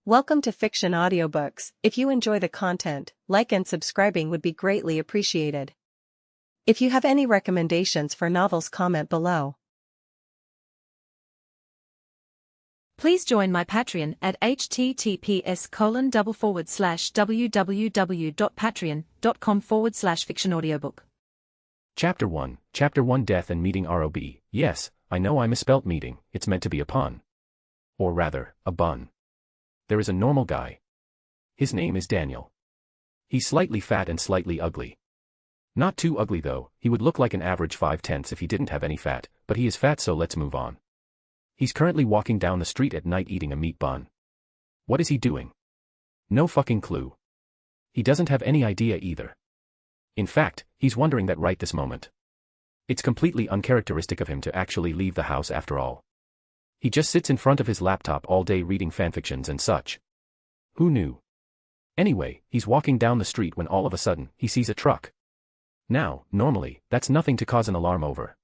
Welcome to Fiction Audiobooks. If you enjoy the content, like and subscribing would be greatly appreciated. If you have any recommendations for novels, comment below. Please join my Patreon at https://www.patreon.com/fictionaudiobook. Chapter 1, Chapter 1 Death and Meeting ROB. Yes, I know I misspelt meeting, it's meant to be a pun. Or rather, a bun. There is a normal guy. His name is Daniel. He's slightly fat and slightly ugly. Not too ugly though, he would look like an average 5/10 if he didn't have any fat, but he is fat, so let's move on. He's currently walking down the street at night eating a meat bun. What is he doing? No fucking clue. He doesn't have any idea either. In fact, he's wondering that right this moment. It's completely uncharacteristic of him to actually leave the house after all. He just sits in front of his laptop all day reading fanfictions and such. Who knew? Anyway, he's walking down the street when all of a sudden, he sees a truck. Now, normally, that's nothing to cause an alarm over.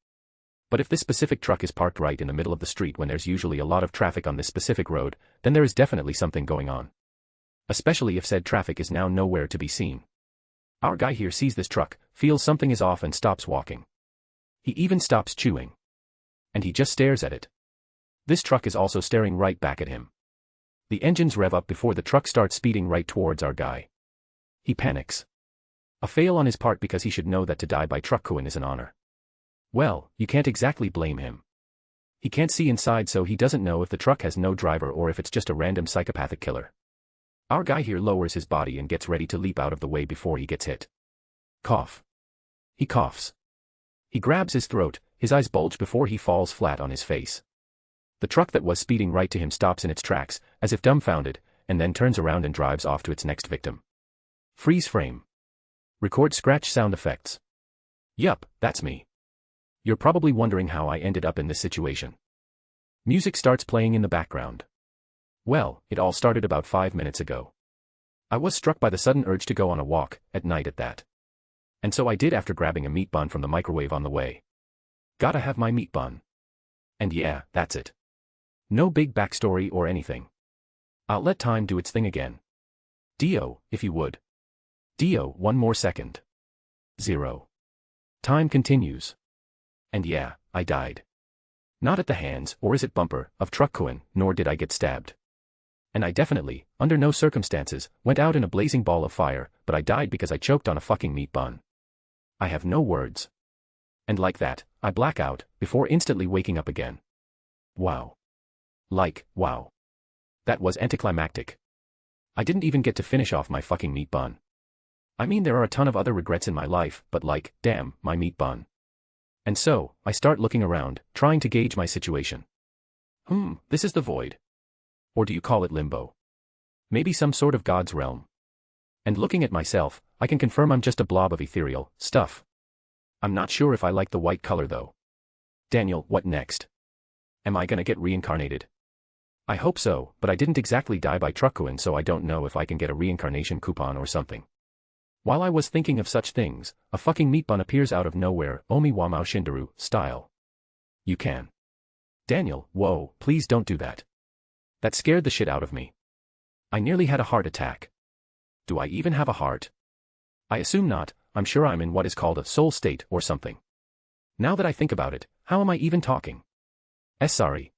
But if this specific truck is parked right in the middle of the street when there's usually a lot of traffic on this specific road, then there is definitely something going on. Especially if said traffic is now nowhere to be seen. Our guy here sees this truck, feels something is off and stops walking. He even stops chewing. And he just stares at it. This truck is also staring right back at him. The engines rev up before the truck starts speeding right towards our guy. He panics. A fail on his part because he should know that to die by truck is an honor. Well, you can't exactly blame him. He can't see inside, so he doesn't know if the truck has no driver or if it's just a random psychopathic killer. Our guy here lowers his body and gets ready to leap out of the way before he gets hit. Cough. He coughs. He grabs his throat, his eyes bulge before he falls flat on his face. The truck that was speeding right to him stops in its tracks, as if dumbfounded, and then turns around and drives off to its next victim. Freeze frame. Record scratch sound effects. Yup, that's me. You're probably wondering how I ended up in this situation. Music starts playing in the background. Well, it all started about 5 minutes ago. I was struck by the sudden urge to go on a walk, at night at that. And so I did after grabbing a meat bun from the microwave on the way. Gotta have my meat bun. And yeah, that's it. No big backstory or anything. I'll let time do its thing again. Dio, if you would. Dio, 1 more second. 0. Time continues. And yeah, I died. Not at the hands, or is it bumper, of truck nor did I get stabbed. And I definitely, under no circumstances, went out in a blazing ball of fire, but I died because I choked on a fucking meat bun. I have no words. And like that, I black out, before instantly waking up again. Wow. Wow. That was anticlimactic. I didn't even get to finish off my fucking meat bun. I mean, there are a ton of other regrets in my life, but damn, my meat bun. And so, I start looking around, trying to gauge my situation. This is the void. Or do you call it limbo? Maybe some sort of God's realm. And looking at myself, I can confirm I'm just a blob of ethereal stuff. I'm not sure if I like the white color though. Daniel, what next? Am I gonna get reincarnated? I hope so, but I didn't exactly die by truck, so I don't know if I can get a reincarnation coupon or something. While I was thinking of such things, a fucking meat bun appears out of nowhere, Omi wa Mao Shindaru style. You can. Daniel, whoa, please don't do that. That scared the shit out of me. I nearly had a heart attack. Do I even have a heart? I assume not. I'm sure I'm in what is called a soul state or something. Now that I think about it, how am I even talking? Sorry.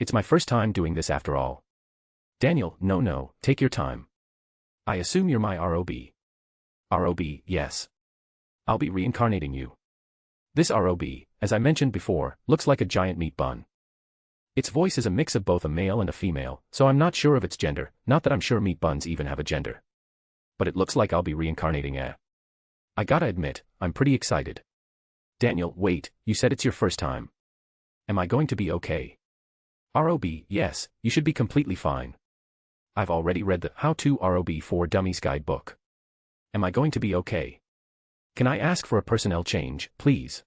It's my first time doing this after all. Daniel, no, take your time. I assume you're my ROB. ROB, yes. I'll be reincarnating you. This ROB, as I mentioned before, looks like a giant meat bun. Its voice is a mix of both a male and a female, so I'm not sure of its gender, not that I'm sure meat buns even have a gender. But it looks like I'll be reincarnating I gotta admit, I'm pretty excited. Daniel, wait, you said it's your first time. Am I going to be okay? ROB, yes, you should be completely fine. I've already read the How to ROB for Dummies guide book. Am I going to be okay? Can I ask for a personnel change, please?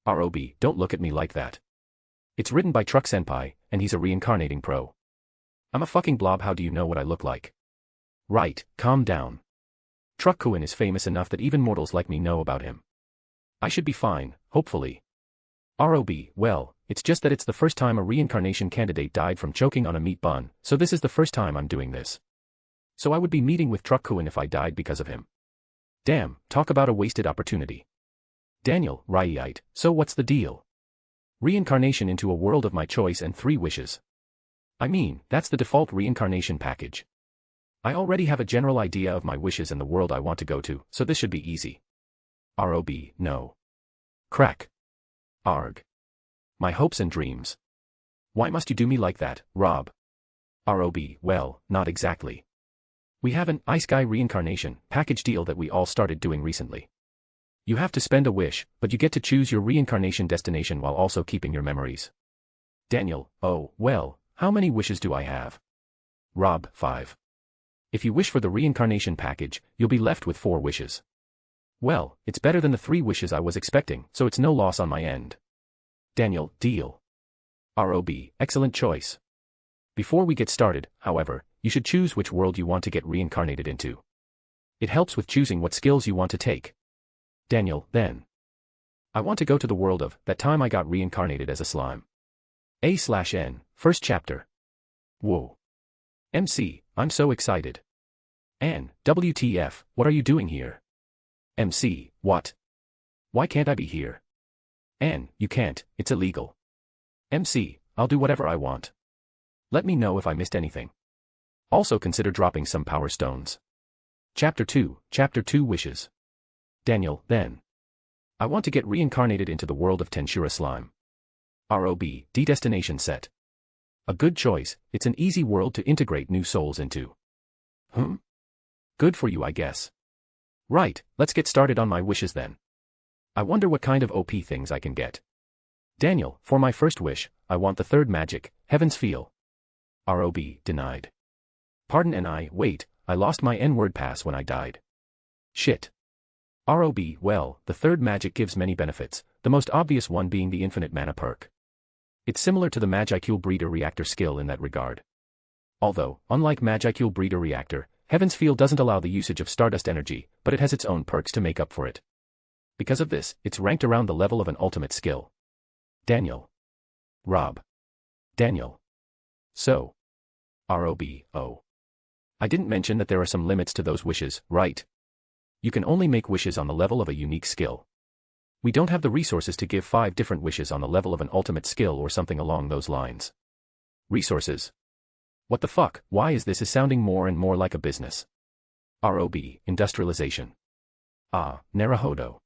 ROB, don't look at me like that. It's written by Truck Senpai, and he's a reincarnating pro. I'm a fucking blob, how do you know what I look like? Right, calm down. Truck is famous enough that even mortals like me know about him. I should be fine, hopefully. ROB, well, it's just that it's the first time a reincarnation candidate died from choking on a meat bun, so this is the first time I'm doing this. So I would be meeting with Truck-kun if I died because of him. Damn, talk about a wasted opportunity. Daniel, right, so what's the deal? Reincarnation into a world of my choice and 3 wishes. I mean, that's the default reincarnation package. I already have a general idea of my wishes and the world I want to go to, so this should be easy. ROB, no. Crack. Arg. My hopes and dreams. Why must you do me like that, Rob? ROB, well, not exactly. We have an Ice Guy reincarnation package deal that we all started doing recently. You have to spend a wish, but you get to choose your reincarnation destination while also keeping your memories. Daniel, oh, well, how many wishes do I have? Rob, 5. If you wish for the reincarnation package, you'll be left with 4 wishes. Well, it's better than the 3 wishes I was expecting, so it's no loss on my end. Daniel, deal. ROB, excellent choice. Before we get started, however, you should choose which world you want to get reincarnated into. It helps with choosing what skills you want to take. Daniel, then. I want to go to the world of that time I got reincarnated as a slime. A/N, first chapter. Whoa. MC, I'm so excited. Ann, WTF, what are you doing here? MC, what? Why can't I be here? Ann, you can't, it's illegal. MC, I'll do whatever I want. Let me know if I missed anything. Also consider dropping some power stones. Chapter 2 Wishes. Daniel, then. I want to get reincarnated into the world of Tensura slime. ROB, destination set. A good choice, it's an easy world to integrate new souls into. Good for you, I guess. Right, let's get started on my wishes then. I wonder what kind of OP things I can get. Daniel, for my first wish, I want the 3rd magic, Heaven's Feel. ROB, denied. Pardon and wait, I lost my N-word pass when I died. Shit. ROB, well, the 3rd magic gives many benefits, the most obvious one being the infinite mana perk. It's similar to the Magicule Breeder Reactor skill in that regard. Although, unlike Magicule Breeder Reactor, Heaven's Feel doesn't allow the usage of Stardust energy, but it has its own perks to make up for it. Because of this, it's ranked around the level of an ultimate skill. Daniel. Rob. Daniel. So. ROB, oh. I didn't mention that there are some limits to those wishes, right? You can only make wishes on the level of a unique skill. We don't have the resources to give 5 different wishes on the level of an ultimate skill or something along those lines. Resources. What the fuck, why is this sounding more and more like a business? ROB, industrialization. Naruhodo.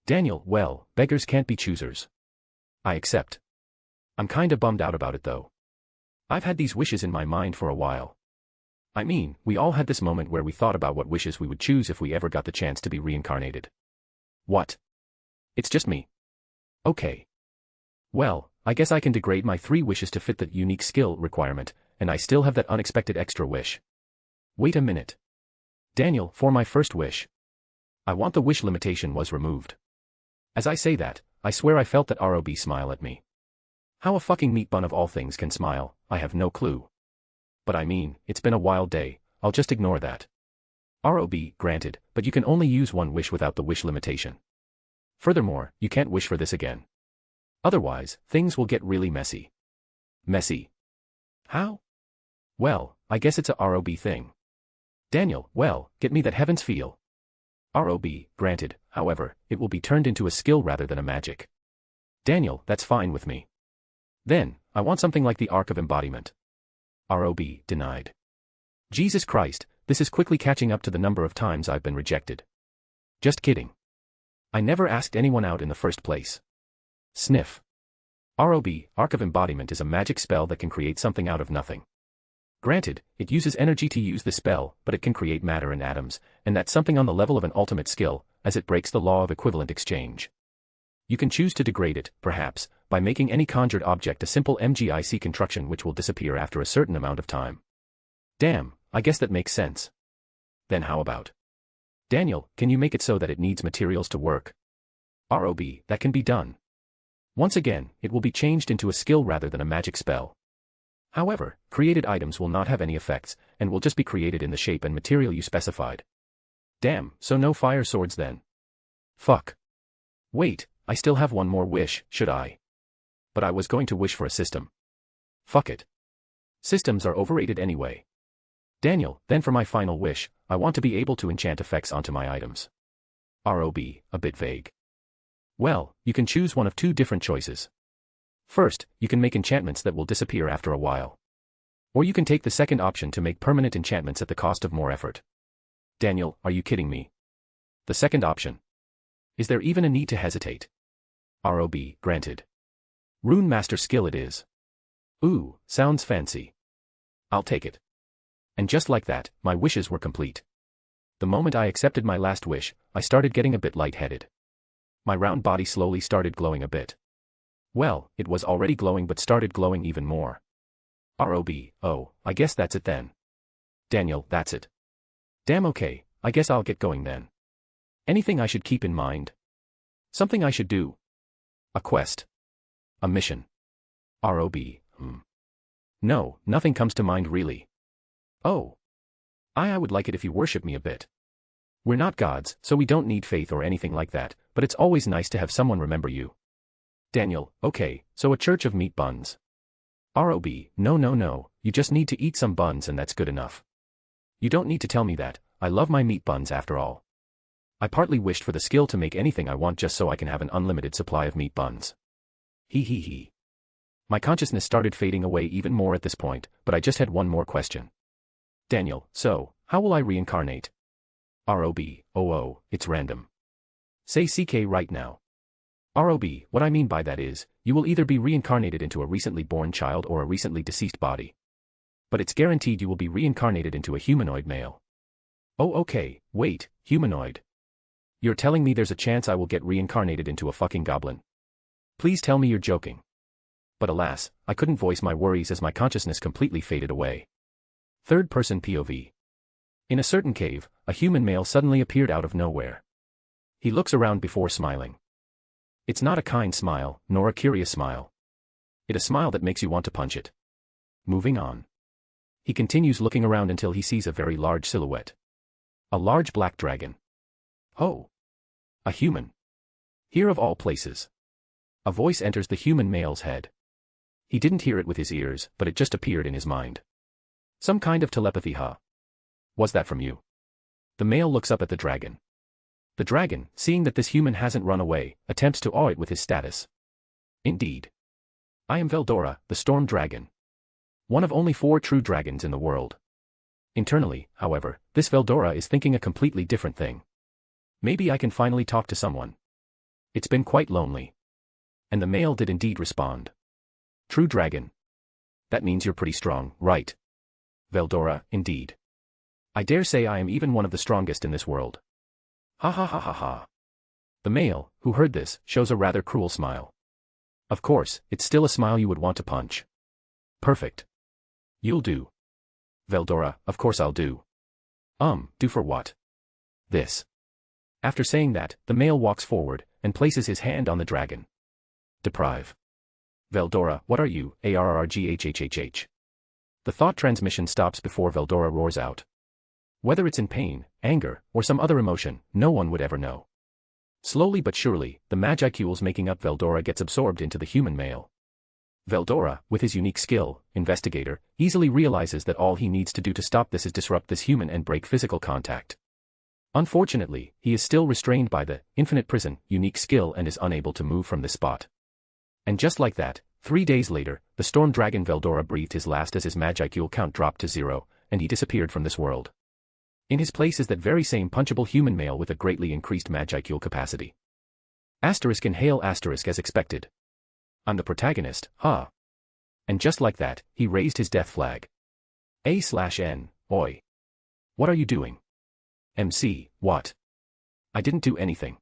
Daniel, well, beggars can't be choosers. I accept. I'm kinda bummed out about it though. I've had these wishes in my mind for a while. I mean, we all had this moment where we thought about what wishes we would choose if we ever got the chance to be reincarnated. What? It's just me. Okay. Well, I guess I can degrade my 3 wishes to fit the unique skill requirement, and I still have that unexpected extra wish. Wait a minute. Daniel, for my first wish. I want the wish limitation was removed. As I say that, I swear I felt that ROB smile at me. How a fucking meat bun of all things can smile, I have no clue. But I mean, it's been a wild day, I'll just ignore that. ROB, granted, but you can only use 1 wish without the wish limitation. Furthermore, you can't wish for this again. Otherwise, things will get really messy. Messy. How? Well, I guess it's a ROB thing. Daniel, well, get me that Heaven's Feel. ROB, granted, however, it will be turned into a skill rather than a magic. Daniel, that's fine with me. Then, I want something like the Arc of Embodiment. ROB, denied. Jesus Christ, this is quickly catching up to the number of times I've been rejected. Just kidding. I never asked anyone out in the first place. Sniff. ROB, Arc of Embodiment is a magic spell that can create something out of nothing. Granted, it uses energy to use the spell, but it can create matter and atoms, and that's something on the level of an ultimate skill, as it breaks the law of equivalent exchange. You can choose to degrade it, perhaps, by making any conjured object a simple MGIC construction which will disappear after a certain amount of time. Damn, I guess that makes sense. Then how about? Daniel, can you make it so that it needs materials to work? ROB, that can be done. Once again, it will be changed into a skill rather than a magic spell. However, created items will not have any effects, and will just be created in the shape and material you specified. Damn, so no fire swords then. Fuck. Wait, I still have one more wish, should I? But I was going to wish for a system. Fuck it. Systems are overrated anyway. Daniel, then for my final wish, I want to be able to enchant effects onto my items. ROB, a bit vague. Well, you can choose one of two different choices. First, you can make enchantments that will disappear after a while. Or you can take the second option to make permanent enchantments at the cost of more effort. Daniel, are you kidding me? The second option. Is there even a need to hesitate? ROB, granted. Rune Master skill it is. Ooh, sounds fancy. I'll take it. And just like that, my wishes were complete. The moment I accepted my last wish, I started getting a bit lightheaded. My round body slowly started glowing a bit. Well, it was already glowing but started glowing even more. ROB, oh, I guess that's it then. Daniel, that's it. Damn okay, I guess I'll get going then. Anything I should keep in mind? Something I should do? A quest? A mission? ROB, No, nothing comes to mind really. Oh. I would like it if you worship me a bit. We're not gods, so we don't need faith or anything like that, but it's always nice to have someone remember you. Daniel, okay, so a church of meat buns. ROB, no, you just need to eat some buns and that's good enough. You don't need to tell me that, I love my meat buns after all. I partly wished for the skill to make anything I want just so I can have an unlimited supply of meat buns. He. My consciousness started fading away even more at this point, but I just had one more question. Daniel, so, how will I reincarnate? ROB, oh, it's random. Say CK right now. ROB, what I mean by that is, you will either be reincarnated into a recently born child or a recently deceased body. But it's guaranteed you will be reincarnated into a humanoid male. Oh okay, wait, humanoid. You're telling me there's a chance I will get reincarnated into a fucking goblin? Please tell me you're joking. But alas, I couldn't voice my worries as my consciousness completely faded away. Third-person POV. In a certain cave, a human male suddenly appeared out of nowhere. He looks around before smiling. It's not a kind smile, nor a curious smile. It's a smile that makes you want to punch it. Moving on. He continues looking around until he sees a very large silhouette. A large black dragon. Oh. A human. Here of all places. A voice enters the human male's head. He didn't hear it with his ears, but it just appeared in his mind. Some kind of telepathy, huh? Was that from you? The male looks up at the dragon. The dragon, seeing that this human hasn't run away, attempts to awe it with his status. Indeed. I am Veldora, the storm dragon. One of only 4 true dragons in the world. Internally, however, this Veldora is thinking a completely different thing. Maybe I can finally talk to someone. It's been quite lonely. And the male did indeed respond. True dragon. That means you're pretty strong, right? Veldora, indeed. I dare say I am even one of the strongest in this world. Ha ha ha ha ha. The male, who heard this, shows a rather cruel smile. Of course, it's still a smile you would want to punch. Perfect. You'll do. Veldora, of course I'll do. Do for what? This. After saying that, the male walks forward, and places his hand on the dragon. Deprive. Veldora, what are you, ARRGHHHH? The thought transmission stops before Veldora roars out. Whether it's in pain, anger, or some other emotion, no one would ever know. Slowly but surely, the magicule making up Veldora gets absorbed into the human male. Veldora, with his unique skill, Investigator, easily realizes that all he needs to do to stop this is disrupt this human and break physical contact. Unfortunately, he is still restrained by the infinite prison, unique skill and is unable to move from this spot. And just like that, 3 days later, the storm dragon Veldora breathed his last as his magicule count dropped to 0, and he disappeared from this world. In his place is that very same punchable human male with a greatly increased magicule capacity. Asterisk and hail asterisk as expected. I'm the protagonist, huh? And just like that, he raised his death flag. A/N, oi. What are you doing? MC, what? I didn't do anything.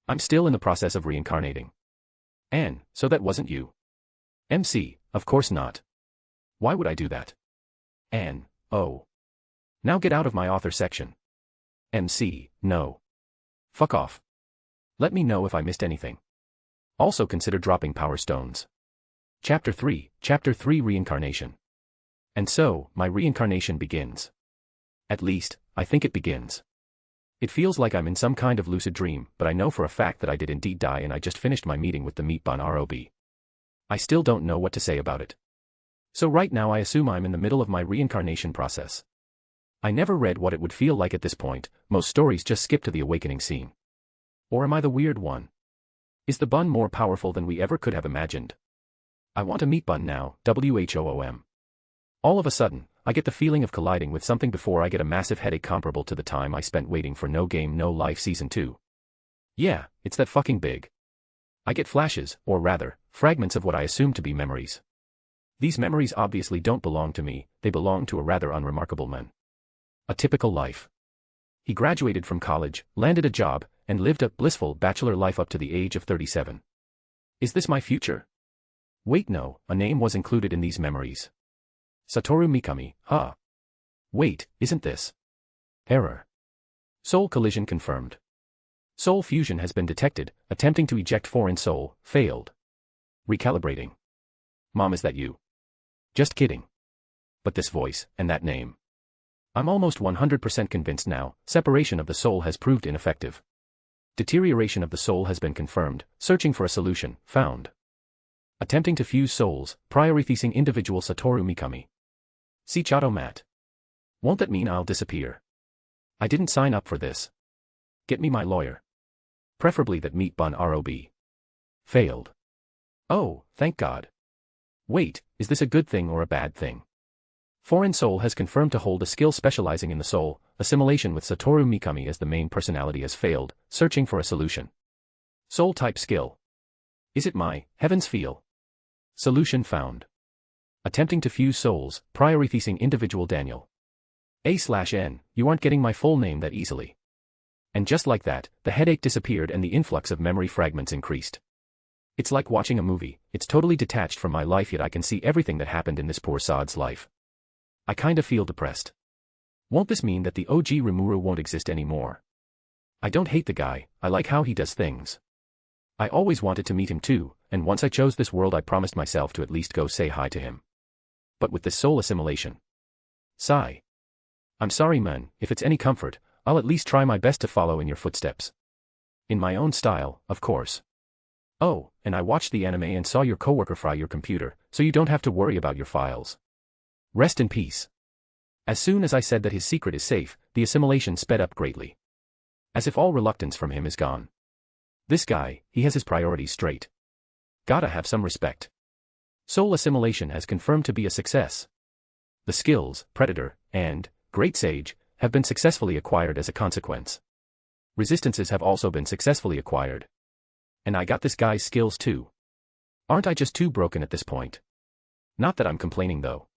I'm still in the process of reincarnating. Anne, so that wasn't you. MC, of course not. Why would I do that? Anne, oh. Now get out of my author section. MC, no. Fuck off. Let me know if I missed anything. Also consider dropping power stones. Chapter 3 Reincarnation. And so, my reincarnation begins. At least, I think it begins. It feels like I'm in some kind of lucid dream, but I know for a fact that I did indeed die and I just finished my meeting with the meat bun ROB. I still don't know what to say about it. So right now I assume I'm in the middle of my reincarnation process. I never read what it would feel like at this point, most stories just skip to the awakening scene. Or am I the weird one? Is the bun more powerful than we ever could have imagined? I want a meat bun now, WHOOM. All of a sudden, I get the feeling of colliding with something before I get a massive headache comparable to the time I spent waiting for No Game No Life Season 2. Yeah, it's that fucking big. I get flashes, or rather, fragments of what I assume to be memories. These memories obviously don't belong to me, they belong to a rather unremarkable man. A typical life. He graduated from college, landed a job, and lived a blissful bachelor life up to the age of 37. Is this my future? Wait, no, a name was included in these memories. Satoru Mikami, huh? Wait, isn't this? Error. Soul collision confirmed. Soul fusion has been detected, attempting to eject foreign soul, failed. Recalibrating. Mom, is that you? Just kidding. But this voice, and that name. I'm almost 100% convinced now, separation of the soul has proved ineffective. Deterioration of the soul has been confirmed, searching for a solution, found. Attempting to fuse souls, prioritizing individual Satoru Mikami. See Chato Matt. Won't that mean I'll disappear? I didn't sign up for this. Get me my lawyer. Preferably that meat bun ROB. Failed. Oh, thank God. Wait, is this a good thing or a bad thing? Foreign Soul has confirmed to hold a skill specializing in the soul, assimilation with Satoru Mikami as the main personality has failed, searching for a solution. Soul type skill. Is it my heavens feel? Solution found. Attempting to fuse souls, prioritizing individual Daniel. A/N, you aren't getting my full name that easily. And just like that, the headache disappeared and the influx of memory fragments increased. It's like watching a movie, it's totally detached from my life yet I can see everything that happened in this poor sod's life. I kinda feel depressed. Won't this mean that the OG Rimuru won't exist anymore? I don't hate the guy, I like how he does things. I always wanted to meet him too, and once I chose this world I promised myself to at least go say hi to him. But with this soul assimilation. Sigh. I'm sorry man, if it's any comfort, I'll at least try my best to follow in your footsteps. In my own style, of course. Oh, and I watched the anime and saw your coworker fry your computer, so you don't have to worry about your files. Rest in peace. As soon as I said that his secret is safe, the assimilation sped up greatly. As if all reluctance from him is gone. This guy, he has his priorities straight. Gotta have some respect. Soul assimilation has confirmed to be a success. The skills, Predator, and Great Sage, have been successfully acquired as a consequence. Resistances have also been successfully acquired. And I got this guy's skills too. Aren't I just too broken at this point? Not that I'm complaining though.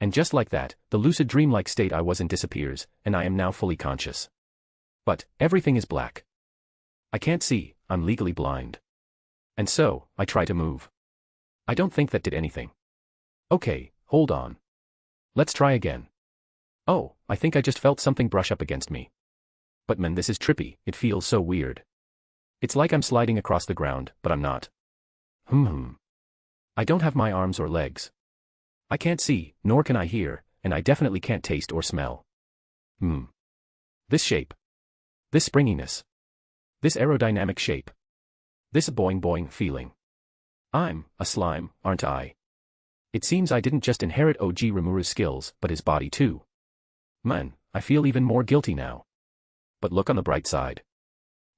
And just like that, the lucid dreamlike state I was in disappears, and I am now fully conscious. But, everything is black. I can't see, I'm legally blind. And so, I try to move. I don't think that did anything. Okay, hold on. Let's try again. Oh, I think I just felt something brush up against me. But man, this is trippy, it feels so weird. It's like I'm sliding across the ground, but I'm not. I don't have my arms or legs. I can't see, nor can I hear, and I definitely can't taste or smell. This shape. This springiness. This aerodynamic shape. This boing boing feeling. I'm a slime, aren't I? It seems I didn't just inherit OG Rimuru's skills, but his body too. Man, I feel even more guilty now. But look on the bright side.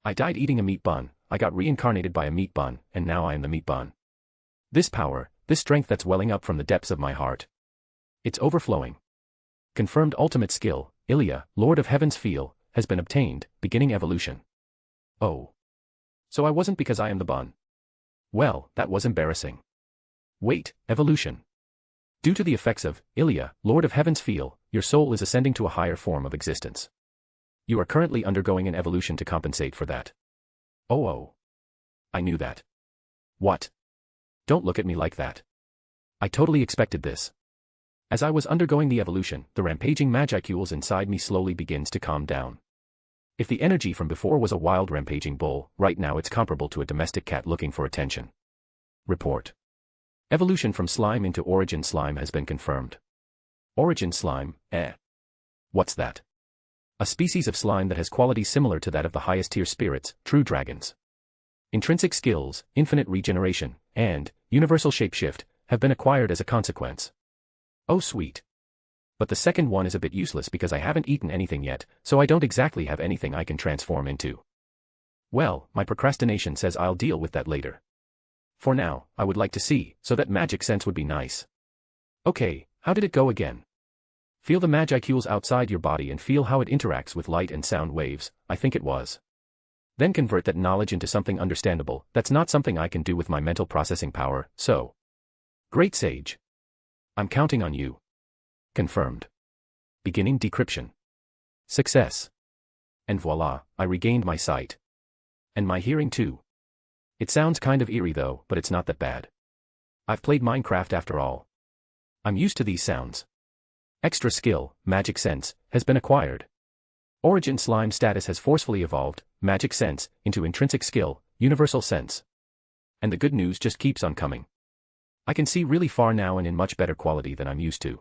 I died eating a meat bun, I got reincarnated by a meat bun, and now I am the meat bun. This power, this strength that's welling up from the depths of my heart. It's overflowing. Confirmed ultimate skill, Ilya, Lord of Heaven's Feel, has been obtained, beginning evolution. Oh. So I wasn't because I am the bun. Well, that was embarrassing. Wait, evolution. Due to the effects of Ilya, Lord of Heaven's Feel, your soul is ascending to a higher form of existence. You are currently undergoing an evolution to compensate for that. Oh. I knew that. What? Don't look at me like that. I totally expected this. As I was undergoing the evolution, the rampaging magicule inside me slowly begins to calm down. If the energy from before was a wild rampaging bull, right now it's comparable to a domestic cat looking for attention. Report. Evolution from slime into origin slime has been confirmed. Origin slime, What's that? A species of slime that has qualities similar to that of the highest tier spirits, true dragons. Intrinsic skills, infinite regeneration, and universal shapeshift have been acquired as a consequence. Oh sweet. But the second one is a bit useless because I haven't eaten anything yet, so I don't exactly have anything I can transform into. Well, my procrastination says I'll deal with that later. For now, I would like to see, so that magic sense would be nice. Okay, how did it go again? Feel the magicles outside your body and feel how it interacts with light and sound waves, I think it was. Then convert that knowledge into something understandable. That's not something I can do with my mental processing power, so. Great sage. I'm counting on you. Confirmed. Beginning decryption. Success. And voila, I regained my sight. And my hearing too. It sounds kind of eerie though, but it's not that bad. I've played Minecraft after all. I'm used to these sounds. Extra skill, magic sense, has been acquired. Origin slime status has forcefully evolved, magic sense, into intrinsic skill, universal sense. And the good news just keeps on coming. I can see really far now and in much better quality than I'm used to.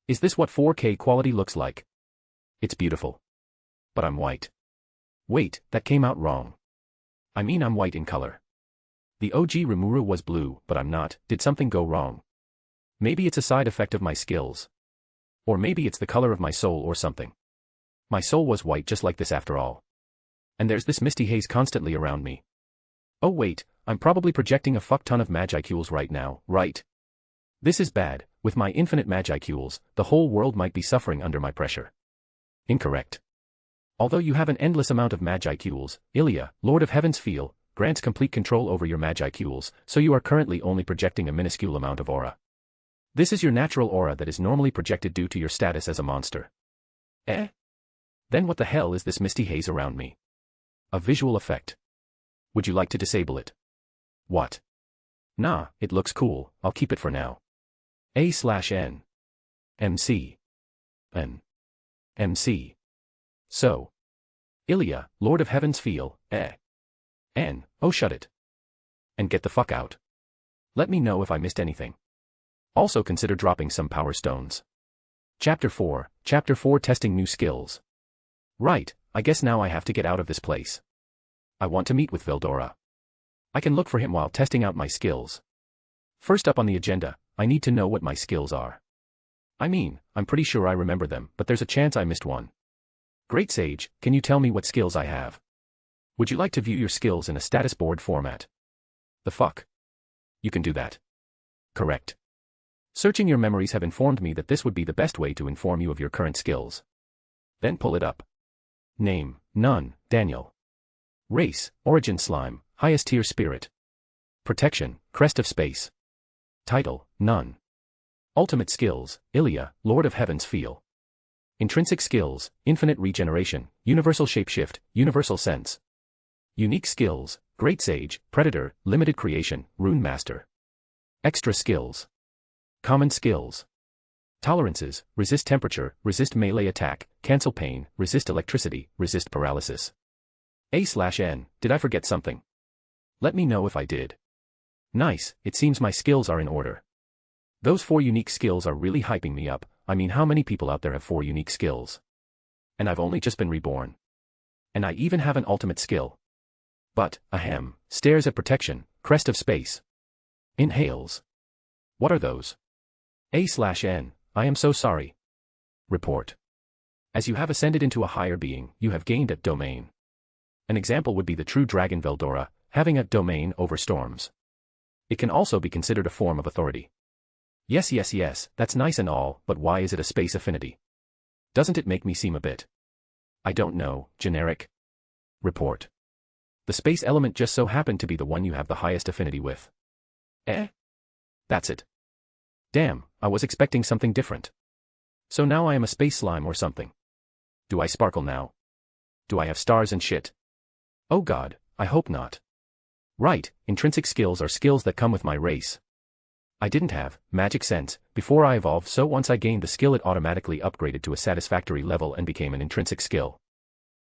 Is this what 4K quality looks like? It's beautiful. But I'm white. Wait, that came out wrong. I mean I'm white in color. The OG Rimuru was blue, but I'm not. Did something go wrong? Maybe it's a side effect of my skills. Or maybe it's the color of my soul or something. My soul was white just like this after all. And there's this misty haze constantly around me. Oh wait, I'm probably projecting a fuck ton of magicles right now, right? This is bad. With my infinite magicles, the whole world might be suffering under my pressure. Incorrect. Although you have an endless amount of magicles, Ilya, Lord of Heaven's Feel, grants complete control over your magicles, so you are currently only projecting a minuscule amount of aura. This is your natural aura that is normally projected due to your status as a monster. Eh? Then what the hell is this misty haze around me? A visual effect. Would you like to disable it? What? Nah, it looks cool, I'll keep it for now. A/N. MC. N. MC. So. Ilya, Lord of Heaven's Feel, N. Oh shut it. And get the fuck out. Let me know if I missed anything. Also consider dropping some power stones. Chapter 4 Testing New Skills. Right, I guess now I have to get out of this place. I want to meet with Veldora. I can look for him while testing out my skills. First up on the agenda, I need to know what my skills are. I mean, I'm pretty sure I remember them, but there's a chance I missed one. Great Sage, can you tell me what skills I have? Would you like to view your skills in a status board format? The fuck? You can do that. Correct. Searching your memories have informed me that this would be the best way to inform you of your current skills. Then pull it up. Name, none, Daniel. Race, origin slime, highest tier spirit. Protection, crest of space. Title, none. Ultimate skills, Ilya, Lord of Heaven's Feel. Intrinsic skills, infinite regeneration, universal shapeshift, universal sense. Unique skills, Great Sage, Predator, limited creation, Rune Master. Extra skills. Common skills. Tolerances, resist temperature, resist melee attack, cancel pain, resist electricity, resist paralysis. A/N, did I forget something? Let me know if I did. Nice, it seems my skills are in order. Those 4 unique skills are really hyping me up. I mean, how many people out there have 4 unique skills? And I've only just been reborn. And I even have an ultimate skill. But, ahem, stares at protection, crest of space. Inhales. What are those? A/N, I am so sorry. Report. As you have ascended into a higher being, you have gained a domain. An example would be the true dragon Veldora, having a domain over storms. It can also be considered a form of authority. Yes, that's nice and all, but why is it a space affinity? Doesn't it make me seem a bit, I don't know, generic? Report. The space element just so happened to be the one you have the highest affinity with. Eh? That's it. Damn, I was expecting something different. So now I am a space slime or something. Do I sparkle now? Do I have stars and shit? Oh god, I hope not. Right, intrinsic skills are skills that come with my race. I didn't have magic sense before I evolved, so once I gained the skill it automatically upgraded to a satisfactory level and became an intrinsic skill.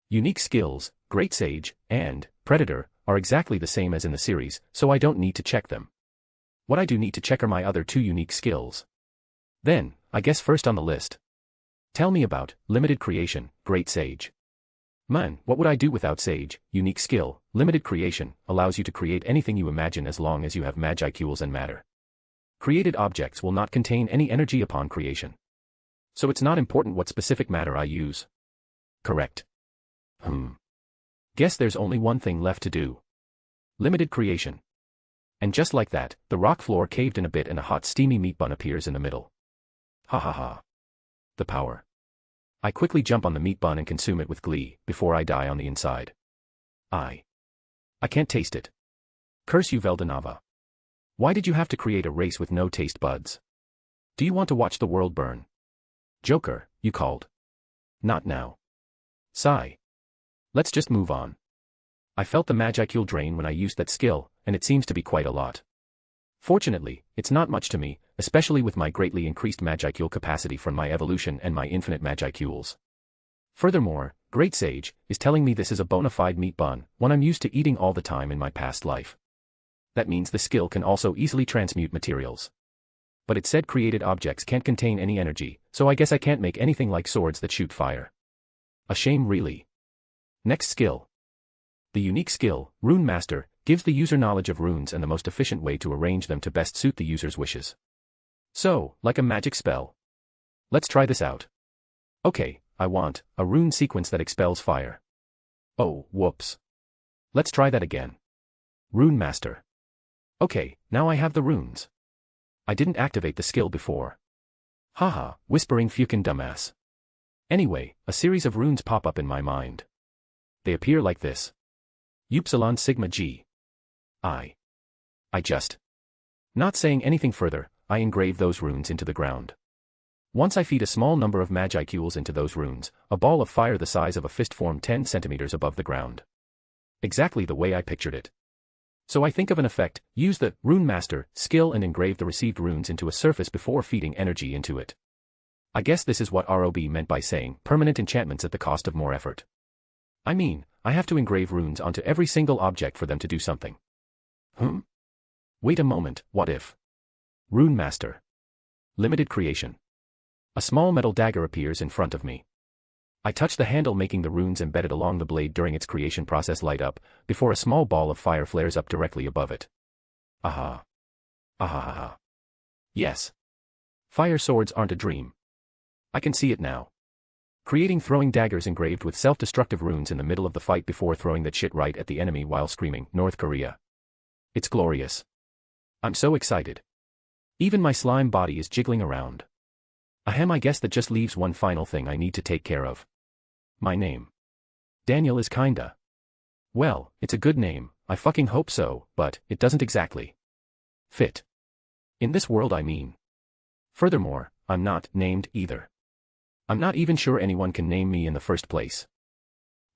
Unique skills, Great Sage, and Predator, are exactly the same as in the series, so I don't need to check them. What I do need to check are my other 2 unique skills. Then, I guess first on the list. Tell me about limited creation, great sage. Man, what would I do without sage? Unique skill, limited creation, allows you to create anything you imagine as long as you have magicules and matter. Created objects will not contain any energy upon creation. So it's not important what specific matter I use. Correct. Guess there's only one thing left to do. Limited creation. And just like that, the rock floor caved in a bit and a hot steamy meat bun appears in the middle. Ha ha ha. The power. I quickly jump on the meat bun and consume it with glee, before I die on the inside. I can't taste it. Curse you, Veldanava. Why did you have to create a race with no taste buds? Do you want to watch the world burn? Joker, you called. Not now. Sigh. Let's just move on. I felt the magicule drain when I used that skill, and it seems to be quite a lot. Fortunately, it's not much to me, especially with my greatly increased magicule capacity from my evolution and my infinite magicules. Furthermore, Great Sage is telling me this is a bona fide meat bun, one I'm used to eating all the time in my past life. That means the skill can also easily transmute materials. But it said created objects can't contain any energy, so I guess I can't make anything like swords that shoot fire. A shame really. Next skill. The unique skill, Rune Master, gives the user knowledge of runes and the most efficient way to arrange them to best suit the user's wishes. So, like a magic spell. Let's try this out. Okay, I want a rune sequence that expels fire. Oh, whoops. Let's try that again. Rune Master. Okay, now I have the runes. I didn't activate the skill before. Haha, whispering fucking dumbass. Anyway, a series of runes pop up in my mind. They appear like this. Upsilon Sigma G. I just. Not saying anything further, I engrave those runes into the ground. Once I feed a small number of magicules into those runes, a ball of fire the size of a fist formed 10 centimeters above the ground. Exactly the way I pictured it. So I think of an effect, use the Rune Master skill and engrave the received runes into a surface before feeding energy into it. I guess this is what ROB meant by saying permanent enchantments at the cost of more effort. I mean, I have to engrave runes onto every single object for them to do something. Wait a moment, what if? Rune Master. Limited creation. A small metal dagger appears in front of me. I touch the handle making the runes embedded along the blade during its creation process light up, before a small ball of fire flares up directly above it. Aha. Ahahaha. Yes. Fire swords aren't a dream. I can see it now. Creating throwing daggers engraved with self-destructive runes in the middle of the fight before throwing that shit right at the enemy while screaming, North Korea. It's glorious. I'm so excited. Even my slime body is jiggling around. I guess that just leaves one final thing I need to take care of. My name. Daniel is kinda. Well, it's a good name, I fucking hope so, but it doesn't exactly fit. In this world I mean. Furthermore, I'm not named either. I'm not even sure anyone can name me in the first place.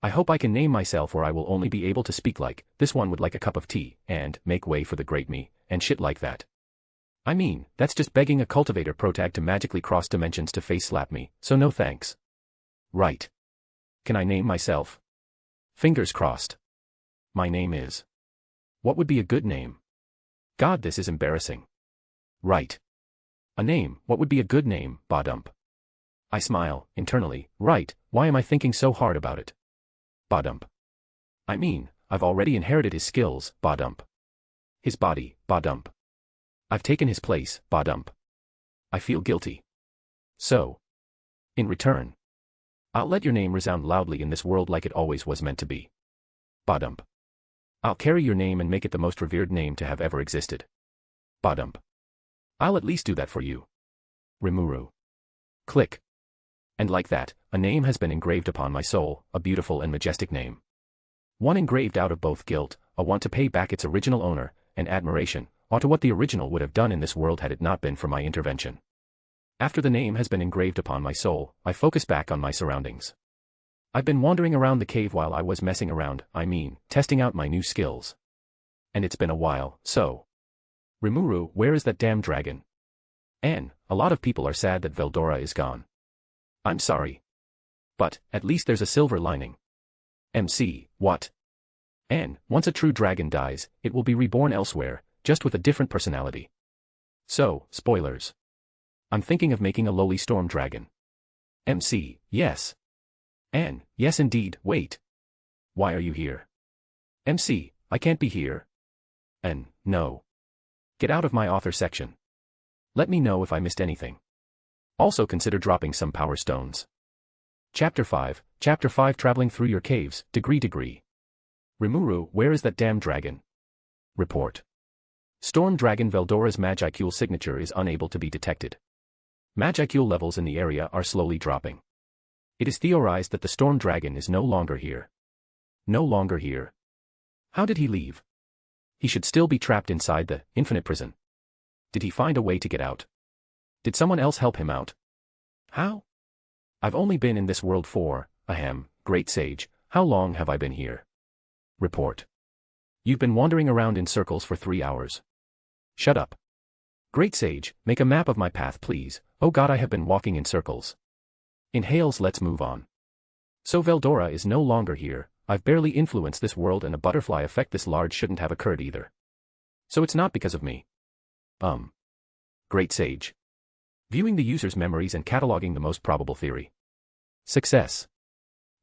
I hope I can name myself or I will only be able to speak like, this one would like a cup of tea, and make way for the great me, and shit like that. I mean, that's just begging a cultivator protag to magically cross dimensions to face slap me, so no thanks. Right. Can I name myself? Fingers crossed. My name is. What would be a good name? God, this is embarrassing. Right. A name, what would be a good name, Badump? I smile, internally, right, why am I thinking so hard about it? Badump. I mean, I've already inherited his skills, Badump. His body, Badump. I've taken his place, Badump. I feel guilty. So. In return. I'll let your name resound loudly in this world like it always was meant to be. Badump. I'll carry your name and make it the most revered name to have ever existed. Badump. I'll at least do that for you. Rimuru. Click. And like that, a name has been engraved upon my soul, a beautiful and majestic name. One engraved out of both guilt, a want to pay back its original owner, and admiration, onto what the original would have done in this world had it not been for my intervention. After the name has been engraved upon my soul, I focus back on my surroundings. I've been wandering around the cave while I was messing around, testing out my new skills. And it's been a while, so. Rimuru, where is that damn dragon? And, a lot of people are sad that Veldora is gone. I'm sorry. But, at least there's a silver lining. MC, what? And, once a true dragon dies, it will be reborn elsewhere, just with a different personality. So, spoilers. I'm thinking of making a lowly storm dragon. MC, yes. N, yes indeed, wait. Why are you here? MC, I can't be here. N, no. Get out of my author section. Let me know if I missed anything. Also consider dropping some power stones. Chapter 5, Traveling Through Your Caves, Degree. Rimuru, where is that damn dragon? Report. Storm Dragon Veldora's Magicule signature is unable to be detected. Magicule levels in the area are slowly dropping. It is theorized that the Storm Dragon is no longer here. No longer here. How did he leave? He should still be trapped inside the infinite prison. Did he find a way to get out? Did someone else help him out? How? I've only been in this world for, great sage, how long have I been here? Report. You've been wandering around in circles for 3 hours. Shut up. Great sage, make a map of my path please, oh god I have been walking in circles. Inhales, let's move on. So Veldora is no longer here, I've barely influenced this world and a butterfly effect this large shouldn't have occurred either. So it's not because of me. Great sage. Viewing the user's memories and cataloging the most probable theory. Success.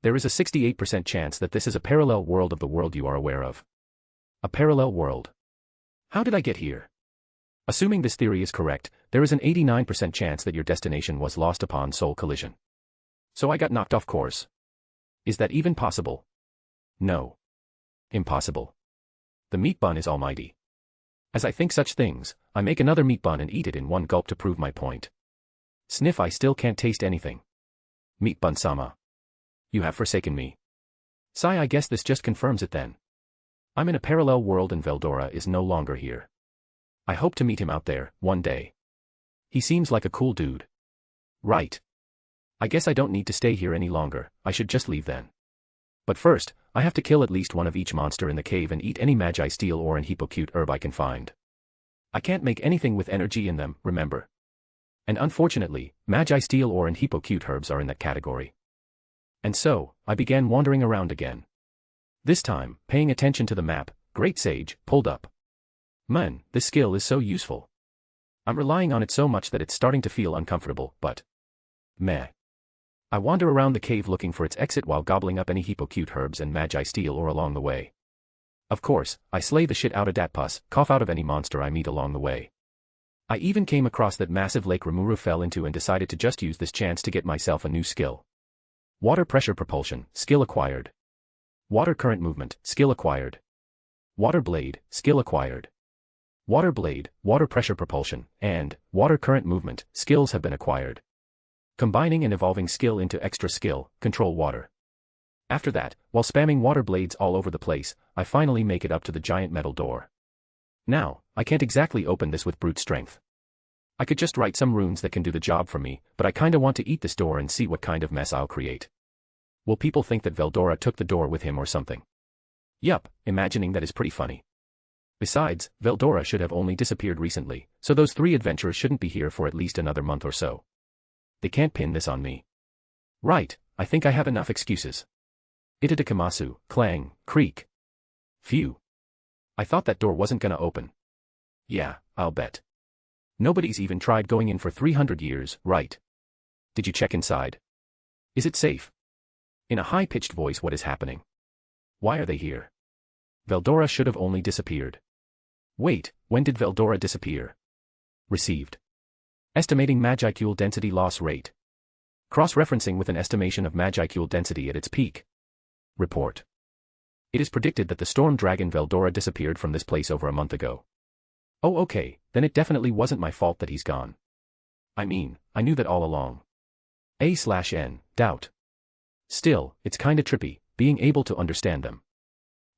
There is a 68% chance that this is a parallel world of the world you are aware of. A parallel world. How did I get here? Assuming this theory is correct, there is an 89% chance that your destination was lost upon soul collision. So I got knocked off course. Is that even possible? No. Impossible. The meat bun is almighty. As I think such things, I make another meat bun and eat it in one gulp to prove my point. Sniff, I still can't taste anything. Meat bun sama. You have forsaken me. Sigh, I guess this just confirms it then. I'm in a parallel world and Veldora is no longer here. I hope to meet him out there, one day. He seems like a cool dude. Right. I guess I don't need to stay here any longer, I should just leave then. But first, I have to kill at least one of each monster in the cave and eat any magi steel ore and hippocute herb I can find. I can't make anything with energy in them, remember. And unfortunately, magi steel ore and hippocute herbs are in that category. And so, I began wandering around again. This time, paying attention to the map, Great Sage pulled up. Man, this skill is so useful. I'm relying on it so much that it's starting to feel uncomfortable, but meh. I wander around the cave looking for its exit while gobbling up any hippocute herbs and magi steel ore along the way. Of course, I slay the shit out of dat pus, cough out of any monster I meet along the way. I even came across that massive lake Rimuru fell into and decided to just use this chance to get myself a new skill. Water pressure propulsion, skill acquired. Water current movement, skill acquired. Water blade, skill acquired. Water blade, water pressure propulsion, and water current movement, skills have been acquired. Combining and evolving skill into extra skill, control water. After that, while spamming water blades all over the place, I finally make it up to the giant metal door. Now, I can't exactly open this with brute strength. I could just write some runes that can do the job for me, but I kinda want to eat this door and see what kind of mess I'll create. Will people think that Veldora took the door with him or something? Yup, imagining that is pretty funny. Besides, Veldora should have only disappeared recently, so those 3 adventurers shouldn't be here for at least another month or so. They can't pin this on me. Right, I think I have enough excuses. Itadakamasu, clang, creak. Phew. I thought that door wasn't gonna open. Yeah, I'll bet. Nobody's even tried going in for 300 years, right? Did you check inside? Is it safe? In a high-pitched voice, what is happening? Why are they here? Veldora should have only disappeared. Wait, when did Veldora disappear? Received. Estimating Magicule density loss rate. Cross-referencing with an estimation of Magicule density at its peak. Report. It is predicted that the storm dragon Veldora disappeared from this place over a month ago. Oh okay, then it definitely wasn't my fault that he's gone. I mean, I knew that all along. A/N, doubt. Still, it's kinda trippy, being able to understand them.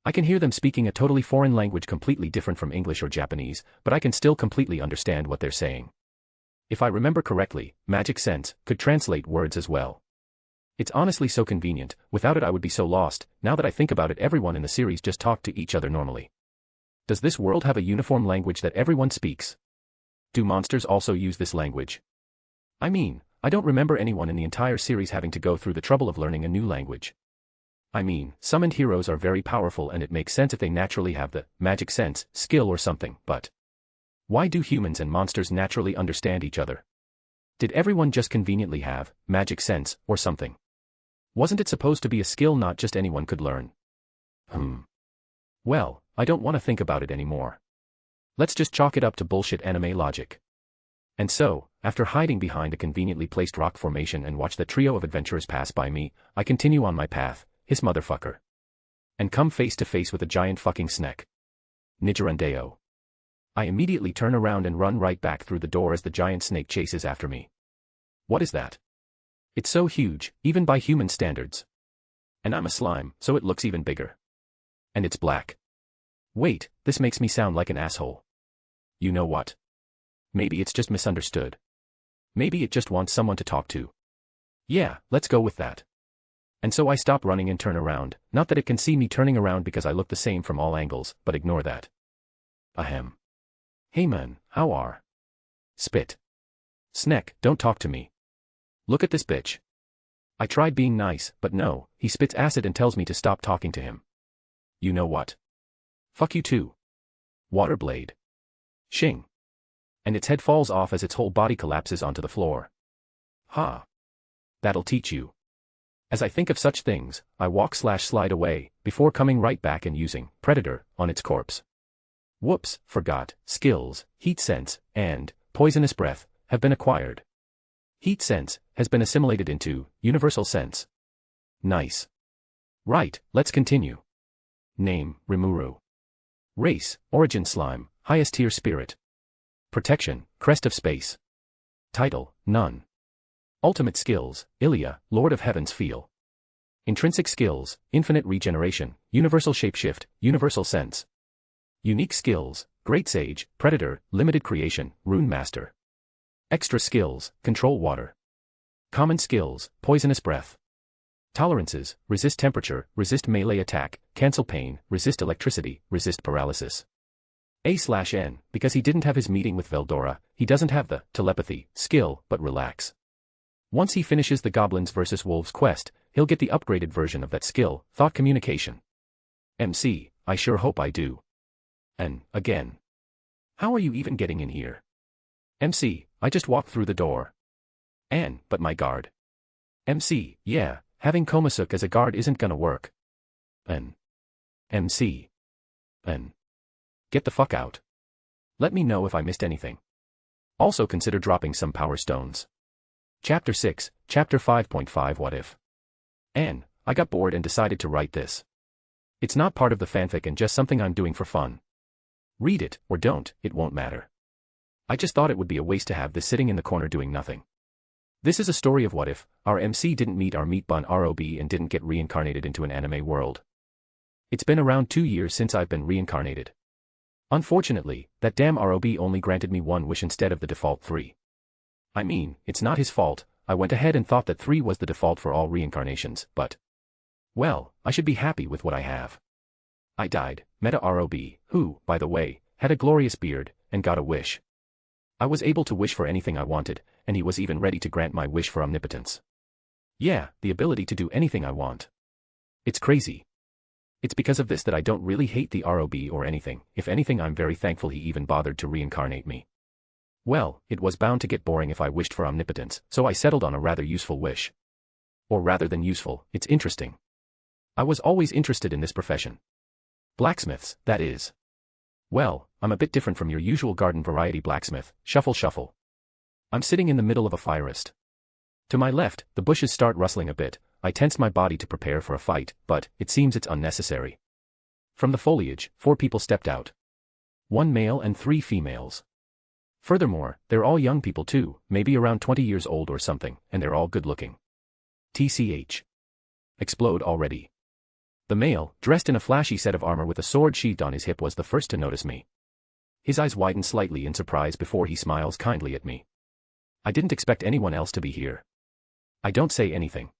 I can hear them speaking a totally foreign language completely different from English or Japanese, but I can still completely understand what they're saying. If I remember correctly, Magic Sense could translate words as well. It's honestly so convenient, without it I would be so lost. Now that I think about it, everyone in the series just talked to each other normally. Does this world have a uniform language that everyone speaks? Do monsters also use this language? I mean, I don't remember anyone in the entire series having to go through the trouble of learning a new language. I mean, summoned heroes are very powerful and it makes sense if they naturally have the magic sense skill or something, but why do humans and monsters naturally understand each other? Did everyone just conveniently have magic sense or something? Wasn't it supposed to be a skill not just anyone could learn? Well, I don't want to think about it anymore. Let's just chalk it up to bullshit anime logic. And so, after hiding behind a conveniently placed rock formation and watch the trio of adventurers pass by me, I continue on my path, his motherfucker. And come face to face with a giant fucking snake. Nigerundeo. I immediately turn around and run right back through the door as the giant snake chases after me. What is that? It's so huge, even by human standards. And I'm a slime, so it looks even bigger. And it's black. Wait, this makes me sound like an asshole. You know what? Maybe it's just misunderstood. Maybe it just wants someone to talk to. Yeah, let's go with that. And so I stop running and turn around, not that it can see me turning around because I look the same from all angles, but ignore that. Ahem. Hey man, how are? Spit. Snek, don't talk to me. Look at this bitch. I tried being nice, but no, he spits acid and tells me to stop talking to him. You know what? Fuck you too. Waterblade. Shing. And its head falls off as its whole body collapses onto the floor. Ha. That'll teach you. As I think of such things, I walk/slide away, before coming right back and using Predator on its corpse. Whoops, forgot, skills, Heat Sense, and Poisonous Breath have been acquired. Heat Sense has been assimilated into Universal Sense. Nice. Right, let's continue. Name, Rimuru. Race, Origin Slime, highest tier spirit. Protection, Crest of Space. Title, None. Ultimate skills, Ilia, Lord of Heaven's Feel. Intrinsic skills, Infinite Regeneration, Universal Shapeshift, Universal Sense. Unique skills, Great Sage, Predator, Limited Creation, Rune Master. Extra skills, Control Water. Common skills, Poisonous Breath. Tolerances, Resist Temperature, Resist Melee Attack, Cancel Pain, Resist Electricity, Resist Paralysis. A/N, because he didn't have his meeting with Veldora, he doesn't have the telepathy skill, but relax. Once he finishes the Goblins vs. Wolves quest, he'll get the upgraded version of that skill, Thought Communication. MC, I sure hope I do. And, again. How are you even getting in here? MC, I just walked through the door. But my guard. MC, yeah, having Komasuk as a guard isn't gonna work. MC. Get the fuck out. Let me know if I missed anything. Also consider dropping some power stones. Chapter 6, Chapter 5.5 What If? I got bored and decided to write this. It's not part of the fanfic and just something I'm doing for fun. Read it, or don't, it won't matter. I just thought it would be a waste to have this sitting in the corner doing nothing. This is a story of what if our MC didn't meet our meat bun ROB and didn't get reincarnated into an anime world. It's been around 2 years since I've been reincarnated. Unfortunately, that damn ROB only granted me 1 wish instead of the default 3. I mean, it's not his fault, I went ahead and thought that 3 was the default for all reincarnations, but... well, I should be happy with what I have. I died, met a ROB, who, by the way, had a glorious beard, and got a wish. I was able to wish for anything I wanted, and he was even ready to grant my wish for omnipotence. Yeah, the ability to do anything I want. It's crazy. It's because of this that I don't really hate the ROB or anything. If anything, I'm very thankful he even bothered to reincarnate me. Well, it was bound to get boring if I wished for omnipotence, so I settled on a rather useful wish. Or rather than useful, it's interesting. I was always interested in this profession. Blacksmiths, that is. Well, I'm a bit different from your usual garden variety blacksmith, shuffle shuffle. I'm sitting in the middle of a forest. To my left, the bushes start rustling a bit. I tense my body to prepare for a fight, but it seems it's unnecessary. From the foliage, 4 people stepped out. 1 male and 3 females. Furthermore, they're all young people too, maybe around 20 years old or something, and they're all good-looking. TCH. Explode already. The male, dressed in a flashy set of armor with a sword sheathed on his hip, was the first to notice me. His eyes widen slightly in surprise before he smiles kindly at me. I didn't expect anyone else to be here. I don't say anything.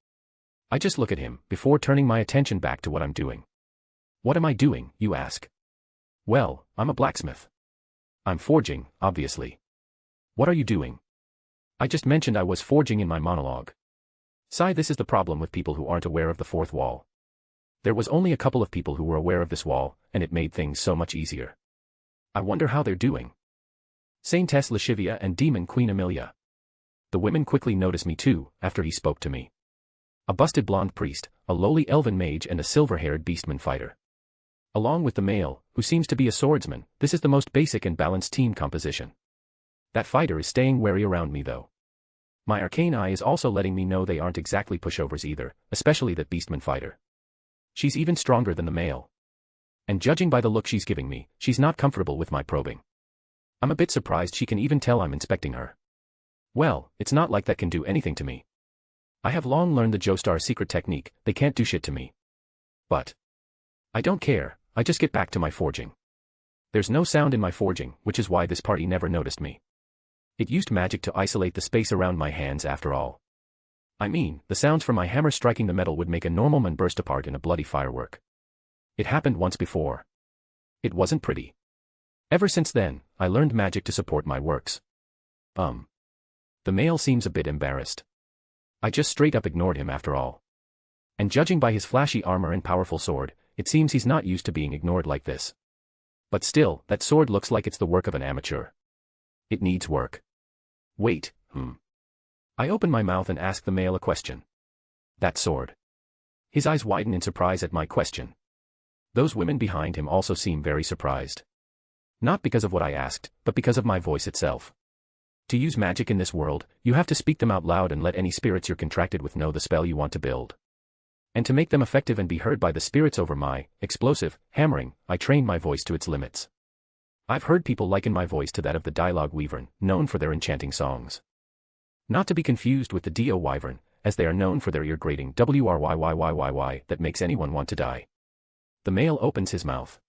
I just look at him, before turning my attention back to what I'm doing. What am I doing, you ask? Well, I'm a blacksmith. I'm forging, obviously. What are you doing? I just mentioned I was forging in my monologue. Sigh, this is the problem with people who aren't aware of the 4th wall. There was only a couple of people who were aware of this wall, and it made things so much easier. I wonder how they're doing. Saintess Lashivia and Demon Queen Amelia. The women quickly notice me too, after he spoke to me. A busted blonde priest, a lowly elven mage and a silver-haired beastman fighter. Along with the male, who seems to be a swordsman, this is the most basic and balanced team composition. That fighter is staying wary around me though. My arcane eye is also letting me know they aren't exactly pushovers either, especially that beastman fighter. She's even stronger than the male. And judging by the look she's giving me, she's not comfortable with my probing. I'm a bit surprised she can even tell I'm inspecting her. Well, it's not like that can do anything to me. I have long learned the Joestar secret technique, they can't do shit to me. But I don't care, I just get back to my forging. There's no sound in my forging, which is why this party never noticed me. It used magic to isolate the space around my hands after all. I mean, the sounds from my hammer striking the metal would make a normal man burst apart in a bloody firework. It happened once before. It wasn't pretty. Ever since then, I learned magic to support my works. The male seems a bit embarrassed. I just straight up ignored him after all. And judging by his flashy armor and powerful sword, it seems he's not used to being ignored like this. But still, that sword looks like it's the work of an amateur. It needs work. Wait, I open my mouth and ask the male a question. That sword. His eyes widen in surprise at my question. Those women behind him also seem very surprised. Not because of what I asked, but because of my voice itself. To use magic in this world, you have to speak them out loud and let any spirits you're contracted with know the spell you want to build. And to make them effective and be heard by the spirits over my explosive hammering, I train my voice to its limits. I've heard people liken my voice to that of the dialogue wyvern, known for their enchanting songs. Not to be confused with the Dio wyvern, as they are known for their ear-grating wryyyyyy that makes anyone want to die. The male opens his mouth.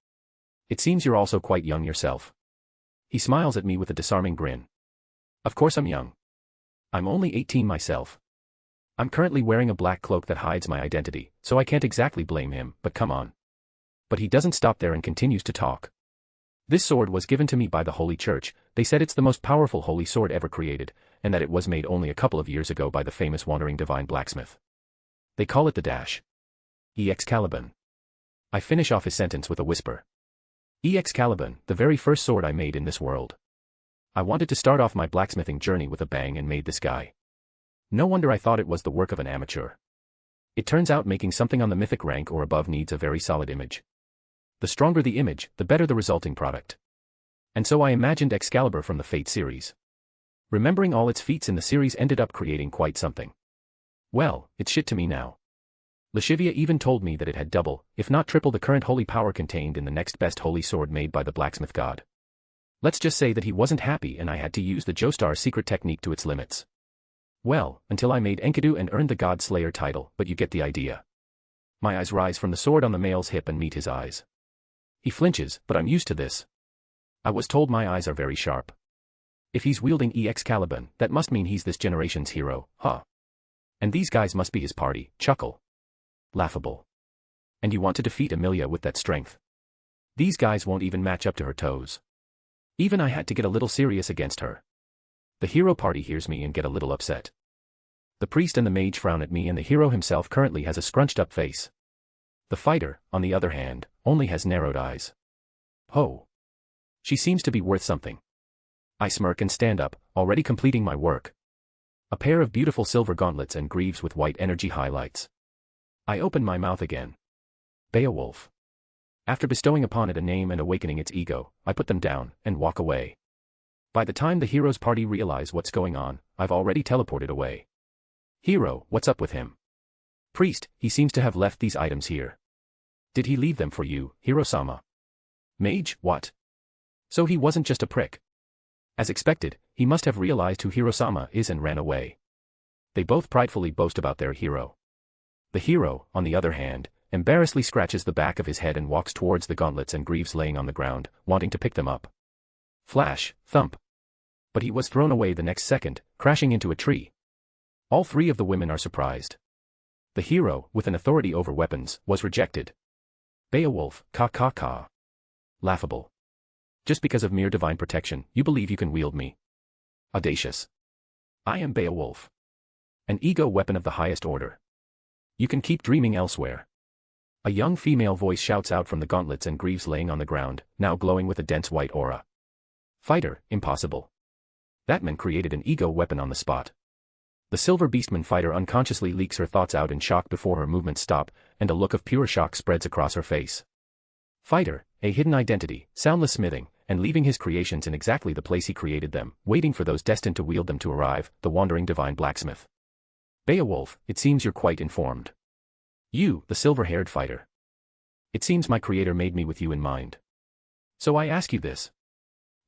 It seems you're also quite young yourself. He smiles at me with a disarming grin. Of course I'm young. I'm only 18 myself. I'm currently wearing a black cloak that hides my identity, so I can't exactly blame him, but come on. But he doesn't stop there and continues to talk. This sword was given to me by the Holy Church. They said it's the most powerful holy sword ever created, and that it was made only a couple of years ago by the famous wandering divine blacksmith. They call it the Dash. Excalibur. I finish off his sentence with a whisper. Excalibur, the very first sword I made in this world. I wanted to start off my blacksmithing journey with a bang and made this guy. No wonder I thought it was the work of an amateur. It turns out making something on the mythic rank or above needs a very solid image. The stronger the image, the better the resulting product. And so I imagined Excalibur from the Fate series. Remembering all its feats in the series ended up creating quite something. Well, it's shit to me now. Lashivia even told me that it had double, if not triple the current holy power contained in the next best holy sword made by the blacksmith god. Let's just say that he wasn't happy and I had to use the Joestar secret technique to its limits. Well, until I made Enkidu and earned the God Slayer title, but you get the idea. My eyes rise from the sword on the male's hip and meet his eyes. He flinches, but I'm used to this. I was told my eyes are very sharp. If he's wielding Excalibur, that must mean he's this generation's hero, huh? And these guys must be his party, chuckle. Laughable. And you want to defeat Emilia with that strength? These guys won't even match up to her toes. Even I had to get a little serious against her. The hero party hears me and get a little upset. The priest and the mage frown at me and the hero himself currently has a scrunched up face. The fighter, on the other hand, only has narrowed eyes. Oh. She seems to be worth something. I smirk and stand up, already completing my work. A pair of beautiful silver gauntlets and greaves with white energy highlights. I open my mouth again. Beowulf. After bestowing upon it a name and awakening its ego, I put them down and walk away. By the time the hero's party realize what's going on, I've already teleported away. Hero, what's up with him? Priest, he seems to have left these items here. Did he leave them for you, Hiro-sama? Mage, what? So he wasn't just a prick. As expected, he must have realized who Hiro-sama is and ran away. They both pridefully boast about their hero. The hero, on the other hand, embarrassedly scratches the back of his head and walks towards the gauntlets and greaves laying on the ground, wanting to pick them up. Flash, thump. But he was thrown away the next second, crashing into a tree. All three of the women are surprised. The hero, with an authority over weapons, was rejected. Beowulf, ka. Laughable. Just because of mere divine protection, you believe you can wield me. Audacious. I am Beowulf. An ego weapon of the highest order. You can keep dreaming elsewhere. A young female voice shouts out from the gauntlets and greaves laying on the ground, now glowing with a dense white aura. Fighter, impossible. That man created an ego weapon on the spot. The silver beastman fighter unconsciously leaks her thoughts out in shock before her movements stop, and a look of pure shock spreads across her face. Fighter, a hidden identity, soundless smithing, and leaving his creations in exactly the place he created them, waiting for those destined to wield them to arrive, the wandering divine blacksmith. Beowulf, it seems you're quite informed. You, the silver-haired fighter. It seems my creator made me with you in mind. So I ask you this.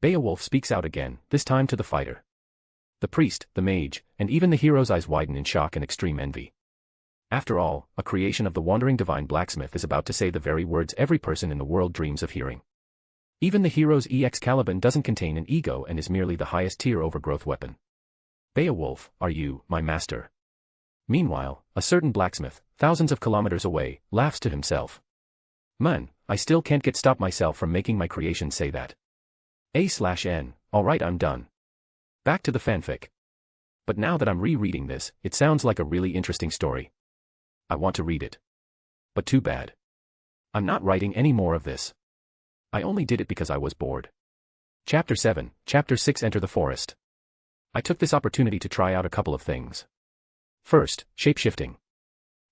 Beowulf speaks out again, this time to the fighter. The priest, the mage, and even the hero's eyes widen in shock and extreme envy. After all, a creation of the wandering divine blacksmith is about to say the very words every person in the world dreams of hearing. Even the hero's Excalibur doesn't contain an ego and is merely the highest tier overgrowth weapon. Beowulf, are you, my master? Meanwhile, a certain blacksmith, thousands of kilometers away, laughs to himself. Man, I still can't stop myself from making my creation say that. A/N, alright, I'm done. Back to the fanfic. But now that I'm rereading this, it sounds like a really interesting story. I want to read it. But too bad. I'm not writing any more of this. I only did it because I was bored. Chapter 7, Chapter 6 Enter the Forest. I took this opportunity to try out a couple of things. First, shapeshifting.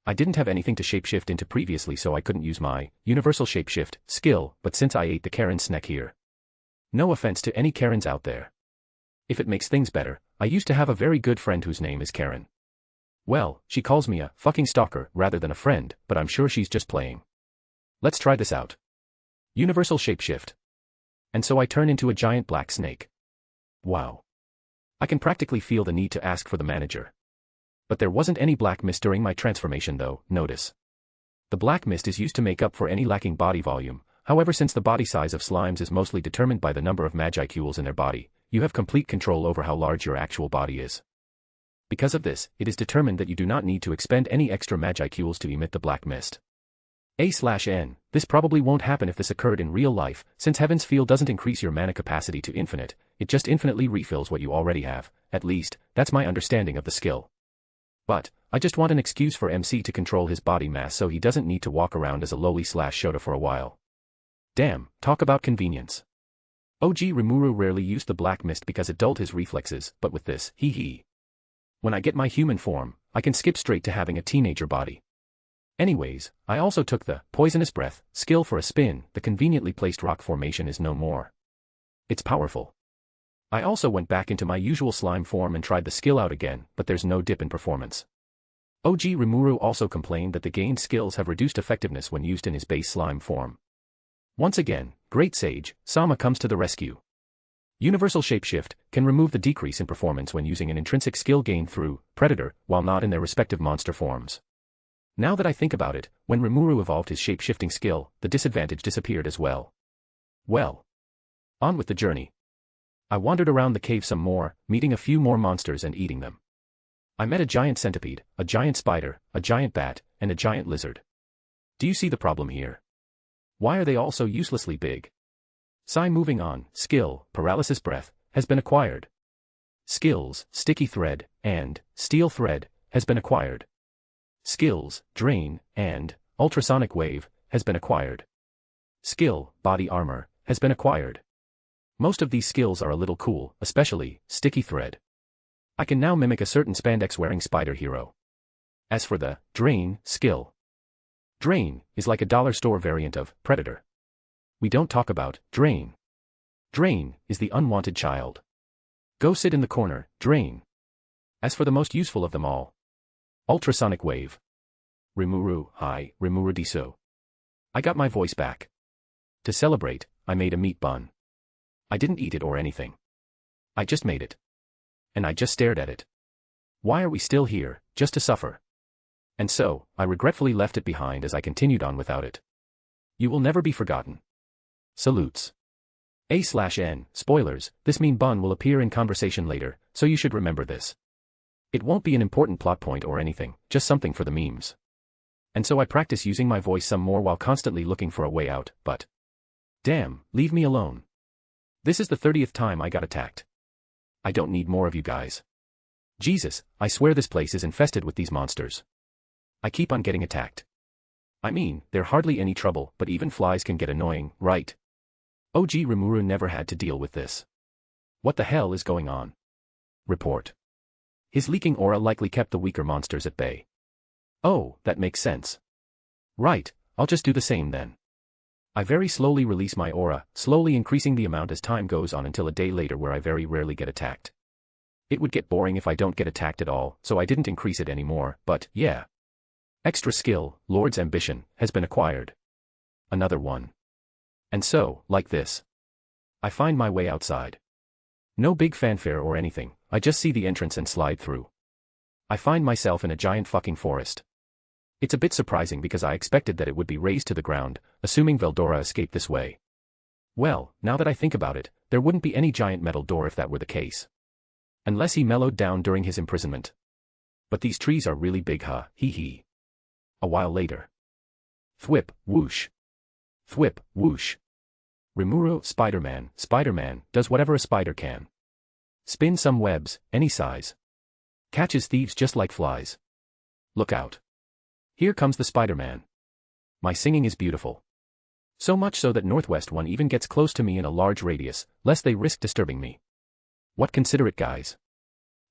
I didn't have anything to shapeshift into previously, so I couldn't use my universal shapeshift skill, but since I ate the Karen snack here. No offense to any Karens out there. If it makes things better, I used to have a very good friend whose name is Karen. Well, she calls me a fucking stalker rather than a friend, but I'm sure she's just playing. Let's try this out. Universal shapeshift. And so I turn into a giant black snake. Wow. I can practically feel the need to ask for the manager. But there wasn't any black mist during my transformation though, notice. The black mist is used to make up for any lacking body volume, however since the body size of slimes is mostly determined by the number of magicules in their body, you have complete control over how large your actual body is. Because of this, it is determined that you do not need to expend any extra magicules to emit the black mist. A/N, this probably won't happen if this occurred in real life, since Heaven's Feel doesn't increase your mana capacity to infinite, it just infinitely refills what you already have, at least, that's my understanding of the skill. But, I just want an excuse for MC to control his body mass so he doesn't need to walk around as a lowly/Shota for a while. Damn, talk about convenience. OG Rimuru rarely used the black mist because it dulled his reflexes, but with this, hee. When I get my human form, I can skip straight to having a teenager body. Anyways, I also took the poisonous breath skill for a spin, the conveniently placed rock formation is no more. It's powerful. I also went back into my usual slime form and tried the skill out again, but there's no dip in performance. OG Rimuru also complained that the gained skills have reduced effectiveness when used in his base slime form. Once again, Great Sage, Sama comes to the rescue. Universal Shapeshift can remove the decrease in performance when using an intrinsic skill gained through Predator, while not in their respective monster forms. Now that I think about it, when Rimuru evolved his shapeshifting skill, the disadvantage disappeared as well. Well. On with the journey. I wandered around the cave some more, meeting a few more monsters and eating them. I met a giant centipede, a giant spider, a giant bat, and a giant lizard. Do you see the problem here? Why are they all so uselessly big? Moving on, skill, paralysis breath, has been acquired. Skills, sticky thread, and steel thread, has been acquired. Skills, drain, and ultrasonic wave, has been acquired. Skill, body armor, has been acquired. Most of these skills are a little cool, especially sticky thread. I can now mimic a certain spandex-wearing spider hero. As for the drain skill, drain is like a dollar store variant of Predator. We don't talk about drain. Drain is the unwanted child. Go sit in the corner, drain. As for the most useful of them all, ultrasonic wave. Rimuru, hi, Rimuru Diso. I got my voice back. To celebrate, I made a meat bun. I didn't eat it or anything. I just made it. And I just stared at it. Why are we still here, just to suffer? And so, I regretfully left it behind as I continued on without it. You will never be forgotten. Salutes. A/N, spoilers, this mean bun will appear in conversation later, so you should remember this. It won't be an important plot point or anything, just something for the memes. And so I practice using my voice some more while constantly looking for a way out, but damn, leave me alone. This is the 30th time I got attacked. I don't need more of you guys. Jesus, I swear this place is infested with these monsters. I keep on getting attacked. I mean, they're hardly any trouble, but even flies can get annoying, right? OG Rimuru never had to deal with this. What the hell is going on? Report. His leaking aura likely kept the weaker monsters at bay. Oh, that makes sense. Right, I'll just do the same then. I very slowly release my aura, slowly increasing the amount as time goes on until a day later where I very rarely get attacked. It would get boring if I don't get attacked at all, so I didn't increase it anymore, but, yeah. Extra skill, Lord's Ambition, has been acquired. Another one. And so, like this. I find my way outside. No big fanfare or anything, I just see the entrance and slide through. I find myself in a giant fucking forest. It's a bit surprising because I expected that it would be razed to the ground, assuming Veldora escaped this way. Well, now that I think about it, there wouldn't be any giant metal door if that were the case. Unless he mellowed down during his imprisonment. But these trees are really big, huh, hee hee. A while later. Thwip, whoosh. Thwip, whoosh. Rimuru, Spider-Man, does whatever a spider can. Spin some webs, any size. Catches thieves just like flies. Look out. Here comes the Spider-Man. My singing is beautiful. So much so that Northwest One even gets close to me in a large radius, lest they risk disturbing me. What considerate guys.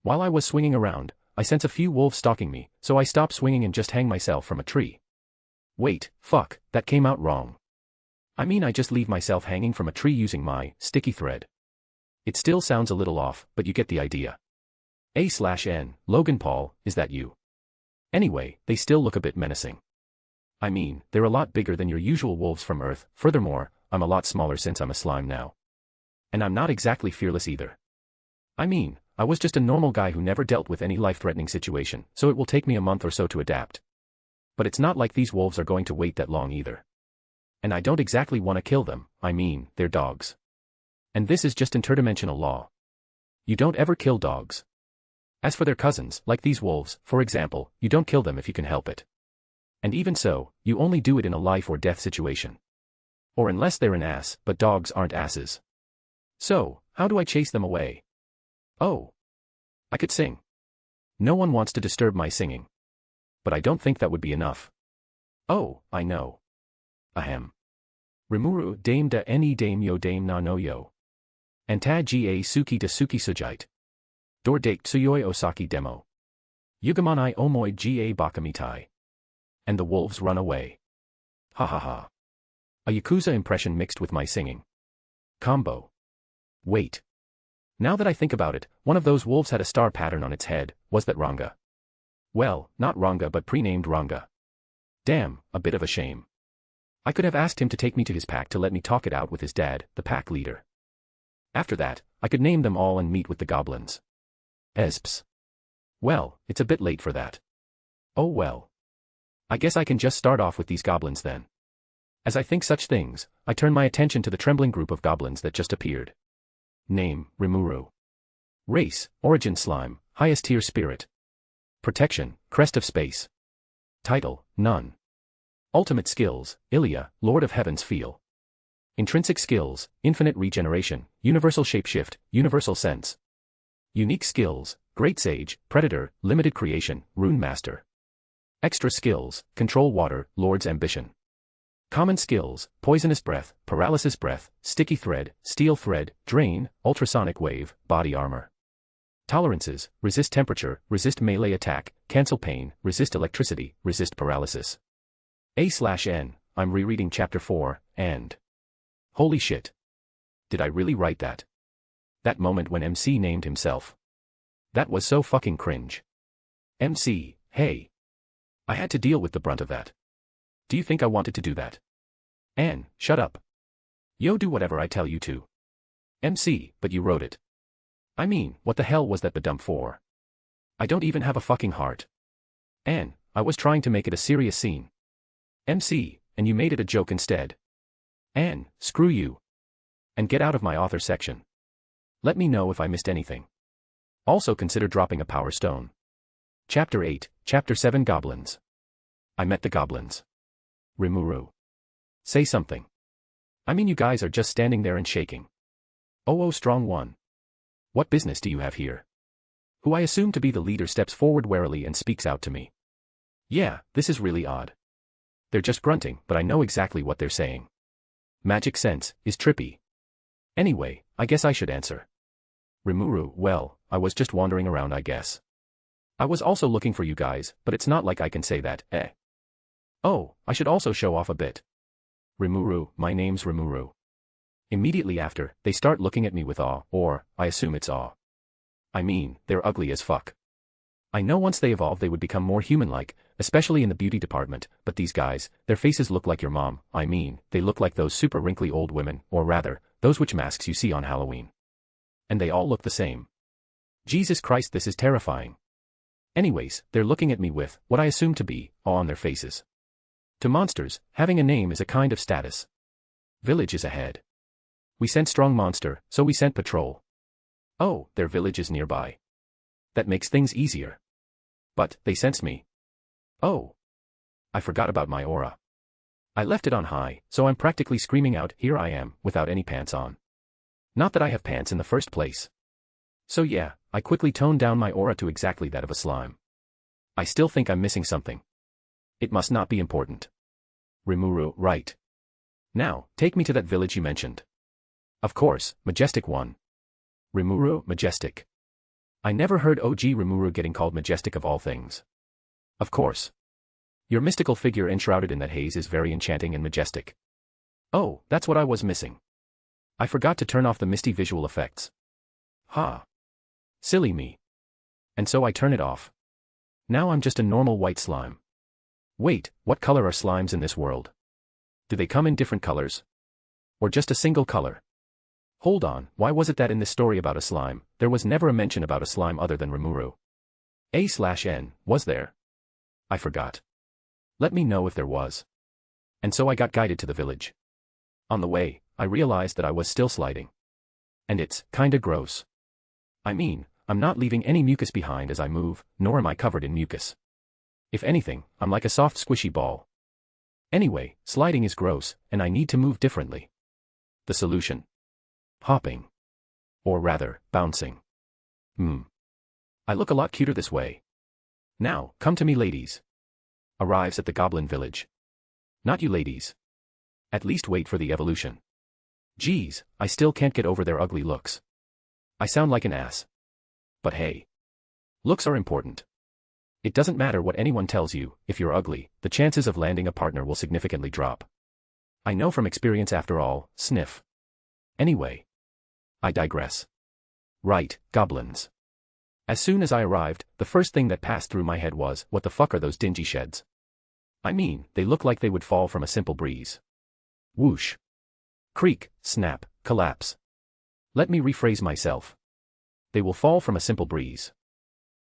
While I was swinging around, I sense a few wolves stalking me, so I stop swinging and just hang myself from a tree. Wait, fuck, that came out wrong. I mean I just leave myself hanging from a tree using my sticky thread. It still sounds a little off, but you get the idea. A/N, Logan Paul, is that you? Anyway, they still look a bit menacing. I mean, they're a lot bigger than your usual wolves from Earth, furthermore, I'm a lot smaller since I'm a slime now. And I'm not exactly fearless either. I mean, I was just a normal guy who never dealt with any life-threatening situation, so it will take me a month or so to adapt. But it's not like these wolves are going to wait that long either. And I don't exactly want to kill them, I mean, they're dogs. And this is just interdimensional law. You don't ever kill dogs. As for their cousins, like these wolves, for example, you don't kill them if you can help it. And even so, you only do it in a life or death situation. Or unless they're an ass, but dogs aren't asses. So, how do I chase them away? Oh. I could sing. No one wants to disturb my singing. But I don't think that would be enough. Oh, I know. Ahem. Rimuru dame da any dame yo dame na no yo. Anta ga suki da suki sujite. Dor dake tsuyoi osaki demo. Yugamanai omoi ga bakamitai. And the wolves run away. Ha ha ha. A Yakuza impression mixed with my singing. Combo. Wait. Now that I think about it, one of those wolves had a star pattern on its head, was that Ranga? Well, not Ranga but pre-named Ranga. Damn, a bit of a shame. I could have asked him to take me to his pack to let me talk it out with his dad, the pack leader. After that, I could name them all and meet with the goblins. Esps. Well, it's a bit late for that. Oh well. I guess I can just start off with these goblins then. As I think such things, I turn my attention to the trembling group of goblins that just appeared. Name, Rimuru. Race, Origin Slime, Highest Tier Spirit. Protection, Crest of Space. Title, None. Ultimate Skills, Ilya, Lord of Heaven's Feel. Intrinsic Skills, Infinite Regeneration, Universal Shapeshift, Universal Sense. Unique Skills, Great Sage, Predator, Limited Creation, Rune Master. Extra Skills, Control Water, Lord's Ambition. Common Skills, Poisonous Breath, Paralysis Breath, Sticky Thread, Steel Thread, Drain, Ultrasonic Wave, Body Armor. Tolerances, Resist Temperature, Resist Melee Attack, Cancel Pain, Resist Electricity, Resist Paralysis. A/N, I'm rereading Chapter 4, and... Holy shit. Did I really write that? That moment when MC named himself. That was so fucking cringe. MC, hey. I had to deal with the brunt of that. Do you think I wanted to do that? Anne, shut up. Yo, do whatever I tell you to. MC, but you wrote it. I mean, what the hell was that badump for? I don't even have a fucking heart. Anne, I was trying to make it a serious scene. MC, and you made it a joke instead. Anne, screw you. And get out of my author section. Let me know if I missed anything. Also consider dropping a power stone. Chapter 8, Chapter 7 Goblins. I met the goblins. Rimuru. Say something. I mean you guys are just standing there and shaking. Oh strong one. What business do you have here? Who I assume to be the leader steps forward warily and speaks out to me. Yeah, this is really odd. They're just grunting, but I know exactly what they're saying. Magic sense is trippy. Anyway, I guess I should answer. Rimuru, well, I was just wandering around I guess. I was also looking for you guys, but it's not like I can say that, eh? Oh, I should also show off a bit. Rimuru, my name's Rimuru. Immediately after, they start looking at me with awe, or, I assume it's awe. I mean, they're ugly as fuck. I know once they evolve they would become more human-like, especially in the beauty department, but these guys, their faces look like your mom. I mean, they look like those super wrinkly old women, or rather, those witch masks you see on Halloween. And they all look the same. Jesus Christ, this is terrifying. Anyways, they're looking at me with, what I assume to be, awe on their faces. To monsters, having a name is a kind of status. Village is ahead. We sent strong monster, so we sent patrol. Oh, their village is nearby. That makes things easier. But, they sense me. Oh. I forgot about my aura. I left it on high, so I'm practically screaming out, here I am, without any pants on. Not that I have pants in the first place. So yeah, I quickly toned down my aura to exactly that of a slime. I still think I'm missing something. It must not be important. Rimuru, right. Now, take me to that village you mentioned. Of course, Majestic One. Rimuru, Majestic. I never heard OG Rimuru getting called Majestic of all things. Of course. Your mystical figure enshrouded in that haze is very enchanting and majestic. Oh, that's what I was missing. I forgot to turn off the misty visual effects. Ha. Silly me. And so I turn it off. Now I'm just a normal white slime. Wait, what color are slimes in this world? Do they come in different colors? Or just a single color? Hold on, why was it that in this story about a slime, there was never a mention about a slime other than Rimuru? A/N, was there? I forgot. Let me know if there was. And so I got guided to the village. On the way, I realized that I was still sliding. And it's kinda gross. I mean, I'm not leaving any mucus behind as I move, nor am I covered in mucus. If anything, I'm like a soft squishy ball. Anyway, sliding is gross, and I need to move differently. The solution. Hopping. Or rather, bouncing. I look a lot cuter this way. Now, come to me ladies. Arrives at the goblin village. Not you ladies. At least wait for the evolution. Geez, I still can't get over their ugly looks. I sound like an ass. But hey. Looks are important. It doesn't matter what anyone tells you, if you're ugly, the chances of landing a partner will significantly drop. I know from experience after all, sniff. Anyway. I digress. Right, goblins. As soon as I arrived, the first thing that passed through my head was, what the fuck are those dingy sheds? I mean, they look like they would fall from a simple breeze. Whoosh. Creak, snap, collapse. Let me rephrase myself. They will fall from a simple breeze.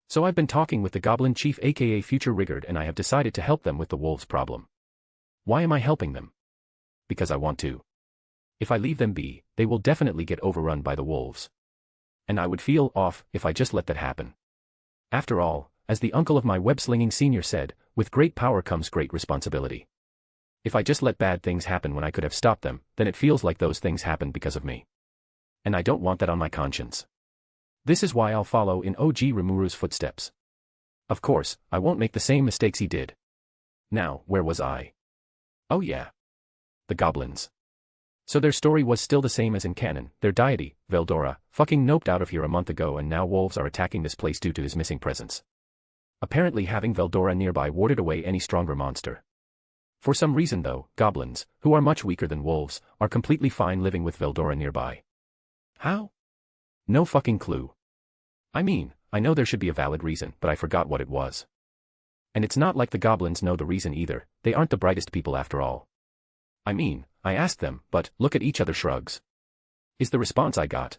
So I've been talking with the Goblin Chief aka Future Rigard and I have decided to help them with the wolves problem. Why am I helping them? Because I want to. If I leave them be, they will definitely get overrun by the wolves. And I would feel off if I just let that happen. After all, as the uncle of my web-slinging senior said, with great power comes great responsibility. If I just let bad things happen when I could have stopped them, then it feels like those things happened because of me. And I don't want that on my conscience. This is why I'll follow in OG Rimuru's footsteps. Of course, I won't make the same mistakes he did. Now, where was I? Oh yeah. The goblins. So their story was still the same as in canon, their deity, Veldora, fucking noped out of here a month ago and now wolves are attacking this place due to his missing presence. Apparently having Veldora nearby warded away any stronger monster. For some reason though, goblins, who are much weaker than wolves, are completely fine living with Veldora nearby. How? No fucking clue. I mean, I know there should be a valid reason, but I forgot what it was. And it's not like the goblins know the reason either, they aren't the brightest people after all. I mean, I asked them, but look at each other shrugs. Is the response I got.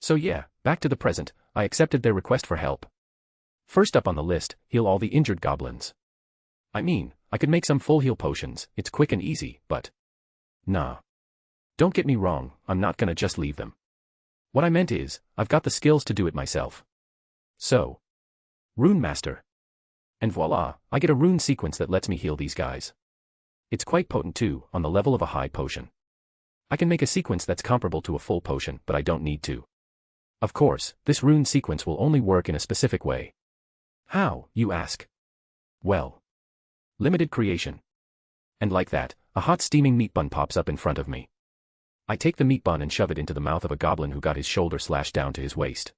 So yeah, back to the present, I accepted their request for help. First up on the list, heal all the injured goblins. I mean, I could make some full heal potions, it's quick and easy, but... Nah. Don't get me wrong, I'm not gonna just leave them. What I meant is, I've got the skills to do it myself. So. Rune Master. And voila, I get a rune sequence that lets me heal these guys. It's quite potent too, on the level of a high potion. I can make a sequence that's comparable to a full potion, but I don't need to. Of course, this rune sequence will only work in a specific way. How, you ask? Well. Limited creation. And like that, a hot steaming meat bun pops up in front of me. I take the meat bun and shove it into the mouth of a goblin who got his shoulder slashed down to his waist.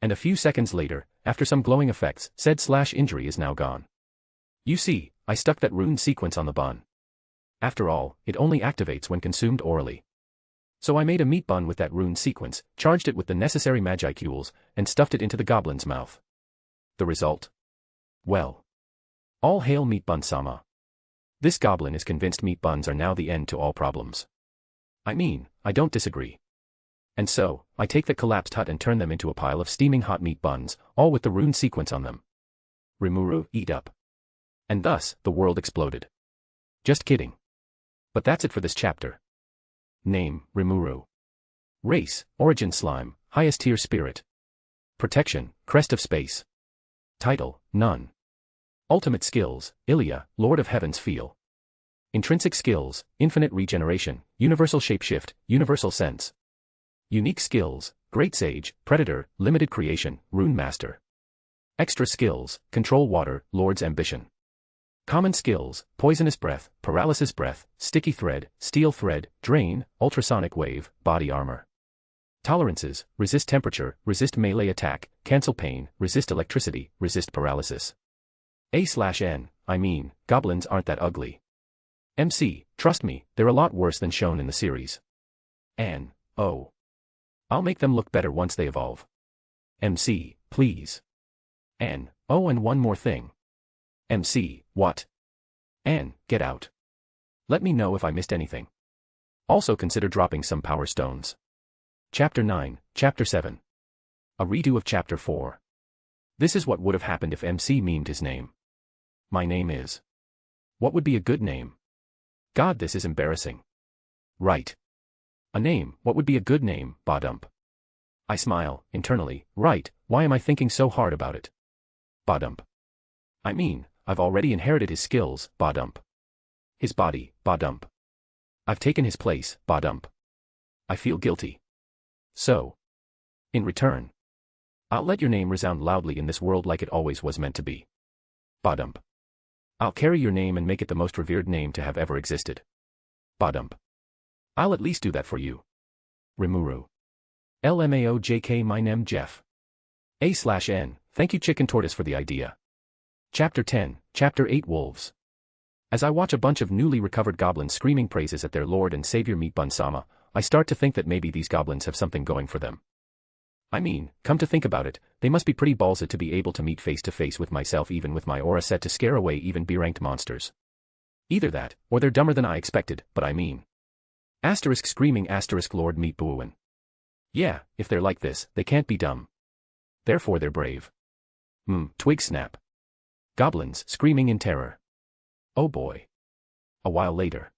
And a few seconds later, after some glowing effects, said/injury is now gone. You see, I stuck that rune sequence on the bun. After all, it only activates when consumed orally. So I made a meat bun with that rune sequence, charged it with the necessary magicules, and stuffed it into the goblin's mouth. The result? Well. All hail Meat Bun Sama. This goblin is convinced meat buns are now the end to all problems. I mean, I don't disagree. And so, I take that collapsed hut and turn them into a pile of steaming hot meat buns, all with the rune sequence on them. Rimuru, eat up. And thus, the world exploded. Just kidding. But that's it for this chapter. Name, Rimuru. Race, Origin Slime, Highest Tier Spirit. Protection, Crest of Space. Title, None. Ultimate Skills, Ilia, Lord of Heaven's Feel. Intrinsic Skills, Infinite Regeneration, Universal Shapeshift, Universal Sense. Unique Skills, Great Sage, Predator, Limited Creation, Rune Master. Extra Skills, Control Water, Lord's Ambition. Common Skills, Poisonous Breath, Paralysis Breath, Sticky Thread, Steel Thread, Drain, Ultrasonic Wave, Body Armor. Tolerances, Resist Temperature, Resist Melee Attack, Cancel Pain, Resist Electricity, Resist Paralysis. A/N, I mean, goblins aren't that ugly. MC, trust me, they're a lot worse than shown in the series. N, oh. I'll make them look better once they evolve. MC, please. N, oh, and one more thing. MC, what? N, get out. Let me know if I missed anything. Also consider dropping some power stones. Chapter 9, Chapter 7. A redo of Chapter 4. This is what would have happened if MC memed his name. My name is. What would be a good name? God, this is embarrassing. Right. A name, what would be a good name, Badump? I smile, internally, right, why am I thinking so hard about it? Badump. I mean, I've already inherited his skills, Badump. His body, Badump. I've taken his place, Badump. I feel guilty. So. In return. I'll let your name resound loudly in this world like it always was meant to be. Badump. I'll carry your name and make it the most revered name to have ever existed. Badump. I'll at least do that for you. Rimuru. LMAOJK, my name Jeff. A/N, thank you Chicken Tortoise for the idea. Chapter 10, Chapter 8 Wolves. As I watch a bunch of newly recovered goblins screaming praises at their lord and savior Meat Bun Sama, I start to think that maybe these goblins have something going for them. I mean, come to think about it, they must be pretty ballsy to be able to meet face to face with myself even with my aura set to scare away even B-ranked monsters. Either that, or they're dumber than I expected, but I mean. Asterisk screaming asterisk Lord Meat Buuin. Yeah, if they're like this, they can't be dumb. Therefore they're brave. Twig snap. Goblins screaming in terror. Oh boy. A while later.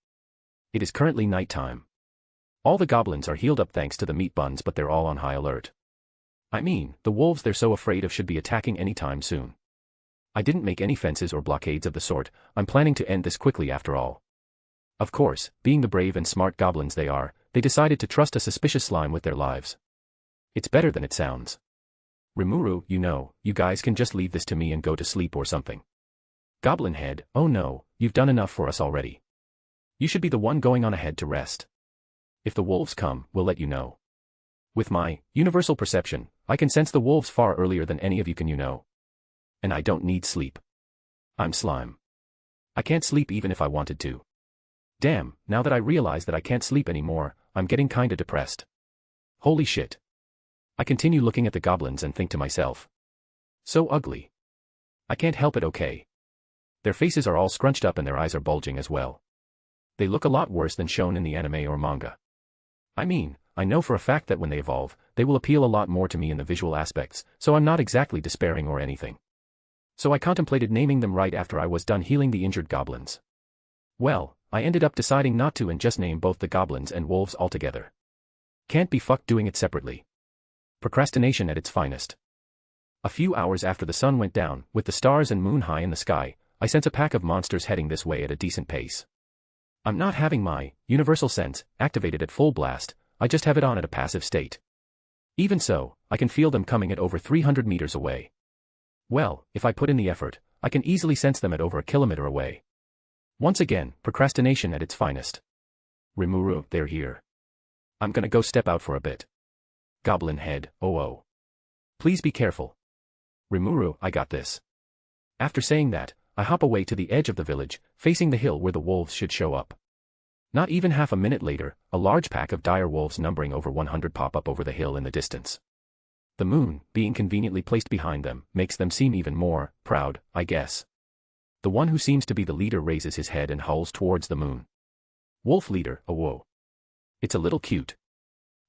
It is currently nighttime. All the goblins are healed up thanks to the meat buns, but they're all on high alert. I mean, the wolves they're so afraid of should be attacking any time soon. I didn't make any fences or blockades of the sort, I'm planning to end this quickly after all. Of course, being the brave and smart goblins they are, they decided to trust a suspicious slime with their lives. It's better than it sounds. Rimuru, you guys can just leave this to me and go to sleep or something. Goblin Head, oh no, you've done enough for us already. You should be the one going on ahead to rest. If the wolves come, we'll let you know. With my universal perception, I can sense the wolves far earlier than any of you can, And I don't need sleep. I'm slime. I can't sleep even if I wanted to. Damn, now that I realize that I can't sleep anymore, I'm getting kinda depressed. Holy shit. I continue looking at the goblins and think to myself. So ugly. I can't help it, okay. Their faces are all scrunched up and their eyes are bulging as well. They look a lot worse than shown in the anime or manga. I mean, I know for a fact that when they evolve, they will appeal a lot more to me in the visual aspects, so I'm not exactly despairing or anything. So I contemplated naming them right after I was done healing the injured goblins. Well, I ended up deciding not to and just name both the goblins and wolves altogether. Can't be fucked doing it separately. Procrastination at its finest. A few hours after the sun went down, with the stars and moon high in the sky, I sense a pack of monsters heading this way at a decent pace. I'm not having my universal sense activated at full blast, I just have it on at a passive state. Even so, I can feel them coming at over 300 meters away. Well, if I put in the effort, I can easily sense them at over a kilometer away. Once again, procrastination at its finest. Rimuru, they're here. I'm gonna go step out for a bit. Goblin Head, oh. Please be careful. Rimuru, I got this. After saying that, I hop away to the edge of the village, facing the hill where the wolves should show up. Not even half a minute later, a large pack of dire wolves numbering over 100 pop up over the hill in the distance. The moon, being conveniently placed behind them, makes them seem even more proud, I guess. The one who seems to be the leader raises his head and howls towards the moon. Wolf leader, oh whoa. It's a little cute.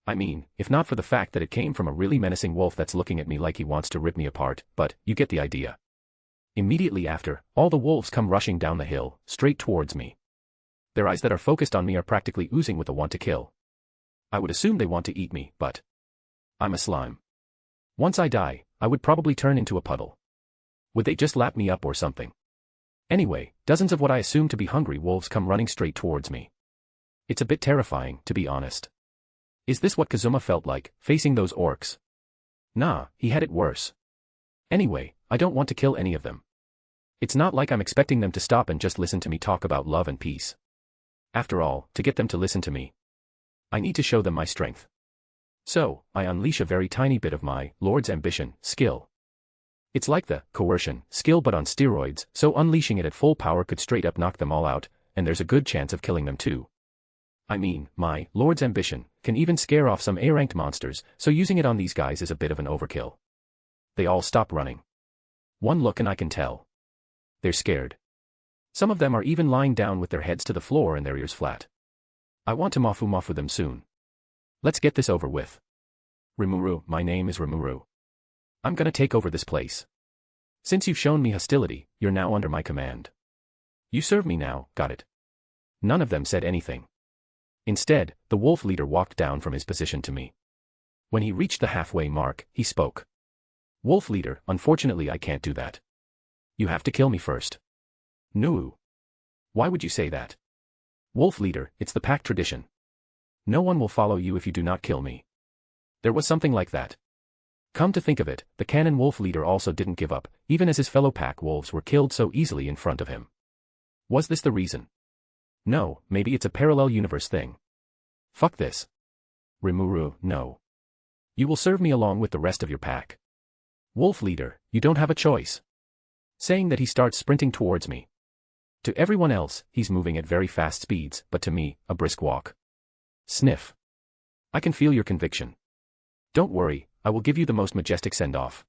I mean, if not for the fact that it came from a really menacing wolf that's looking at me like he wants to rip me apart, but you get the idea. Immediately after, all the wolves come rushing down the hill, straight towards me. Their eyes that are focused on me are practically oozing with a want to kill. I would assume they want to eat me, but I'm a slime. Once I die, I would probably turn into a puddle. Would they just lap me up or something? Anyway, dozens of what I assume to be hungry wolves come running straight towards me. It's a bit terrifying, to be honest. Is this what Kazuma felt like, facing those orcs? Nah, he had it worse. Anyway, I don't want to kill any of them. It's not like I'm expecting them to stop and just listen to me talk about love and peace. After all, to get them to listen to me, I need to show them my strength. So, I unleash a very tiny bit of my Lord's ambition skill. It's like the coercion skill but on steroids, so unleashing it at full power could straight up knock them all out, and there's a good chance of killing them too. I mean, my Lord's ambition can even scare off some A-ranked monsters, so using it on these guys is a bit of an overkill. They all stop running. One look and I can tell. They're scared. Some of them are even lying down with their heads to the floor and their ears flat. I want to mafu them soon. Let's get this over with. Rimuru, my name is Rimuru. I'm gonna take over this place. Since you've shown me hostility, you're now under my command. You serve me now, got it? None of them said anything. Instead, the wolf leader walked down from his position to me. When he reached the halfway mark, he spoke. Wolf leader, unfortunately I can't do that. You have to kill me first. No. Why would you say that? Wolf leader, it's the pack tradition. No one will follow you if you do not kill me. There was something like that. Come to think of it, the canon wolf leader also didn't give up, even as his fellow pack wolves were killed so easily in front of him. Was this the reason? No, maybe it's a parallel universe thing. Fuck this. Rimuru, no. You will serve me along with the rest of your pack. Wolf leader, you don't have a choice. Saying that he starts sprinting towards me. To everyone else, he's moving at very fast speeds, but to me, a brisk walk. Sniff. I can feel your conviction. Don't worry, I will give you the most majestic send-off.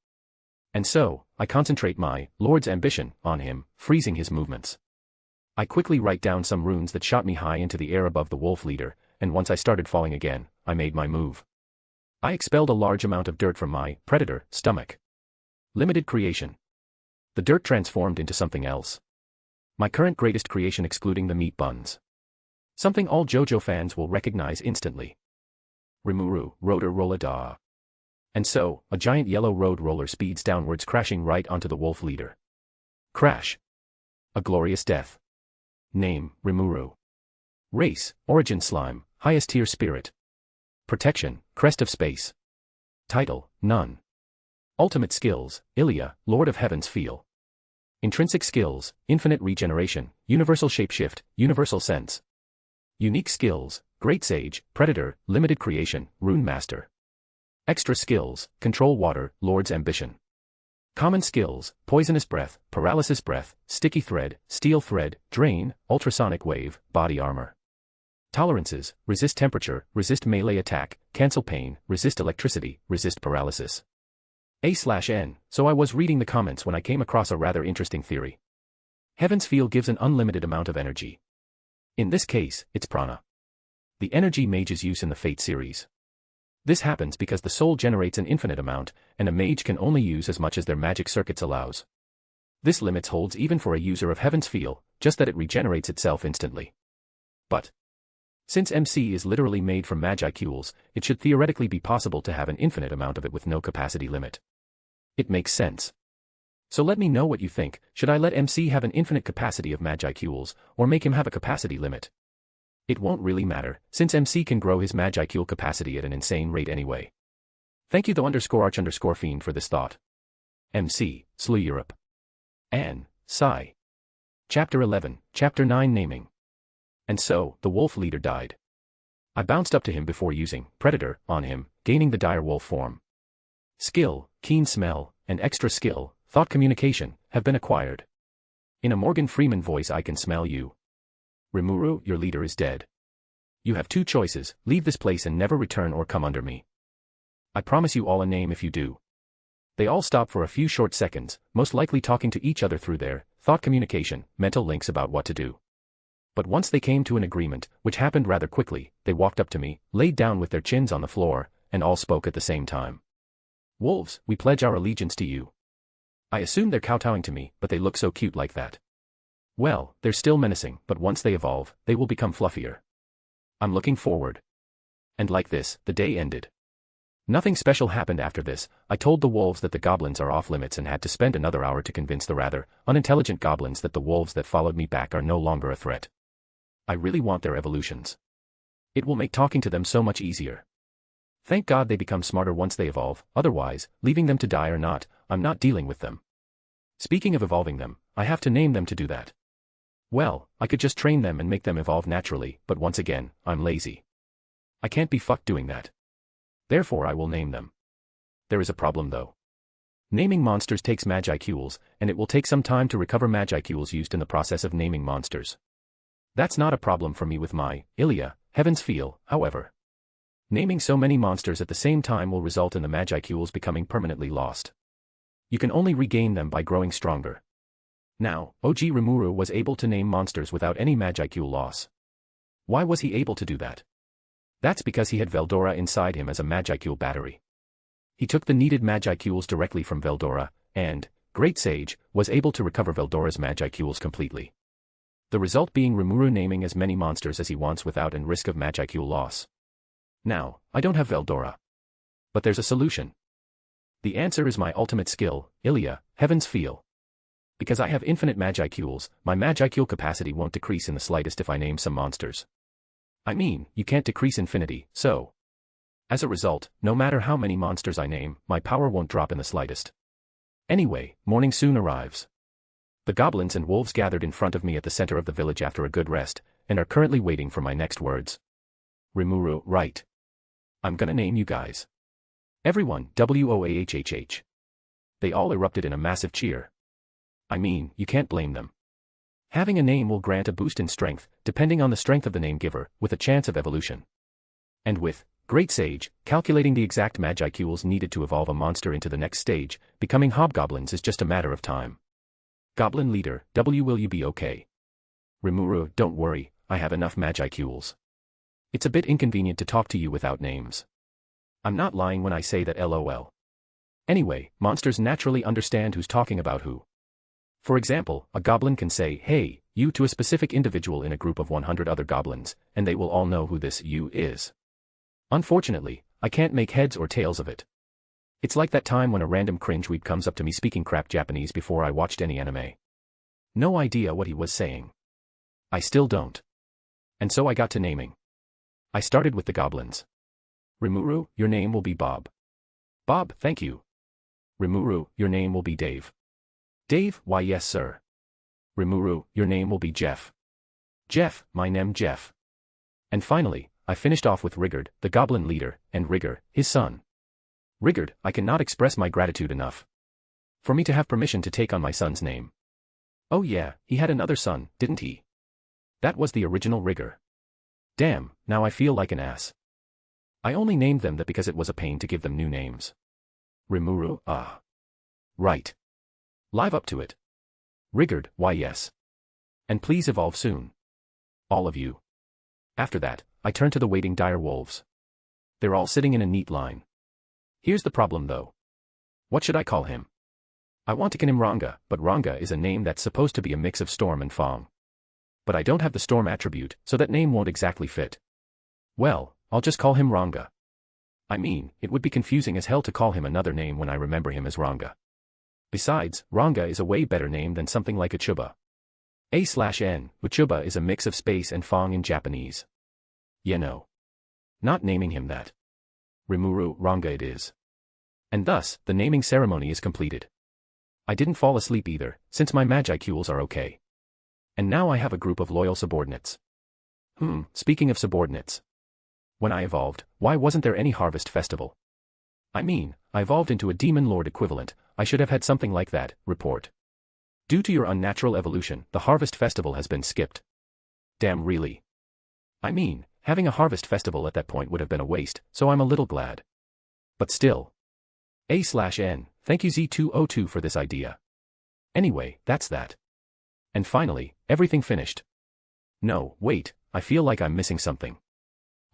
And so, I concentrate my Lord's ambition on him, freezing his movements. I quickly write down some runes that shot me high into the air above the wolf leader, and once I started falling again, I made my move. I expelled a large amount of dirt from my predator stomach. Limited creation. The dirt transformed into something else. My current greatest creation excluding the meat buns. Something all JoJo fans will recognize instantly. Rimuru, Rotor Rolla Da. And so, a giant yellow road roller speeds downwards crashing right onto the wolf leader. Crash. A glorious death. Name, Rimuru. Race, Origin Slime, highest tier spirit. Protection, Crest of Space. Title, None. Ultimate skills, Ilia, Lord of Heaven's Feel. Intrinsic skills, Infinite Regeneration, Universal Shapeshift, Universal Sense. Unique skills, Great Sage, Predator, Limited Creation, Rune Master. Extra skills, Control Water, Lord's Ambition. Common skills, Poisonous Breath, Paralysis Breath, Sticky Thread, Steel Thread, Drain, Ultrasonic Wave, Body Armor. Tolerances, Resist Temperature, Resist Melee Attack, Cancel Pain, Resist Electricity, Resist Paralysis. A/N, so I was reading the comments when I came across a rather interesting theory. Heaven's Feel gives an unlimited amount of energy. In this case, it's prana. The energy mages use in the Fate series. This happens because the soul generates an infinite amount, and a mage can only use as much as their magic circuits allows. This limit holds even for a user of Heaven's Feel, just that it regenerates itself instantly. But since MC is literally made from magicules, it should theoretically be possible to have an infinite amount of it with no capacity limit. It makes sense. So let me know what you think. Should I let MC have an infinite capacity of magicules, or make him have a capacity limit? It won't really matter, since MC can grow his magicule capacity at an insane rate anyway. Thank you _arch_fiend for this thought. MC, Slew Europe. Anne, Sigh. Chapter 11, Chapter 9 Naming. And so, the wolf leader died. I bounced up to him before using Predator on him, gaining the dire wolf form. Skill, keen smell, and extra skill, thought communication, have been acquired. In a Morgan Freeman voice, I can smell you. Rimuru, your leader is dead. You have two choices: leave this place and never return, or come under me. I promise you all a name if you do. They all stop for a few short seconds, most likely talking to each other through their thought communication, mental links about what to do. But once they came to an agreement, which happened rather quickly, they walked up to me, laid down with their chins on the floor, and all spoke at the same time. Wolves, we pledge our allegiance to you. I assume they're kowtowing to me, but they look so cute like that. Well, they're still menacing, but once they evolve, they will become fluffier. I'm looking forward. And like this, the day ended. Nothing special happened after this. I told the wolves that the goblins are off limits and had to spend another hour to convince the rather unintelligent goblins that the wolves that followed me back are no longer a threat. I really want their evolutions. It will make talking to them so much easier. Thank God they become smarter once they evolve, otherwise, leaving them to die or not, I'm not dealing with them. Speaking of evolving them, I have to name them to do that. Well, I could just train them and make them evolve naturally, but once again, I'm lazy. I can't be fucked doing that. Therefore I will name them. There is a problem though. Naming monsters takes Magicules, and it will take some time to recover Magicules used in the process of naming monsters. That's not a problem for me with my Ilia, Heaven's Feel, however. Naming so many monsters at the same time will result in the Magicules becoming permanently lost. You can only regain them by growing stronger. Now, OG Rimuru was able to name monsters without any Magicule loss. Why was he able to do that? That's because he had Veldora inside him as a Magicule battery. He took the needed Magicules directly from Veldora, and, Great Sage, was able to recover Veldora's Magicules completely. The result being Rimuru naming as many monsters as he wants without any risk of Magicule loss. Now, I don't have Veldora. But there's a solution. The answer is my ultimate skill, Ilia, Heaven's Feel. Because I have infinite Magicules, my Magicule capacity won't decrease in the slightest if I name some monsters. I mean, you can't decrease infinity, so. As a result, no matter how many monsters I name, my power won't drop in the slightest. Anyway, morning soon arrives. The goblins and wolves gathered in front of me at the center of the village after a good rest, and are currently waiting for my next words. Rimuru, right. I'm gonna name you guys. Everyone, WOAHHH. They all erupted in a massive cheer. I mean, you can't blame them. Having a name will grant a boost in strength, depending on the strength of the name giver, with a chance of evolution. And with Great Sage, calculating the exact Magicules needed to evolve a monster into the next stage, becoming hobgoblins is just a matter of time. Goblin Leader, will you be okay? Rimuru, don't worry, I have enough Magicules. It's a bit inconvenient to talk to you without names. I'm not lying when I say that LOL. Anyway, monsters naturally understand who's talking about who. For example, a goblin can say, hey, you, to a specific individual in a group of 100 other goblins, and they will all know who this you is. Unfortunately, I can't make heads or tails of it. It's like that time when a random cringeweeb comes up to me speaking crap Japanese before I watched any anime. No idea what he was saying. I still don't. And so I got to naming. I started with the goblins. Rimuru, your name will be Bob. Bob, thank you. Rimuru, your name will be Dave. Dave, why yes sir. Rimuru, your name will be Jeff. Jeff, my name Jeff. And finally, I finished off with Rigard, the goblin leader, and Rigger, his son. Rigard, I cannot express my gratitude enough. For me to have permission to take on my son's name. Oh yeah, he had another son, didn't he? That was the original Rigger. Damn, now I feel like an ass. I only named them that because it was a pain to give them new names. Rimuru, ah. Right. Live up to it. Rigard, why yes. And please evolve soon. All of you. After that, I turned to the waiting dire wolves. They're all sitting in a neat line. Here's the problem though. What should I call him? I want to call him Ranga, but Ranga is a name that's supposed to be a mix of Storm and Fong. But I don't have the Storm attribute, so that name won't exactly fit. Well, I'll just call him Ranga. I mean, it would be confusing as hell to call him another name when I remember him as Ranga. Besides, Ranga is a way better name than something like Uchuba. A/N, Uchuba is a mix of space and Fong in Japanese. You know. Not naming him that. Rimuru, Ranga it is. And thus, the naming ceremony is completed. I didn't fall asleep either, since my Magicules are okay. And now I have a group of loyal subordinates. Speaking of subordinates. When I evolved, why wasn't there any harvest festival? I mean, I evolved into a demon lord equivalent. I should have had something like that. Report. Due to your unnatural evolution, the harvest festival has been skipped. Damn, really? I mean, having a harvest festival at that point would have been a waste, so I'm a little glad. But still. A/N, thank you Z202 for this idea. Anyway, that's that. And finally, everything finished. No, wait, I feel like I'm missing something.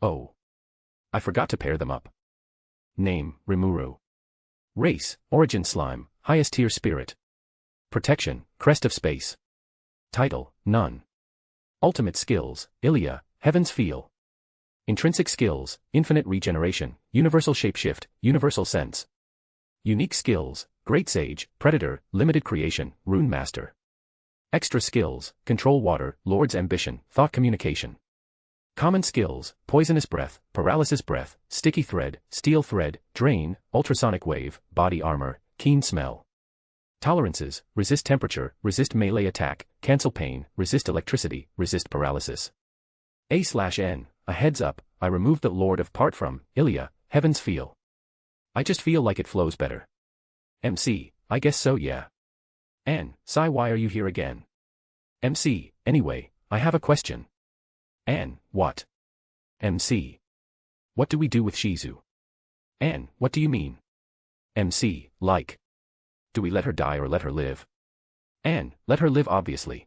Oh. I forgot to pair them up. Name, Rimuru. Race, Origin Slime, highest tier spirit. Protection, Crest of Space. Title, None. Ultimate skills, Ilia, Heaven's Feel. Intrinsic skills, Infinite Regeneration, Universal Shapeshift, Universal Sense. Unique skills, Great Sage, Predator, Limited Creation, Rune Master. Extra skills, Control Water, Lord's Ambition, Thought Communication. Common skills, Poisonous Breath, Paralysis Breath, Sticky Thread, Steel Thread, Drain, Ultrasonic Wave, Body Armor, Keen Smell. Tolerances, Resist Temperature, Resist Melee Attack, Cancel Pain, Resist Electricity, Resist Paralysis. A/N, a heads up, I removed the Lord of part from, Ilia, Heaven's Feel. I just feel like it flows better. MC, I guess so, yeah. Ann, Sai, why are you here again? MC, anyway, I have a question. Ann, what? MC. What do we do with Shizu? Ann, what do you mean? MC, like. Do we let her die or let her live? Ann, let her live obviously.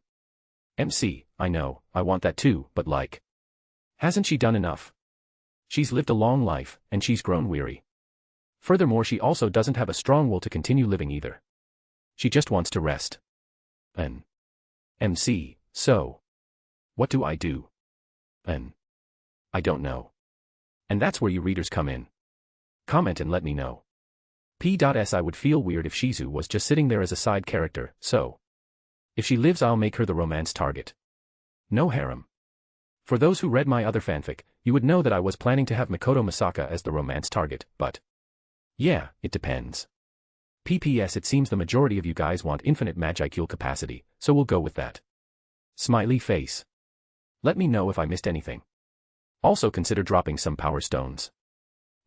MC, I know, I want that too, but like. Hasn't she done enough? She's lived a long life, and she's grown weary. Furthermore, she also doesn't have a strong will to continue living either. She just wants to rest. N. MC, so. What do I do? N. I don't know. And that's where you readers come in. Comment and let me know. P.S. I would feel weird if Shizu was just sitting there as a side character, so. If she lives, I'll make her the romance target. No harem. For those who read my other fanfic, you would know that I was planning to have Mikoto Masaka as the romance target, but. Yeah, it depends. PPS, it seems the majority of you guys want infinite Magicule capacity, so we'll go with that. Smiley face. Let me know if I missed anything. Also consider dropping some power stones.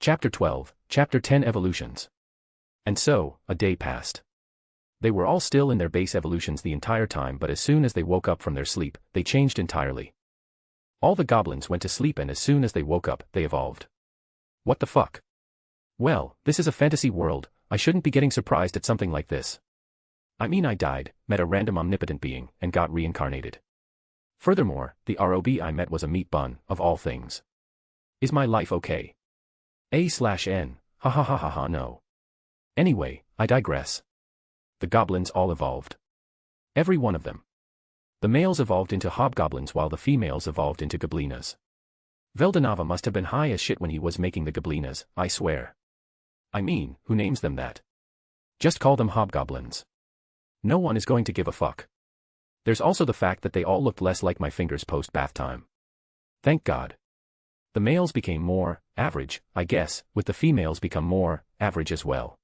Chapter 12, Chapter 10 Evolutions. And so, a day passed. They were all still in their base evolutions the entire time, but as soon as they woke up from their sleep, they changed entirely. All the goblins went to sleep, and as soon as they woke up, they evolved. What the fuck? Well, this is a fantasy world, I shouldn't be getting surprised at something like this. I mean, I died, met a random omnipotent being, and got reincarnated. Furthermore, the ROB I met was a meat bun, of all things. Is my life okay? A/N, ha ha ha ha ha, no. Anyway, I digress. The goblins all evolved. Every one of them. The males evolved into hobgoblins while the females evolved into goblinas. Veldanava must have been high as shit when he was making the goblinas, I swear. I mean, who names them that? Just call them hobgoblins. No one is going to give a fuck. There's also the fact that they all looked less like my fingers post-bath time. Thank God. The males became more average, I guess, with the females become more average as well.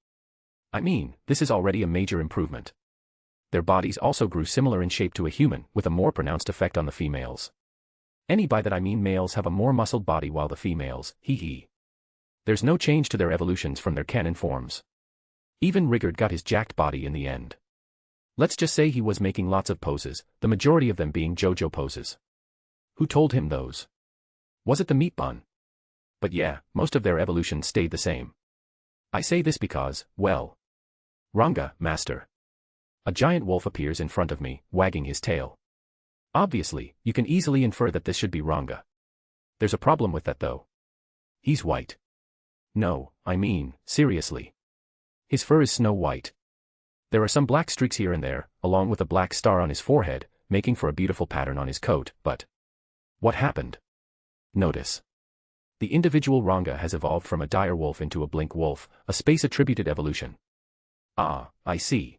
I mean, this is already a major improvement. Their bodies also grew similar in shape to a human, with a more pronounced effect on the females. By that I mean males have a more muscled body while the females, hee. There's no change to their evolutions from their canon forms. Even Rigard got his jacked body in the end. Let's just say he was making lots of poses, the majority of them being JoJo poses. Who told him those? Was it the meat bun? But yeah, most of their evolutions stayed the same. I say this because, well. Ranga, master. A giant wolf appears in front of me, wagging his tail. Obviously, you can easily infer that this should be Ranga. There's a problem with that though. He's white. No, I mean, seriously. His fur is snow white. There are some black streaks here and there, along with a black star on his forehead, making for a beautiful pattern on his coat, but. What happened? Notice. The individual Ranga has evolved from a dire wolf into a blink wolf, a space-attributed evolution. Ah, I see.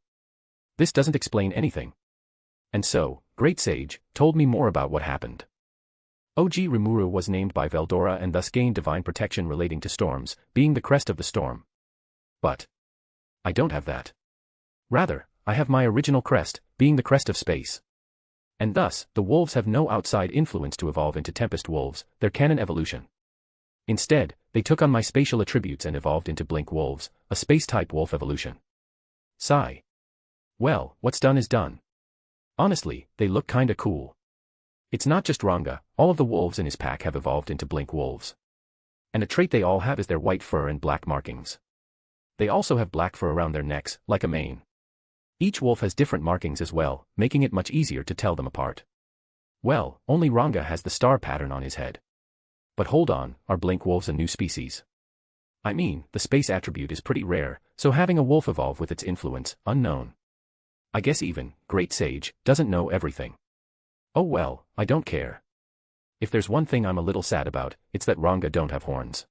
This doesn't explain anything. And so, Great Sage, told me more about what happened. OG Rimuru was named by Veldora and thus gained divine protection relating to storms, being the crest of the storm. But. I don't have that. Rather, I have my original crest, being the crest of space. And thus, the wolves have no outside influence to evolve into Tempest wolves, their canon evolution. Instead, they took on my spatial attributes and evolved into blink wolves, a space-type wolf evolution. Sigh. Well, what's done is done. Honestly, they look kinda cool. It's not just Ranga, all of the wolves in his pack have evolved into blink wolves. And a trait they all have is their white fur and black markings. They also have black fur around their necks, like a mane. Each wolf has different markings as well, making it much easier to tell them apart. Well, only Ranga has the star pattern on his head. But hold on, are blink wolves a new species? I mean, the space attribute is pretty rare, so having a wolf evolve with its influence, unknown. I guess even, Great Sage, doesn't know everything. Oh well, I don't care. If there's one thing I'm a little sad about, it's that Ranga don't have horns.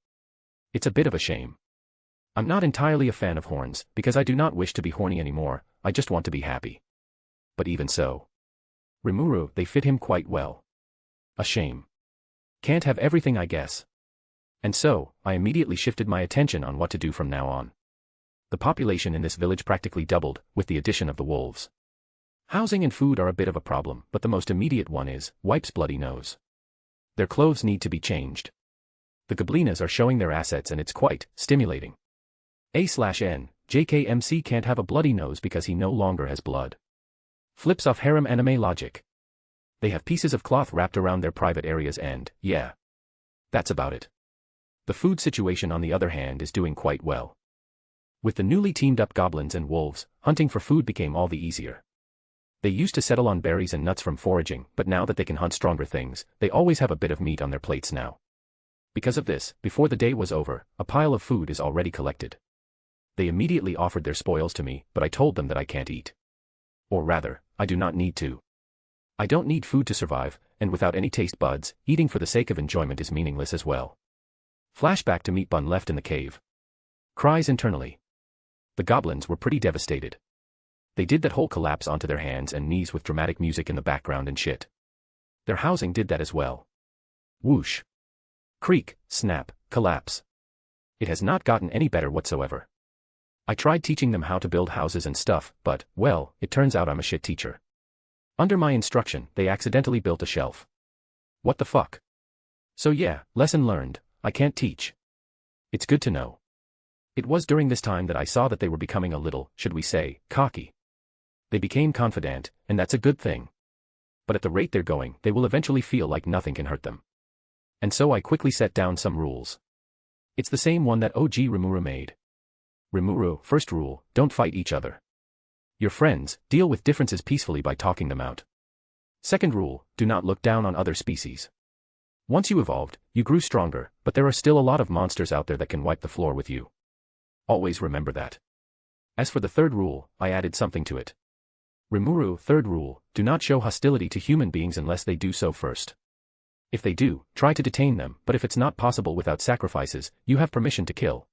It's a bit of a shame. I'm not entirely a fan of horns, because I do not wish to be horny anymore, I just want to be happy. But even so. Rimuru, they fit him quite well. A shame. Can't have everything, I guess. And so, I immediately shifted my attention on what to do from now on. The population in this village practically doubled, with the addition of the wolves. Housing and food are a bit of a problem, but the most immediate one is, Wipe's bloody nose. Their clothes need to be changed. The Goblinas are showing their assets and it's quite stimulating. A/N, JKMC can't have a bloody nose because he no longer has blood. Flips off harem anime logic. They have pieces of cloth wrapped around their private areas and, yeah. That's about it. The food situation on the other hand is doing quite well. With the newly teamed up goblins and wolves, hunting for food became all the easier. They used to settle on berries and nuts from foraging, but now that they can hunt stronger things, they always have a bit of meat on their plates now. Because of this, before the day was over, a pile of food is already collected. They immediately offered their spoils to me, but I told them that I can't eat. Or rather, I do not need to. I don't need food to survive, and without any taste buds, eating for the sake of enjoyment is meaningless as well. Flashback to Meat Bun left in the cave. Cries internally. The goblins were pretty devastated. They did that whole collapse onto their hands and knees with dramatic music in the background and shit. Their housing did that as well. Whoosh. Creak, snap, collapse. It has not gotten any better whatsoever. I tried teaching them how to build houses and stuff, but, well, it turns out I'm a shit teacher. Under my instruction, they accidentally built a shelf. What the fuck? So yeah, lesson learned, I can't teach. It's good to know. It was during this time that I saw that they were becoming a little, should we say, cocky. They became confident, and that's a good thing. But at the rate they're going, they will eventually feel like nothing can hurt them. And so I quickly set down some rules. It's the same one that OG Rimuru made. Rimuru, first rule, don't fight each other. Your friends, deal with differences peacefully by talking them out. Second rule, do not look down on other species. Once you evolved, you grew stronger, but there are still a lot of monsters out there that can wipe the floor with you. Always remember that. As for the third rule, I added something to it. Rimuru, third rule, do not show hostility to human beings unless they do so first. If they do, try to detain them, but if it's not possible without sacrifices, you have permission to kill.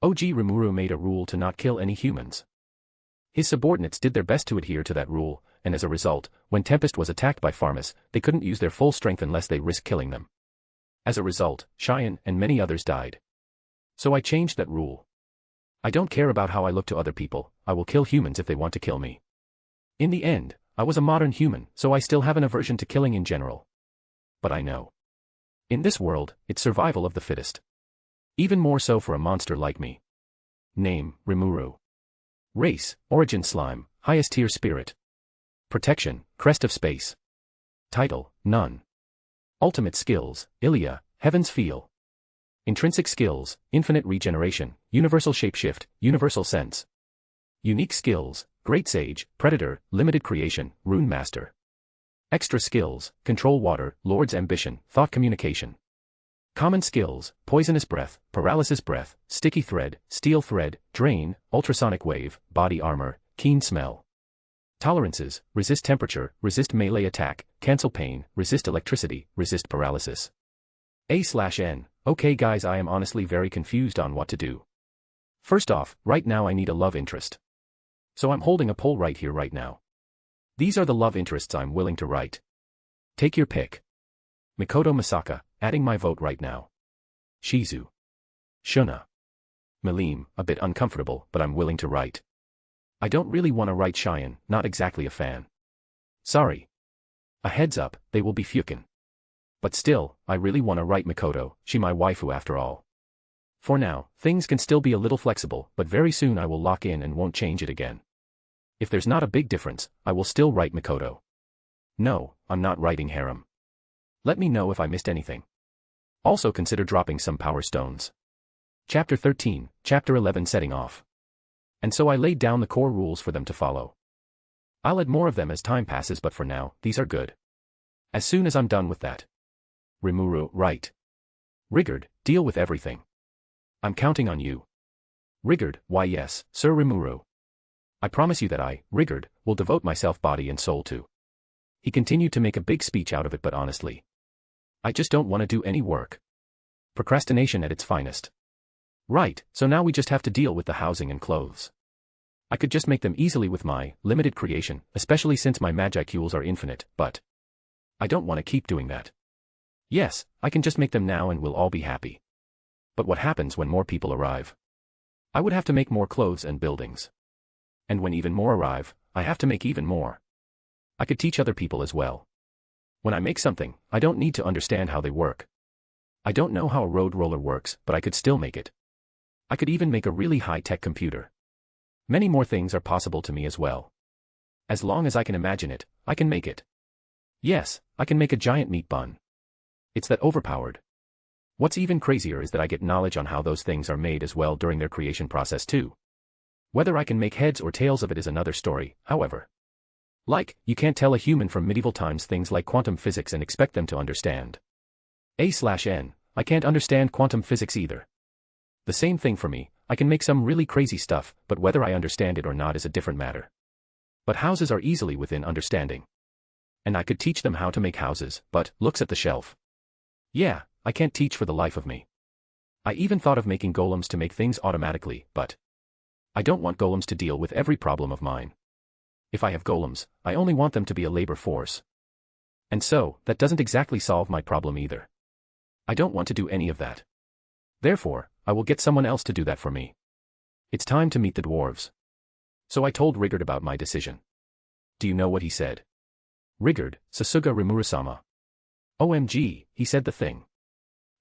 OG Rimuru made a rule to not kill any humans. His subordinates did their best to adhere to that rule, and as a result, when Tempest was attacked by Pharmus, they couldn't use their full strength unless they risked killing them. As a result, Cheyenne and many others died. So I changed that rule. I don't care about how I look to other people, I will kill humans if they want to kill me. In the end, I was a modern human, so I still have an aversion to killing in general. But I know. In this world, it's survival of the fittest. Even more so for a monster like me. Name, Rimuru. Race, Origin Slime, highest tier spirit. Protection, Crest of Space. Title, None. Ultimate skills, Ilia, Heaven's Feel. Intrinsic skills, Infinite Regeneration, Universal Shapeshift, Universal Sense. Unique skills, Great Sage, Predator, Limited Creation, Rune Master. Extra skills, Control Water, Lord's Ambition, Thought Communication. Common skills, Poisonous Breath, Paralysis Breath, Sticky Thread, Steel Thread, Drain, Ultrasonic Wave, Body Armor, Keen Smell. Tolerances, Resist Temperature, Resist Melee Attack, Cancel Pain, Resist Electricity, Resist Paralysis. A/N, okay guys, I am honestly very confused on what to do. First off, right now I need a love interest. So I'm holding a poll right here right now. These are the love interests I'm willing to write. Take your pick. Mikoto Misaka, adding my vote right now. Shizu. Shuna. Milim, a bit uncomfortable, but I'm willing to write. I don't really want to write Cheyenne, not exactly a fan. Sorry. A heads up, they will be fucking. But still, I really want to write Mikoto, she my waifu after all. For now, things can still be a little flexible, but very soon I will lock in and won't change it again. If there's not a big difference, I will still write Mikoto. No, I'm not writing harem. Let me know if I missed anything. Also consider dropping some power stones. Chapter 13, Chapter 11 Setting Off. And so I laid down the core rules for them to follow. I'll add more of them as time passes, but for now, these are good. As soon as I'm done with that. Rimuru, right. Rigard, deal with everything. I'm counting on you. Rigard, why yes, Sir Rimuru. I promise you that I, Rigard, will devote myself body and soul to. He continued to make a big speech out of it, but honestly, I just don't want to do any work. Procrastination at its finest. Right, so now we just have to deal with the housing and clothes. I could just make them easily with my limited creation, especially since my magicules are infinite, but I don't want to keep doing that. Yes, I can just make them now and we'll all be happy. But what happens when more people arrive? I would have to make more clothes and buildings. And when even more arrive, I have to make even more. I could teach other people as well. When I make something, I don't need to understand how they work. I don't know how a road roller works, but I could still make it. I could even make a really high-tech computer. Many more things are possible to me as well. As long as I can imagine it, I can make it. Yes, I can make a giant meat bun. It's that overpowered. What's even crazier is that I get knowledge on how those things are made as well during their creation process too. Whether I can make heads or tails of it is another story, however. Like, you can't tell a human from medieval times things like quantum physics and expect them to understand. A/N, I can't understand quantum physics either. The same thing for me, I can make some really crazy stuff, but whether I understand it or not is a different matter. But houses are easily within understanding. And I could teach them how to make houses, but, looks at the shelf. Yeah, I can't teach for the life of me. I even thought of making golems to make things automatically, but I don't want golems to deal with every problem of mine. If I have golems, I only want them to be a labor force. And so, that doesn't exactly solve my problem either. I don't want to do any of that. Therefore, I will get someone else to do that for me. It's time to meet the dwarves. So I told Rigard about my decision. Do you know what he said? Rigard, Sasuga Rimuru-sama. OMG, he said the thing.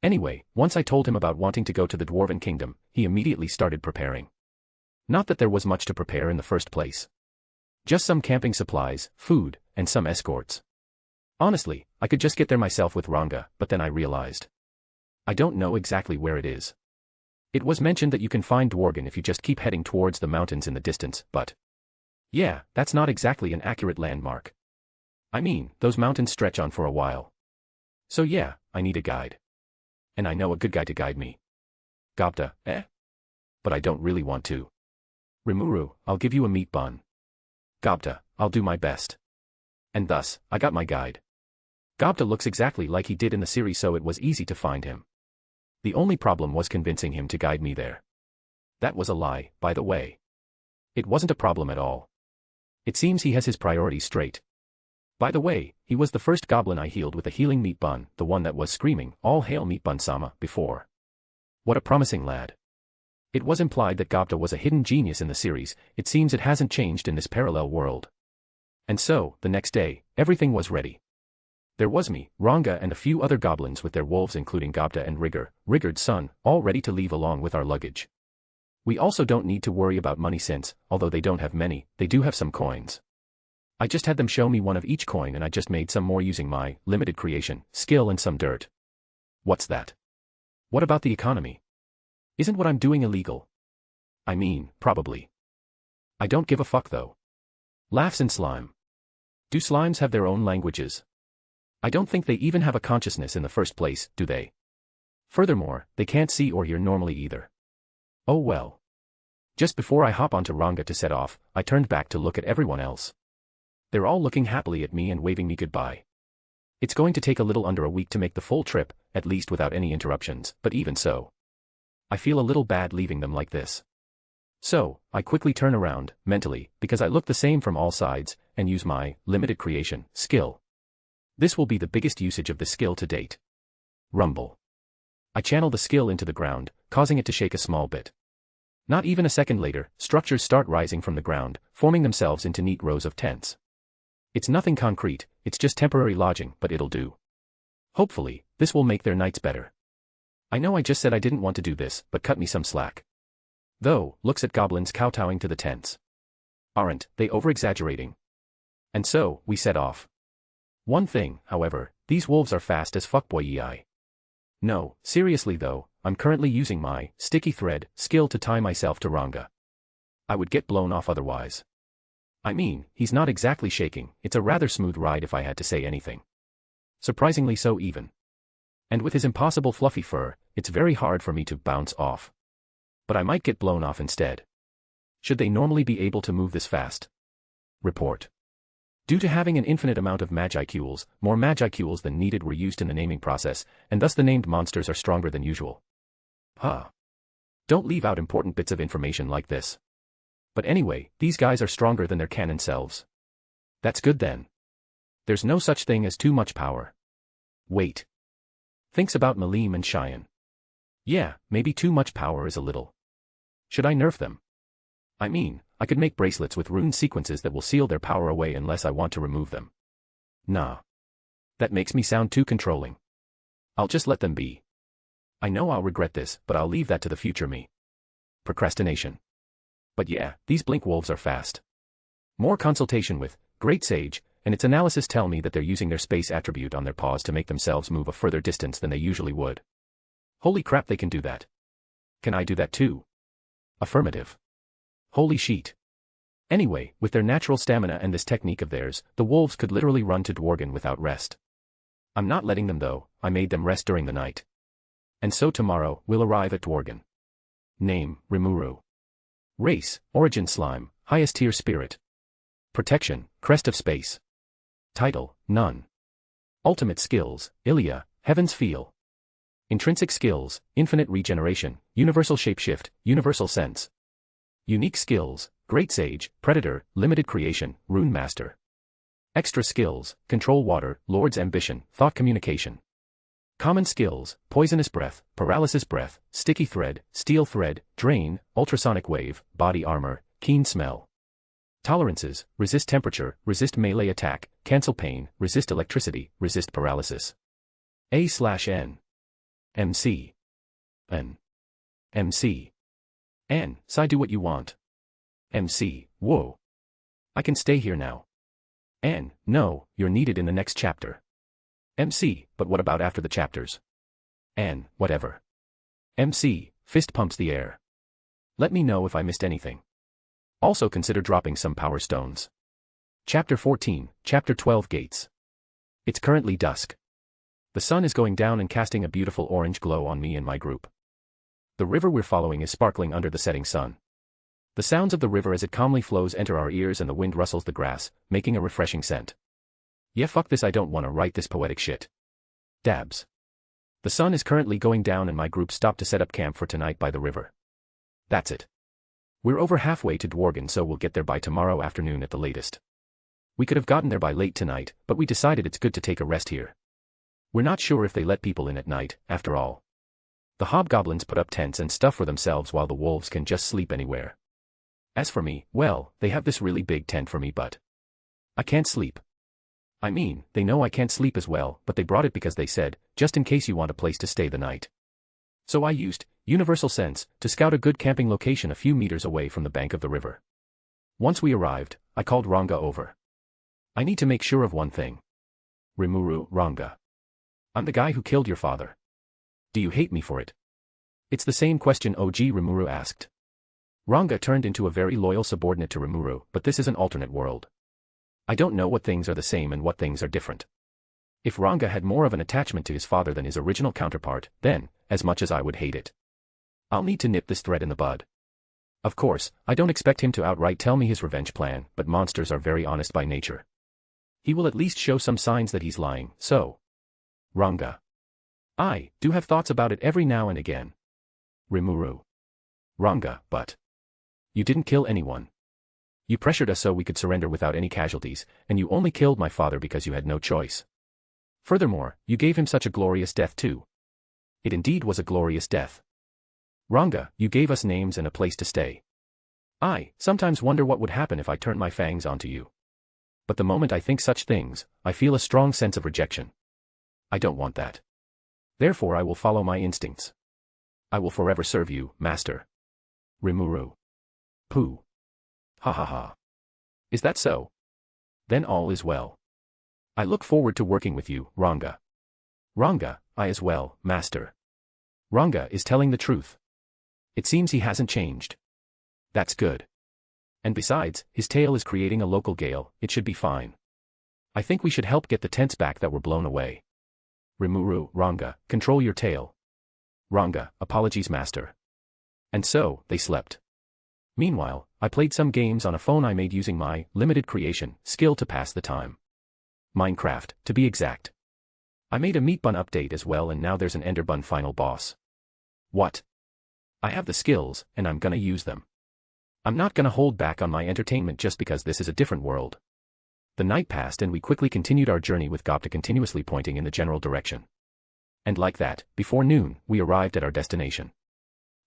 Anyway, once I told him about wanting to go to the Dwarven Kingdom, he immediately started preparing. Not that there was much to prepare in the first place. Just some camping supplies, food, and some escorts. Honestly, I could just get there myself with Ranga, but then I realized. I don't know exactly where it is. It was mentioned that you can find Dworgen if you just keep heading towards the mountains in the distance, but yeah, that's not exactly an accurate landmark. I mean, those mountains stretch on for a while. So yeah, I need a guide. And I know a good guy to guide me. Gobta, eh? But I don't really want to. Rimuru, I'll give you a meat bun. Gobta, I'll do my best. And thus, I got my guide. Gobta looks exactly like he did in the series, so it was easy to find him. The only problem was convincing him to guide me there. That was a lie, by the way. It wasn't a problem at all. It seems he has his priorities straight. By the way, he was the first goblin I healed with a healing meat bun, the one that was screaming, "All hail meat bun-sama," before. What a promising lad. It was implied that Gobta was a hidden genius in the series, it seems it hasn't changed in this parallel world. And so, the next day, everything was ready. There was me, Ranga and a few other goblins with their wolves including Gobta and Rigard's son, all ready to leave along with our luggage. We also don't need to worry about money since, although they don't have many, they do have some coins. I just had them show me one of each coin and I just made some more using my limited creation, skill and some dirt. What's that? What about the economy? Isn't what I'm doing illegal? I mean, probably. I don't give a fuck though. Laughs and slime. Do slimes have their own languages? I don't think they even have a consciousness in the first place, do they? Furthermore, they can't see or hear normally either. Oh well. Just before I hop onto Ranga to set off, I turned back to look at everyone else. They're all looking happily at me and waving me goodbye. It's going to take a little under a week to make the full trip, at least without any interruptions, but even so. I feel a little bad leaving them like this. So, I quickly turn around, mentally, because I look the same from all sides, and use my limited creation skill. This will be the biggest usage of the skill to date. Rumble. I channel the skill into the ground, causing it to shake a small bit. Not even a second later, structures start rising from the ground, forming themselves into neat rows of tents. It's nothing concrete, it's just temporary lodging, but it'll do. Hopefully, this will make their nights better. I know I just said I didn't want to do this, but cut me some slack. Though, looks at goblins kowtowing to the tents. Aren't they over-exaggerating? And so, we set off. One thing, however, these wolves are fast as fuck boy ei. No, seriously though, I'm currently using my sticky thread skill to tie myself to Ranga. I would get blown off otherwise. I mean, he's not exactly shaking, it's a rather smooth ride if I had to say anything. Surprisingly so even. And with his impossible fluffy fur, it's very hard for me to bounce off. But I might get blown off instead. Should they normally be able to move this fast? Report. Due to having an infinite amount of magicules, more magicules than needed were used in the naming process, and thus the named monsters are stronger than usual. Huh. Don't leave out important bits of information like this. But anyway, these guys are stronger than their canon selves. That's good then. There's no such thing as too much power. Wait. Thinks about Malim and Cheyenne. Yeah, maybe too much power is a little. Should I nerf them? I mean, I could make bracelets with rune sequences that will seal their power away unless I want to remove them. Nah. That makes me sound too controlling. I'll just let them be. I know I'll regret this, but I'll leave that to the future me. Procrastination. But yeah, these blink wolves are fast. More consultation with Great Sage, and its analysis tell me that they're using their space attribute on their paws to make themselves move a further distance than they usually would. Holy crap, they can do that. Can I do that too? Affirmative. Holy sheet. Anyway, with their natural stamina and this technique of theirs, the wolves could literally run to Dworgen without rest. I'm not letting them though, I made them rest during the night. And so tomorrow, we'll arrive at Dworgen. Name, Rimuru. Race, Origin Slime, highest tier spirit. Protection, Crest of Space. Title, None. Ultimate skills, Ilia, Heaven's Feel. Intrinsic skills, Infinite Regeneration, Universal Shapeshift, Universal Sense. Unique skills, Great Sage, Predator, Limited Creation, Rune Master. Extra skills, Control Water, Lord's Ambition, Thought Communication. Common skills, Poisonous Breath, Paralysis Breath, Sticky Thread, Steel Thread, Drain, Ultrasonic Wave, Body Armor, Keen Smell. Tolerances, Resist Temperature, Resist Melee Attack, Cancel Pain, Resist Electricity, Resist Paralysis. A/N. MC. N. MC. N. Sai, do what you want. MC. Whoa. I can stay here now. N. No, you're needed in the next chapter. MC. But what about after the chapters? N. Whatever. MC. Fist pumps the air. Let me know if I missed anything. Also consider dropping some power stones. Chapter 14, Chapter 12 Gates. It's currently dusk. The sun is going down and casting a beautiful orange glow on me and my group. The river we're following is sparkling under the setting sun. The sounds of the river as it calmly flows enter our ears and the wind rustles the grass, making a refreshing scent. Yeah, fuck this, I don't want to write this poetic shit. Dabs. The sun is currently going down and my group stopped to set up camp for tonight by the river. That's it. We're over halfway to Dworgen, so we'll get there by tomorrow afternoon at the latest. We could have gotten there by late tonight, but we decided it's good to take a rest here. We're not sure if they let people in at night, after all. The hobgoblins put up tents and stuff for themselves while the wolves can just sleep anywhere. As for me, well, they have this really big tent for me, but I can't sleep. I mean, they know I can't sleep as well, but they brought it because they said, just in case you want a place to stay the night. So I used Universal Sense to scout a good camping location a few meters away from the bank of the river. Once we arrived, I called Ranga over. I need to make sure of one thing. Rimuru, Ranga. I'm the guy who killed your father. Do you hate me for it? It's the same question OG Rimuru asked. Ranga turned into a very loyal subordinate to Rimuru, but this is an alternate world. I don't know what things are the same and what things are different. If Ranga had more of an attachment to his father than his original counterpart, then, as much as I would hate it, I'll need to nip this thread in the bud. Of course, I don't expect him to outright tell me his revenge plan, but monsters are very honest by nature. He will at least show some signs that he's lying, so. Ranga. I do have thoughts about it every now and again. Rimuru. Ranga, but you didn't kill anyone. You pressured us so we could surrender without any casualties, and you only killed my father because you had no choice. Furthermore, you gave him such a glorious death too. It indeed was a glorious death. Ranga, you gave us names and a place to stay. I sometimes wonder what would happen if I turned my fangs onto you. But the moment I think such things, I feel a strong sense of rejection. I don't want that. Therefore I will follow my instincts. I will forever serve you, master. Rimuru. Pooh. Ha ha ha. Is that so? Then all is well. I look forward to working with you, Ranga. Ranga, I as well, master. Ranga is telling the truth. It seems he hasn't changed. That's good. And besides, his tail is creating a local gale, it should be fine. I think we should help get the tents back that were blown away. Rimuru, Ranga, control your tail. Ranga, apologies master. And so, they slept. Meanwhile, I played some games on a phone I made using my limited creation skill to pass the time. Minecraft, to be exact. I made a meat bun update as well and now there's an ender bun final boss. What? I have the skills, and I'm gonna use them. I'm not gonna hold back on my entertainment just because this is a different world. The night passed and we quickly continued our journey with Gopta continuously pointing in the general direction. And like that, before noon, we arrived at our destination.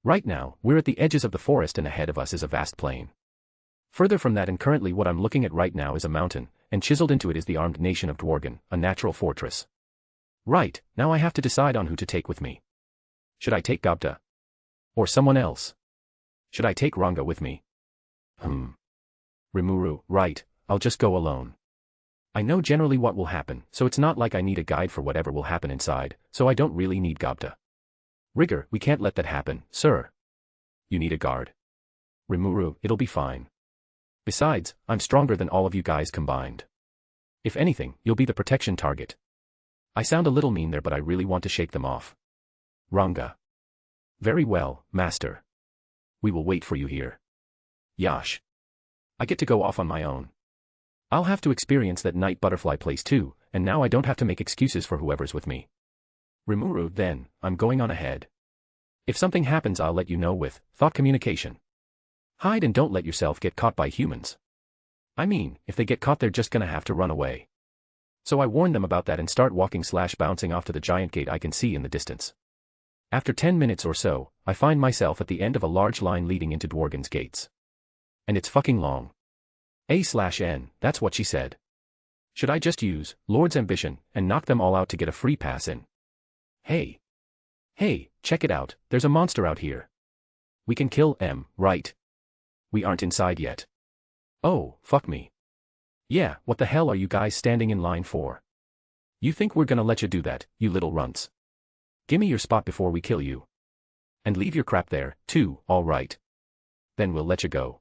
Right now, we're at the edges of the forest and ahead of us is a vast plain. Further from that and currently what I'm looking at right now is a mountain, and chiseled into it is the armed nation of Dworgen, a natural fortress. Right, now I have to decide on who to take with me. Should I take Gopta? Or someone else? Should I take Ranga with me? Rimuru, right, I'll just go alone. I know generally what will happen, so it's not like I need a guide for whatever will happen inside, so I don't really need Gopta. Rigor, we can't let that happen, sir. You need a guard. Rimuru, it'll be fine. Besides, I'm stronger than all of you guys combined. If anything, you'll be the protection target. I sound a little mean there but I really want to shake them off. Ranga. Very well, master. We will wait for you here. Yash. I get to go off on my own. I'll have to experience that night butterfly place too, and now I don't have to make excuses for whoever's with me. Rimuru, then, I'm going on ahead. If something happens I'll let you know with thought communication. Hide and don't let yourself get caught by humans. I mean, if they get caught they're just gonna have to run away. So I warn them about that and start walking/bouncing off to the giant gate I can see in the distance. After 10 minutes or so, I find myself at the end of a large line leading into Dworgen's gates. And it's fucking long. A/N, that's what she said. Should I just use Lord's Ambition and knock them all out to get a free pass in? Hey. Hey, check it out, there's a monster out here. We can kill M, right? We aren't inside yet. Oh, fuck me. Yeah, what the hell are you guys standing in line for? You think we're gonna let you do that, you little runts? Gimme your spot before we kill you. And leave your crap there, too, alright. Then we'll let you go.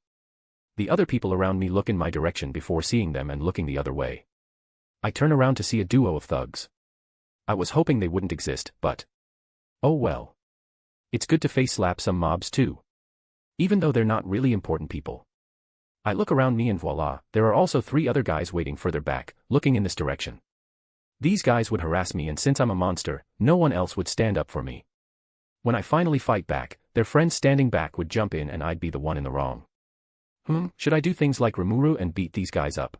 The other people around me look in my direction before seeing them and looking the other way. I turn around to see a duo of thugs. I was hoping they wouldn't exist, but... oh well. It's good to face slap some mobs too. Even though they're not really important people. I look around me and voila, there are also 3 other guys waiting further back, looking in this direction. These guys would harass me and since I'm a monster, no one else would stand up for me. When I finally fight back, their friends standing back would jump in and I'd be the one in the wrong. Should I do things like Rimuru and beat these guys up?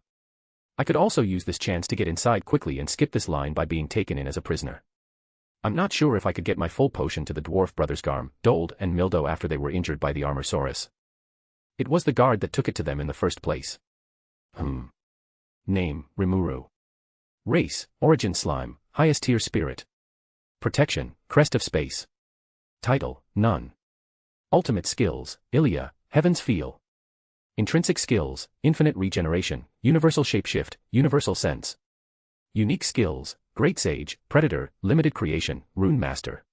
I could also use this chance to get inside quickly and skip this line by being taken in as a prisoner. I'm not sure if I could get my full potion to the dwarf brothers Garm, Dold, and Mildo after they were injured by the Armorsaurus. It was the guard that took it to them in the first place. Name, Rimuru. Race, Origin Slime, highest tier spirit. Protection, Crest of Space. Title, None. Ultimate skills, Ilia, Heaven's Feel. Intrinsic skills, Infinite Regeneration, Universal Shapeshift, Universal Sense. Unique skills, Great Sage, Predator, Limited Creation, Rune Master.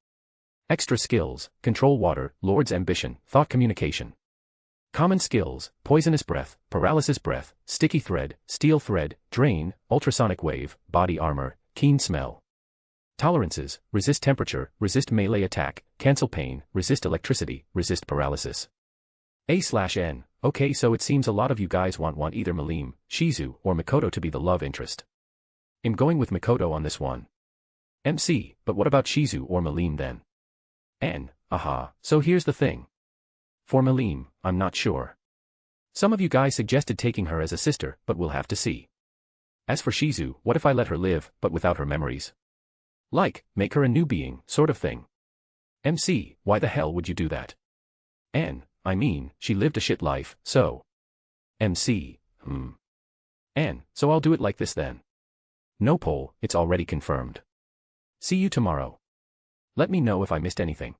Extra skills, Control Water, Lord's Ambition, Thought Communication. Common skills, Poisonous Breath, Paralysis Breath, Sticky Thread, Steel Thread, Drain, Ultrasonic Wave, Body Armor, Keen Smell. Tolerances, Resist Temperature, Resist Melee Attack, Cancel Pain, Resist Electricity, Resist Paralysis. A/N, okay so it seems a lot of you guys want either Malim, Shizu, or Mikoto to be the love interest. I'm going with Mikoto on this one. MC, but what about Shizu or Malim then? So here's the thing. For Malim, I'm not sure. Some of you guys suggested taking her as a sister, but we'll have to see. As for Shizu, what if I let her live, but without her memories? Like, make her a new being, sort of thing. MC, why the hell would you do that? I mean, she lived a shit life, so. MC, so I'll do it like this then. No poll, it's already confirmed. See you tomorrow. Let me know if I missed anything.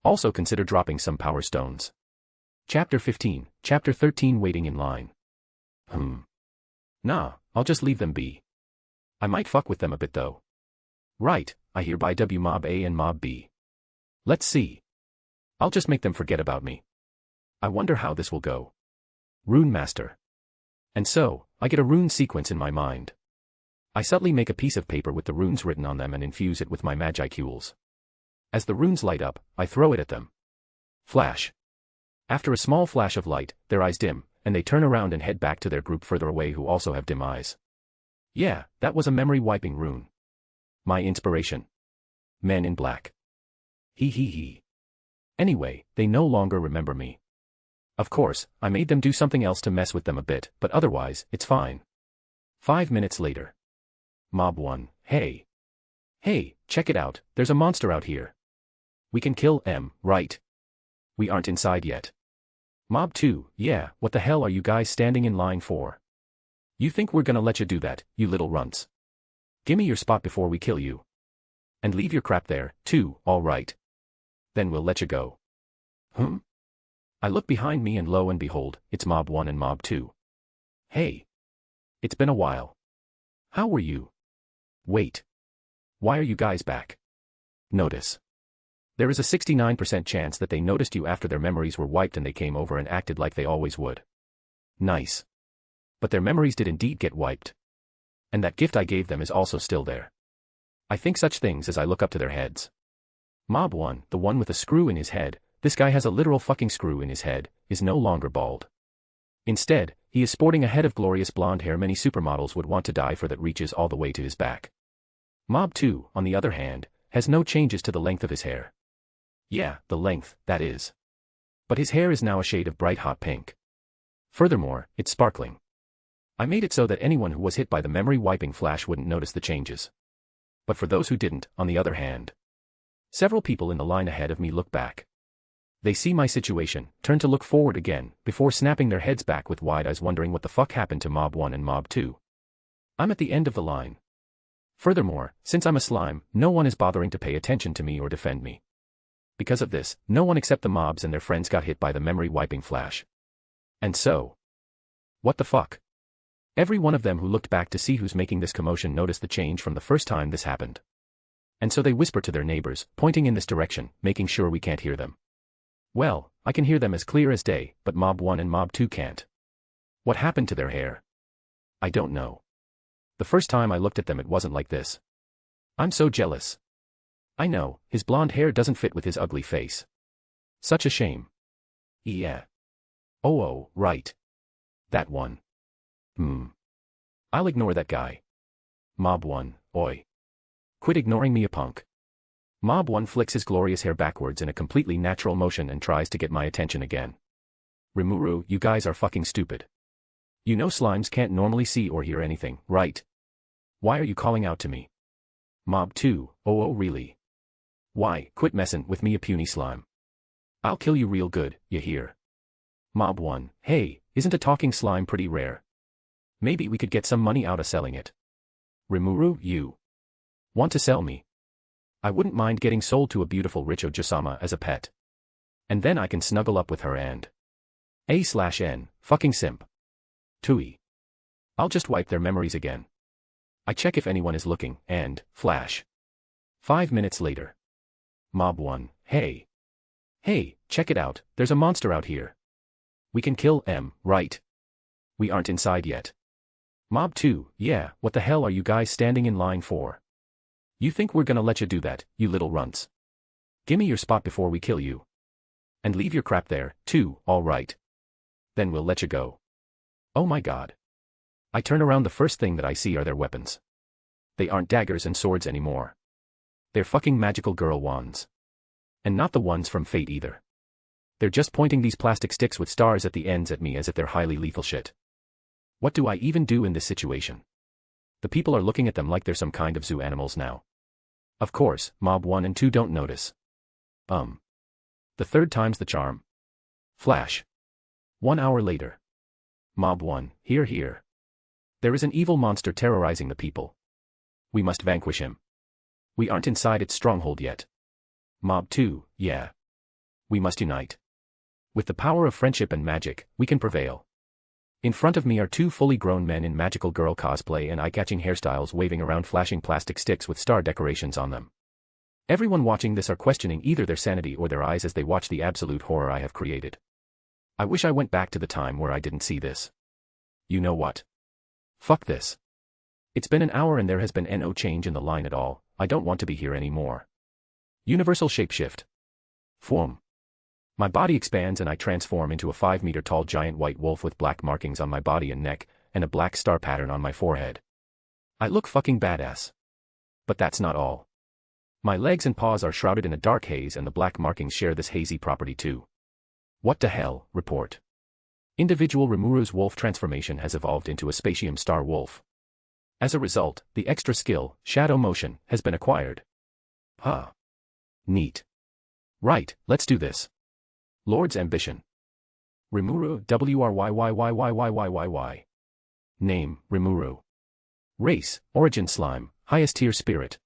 Also consider dropping some power stones. Chapter 15, Chapter 13 Waiting in line. Nah, I'll just leave them be. I might fuck with them a bit though. Right, I hereby W Mob A and Mob B. Let's see. I'll just make them forget about me. I wonder how this will go. Rune Master. And so, I get a rune sequence in my mind. I subtly make a piece of paper with the runes written on them and infuse it with my magicules. As the runes light up, I throw it at them. Flash. After a small flash of light, their eyes dim, and they turn around and head back to their group further away who also have dim eyes. Yeah, that was a memory-wiping rune. My inspiration. Men in black. He. Anyway, they no longer remember me. Of course, I made them do something else to mess with them a bit, but otherwise, it's fine. 5 minutes later. Mob 1, hey. Hey, check it out, there's a monster out here. We can kill M, right? We aren't inside yet. Mob 2, yeah, what the hell are you guys standing in line for? You think we're gonna let you do that, you little runts? Gimme your spot before we kill you. And leave your crap there, too, alright. Then we'll let you go. I look behind me and lo and behold, it's Mob 1 and Mob 2. Hey. It's been a while. How were you? Wait. Why are you guys back? Notice. There is a 69% chance that they noticed you after their memories were wiped and they came over and acted like they always would. Nice. But their memories did indeed get wiped. And that gift I gave them is also still there. I think such things as I look up to their heads. Mob 1, the one with a screw in his head, this guy has a literal fucking screw in his head, is no longer bald. Instead, he is sporting a head of glorious blonde hair many supermodels would want to die for that reaches all the way to his back. Mob 2, on the other hand, has no changes to the length of his hair. Yeah, the length, that is. But his hair is now a shade of bright hot pink. Furthermore, it's sparkling. I made it so that anyone who was hit by the memory wiping flash wouldn't notice the changes. But for those who didn't, on the other hand. Several people in the line ahead of me look back. They see my situation, turn to look forward again, before snapping their heads back with wide eyes wondering what the fuck happened to Mob 1 and Mob 2. I'm at the end of the line. Furthermore, since I'm a slime, no one is bothering to pay attention to me or defend me. Because of this, no one except the mobs and their friends got hit by the memory wiping flash. And so. What the fuck? Every one of them who looked back to see who's making this commotion noticed the change from the first time this happened. And so they whisper to their neighbors, pointing in this direction, making sure we can't hear them. Well, I can hear them as clear as day, but Mob 1 and Mob 2 can't. What happened to their hair? I don't know. The first time I looked at them it wasn't like this. I'm so jealous. I know, his blonde hair doesn't fit with his ugly face. Such a shame. Yeah. Oh, right. That one. I'll ignore that guy. Mob 1, oi. Quit ignoring me, a punk. Mob 1 flicks his glorious hair backwards in a completely natural motion and tries to get my attention again. Rimuru, you guys are fucking stupid. You know slimes can't normally see or hear anything, right? Why are you calling out to me? Mob 2, oh really? Why, quit messin' with me, a puny slime. I'll kill you real good, you hear? Mob 1, hey, isn't a talking slime pretty rare? Maybe we could get some money out of selling it. Rimuru, you want to sell me? I wouldn't mind getting sold to a beautiful rich Ojusama as a pet. And then I can snuggle up with her and A/N, fucking simp. Tui. I'll just wipe their memories again. I check if anyone is looking, and, flash. 5 minutes later. Mob 1, hey. Hey, check it out, there's a monster out here. We can kill M, right? We aren't inside yet. Mob 2, yeah, what the hell are you guys standing in line for? You think we're gonna let you do that, you little runts? Gimme your spot before we kill you. And leave your crap there, too, alright. Then we'll let you go. Oh my god. I turn around, the first thing that I see are their weapons. They aren't daggers and swords anymore. They're fucking magical girl wands. And not the ones from Fate either. They're just pointing these plastic sticks with stars at the ends at me as if they're highly lethal shit. What do I even do in this situation? The people are looking at them like they're some kind of zoo animals now. Of course, Mob 1 and 2 don't notice. The third time's the charm. Flash. 1 hour later. Mob 1, here. There is an evil monster terrorizing the people. We must vanquish him. We aren't inside its stronghold yet. Mob 2, yeah. We must unite. With the power of friendship and magic, we can prevail. In front of me are two fully grown men in magical girl cosplay and eye-catching hairstyles waving around flashing plastic sticks with star decorations on them. Everyone watching this are questioning either their sanity or their eyes as they watch the absolute horror I have created. I wish I went back to the time where I didn't see this. You know what? Fuck this. It's been an hour and there has been no change in the line at all. I don't want to be here anymore. Universal shapeshift. Form. My body expands and I transform into a 5-meter tall giant white wolf with black markings on my body and neck, and a black star pattern on my forehead. I look fucking badass. But that's not all. My legs and paws are shrouded in a dark haze and the black markings share this hazy property too. What the hell, report. Individual Rimuru's wolf transformation has evolved into a Spatium Star Wolf. As a result, the extra skill, Shadow Motion, has been acquired. Huh. Neat. Right, let's do this. Lord's Ambition. Rimuru, WRYYYYYYYY. Name, Rimuru. Race, Origin Slime, Highest Tier Spirit.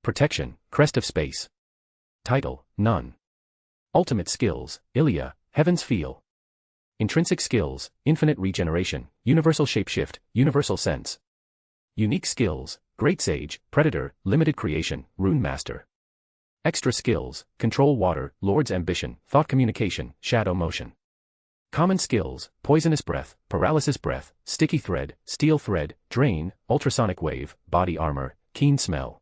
Protection, Crest of Space. Title, None. Ultimate Skills, Ilia, Heaven's Feel. Intrinsic Skills, Infinite Regeneration, Universal Shapeshift, Universal Sense. Unique Skills, Great Sage, Predator, Limited Creation, Rune Master. Extra Skills, Control Water, Lord's Ambition, Thought Communication, Shadow Motion. Common Skills, Poisonous Breath, Paralysis Breath, Sticky Thread, Steel Thread, Drain, Ultrasonic Wave, Body Armor, Keen Smell.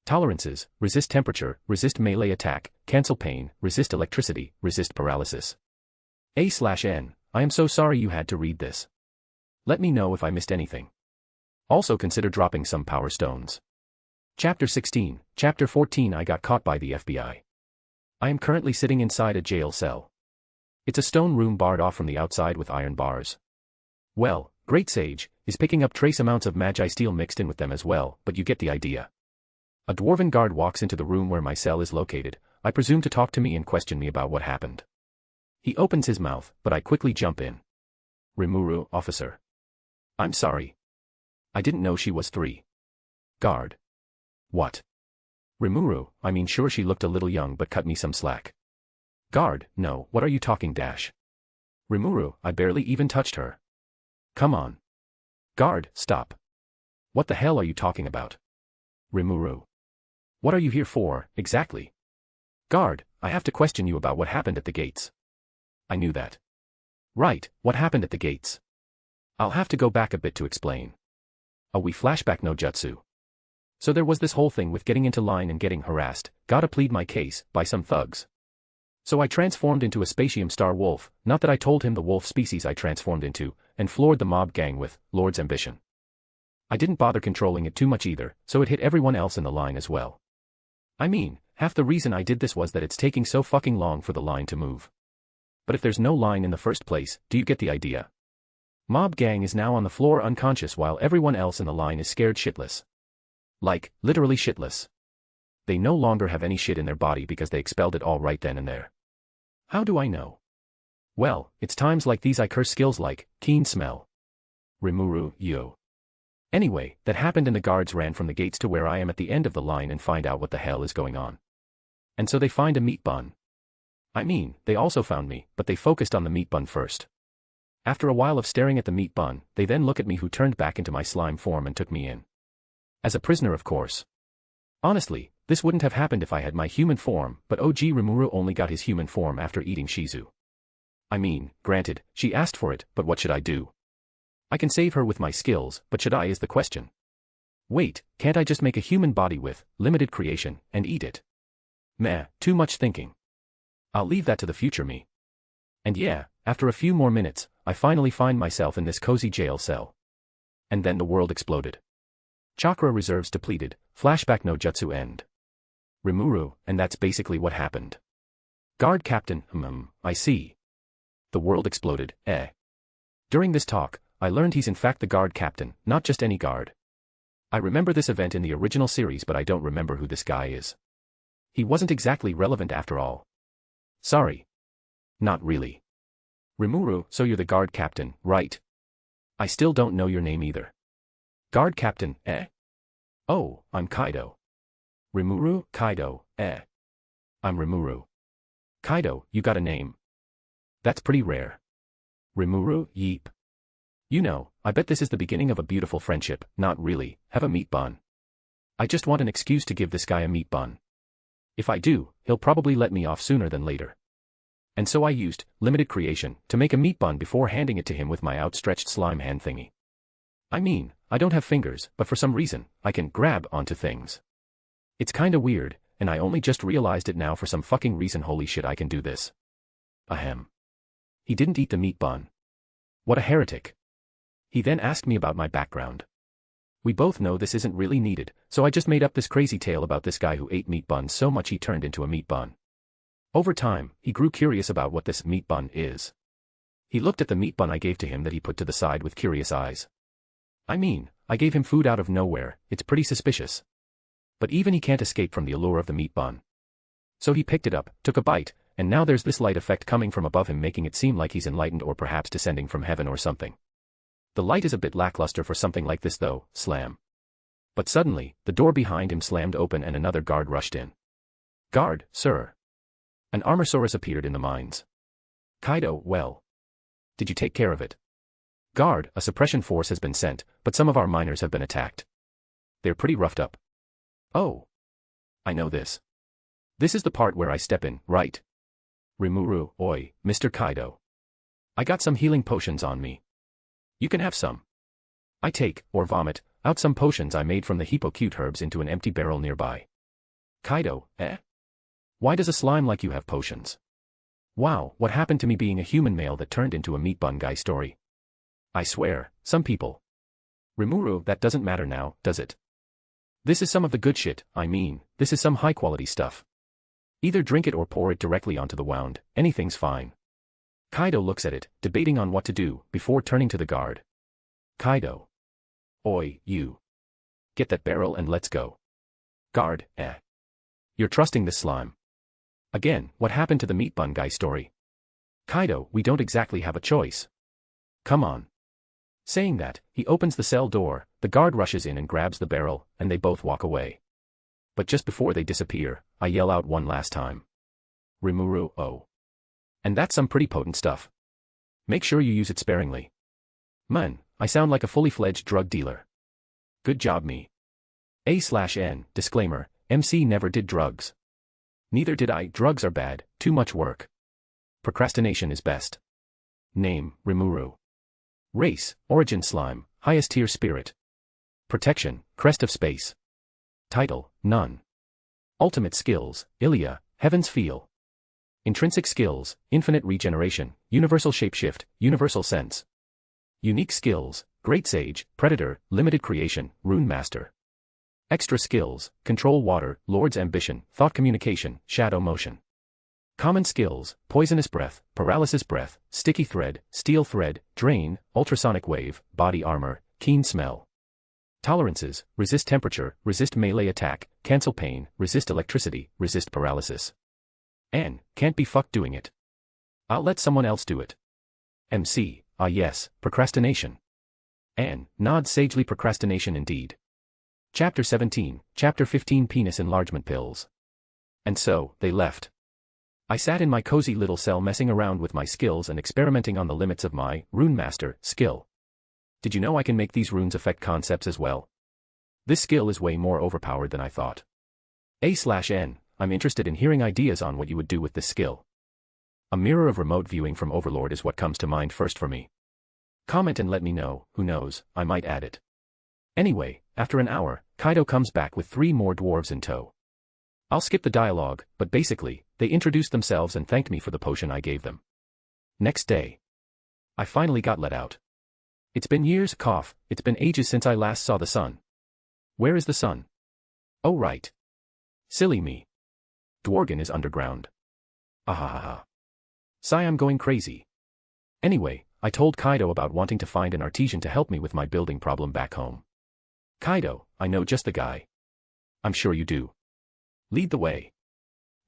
Tolerances, Resist Temperature, Resist Melee Attack, Cancel Pain, Resist Electricity, Resist Paralysis. A/N, I am so sorry you had to read this. Let me know if I missed anything. Also consider dropping some power stones. Chapter 16, Chapter 14 I got caught by the FBI. I am currently sitting inside a jail cell. It's a stone room barred off from the outside with iron bars. Well, Great Sage is picking up trace amounts of magi steel mixed in with them as well, but you get the idea. A dwarven guard walks into the room where my cell is located, I presume to talk to me and question me about what happened. He opens his mouth, but I quickly jump in. Rimuru, officer. I'm sorry. I didn't know she was 3. Guard. What? Rimuru, I mean sure she looked a little young but cut me some slack. Guard, no, what are you talking dash? Rimuru, I barely even touched her. Come on. Guard, stop. What the hell are you talking about? Rimuru. What are you here for, exactly? Guard, I have to question you about what happened at the gates. I knew that. Right, what happened at the gates? I'll have to go back a bit to explain. We flashback no jutsu. So there was this whole thing with getting into line and getting harassed, gotta plead my case, by some thugs. So I transformed into a Spatium Star Wolf, not that I told him the wolf species I transformed into, and floored the mob gang with Lord's Ambition. I didn't bother controlling it too much either, so it hit everyone else in the line as well. I mean, half the reason I did this was that it's taking so fucking long for the line to move. But if there's no line in the first place, do you get the idea? Mob gang is now on the floor unconscious while everyone else in the line is scared shitless. Like, literally shitless. They no longer have any shit in their body because they expelled it all right then and there. How do I know? Well, it's times like these I curse skills like, Keen Smell. Rimuru, yo. Anyway, that happened and the guards ran from the gates to where I am at the end of the line and find out what the hell is going on. And so they find a meat bun. I mean, they also found me, but they focused on the meat bun first. After a while of staring at the meat bun, they then look at me who turned back into my slime form and took me in. As a prisoner of course. Honestly, this wouldn't have happened if I had my human form, but OG Rimuru only got his human form after eating Shizu. I mean, granted, she asked for it, but what should I do? I can save her with my skills, but should I is the question. Wait, can't I just make a human body with limited creation and eat it? Meh, too much thinking. I'll leave that to the future me. And yeah, after a few more minutes, I finally find myself in this cozy jail cell. And then the world exploded. Chakra reserves depleted, flashback no jutsu end. Rimuru, and that's basically what happened. Guard captain, I see. The world exploded, eh. During this talk, I learned he's in fact the guard captain, not just any guard. I remember this event in the original series but I don't remember who this guy is. He wasn't exactly relevant after all. Sorry. Not really. Rimuru, so you're the guard captain, right? I still don't know your name either. Guard captain, eh? Oh, I'm Kaido. Rimuru, Kaido, eh. I'm Rimuru. Kaido, you got a name. That's pretty rare. Rimuru, yeep. You know, I bet this is the beginning of a beautiful friendship. Not really, have a meat bun. I just want an excuse to give this guy a meat bun. If I do, he'll probably let me off sooner than later. And so I used limited creation to make a meat bun before handing it to him with my outstretched slime hand thingy. I mean, I don't have fingers, but for some reason, I can grab onto things. It's kinda weird, and I only just realized it now for some fucking reason. Holy shit, I can do this. Ahem. He didn't eat the meat bun. What a heretic. He then asked me about my background. We both know this isn't really needed, so I just made up this crazy tale about this guy who ate meat buns so much he turned into a meat bun. Over time, he grew curious about what this meat bun is. He looked at the meat bun I gave to him that he put to the side with curious eyes. I mean, I gave him food out of nowhere, it's pretty suspicious. But even he can't escape from the allure of the meat bun. So he picked it up, took a bite, and now there's this light effect coming from above him making it seem like he's enlightened or perhaps descending from heaven or something. The light is a bit lackluster for something like this though, slam. But suddenly, the door behind him slammed open and another guard rushed in. Guard, sir. An Armosaurus appeared in the mines. Kaido, well. Did you take care of it? Guard, a suppression force has been sent, but some of our miners have been attacked. They're pretty roughed up. Oh. I know this. This is the part where I step in, right? Rimuru, oi, Mr. Kaido. I got some healing potions on me. You can have some. I take, or vomit, out some potions I made from the hippocute herbs into an empty barrel nearby. Kaido, eh? Why does a slime like you have potions? Wow, what happened to me being a human male that turned into a meat bun guy story? I swear, some people. Rimuru, that doesn't matter now, does it? This is some of the good shit, I mean, this is some high quality stuff. Either drink it or pour it directly onto the wound, anything's fine. Kaido looks at it, debating on what to do, before turning to the guard. Kaido. Oi, you. Get that barrel and let's go. Guard, eh. You're trusting this slime. Again, what happened to the meat bun guy story? Kaido, we don't exactly have a choice. Come on. Saying that, he opens the cell door, the guard rushes in and grabs the barrel, and they both walk away. But just before they disappear, I yell out one last time. Rimuru, oh. And that's some pretty potent stuff. Make sure you use it sparingly. Man, I sound like a fully fledged drug dealer. Good job me. A/N, disclaimer, MC never did drugs. Neither did I, drugs are bad, too much work. Procrastination is best. Name, Rimuru. Race, origin slime, highest tier spirit. Protection, crest of space. Title, none. Ultimate skills, Ilia, heaven's feel. Intrinsic skills, infinite regeneration, universal shapeshift, universal sense. Unique skills, great sage, predator, limited creation, rune master. Extra skills, control water, lord's ambition, thought communication, shadow motion. Common skills, poisonous breath, paralysis breath, sticky thread, steel thread, drain, ultrasonic wave, body armor, keen smell. Tolerances, resist temperature, resist melee attack, cancel pain, resist electricity, resist paralysis. N, can't be fucked doing it. I'll let someone else do it. MC, ah yes, procrastination. N, nod sagely, procrastination indeed. Chapter 17, Chapter 15, Penis enlargement pills. And so, they left. I sat in my cozy little cell messing around with my skills and experimenting on the limits of my Rune Master skill. Did you know I can make these runes affect concepts as well? This skill is way more overpowered than I thought. A/N, I'm interested in hearing ideas on what you would do with this skill. A mirror of remote viewing from Overlord is what comes to mind first for me. Comment and let me know, who knows, I might add it. Anyway, after an hour, Kaido comes back with 3 more dwarves in tow. I'll skip the dialogue, but basically, they introduced themselves and thanked me for the potion I gave them. Next day. I finally got let out. It's been years, cough, it's been ages since I last saw the sun. Where is the sun? Oh right. Silly me. Dworgen is underground. Ahahaha. Sigh, I'm going crazy. Anyway, I told Kaido about wanting to find an artisan to help me with my building problem back home. Kaido, I know just the guy. I'm sure you do. Lead the way.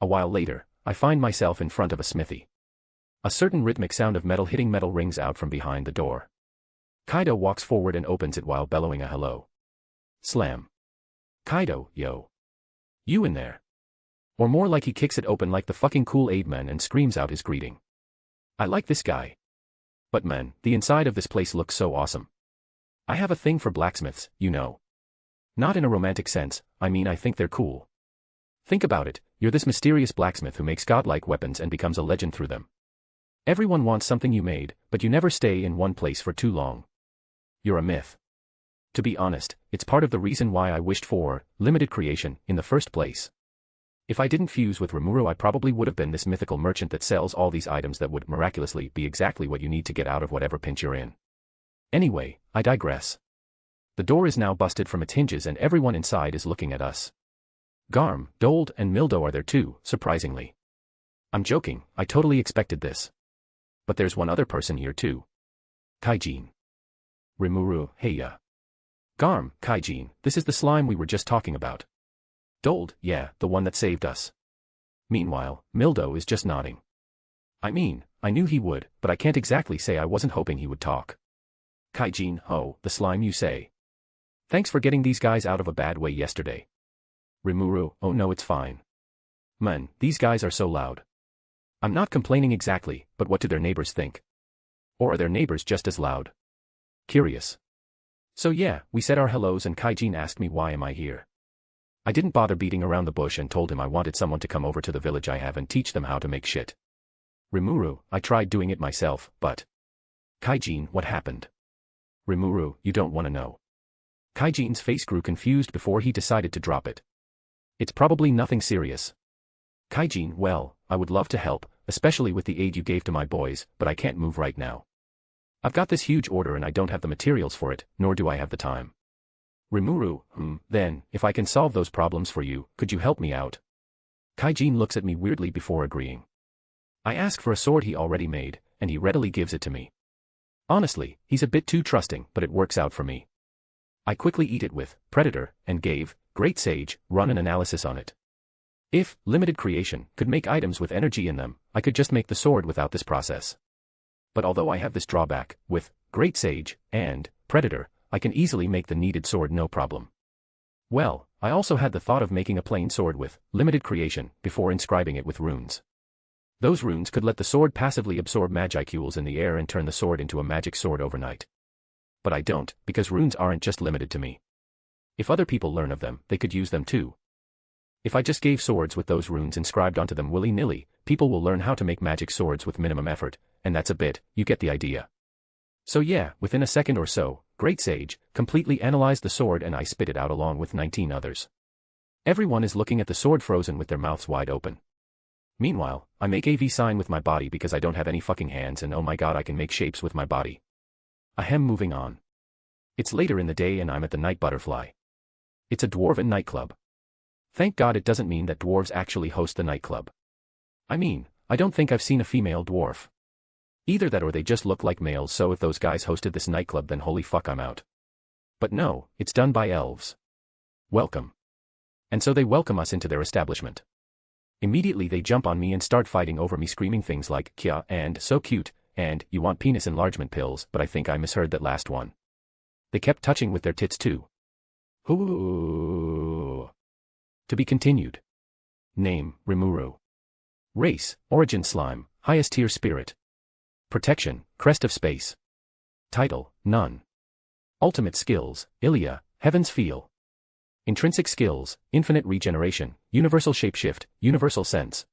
A while later, I find myself in front of a smithy. A certain rhythmic sound of metal hitting metal rings out from behind the door. Kaido walks forward and opens it while bellowing a hello. Slam. Kaido, yo. You in there. Or more like he kicks it open like the fucking Kool-Aid man and screams out his greeting. I like this guy. But man, the inside of this place looks so awesome. I have a thing for blacksmiths, you know. Not in a romantic sense, I mean I think they're cool. Think about it, you're this mysterious blacksmith who makes godlike weapons and becomes a legend through them. Everyone wants something you made, but you never stay in one place for too long. You're a myth. To be honest, it's part of the reason why I wished for limited creation in the first place. If I didn't fuse with Rimuru, I probably would have been this mythical merchant that sells all these items that would miraculously be exactly what you need to get out of whatever pinch you're in. Anyway, I digress. The door is now busted from its hinges and everyone inside is looking at us. Garm, Dold, and Mildo are there too, surprisingly. I'm joking, I totally expected this. But there's one other person here too. Kaijin. Rimuru, hey ya. Garm, Kaijin, this is the slime we were just talking about. Dold, yeah, the one that saved us. Meanwhile, Mildo is just nodding. I mean, I knew he would, but I can't exactly say I wasn't hoping he would talk. Kaijin, oh, the slime you say. Thanks for getting these guys out of a bad way yesterday. Rimuru, oh no, it's fine. Man, these guys are so loud. I'm not complaining exactly, but what do their neighbors think? Or are their neighbors just as loud? Curious. So yeah, we said our hellos and Kaijin asked me why am I here. I didn't bother beating around the bush and told him I wanted someone to come over to the village I have and teach them how to make shit. Rimuru, I tried doing it myself, but... Kaijin, what happened? Rimuru, you don't want to know. Kaijin's face grew confused before he decided to drop it. It's probably nothing serious. Kaijin, well, I would love to help, especially with the aid you gave to my boys, but I can't move right now. I've got this huge order and I don't have the materials for it, nor do I have the time. Rimuru, then, if I can solve those problems for you, could you help me out? Kaijin looks at me weirdly before agreeing. I ask for a sword he already made, and he readily gives it to me. Honestly, he's a bit too trusting, but it works out for me. I quickly eat it with Predator, and gave Great Sage run an analysis on it. If limited creation could make items with energy in them, I could just make the sword without this process. But although I have this drawback, with Great Sage and Predator, I can easily make the needed sword no problem. Well, I also had the thought of making a plain sword with limited creation before inscribing it with runes. Those runes could let the sword passively absorb magiceules in the air and turn the sword into a magic sword overnight. But I don't, because runes aren't just limited to me. If other people learn of them, they could use them too. If I just gave swords with those runes inscribed onto them willy-nilly, people will learn how to make magic swords with minimum effort, and that's a bit, you get the idea. So yeah, within a second or so, Great Sage completely analyzed the sword and I spit it out along with 19 others. Everyone is looking at the sword frozen with their mouths wide open. Meanwhile, I make AV sign with my body because I don't have any fucking hands and oh my god I can make shapes with my body. Ahem, moving on. It's later in the day and I'm at the Night Butterfly. It's a dwarven nightclub. Thank God it doesn't mean that dwarves actually host the nightclub. I mean, I don't think I've seen a female dwarf. Either that or they just look like males, so if those guys hosted this nightclub then holy fuck I'm out. But no, it's done by elves. Welcome. And so they welcome us into their establishment. Immediately they jump on me and start fighting over me, screaming things like kya and so cute and you want penis enlargement pills, but I think I misheard that last one. They kept touching with their tits too. Ooh. To be continued. Name, Rimuru. Race, Origin Slime, Highest Tier Spirit. Protection, Crest of Space. Title, None. Ultimate Skills, Ilia, Heaven's Feel. Intrinsic Skills, Infinite Regeneration, Universal Shapeshift, Universal Sense.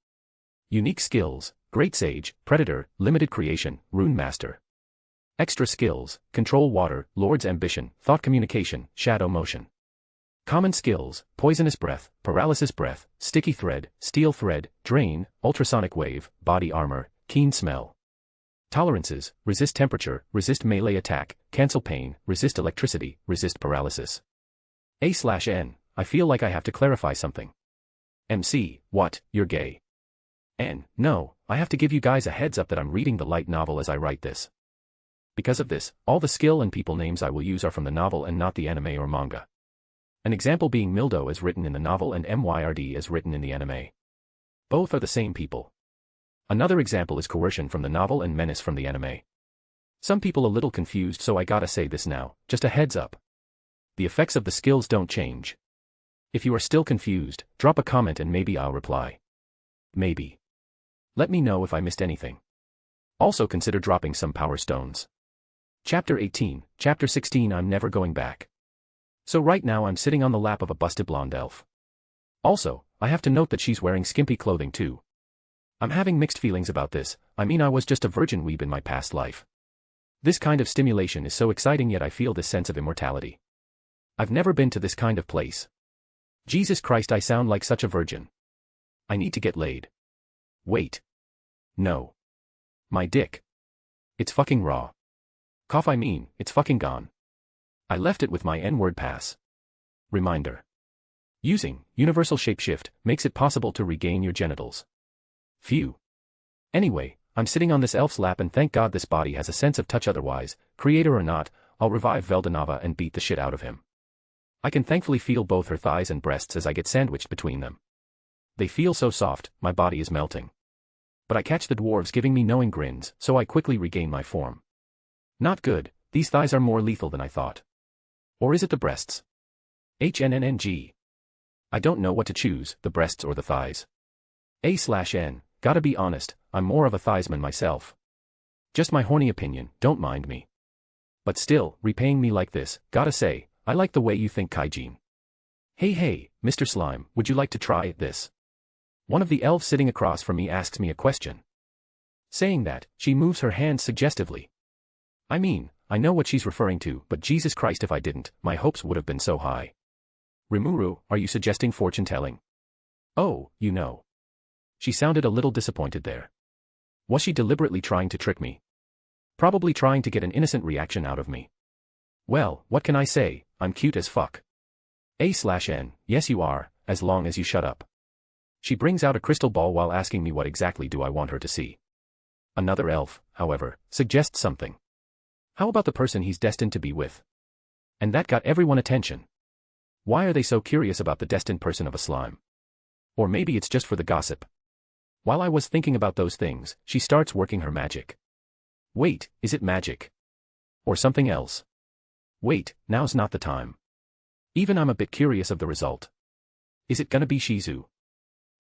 Unique Skills, Great Sage, Predator, Limited Creation, Rune Master. Extra Skills, Control Water, Lord's Ambition, Thought Communication, Shadow Motion. Common Skills, Poisonous Breath, Paralysis Breath, Sticky Thread, Steel Thread, Drain, Ultrasonic Wave, Body Armor, Keen Smell. Tolerances, Resist Temperature, Resist Melee Attack, Cancel Pain, Resist Electricity, Resist Paralysis. A/N, I feel like I have to clarify something. MC, what, you're gay. N, no, I have to give you guys a heads up that I'm reading the light novel as I write this. Because of this, all the skill and people names I will use are from the novel and not the anime or manga. An example being Mildo as written in the novel and Myrd as written in the anime. Both are the same people. Another example is Coercion from the novel and Menace from the anime. Some people a little confused, so I gotta say this now, just a heads up. The effects of the skills don't change. If you are still confused, drop a comment and maybe I'll reply. Maybe. Let me know if I missed anything. Also consider dropping some power stones. Chapter 18, Chapter 16 I'm never going back. So right now I'm sitting on the lap of a busted blonde elf. Also, I have to note that she's wearing skimpy clothing too. I'm having mixed feelings about this. I mean, I was just a virgin weeb in my past life. This kind of stimulation is so exciting, yet I feel this sense of immortality. I've never been to this kind of place. Jesus Christ, I sound like such a virgin. I need to get laid. Wait. No. My dick. It's fucking raw. Cough, I mean, it's fucking gone. I left it with my N-word pass. Reminder. Using universal shapeshift makes it possible to regain your genitals. Phew. Anyway, I'm sitting on this elf's lap and thank God this body has a sense of touch, otherwise, creator or not, I'll revive Veldanava and beat the shit out of him. I can thankfully feel both her thighs and breasts as I get sandwiched between them. They feel so soft, my body is melting. But I catch the dwarves giving me knowing grins, so I quickly regain my form. Not good, these thighs are more lethal than I thought. Or is it the breasts? HNNNG. I don't know what to choose, the breasts or the thighs. A/N, gotta be honest, I'm more of a thighsman myself. Just my horny opinion, don't mind me. But still, repaying me like this, gotta say, I like the way you think, Kaijin. Hey, Mr. Slime, would you like to try this? One of the elves sitting across from me asks me a question. Saying that, she moves her hands suggestively. I mean, I know what she's referring to, but Jesus Christ, if I didn't, my hopes would have been so high. Rimuru, are you suggesting fortune-telling? Oh, you know. She sounded a little disappointed there. Was she deliberately trying to trick me? Probably trying to get an innocent reaction out of me. Well, what can I say, I'm cute as fuck. A/N, yes you are, as long as you shut up. She brings out a crystal ball while asking me what exactly do I want her to see. Another elf, however, suggests something. How about the person he's destined to be with? And that got everyone's attention. Why are they so curious about the destined person of a slime? Or maybe it's just for the gossip. While I was thinking about those things, she starts working her magic. Wait, is it magic? Or something else? Wait, now's not the time. Even I'm a bit curious of the result. Is it gonna be Shizu?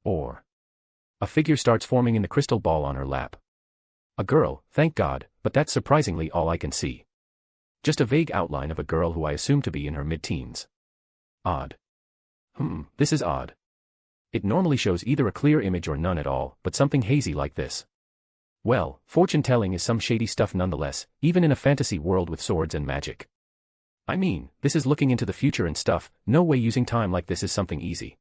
Or a figure starts forming in the crystal ball on her lap. A girl, thank God, but that's surprisingly all I can see. Just a vague outline of a girl who I assume to be in her mid-teens. Odd. This is odd. It normally shows either a clear image or none at all, but something hazy like this. Well, fortune-telling is some shady stuff nonetheless, even in a fantasy world with swords and magic. I mean, this is looking into the future and stuff, no way using time like this is something easy.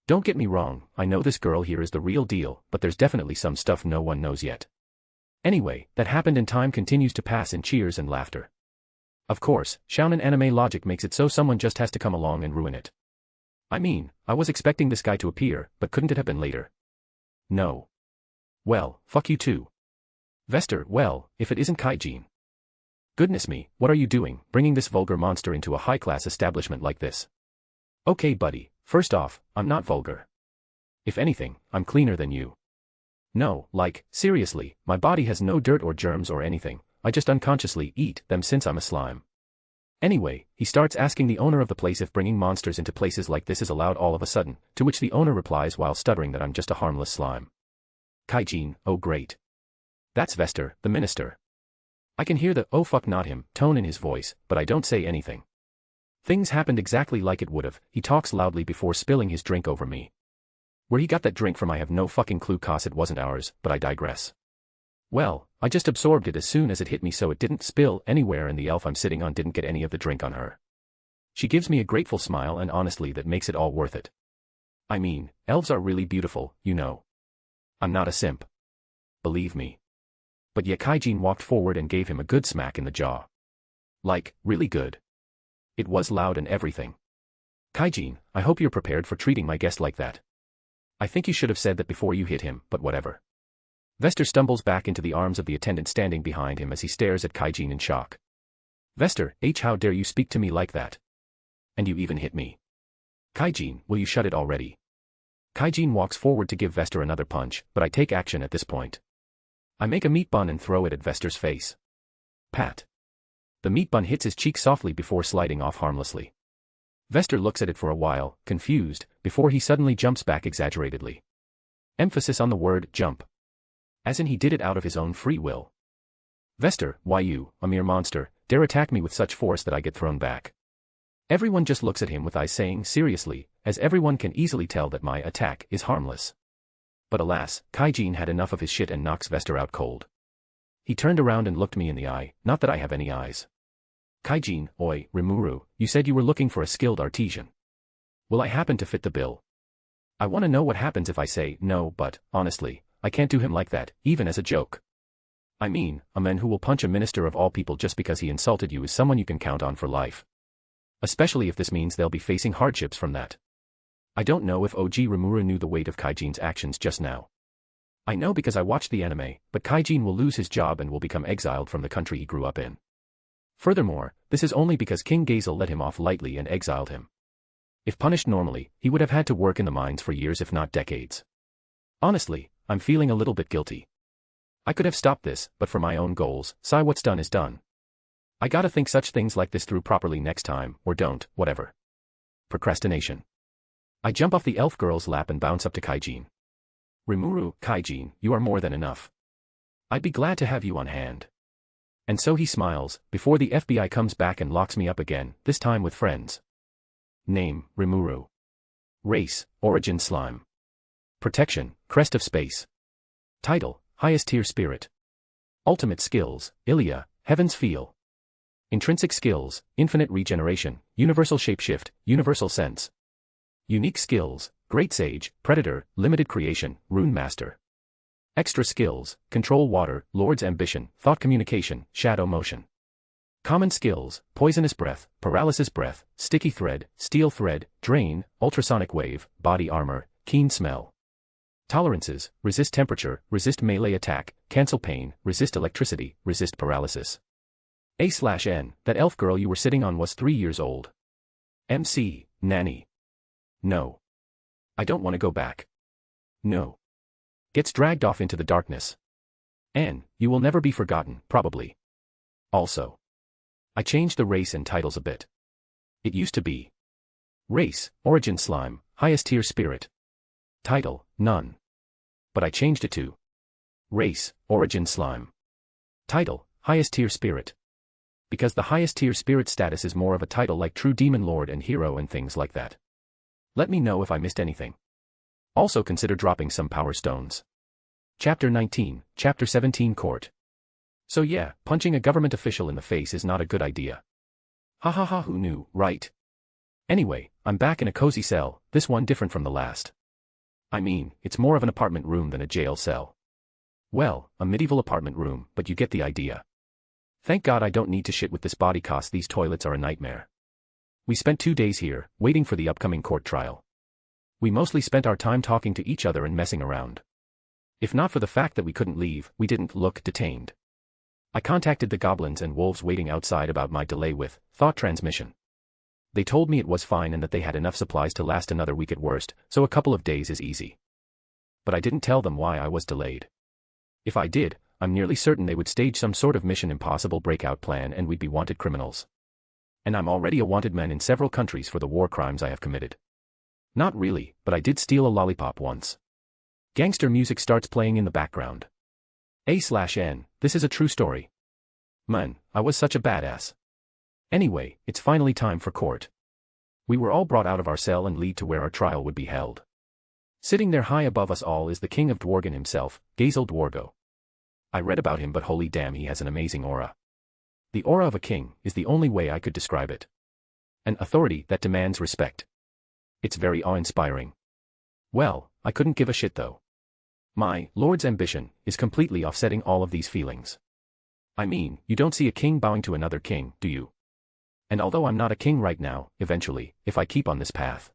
Don't get me wrong, I know this girl here is the real deal, but there's definitely some stuff no one knows yet. Anyway, that happened and time continues to pass in cheers and laughter. Of course, shounen anime logic makes it so someone just has to come along and ruin it. I mean, I was expecting this guy to appear, but couldn't it have been later? No. Well, fuck you too. Vester, well, if it isn't Kaijin. Goodness me, what are you doing, bringing this vulgar monster into a high-class establishment like this? Okay buddy, first off, I'm not vulgar. If anything, I'm cleaner than you. No, like, seriously, my body has no dirt or germs or anything, I just unconsciously eat them since I'm a slime. Anyway, he starts asking the owner of the place if bringing monsters into places like this is allowed all of a sudden, to which the owner replies while stuttering that I'm just a harmless slime. Kaijin, oh great. That's Vester, the minister. I can hear the "oh fuck not him" tone in his voice, but I don't say anything. Things happened exactly like it would've. He talks loudly before spilling his drink over me. Where he got that drink from I have no fucking clue, cause it wasn't ours, but I digress. Well, I just absorbed it as soon as it hit me so it didn't spill anywhere and the elf I'm sitting on didn't get any of the drink on her. She gives me a grateful smile and honestly that makes it all worth it. I mean, elves are really beautiful, you know. I'm not a simp. Believe me. But yet Kaijin walked forward and gave him a good smack in the jaw. Like, really good. It was loud and everything. Kaijin, I hope you're prepared for treating my guest like that. I think you should have said that before you hit him, but whatever. Vester stumbles back into the arms of the attendant standing behind him as he stares at Kaijin in shock. Vester, how dare you speak to me like that? And you even hit me. Kaijin, will you shut it already? Kaijin walks forward to give Vester another punch, but I take action at this point. I make a meat bun and throw it at Vester's face. Pat. The meat bun hits his cheek softly before sliding off harmlessly. Vester looks at it for a while, confused, before he suddenly jumps back exaggeratedly. Emphasis on the word jump. As in he did it out of his own free will. Vester, why you, a mere monster, dare attack me with such force that I get thrown back? Everyone just looks at him with eyes saying seriously, as everyone can easily tell that my attack is harmless. But alas, Kaijin had enough of his shit and knocks Vester out cold. He turned around and looked me in the eye, not that I have any eyes. Kaijin, oi, Rimuru, you said you were looking for a skilled artisan. Will I happen to fit the bill? I want to know what happens if I say no, but, honestly, I can't do him like that, even as a joke. I mean, a man who will punch a minister of all people just because he insulted you is someone you can count on for life. Especially if this means they'll be facing hardships from that. I don't know if OG Rimuru knew the weight of Kaijin's actions just now. I know because I watched the anime, but Kaijin will lose his job and will become exiled from the country he grew up in. Furthermore, this is only because King Gazel let him off lightly and exiled him. If punished normally, he would have had to work in the mines for years if not decades. Honestly, I'm feeling a little bit guilty. I could have stopped this, but for my own goals, what's done is done. I gotta think such things like this through properly next time, or don't, whatever. Procrastination. I jump off the elf girl's lap and bounce up to Kaijin. Rimuru, Kaijin, you are more than enough. I'd be glad to have you on hand. And so he smiles, before the FBI comes back and locks me up again, this time with friends. Name, Rimuru. Race, Origin Slime. Protection, Crest of Space. Title, Highest Tier Spirit. Ultimate Skills, Ilia, Heaven's Feel. Intrinsic Skills, Infinite Regeneration, Universal Shapeshift, Universal Sense. Unique Skills, Great Sage, Predator, Limited Creation, Rune Master. Extra Skills, Control Water, Lord's Ambition, Thought Communication, Shadow Motion. Common Skills, Poisonous Breath, Paralysis Breath, Sticky Thread, Steel Thread, Drain, Ultrasonic Wave, Body Armor, Keen Smell. Tolerances, Resist Temperature, Resist Melee Attack, Cancel Pain, Resist Electricity, Resist Paralysis. A/N, that elf girl you were sitting on was 3 years old. MC, Nanny. No. I don't want to go back. No. Gets dragged off into the darkness. N, you will never be forgotten, probably. Also. I changed the race and titles a bit. It used to be Race, Origin Slime, Highest Tier Spirit. Title, None. But I changed it to Race, Origin Slime. Title, Highest Tier Spirit. Because the highest tier spirit status is more of a title like True Demon Lord and Hero and things like that. Let me know if I missed anything. Also consider dropping some power stones. Chapter 19, Chapter 17 Court. So yeah, punching a government official in the face is not a good idea. Ha ha ha, who knew, right? Anyway, I'm back in a cozy cell, this one different from the last. I mean, it's more of an apartment room than a jail cell. Well, a medieval apartment room, but you get the idea. Thank God I don't need to shit with this body cause these toilets are a nightmare. We spent 2 days here, waiting for the upcoming court trial. We mostly spent our time talking to each other and messing around. If not for the fact that we couldn't leave, we didn't look detained. I contacted the goblins and wolves waiting outside about my delay with thought transmission. They told me it was fine and that they had enough supplies to last another week at worst, so a couple of days is easy. But I didn't tell them why I was delayed. If I did, I'm nearly certain they would stage some sort of Mission Impossible breakout plan and we'd be wanted criminals. And I'm already a wanted man in several countries for the war crimes I have committed. Not really, but I did steal a lollipop once. Gangster music starts playing in the background. A/N, this is a true story. Man, I was such a badass. Anyway, it's finally time for court. We were all brought out of our cell and lead to where our trial would be held. Sitting there high above us all is the king of Dworgen himself, Gazel Dworgo. I read about him but holy damn he has an amazing aura. The aura of a king is the only way I could describe it. An authority that demands respect. It's very awe-inspiring. Well, I couldn't give a shit though. My Lord's ambition is completely offsetting all of these feelings. I mean, you don't see a king bowing to another king, do you? And although I'm not a king right now, eventually, if I keep on this path.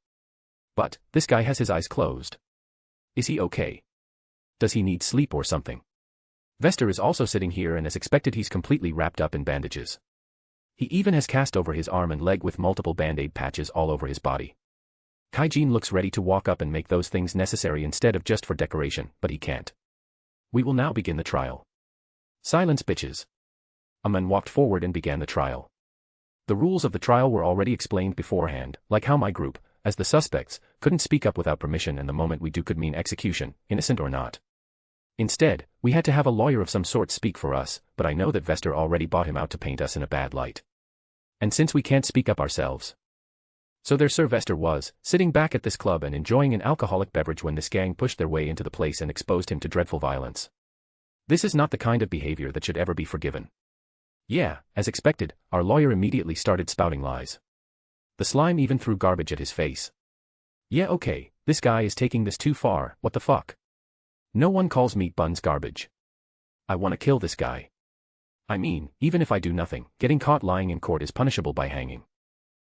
But, this guy has his eyes closed. Is he okay? Does he need sleep or something? Vester is also sitting here and as expected he's completely wrapped up in bandages. He even has cast over his arm and leg with multiple band-aid patches all over his body. Kaijin looks ready to walk up and make those things necessary instead of just for decoration, but he can't. We will now begin the trial. Silence, bitches. A man walked forward and began the trial. The rules of the trial were already explained beforehand, like how my group, as the suspects, couldn't speak up without permission and the moment we do could mean execution, innocent or not. Instead, we had to have a lawyer of some sort speak for us, but I know that Vester already bought him out to paint us in a bad light. And since we can't speak up ourselves. So there Sir Vester was, sitting back at this club and enjoying an alcoholic beverage when this gang pushed their way into the place and exposed him to dreadful violence. This is not the kind of behavior that should ever be forgiven. Yeah, as expected, our lawyer immediately started spouting lies. The slime even threw garbage at his face. Yeah, okay, this guy is taking this too far, what the fuck? No one calls meat buns garbage. I want to kill this guy. I mean, even if I do nothing, getting caught lying in court is punishable by hanging.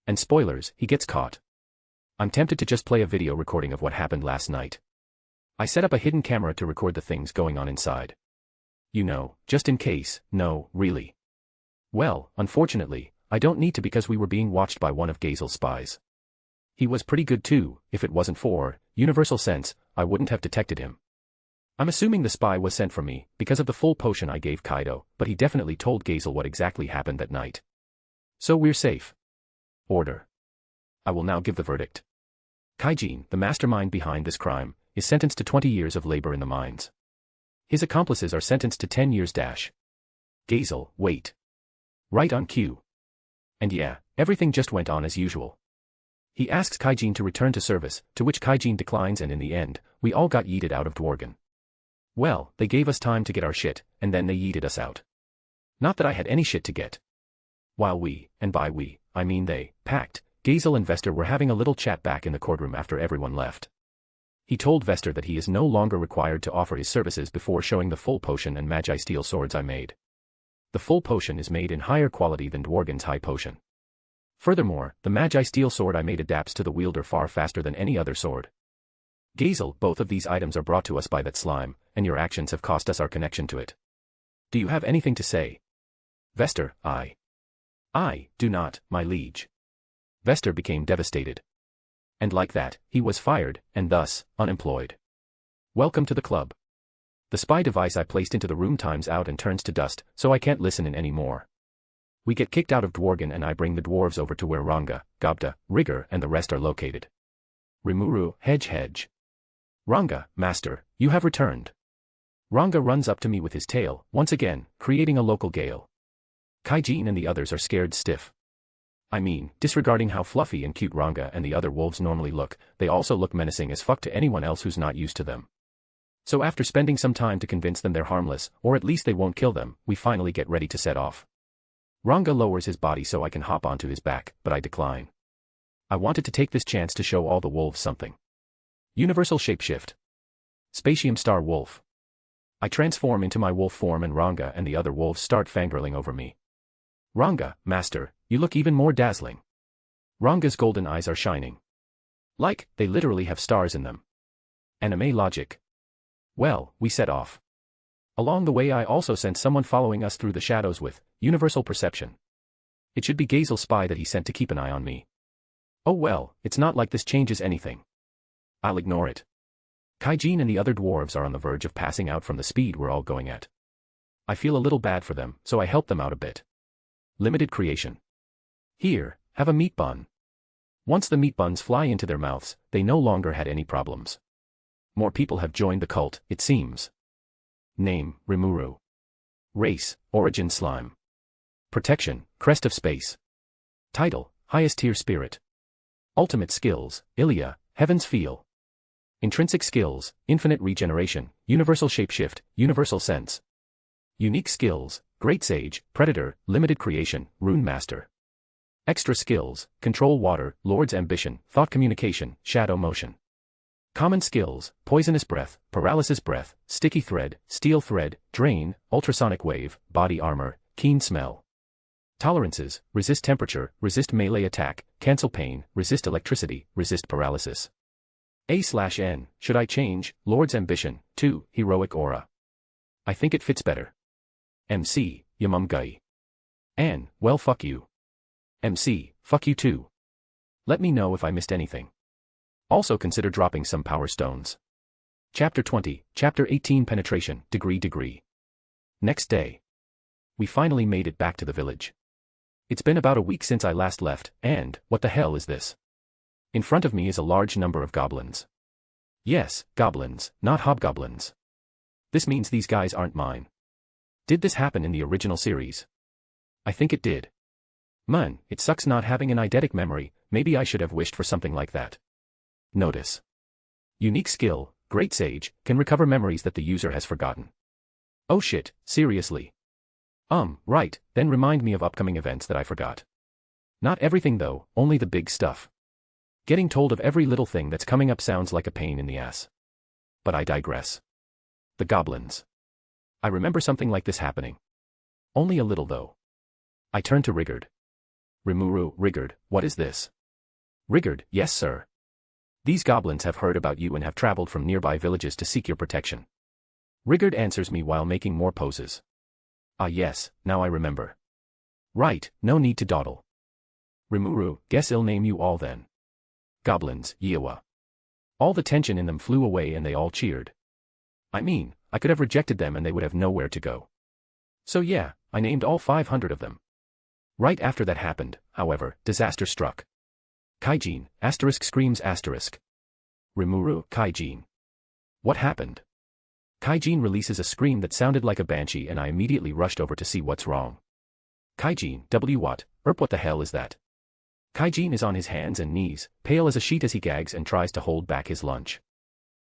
And spoilers, he gets caught. I'm tempted to just play a video recording of what happened last night. I set up a hidden camera to record the things going on inside. You know, just in case, no, really. Well, unfortunately, I don't need to because we were being watched by one of Gazel's spies. He was pretty good too, if it wasn't for universal sense, I wouldn't have detected him. I'm assuming the spy was sent from me, because of the full potion I gave Kaido, but he definitely told Gazel what exactly happened that night. So we're safe. Order. I will now give the verdict. Kaijin, the mastermind behind this crime, is sentenced to 20 years of labor in the mines. His accomplices are sentenced to 10 years. Gazel, wait. Right on cue. And yeah, everything just went on as usual. He asks Kaijin to return to service, to which Kaijin declines, and in the end, we all got yeeted out of Dworgen. Well, they gave us time to get our shit, and then they yeeted us out. Not that I had any shit to get. While we, and by we, I mean they, packed, Gazel and Vester were having a little chat back in the courtroom after everyone left. He told Vester that he is no longer required to offer his services before showing the full potion and magi steel swords I made. The full potion is made in higher quality than Dworgen's high potion. Furthermore, the magi steel sword I made adapts to the wielder far faster than any other sword. Gazel, both of these items are brought to us by that slime, and your actions have cost us our connection to it. Do you have anything to say? Vester, I do not, my liege. Vester became devastated. And like that, he was fired, and thus, unemployed. Welcome to the club. The spy device I placed into the room times out and turns to dust, so I can't listen in anymore. We get kicked out of Dworgen and I bring the dwarves over to where Ranga, Gobda, Rigger and the rest are located. Rimuru, hedge. Ranga, master, you have returned. Ranga runs up to me with his tail, once again, creating a local gale. Kaijin and the others are scared stiff. I mean, disregarding how fluffy and cute Ranga and the other wolves normally look, they also look menacing as fuck to anyone else who's not used to them. So after spending some time to convince them they're harmless, or at least they won't kill them, we finally get ready to set off. Ranga lowers his body so I can hop onto his back, but I decline. I wanted to take this chance to show all the wolves something. Universal shapeshift. Spatium star wolf. I transform into my wolf form and Ranga and the other wolves start fangirling over me. Ranga, master, you look even more dazzling. Ranga's golden eyes are shining. Like, they literally have stars in them. Anime logic. Well, we set off. Along the way I also sent someone following us through the shadows with universal perception. It should be Gazel's spy that he sent to keep an eye on me. Oh well, it's not like this changes anything. I'll ignore it. Kaijin and the other dwarves are on the verge of passing out from the speed we're all going at. I feel a little bad for them, so I help them out a bit. Limited creation. Here, have a meat bun. Once the meat buns fly into their mouths, they no longer had any problems. More people have joined the cult, it seems. Name, Rimuru. Race, origin slime. Protection, crest of space. Title, highest tier spirit. Ultimate skills, Ilya, heaven's feel. Intrinsic skills, infinite regeneration, universal shapeshift, universal sense. Unique skills, great sage, predator, limited creation, rune master. Extra skills, control water, lord's ambition, thought communication, shadow motion. Common skills, poisonous breath, paralysis breath, sticky thread, steel thread, drain, ultrasonic wave, body armor, keen smell. Tolerances, resist temperature, resist melee attack, cancel pain, resist electricity, resist paralysis. A/N, should I change, Lord's Ambition, to, Heroic Aura? I think it fits better. MC, Yamum Gai. An, well fuck you. MC, fuck you too. Let me know if I missed anything. Also consider dropping some power stones. Chapter 20, Chapter 18 Penetration, Degree. Next day. We finally made it back to the village. It's been about a week since I last left, and, what the hell is this? In front of me is a large number of goblins. Yes, goblins, not hobgoblins. This means these guys aren't mine. Did this happen in the original series? I think it did. Man, it sucks not having an eidetic memory, maybe I should have wished for something like that. Notice. Unique skill, Great Sage, can recover memories that the user has forgotten. Oh shit, seriously? Right, then remind me of upcoming events that I forgot. Not everything though, only the big stuff. Getting told of every little thing that's coming up sounds like a pain in the ass. But I digress. The goblins. I remember something like this happening. Only a little though. I turned to Rigard. Rimuru, Rigard, what is this? Rigard, yes sir. These goblins have heard about you and have traveled from nearby villages to seek your protection. Rigard answers me while making more poses. Ah yes, now I remember. Right, no need to dawdle. Rimuru, guess I'll name you all then. Goblins, Yewa. All the tension in them flew away and they all cheered. I mean, I could have rejected them and they would have nowhere to go. So yeah, I named all 500 of them. Right after that happened, however, disaster struck. Kaijin, asterisk screams asterisk. Rimuru, Kaijin. What happened? Kaijin releases a scream that sounded like a banshee and I immediately rushed over to see what's wrong. Kaijin, what the hell is that? Kaijin is on his hands and knees, pale as a sheet as he gags and tries to hold back his lunch.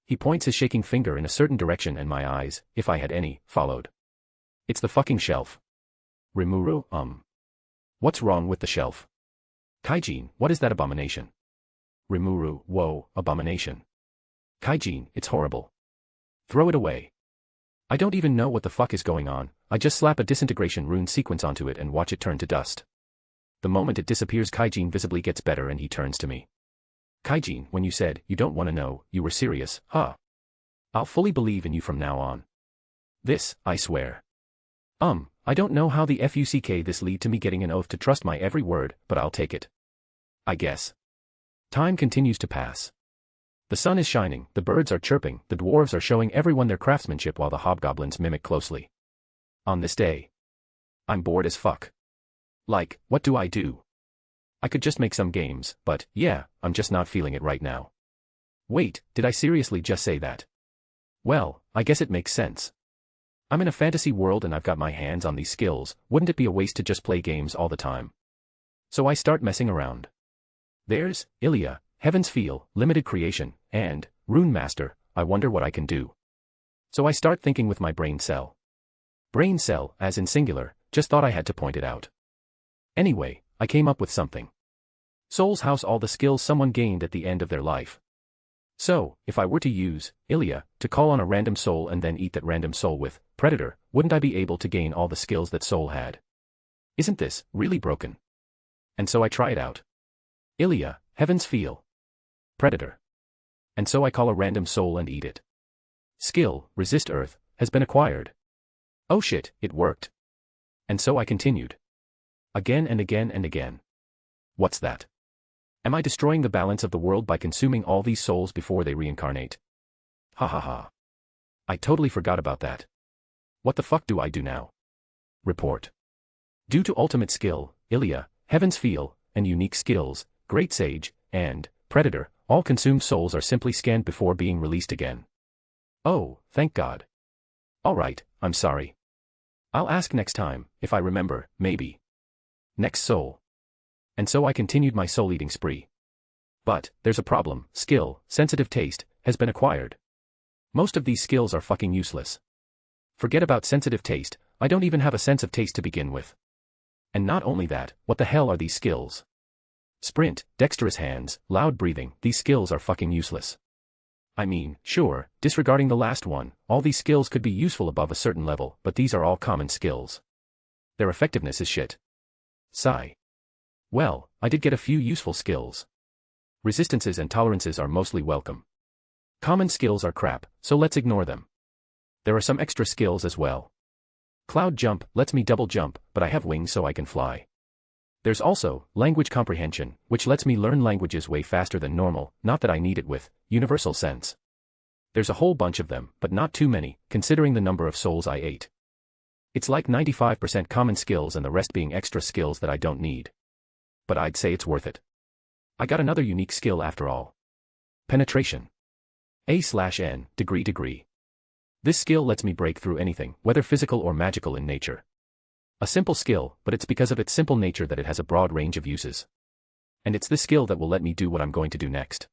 He points his shaking finger in a certain direction and my eyes, if I had any, followed. It's the fucking shelf. Rimuru, What's wrong with the shelf? Kaijin, what is that abomination? Rimuru, whoa, abomination. Kaijin, it's horrible. Throw it away. I don't even know what the fuck is going on, I just slap a disintegration rune sequence onto it and watch it turn to dust. The moment it disappears Kaijin visibly gets better and he turns to me. Kaijin, when you said, you don't want to know, you were serious, huh? I'll fully believe in you from now on. This, I swear. I don't know how the fuck this lead to me getting an oath to trust my every word, but I'll take it. I guess. Time continues to pass. The sun is shining, the birds are chirping, the dwarves are showing everyone their craftsmanship while the hobgoblins mimic closely. On this day. I'm bored as fuck. Like, what do I do? I could just make some games, but, yeah, I'm just not feeling it right now. Wait, did I seriously just say that? Well, I guess it makes sense. I'm in a fantasy world and I've got my hands on these skills, wouldn't it be a waste to just play games all the time? So I start messing around. There's, Ilya, Heaven's Feel, Limited Creation, and, Rune Master, I wonder what I can do. So I start thinking with my brain cell. Brain cell, as in singular, just thought I had to point it out. Anyway, I came up with something. Souls house all the skills someone gained at the end of their life. So, if I were to use, Ilya, to call on a random soul and then eat that random soul with, Predator, wouldn't I be able to gain all the skills that soul had? Isn't this, really broken? And so I try it out. Ilya, Heaven's Feel. Predator. And so I call a random soul and eat it. Skill, Resist Earth, has been acquired. Oh shit, it worked. And so I continued. Again and again and again. What's that? Am I destroying the balance of the world by consuming all these souls before they reincarnate? Ha ha ha. I totally forgot about that. What the fuck do I do now? Report. Due to ultimate skill, Ilya, Heaven's Feel, and unique skills, Great Sage, and Predator, all consumed souls are simply scanned before being released again. Oh, thank God. Alright, I'm sorry. I'll ask next time, if I remember, maybe. Next soul. And so I continued my soul-eating spree. But, there's a problem, skill, sensitive taste, has been acquired. Most of these skills are fucking useless. Forget about sensitive taste, I don't even have a sense of taste to begin with. And not only that, what the hell are these skills? Sprint, dexterous hands, loud breathing, these skills are fucking useless. I mean, sure, disregarding the last one, all these skills could be useful above a certain level, but these are all common skills. Their effectiveness is shit. Sigh. Well, I did get a few useful skills. Resistances and tolerances are mostly welcome. Common skills are crap, so let's ignore them. There are some extra skills as well. Cloud Jump lets me double jump, but I have wings so I can fly. There's also Language Comprehension, which lets me learn languages way faster than normal, not that I need it with Universal Sense. There's a whole bunch of them, but not too many, considering the number of souls I ate. It's like 95% common skills and the rest being extra skills that I don't need. But I'd say it's worth it. I got another unique skill after all. Penetration. A/N, degree. This skill lets me break through anything, whether physical or magical in nature. A simple skill, but it's because of its simple nature that it has a broad range of uses. And it's this skill that will let me do what I'm going to do next.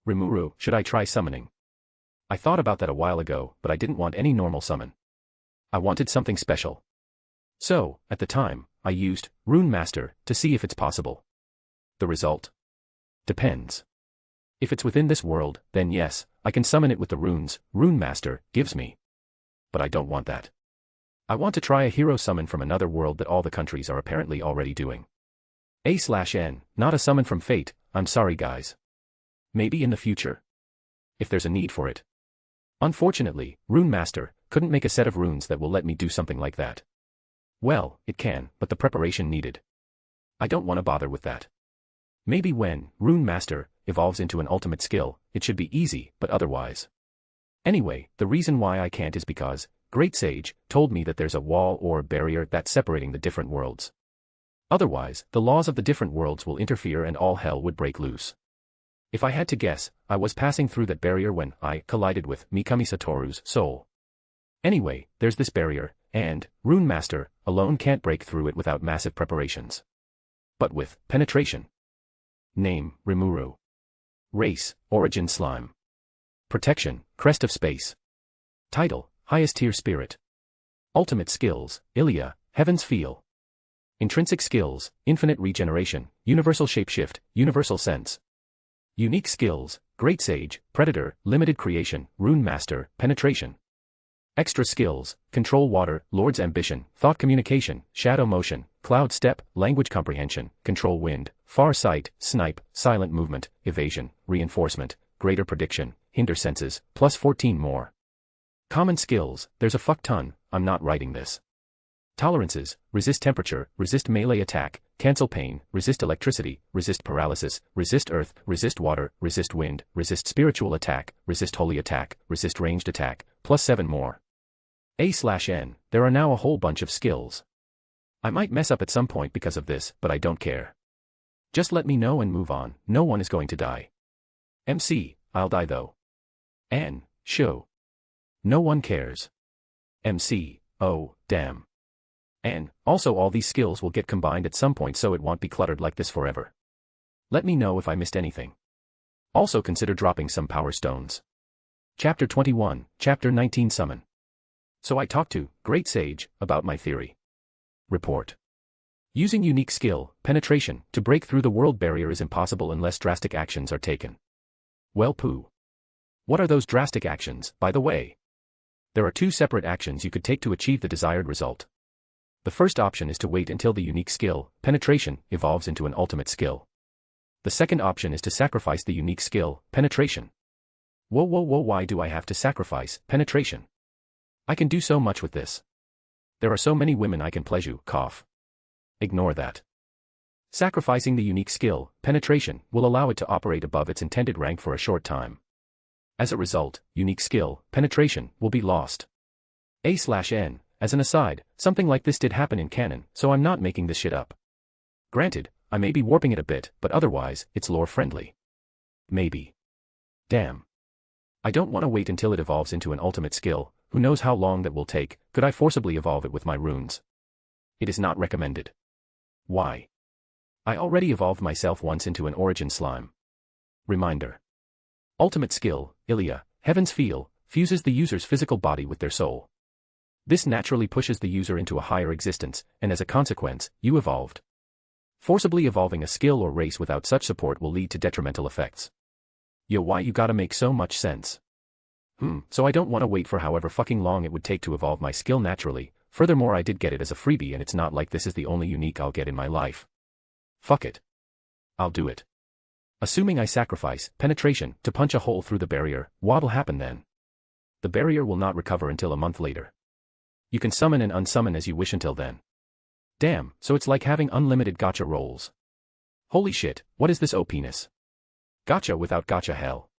Rimuru, should I try summoning? I thought about that a while ago, but I didn't want any normal summon. I wanted something special. So, at the time, I used Rune Master to see if it's possible. The result? Depends. If it's within this world, then yes, I can summon it with the runes Rune Master gives me. But I don't want that. I want to try a hero summon from another world that all the countries are apparently already doing. A/N, not a summon from fate, I'm sorry guys. Maybe in the future. If there's a need for it. Unfortunately, Rune Master couldn't make a set of runes that will let me do something like that. Well, it can, but the preparation needed. I don't want to bother with that. Maybe when Rune Master evolves into an ultimate skill, it should be easy, but otherwise. Anyway, the reason why I can't is because Great Sage told me that there's a wall or barrier that's separating the different worlds. Otherwise, the laws of the different worlds will interfere and all hell would break loose. If I had to guess, I was passing through that barrier when I collided with Mikami Satoru's soul. Anyway, there's this barrier, and Rune Master alone can't break through it without massive preparations. But with penetration. Name, Rimuru. Race, Origin Slime. Protection, Crest of Space. Title, Highest Tier Spirit. Ultimate Skills, Ilia, Heaven's Feel. Intrinsic Skills, Infinite Regeneration, Universal Shapeshift, Universal Sense. Unique Skills, Great Sage, Predator, Limited Creation, Rune Master, Penetration. Extra Skills, Control Water, Lord's Ambition, Thought Communication, Shadow Motion, Cloud Step, Language Comprehension, Control Wind, Far Sight, Snipe, Silent Movement, Evasion, Reinforcement, Greater Prediction, Hinder Senses, plus 14 more. Common Skills, there's a fuck ton, I'm not writing this. Tolerances, Resist Temperature, Resist Melee Attack, Cancel Pain, Resist Electricity, Resist Paralysis, Resist Earth, Resist Water, Resist Wind, Resist Spiritual Attack, Resist Holy Attack, Resist Ranged Attack, plus 7 more. A/N, there are now a whole bunch of skills. I might mess up at some point because of this, but I don't care. Just let me know and move on, no one is going to die. MC, I'll die though. N, show. No one cares. MC, oh, damn. And, also all these skills will get combined at some point so it won't be cluttered like this forever. Let me know if I missed anything. Also consider dropping some power stones. Chapter 21, Chapter 19 Summon. So I talked to Great Sage about my theory. Report. Using unique skill, penetration, to break through the world barrier is impossible unless drastic actions are taken. Well poo. What are those drastic actions, by the way? There are two separate actions you could take to achieve the desired result. The first option is to wait until the unique skill, penetration, evolves into an ultimate skill. The second option is to sacrifice the unique skill, penetration. Whoa, why do I have to sacrifice penetration? I can do so much with this. There are so many women I can pleasure, cough. Ignore that. Sacrificing the unique skill, penetration, will allow it to operate above its intended rank for a short time. As a result, unique skill, penetration, will be lost. A/N, as an aside, something like this did happen in canon, so I'm not making this shit up. Granted, I may be warping it a bit, but otherwise, it's lore-friendly. Maybe. Damn. I don't want to wait until it evolves into an ultimate skill, who knows how long that will take, could I forcibly evolve it with my runes? It is not recommended. Why? I already evolved myself once into an origin slime. Reminder. Ultimate skill, Ilia, Heaven's Feel, fuses the user's physical body with their soul. This naturally pushes the user into a higher existence, and as a consequence, you evolved. Forcibly evolving a skill or race without such support will lead to detrimental effects. Yo, why you gotta make so much sense? So I don't want to wait for however fucking long it would take to evolve my skill naturally, furthermore I did get it as a freebie and it's not like this is the only unique I'll get in my life. Fuck it. I'll do it. Assuming I sacrifice penetration to punch a hole through the barrier, what'll happen then? The barrier will not recover until a month later. You can summon and unsummon as you wish until then. Damn, so it's like having unlimited gacha rolls. Holy shit, what is this OP-ness? Gacha without gacha hell.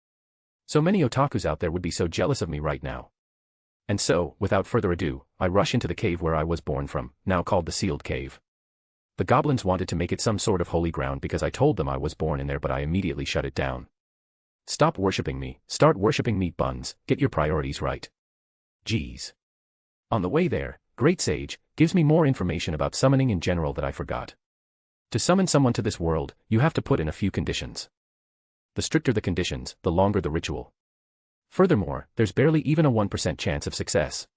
So many otakus out there would be so jealous of me right now. And so, without further ado, I rush into the cave where I was born from, now called the Sealed Cave. The goblins wanted to make it some sort of holy ground because I told them I was born in there, but I immediately shut it down. Stop worshipping me, start worshipping meat buns, get your priorities right. Geez. On the way there, Great Sage gives me more information about summoning in general that I forgot. To summon someone to this world, you have to put in a few conditions. The stricter the conditions, the longer the ritual. Furthermore, there's barely even a 1% chance of success.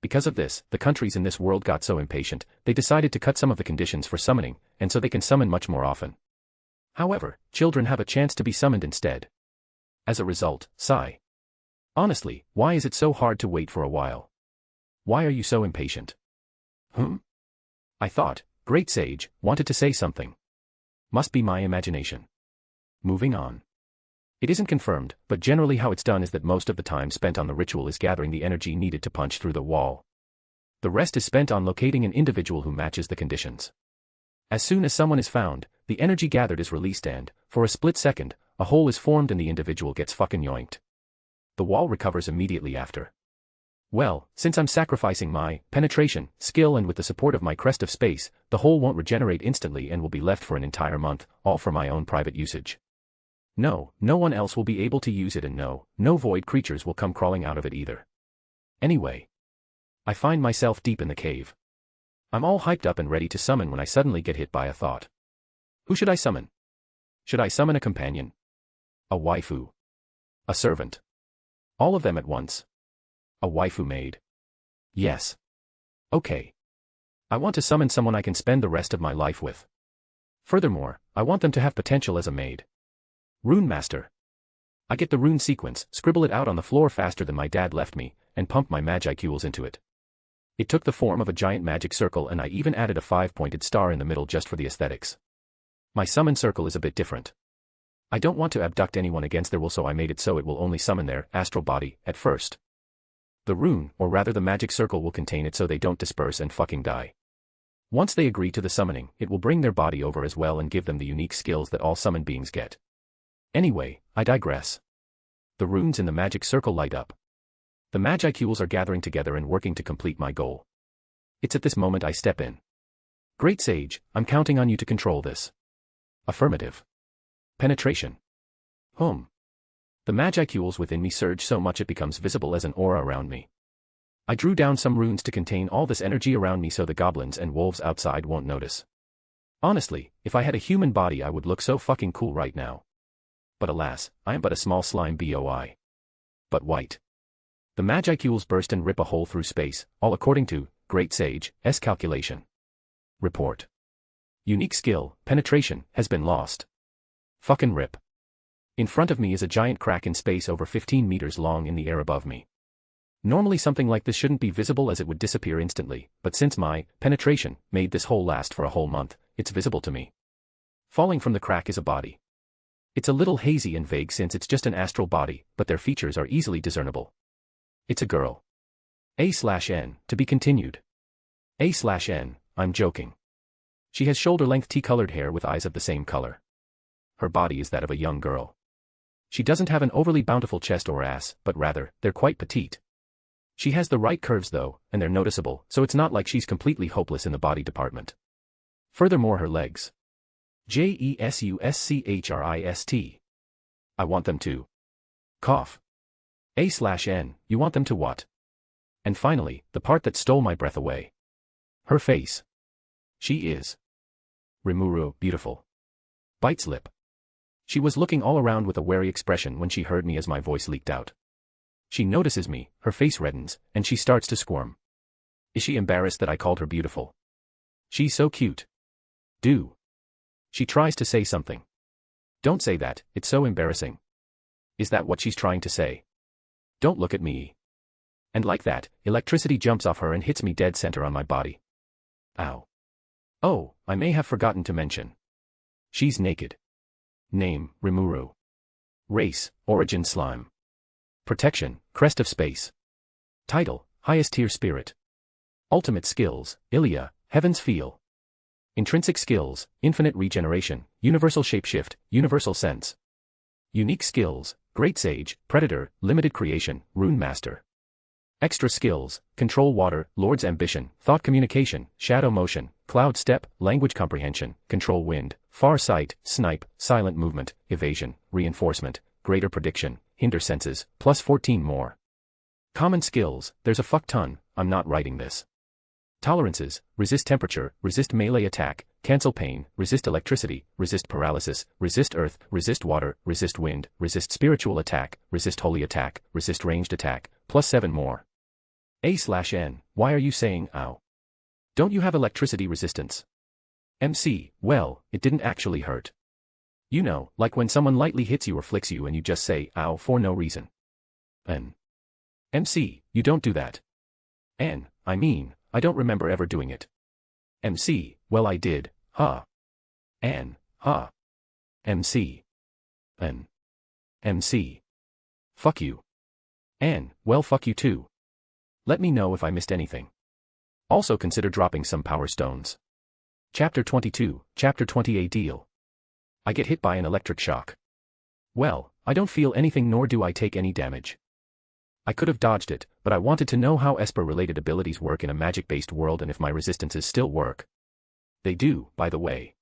Because of this, the countries in this world got so impatient, they decided to cut some of the conditions for summoning, and so they can summon much more often. However, children have a chance to be summoned instead. As a result, sigh. Honestly, why is it so hard to wait for a while? Why are you so impatient? I thought, Great Sage wanted to say something. Must be my imagination. Moving on. It isn't confirmed, but generally how it's done is that most of the time spent on the ritual is gathering the energy needed to punch through the wall. The rest is spent on locating an individual who matches the conditions. As soon as someone is found, the energy gathered is released and, for a split second, a hole is formed and the individual gets fucking yoinked. The wall recovers immediately after. Well, since I'm sacrificing my penetration skill and with the support of my crest of space, the hole won't regenerate instantly and will be left for an entire month, all for my own private usage. No one else will be able to use it, and no void creatures will come crawling out of it either. Anyway. I find myself deep in the cave. I'm all hyped up and ready to summon when I suddenly get hit by a thought. Who should I summon? Should I summon a companion? A waifu? A servant? All of them at once? A waifu maid? Yes. Okay. I want to summon someone I can spend the rest of my life with. Furthermore, I want them to have potential as a maid. Rune Master. I get the rune sequence, scribble it out on the floor faster than my dad left me, and pump my magicule into it. It took the form of a giant magic circle, and I even added a 5-pointed star in the middle just for the aesthetics. My summon circle is a bit different. I don't want to abduct anyone against their will, so I made it so it will only summon their astral body at first. The rune, or rather the magic circle, will contain it so they don't disperse and fucking die. Once they agree to the summoning, it will bring their body over as well and give them the unique skills that all summoned beings get. Anyway, I digress. The runes in the magic circle light up. The magicules are gathering together and working to complete my goal. It's at this moment I step in. Great Sage, I'm counting on you to control this. Affirmative. Penetration. The magicules within me surge so much it becomes visible as an aura around me. I drew down some runes to contain all this energy around me so the goblins and wolves outside won't notice. Honestly, if I had a human body I would look so fucking cool right now. But alas, I am but a small slime boy. But white. The magicules burst and rip a hole through space, all according to Great Sage's calculation. Report. Unique skill, penetration, has been lost. Fucking rip. In front of me is a giant crack in space over 15 meters long in the air above me. Normally something like this shouldn't be visible as it would disappear instantly, but since my penetration made this hole last for a whole month, it's visible to me. Falling from the crack is a body. It's a little hazy and vague since it's just an astral body, but their features are easily discernible. It's a girl. A/N, to be continued. A/N, I'm joking. She has shoulder-length tea-colored hair with eyes of the same color. Her body is that of a young girl. She doesn't have an overly bountiful chest or ass, but rather, they're quite petite. She has the right curves though, and they're noticeable, so it's not like she's completely hopeless in the body department. Furthermore, her legs. JESUSCHRIST. I want them to cough. A/N, you want them to what? And finally, the part that stole my breath away. Her face. She is Rimuru, beautiful. Bites lip. She was looking all around with a wary expression when she heard me as my voice leaked out. She notices me, her face reddens, and she starts to squirm. Is she embarrassed that I called her beautiful? She's so cute. She tries to say something. Don't say that, it's so embarrassing. Is that what she's trying to say? Don't look at me. And like that, electricity jumps off her and hits me dead center on my body. Ow. Oh, I may have forgotten to mention. She's naked. Name, Rimuru. Race, Origin Slime. Protection, Crest of Space. Title, Highest Tier Spirit. Ultimate Skills, Ilia, Heaven's Feel. Intrinsic Skills, Infinite Regeneration, Universal Shapeshift, Universal Sense. Unique Skills, Great Sage, Predator, Limited Creation, Rune Master. Extra skills, control water, Lord's ambition, thought communication, shadow motion, cloud step, language comprehension, control wind, far sight, snipe, silent movement, evasion, reinforcement, greater prediction, hinder senses, plus 14 more. Common skills, there's a fuck ton, I'm not writing this. Tolerances, resist temperature, resist melee attack, cancel pain, resist electricity, resist paralysis, resist earth, resist water, resist wind, resist spiritual attack, resist holy attack, resist ranged attack, plus 7 more. A/N, why are you saying ow? Don't you have electricity resistance? MC, well, it didn't actually hurt. You know, like when someone lightly hits you or flicks you and you just say ow for no reason. N. MC, you don't do that. N, I mean, I don't remember ever doing it. MC, well I did, huh. N, huh. MC. N. MC. Fuck you. N, well fuck you too. Let me know if I missed anything. Also consider dropping some power stones. Chapter 22, Chapter 28 Deal. I get hit by an electric shock. Well, I don't feel anything nor do I take any damage. I could have dodged it, but I wanted to know how Esper-related abilities work in a magic-based world and if my resistances still work. They do, by the way.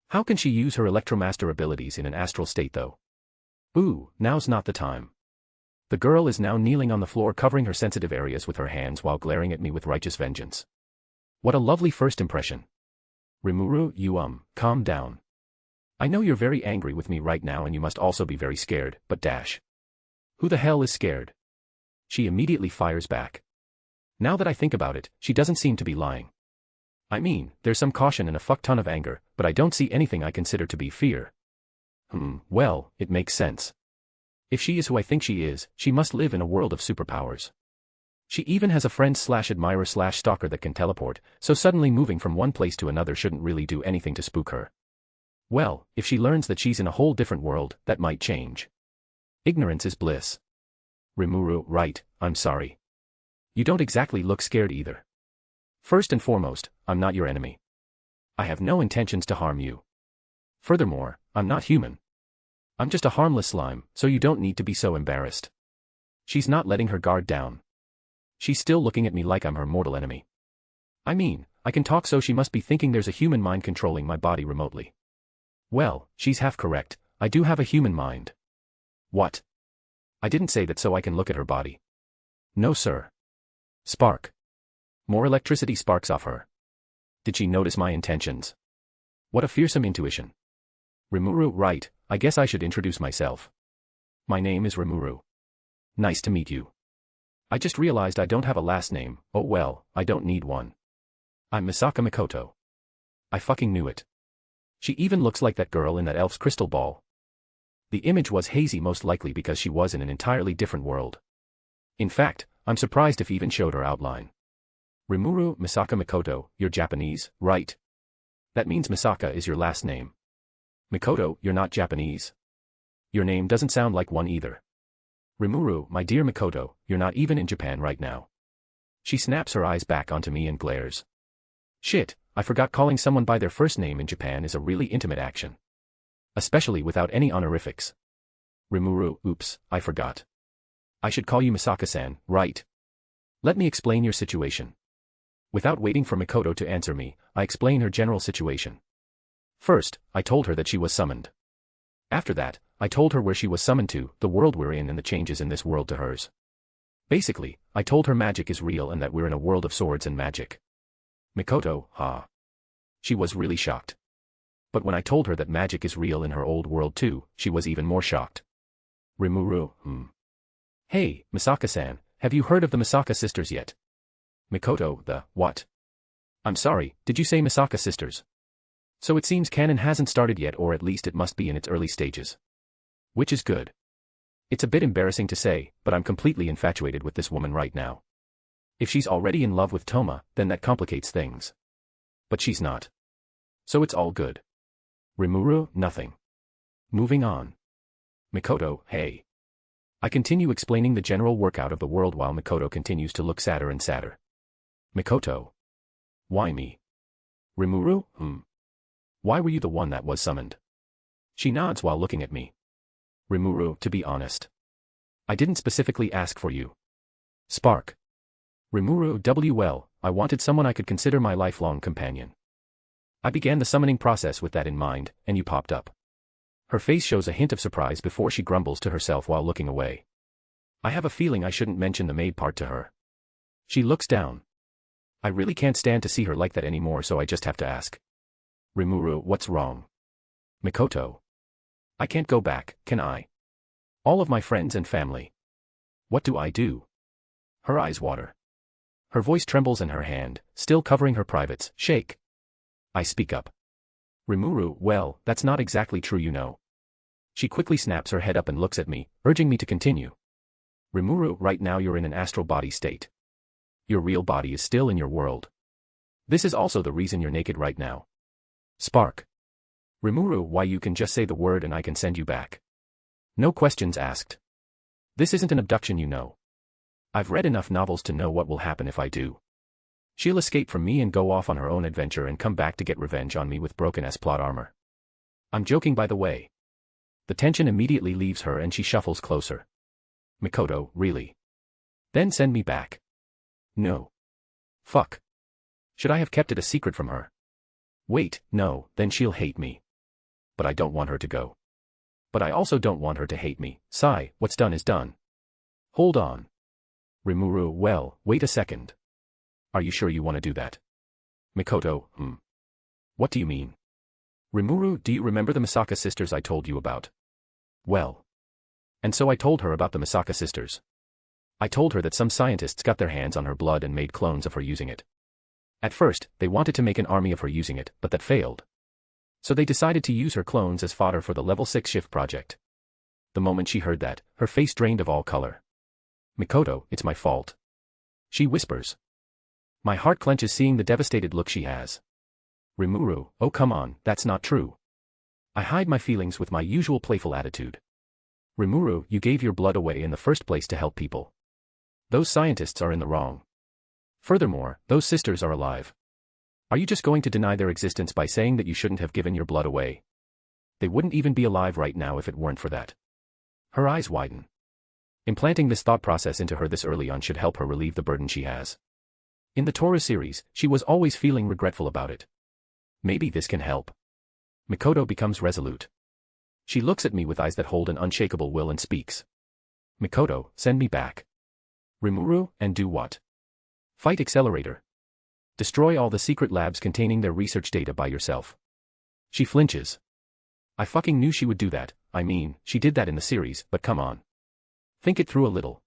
How can she use her Electromaster abilities in an astral state though? Ooh, now's not the time. The girl is now kneeling on the floor covering her sensitive areas with her hands while glaring at me with righteous vengeance. What a lovely first impression. Rimuru, you calm down. I know you're very angry with me right now and you must also be very scared, but dash. Who the hell is scared? She immediately fires back. Now that I think about it, she doesn't seem to be lying. I mean, there's some caution and a fuck ton of anger, but I don't see anything I consider to be fear. Well, it makes sense. If she is who I think she is, she must live in a world of superpowers. She even has a friend/admirer/stalker that can teleport, so suddenly moving from one place to another shouldn't really do anything to spook her. Well, if she learns that she's in a whole different world, that might change. Ignorance is bliss. Rimuru, right, I'm sorry. You don't exactly look scared either. First and foremost, I'm not your enemy. I have no intentions to harm you. Furthermore, I'm not human. I'm just a harmless slime, so you don't need to be so embarrassed. She's not letting her guard down. She's still looking at me like I'm her mortal enemy. I mean, I can talk so she must be thinking there's a human mind controlling my body remotely. Well, she's half correct, I do have a human mind. What? I didn't say that so I can look at her body. No sir. Spark. More electricity sparks off her. Did she notice my intentions? What a fearsome intuition. Rimuru, right, I guess I should introduce myself. My name is Rimuru. Nice to meet you. I just realized I don't have a last name, oh well, I don't need one. I'm Misaka Mikoto. I fucking knew it. She even looks like that girl in that elf's crystal ball. The image was hazy most likely because she was in an entirely different world. In fact, I'm surprised if even showed her outline. Rimuru, Misaka Mikoto, you're Japanese, right? That means Misaka is your last name. Mikoto, you're not Japanese. Your name doesn't sound like one either. Rimuru, my dear Mikoto, you're not even in Japan right now. She snaps her eyes back onto me and glares. Shit, I forgot calling someone by their first name in Japan is a really intimate action. Especially without any honorifics. Rimuru, oops, I forgot. I should call you Misaka-san, right? Let me explain your situation. Without waiting for Mikoto to answer me, I explain her general situation. First, I told her that she was summoned. After that, I told her where she was summoned to, the world we're in and the changes in this world to hers. Basically, I told her magic is real and that we're in a world of swords and magic. Mikoto, She was really shocked. But when I told her that magic is real in her old world too, she was even more shocked. Rimuru, Hey, Misaka-san, have you heard of the Misaka sisters yet? Mikoto, the what? I'm sorry, did you say Misaka sisters? So it seems canon hasn't started yet, or at least it must be in its early stages. Which is good. It's a bit embarrassing to say, but I'm completely infatuated with this woman right now. If she's already in love with Toma, then that complicates things. But she's not. So it's all good. Rimuru, nothing. Moving on. Mikoto, hey. I continue explaining the general workout of the world while Mikoto continues to look sadder and sadder. Mikoto. Why me? Rimuru, Why were you the one that was summoned? She nods while looking at me. Rimuru, to be honest. I didn't specifically ask for you. Spark. Rimuru well, I wanted someone I could consider my lifelong companion. I began the summoning process with that in mind, and you popped up. Her face shows a hint of surprise before she grumbles to herself while looking away. I have a feeling I shouldn't mention the maid part to her. She looks down. I really can't stand to see her like that anymore, so I just have to ask. Rimuru, what's wrong? Mikoto. I can't go back, can I? All of my friends and family. What do I do? Her eyes water. Her voice trembles and her hand, still covering her privates, shake. I speak up. Rimuru, well, that's not exactly true, you know. She quickly snaps her head up and looks at me, urging me to continue. Rimuru, right now you're in an astral body state. Your real body is still in your world. This is also the reason you're naked right now. Spark. Rimuru, why, you can just say the word and I can send you back. No questions asked. This isn't an abduction, you know. I've read enough novels to know what will happen if I do. She'll escape from me and go off on her own adventure and come back to get revenge on me with broken-ass plot armor. I'm joking, by the way. The tension immediately leaves her and she shuffles closer. Mikoto, really? Then send me back. No. Fuck. Should I have kept it a secret from her? Wait, no, then she'll hate me. But I don't want her to go. But I also don't want her to hate me. Sigh, what's done is done. Hold on. Rimuru, well, wait a second. Are you sure you want to do that? Mikoto, What do you mean? Rimuru, do you remember the Misaka sisters I told you about? Well. And so I told her about the Misaka sisters. I told her that some scientists got their hands on her blood and made clones of her using it. At first, they wanted to make an army of her using it, but that failed. So they decided to use her clones as fodder for the level 6 shift project. The moment she heard that, her face drained of all color. Mikoto, it's my fault. She whispers. My heart clenches seeing the devastated look she has. Rimuru, oh come on, that's not true. I hide my feelings with my usual playful attitude. Rimuru, you gave your blood away in the first place to help people. Those scientists are in the wrong. Furthermore, those sisters are alive. Are you just going to deny their existence by saying that you shouldn't have given your blood away? They wouldn't even be alive right now if it weren't for that. Her eyes widen. Implanting this thought process into her this early on should help her relieve the burden she has. In the Tora series, she was always feeling regretful about it. Maybe this can help. Mikoto becomes resolute. She looks at me with eyes that hold an unshakable will and speaks. Mikoto, send me back. Rimuru, and do what? Fight Accelerator. Destroy all the secret labs containing their research data by yourself. She flinches. I fucking knew she would do that. I mean, she did that in the series, but come on. Think it through a little.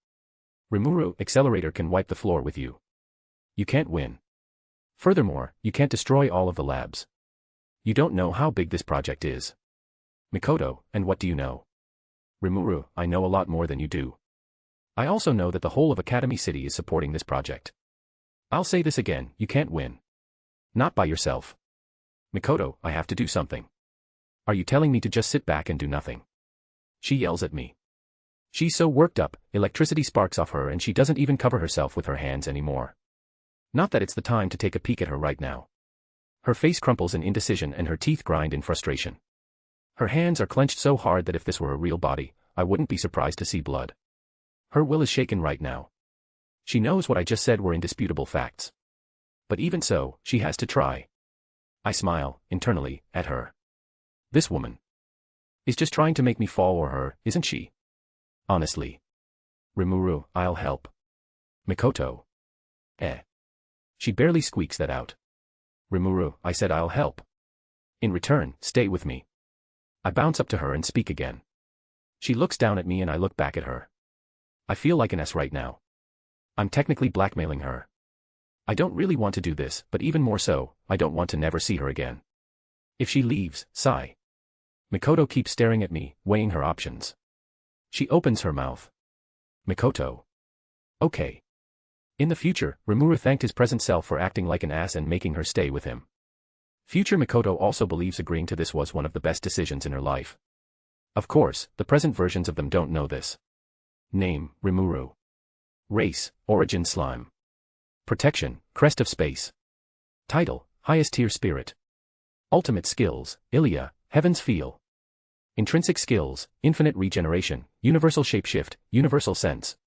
Rimuru, Accelerator can wipe the floor with you. You can't win. Furthermore, you can't destroy all of the labs. You don't know how big this project is. Mikoto, and what do you know? Rimuru, I know a lot more than you do. I also know that the whole of Academy City is supporting this project. I'll say this again, you can't win. Not by yourself. Mikoto, I have to do something. Are you telling me to just sit back and do nothing? She yells at me. She's so worked up, electricity sparks off her and she doesn't even cover herself with her hands anymore. Not that it's the time to take a peek at her right now. Her face crumples in indecision and her teeth grind in frustration. Her hands are clenched so hard that if this were a real body, I wouldn't be surprised to see blood. Her will is shaken right now. She knows what I just said were indisputable facts. But even so, she has to try. I smile, internally, at her. This woman is just trying to make me fall for her, isn't she? Honestly. Rimuru, I'll help. Mikoto. She barely squeaks that out. Rimuru, I said I'll help. In return, stay with me. I bounce up to her and speak again. She looks down at me and I look back at her. I feel like an S right now. I'm technically blackmailing her. I don't really want to do this, but even more so, I don't want to never see her again. If she leaves, sigh. Mikoto keeps staring at me, weighing her options. She opens her mouth. Mikoto. Okay. In the future, Rimuru thanked his present self for acting like an ass and making her stay with him. Future Mikoto also believes agreeing to this was one of the best decisions in her life. Of course, the present versions of them don't know this. Name, Rimuru. Race, Origin Slime. Protection, Crest of Space. Title, Highest Tier Spirit. Ultimate Skills, Ilia, Heaven's Feel. Intrinsic Skills, Infinite Regeneration, Universal Shapeshift, Universal Sense.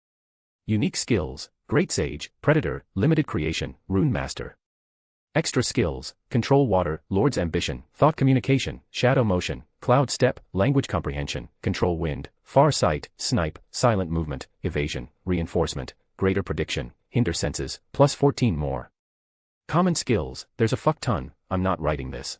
Unique skills, Great Sage, Predator, Limited Creation, Rune Master. Extra skills, Control Water, Lord's Ambition, Thought Communication, Shadow Motion, Cloud Step, Language Comprehension, Control Wind, Far Sight, Snipe, Silent Movement, Evasion, Reinforcement, Greater Prediction, Hinder Senses, plus 14 more. Common skills, there's a fuck ton, I'm not writing this.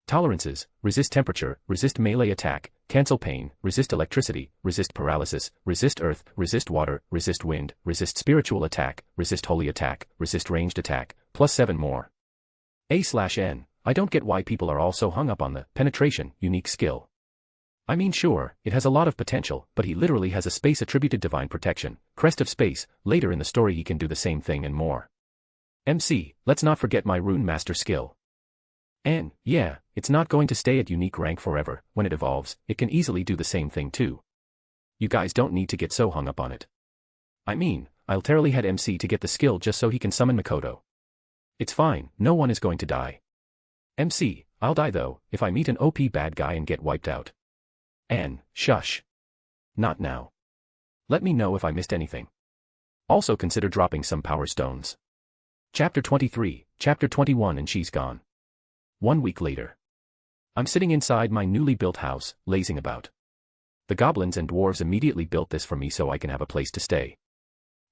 Tolerances, Resist Temperature, Resist Melee Attack, Cancel Pain, Resist Electricity, Resist Paralysis, Resist Earth, Resist Water, Resist Wind, Resist Spiritual Attack, Resist Holy Attack, Resist Ranged Attack, plus 7 more. A/N, I don't get why people are all so hung up on the penetration unique skill. I mean sure, it has a lot of potential, but he literally has a space-attributed divine protection, crest of space, later in the story he can do the same thing and more. MC, let's not forget my Rune Master skill. And, yeah, it's not going to stay at unique rank forever, when it evolves, it can easily do the same thing too. You guys don't need to get so hung up on it. I mean, I'll literally head MC to get the skill just so he can summon Mikoto. It's fine, no one is going to die. MC, I'll die though, if I meet an OP bad guy and get wiped out. Shush. Not now. Let me know if I missed anything. Also consider dropping some power stones. Chapter 23, Chapter 21 and she's gone. 1 week later. I'm sitting inside my newly built house, lazing about. The goblins and dwarves immediately built this for me so I can have a place to stay.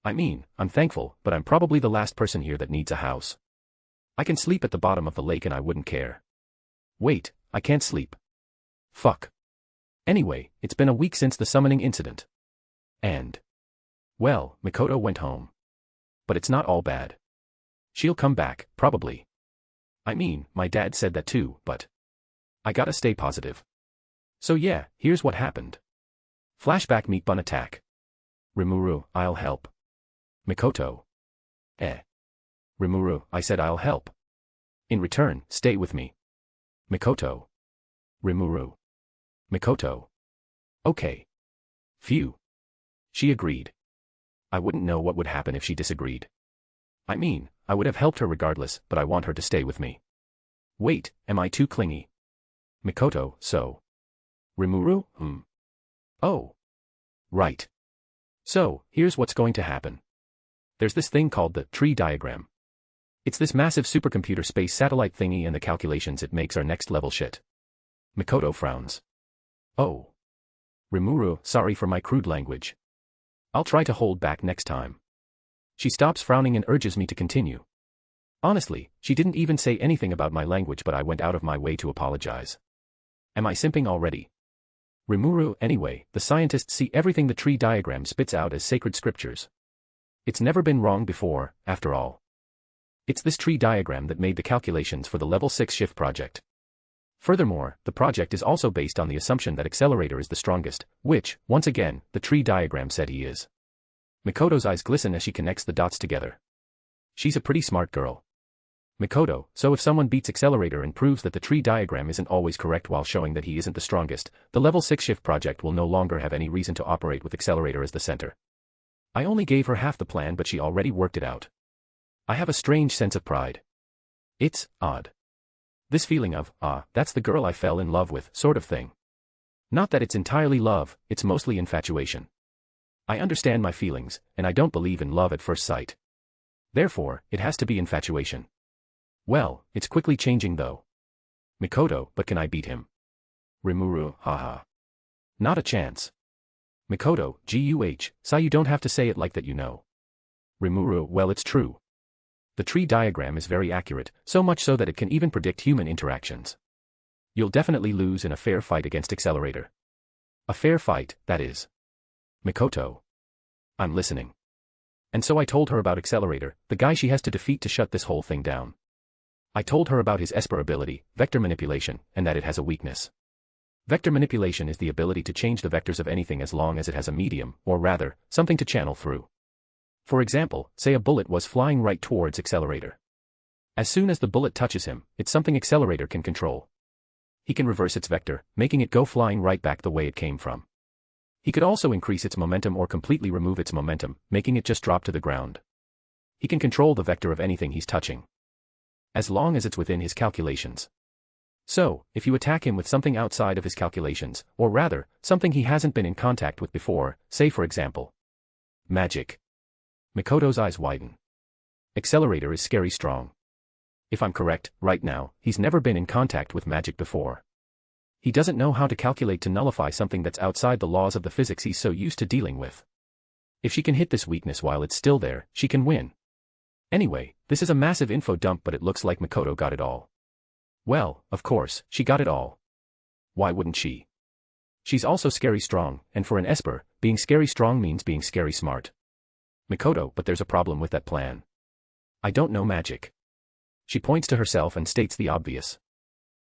I mean, I'm thankful, but I'm probably the last person here that needs a house. I can sleep at the bottom of the lake and I wouldn't care. Wait, I can't sleep. Fuck. Anyway, it's been a week since the summoning incident. Well, Mikoto went home. But it's not all bad. She'll come back, probably. I mean, my dad said that too, but I gotta stay positive. So yeah, here's what happened. Flashback meet Bun attack. Rimuru, I'll help. Mikoto. Rimuru, I said I'll help. In return, stay with me. Mikoto. Rimuru. Mikoto. Okay. Phew. She agreed. I wouldn't know what would happen if she disagreed. I mean, I would have helped her regardless, but I want her to stay with me. Wait, am I too clingy? Mikoto, so. Rimuru, Oh. Right. So, here's what's going to happen. There's this thing called the tree diagram. It's this massive supercomputer space satellite thingy and the calculations it makes are next level shit. Mikoto frowns. Oh. Rimuru, sorry for my crude language. I'll try to hold back next time. She stops frowning and urges me to continue. Honestly, she didn't even say anything about my language but I went out of my way to apologize. Am I simping already? Rimuru, anyway, the scientists see everything the tree diagram spits out as sacred scriptures. It's never been wrong before, after all. It's this tree diagram that made the calculations for the Level 6 shift project. Furthermore, the project is also based on the assumption that Accelerator is the strongest, which, once again, the tree diagram said he is. Mikoto's eyes glisten as she connects the dots together. She's a pretty smart girl. Mikoto, so if someone beats Accelerator and proves that the tree diagram isn't always correct while showing that he isn't the strongest, the Level 6 shift project will no longer have any reason to operate with Accelerator as the center. I only gave her half the plan but she already worked it out. I have a strange sense of pride. It's odd. This feeling of, that's the girl I fell in love with, sort of thing. Not that it's entirely love, it's mostly infatuation. I understand my feelings, and I don't believe in love at first sight. Therefore, it has to be infatuation. Well, it's quickly changing though. Mikoto, but can I beat him? Rimuru, haha. Not a chance. Mikoto, guh, you don't have to say it like that you know. Rimuru, well it's true. The tree diagram is very accurate, so much so that it can even predict human interactions. You'll definitely lose in a fair fight against Accelerator. A fair fight, that is. Mikoto. I'm listening. And so I told her about Accelerator, the guy she has to defeat to shut this whole thing down. I told her about his Esper ability, vector manipulation, and that it has a weakness. Vector manipulation is the ability to change the vectors of anything as long as it has a medium, or rather, something to channel through. For example, say a bullet was flying right towards Accelerator. As soon as the bullet touches him, it's something Accelerator can control. He can reverse its vector, making it go flying right back the way it came from. He could also increase its momentum or completely remove its momentum, making it just drop to the ground. He can control the vector of anything he's touching. As long as it's within his calculations. So, if you attack him with something outside of his calculations, or rather, something he hasn't been in contact with before, say for example, magic. Mikoto's eyes widen. Accelerator is scary strong. If I'm correct, right now, he's never been in contact with magic before. He doesn't know how to calculate to nullify something that's outside the laws of the physics he's so used to dealing with. If she can hit this weakness while it's still there, she can win. Anyway, this is a massive info dump, but it looks like Mikoto got it all. Well, of course, she got it all. Why wouldn't she? She's also scary strong, and for an Esper, being scary strong means being scary smart. Mikoto, but there's a problem with that plan. I don't know magic. She points to herself and states the obvious.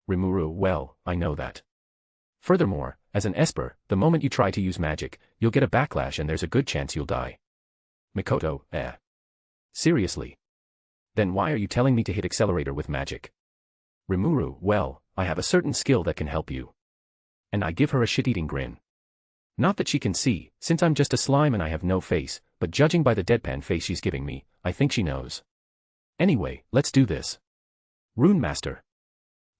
Rimuru, well, I know that. Furthermore, as an Esper, the moment you try to use magic, you'll get a backlash and there's a good chance you'll die. Mikoto, Seriously? Then why are you telling me to hit accelerator with magic? Rimuru, well, I have a certain skill that can help you. And I give her a shit-eating grin. Not that she can see, since I'm just a slime and I have no face, but judging by the deadpan face she's giving me, I think she knows. Anyway, let's do this. Rune Master.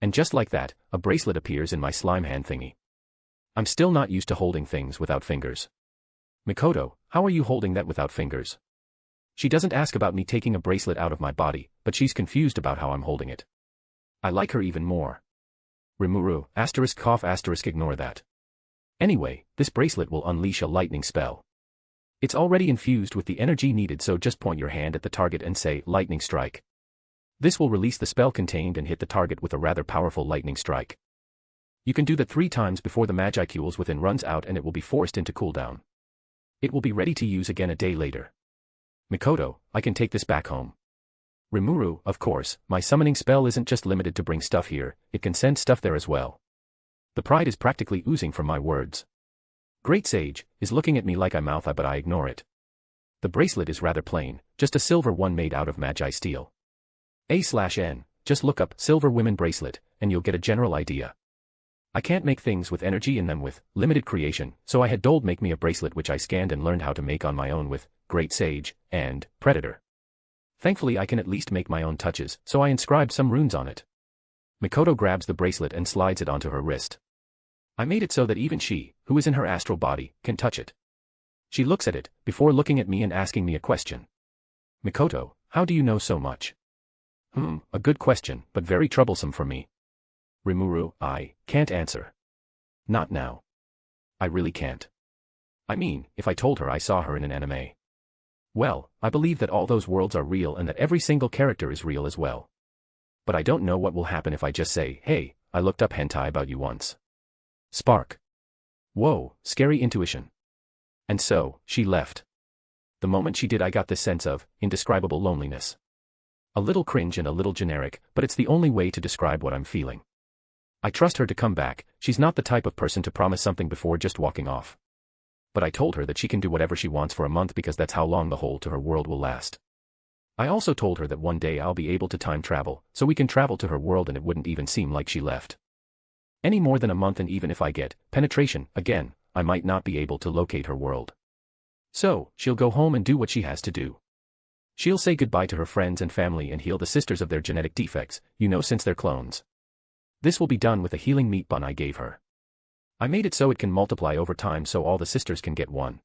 And just like that, a bracelet appears in my slime hand thingy. I'm still not used to holding things without fingers. Mikoto, how are you holding that without fingers? She doesn't ask about me taking a bracelet out of my body, but she's confused about how I'm holding it. I like her even more. Rimuru, ***, ignore that. Anyway, this bracelet will unleash a lightning spell. It's already infused with the energy needed, so just point your hand at the target and say, lightning strike. This will release the spell contained and hit the target with a rather powerful lightning strike. You can do that 3 times before the Magicule within runs out and it will be forced into cooldown. It will be ready to use again a day later. Mikoto, I can take this back home. Rimuru, of course, my summoning spell isn't just limited to bring stuff here, it can send stuff there as well. The pride is practically oozing from my words. Great Sage is looking at me like I mouth but I ignore it. The bracelet is rather plain, just a silver one made out of magi steel. A/N, just look up silver women bracelet, and you'll get a general idea. I can't make things with energy in them with limited creation, so I had Dold make me a bracelet which I scanned and learned how to make on my own with Great Sage and Predator. Thankfully I can at least make my own touches, so I inscribed some runes on it. Mikoto grabs the bracelet and slides it onto her wrist. I made it so that even she, who is in her astral body, can touch it. She looks at it, before looking at me and asking me a question. Mikoto, how do you know so much? A good question, but very troublesome for me. Rimuru, I can't answer. Not now. I really can't. I mean, if I told her I saw her in an anime. Well, I believe that all those worlds are real and that every single character is real as well. But I don't know what will happen if I just say, hey, I looked up hentai about you once. Spark. Whoa, scary intuition. And so, she left. The moment she did I got this sense of indescribable loneliness. A little cringe and a little generic, but it's the only way to describe what I'm feeling. I trust her to come back, she's not the type of person to promise something before just walking off. But I told her that she can do whatever she wants for a month because that's how long the hole to her world will last. I also told her that one day I'll be able to time travel, so we can travel to her world and it wouldn't even seem like she left. Any more than a month, and even if I get penetration again, I might not be able to locate her world. So, she'll go home and do what she has to do. She'll say goodbye to her friends and family and heal the sisters of their genetic defects, since they're clones. This will be done with a healing meat bun I gave her. I made it so it can multiply over time so all the sisters can get one.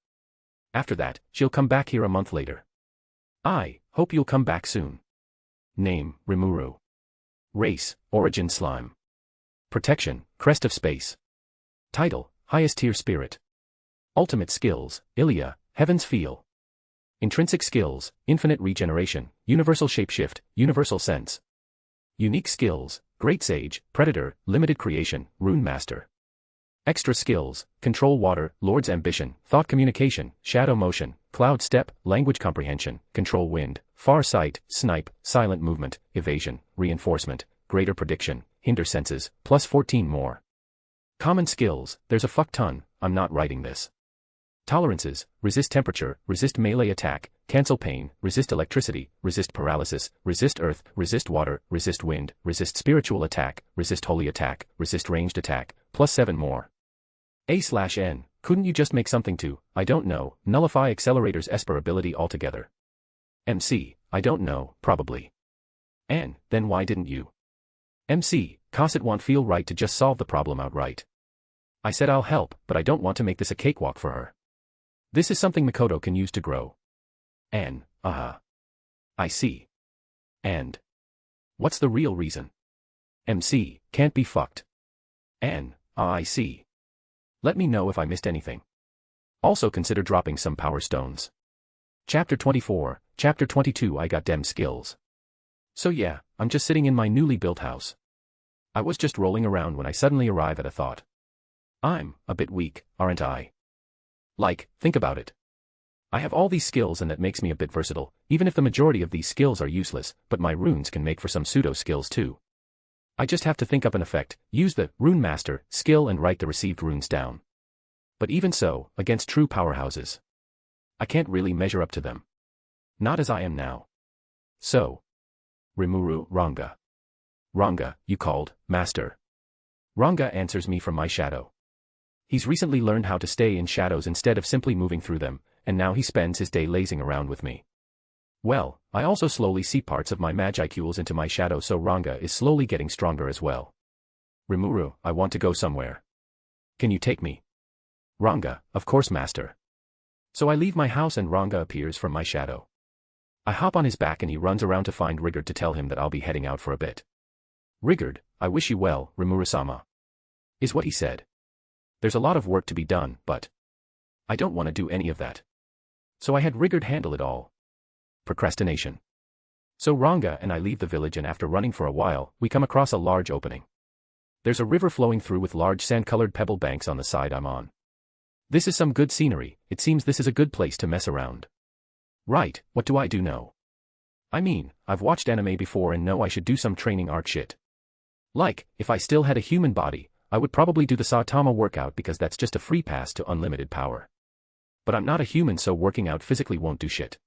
After that, she'll come back here a month later. I hope you'll come back soon. Name, Rimuru. Race, Origin Slime. Protection, Crest of Space. Title, Highest Tier Spirit. Ultimate Skills, Ilia, Heaven's Feel. Intrinsic Skills, Infinite Regeneration, Universal Shapeshift, Universal Sense. Unique Skills, Great Sage, Predator, Limited Creation, Rune Master. Extra Skills, Control Water, Lord's Ambition, Thought Communication, Shadow Motion, Cloud Step, Language Comprehension, Control Wind, Far Sight, Snipe, Silent Movement, Evasion, Reinforcement, Greater Prediction, Hinder Senses, plus 14 more. Common Skills, there's a fuck ton, I'm not writing this. Tolerances, Resist Temperature, Resist Melee Attack, Cancel Pain, Resist Electricity, Resist Paralysis, Resist Earth, Resist Water, Resist Wind, Resist Spiritual Attack, Resist Holy Attack, Resist Ranged Attack, plus 7 more. A/N, couldn't you just make something to, I don't know, nullify Accelerator's Esper ability altogether? MC, I don't know, probably. N, then why didn't you? MC, 'cause it won't feel right to just solve the problem outright. I said I'll help, but I don't want to make this a cakewalk for her. This is something Mikoto can use to grow. N, I see. And what's the real reason? MC, can't be fucked. I see. Let me know if I missed anything. Also consider dropping some power stones. Chapter 24, Chapter 22 I got dem skills. So yeah, I'm just sitting in my newly built house. I was just rolling around when I suddenly arrive at a thought. I'm a bit weak, aren't I? Like, think about it. I have all these skills and that makes me a bit versatile, even if the majority of these skills are useless, but my runes can make for some pseudo skills too. I just have to think up an effect, use the Rune Master skill and write the received runes down. But even so, against true powerhouses, I can't really measure up to them. Not as I am now. So. Rimuru, Ranga. Ranga, you called, Master. Ranga answers me from my shadow. He's recently learned how to stay in shadows instead of simply moving through them, and now he spends his day lazing around with me. Well, I also slowly see parts of my magicule into my shadow, so Ranga is slowly getting stronger as well. Rimuru, I want to go somewhere. Can you take me? Ranga, of course, Master. So I leave my house and Ranga appears from my shadow. I hop on his back and he runs around to find Rigard to tell him that I'll be heading out for a bit. Rigard, I wish you well, Rimuru-sama. Is what he said. There's a lot of work to be done, but I don't want to do any of that. So I had Rigard handle it all. Procrastination. So Ranga and I leave the village, and after running for a while, we come across a large opening. There's a river flowing through with large sand-colored pebble banks on the side I'm on. This is some good scenery. It seems this is a good place to mess around. Right, what do I do now? I mean, I've watched anime before and know I should do some training art shit. Like, if I still had a human body, I would probably do the Saitama workout because that's just a free pass to unlimited power. But I'm not a human, so working out physically won't do shit.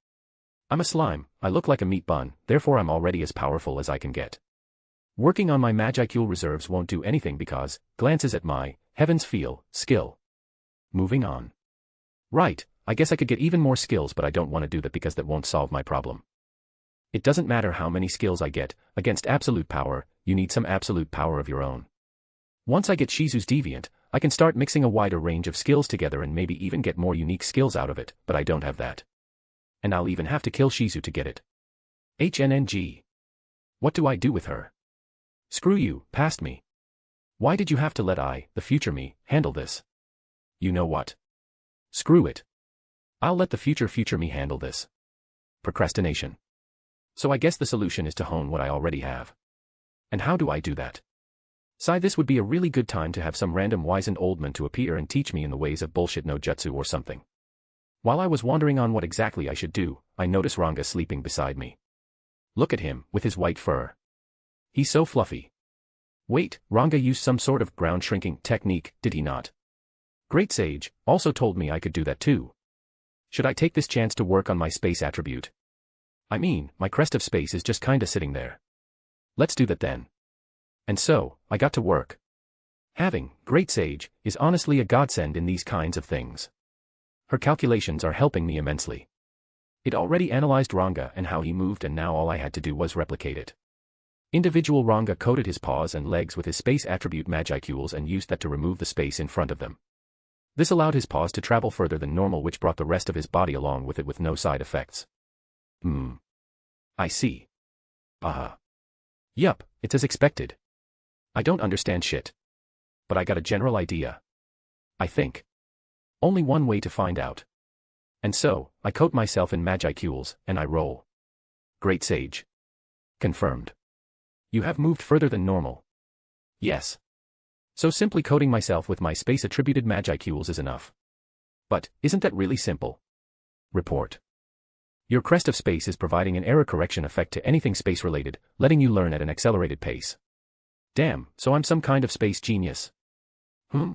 I'm a slime, I look like a meat bun, therefore I'm already as powerful as I can get. Working on my magicule reserves won't do anything because, glances at my, heavens feel, skill. Moving on. Right, I guess I could get even more skills, but I don't want to do that because that won't solve my problem. It doesn't matter how many skills I get, against absolute power, you need some absolute power of your own. Once I get Shizu's deviant, I can start mixing a wider range of skills together and maybe even get more unique skills out of it, but I don't have that. And I'll even have to kill Shizu to get it. HNNG. What do I do with her? Screw you, past me. Why did you have to let the future me, handle this? You know what? Screw it. I'll let the future me handle this. Procrastination. So I guess the solution is to hone what I already have. And how do I do that? This would be a really good time to have some random wizened old man to appear and teach me in the ways of bullshit no jutsu or something. While I was wondering on what exactly I should do, I notice Ranga sleeping beside me. Look at him, with his white fur. He's so fluffy. Wait, Ranga used some sort of ground shrinking technique, did he not? Great Sage also told me I could do that too. Should I take this chance to work on my space attribute? I mean, my crest of space is just kinda sitting there. Let's do that then. And so, I got to work. Having Great Sage is honestly a godsend in these kinds of things. Her calculations are helping me immensely. It already analyzed Ranga and how he moved, and now all I had to do was replicate it. Individual Ranga coated his paws and legs with his space attribute magicules and used that to remove the space in front of them. This allowed his paws to travel further than normal, which brought the rest of his body along with it with no side effects. I see. Yup, it's as expected. I don't understand shit. But I got a general idea. I think. Only one way to find out. And so, I coat myself in magicules, and I roll. Great Sage. Confirmed. You have moved further than normal. Yes. So simply coating myself with my space-attributed magicules is enough. But, isn't that really simple? Report. Your crest of space is providing an error correction effect to anything space-related, letting you learn at an accelerated pace. Damn, so I'm some kind of space genius.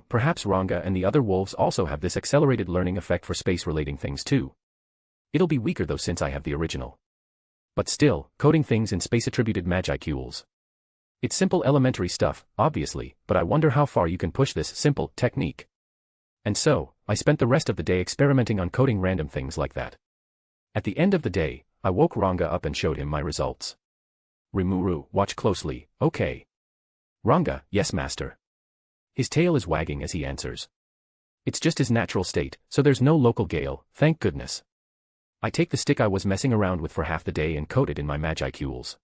Perhaps Ranga and the other wolves also have this accelerated learning effect for space-relating things too. It'll be weaker though since I have the original. But still, coding things in space-attributed magicules. It's simple elementary stuff, obviously, but I wonder how far you can push this simple technique. And so, I spent the rest of the day experimenting on coding random things like that. At the end of the day, I woke Ranga up and showed him my results. Rimuru, watch closely, okay. Ranga, yes master. His tail is wagging as he answers. It's just his natural state, so there's no local gale, thank goodness. I take the stick I was messing around with for half the day and coat it in my magicules.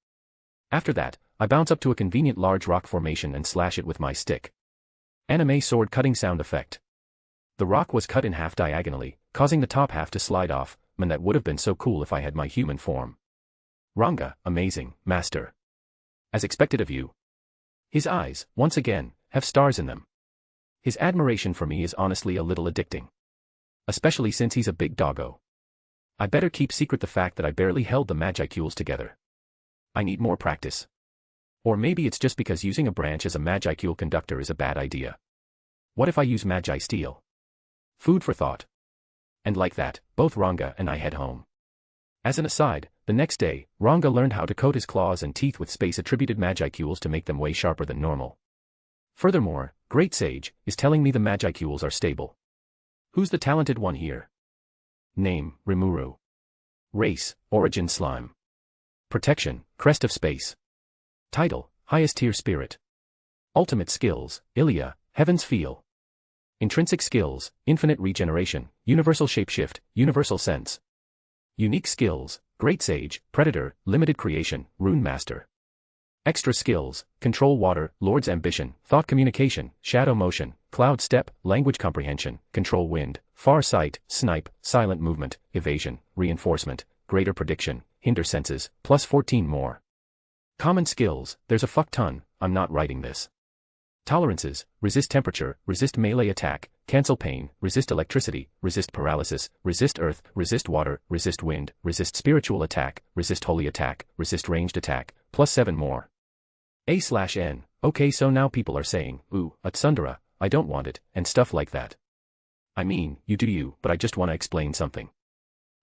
After that, I bounce up to a convenient large rock formation and slash it with my stick. Anime sword cutting sound effect. The rock was cut in half diagonally, causing the top half to slide off. Man, that would have been so cool if I had my human form. Ranga, amazing, master. As expected of you. His eyes, once again, have stars in them. His admiration for me is honestly a little addicting. Especially since he's a big doggo. I better keep secret the fact that I barely held the magicules together. I need more practice. Or maybe it's just because using a branch as a magicule conductor is a bad idea. What if I use magi steel? Food for thought. And like that, both Ranga and I head home. As an aside, the next day, Ranga learned how to coat his claws and teeth with space-attributed magicules to make them way sharper than normal. Furthermore, Great Sage is telling me the magicules are stable. Who's the talented one here? Name, Rimuru. Race, Origin Slime. Protection, Crest of Space. Title, Highest Tier Spirit. Ultimate Skills, Ilya, Heaven's Feel. Intrinsic Skills, Infinite Regeneration, Universal Shapeshift, Universal Sense. Unique Skills, Great Sage, Predator, Limited Creation, Rune Master. Extra Skills, Control Water, Lord's Ambition, Thought Communication, Shadow Motion, Cloud Step, Language Comprehension, Control Wind, Far Sight, Snipe, Silent Movement, Evasion, Reinforcement, Greater Prediction, Hinder Senses, plus 14 more. Common Skills, there's a fuck ton, I'm not writing this. Tolerances, Resist Temperature, Resist Melee Attack, Cancel Pain, Resist Electricity, Resist Paralysis, Resist Earth, Resist Water, Resist Wind, Resist Spiritual Attack, Resist Holy Attack, Resist Ranged Attack, plus 7 more. A/N, okay, so now people are saying, ooh, a Tensura, I don't want it, and stuff like that. I mean, you do you, but I just want to explain something.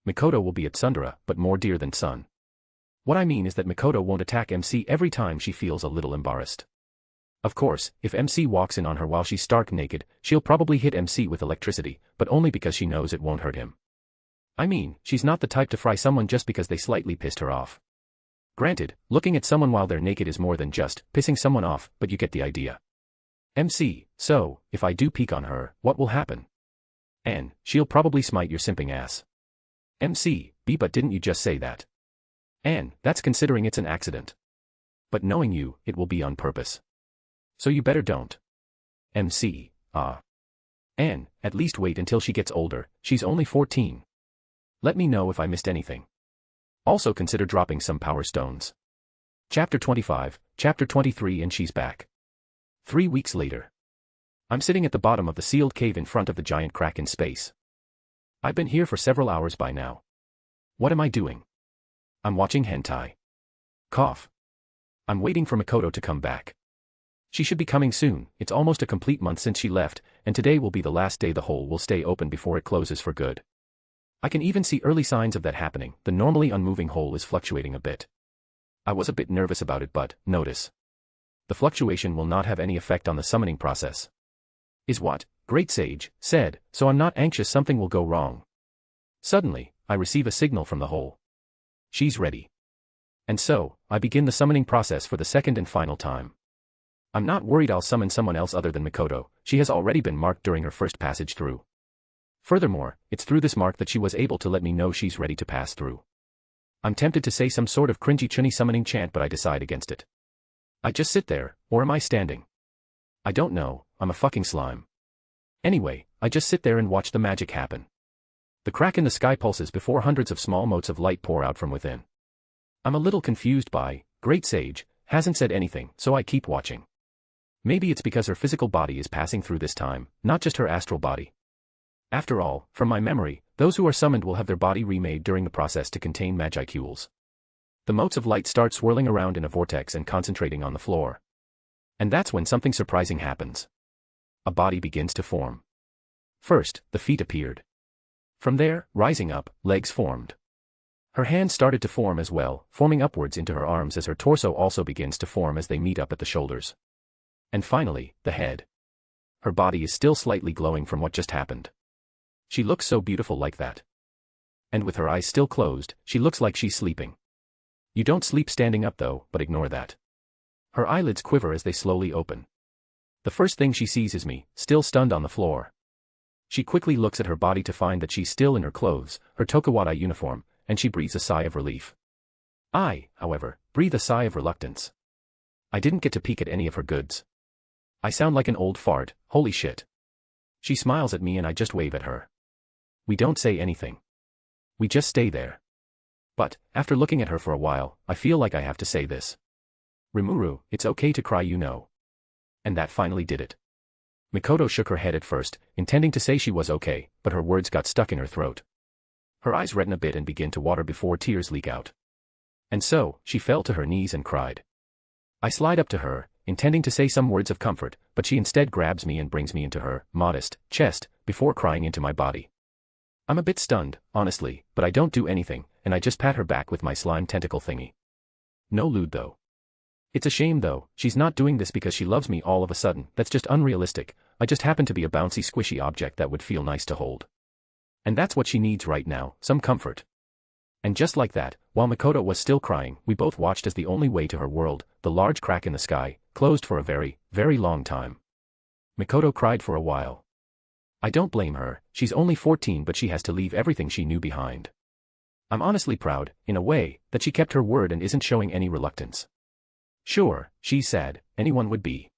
Mikoto will be a Tensura, but more dear than son. What I mean is that Mikoto won't attack MC every time she feels a little embarrassed. Of course, if MC walks in on her while she's stark naked, she'll probably hit MC with electricity, but only because she knows it won't hurt him. I mean, she's not the type to fry someone just because they slightly pissed her off. Granted, looking at someone while they're naked is more than just pissing someone off, but you get the idea. MC, so, if I do peek on her, what will happen? N, she'll probably smite your simping ass. MC, B, but didn't you just say that? N, that's considering it's an accident. But knowing you, it will be on purpose. So you better don't. MC, N, at least wait until she gets older, she's only 14. Let me know if I missed anything. Also consider dropping some power stones. Chapter 25, Chapter 23, and she's back. 3 weeks later. I'm sitting at the bottom of the sealed cave in front of the giant crack in space. I've been here for several hours by now. What am I doing? I'm watching hentai. Cough. I'm waiting for Mikoto to come back. She should be coming soon, it's almost a complete month since she left, and today will be the last day the hole will stay open before it closes for good. I can even see early signs of that happening, the normally unmoving hole is fluctuating a bit. I was a bit nervous about it, but, notice. The fluctuation will not have any effect on the summoning process. Is what Great Sage said, so I'm not anxious something will go wrong. Suddenly, I receive a signal from the hole. She's ready. And so, I begin the summoning process for the second and final time. I'm not worried I'll summon someone else other than Mikoto, she has already been marked during her first passage through. Furthermore, it's through this mark that she was able to let me know she's ready to pass through. I'm tempted to say some sort of cringy chunny summoning chant, but I decide against it. I just sit there, or am I standing? I don't know, I'm a fucking slime. Anyway, I just sit there and watch the magic happen. The crack in the sky pulses before hundreds of small motes of light pour out from within. I'm a little confused by, Great Sage hasn't said anything, so I keep watching. Maybe it's because her physical body is passing through this time, not just her astral body. After all, from my memory, those who are summoned will have their body remade during the process to contain magicules. The motes of light start swirling around in a vortex and concentrating on the floor. And that's when something surprising happens. A body begins to form. First, the feet appeared. From there, rising up, legs formed. Her hands started to form as well, forming upwards into her arms as her torso also begins to form as they meet up at the shoulders. And finally, the head. Her body is still slightly glowing from what just happened. She looks so beautiful like that. And with her eyes still closed, she looks like she's sleeping. You don't sleep standing up though, but ignore that. Her eyelids quiver as they slowly open. The first thing she sees is me, still stunned on the floor. She quickly looks at her body to find that she's still in her clothes, her Tokawada uniform, and she breathes a sigh of relief. I, however, breathe a sigh of reluctance. I didn't get to peek at any of her goods. I sound like an old fart, holy shit. She smiles at me and I just wave at her. We don't say anything. We just stay there. But, after looking at her for a while, I feel like I have to say this. Rimuru, it's okay to cry, you know. And that finally did it. Mikoto shook her head at first, intending to say she was okay, but her words got stuck in her throat. Her eyes redden a bit and begin to water before tears leak out. And so, she fell to her knees and cried. I slide up to her, intending to say some words of comfort, but she instead grabs me and brings me into her modest chest, before crying into my body. I'm a bit stunned, honestly, but I don't do anything, and I just pat her back with my slime tentacle thingy. No lewd though. It's a shame though, she's not doing this because she loves me all of a sudden, that's just unrealistic. I just happen to be a bouncy squishy object that would feel nice to hold. And that's what she needs right now, some comfort. And just like that, while Mikoto was still crying, we both watched as the only way to her world, the large crack in the sky, closed for a very, very long time. Mikoto cried for a while. I don't blame her, she's only 14 but she has to leave everything she knew behind. I'm honestly proud, in a way, that she kept her word and isn't showing any reluctance. Sure, she's sad, anyone would be.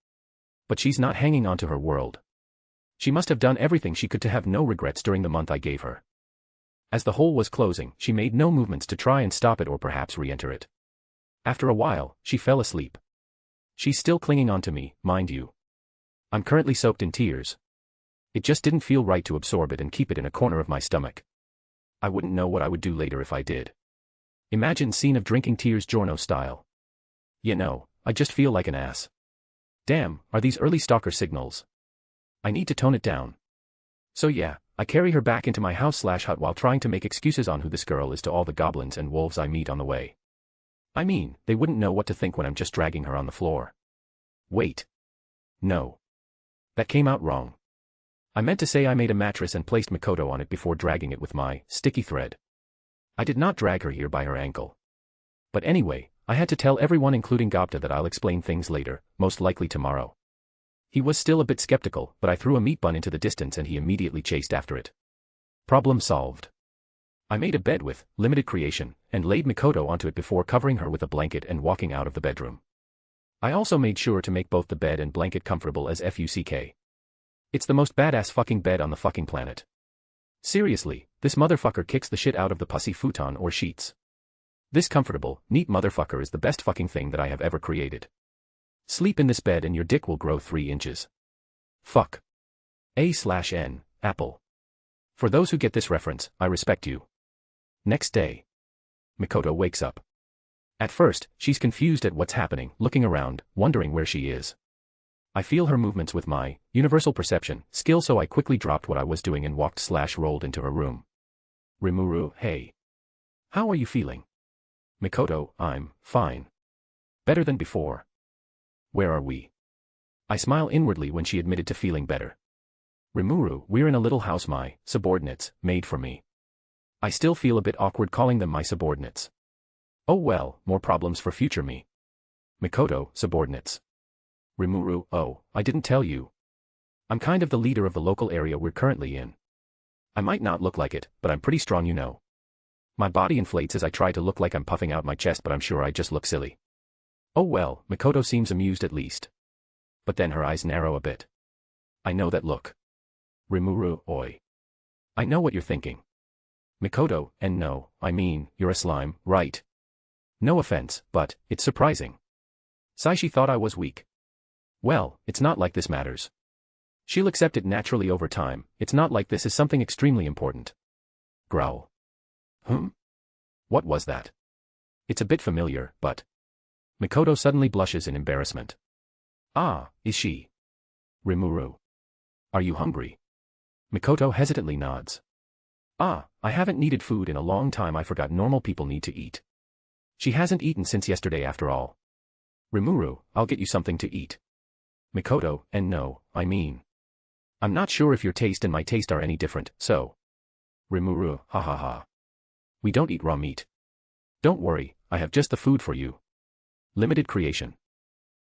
But she's not hanging on to her world. She must have done everything she could to have no regrets during the month I gave her. As the hole was closing, she made no movements to try and stop it or perhaps re-enter it. After a while, she fell asleep. She's still clinging on to me, mind you. I'm currently soaked in tears. It just didn't feel right to absorb it and keep it in a corner of my stomach. I wouldn't know what I would do later if I did. Imagine scene of drinking tears Giorno style. You know, I just feel like an ass. Damn, are these early stalker signals? I need to tone it down. So yeah, I carry her back into my house/hut while trying to make excuses on who this girl is to all the goblins and wolves I meet on the way. I mean, they wouldn't know what to think when I'm just dragging her on the floor. Wait. No. That came out wrong. I meant to say I made a mattress and placed Mikoto on it before dragging it with my sticky thread. I did not drag her here by her ankle. But anyway, I had to tell everyone including Gopta that I'll explain things later, most likely tomorrow. He was still a bit skeptical, but I threw a meat bun into the distance and he immediately chased after it. Problem solved. I made a bed with limited creation, and laid Mikoto onto it before covering her with a blanket and walking out of the bedroom. I also made sure to make both the bed and blanket comfortable as fuck. It's the most badass fucking bed on the fucking planet. Seriously, this motherfucker kicks the shit out of the pussy futon or sheets. This comfortable, neat motherfucker is the best fucking thing that I have ever created. Sleep in this bed and your dick will grow 3 inches. Fuck. A/N, Apple. For those who get this reference, I respect you. Next day. Mikoto wakes up. At first, she's confused at what's happening, looking around, wondering where she is. I feel her movements with my universal perception skill, so I quickly dropped what I was doing and walked/rolled into her room. Rimuru, hey. How are you feeling? Mikoto, I'm fine. Better than before. Where are we? I smile inwardly when she admitted to feeling better. Rimuru, we're in a little house my subordinates made for me. I still feel a bit awkward calling them my subordinates. Oh well, more problems for future me. Mikoto, subordinates. Rimuru, oh, I didn't tell you. I'm kind of the leader of the local area we're currently in. I might not look like it, but I'm pretty strong, you know. My body inflates as I try to look like I'm puffing out my chest, but I'm sure I just look silly. Oh well, Mikoto seems amused at least. But then her eyes narrow a bit. I know that look. Rimuru, oi. I know what you're thinking. Mikoto, and no, I mean, you're a slime, right? No offense, but, it's surprising. Saishi thought I was weak. Well, it's not like this matters. She'll accept it naturally over time, it's not like this is something extremely important. Growl. What was that? It's a bit familiar, but... Mikoto suddenly blushes in embarrassment. Ah, is she? Rimuru. Are you hungry? Mikoto hesitantly nods. Ah, I haven't needed food in a long time. I forgot normal people need to eat. She hasn't eaten since yesterday after all. Rimuru, I'll get you something to eat. Mikoto, and no, I mean. I'm not sure if your taste and my taste are any different, so. Rimuru, ha ha ha. We don't eat raw meat. Don't worry, I have just the food for you. Limited creation.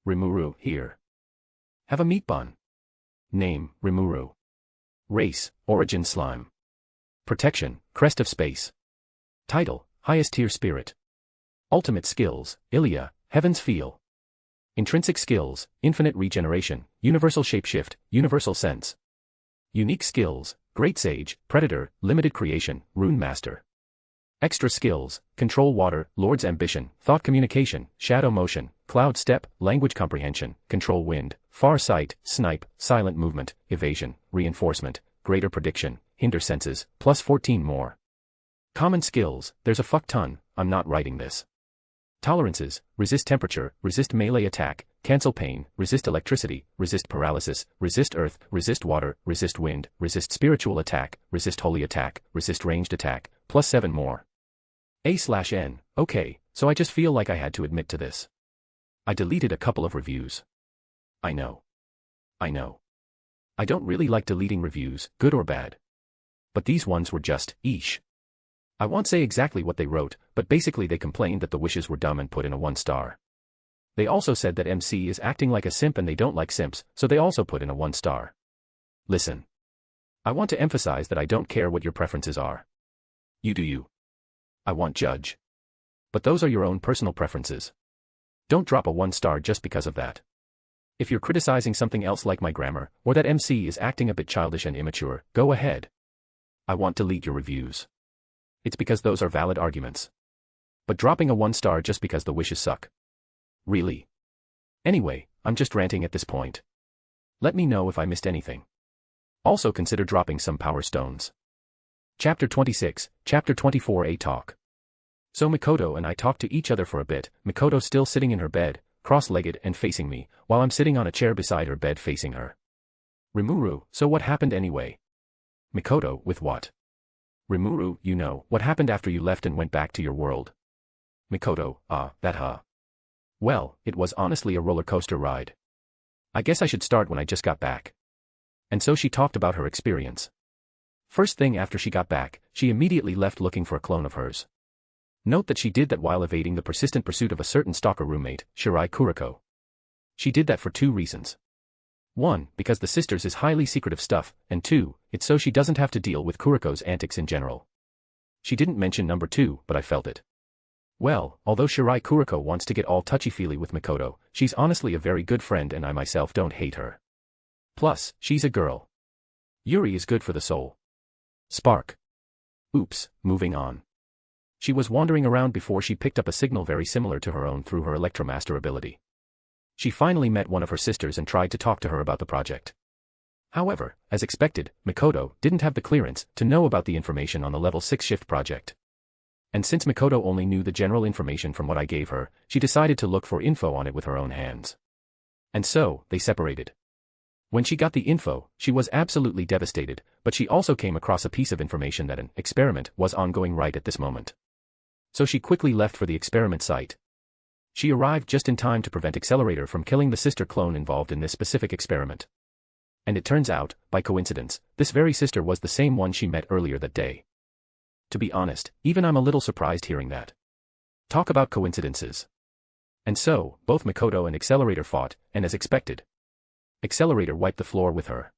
Rimuru, here. Have a meat bun. Name, Rimuru. Race, Origin Slime. Protection, Crest of Space. Title, Highest Tier Spirit. Ultimate Skills, Ilia, Heaven's Feel. Intrinsic Skills, Infinite Regeneration, Universal Shapeshift, Universal Sense. Unique Skills, Great Sage, Predator, Limited Creation, Rune Master. Extra Skills, Control Water, Lord's Ambition, Thought Communication, Shadow Motion, Cloud Step, Language Comprehension, Control Wind, Far Sight, Snipe, Silent Movement, Evasion, Reinforcement, Greater Prediction, Hinder Senses, plus 14 more. Common Skills, there's a fuck ton, I'm not writing this. Tolerances, Resist Temperature, Resist Melee Attack, Cancel Pain, Resist Electricity, Resist Paralysis, Resist Earth, Resist Water, Resist Wind, Resist Spiritual Attack, Resist Holy Attack, Resist Ranged Attack, plus 7 more. A/N, okay, so I just feel like I had to admit to this. I deleted a couple of reviews. I know. I don't really like deleting reviews, good or bad. But these ones were just, eesh. I won't say exactly what they wrote, but basically they complained that the wishes were dumb and put in a 1 star. They also said that MC is acting like a simp and they don't like simps, so they also put in a 1 star. Listen. I want to emphasize that I don't care what your preferences are. You do you. I won't judge. But those are your own personal preferences. Don't drop a 1 star just because of that. If you're criticizing something else like my grammar, or that MC is acting a bit childish and immature, go ahead. I won't delete your reviews. It's because those are valid arguments. But dropping a 1 star just because the wishes suck. Really? Anyway, I'm just ranting at this point. Let me know if I missed anything. Also consider dropping some power stones. Chapter 26, Chapter 24A Talk. So Mikoto and I talked to each other for a bit, Mikoto still sitting in her bed, cross-legged and facing me, while I'm sitting on a chair beside her bed facing her. Rimuru, so what happened anyway? Mikoto, with what? Rimuru, you know, what happened after you left and went back to your world? Mikoto, Well, it was honestly a roller coaster ride. I guess I should start when I just got back. And so she talked about her experience. First thing after she got back, she immediately left looking for a clone of hers. Note that she did that while evading the persistent pursuit of a certain stalker roommate, Shirai Kuriko. She did that for 2 reasons. 1, because the sisters is highly secretive stuff, and 2, it's so she doesn't have to deal with Kuriko's antics in general. She didn't mention number 2, but I felt it. Well, although Shirai Kuriko wants to get all touchy-feely with Mikoto, she's honestly a very good friend and I myself don't hate her. Plus, she's a girl. Yuri is good for the soul. Spark. Oops, moving on. She was wandering around before she picked up a signal very similar to her own through her Electromaster ability. She finally met one of her sisters and tried to talk to her about the project. However, as expected, Mikoto didn't have the clearance to know about the information on the level 6 shift project. And since Mikoto only knew the general information from what I gave her, she decided to look for info on it with her own hands. And so, they separated. When she got the info, she was absolutely devastated, but she also came across a piece of information that an experiment was ongoing right at this moment. So she quickly left for the experiment site. She arrived just in time to prevent Accelerator from killing the sister clone involved in this specific experiment. And it turns out, by coincidence, this very sister was the same one she met earlier that day. To be honest, even I'm a little surprised hearing that. Talk about coincidences. And so, both Mikoto and Accelerator fought, and as expected, Accelerator wiped the floor with her.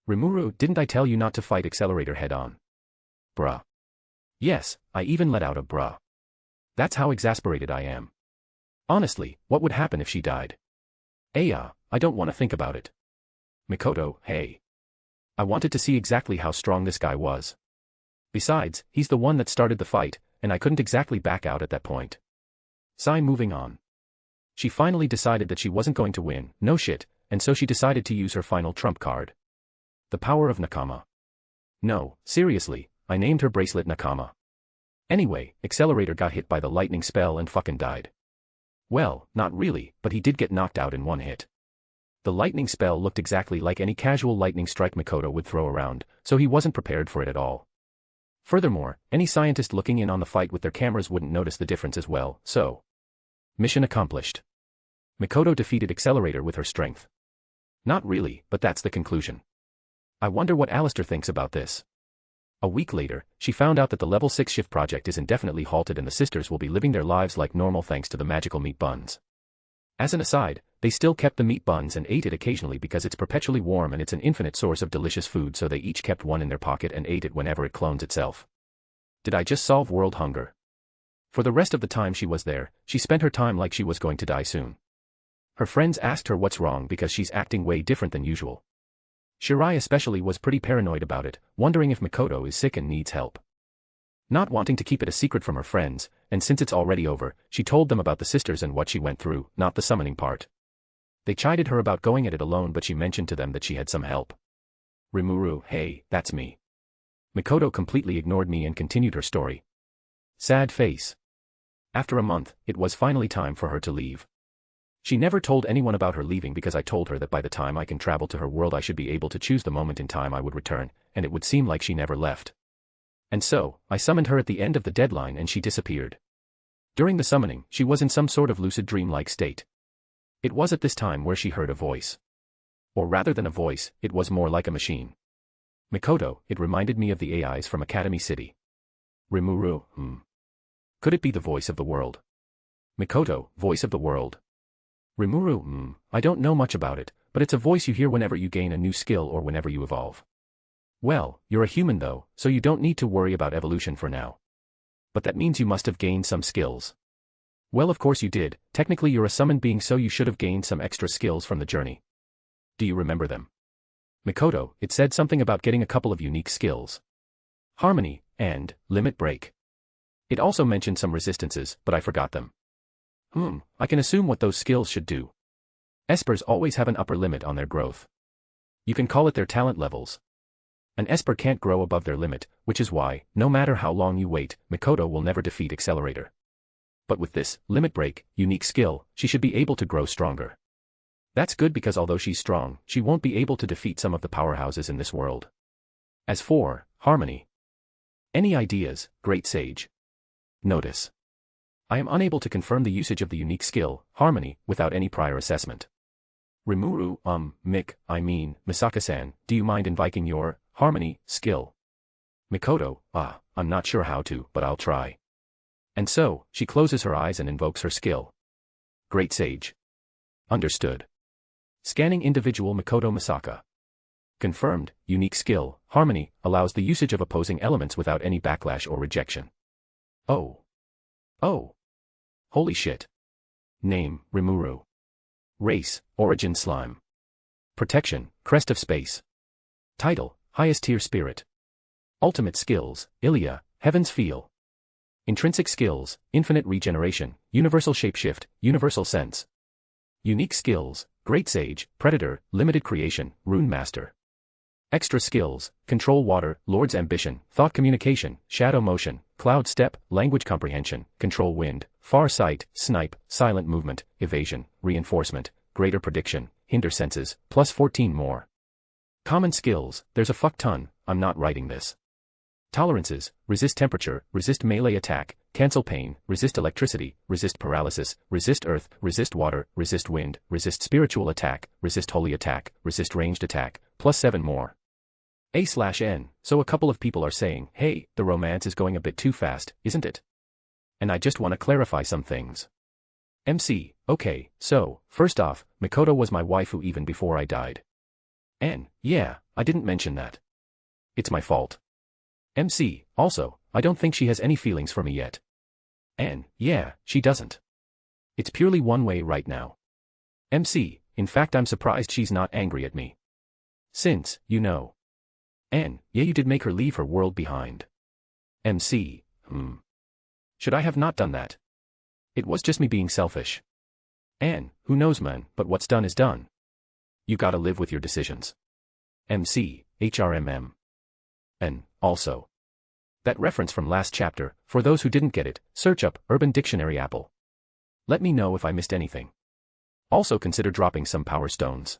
Rimuru, didn't I tell you not to fight Accelerator head-on? Bruh. Yes, I even let out a bruh. That's how exasperated I am. Honestly, what would happen if she died? I don't want to think about it. Mikoto, hey. I wanted to see exactly how strong this guy was. Besides, he's the one that started the fight, and I couldn't exactly back out at that point. Sai moving on. She finally decided that she wasn't going to win, no shit, and so she decided to use her final trump card. The power of Nakama. No, seriously, I named her bracelet Nakama. Anyway, Accelerator got hit by the lightning spell and fucking died. Well, not really, but he did get knocked out in 1 hit. The lightning spell looked exactly like any casual lightning strike Mikoto would throw around, so he wasn't prepared for it at all. Furthermore, any scientist looking in on the fight with their cameras wouldn't notice the difference as well, so. Mission accomplished. Mikoto defeated Accelerator with her strength. Not really, but that's the conclusion. I wonder what Alistair thinks about this. A week later, she found out that the level 6 shift project is indefinitely halted and the sisters will be living their lives like normal thanks to the magical meat buns. As an aside, They still kept the meat buns and ate it occasionally because it's perpetually warm and it's an infinite source of delicious food, so they each kept one in their pocket and ate it whenever it clones itself. Did I just solve world hunger? For the rest of the time she was there, she spent her time like she was going to die soon. Her friends asked her what's wrong because she's acting way different than usual. Shirai especially was pretty paranoid about it, wondering if Mikoto is sick and needs help. Not wanting to keep it a secret from her friends, and since it's already over, she told them about the sisters and what she went through, not the summoning part. They chided her about going at it alone, but she mentioned to them that she had some help. Rimuru, hey, that's me. Mikoto completely ignored me and continued her story. Sad face. After a month, it was finally time for her to leave. She never told anyone about her leaving because I told her that by the time I can travel to her world I should be able to choose the moment in time I would return, and it would seem like she never left. And so, I summoned her at the end of the deadline and she disappeared. During the summoning, she was in some sort of lucid dream-like state. It was at this time where she heard a voice. Or rather than a voice, it was more like a machine. Mikoto, it reminded me of the AIs from Academy City. Rimuru, Could it be the voice of the world? Mikoto, voice of the world. Rimuru, I don't know much about it, but it's a voice you hear whenever you gain a new skill or whenever you evolve. Well, you're a human though, so you don't need to worry about evolution for now. But that means you must have gained some skills. Well, of course you did. Technically you're a summoned being, so you should have gained some extra skills from the journey. Do you remember them? Mikoto, it said something about getting a couple of unique skills. Harmony, and limit break. It also mentioned some resistances, but I forgot them. I can assume what those skills should do. Espers always have an upper limit on their growth. You can call it their talent levels. An Esper can't grow above their limit, which is why, no matter how long you wait, Mikoto will never defeat Accelerator. But with this limit break, unique skill, she should be able to grow stronger. That's good because although she's strong, she won't be able to defeat some of the powerhouses in this world. As for harmony. Any ideas, Great Sage? Notice. I am unable to confirm the usage of the unique skill, harmony, without any prior assessment. Rimuru, Misaka-san, do you mind invoking your harmony skill? Mikoto, I'm not sure how to, but I'll try. And so, she closes her eyes and invokes her skill. Great Sage. Understood. Scanning individual Mikoto Misaka. Confirmed, unique skill, harmony, allows the usage of opposing elements without any backlash or rejection. Oh. Holy shit. Name, Rimuru. Race, Origin Slime. Protection, Crest of Space. Title, Highest Tier Spirit. Ultimate Skills, Ilia, Heaven's Feel. Intrinsic Skills, Infinite Regeneration, Universal Shapeshift, Universal Sense. Unique Skills, Great Sage, Predator, Limited Creation, Rune Master. Extra Skills, Control Water, Lord's Ambition, Thought Communication, Shadow Motion, Cloud Step, Language Comprehension, Control Wind, Far Sight, Snipe, Silent Movement, Evasion, Reinforcement, Greater Prediction, Hinder Senses, plus 14 more. Common Skills, there's a fuck ton, I'm not writing this. Tolerances, Resist Temperature, Resist Melee Attack, Cancel Pain, Resist Electricity, Resist Paralysis, Resist Earth, Resist Water, Resist Wind, Resist Spiritual Attack, Resist Holy Attack, Resist Ranged Attack, plus 7 more. A/N, so a couple of people are saying, hey, the romance is going a bit too fast, isn't it? And I just want to clarify some things. MC, okay, so, first off, Mikoto was my waifu even before I died. N, yeah, I didn't mention that. It's my fault. MC, also, I don't think she has any feelings for me yet. N, yeah, she doesn't. It's purely one way right now. MC, in fact I'm surprised she's not angry at me. Since, you know. N, yeah, you did make her leave her world behind. MC, Should I have not done that? It was just me being selfish. N, who knows man, but what's done is done. You gotta live with your decisions. MC, HRMM. N, also. That reference from last chapter, for those who didn't get it, search up Urban Dictionary Apple. Let me know if I missed anything. Also consider dropping some power stones.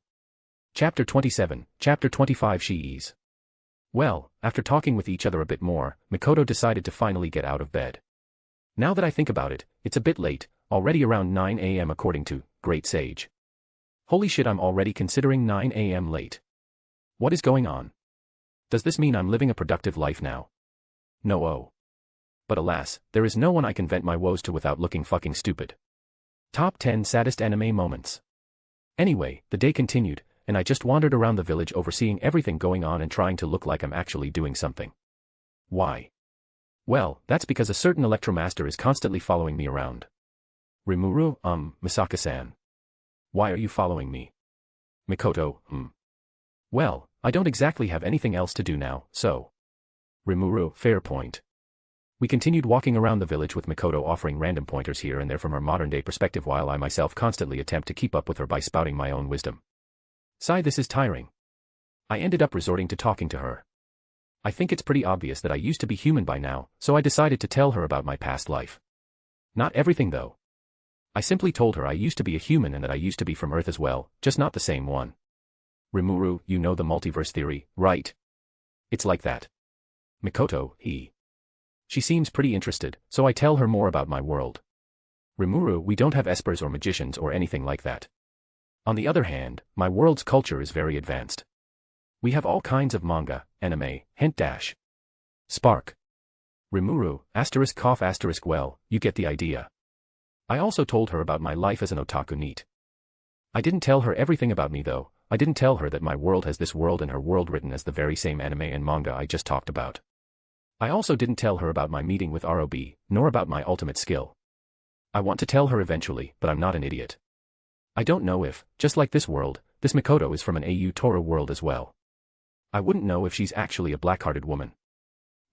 Chapter 27, Chapter 25 Shiis. Well, after talking with each other a bit more, Mikoto decided to finally get out of bed. Now that I think about it, it's a bit late, already around 9 AM according to Great Sage. Holy shit, I'm already considering 9 AM late. What is going on? Does this mean I'm living a productive life now? No. But alas, there is no one I can vent my woes to without looking fucking stupid. Top 10 Saddest Anime Moments. Anyway, the day continued, and I just wandered around the village overseeing everything going on and trying to look like I'm actually doing something. Why? Well, that's because a certain Electromaster is constantly following me around. Rimuru, Misaka-san. Why are you following me? Mikoto, Well, I don't exactly have anything else to do now, so. Rimuru, fair point. We continued walking around the village with Mikoto offering random pointers here and there from her modern-day perspective while I myself constantly attempt to keep up with her by spouting my own wisdom. Sigh, this is tiring. I ended up resorting to talking to her. I think it's pretty obvious that I used to be human by now, so I decided to tell her about my past life. Not everything though. I simply told her I used to be a human and that I used to be from Earth as well, just not the same one. Rimuru, you know the multiverse theory, right? It's like that. Mikoto, She seems pretty interested, so I tell her more about my world. Rimuru, we don't have espers or magicians or anything like that. On the other hand, my world's culture is very advanced. We have all kinds of manga, anime, hint Spark. Rimuru, ****, well, you get the idea. I also told her about my life as an otaku neat. I didn't tell her everything about me though. I didn't tell her that my world has this world and her world written as the very same anime and manga I just talked about. I also didn't tell her about my meeting with ROB, nor about my ultimate skill. I want to tell her eventually, but I'm not an idiot. I don't know if, just like this world, this Mikoto is from an AU Toru world as well. I wouldn't know if she's actually a black-hearted woman.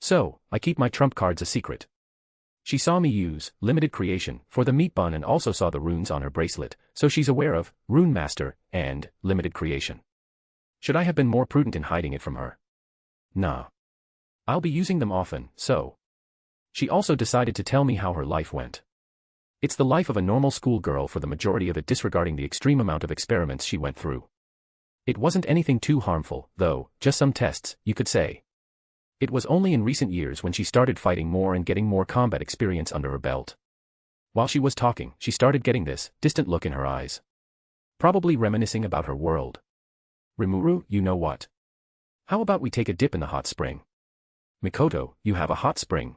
So, I keep my trump cards a secret. She saw me use limited creation for the meat bun and also saw the runes on her bracelet, so she's aware of Rune Master and limited creation. Should I have been more prudent in hiding it from her? Nah. I'll be using them often, so. She also decided to tell me how her life went. It's the life of a normal schoolgirl for the majority of it, disregarding the extreme amount of experiments she went through. It wasn't anything too harmful, though, just some tests, you could say. It was only in recent years when she started fighting more and getting more combat experience under her belt. While she was talking, she started getting this distant look in her eyes. Probably reminiscing about her world. Rimuru, you know what? How about we take a dip in the hot spring? Mikoto, you have a hot spring.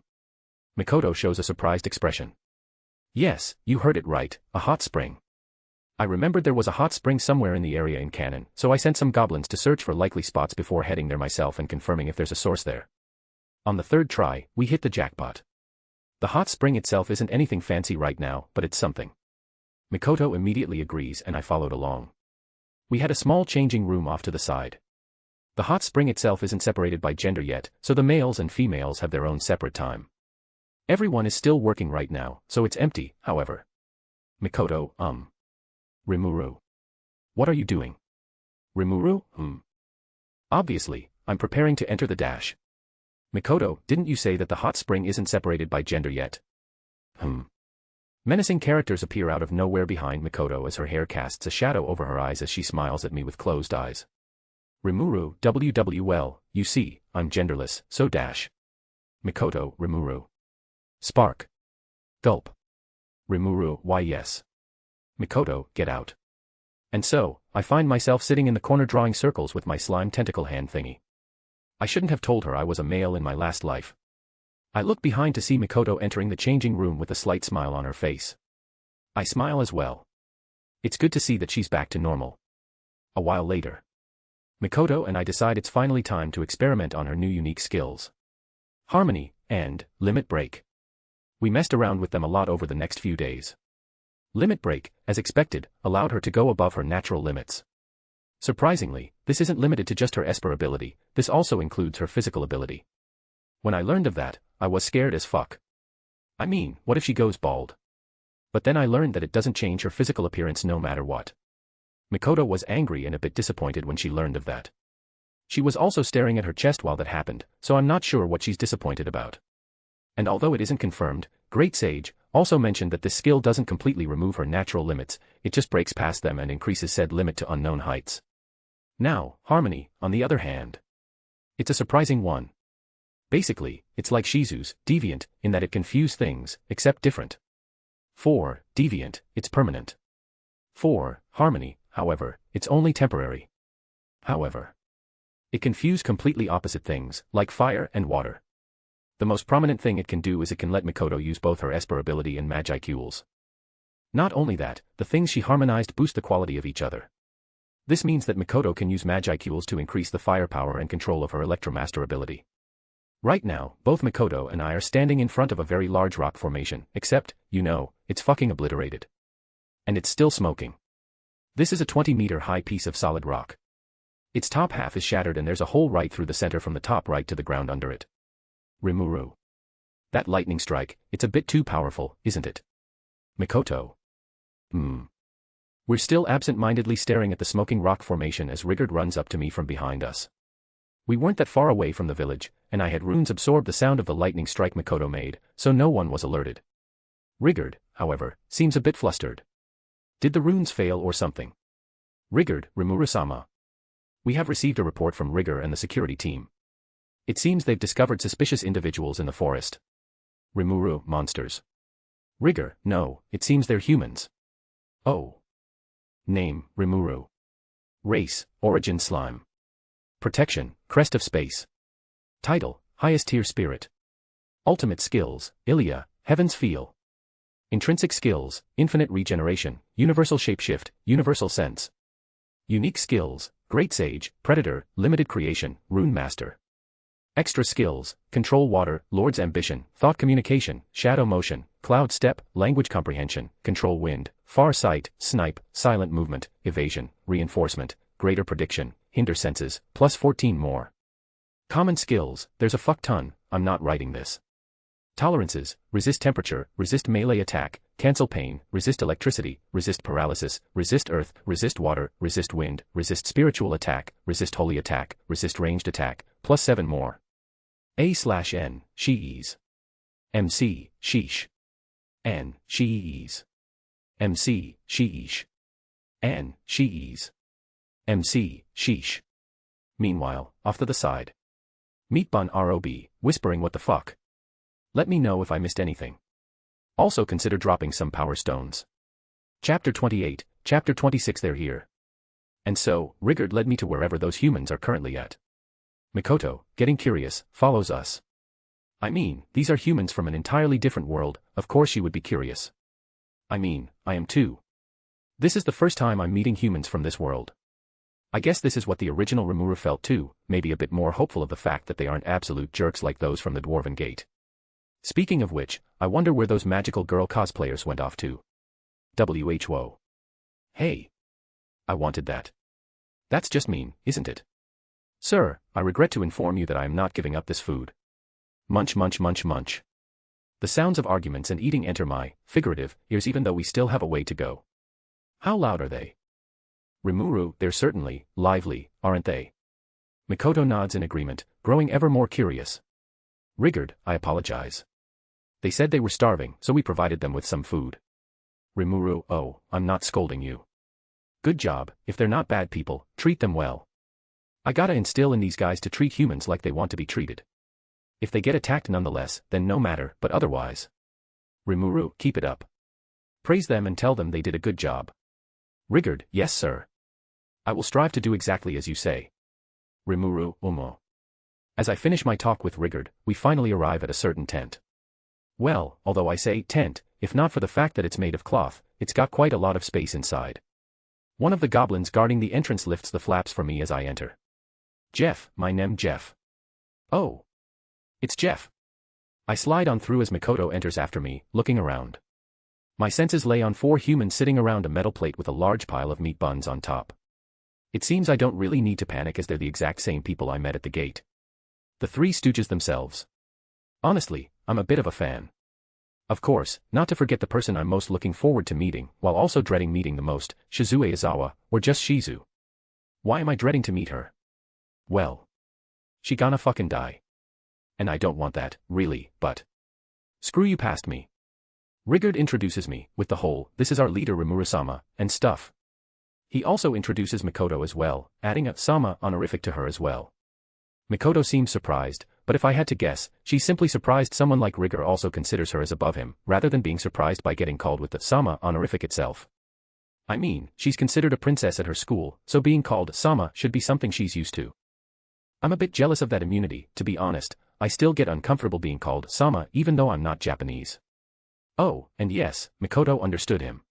Mikoto shows a surprised expression. Yes, you heard it right, a hot spring. I remembered there was a hot spring somewhere in the area in canon, so I sent some goblins to search for likely spots before heading there myself and confirming if there's a source there. On the third try, we hit the jackpot. The hot spring itself isn't anything fancy right now, but it's something. Mikoto immediately agrees and I followed along. We had a small changing room off to the side. The hot spring itself isn't separated by gender yet, so the males and females have their own separate time. Everyone is still working right now, so it's empty, however. Mikoto, Rimuru. What are you doing? Rimuru, Obviously, I'm preparing to enter the dash. Mikoto, didn't you say that the hot spring isn't separated by gender yet? Menacing characters appear out of nowhere behind Mikoto as her hair casts a shadow over her eyes as she smiles at me with closed eyes. Rimuru, well, you see, I'm genderless, so dash. Mikoto, Rimuru. Spark. Gulp. Rimuru, why yes. Mikoto, get out. And so, I find myself sitting in the corner drawing circles with my slime tentacle hand thingy. I shouldn't have told her I was a male in my last life. I look behind to see Mikoto entering the changing room with a slight smile on her face. I smile as well. It's good to see that she's back to normal. A while later. Mikoto and I decide it's finally time to experiment on her new unique skills. Harmony, and Limit Break. We messed around with them a lot over the next few days. Limit Break, as expected, allowed her to go above her natural limits. Surprisingly, this isn't limited to just her Esper ability, this also includes her physical ability. When I learned of that, I was scared as fuck. I mean, what if she goes bald? But then I learned that it doesn't change her physical appearance no matter what. Mikoto was angry and a bit disappointed when she learned of that. She was also staring at her chest while that happened, so I'm not sure what she's disappointed about. And although it isn't confirmed, Great Sage also mentioned that this skill doesn't completely remove her natural limits, it just breaks past them and increases said limit to unknown heights. Now, Harmony, on the other hand. It's a surprising one. Basically, it's like Shizu's Deviant, in that it can fuse things, except different. For Deviant, it's permanent. For Harmony, however, it's only temporary. However, it can fuse completely opposite things, like fire and water. The most prominent thing it can do is it can let Mikoto use both her Esper ability and Magi-Qs. Not only that, the things she harmonized boost the quality of each other. This means that Mikoto can use Magicools to increase the firepower and control of her Electromaster ability. Right now, both Mikoto and I are standing in front of a very large rock formation, except, it's fucking obliterated. And it's still smoking. This is a 20-meter high piece of solid rock. Its top half is shattered and there's a hole right through the center from the top right to the ground under it. Rimuru. That lightning strike, it's a bit too powerful, isn't it? Mikoto. We're still absent-mindedly staring at the smoking rock formation as Rigard runs up to me from behind us. We weren't that far away from the village, and I had runes absorb the sound of the lightning strike Mikoto made, so no one was alerted. Rigard, however, seems a bit flustered. Did the runes fail or something? Rigard, Rimuru-sama. We have received a report from Rigard and the security team. It seems they've discovered suspicious individuals in the forest. Rimuru, monsters. Rigard, no, it seems they're humans. Oh. Name, Rimuru. Race, origin slime. Protection, crest of space. Title, highest tier spirit. Ultimate skills, Ilia, heaven's feel. Intrinsic skills, infinite regeneration, universal shapeshift, universal sense. Unique skills, great sage, predator, limited creation, rune master. Extra skills, control water, lord's ambition, thought communication, shadow motion, cloud step, language comprehension, control wind, far sight, snipe, silent movement, evasion, reinforcement, greater prediction, hinder senses, plus 14 more. Common skills, there's a fuck ton, I'm not writing this. Tolerances, resist temperature, resist melee attack, cancel pain, resist electricity, resist paralysis, resist earth, resist water, resist wind, resist spiritual attack, resist holy attack, resist ranged attack, plus 7 more. A/N, Shees. MC, Sheesh. N, Shees. MC, Sheesh. N, Shees. MC, Sheesh. Meanwhile, off to the side. Meat Bun ROB, whispering what the fuck. Let me know if I missed anything. Also consider dropping some power stones. Chapter 28, Chapter 26 they're here. And so, Rigard led me to wherever those humans are currently at. Mikoto, getting curious, follows us. I mean, these are humans from an entirely different world, of course she would be curious. I mean, I am too. This is the first time I'm meeting humans from this world. I guess this is what the original Rimuru felt too, maybe a bit more hopeful of the fact that they aren't absolute jerks like those from the Dwarven Gate. Speaking of which, I wonder where those magical girl cosplayers went off to. WHO. Hey. I wanted that. That's just mean, isn't it? Sir, I regret to inform you that I am not giving up this food. Munch munch munch munch. The sounds of arguments and eating enter my, figurative, ears even though we still have a way to go. How loud are they? Rimuru, they're certainly, lively, aren't they? Mikoto nods in agreement, growing ever more curious. Rigard, I apologize. They said they were starving, so we provided them with some food. Rimuru, oh, I'm not scolding you. Good job, if they're not bad people, treat them well. I gotta instill in these guys to treat humans like they want to be treated. If they get attacked nonetheless, then no matter, but otherwise. Rimuru, keep it up. Praise them and tell them they did a good job. Rigard, yes sir. I will strive to do exactly as you say. Rimuru, umo. As I finish my talk with Rigard, we finally arrive at a certain tent. Well, although I say tent, if not for the fact that it's made of cloth, it's got quite a lot of space inside. One of the goblins guarding the entrance lifts the flaps for me as I enter. Jeff, my name Jeff. Oh. It's Jeff. I slide on through as Mikoto enters after me, looking around. My senses lay on 4 humans sitting around a metal plate with a large pile of meat buns on top. It seems I don't really need to panic as they're the exact same people I met at the gate. The 3 stooges themselves. Honestly, I'm a bit of a fan. Of course, not to forget the person I'm most looking forward to meeting, while also dreading meeting the most, Shizue Izawa, or just Shizu. Why am I dreading to meet her? Well. She gonna fucking die. And I don't want that, really, but. Screw you past me. Rigard introduces me, with the whole, this is our leader Rimuru-sama, and stuff. He also introduces Mikoto as well, adding a sama honorific to her as well. Mikoto seems surprised, but if I had to guess, she's simply surprised someone like Rigard also considers her as above him, rather than being surprised by getting called with the sama honorific itself. I mean, she's considered a princess at her school, so being called sama should be something she's used to. I'm a bit jealous of that immunity, to be honest. I still get uncomfortable being called sama even though I'm not Japanese. Oh, and yes, Mikoto understood him.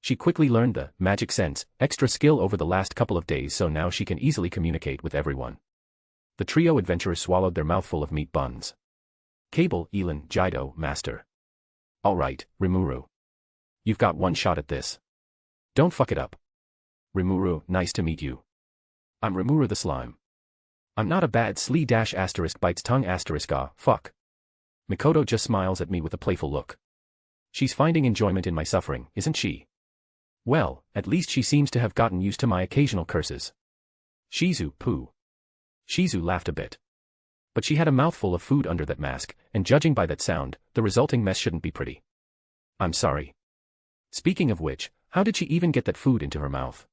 She quickly learned the magic sense extra skill over the last couple of days, so now she can easily communicate with everyone. The trio adventurers swallowed their mouthful of meat buns. Cable, Elin, Jido, Master. Alright, Rimuru. You've got one shot at this. Don't fuck it up. Rimuru, nice to meet you. I'm Rimuru the Slime. I'm not a bad slee dash asterisk bites tongue asterisk ah, fuck. Mikoto just smiles at me with a playful look. She's finding enjoyment in my suffering, isn't she? Well, at least she seems to have gotten used to my occasional curses. Shizu, poo. Shizu laughed a bit. But she had a mouthful of food under that mask, and judging by that sound, the resulting mess shouldn't be pretty. I'm sorry. Speaking of which, how did she even get that food into her mouth?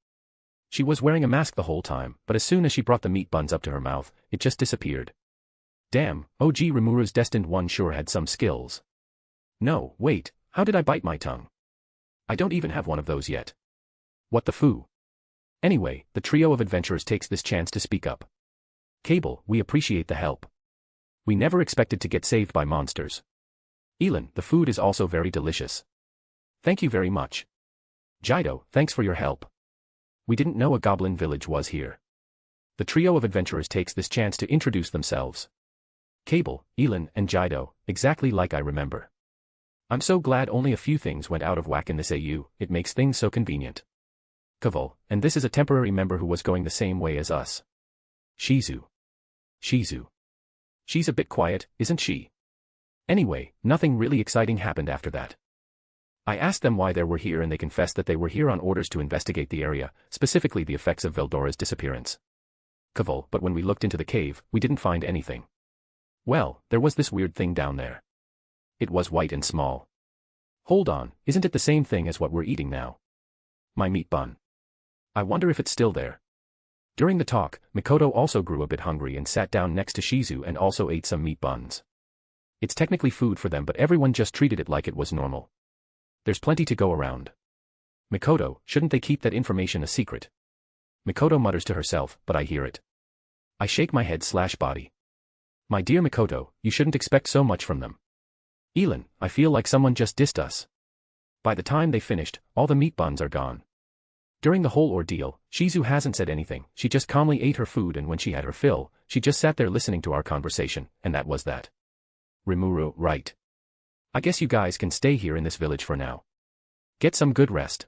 She was wearing a mask the whole time, but as soon as she brought the meat buns up to her mouth, it just disappeared. Damn, OG Rimuru's destined one sure had some skills. No, wait, how did I bite my tongue? I don't even have one of those yet. What the foo? Anyway, the trio of adventurers takes this chance to speak up. Cable, we appreciate the help. We never expected to get saved by monsters. Elin, the food is also very delicious. Thank you very much. Jido, thanks for your help. We didn't know a goblin village was here. The trio of adventurers takes this chance to introduce themselves. Cable, Elin, and Jido, exactly like I remember. I'm so glad only a few things went out of whack in this AU, it makes things so convenient. Kaval, and this is a temporary member who was going the same way as us. Shizu. Shizu. She's a bit quiet, isn't she? Anyway, nothing really exciting happened after that. I asked them why they were here and they confessed that they were here on orders to investigate the area, specifically the effects of Veldora's disappearance. Kaval, but when we looked into the cave, we didn't find anything. Well, there was this weird thing down there. It was white and small. Hold on, isn't it the same thing as what we're eating now? My meat bun. I wonder if it's still there. During the talk, Mikoto also grew a bit hungry and sat down next to Shizu and also ate some meat buns. It's technically food for them, but everyone just treated it like it was normal. There's plenty to go around. Mikoto, shouldn't they keep that information a secret? Mikoto mutters to herself, but I hear it. I shake my head / body. My dear Mikoto, you shouldn't expect so much from them. Elin, I feel like someone just dissed us. By the time they finished, all the meat buns are gone. During the whole ordeal, Shizu hasn't said anything, she just calmly ate her food, and when she had her fill, she just sat there listening to our conversation, and that was that. Rimuru, right. I guess you guys can stay here in this village for now. Get some good rest.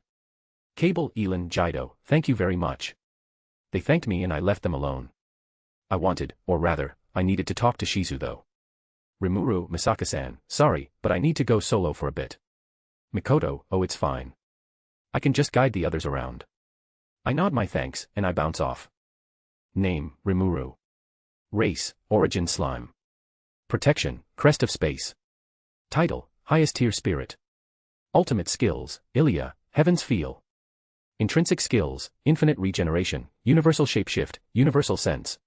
Cable, Elin, Jido, thank you very much. They thanked me and I left them alone. I wanted, or rather, I needed to talk to Shizu though. Rimuru, Misaka-san, sorry, but I need to go solo for a bit. Mikoto, oh it's fine. I can just guide the others around. I nod my thanks, and I bounce off. Name, Rimuru. Race, Origin Slime. Protection, Crest of Space. Title, Highest Tier Spirit. Ultimate Skills, Ilia, Heaven's Feel. Intrinsic Skills, Infinite Regeneration, Universal Shapeshift, Universal Sense.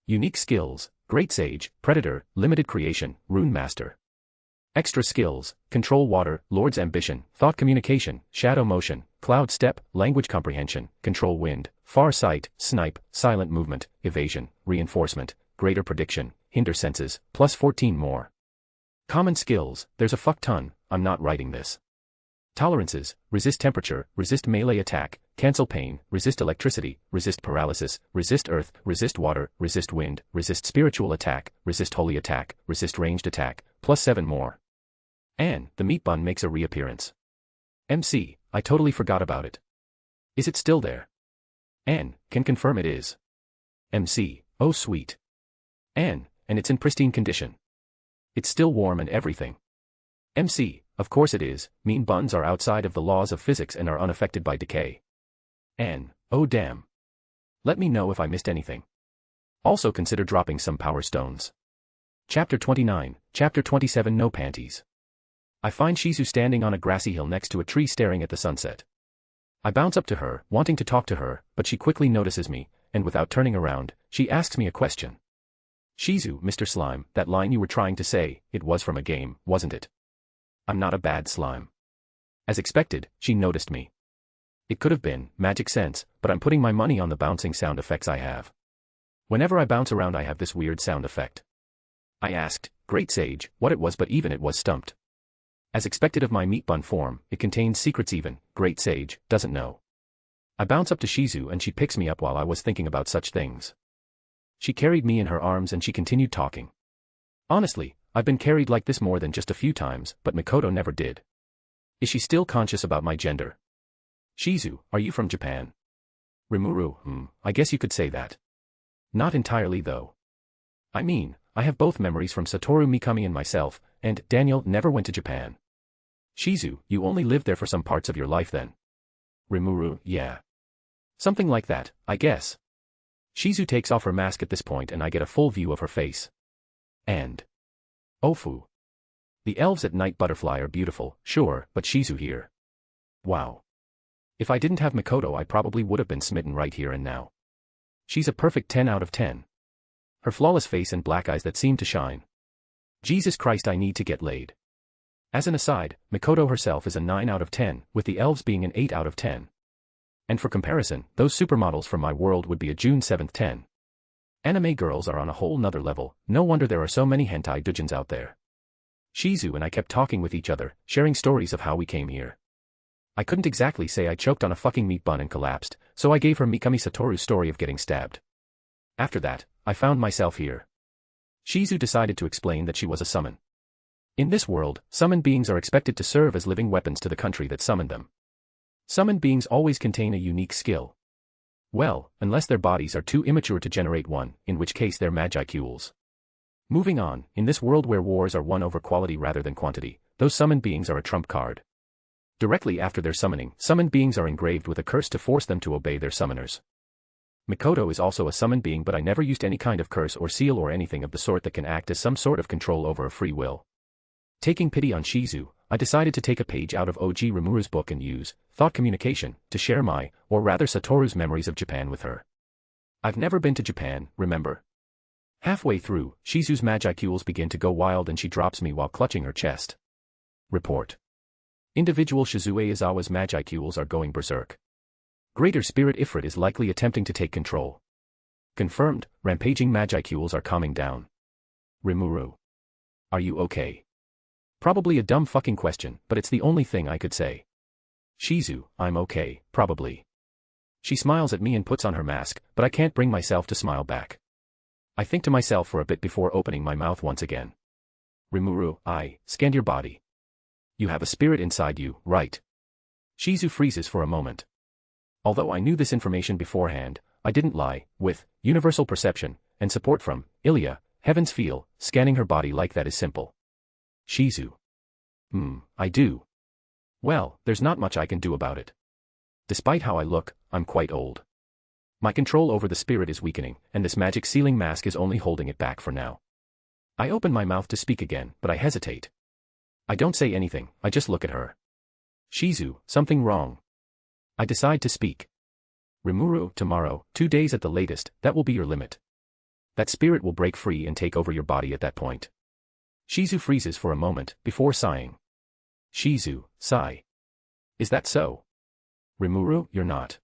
Unique Skills, Great Sage, Predator, Limited Creation, Rune Master. Extra Skills, Control Water, Lord's Ambition, Thought Communication, Shadow Motion, Cloud Step, Language Comprehension, Control Wind, Far Sight, Snipe, Silent Movement, Evasion, Reinforcement, Greater Prediction, Hinder Senses, plus 14 more. Common Skills, there's a fuck ton, I'm not writing this. Tolerances, Resist Temperature, Resist Melee Attack, Cancel Pain, Resist Electricity, Resist Paralysis, Resist Earth, Resist Water, Resist Wind, Resist Spiritual Attack, Resist Holy Attack, Resist Ranged Attack, plus 7 more. And, the meat bun makes a reappearance. MC, I totally forgot about it. Is it still there? Anne, can confirm it is. MC, oh sweet. Anne, and it's in pristine condition. It's still warm and everything. MC, of course it is, meat buns are outside of the laws of physics and are unaffected by decay. Anne, oh damn. Let me know if I missed anything. Also consider dropping some power stones. Chapter 29, Chapter 27 No Panties. I find Shizu standing on a grassy hill next to a tree staring at the sunset. I bounce up to her, wanting to talk to her, but she quickly notices me, and without turning around, she asks me a question. Shizu, Mr. Slime, that line you were trying to say, it was from a game, wasn't it? I'm not a bad slime. As expected, she noticed me. It could have been magic sense, but I'm putting my money on the bouncing sound effects I have. Whenever I bounce around I have this weird sound effect. I asked, Great Sage, what it was, but even it was stumped. As expected of my meat bun form, it contains secrets even, great sage, doesn't know. I bounce up to Shizu and she picks me up while I was thinking about such things. She carried me in her arms and she continued talking. Honestly, I've been carried like this more than just a few times, but Mikoto never did. Is she still conscious about my gender? Shizu, are you from Japan? Rimuru, I guess you could say that. Not entirely though. I mean, I have both memories from Satoru Mikami and myself, and Daniel never went to Japan. Shizu, you only lived there for some parts of your life then. Rimuru, yeah. Something like that, I guess. Shizu takes off her mask at this point and I get a full view of her face. And Ofu. The elves at Night Butterfly are beautiful, sure, but Shizu here. Wow. If I didn't have Mikoto I probably would have been smitten right here and now. She's a perfect 10 out of 10. Her flawless face and black eyes that seem to shine. Jesus Christ, I need to get laid. As an aside, Mikoto herself is a 9 out of 10, with the elves being an 8 out of 10. And for comparison, those supermodels from my world would be a June 7th 10. Anime girls are on a whole nother level, no wonder there are so many hentai doujins out there. Shizu and I kept talking with each other, sharing stories of how we came here. I couldn't exactly say I choked on a fucking meat bun and collapsed, so I gave her Mikami Satoru's story of getting stabbed. After that, I found myself here. Shizu decided to explain that she was a summon. In this world, summoned beings are expected to serve as living weapons to the country that summoned them. Summoned beings always contain a unique skill. Well, unless their bodies are too immature to generate one, in which case they're magicules. Moving on, in this world where wars are won over quality rather than quantity, those summoned beings are a trump card. Directly after their summoning, summoned beings are engraved with a curse to force them to obey their summoners. Mikoto is also a summoned being, but I never used any kind of curse or seal or anything of the sort that can act as some sort of control over a free will. Taking pity on Shizu, I decided to take a page out of OG Rimuru's book and use thought communication to share my, or rather Satoru's memories of Japan with her. I've never been to Japan, remember? Halfway through, Shizu's magicules begin to go wild and she drops me while clutching her chest. Report. Individual Shizue Izawa's magicules are going berserk. Greater Spirit Ifrit is likely attempting to take control. Confirmed, rampaging magicules are calming down. Rimuru. Are you okay? Probably a dumb fucking question, but it's the only thing I could say. Shizu, I'm okay, probably. She smiles at me and puts on her mask, but I can't bring myself to smile back. I think to myself for a bit before opening my mouth once again. Rimuru, I scanned your body. You have a spirit inside you, right? Shizu freezes for a moment. Although I knew this information beforehand, I didn't lie, with universal perception and support from Ilya, heavens feel, scanning her body like that is simple. Shizu. I do. Well, there's not much I can do about it. Despite how I look, I'm quite old. My control over the spirit is weakening, and this magic sealing mask is only holding it back for now. I open my mouth to speak again, but I hesitate. I don't say anything, I just look at her. Shizu, something wrong. I decide to speak. Rimuru, tomorrow, 2 days at the latest, that will be your limit. That spirit will break free and take over your body at that point. Shizu freezes for a moment, before sighing. Shizu, sigh. Is that so? Rimuru, you're not.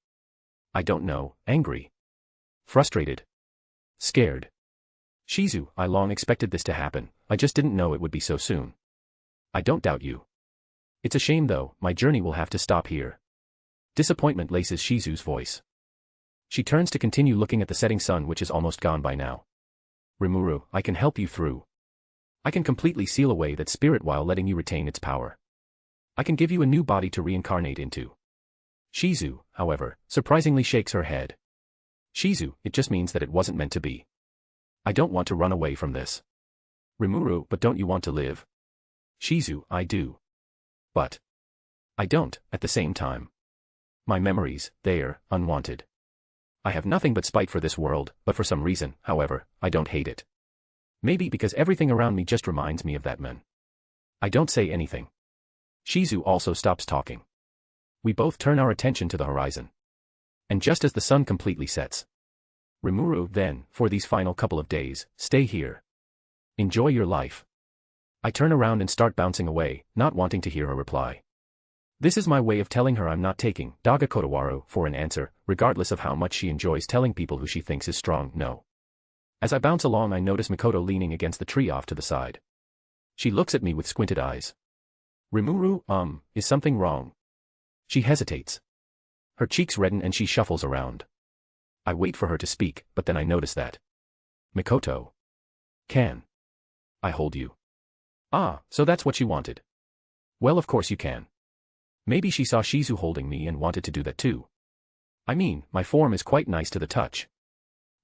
I don't know, angry. Frustrated. Scared. Shizu, I long expected this to happen, I just didn't know it would be so soon. I don't doubt you. It's a shame though, my journey will have to stop here. Disappointment laces Shizu's voice. She turns to continue looking at the setting sun which is almost gone by now. Rimuru, I can help you through. I can completely seal away that spirit while letting you retain its power. I can give you a new body to reincarnate into. Shizu, however, surprisingly shakes her head. Shizu, it just means that it wasn't meant to be. I don't want to run away from this. Rimuru, but don't you want to live? Shizu, I do. But I don't, at the same time. My memories, they're unwanted. I have nothing but spite for this world, but for some reason, however, I don't hate it. Maybe because everything around me just reminds me of that man. I don't say anything. Shizu also stops talking. We both turn our attention to the horizon. And just as the sun completely sets. Rimuru, then, for these final couple of days, stay here. Enjoy your life. I turn around and start bouncing away, not wanting to hear her reply. This is my way of telling her I'm not taking Daga Kotowaru for an answer, regardless of how much she enjoys telling people who she thinks is strong no. As I bounce along I notice Mikoto leaning against the tree off to the side. She looks at me with squinted eyes. Rimuru, is something wrong? She hesitates. Her cheeks redden and she shuffles around. I wait for her to speak, but then I notice that. Mikoto. Can I hold you? Ah, so that's what she wanted. Well, of course you can. Maybe she saw Shizu holding me and wanted to do that too. I mean, my form is quite nice to the touch.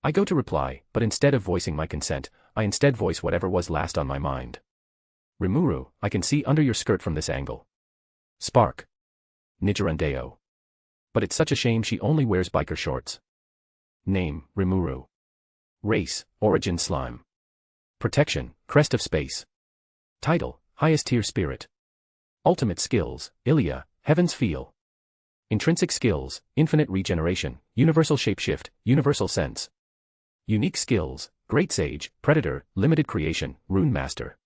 I go to reply, but instead of voicing my consent, I instead voice whatever was last on my mind. Rimuru, I can see under your skirt from this angle. Spark. Nijirandeo. But it's such a shame she only wears biker shorts. Name, Rimuru. Race, Origin Slime. Protection, Crest of Space. Title, Highest Tier Spirit. Ultimate Skills, Ilia, Heaven's Feel. Intrinsic Skills, Infinite Regeneration, Universal Shapeshift, Universal Sense. Unique Skills, Great Sage, Predator, Limited Creation, Rune Master.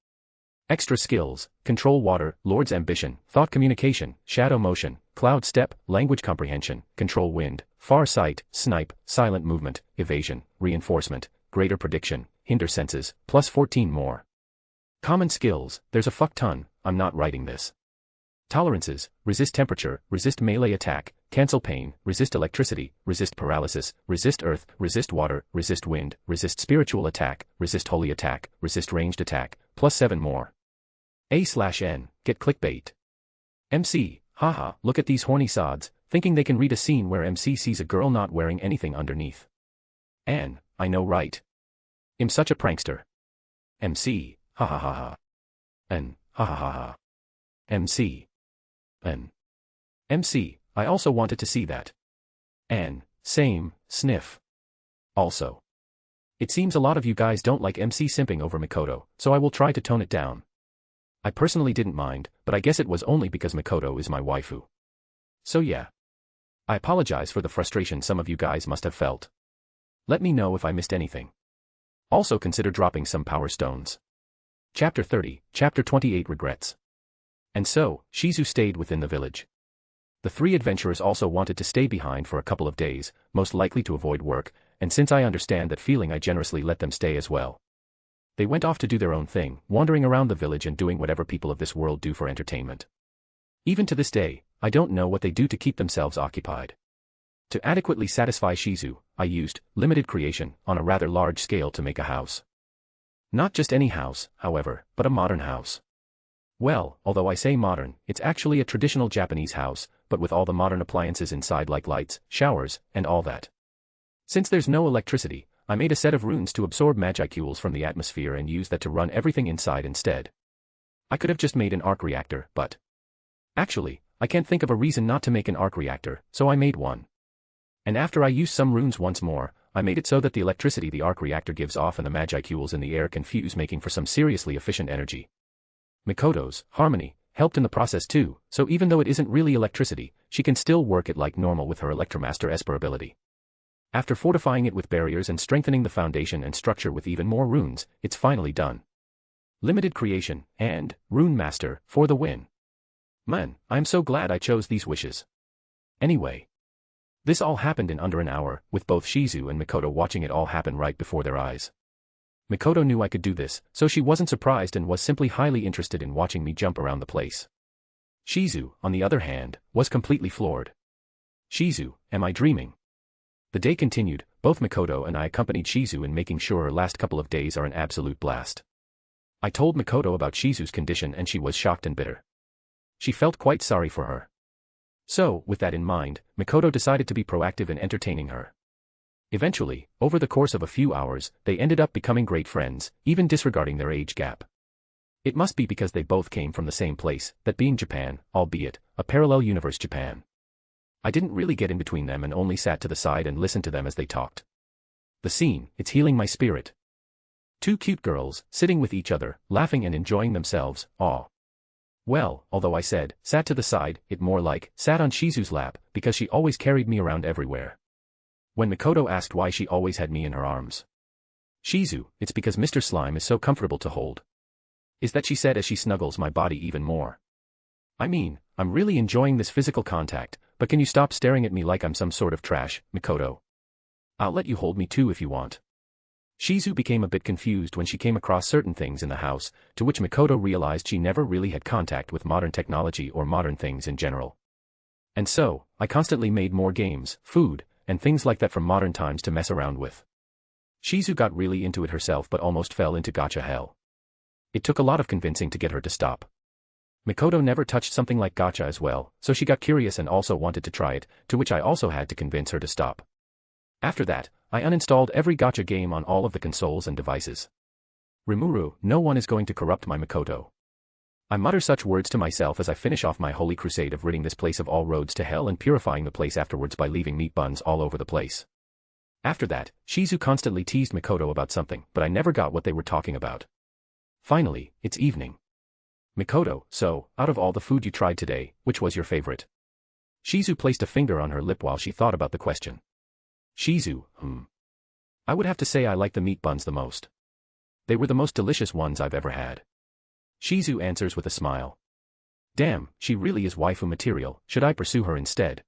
Extra Skills, Control Water, Lord's Ambition, Thought Communication, Shadow Motion, Cloud Step, Language Comprehension, Control Wind, Far Sight, Snipe, Silent Movement, Evasion, Reinforcement, Greater Prediction, Hinder Senses, plus 14 more. Common Skills, there's a fuck ton, I'm not writing this. Tolerances, Resist Temperature, Resist Melee Attack, Cancel Pain, Resist Electricity, Resist Paralysis, Resist Earth, Resist Water, Resist Wind, Resist Spiritual Attack, Resist Holy Attack, Resist Ranged Attack, plus 7 more. A/N, get clickbait. MC, haha, look at these horny sods, thinking they can read a scene where MC sees a girl not wearing anything underneath. An, I know right. I'm such a prankster. MC, ha ha ha ha. N, ha ha ha ha. MC. N. MC, I also wanted to see that. N, same, sniff. Also. It seems a lot of you guys don't like MC simping over Mikoto, so I will try to tone it down. I personally didn't mind, but I guess it was only because Mikoto is my waifu. So yeah. I apologize for the frustration some of you guys must have felt. Let me know if I missed anything. Also consider dropping some power stones. Chapter 30, Chapter 28 Regrets. And so, Shizu stayed within the village. The 3 adventurers also wanted to stay behind for a couple of days, most likely to avoid work, and since I understand that feeling I generously let them stay as well. They went off to do their own thing, wandering around the village and doing whatever people of this world do for entertainment. Even to this day, I don't know what they do to keep themselves occupied. To adequately satisfy Shizu, I used limited creation on a rather large scale to make a house. Not just any house, however, but a modern house. Well, although I say modern, it's actually a traditional Japanese house, but with all the modern appliances inside like lights, showers, and all that. Since there's no electricity, I made a set of runes to absorb magiceules from the atmosphere and use that to run everything inside instead. I could have just made an arc reactor, but actually, I can't think of a reason not to make an arc reactor, so I made one. And after I used some runes once more, I made it so that the electricity the arc reactor gives off and the magiceules in the air can fuse, making for some seriously efficient energy. Mikoto's harmony helped in the process too, so even though it isn't really electricity, she can still work it like normal with her Electromaster Esper ability. After fortifying it with barriers and strengthening the foundation and structure with even more runes, it's finally done. Limited creation, and Rune Master, for the win. Man, I'm so glad I chose these wishes. Anyway. This all happened in under an hour, with both Shizu and Mikoto watching it all happen right before their eyes. Mikoto knew I could do this, so she wasn't surprised and was simply highly interested in watching me jump around the place. Shizu, on the other hand, was completely floored. Shizu, am I dreaming? The day continued, both Mikoto and I accompanied Shizu in making sure her last couple of days are an absolute blast. I told Mikoto about Shizu's condition and she was shocked and bitter. She felt quite sorry for her. So, with that in mind, Mikoto decided to be proactive in entertaining her. Eventually, over the course of a few hours, they ended up becoming great friends, even disregarding their age gap. It must be because they both came from the same place, that being Japan, albeit a parallel universe Japan. I didn't really get in between them and only sat to the side and listened to them as they talked. The scene, it's healing my spirit. 2 cute girls, sitting with each other, laughing and enjoying themselves, aw. Well, although I said, sat to the side, it more like, sat on Shizu's lap, because she always carried me around everywhere. When Mikoto asked why she always had me in her arms. Shizu, it's because Mr. Slime is so comfortable to hold. Is that she said as she snuggles my body even more. I mean, I'm really enjoying this physical contact, but can you stop staring at me like I'm some sort of trash, Mikoto? I'll let you hold me too if you want. Shizu became a bit confused when she came across certain things in the house, to which Mikoto realized she never really had contact with modern technology or modern things in general. And so, I constantly made more games, food, and things like that from modern times to mess around with. Shizu got really into it herself but almost fell into gacha hell. It took a lot of convincing to get her to stop. Mikoto never touched something like gacha as well, so she got curious and also wanted to try it, to which I also had to convince her to stop. After that, I uninstalled every gacha game on all of the consoles and devices. Rimuru, no one is going to corrupt my Mikoto. I mutter such words to myself as I finish off my holy crusade of ridding this place of all roads to hell and purifying the place afterwards by leaving meat buns all over the place. After that, Shizu constantly teased Mikoto about something, but I never got what they were talking about. Finally, it's evening. Mikoto, so, out of all the food you tried today, which was your favorite? Shizu placed a finger on her lip while she thought about the question. Shizu, I would have to say I like the meat buns the most. They were the most delicious ones I've ever had. Shizu answers with a smile. Damn, she really is waifu material, should I pursue her instead?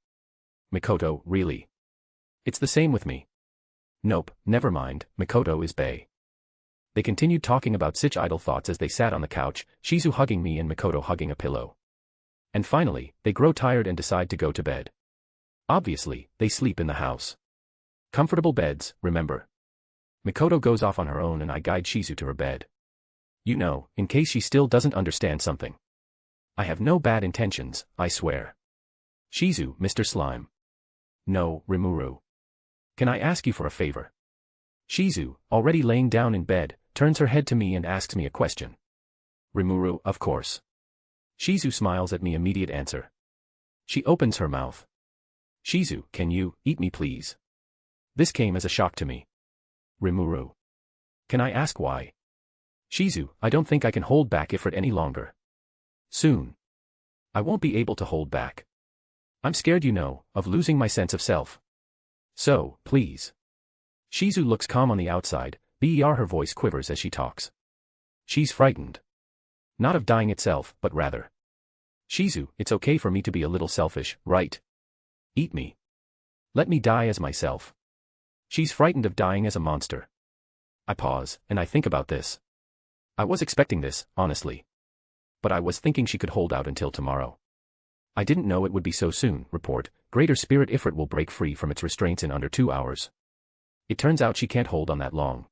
Mikoto, really? It's the same with me. Nope, never mind, Mikoto is bae. They continued talking about such idle thoughts as they sat on the couch, Shizu hugging me and Mikoto hugging a pillow. And finally, they grow tired and decide to go to bed. Obviously, they sleep in the house. Comfortable beds, remember. Mikoto goes off on her own and I guide Shizu to her bed. You know, in case she still doesn't understand something. I have no bad intentions, I swear. Shizu, Mr. Slime. No, Rimuru. Can I ask you for a favor? Shizu, already laying down in bed, turns her head to me and asks me a question. Rimuru, of course. Shizu smiles at me immediate answer. She opens her mouth. Shizu, can you eat me please? This came as a shock to me. Rimuru. Can I ask why? Shizu, I don't think I can hold back effort any longer. Soon. I won't be able to hold back. I'm scared, you know, of losing my sense of self. So, please. Shizu looks calm on the outside, but her voice quivers as she talks. She's frightened. Not of dying itself, but rather. Shizu, it's okay for me to be a little selfish, right? Eat me. Let me die as myself. She's frightened of dying as a monster. I pause, and I think about this. I was expecting this, honestly. But I was thinking she could hold out until tomorrow. I didn't know it would be so soon, report, Greater Spirit Ifrit will break free from its restraints in under 2 hours. It turns out she can't hold on that long.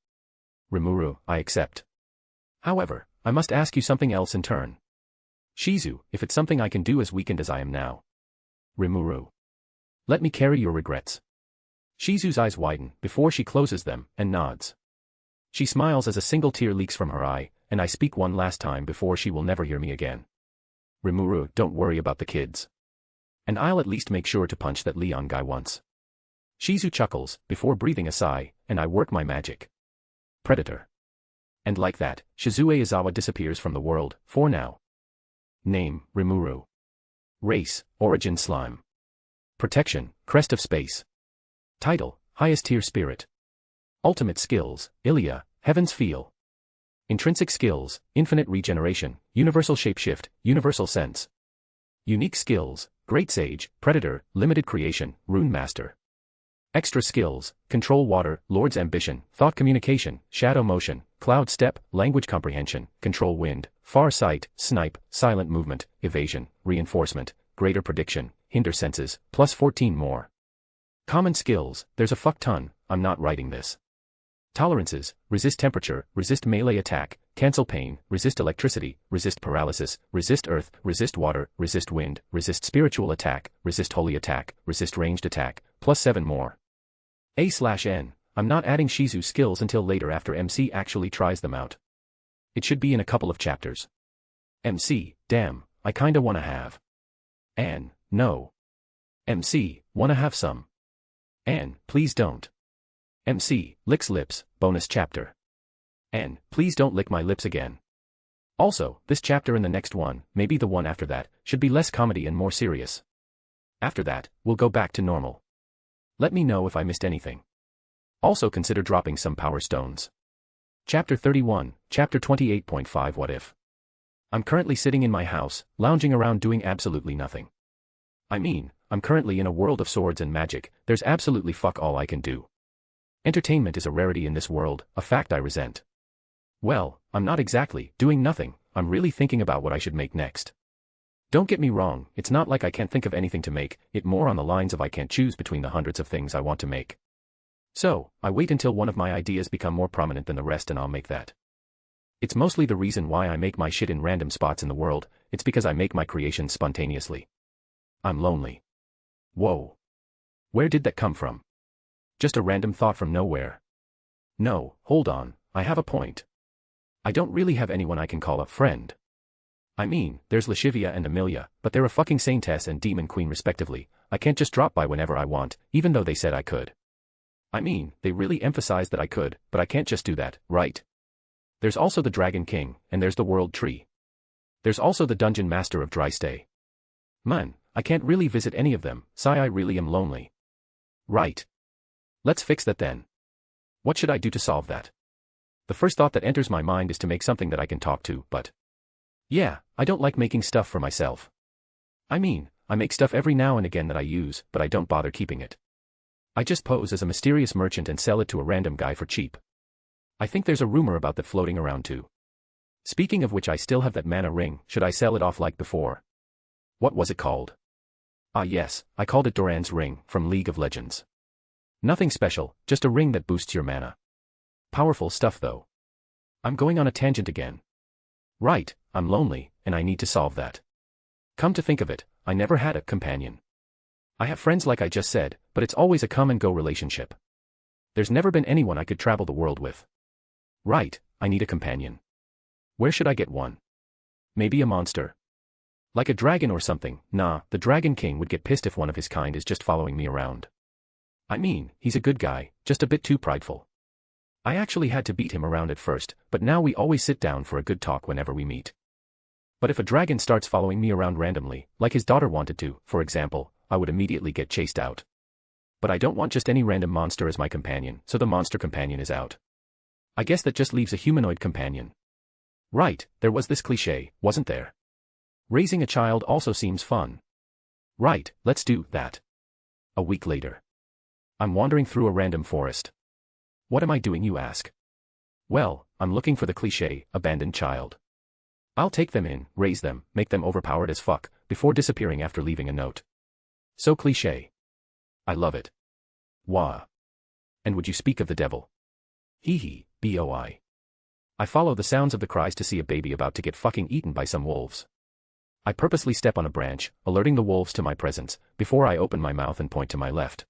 Rimuru, I accept. However, I must ask you something else in turn. Shizu, if it's something I can do as weakened as I am now. Rimuru. Let me carry your regrets. Shizu's eyes widen before she closes them and nods. She smiles as a single tear leaks from her eye, and I speak one last time before she will never hear me again. Rimuru, don't worry about the kids. And I'll at least make sure to punch that Leon guy once. Shizu chuckles, before breathing a sigh, and I work my magic. Predator. And like that, Shizue Izawa disappears from the world, for now. Name, Rimuru. Race, Origin Slime. Protection, Crest of Space. Title, Highest Tier Spirit. Ultimate Skills, Ilia, Heaven's Feel. Intrinsic Skills, Infinite Regeneration, Universal Shapeshift, Universal Sense. Unique Skills, Great Sage, Predator, Limited Creation, Rune Master. Extra Skills, Control Water, Lord's Ambition, Thought Communication, Shadow Motion, Cloud Step, Language Comprehension, Control Wind, Far Sight, Snipe, Silent Movement, Evasion, Reinforcement, Greater Prediction, Hinder Senses, plus 14 more. Common Skills, there's a fuck ton, I'm not writing this. Tolerances, Resist Temperature, Resist Melee Attack, Cancel Pain, Resist Electricity, Resist Paralysis, Resist Earth, Resist Water, Resist Wind, Resist Spiritual Attack, Resist Holy Attack, Resist Ranged Attack, plus 7 more. A/N, I'm not adding Shizu's skills until later after MC actually tries them out. It should be in a couple of chapters. MC, damn, I kinda wanna have. Anne, no. MC, wanna have some. Anne, please don't. MC, licks lips, bonus chapter. Anne, please don't lick my lips again. Also, this chapter and the next one, maybe the one after that, should be less comedy and more serious. After that, we'll go back to normal. Let me know if I missed anything. Also consider dropping some power stones. Chapter 31, Chapter 28.5 What If? I'm currently sitting in my house, lounging around doing absolutely nothing. I mean, I'm currently in a world of swords and magic, there's absolutely fuck all I can do. Entertainment is a rarity in this world, a fact I resent. Well, I'm not exactly doing nothing, I'm really thinking about what I should make next. Don't get me wrong, it's not like I can't think of anything to make, it more on the lines of I can't choose between the hundreds of things I want to make. So, I wait until one of my ideas become more prominent than the rest and I'll make that. It's mostly the reason why I make my shit in random spots in the world, it's because I make my creations spontaneously. I'm lonely. Whoa. Where did that come from? Just a random thought from nowhere. No, hold on, I have a point. I don't really have anyone I can call a friend. I mean, there's Lashivia and Amelia, but they're a fucking saintess and demon queen respectively, I can't just drop by whenever I want, even though they said I could. I mean, they really emphasized that I could, but I can't just do that, right? There's also the Dragon King, and there's the World Tree. There's also the Dungeon Master of Dry Stay. Man, I can't really visit any of them, sigh I really am lonely. Right. Let's fix that then. What should I do to solve that? The first thought that enters my mind is to make something that I can talk to, but... yeah, I don't like making stuff for myself. I mean, I make stuff every now and again that I use, but I don't bother keeping it. I just pose as a mysterious merchant and sell it to a random guy for cheap. I think there's a rumor about that floating around too. Speaking of which, I still have that mana ring, should I sell it off like before? What was it called? Ah yes, I called it Doran's ring, from League of Legends. Nothing special, just a ring that boosts your mana. Powerful stuff though. I'm going on a tangent again. Right, I'm lonely, and I need to solve that. Come to think of it, I never had a companion. I have friends like I just said, but it's always a come and go relationship. There's never been anyone I could travel the world with. Right, I need a companion. Where should I get one? Maybe a monster? Like a dragon or something. Nah, the Dragon King would get pissed if one of his kind is just following me around. I mean, he's a good guy, just a bit too prideful. I actually had to beat him around at first, but now we always sit down for a good talk whenever we meet. But if a dragon starts following me around randomly, like his daughter wanted to, for example, I would immediately get chased out. But I don't want just any random monster as my companion, so the monster companion is out. I guess that just leaves a humanoid companion. Right, there was this cliché, wasn't there? Raising a child also seems fun. Right, let's do that. A week later. I'm wandering through a random forest. What am I doing, you ask? Well, I'm looking for the cliché, abandoned child. I'll take them in, raise them, make them overpowered as fuck, before disappearing after leaving a note. So cliché. I love it. Wah. And would you speak of the devil? Hee hee, boi. I follow the sounds of the cries to see a baby about to get fucking eaten by some wolves. I purposely step on a branch, alerting the wolves to my presence, before I open my mouth and point to my left.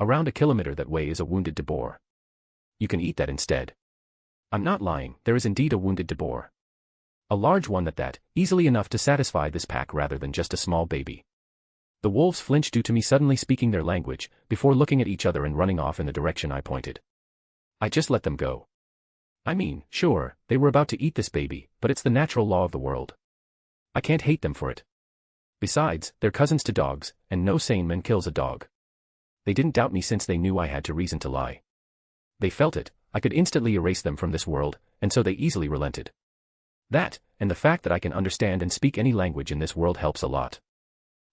Around a kilometer that way is a wounded debor. You can eat that instead. I'm not lying, there is indeed a wounded debor. A large one that easily enough to satisfy this pack rather than just a small baby. The wolves flinch due to me suddenly speaking their language, before looking at each other and running off in the direction I pointed. I just let them go. I mean, sure, they were about to eat this baby, but it's the natural law of the world. I can't hate them for it. Besides, they're cousins to dogs, and no sane man kills a dog. They didn't doubt me since they knew I had to reason to lie. They felt it, I could instantly erase them from this world, and so they easily relented. That, and the fact that I can understand and speak any language in this world helps a lot.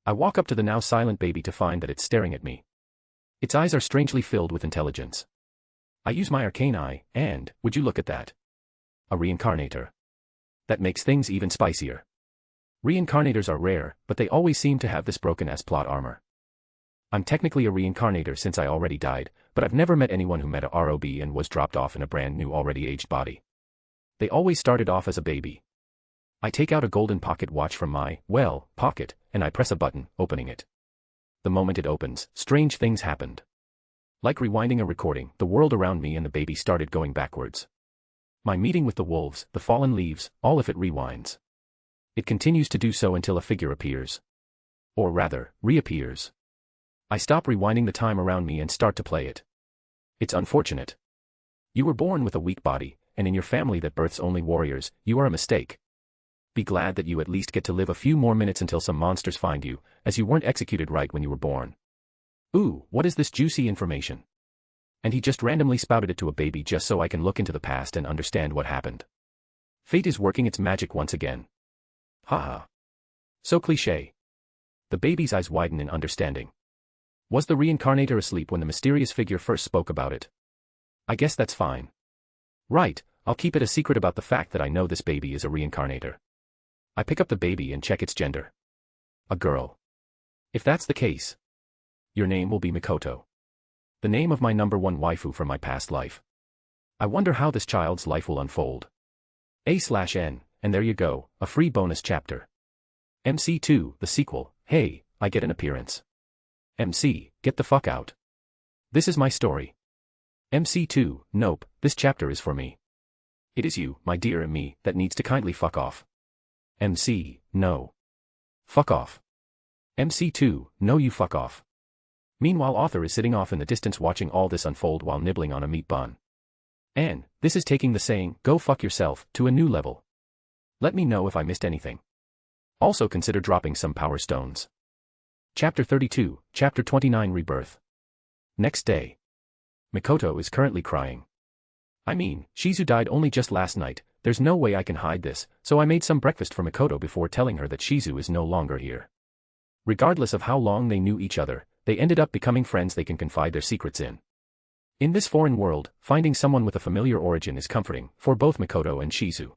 I walk up to the now silent baby to find that it's staring at me. Its eyes are strangely filled with intelligence. I use my arcane eye, and, would you look at that? A reincarnator. That makes things even spicier. Reincarnators are rare, but they always seem to have this broken-ass plot armor. I'm technically a reincarnator since I already died, but I've never met anyone who met a ROB and was dropped off in a brand new already aged body. They always started off as a baby. I take out a golden pocket watch from my, pocket, and I press a button, opening it. The moment it opens, strange things happened. Like rewinding a recording, the world around me and the baby started going backwards. My meeting with the wolves, the fallen leaves, all if it rewinds. It continues to do so until a figure appears. Or rather, reappears. I stop rewinding the time around me and start to play it. It's unfortunate. You were born with a weak body, and in your family that births only warriors, you are a mistake. Be glad that you at least get to live a few more minutes until some monsters find you, as you weren't executed right when you were born. Ooh, what is this juicy information? And he just randomly spouted it to a baby just so I can look into the past and understand what happened. Fate is working its magic once again. Haha. So cliché. The baby's eyes widen in understanding. Was the reincarnator asleep when the mysterious figure first spoke about it? I guess that's fine. Right, I'll keep it a secret about the fact that I know this baby is a reincarnator. I pick up the baby and check its gender. A girl. If that's the case, your name will be Mikoto. The name of my #1 waifu from my past life. I wonder how this child's life will unfold. A/N, and there you go, a free bonus chapter. MC2, the sequel, hey, I get an appearance. MC, get the fuck out. This is my story. MC2, nope, this chapter is for me. It is you, my dear and me, that needs to kindly fuck off. MC, no. Fuck off. MC2, no you fuck off. Meanwhile author is sitting off in the distance watching all this unfold while nibbling on a meat bun. And, this is taking the saying, go fuck yourself, to a new level. Let me know if I missed anything. Also consider dropping some power stones. Chapter 32, Chapter 29 Rebirth. Next day. Mikoto is currently crying. I mean, Shizu died only just last night, there's no way I can hide this, so I made some breakfast for Mikoto before telling her that Shizu is no longer here. Regardless of how long they knew each other, they ended up becoming friends they can confide their secrets in. In this foreign world, finding someone with a familiar origin is comforting, for both Mikoto and Shizu.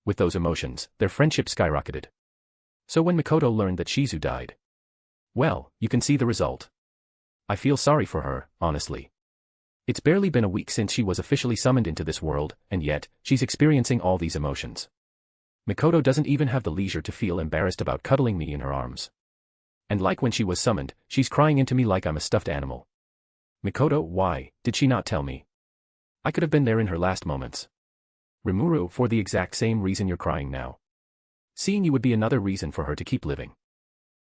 With those emotions, their friendship skyrocketed. So when Mikoto learned that Shizu died, well, you can see the result. I feel sorry for her, honestly. It's barely been a week since she was officially summoned into this world, and yet, she's experiencing all these emotions. Mikoto doesn't even have the leisure to feel embarrassed about cuddling me in her arms. And like when she was summoned, she's crying into me like I'm a stuffed animal. Mikoto, why, did she not tell me? I could have been there in her last moments. Rimuru, for the exact same reason you're crying now. Seeing you would be another reason for her to keep living.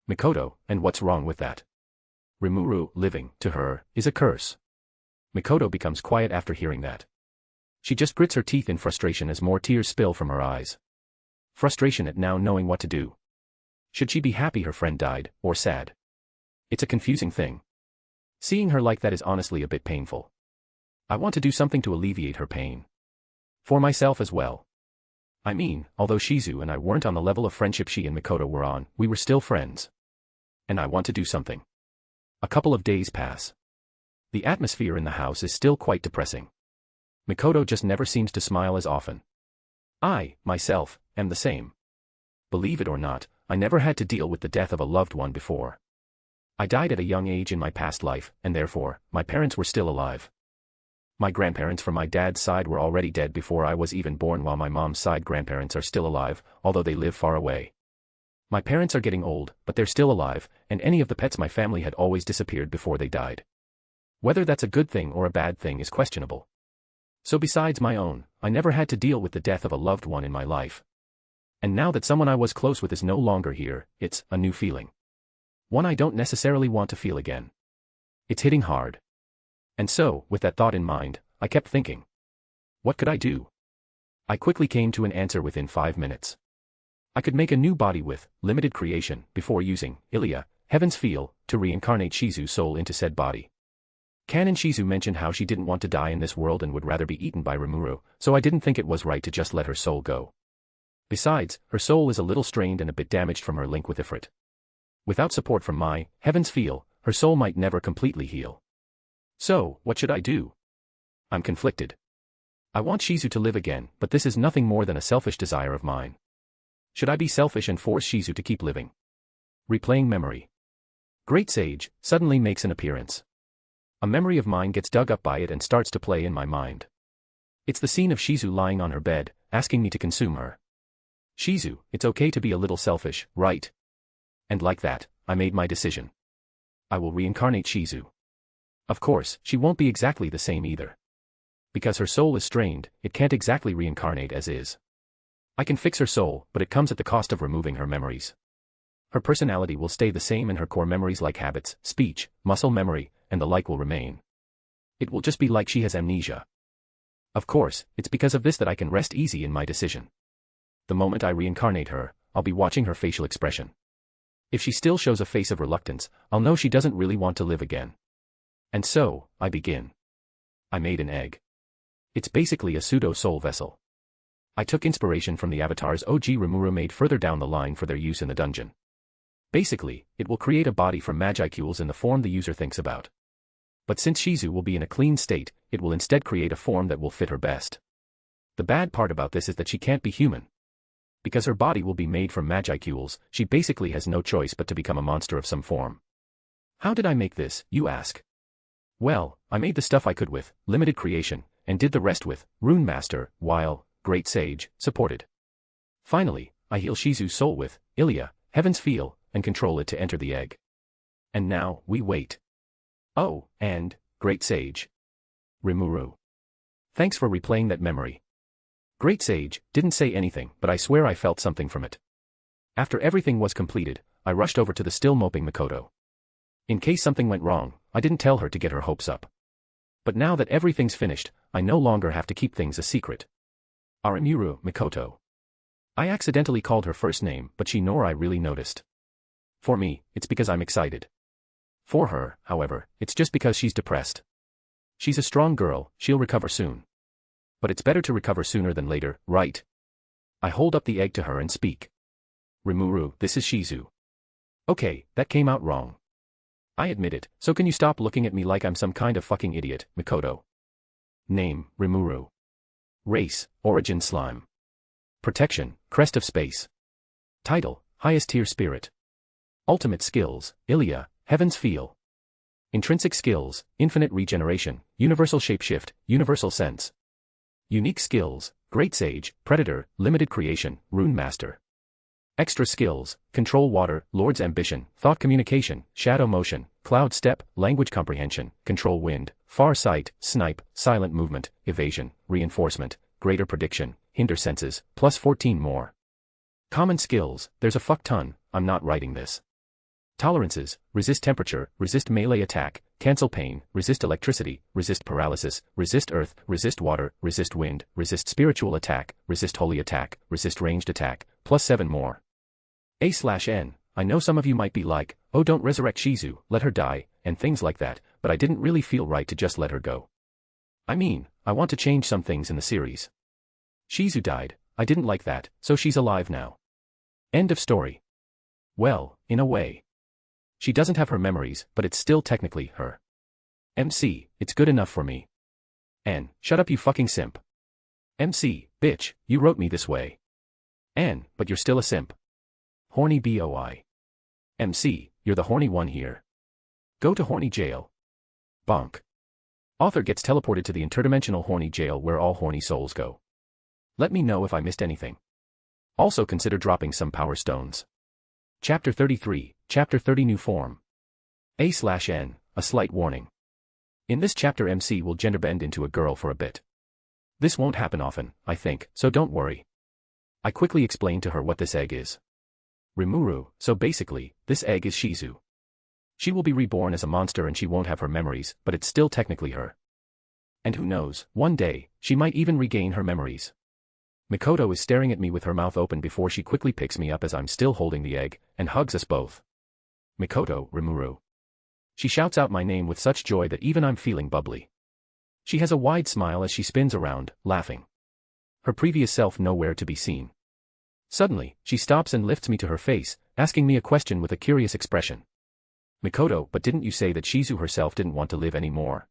Mikoto, and what's wrong with that? Rimuru, living, to her, is a curse. Mikoto becomes quiet after hearing that. She just grits her teeth in frustration as more tears spill from her eyes. Frustration at now knowing what to do. Should she be happy her friend died, or sad? It's a confusing thing. Seeing her like that is honestly a bit painful. I want to do something to alleviate her pain. For myself as well. I mean, although Shizu and I weren't on the level of friendship she and Mikoto were on, we were still friends. And I want to do something. A couple of days pass. The atmosphere in the house is still quite depressing. Mikoto just never seems to smile as often. I, myself, am the same. Believe it or not, I never had to deal with the death of a loved one before. I died at a young age in my past life, and therefore, my parents were still alive. My grandparents from my dad's side were already dead before I was even born, while my mom's side grandparents are still alive, although they live far away. My parents are getting old, but they're still alive, and any of the pets my family had always disappeared before they died. Whether that's a good thing or a bad thing is questionable. So besides my own, I never had to deal with the death of a loved one in my life. And now that someone I was close with is no longer here, it's a new feeling. One I don't necessarily want to feel again. It's hitting hard. And so, with that thought in mind, I kept thinking. What could I do? I quickly came to an answer within 5 minutes. I could make a new body with limited creation before using Ilya, Heaven's Feel, to reincarnate Shizu's soul into said body. Canon Shizu mentioned how she didn't want to die in this world and would rather be eaten by Rimuru, so I didn't think it was right to just let her soul go. Besides, her soul is a little strained and a bit damaged from her link with Ifrit. Without support from my Heaven's Feel, her soul might never completely heal. So, what should I do? I'm conflicted. I want Shizu to live again, but this is nothing more than a selfish desire of mine. Should I be selfish and force Shizu to keep living? Replaying memory. Great Sage suddenly makes an appearance. A memory of mine gets dug up by it and starts to play in my mind. It's the scene of Shizu lying on her bed, asking me to consume her. Shizu, it's okay to be a little selfish, right? And like that, I made my decision. I will reincarnate Shizu. Of course, she won't be exactly the same either. Because her soul is strained, it can't exactly reincarnate as is. I can fix her soul, but it comes at the cost of removing her memories. Her personality will stay the same and her core memories like habits, speech, muscle memory, and the like will remain. It will just be like she has amnesia. Of course, it's because of this that I can rest easy in my decision. The moment I reincarnate her, I'll be watching her facial expression. If she still shows a face of reluctance, I'll know she doesn't really want to live again. And so, I begin. I made an egg. It's basically a pseudo-soul vessel. I took inspiration from the avatars OG Rimuru made further down the line for their use in the dungeon. Basically, it will create a body from magicules in the form the user thinks about. But since Shizu will be in a clean state, it will instead create a form that will fit her best. The bad part about this is that she can't be human. Because her body will be made from magicules, she basically has no choice but to become a monster of some form. How did I make this, you ask? Well, I made the stuff I could with limited creation, and did the rest with Rune Master, while Great Sage supported. Finally, I heal Shizu's soul with Ilya, Heaven's Feel, and control it to enter the egg. And now, we wait. Oh, and Great Sage. Rimuru. Thanks for replaying that memory. Great Sage didn't say anything, but I swear I felt something from it. After everything was completed, I rushed over to the still moping Mikoto. In case something went wrong, I didn't tell her to get her hopes up. But now that everything's finished, I no longer have to keep things a secret. Arimuru Mikoto. I accidentally called her first name, but she nor I really noticed. For me, it's because I'm excited. For her, however, it's just because she's depressed. She's a strong girl, she'll recover soon. But it's better to recover sooner than later, right? I hold up the egg to her and speak. Rimuru, this is Shizu. Okay, that came out wrong. I admit it, so can you stop looking at me like I'm some kind of fucking idiot, Mikoto? Name, Rimuru. Race, Origin Slime. Protection, Crest of Space. Title, Highest Tier Spirit. Ultimate Skills, Ilya, Heaven's Feel. Intrinsic Skills, Infinite Regeneration, Universal Shapeshift, Universal Sense. Unique Skills, Great Sage, Predator, Limited Creation, Rune Master. Extra Skills, Control Water, Lord's Ambition, Thought Communication, Shadow Motion, Cloud Step, Language Comprehension, Control Wind, Far Sight, Snipe, Silent Movement, Evasion, Reinforcement, Greater Prediction, Hinder Senses, plus 14 more. Common Skills, there's a fuck ton, I'm not writing this. Tolerances, Resist Temperature, Resist Melee Attack, Cancel Pain, Resist Electricity, Resist Paralysis, Resist Earth, Resist Water, Resist Wind, Resist Spiritual Attack, Resist Holy Attack, Resist Ranged Attack, plus 7 more. A/N, I know some of you might be like, oh don't resurrect Shizu, let her die, and things like that, but I didn't really feel right to just let her go. I mean, I want to change some things in the series. Shizu died, I didn't like that, so she's alive now. End of story. Well, in a way. She doesn't have her memories, but it's still technically her. MC, it's good enough for me. N, shut up you fucking simp. MC, bitch, you wrote me this way. N, but you're still a simp. Horny boy. MC, you're the horny one here. Go to horny jail. Bonk. Author gets teleported to the interdimensional horny jail where all horny souls go. Let me know if I missed anything. Also consider dropping some power stones. Chapter 33, Chapter 30 New Form. A/N, a slight warning. In this chapter MC will genderbend into a girl for a bit. This won't happen often, I think, so don't worry. I quickly explain to her what this egg is. Rimuru, so basically, this egg is Shizu. She will be reborn as a monster and she won't have her memories, but it's still technically her. And who knows, one day, she might even regain her memories. Mikoto is staring at me with her mouth open before she quickly picks me up as I'm still holding the egg, and hugs us both. Mikoto, Rimuru. She shouts out my name with such joy that even I'm feeling bubbly. She has a wide smile as she spins around, laughing. Her previous self nowhere to be seen. Suddenly, she stops and lifts me to her face, asking me a question with a curious expression. Mikoto, but didn't you say that Shizu herself didn't want to live anymore?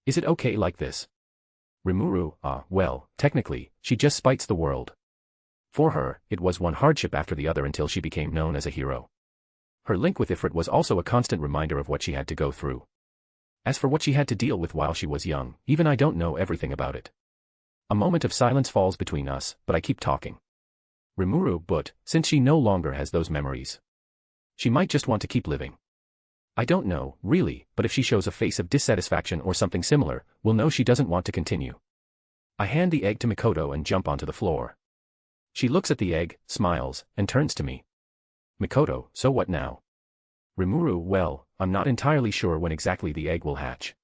Is it okay like this? Rimuru, well, technically, she just spites the world. For her, it was one hardship after the other until she became known as a hero. Her link with Ifrit was also a constant reminder of what she had to go through. As for what she had to deal with while she was young, even I don't know everything about it. A moment of silence falls between us, but I keep talking. Rimuru, but, since she no longer has those memories, she might just want to keep living. I don't know, really, but if she shows a face of dissatisfaction or something similar, we'll know she doesn't want to continue. I hand the egg to Mikoto and jump onto the floor. She looks at the egg, smiles, and turns to me. Mikoto, so what now? Rimuru, well, I'm not entirely sure when exactly the egg will hatch.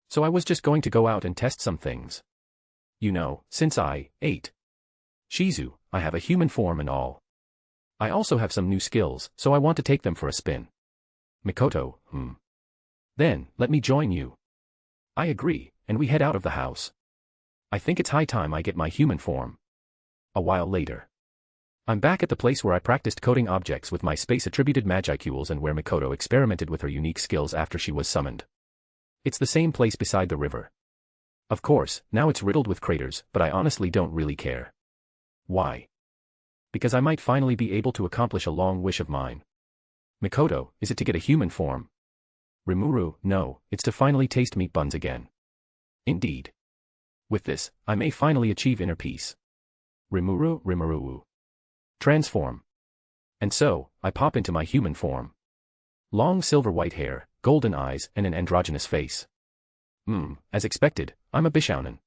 So I was just going to go out and test some things. You know, since I ate Shizu, I have a human form and all. I also have some new skills, so I want to take them for a spin. Mikoto, Then, let me join you. I agree, and we head out of the house. I think it's high time I get my human form. A while later. I'm back at the place where I practiced coding objects with my space-attributed magicules and where Mikoto experimented with her unique skills after she was summoned. It's the same place beside the river. Of course, now it's riddled with craters, but I honestly don't really care. Why? Because I might finally be able to accomplish a long wish of mine. Mikoto, is it to get a human form? Rimuru, no, it's to finally taste meat buns again. Indeed. With this, I may finally achieve inner peace. Rimuru. Transform. And so, I pop into my human form. Long silver white hair, golden eyes, and an androgynous face. As expected, I'm a Bishounen.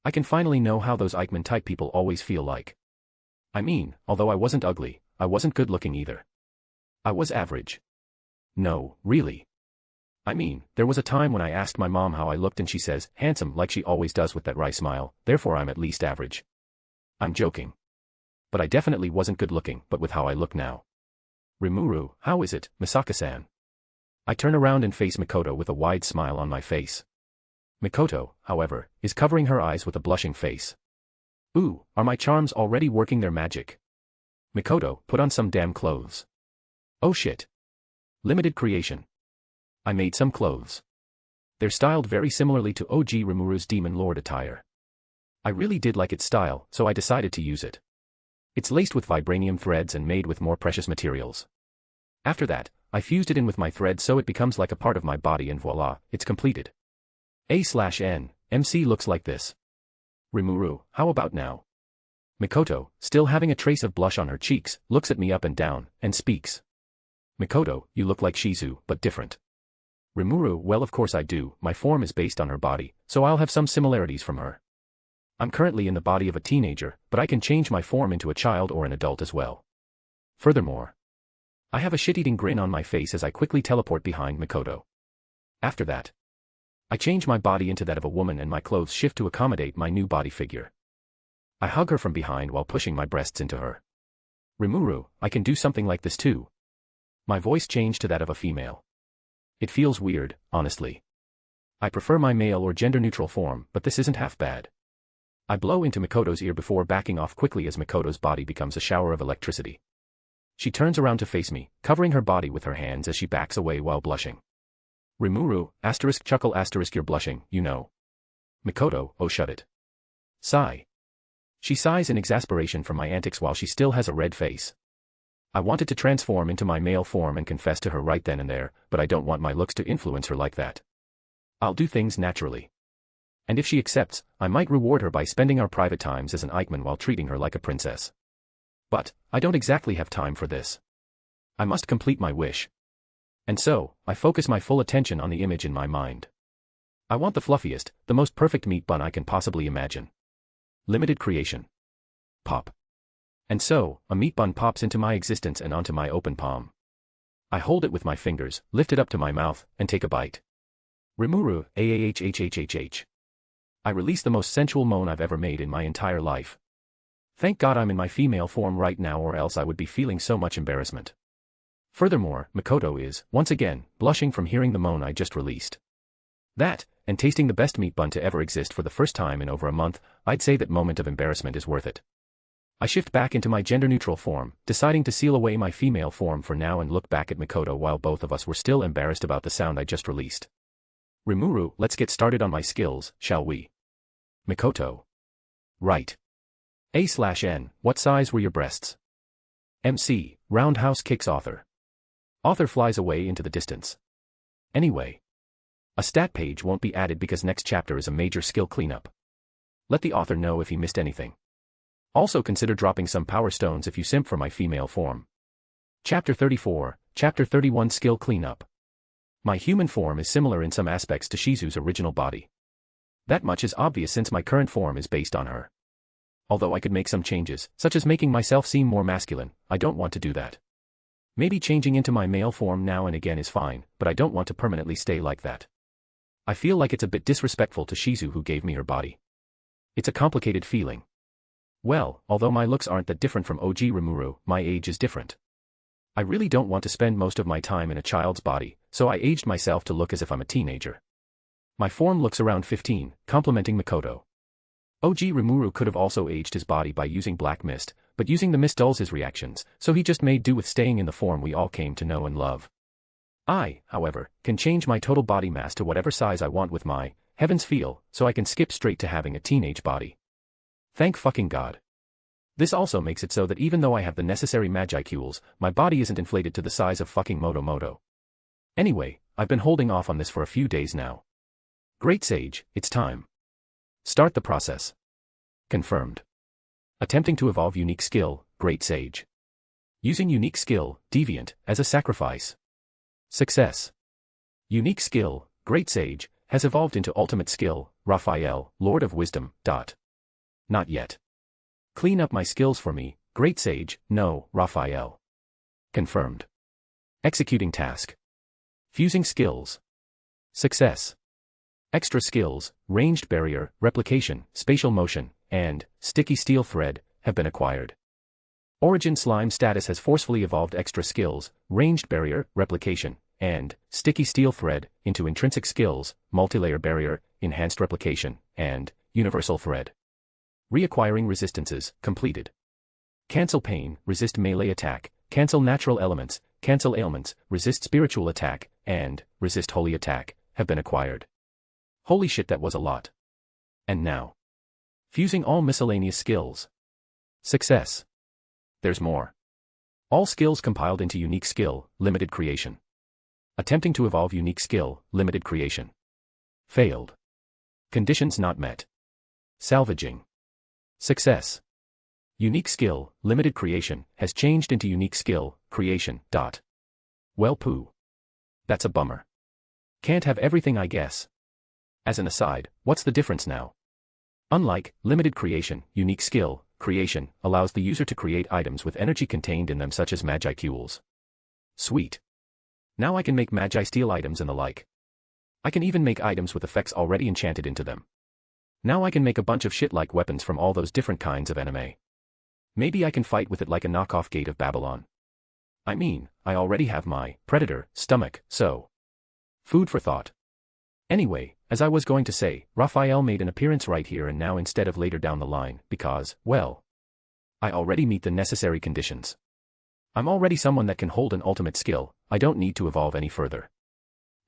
I can finally know how those Eichmann-type people always feel like. I mean, although I wasn't ugly, I wasn't good-looking either. I was average. No, really. I mean, there was a time when I asked my mom how I looked and she says, handsome, like she always does with that wry smile, therefore I'm at least average. I'm joking. But I definitely wasn't good-looking, but with how I look now. Rimuru, how is it, Misaka-san? I turn around and face Mikoto with a wide smile on my face. Mikoto, however, is covering her eyes with a blushing face. Ooh, are my charms already working their magic? Mikoto, put on some damn clothes. Oh shit. Limited creation. I made some clothes. They're styled very similarly to OG Rimuru's Demon Lord attire. I really did like its style, so I decided to use it. It's laced with vibranium threads and made with more precious materials. After that, I fused it in with my thread so it becomes like a part of my body and voila, it's completed. A/N, MC looks like this. Rimuru, how about now? Mikoto, still having a trace of blush on her cheeks, looks at me up and down, and speaks. Mikoto, you look like Shizu, but different. Rimuru, well of course I do, my form is based on her body, so I'll have some similarities from her. I'm currently in the body of a teenager, but I can change my form into a child or an adult as well. Furthermore, I have a shit-eating grin on my face as I quickly teleport behind Mikoto. After that, I change my body into that of a woman and my clothes shift to accommodate my new body figure. I hug her from behind while pushing my breasts into her. Rimuru, I can do something like this too. My voice changed to that of a female. It feels weird, honestly. I prefer my male or gender-neutral form, but this isn't half bad. I blow into Mikoto's ear before backing off quickly as Mikoto's body becomes a shower of electricity. She turns around to face me, covering her body with her hands as she backs away while blushing. Rimuru, chuckle you're blushing, you know. Mikoto, oh shut it. Sigh. She sighs in exasperation from my antics while she still has a red face. I wanted to transform into my male form and confess to her right then and there, but I don't want my looks to influence her like that. I'll do things naturally. And if she accepts, I might reward her by spending our private times as an Eichmann while treating her like a princess. But, I don't exactly have time for this. I must complete my wish. And so, I focus my full attention on the image in my mind. I want the fluffiest, the most perfect meat bun I can possibly imagine. Limited creation. Pop. And so, a meat bun pops into my existence and onto my open palm. I hold it with my fingers, lift it up to my mouth, and take a bite. Rimuru, ahhhhhh. I release the most sensual moan I've ever made in my entire life. Thank God I'm in my female form right now or else I would be feeling so much embarrassment. Furthermore, Mikoto is, once again, blushing from hearing the moan I just released. That, and tasting the best meat bun to ever exist for the first time in over a month, I'd say that moment of embarrassment is worth it. I shift back into my gender-neutral form, deciding to seal away my female form for now and look back at Mikoto while both of us were still embarrassed about the sound I just released. Rimuru, let's get started on my skills, shall we? Mikoto. Right. A/N, what size were your breasts? MC, roundhouse kicks author. Author flies away into the distance. Anyway. A stat page won't be added because next chapter is a major skill cleanup. Let the author know if he missed anything. Also consider dropping some power stones if you simp for my female form. Chapter 34, Chapter 31 Skill Cleanup. My human form is similar in some aspects to Shizu's original body. That much is obvious since my current form is based on her. Although I could make some changes, such as making myself seem more masculine, I don't want to do that. Maybe changing into my male form now and again is fine, but I don't want to permanently stay like that. I feel like it's a bit disrespectful to Shizu who gave me her body. It's a complicated feeling. Well, although my looks aren't that different from OG Rimuru, my age is different. I really don't want to spend most of my time in a child's body, so I aged myself to look as if I'm a teenager. My form looks around 15, complimenting Mikoto. OG Rimuru could have also aged his body by using black mist, but using the mist dulls his reactions, so he just made do with staying in the form we all came to know and love. I, however, can change my total body mass to whatever size I want with my heavens feel, so I can skip straight to having a teenage body. Thank fucking God. This also makes it so that even though I have the necessary magicules, my body isn't inflated to the size of fucking Moto. Anyway, I've been holding off on this for a few days now. Great Sage, it's time. Start the process. Confirmed. Attempting to evolve unique skill, Great Sage. Using unique skill, Deviant, as a sacrifice. Success. Unique skill, Great Sage, has evolved into ultimate skill, Raphael, Lord of Wisdom. Not yet. Clean up my skills for me, Great Sage. No, Raphael. Confirmed. Executing task. Fusing skills. Success. Extra skills, ranged barrier, replication, spatial motion, and sticky steel thread, have been acquired. Origin slime status has forcefully evolved extra skills, ranged barrier, replication, and sticky steel thread, into intrinsic skills, multilayer barrier, enhanced replication, and universal thread. Reacquiring resistances, completed. Cancel pain, resist melee attack, cancel natural elements, cancel ailments, resist spiritual attack, and resist holy attack, have been acquired. Holy shit, that was a lot. And now. Fusing all miscellaneous skills. Success. There's more. All skills compiled into unique skill, limited creation. Attempting to evolve unique skill, limited creation. Failed. Conditions not met. Salvaging. Success. Unique skill, limited creation, has changed into unique skill, creation. Well poo. That's a bummer. Can't have everything, I guess. As an aside, what's the difference now? Unlike limited creation, unique skill, creation, allows the user to create items with energy contained in them such as magicules. Sweet. Now I can make magi steel items and the like. I can even make items with effects already enchanted into them. Now I can make a bunch of shit like weapons from all those different kinds of anime. Maybe I can fight with it like a knockoff Gate of Babylon. I mean, I already have my predator stomach, so. Food for thought. Anyway, as I was going to say, Raphael made an appearance right here and now instead of later down the line, because, well, I already meet the necessary conditions. I'm already someone that can hold an ultimate skill, I don't need to evolve any further.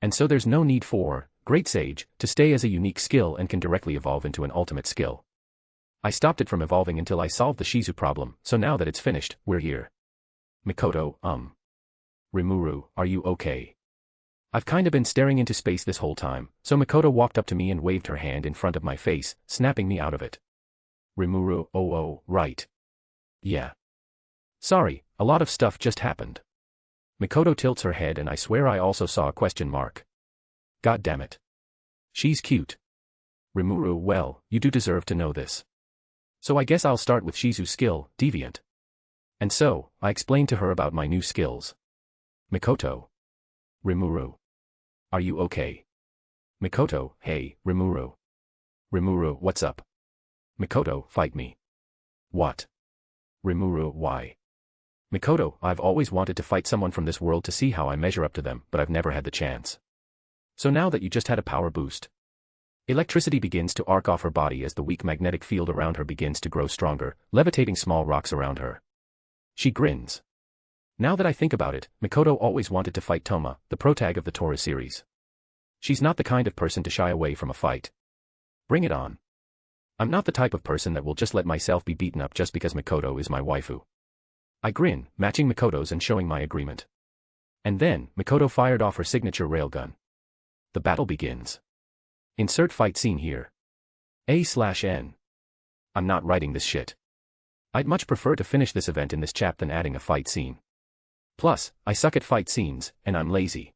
And so there's no need for Great Sage to stay as a unique skill and can directly evolve into an ultimate skill. I stopped it from evolving until I solved the Shizu problem, so now that it's finished, we're here. Mikoto, Rimuru, are you okay? I've kinda been staring into space this whole time, so Mikoto walked up to me and waved her hand in front of my face, snapping me out of it. Rimuru, oh, right. Yeah. Sorry, a lot of stuff just happened. Mikoto tilts her head and I swear I also saw a question mark. God damn it. She's cute. Rimuru, well, you do deserve to know this. So I guess I'll start with Shizu's skill, Deviant. And so, I explained to her about my new skills. Mikoto. Rimuru. Are you okay? Mikoto, hey, Rimuru. Rimuru, what's up? Mikoto, fight me. What? Rimuru, why? Mikoto, I've always wanted to fight someone from this world to see how I measure up to them, but I've never had the chance. So now that you just had a power boost. Electricity begins to arc off her body as the weak magnetic field around her begins to grow stronger, levitating small rocks around her. She grins. Now that I think about it, Mikoto always wanted to fight Toma, the protag of the Tora series. She's not the kind of person to shy away from a fight. Bring it on. I'm not the type of person that will just let myself be beaten up just because Mikoto is my waifu. I grin, matching Mikoto's and showing my agreement. And then, Mikoto fired off her signature railgun. The battle begins. Insert fight scene here. A/N. I'm not writing this shit. I'd much prefer to finish this event in this chap than adding a fight scene. Plus, I suck at fight scenes, and I'm lazy.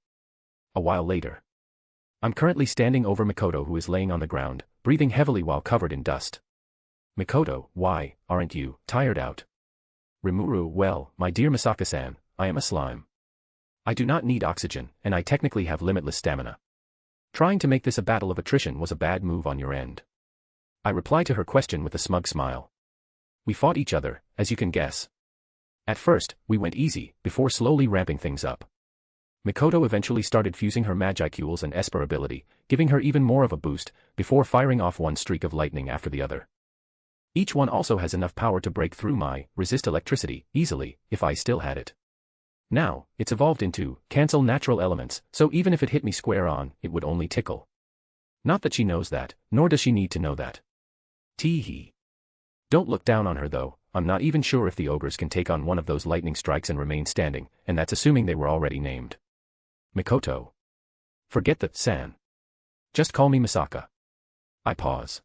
A while later. I'm currently standing over Mikoto who is laying on the ground, breathing heavily while covered in dust. Mikoto, why, aren't you tired out? Rimuru, well, my dear Misaka-san, I am a slime. I do not need oxygen, and I technically have limitless stamina. Trying to make this a battle of attrition was a bad move on your end. I reply to her question with a smug smile. We fought each other, as you can guess. At first, we went easy, before slowly ramping things up. Mikoto eventually started fusing her Magicules and Esper ability, giving her even more of a boost, before firing off one streak of lightning after the other. Each one also has enough power to break through my resist electricity easily, if I still had it. Now, it's evolved into, cancel natural elements, so even if it hit me square on, it would only tickle. Not that she knows that, nor does she need to know that. Tee-hee. Don't look down on her though, I'm not even sure if the ogres can take on one of those lightning strikes and remain standing, and that's assuming they were already named. Mikoto. Forget the san. Just call me Misaka. I pause.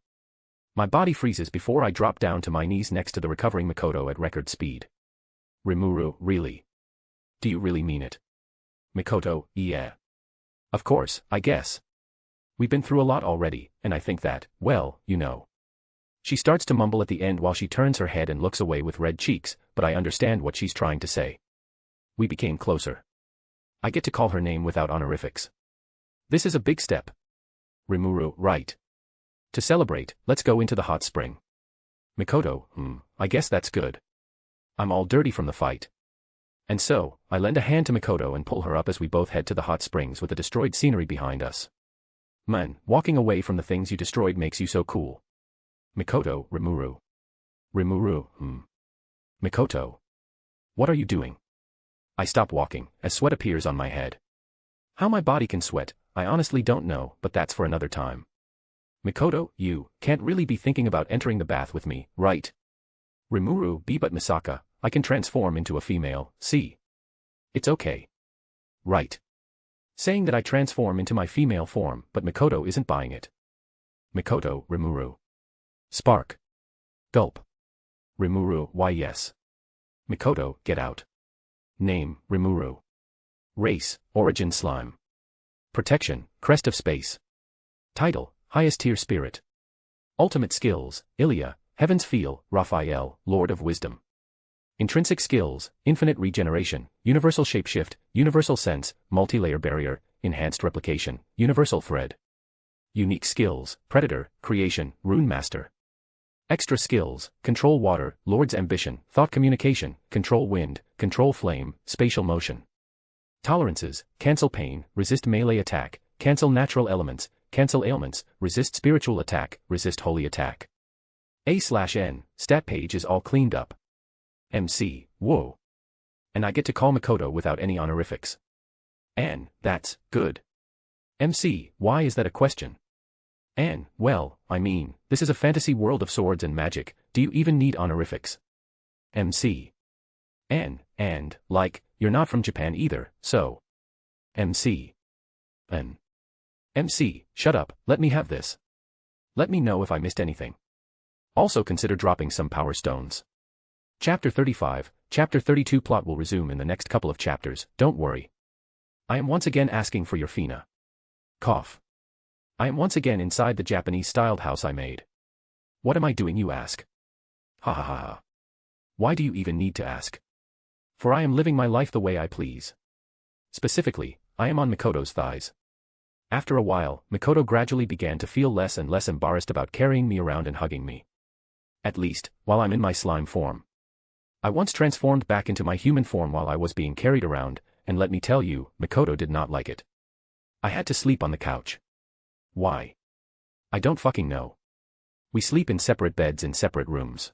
My body freezes before I drop down to my knees next to the recovering Mikoto at record speed. Rimuru, really? Do you really mean it? Mikoto, yeah. Of course, I guess. We've been through a lot already, and I think that, well, you know. She starts to mumble at the end while she turns her head and looks away with red cheeks, but I understand what she's trying to say. We became closer. I get to call her name without honorifics. This is a big step. Rimuru, right. To celebrate, let's go into the hot spring. Mikoto, I guess that's good. I'm all dirty from the fight. And so, I lend a hand to Mikoto and pull her up as we both head to the hot springs with the destroyed scenery behind us. Man, walking away from the things you destroyed makes you so cool. Mikoto, Rimuru. Rimuru, Mikoto. What are you doing? I stop walking, as sweat appears on my head. How my body can sweat, I honestly don't know, but that's for another time. Mikoto, you can't really be thinking about entering the bath with me, right? Rimuru, but Misaka, I can transform into a female, see? It's okay. Right. Saying that I transform into my female form, but Mikoto isn't buying it. Mikoto, Rimuru. Spark. Gulp. Rimuru, why yes. Mikoto, get out. Name, Rimuru. Race, Origin Slime. Protection, Crest of Space. Title, Highest Tier Spirit. Ultimate Skills, Ilya, Heaven's Feel, Raphael, Lord of Wisdom. Intrinsic Skills, Infinite Regeneration, Universal Shapeshift, Universal Sense, Multi-Layer Barrier, Enhanced Replication, Universal Thread. Unique Skills, Predator, Creation, Rune Master. Extra Skills, Control Water, Lord's Ambition, Thought Communication, Control Wind, Control Flame, Spatial Motion. Tolerances, Cancel Pain, Resist Melee Attack, Cancel Natural Elements, Cancel Ailments, Resist Spiritual Attack, Resist Holy Attack. A/N, stat page is all cleaned up. MC, whoa. And I get to call Mikoto without any honorifics. Anne, that's good. MC, why is that a question? Anne, well, I mean, this is a fantasy world of swords and magic, do you even need honorifics? MC. Anne, and, like, you're not from Japan either, so. MC. N. MC, shut up, let me have this. Let me know if I missed anything. Also consider dropping some power stones. Chapter 35, Chapter 32 plot will resume in the next couple of chapters, don't worry. I am once again asking for your Fina. Cough. I am once again inside the Japanese-styled house I made. What am I doing, you ask? Ha ha ha ha. Why do you even need to ask? For I am living my life the way I please. Specifically, I am on Mikoto's thighs. After a while, Mikoto gradually began to feel less and less embarrassed about carrying me around and hugging me. At least, while I'm in my slime form. I once transformed back into my human form while I was being carried around, and let me tell you, Mikoto did not like it. I had to sleep on the couch. Why? I don't fucking know. We sleep in separate beds in separate rooms.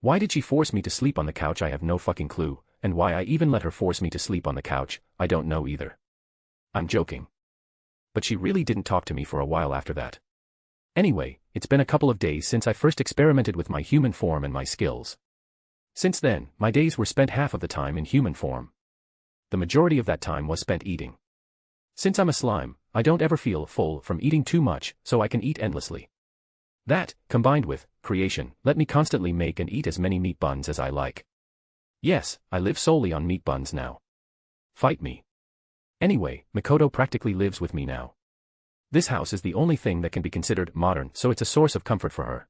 Why did she force me to sleep on the couch? I have no fucking clue, and why I even let her force me to sleep on the couch, I don't know either. I'm joking. But she really didn't talk to me for a while after that. Anyway, it's been a couple of days since I first experimented with my human form and my skills. Since then, my days were spent half of the time in human form. The majority of that time was spent eating. Since I'm a slime, I don't ever feel full from eating too much, so I can eat endlessly. That, combined with creation, let me constantly make and eat as many meat buns as I like. Yes, I live solely on meat buns now. Fight me. Anyway, Mikoto practically lives with me now. This house is the only thing that can be considered modern, so it's a source of comfort for her.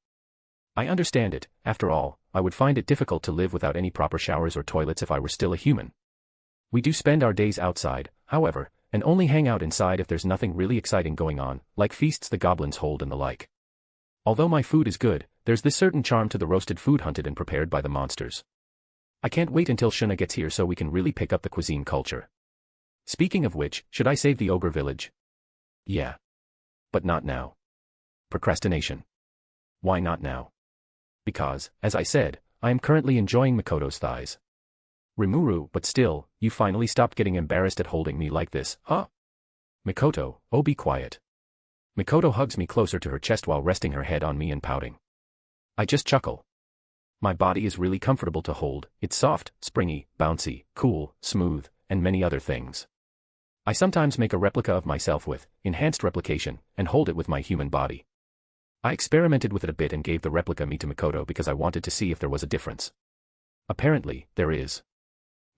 I understand it, after all, I would find it difficult to live without any proper showers or toilets if I were still a human. We do spend our days outside, however, and only hang out inside if there's nothing really exciting going on, like feasts the goblins hold and the like. Although my food is good, there's this certain charm to the roasted food hunted and prepared by the monsters. I can't wait until Shuna gets here so we can really pick up the cuisine culture. Speaking of which, should I save the ogre village? Yeah. But not now. Procrastination. Why not now? Because, as I said, I am currently enjoying Mikoto's thighs. Rimuru, but still, you finally stopped getting embarrassed at holding me like this, huh? Mikoto, oh be quiet. Mikoto hugs me closer to her chest while resting her head on me and pouting. I just chuckle. My body is really comfortable to hold, it's soft, springy, bouncy, cool, smooth, and many other things. I sometimes make a replica of myself with enhanced replication and hold it with my human body. I experimented with it a bit and gave the replica me to Mikoto because I wanted to see if there was a difference. Apparently, there is.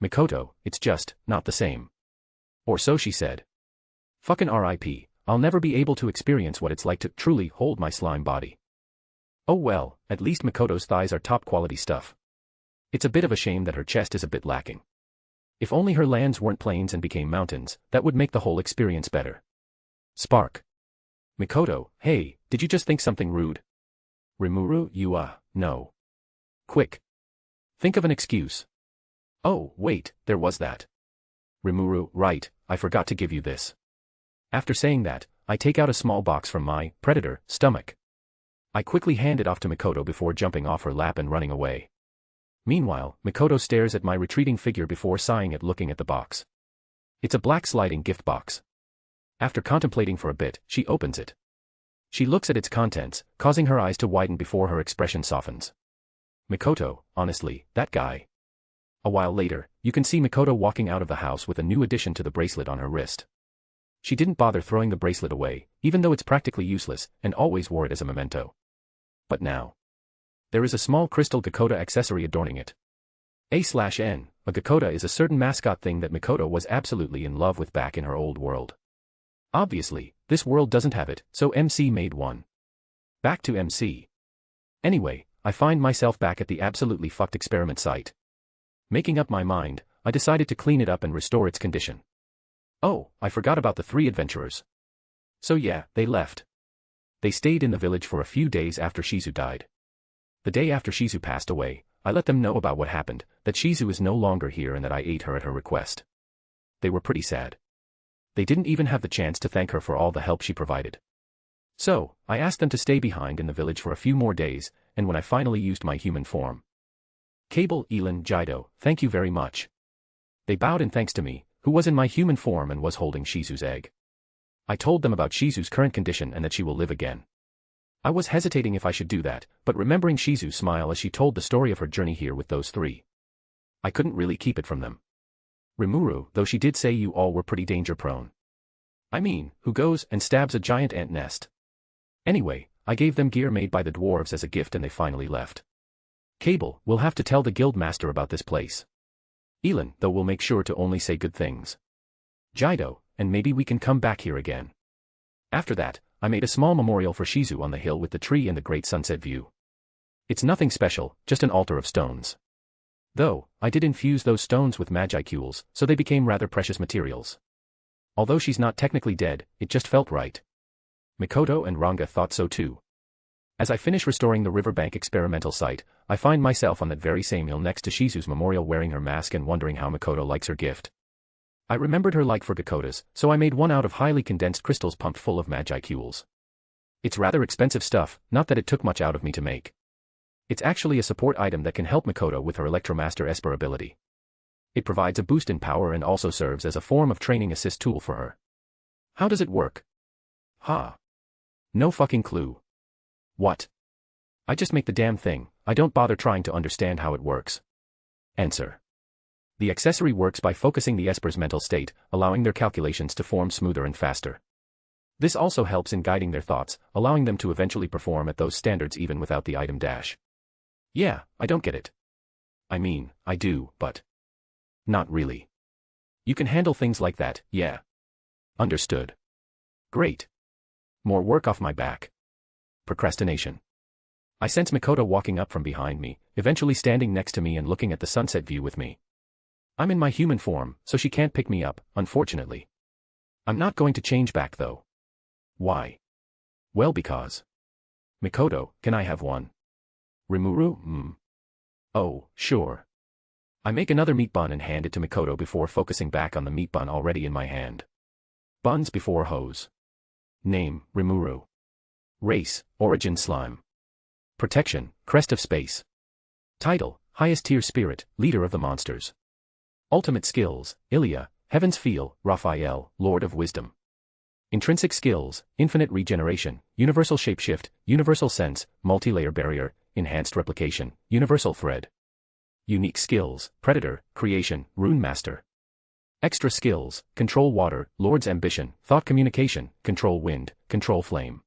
Mikoto, it's just not the same. Or so she said. Fucking RIP, I'll never be able to experience what it's like to truly hold my slime body. Oh well, at least Mikoto's thighs are top quality stuff. It's a bit of a shame that her chest is a bit lacking. If only her lands weren't plains and became mountains, that would make the whole experience better. Spark. Mikoto, hey, did you just think something rude? Rimuru, you no. Quick. Think of an excuse. Oh, wait, there was that. Rimuru, right, I forgot to give you this. After saying that, I take out a small box from my predator stomach. I quickly hand it off to Mikoto before jumping off her lap and running away. Meanwhile, Mikoto stares at my retreating figure before sighing at looking at the box. It's a black sliding gift box. After contemplating for a bit, she opens it. She looks at its contents, causing her eyes to widen before her expression softens. Mikoto, honestly, that guy. A while later, you can see Mikoto walking out of the house with a new addition to the bracelet on her wrist. She didn't bother throwing the bracelet away, even though it's practically useless, and always wore it as a memento. But now, there is a small crystal Gakoda accessory adorning it. A/N, a Gakoda is a certain mascot thing that Mikoto was absolutely in love with back in her old world. Obviously, this world doesn't have it, so MC made one. Back to MC. Anyway, I find myself back at the absolutely fucked experiment site. Making up my mind, I decided to clean it up and restore its condition. Oh, I forgot about the 3 adventurers. So yeah, they left. They stayed in the village for a few days after Shizu died. The day after Shizu passed away, I let them know about what happened, that Shizu is no longer here and that I ate her at her request. They were pretty sad. They didn't even have the chance to thank her for all the help she provided. So, I asked them to stay behind in the village for a few more days, and when I finally used my human form. Cable, Elin, Jido, thank you very much. They bowed in thanks to me, who was in my human form and was holding Shizu's egg. I told them about Shizu's current condition and that she will live again. I was hesitating if I should do that, but remembering Shizu's smile as she told the story of her journey here with those 3. I couldn't really keep it from them. Rimuru, though she did say you all were pretty danger-prone. I mean, who goes and stabs a giant ant nest? Anyway, I gave them gear made by the dwarves as a gift and they finally left. Cable, we'll have to tell the guild master about this place. Elin, though we'll make sure to only say good things. Jido, and maybe we can come back here again. After that, I made a small memorial for Shizu on the hill with the tree and the great sunset view. It's nothing special, just an altar of stones. Though, I did infuse those stones with magicules, so they became rather precious materials. Although she's not technically dead, it just felt right. Mikoto and Ranga thought so too. As I finish restoring the riverbank experimental site, I find myself on that very same hill next to Shizu's memorial wearing her mask and wondering how Mikoto likes her gift. I remembered her like for Gakodas, so I made one out of highly condensed crystals pumped full of magicules. It's rather expensive stuff, not that it took much out of me to make. It's actually a support item that can help Mikoto with her Electromaster Esper ability. It provides a boost in power and also serves as a form of training assist tool for her. How does it work? Ha. No fucking clue. What? I just make the damn thing, I don't bother trying to understand how it works. Answer. The accessory works by focusing the Esper's mental state, allowing their calculations to form smoother and faster. This also helps in guiding their thoughts, allowing them to eventually perform at those standards even without the item dash. Yeah, I don't get it. I mean, I do, but not really. You can handle things like that, yeah. Understood. Great. More work off my back. Procrastination. I sense Mikoto walking up from behind me, eventually standing next to me and looking at the sunset view with me. I'm in my human form, so she can't pick me up, unfortunately. I'm not going to change back though. Why? Well, because. Mikoto, can I have one? Rimuru, Oh, sure. I make another meat bun and hand it to Mikoto before focusing back on the meat bun already in my hand. Buns before hose. Name, Rimuru. Race, Origin Slime. Protection, Crest of Space. Title, Highest Tier Spirit, Leader of the Monsters. Ultimate skills, Ilia, Heaven's Feel, Raphael, Lord of Wisdom. Intrinsic skills, Infinite Regeneration, Universal Shapeshift, Universal Sense, Multi-Layer Barrier, Enhanced Replication, Universal Thread. Unique skills, Predator, Creation, Rune Master. Extra skills, Control Water, Lord's Ambition, Thought Communication, Control Wind, Control Flame.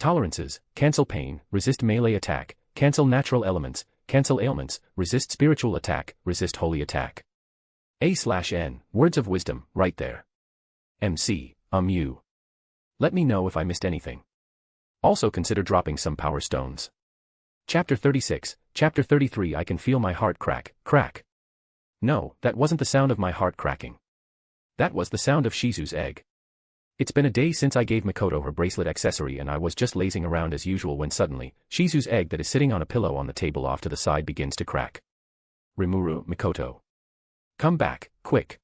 Tolerances, Cancel Pain, Resist Melee Attack, Cancel Natural Elements, Cancel Ailments, Resist Spiritual Attack, Resist Holy Attack. A/N, Words of Wisdom, right there. MC, you. Let me know if I missed anything. Also consider dropping some power stones. Chapter 36, Chapter 33 I can feel my heart crack, crack. No, that wasn't the sound of my heart cracking. That was the sound of Shizu's egg. It's been a day since I gave Mikoto her bracelet accessory and I was just lazing around as usual when suddenly, Shizu's egg that is sitting on a pillow on the table off to the side begins to crack. Rimuru, Mikoto. Come back, quick.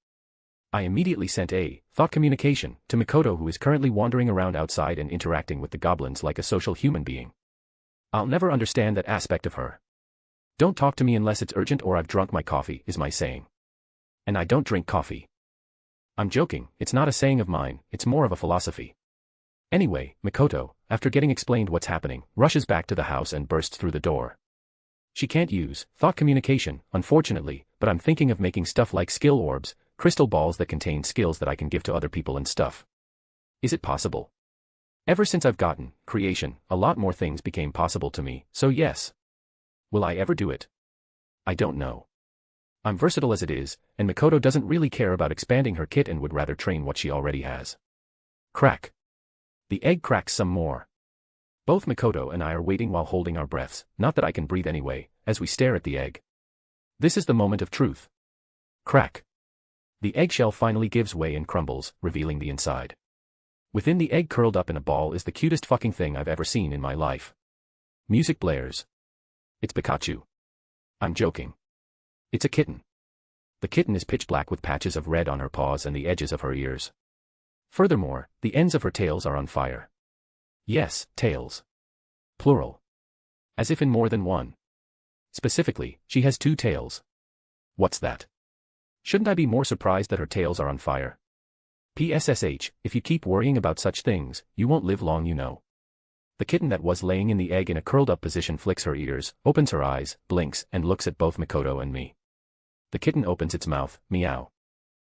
I immediately sent a thought communication to Mikoto, who is currently wandering around outside and interacting with the goblins like a social human being. I'll never understand that aspect of her. Don't talk to me unless it's urgent or I've drunk my coffee, is my saying. And I don't drink coffee. I'm joking, it's not a saying of mine, it's more of a philosophy. Anyway, Mikoto, after getting explained what's happening, rushes back to the house and bursts through the door. She can't use thought communication, unfortunately, but I'm thinking of making stuff like skill orbs, crystal balls that contain skills that I can give to other people and stuff. Is it possible? Ever since I've gotten creation, a lot more things became possible to me, so yes. Will I ever do it? I don't know. I'm versatile as it is, and Mikoto doesn't really care about expanding her kit and would rather train what she already has. Crack. The egg cracks some more. Both Mikoto and I are waiting while holding our breaths, not that I can breathe anyway, as we stare at the egg. This is the moment of truth. Crack. The eggshell finally gives way and crumbles, revealing the inside. Within, the egg curled up in a ball is the cutest fucking thing I've ever seen in my life. Music blares. It's Pikachu. I'm joking. It's a kitten. The kitten is pitch black with patches of red on her paws and the edges of her ears. Furthermore, the ends of her tails are on fire. Yes, tails. Plural. As if in more than one. Specifically, she has 2 tails. What's that? Shouldn't I be more surprised that her tails are on fire? PSSH, if you keep worrying about such things, you won't live long, you know. The kitten that was laying in the egg in a curled up position flicks her ears, opens her eyes, blinks, and looks at both Mikoto and me. The kitten opens its mouth, meow.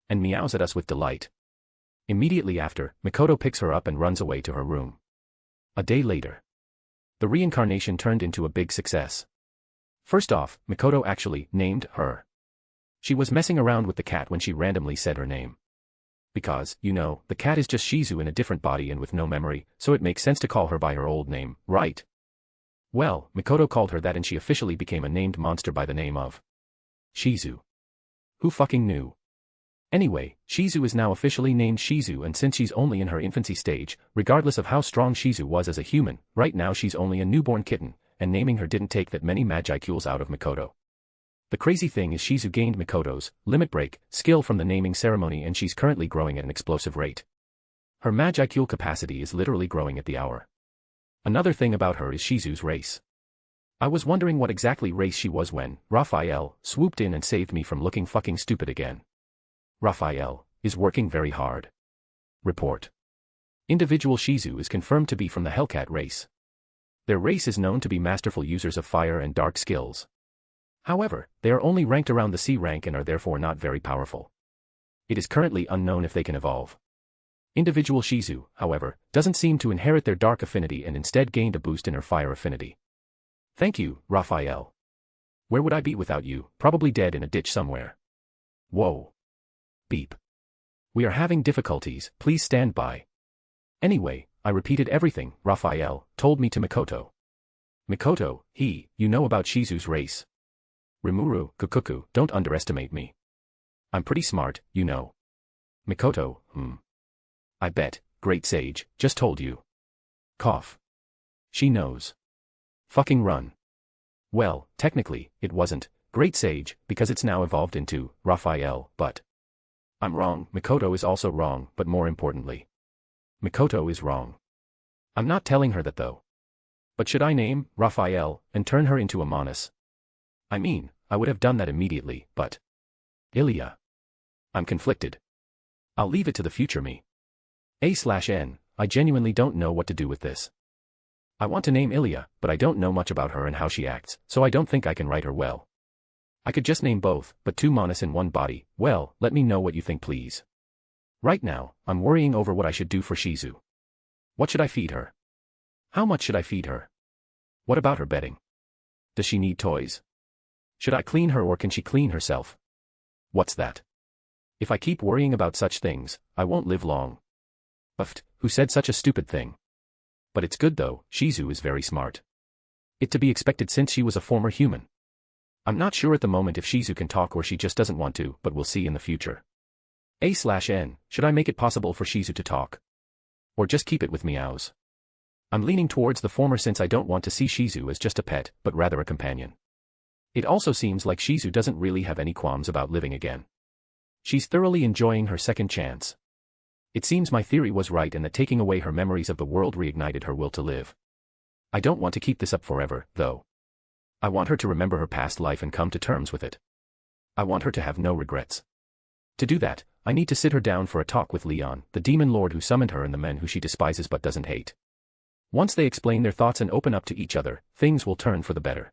And meows at us with delight. Immediately after, Mikoto picks her up and runs away to her room. A day later. The reincarnation turned into a big success. First off, Mikoto actually named her. She was messing around with the cat when she randomly said her name. Because, you know, the cat is just Shizu in a different body and with no memory, so it makes sense to call her by her old name, right? Well, Mikoto called her that and she officially became a named monster by the name of Shizu. Who fucking knew? Anyway, Shizu is now officially named Shizu, and since she's only in her infancy stage, regardless of how strong Shizu was as a human, right now she's only a newborn kitten, and naming her didn't take that many Magicools out of Mikoto. The crazy thing is Shizu gained Mikoto's limit break skill from the naming ceremony, and she's currently growing at an explosive rate. Her Magicool capacity is literally growing at the hour. Another thing about her is Shizu's race. I was wondering what exactly race she was when Raphael swooped in and saved me from looking fucking stupid again. Raphael is working very hard. Report. Individual Shizu is confirmed to be from the Hellcat race. Their race is known to be masterful users of fire and dark skills. However, they are only ranked around the C rank and are therefore not very powerful. It is currently unknown if they can evolve. Individual Shizu, however, doesn't seem to inherit their dark affinity and instead gained a boost in her fire affinity. Thank you, Raphael. Where would I be without you? Probably dead in a ditch somewhere. Whoa. Beep. We are having difficulties, please stand by. Anyway, I repeated everything Raphael told me to Mikoto. Mikoto, you know about Shizu's race. Rimuru, Kukuku, don't underestimate me. I'm pretty smart, you know. Mikoto, I bet, Great Sage, just told you. Cough. She knows. Fucking run. Well, technically, it wasn't Great Sage, because it's now evolved into Raphael, but I'm wrong. Mikoto is also wrong, but more importantly, Mikoto is wrong. I'm not telling her that though. But should I name Raphael and turn her into a Manus? I mean, I would have done that immediately, but Ilya. I'm conflicted. I'll leave it to the future me. A/N, I genuinely don't know what to do with this. I want to name Ilya, but I don't know much about her and how she acts, so I don't think I can write her well. I could just name both, but two monas in one body. Well, let me know what you think please. Right now, I'm worrying over what I should do for Shizu. What should I feed her? How much should I feed her? What about her bedding? Does she need toys? Should I clean her or can she clean herself? What's that? If I keep worrying about such things, I won't live long. Uft, who said such a stupid thing? But it's good though, Shizu is very smart. It to be expected since she was a former human. I'm not sure at the moment if Shizu can talk or she just doesn't want to, but we'll see in the future. A/N, should I make it possible for Shizu to talk? Or just keep it with meows? I'm leaning towards the former since I don't want to see Shizu as just a pet, but rather a companion. It also seems like Shizu doesn't really have any qualms about living again. She's thoroughly enjoying her second chance. It seems my theory was right and that taking away her memories of the world reignited her will to live. I don't want to keep this up forever, though. I want her to remember her past life and come to terms with it. I want her to have no regrets. To do that, I need to sit her down for a talk with Leon, the demon lord who summoned her and the men who she despises but doesn't hate. Once they explain their thoughts and open up to each other, things will turn for the better.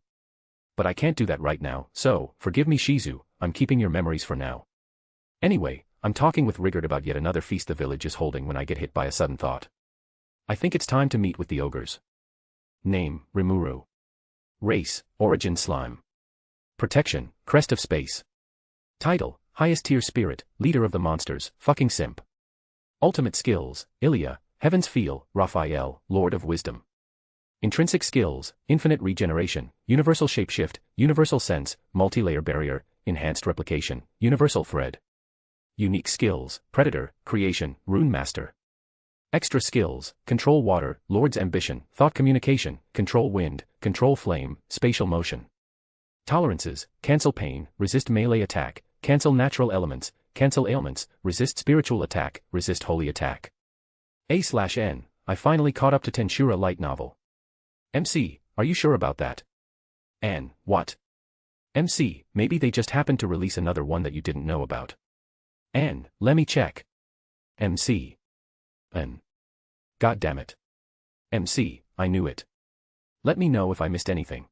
But I can't do that right now, so, forgive me Shizu, I'm keeping your memories for now. Anyway, I'm talking with Rigard about yet another feast the village is holding when I get hit by a sudden thought. I think it's time to meet with the ogres. Name, Rimuru. Race, Origin Slime. Protection, Crest of Space. Title, Highest Tier Spirit, Leader of the Monsters, Fucking Simp. Ultimate Skills, Ilya, Heaven's Feel, Raphael, Lord of Wisdom. Intrinsic Skills, Infinite Regeneration, Universal Shapeshift, Universal Sense, Multi-Layer Barrier, Enhanced Replication, Universal Thread. Unique Skills, Predator, Creation, Rune Master. Extra Skills, Control Water, Lord's Ambition, Thought Communication, Control Wind, Control Flame, Spatial Motion. Tolerances, Cancel Pain, Resist Melee Attack, Cancel Natural Elements, Cancel Ailments, Resist Spiritual Attack, Resist Holy Attack. A/N, I finally caught up to Tensura light novel. MC, are you sure about that? N, what? MC, maybe they just happened to release another one that you didn't know about. N, let me check. MC. N. God damn it. MC, I knew it. Let me know if I missed anything.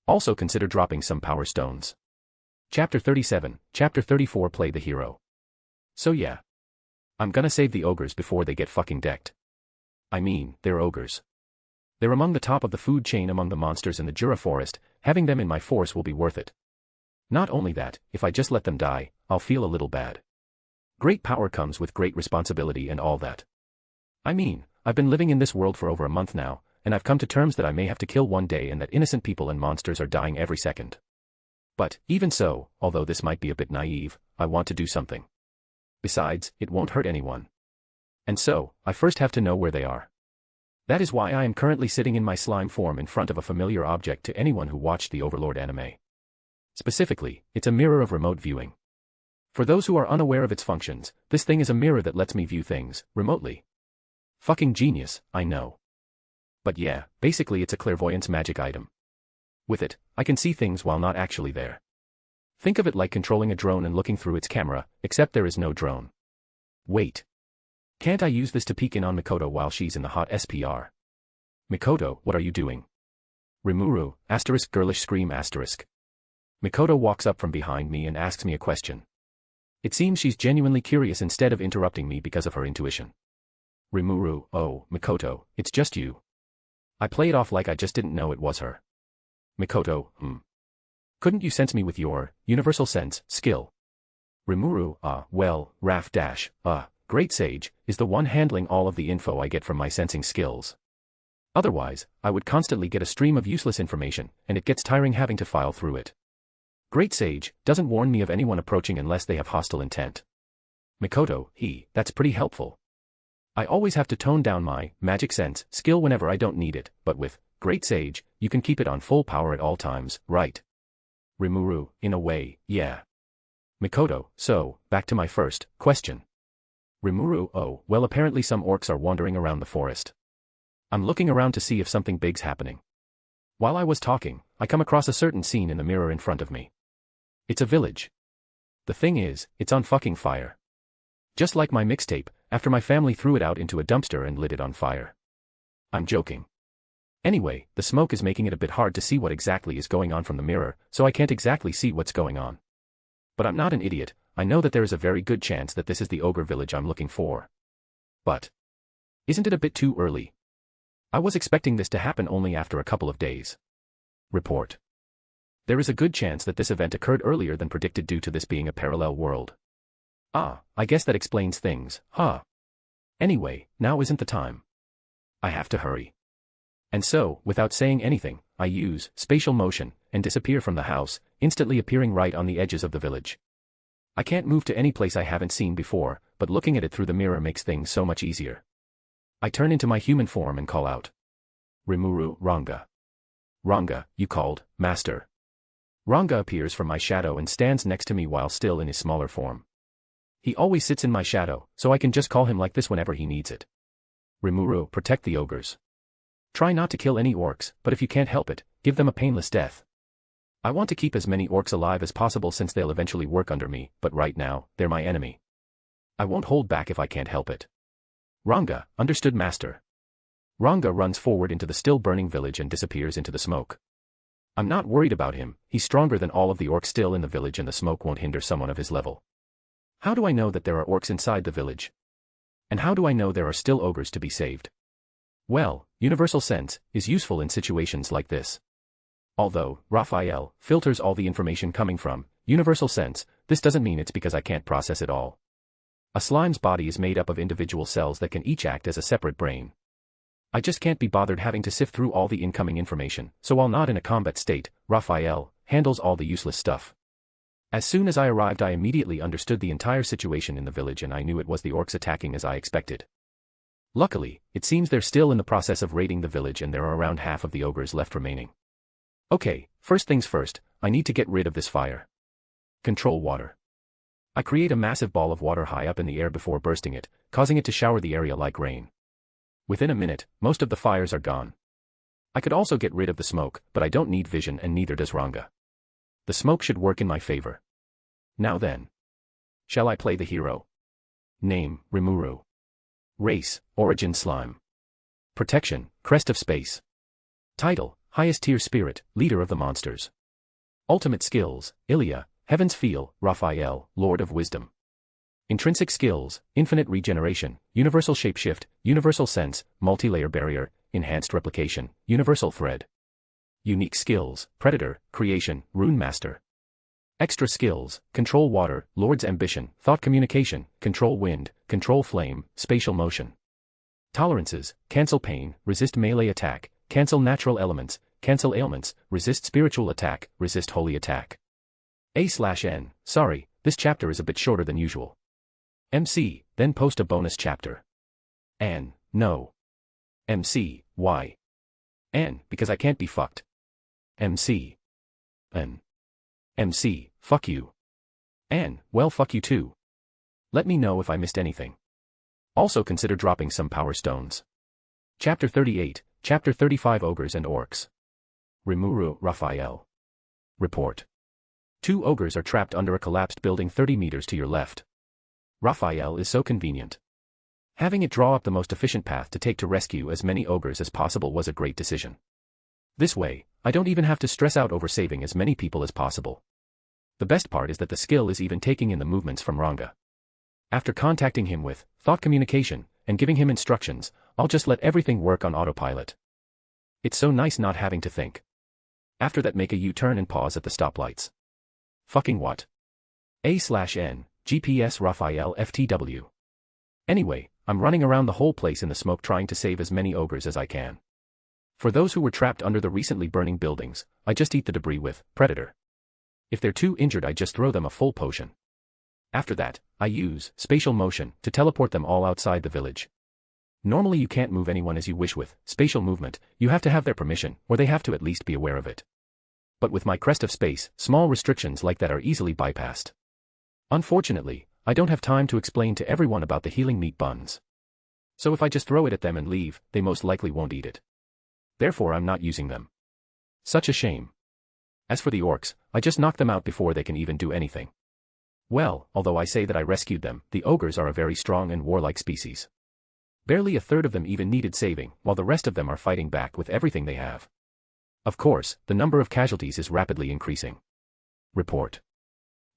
Also consider dropping some power stones. Chapter 37, Chapter 34 Play the hero. So yeah. I'm gonna save the ogres before they get fucking decked. I mean, they're ogres. They're among the top of the food chain among the monsters in the Jura forest, having them in my force will be worth it. Not only that, if I just let them die, I'll feel a little bad. Great power comes with great responsibility and all that. I mean, I've been living in this world for over a month now, and I've come to terms that I may have to kill one day and that innocent people and monsters are dying every second. But, even so, although this might be a bit naive, I want to do something. Besides, it won't hurt anyone. And so, I first have to know where they are. That is why I am currently sitting in my slime form in front of a familiar object to anyone who watched the Overlord anime. Specifically, it's a mirror of remote viewing. For those who are unaware of its functions, this thing is a mirror that lets me view things, remotely. Fucking genius, I know. But yeah, basically it's a clairvoyance magic item. With it, I can see things while not actually there. Think of it like controlling a drone and looking through its camera, except there is no drone. Wait. Can't I use this to peek in on Mikoto while she's in the hot SPR? Mikoto, what are you doing? Rimuru, asterisk girlish scream asterisk. Mikoto walks up from behind me and asks me a question. It seems she's genuinely curious instead of interrupting me because of her intuition. Rimuru, oh, Mikoto, it's just you. I play it off like I just didn't know it was her. Mikoto, Couldn't you sense me with your, universal sense, skill? Rimuru, well, Raf dash, Great Sage, is the one handling all of the info I get from my sensing skills. Otherwise, I would constantly get a stream of useless information, and it gets tiring having to file through it. Great Sage doesn't warn me of anyone approaching unless they have hostile intent. Mikoto, that's pretty helpful. I always have to tone down my magic sense skill whenever I don't need it, but with Great Sage, you can keep it on full power at all times, right? Rimuru, in a way, yeah. Mikoto, so, back to my first question. Rimuru, oh, well apparently some orcs are wandering around the forest. I'm looking around to see if something big's happening. While I was talking, I come across a certain scene in the mirror in front of me. It's a village. The thing is, it's on fucking fire. Just like my mixtape, after my family threw it out into a dumpster and lit it on fire. I'm joking. Anyway, the smoke is making it a bit hard to see what exactly is going on from the mirror, so I can't exactly see what's going on. But I'm not an idiot, I know that there is a very good chance that this is the ogre village I'm looking for. But isn't it a bit too early? I was expecting this to happen only after a couple of days. Report. There is a good chance that this event occurred earlier than predicted due to this being a parallel world. Ah, I guess that explains things, huh? Anyway, now isn't the time. I have to hurry. And so, without saying anything, I use spatial motion and disappear from the house, instantly appearing right on the edges of the village. I can't move to any place I haven't seen before, but looking at it through the mirror makes things so much easier. I turn into my human form and call out. Rimuru, Ranga. Ranga, you called, Master. Ranga appears from my shadow and stands next to me while still in his smaller form. He always sits in my shadow, so I can just call him like this whenever he needs it. Rimuru, protect the ogres. Try not to kill any orcs, but if you can't help it, give them a painless death. I want to keep as many orcs alive as possible since they'll eventually work under me, but right now, they're my enemy. I won't hold back if I can't help it. Ranga, understood Master. Ranga runs forward into the still burning village and disappears into the smoke. I'm not worried about him, he's stronger than all of the orcs still in the village and the smoke won't hinder someone of his level. How do I know that there are orcs inside the village? And how do I know there are still ogres to be saved? Well, universal sense is useful in situations like this. Although, Raphael filters all the information coming from universal sense, this doesn't mean it's because I can't process it all. A slime's body is made up of individual cells that can each act as a separate brain. I just can't be bothered having to sift through all the incoming information, so while not in a combat state, Raphael handles all the useless stuff. As soon as I arrived I immediately understood the entire situation in the village and I knew it was the orcs attacking as I expected. Luckily, it seems they're still in the process of raiding the village and there are around half of the ogres left remaining. Okay, first things first, I need to get rid of this fire. Control water. I create a massive ball of water high up in the air before bursting it, causing it to shower the area like rain. Within a minute, most of the fires are gone. I could also get rid of the smoke, but I don't need vision and neither does Ranga. The smoke should work in my favor. Now then. Shall I play the hero? Name, Rimuru. Race, Origin Slime. Protection, Crest of Space. Title, Highest Tier Spirit, Leader of the Monsters. Ultimate Skills, Ilya, Heaven's Feel, Raphael, Lord of Wisdom. Intrinsic Skills, Infinite Regeneration, Universal Shapeshift, Universal Sense, Multi-Layer Barrier, Enhanced Replication, Universal Thread. Unique Skills, Predator, Creation, Rune Master. Extra Skills, Control Water, Lord's Ambition, Thought Communication, Control Wind, Control Flame, Spatial Motion. Tolerances, Cancel Pain, Resist Melee Attack, Cancel Natural Elements, Cancel Ailments, Resist Spiritual Attack, Resist Holy Attack. A/N, sorry, this chapter is a bit shorter than usual. MC, then post a bonus chapter. N, no. MC, why? N, because I can't be fucked. MC. N. MC, fuck you. N, well fuck you too. Let me know if I missed anything. Also consider dropping some power stones. Chapter 38, Chapter 35 Ogres and Orcs. Rimuru, Raphael. Report. 2 ogres are trapped under a collapsed building 30 meters to your left. Raphael is so convenient. Having it draw up the most efficient path to take to rescue as many ogres as possible was a great decision. This way, I don't even have to stress out over saving as many people as possible. The best part is that the skill is even taking in the movements from Ranga. After contacting him with thought communication and giving him instructions, I'll just let everything work on autopilot. It's so nice not having to think. After that, make a U-turn and pause at the stoplights. Fucking what? A/N, GPS Raphael FTW. Anyway, I'm running around the whole place in the smoke trying to save as many ogres as I can. For those who were trapped under the recently burning buildings, I just eat the debris with Predator. If they're too injured I just throw them a full potion. After that, I use spatial motion to teleport them all outside the village. Normally you can't move anyone as you wish with spatial movement, you have to have their permission, or they have to at least be aware of it. But with my crest of space, small restrictions like that are easily bypassed. Unfortunately, I don't have time to explain to everyone about the healing meat buns. So if I just throw it at them and leave, they most likely won't eat it. Therefore I'm not using them. Such a shame. As for the orcs, I just knock them out before they can even do anything. Well, although I say that I rescued them, the ogres are a very strong and warlike species. Barely a third of them even needed saving, while the rest of them are fighting back with everything they have. Of course, the number of casualties is rapidly increasing. Report.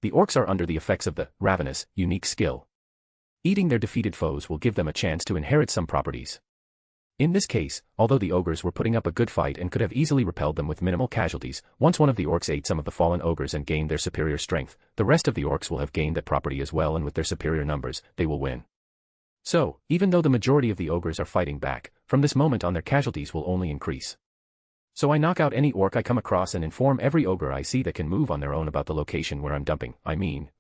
The orcs are under the effects of the ravenous, unique skill. Eating their defeated foes will give them a chance to inherit some properties. In this case, although the ogres were putting up a good fight and could have easily repelled them with minimal casualties, once one of the orcs ate some of the fallen ogres and gained their superior strength, the rest of the orcs will have gained that property as well, and with their superior numbers, they will win. So, even though the majority of the ogres are fighting back, from this moment on their casualties will only increase. So I knock out any orc I come across and inform every ogre I see that can move on their own about the location where I'm dumping,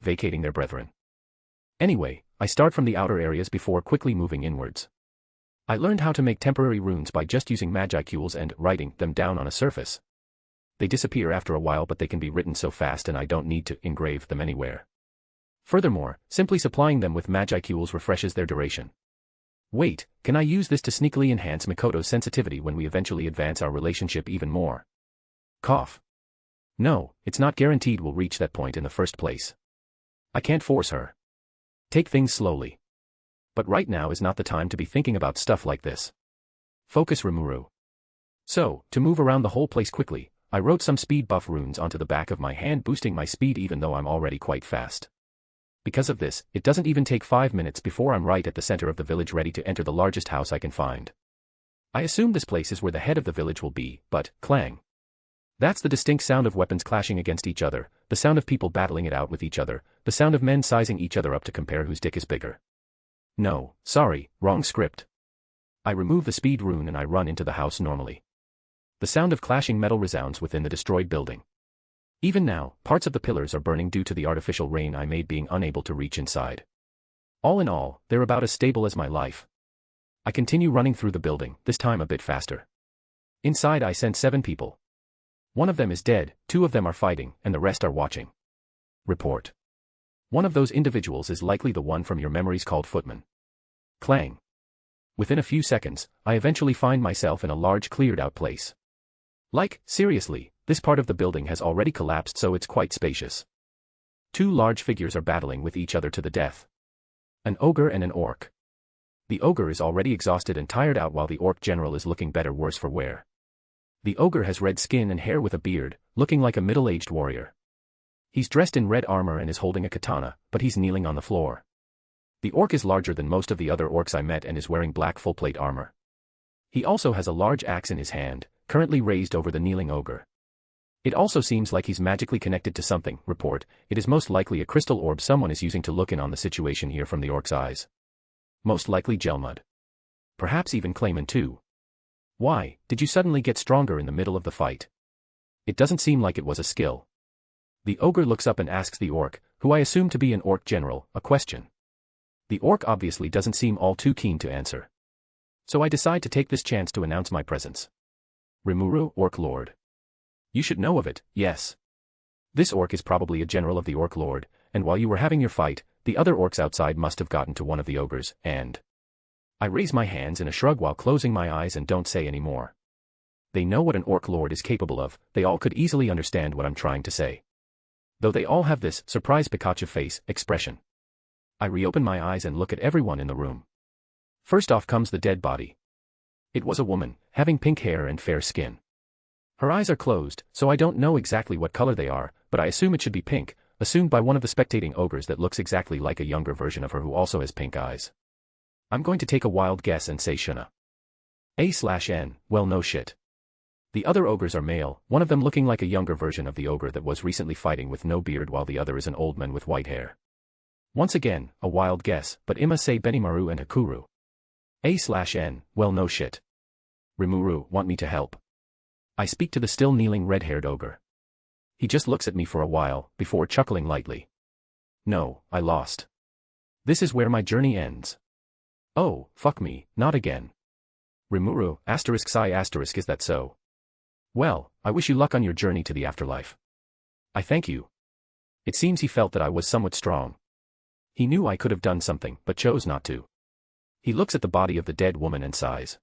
vacating their brethren. Anyway, I start from the outer areas before quickly moving inwards. I learned how to make temporary runes by just using magicules and writing them down on a surface. They disappear after a while, but they can be written so fast and I don't need to engrave them anywhere. Furthermore, simply supplying them with magicules refreshes their duration. Wait, can I use this to sneakily enhance Mikoto's sensitivity when we eventually advance our relationship even more? Cough. No, it's not guaranteed we'll reach that point in the first place. I can't force her. Take things slowly. But right now is not the time to be thinking about stuff like this. Focus, Rimuru. So, to move around the whole place quickly, I wrote some speed buff runes onto the back of my hand, boosting my speed even though I'm already quite fast. Because of this, it doesn't even take 5 minutes before I'm right at the center of the village, ready to enter the largest house I can find. I assume this place is where the head of the village will be, but, clang. That's the distinct sound of weapons clashing against each other, the sound of people battling it out with each other, the sound of men sizing each other up to compare whose dick is bigger. No, sorry, wrong script. I remove the speed rune and I run into the house normally. The sound of clashing metal resounds within the destroyed building. Even now, parts of the pillars are burning due to the artificial rain I made being unable to reach inside. All in all, they're about as stable as my life. I continue running through the building, this time a bit faster. Inside I send 7 people. One of them is dead, 2 of them are fighting, and the rest are watching. Report. One of those individuals is likely the one from your memories called Footman. Clang. Within a few seconds, I eventually find myself in a large cleared-out place. Like, seriously, this part of the building has already collapsed, so it's quite spacious. 2 large figures are battling with each other to the death. An ogre and an orc. The ogre is already exhausted and tired out while the orc general is looking better worse for wear. The ogre has red skin and hair with a beard, looking like a middle-aged warrior. He's dressed in red armor and is holding a katana, but he's kneeling on the floor. The orc is larger than most of the other orcs I met and is wearing black full-plate armor. He also has a large axe in his hand, currently raised over the kneeling ogre. It also seems like he's magically connected to something. Report, it is most likely a crystal orb someone is using to look in on the situation here from the orc's eyes. Most likely Gelmud. Perhaps even Clayman too. Why, did you suddenly get stronger in the middle of the fight? It doesn't seem like it was a skill. The ogre looks up and asks the orc, who I assume to be an orc general, a question. The orc obviously doesn't seem all too keen to answer. So I decide to take this chance to announce my presence. Rimuru, Orc Lord. You should know of it, yes. This orc is probably a general of the Orc Lord, and while you were having your fight, the other orcs outside must have gotten to one of the ogres, and... I raise my hands in a shrug while closing my eyes and don't say any more. They know what an Orc Lord is capable of, they all could easily understand what I'm trying to say. Though they all have this surprised Pikachu face expression. I reopen my eyes and look at everyone in the room. First off comes the dead body. It was a woman, having pink hair and fair skin. Her eyes are closed, so I don't know exactly what color they are, but I assume it should be pink, assumed by one of the spectating ogres that looks exactly like a younger version of her who also has pink eyes. I'm going to take a wild guess and say Shuna. A/N, well no shit. The other ogres are male, one of them looking like a younger version of the ogre that was recently fighting with no beard while the other is an old man with white hair. Once again, a wild guess, but Ima say Benimaru and Hakuru. A/N, well no shit. Rimuru, want me to help? I speak to the still kneeling red-haired ogre. He just looks at me for a while, before chuckling lightly. No, I lost. This is where my journey ends. Oh, fuck me, not again. Rimuru, ***, is that so? Well, I wish you luck on your journey to the afterlife. I thank you. It seems he felt that I was somewhat strong. He knew I could have done something, but chose not to. He looks at the body of the dead woman and sighs.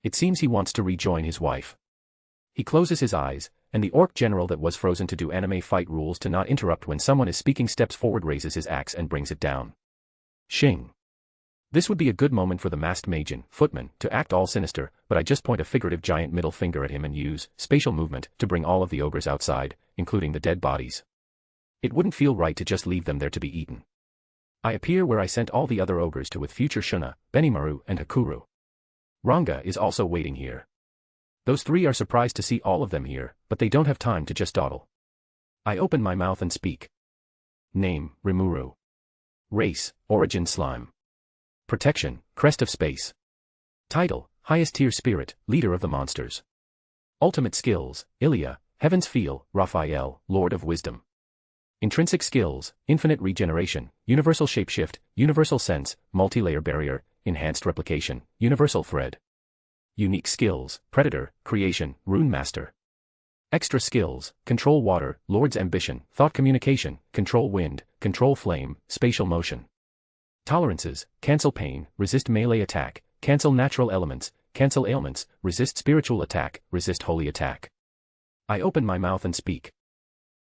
It seems he wants to rejoin his wife. He closes his eyes, and the orc general that was frozen to do anime fight rules to not interrupt when someone is speaking steps forward, raises his axe and brings it down. Shing. This would be a good moment for the masked mageon, footman, to act all sinister, but I just point a figurative giant middle finger at him and use spatial movement to bring all of the ogres outside, including the dead bodies. It wouldn't feel right to just leave them there to be eaten. I appear where I sent all the other ogres to with future Shuna, Benimaru, and Hakuru. Ranga is also waiting here. Those three are surprised to see all of them here, but they don't have time to just dawdle. I open my mouth and speak. Name, Rimuru. Race, Origin Slime. Protection, Crest of Space. Title, Highest Tier Spirit, Leader of the Monsters. Ultimate Skills, Ilya, Heaven's Feel, Raphael, Lord of Wisdom. Intrinsic Skills, Infinite Regeneration, Universal Shapeshift, Universal Sense, Multi-Layer Barrier, Enhanced Replication, Universal Thread. Unique Skills, Predator, Creation, Rune Master. Extra Skills, Control Water, Lord's Ambition, Thought Communication, Control Wind, Control Flame, Spatial Motion. Tolerances, Cancel Pain, Resist Melee Attack, Cancel Natural Elements, Cancel Ailments, Resist Spiritual Attack, Resist Holy Attack. I open my mouth and speak.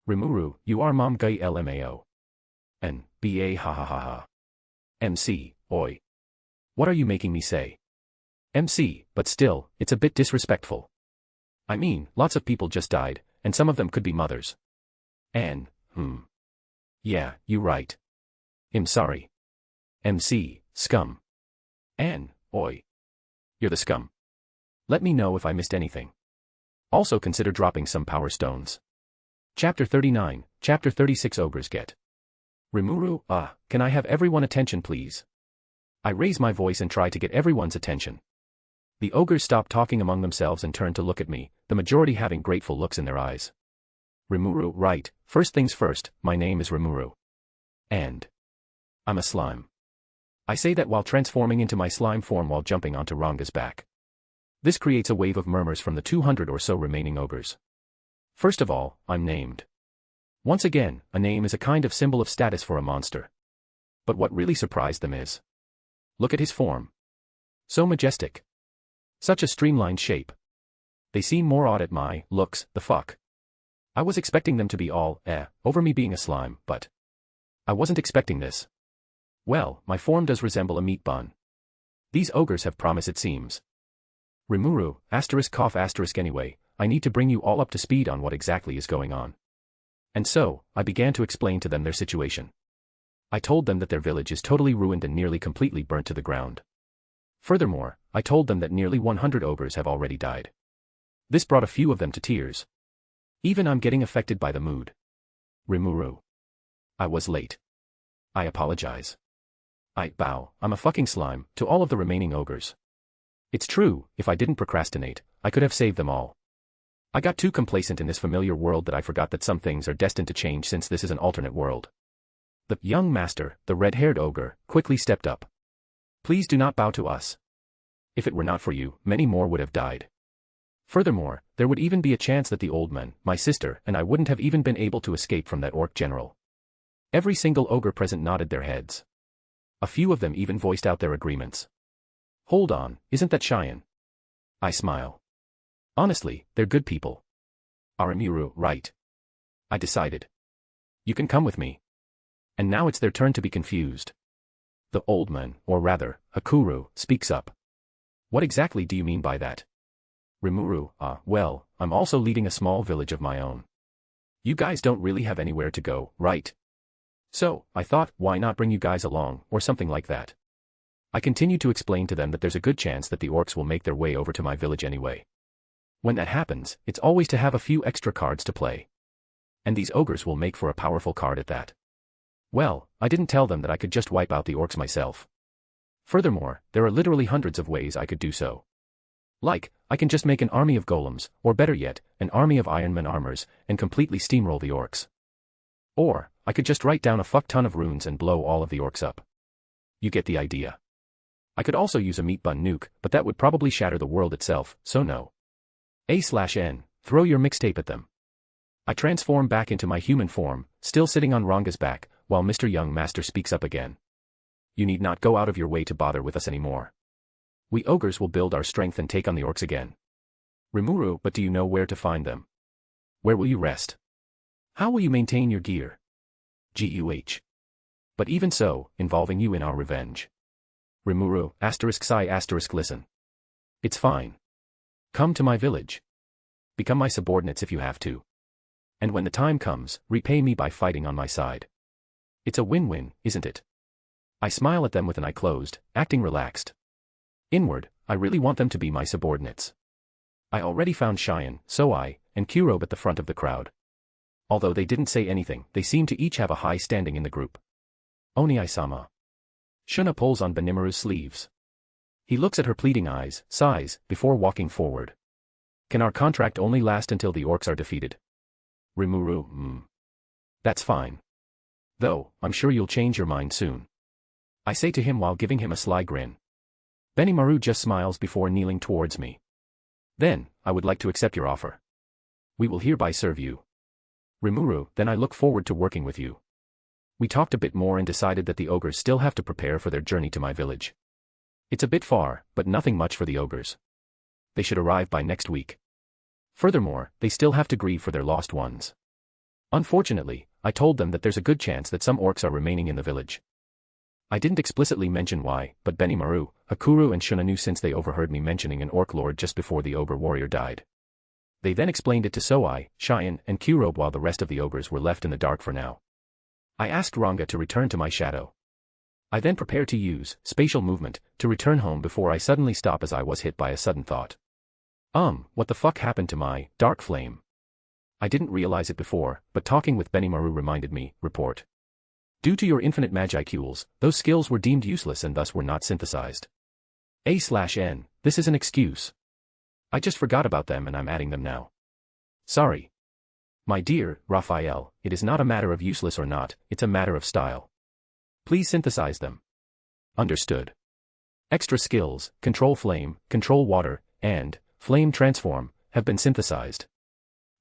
Rimuru, you are Mom Gai LMAO. N. B.A. Ha ha ha ha. MC, oi. What are you making me say? MC, but still, it's a bit disrespectful. I mean, lots of people just died, and some of them could be mothers. N. Yeah, you right. I'm sorry. MC, scum. N. Oi. You're the scum. Let me know if I missed anything. Also consider dropping some power stones. Chapter 39, Chapter 36 Ogres Get. Rimuru, can I have everyone attention please? I raise my voice and try to get everyone's attention. The ogres stop talking among themselves and turn to look at me, the majority having grateful looks in their eyes. Rimuru, right, first things first, my name is Rimuru. And I'm a slime. I say that while transforming into my slime form while jumping onto Ranga's back. This creates a wave of murmurs from the 200 or so remaining ogres. First of all, I'm named. Once again, a name is a kind of symbol of status for a monster. But what really surprised them is, look at his form. So majestic. Such a streamlined shape. They seem more odd at my looks, the fuck. I was expecting them to be all, over me being a slime, but I wasn't expecting this. Well, my form does resemble a meat bun. These ogres have promise it seems. Rimuru, cough anyway, I need to bring you all up to speed on what exactly is going on. And so, I began to explain to them their situation. I told them that their village is totally ruined and nearly completely burnt to the ground. Furthermore, I told them that nearly 100 ogres have already died. This brought a few of them to tears. Even I'm getting affected by the mood. Rimuru. I was late. I apologize. I bow, I'm a fucking slime, to all of the remaining ogres. It's true, if I didn't procrastinate, I could have saved them all. I got too complacent in this familiar world that I forgot that some things are destined to change since this is an alternate world. The young master, the red-haired ogre, quickly stepped up. Please do not bow to us. If it were not for you, many more would have died. Furthermore, there would even be a chance that the old man, my sister, and I wouldn't have even been able to escape from that orc general. Every single ogre present nodded their heads. A few of them even voiced out their agreements. Hold on, isn't that Cheyenne? I smile. Honestly, they're good people. Aramuru, right. I decided. You can come with me. And now it's their turn to be confused. The old man, or rather, Hakuru, speaks up. What exactly do you mean by that? Rimuru, well, I'm also leading a small village of my own. You guys don't really have anywhere to go, right? So, I thought, why not bring you guys along, or something like that. I continued to explain to them that there's a good chance that the orcs will make their way over to my village anyway. When that happens, it's always to have a few extra cards to play. And these ogres will make for a powerful card at that. Well, I didn't tell them that I could just wipe out the orcs myself. Furthermore, there are literally hundreds of ways I could do so. Like, I can just make an army of golems, or better yet, an army of Ironman armors, and completely steamroll the orcs. Or, I could just write down a fuck ton of runes and blow all of the orcs up. You get the idea. I could also use a meat bun nuke, but that would probably shatter the world itself, so no. A/N, throw your mixtape at them. I transform back into my human form, still sitting on Ranga's back, while Mr. Young Master speaks up again. You need not go out of your way to bother with us anymore. We ogres will build our strength and take on the orcs again. Rimuru, but do you know where to find them? Where will you rest? How will you maintain your gear? Guh. But even so, involving you in our revenge. Rimuru, ***, listen. It's fine. Come to my village. Become my subordinates if you have to. And when the time comes, repay me by fighting on my side. It's a win-win, isn't it? I smile at them with an eye closed, acting relaxed. Inward, I really want them to be my subordinates. I already found Cheyenne, Soai, and Kurobe at the front of the crowd. Although they didn't say anything, they seem to each have a high standing in the group. Oni-sama. Shuna pulls on Benimaru's sleeves. He looks at her pleading eyes, sighs, before walking forward. Can our contract only last until the orcs are defeated? Rimuru, That's fine. Though, I'm sure you'll change your mind soon. I say to him while giving him a sly grin. Benimaru just smiles before kneeling towards me. Then, I would like to accept your offer. We will hereby serve you. Rimuru, then I look forward to working with you. We talked a bit more and decided that the ogres still have to prepare for their journey to my village. It's a bit far, but nothing much for the ogres. They should arrive by next week. Furthermore, they still have to grieve for their lost ones. Unfortunately, I told them that there's a good chance that some orcs are remaining in the village. I didn't explicitly mention why, but Benimaru, Hakuru and Shuna knew since they overheard me mentioning an orc lord just before the ogre warrior died. They then explained it to Soai, Cheyenne, and Kurobe while the rest of the ogres were left in the dark for now. I asked Ranga to return to my shadow. I then prepare to use spatial movement to return home before I suddenly stop as I was hit by a sudden thought. What the fuck happened to my dark flame? I didn't realize it before, but talking with Benimaru reminded me, report. Due to your infinite magicules, those skills were deemed useless and thus were not synthesized. A/N, this is an excuse. I just forgot about them and I'm adding them now. Sorry. My dear Raphael, it is not a matter of useless or not, it's a matter of style. Please synthesize them. Understood. Extra skills, control flame, control water, and flame transform, have been synthesized.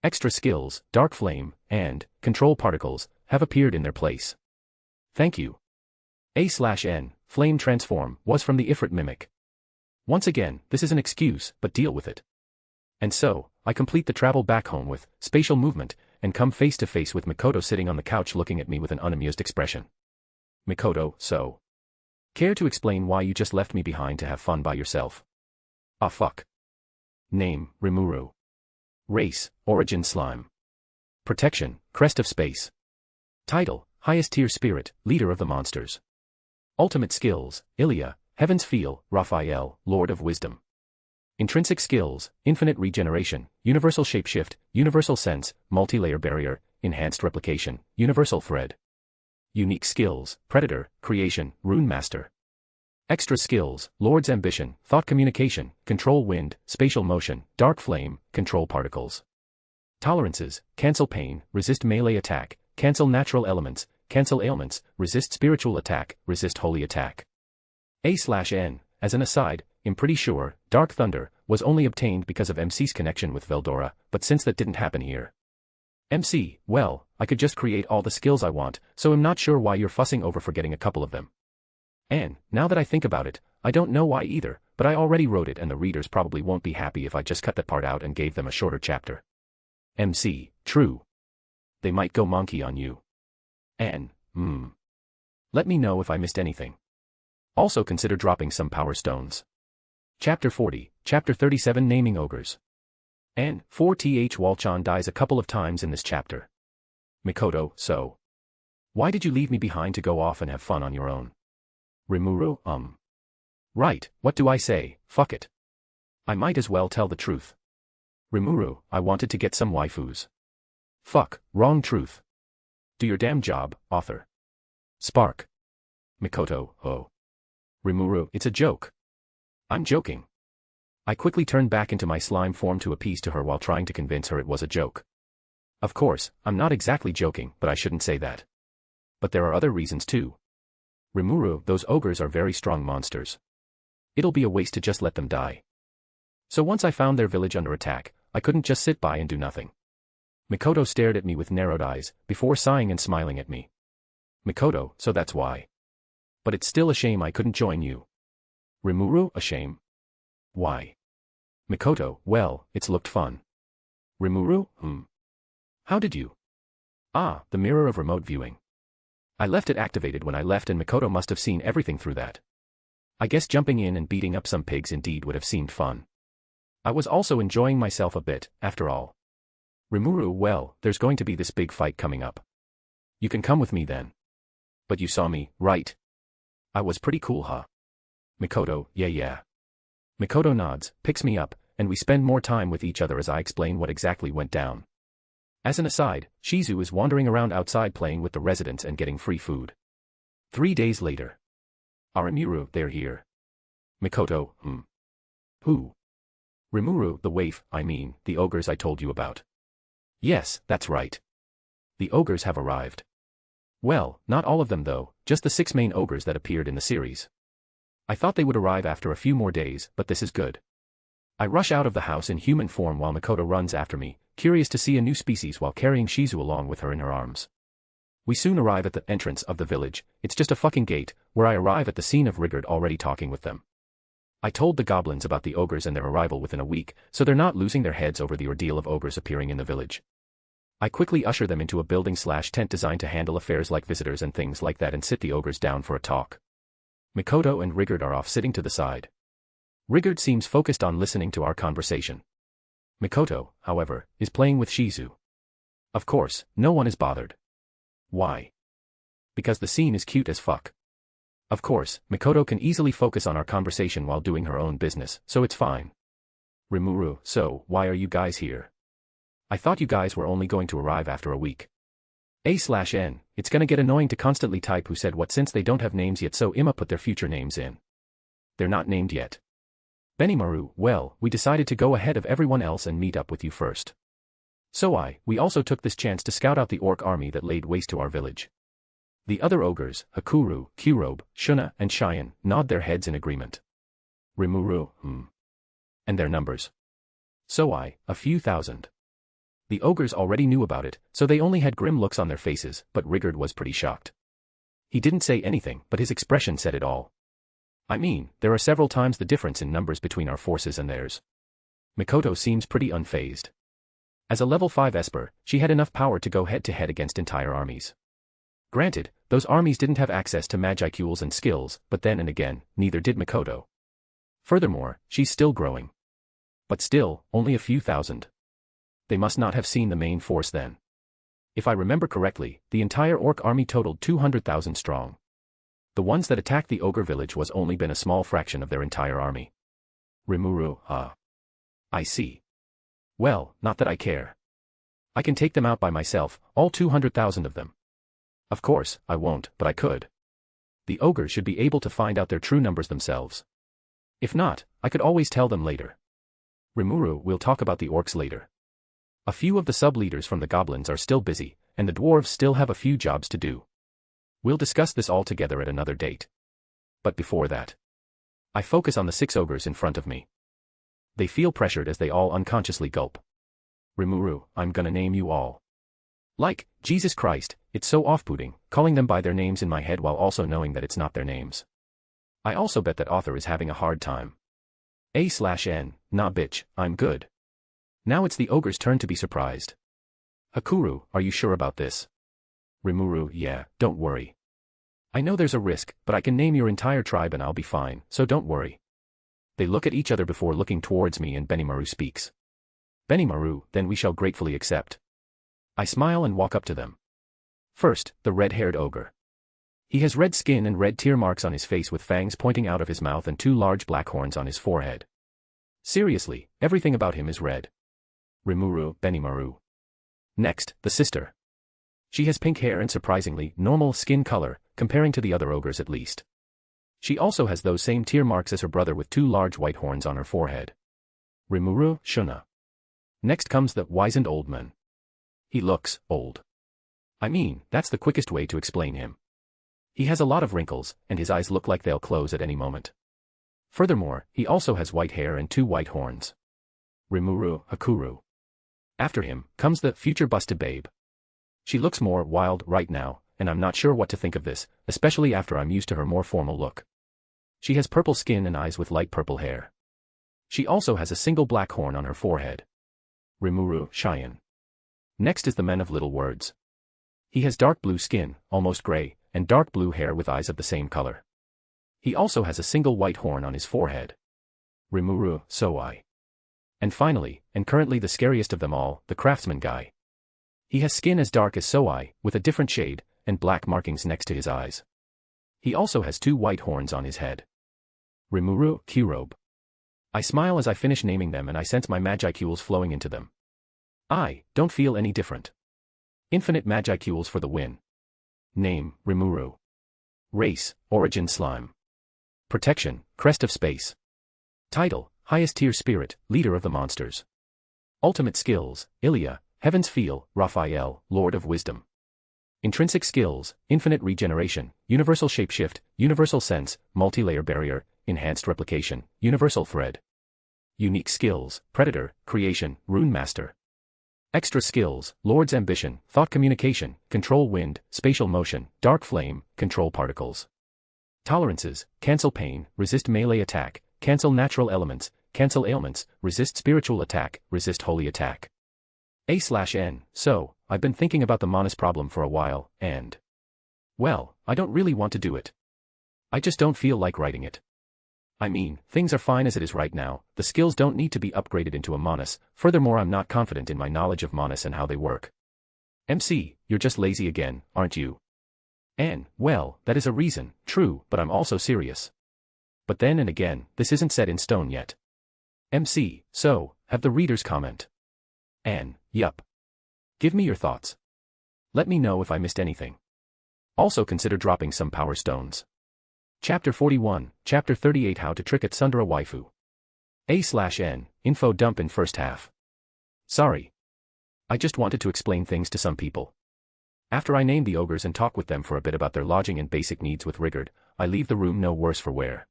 Extra skills, dark flame, and control particles, have appeared in their place. Thank you. A/N, flame transform, was from the Ifrit mimic. Once again, this is an excuse, but deal with it. And so, I complete the travel back home with spatial movement, and come face to face with Mikoto sitting on the couch looking at me with an unamused expression. Mikoto, so. Care to explain why you just left me behind to have fun by yourself? Ah fuck. Name, Rimuru. Race, Origin Slime. Protection, Crest of Space. Title, Highest Tier Spirit, Leader of the Monsters. Ultimate Skills, Ilya, Heaven's Feel, Raphael, Lord of Wisdom. Intrinsic Skills, Infinite Regeneration, Universal Shapeshift, Universal Sense, Multi-Layer Barrier, Enhanced Replication, Universal Thread. Unique Skills, Predator, Creation, Rune Master. Extra Skills, Lord's Ambition, Thought Communication, Control Wind, Spatial Motion, Dark Flame, Control Particles. Tolerances, Cancel Pain, Resist Melee Attack, Cancel Natural Elements, Cancel Ailments, Resist Spiritual Attack, Resist Holy Attack. A/N, as an aside, I'm pretty sure, Dark Thunder, was only obtained because of MC's connection with Veldora, but since that didn't happen here. MC, well, I could just create all the skills I want, so I'm not sure why you're fussing over forgetting a couple of them. And, now that I think about it, I don't know why either, but I already wrote it and the readers probably won't be happy if I just cut that part out and gave them a shorter chapter. MC, true. They might go monkey on you. And, let me know if I missed anything. Also consider dropping some power stones. Chapter 40, Chapter 37 Naming Ogres. And 4th Walchan dies a couple of times in this chapter. Mikoto, so. Why did you leave me behind to go off and have fun on your own? Rimuru, Right, what do I say, fuck it. I might as well tell the truth. Rimuru, I wanted to get some waifus. Fuck, wrong truth. Do your damn job, author. Spark. Mikoto, oh. Rimuru, it's a joke. I'm joking. I quickly turned back into my slime form to appease to her while trying to convince her it was a joke. Of course, I'm not exactly joking, but I shouldn't say that. But there are other reasons too. Rimuru, those ogres are very strong monsters. It'll be a waste to just let them die. So once I found their village under attack, I couldn't just sit by and do nothing. Mikoto stared at me with narrowed eyes, before sighing and smiling at me. Mikoto, so that's why. But it's still a shame I couldn't join you. Rimuru, a shame? Why? Mikoto, well, it's looked fun. Rimuru, How did you? Ah, the mirror of remote viewing. I left it activated when I left and Mikoto must have seen everything through that. I guess jumping in and beating up some pigs indeed would have seemed fun. I was also enjoying myself a bit, after all. Rimuru, well, there's going to be this big fight coming up. You can come with me then. But you saw me, right? I was pretty cool, huh? Mikoto, yeah. Mikoto nods, picks me up, and we spend more time with each other as I explain what exactly went down. As an aside, Shizu is wandering around outside playing with the residents and getting free food. 3 days later. Rimuru, they're here. Mikoto, Who? Rimuru, the waif, the ogres I told you about. Yes, that's right. The ogres have arrived. Well, not all of them though, just the 6 main ogres that appeared in the series. I thought they would arrive after a few more days, but this is good. I rush out of the house in human form while Mikoto runs after me, curious to see a new species while carrying Shizu along with her in her arms. We soon arrive at the entrance of the village. It's just a fucking gate, where I arrive at the scene of Rigard already talking with them. I told the goblins about the ogres and their arrival within a week, so they're not losing their heads over the ordeal of ogres appearing in the village. I quickly usher them into a building/tent designed to handle affairs like visitors and things like that and sit the ogres down for a talk. Mikoto and Rigard are off sitting to the side. Rigard seems focused on listening to our conversation. Mikoto, however, is playing with Shizu. Of course, no one is bothered. Why? Because the scene is cute as fuck. Of course, Mikoto can easily focus on our conversation while doing her own business, so it's fine. Rimuru, so, why are you guys here? I thought you guys were only going to arrive after a week. A/N, it's gonna get annoying to constantly type who said what since they don't have names yet, so Ima put their future names in. They're not named yet. Benimaru, well, we decided to go ahead of everyone else and meet up with you first. So we also took this chance to scout out the orc army that laid waste to our village. The other ogres, Hakuru, Kurobe, Shuna, and Cheyenne, nod their heads in agreement. Rimuru, And their numbers? So a few thousand. The ogres already knew about it, so they only had grim looks on their faces, but Rigard was pretty shocked. He didn't say anything, but his expression said it all. There are several times the difference in numbers between our forces and theirs. Mikoto seems pretty unfazed. As a level 5 Esper, she had enough power to go head-to-head against entire armies. Granted, those armies didn't have access to magicals and skills, but then and again, neither did Mikoto. Furthermore, she's still growing. But still, only a few thousand. They must not have seen the main force then. If I remember correctly, the entire orc army totaled 200,000 strong. The ones that attacked the ogre village was only been a small fraction of their entire army. Rimuru, I see. Well, not that I care. I can take them out by myself, all 200,000 of them. Of course, I won't, but I could. The ogres should be able to find out their true numbers themselves. If not, I could always tell them later. Rimuru, we'll talk about the orcs later. A few of the sub-leaders from the goblins are still busy, and the dwarves still have a few jobs to do. We'll discuss this all together at another date. But before that, I focus on the 6 ogres in front of me. They feel pressured as they all unconsciously gulp. Rimuru, I'm gonna name you all. Like, Jesus Christ, it's so off-putting, calling them by their names in my head while also knowing that it's not their names. I also bet that author is having a hard time. A/N, nah bitch, I'm good. Now it's the ogre's turn to be surprised. Hakuru, are you sure about this? Rimuru, yeah, don't worry. I know there's a risk, but I can name your entire tribe and I'll be fine, so don't worry. They look at each other before looking towards me and Benimaru speaks. Benimaru, then we shall gratefully accept. I smile and walk up to them. First, the red-haired ogre. He has red skin and red tear marks on his face with fangs pointing out of his mouth and 2 large black horns on his forehead. Seriously, everything about him is red. Rimuru, Benimaru. Next, the sister. She has pink hair and surprisingly normal skin color, comparing to the other ogres at least. She also has those same tear marks as her brother with 2 large white horns on her forehead. Rimuru, Shuna. Next comes the wizened old man. He looks old. That's the quickest way to explain him. He has a lot of wrinkles, and his eyes look like they'll close at any moment. Furthermore, he also has white hair and 2 white horns. Rimuru, Hakuru. After him, comes the future busted babe. She looks more wild right now, and I'm not sure what to think of this, especially after I'm used to her more formal look. She has purple skin and eyes with light purple hair. She also has a single black horn on her forehead. Rimuru, Cheyenne. Next is the man of little words. He has dark blue skin, almost gray, and dark blue hair with eyes of the same color. He also has a single white horn on his forehead. Rimuru, Soai. And finally, and currently the scariest of them all, the craftsman guy. He has skin as dark as Soai, with a different shade, and black markings next to his eyes. He also has 2 white horns on his head. Rimuru, Kirobe. I smile as I finish naming them and I sense my magicules flowing into them. I don't feel any different. Infinite magicules for the win. Name, Rimuru. Race, Origin Slime. Protection, Crest of Space. Title, Highest Tier Spirit, Leader of the Monsters. Ultimate Skills, Ilia, Heaven's Feel, Raphael, Lord of Wisdom. Intrinsic Skills, Infinite Regeneration, Universal Shapeshift, Universal Sense, Multi-Layer Barrier, Enhanced Replication, Universal Thread. Unique Skills, Predator, Creation, Rune Master. Extra Skills, Lord's Ambition, Thought Communication, Control Wind, Spatial Motion, Dark Flame, Control Particles. Tolerances, Cancel Pain, Resist Melee Attack, Cancel Natural Elements, Cancel Ailments, Resist Spiritual Attack, Resist Holy Attack. A/N, so, I've been thinking about the Manus problem for a while, and... well, I don't really want to do it. I just don't feel like writing it. I mean, things are fine as it is right now, the skills don't need to be upgraded into a Manus, furthermore I'm not confident in my knowledge of Manus and how they work. MC, you're just lazy again, aren't you? And, well, that is a reason, true, but I'm also serious. But then and again, this isn't set in stone yet. MC, so, have the readers comment. Anne, yup. Give me your thoughts. Let me know if I missed anything. Also consider dropping some power stones. Chapter 41, Chapter 38 How to Trick a Tsundere Waifu. A/N, info dump in first half. Sorry. I just wanted to explain things to some people. After I name the ogres and talk with them for a bit about their lodging and basic needs with Rigard, I leave the room no worse for wear.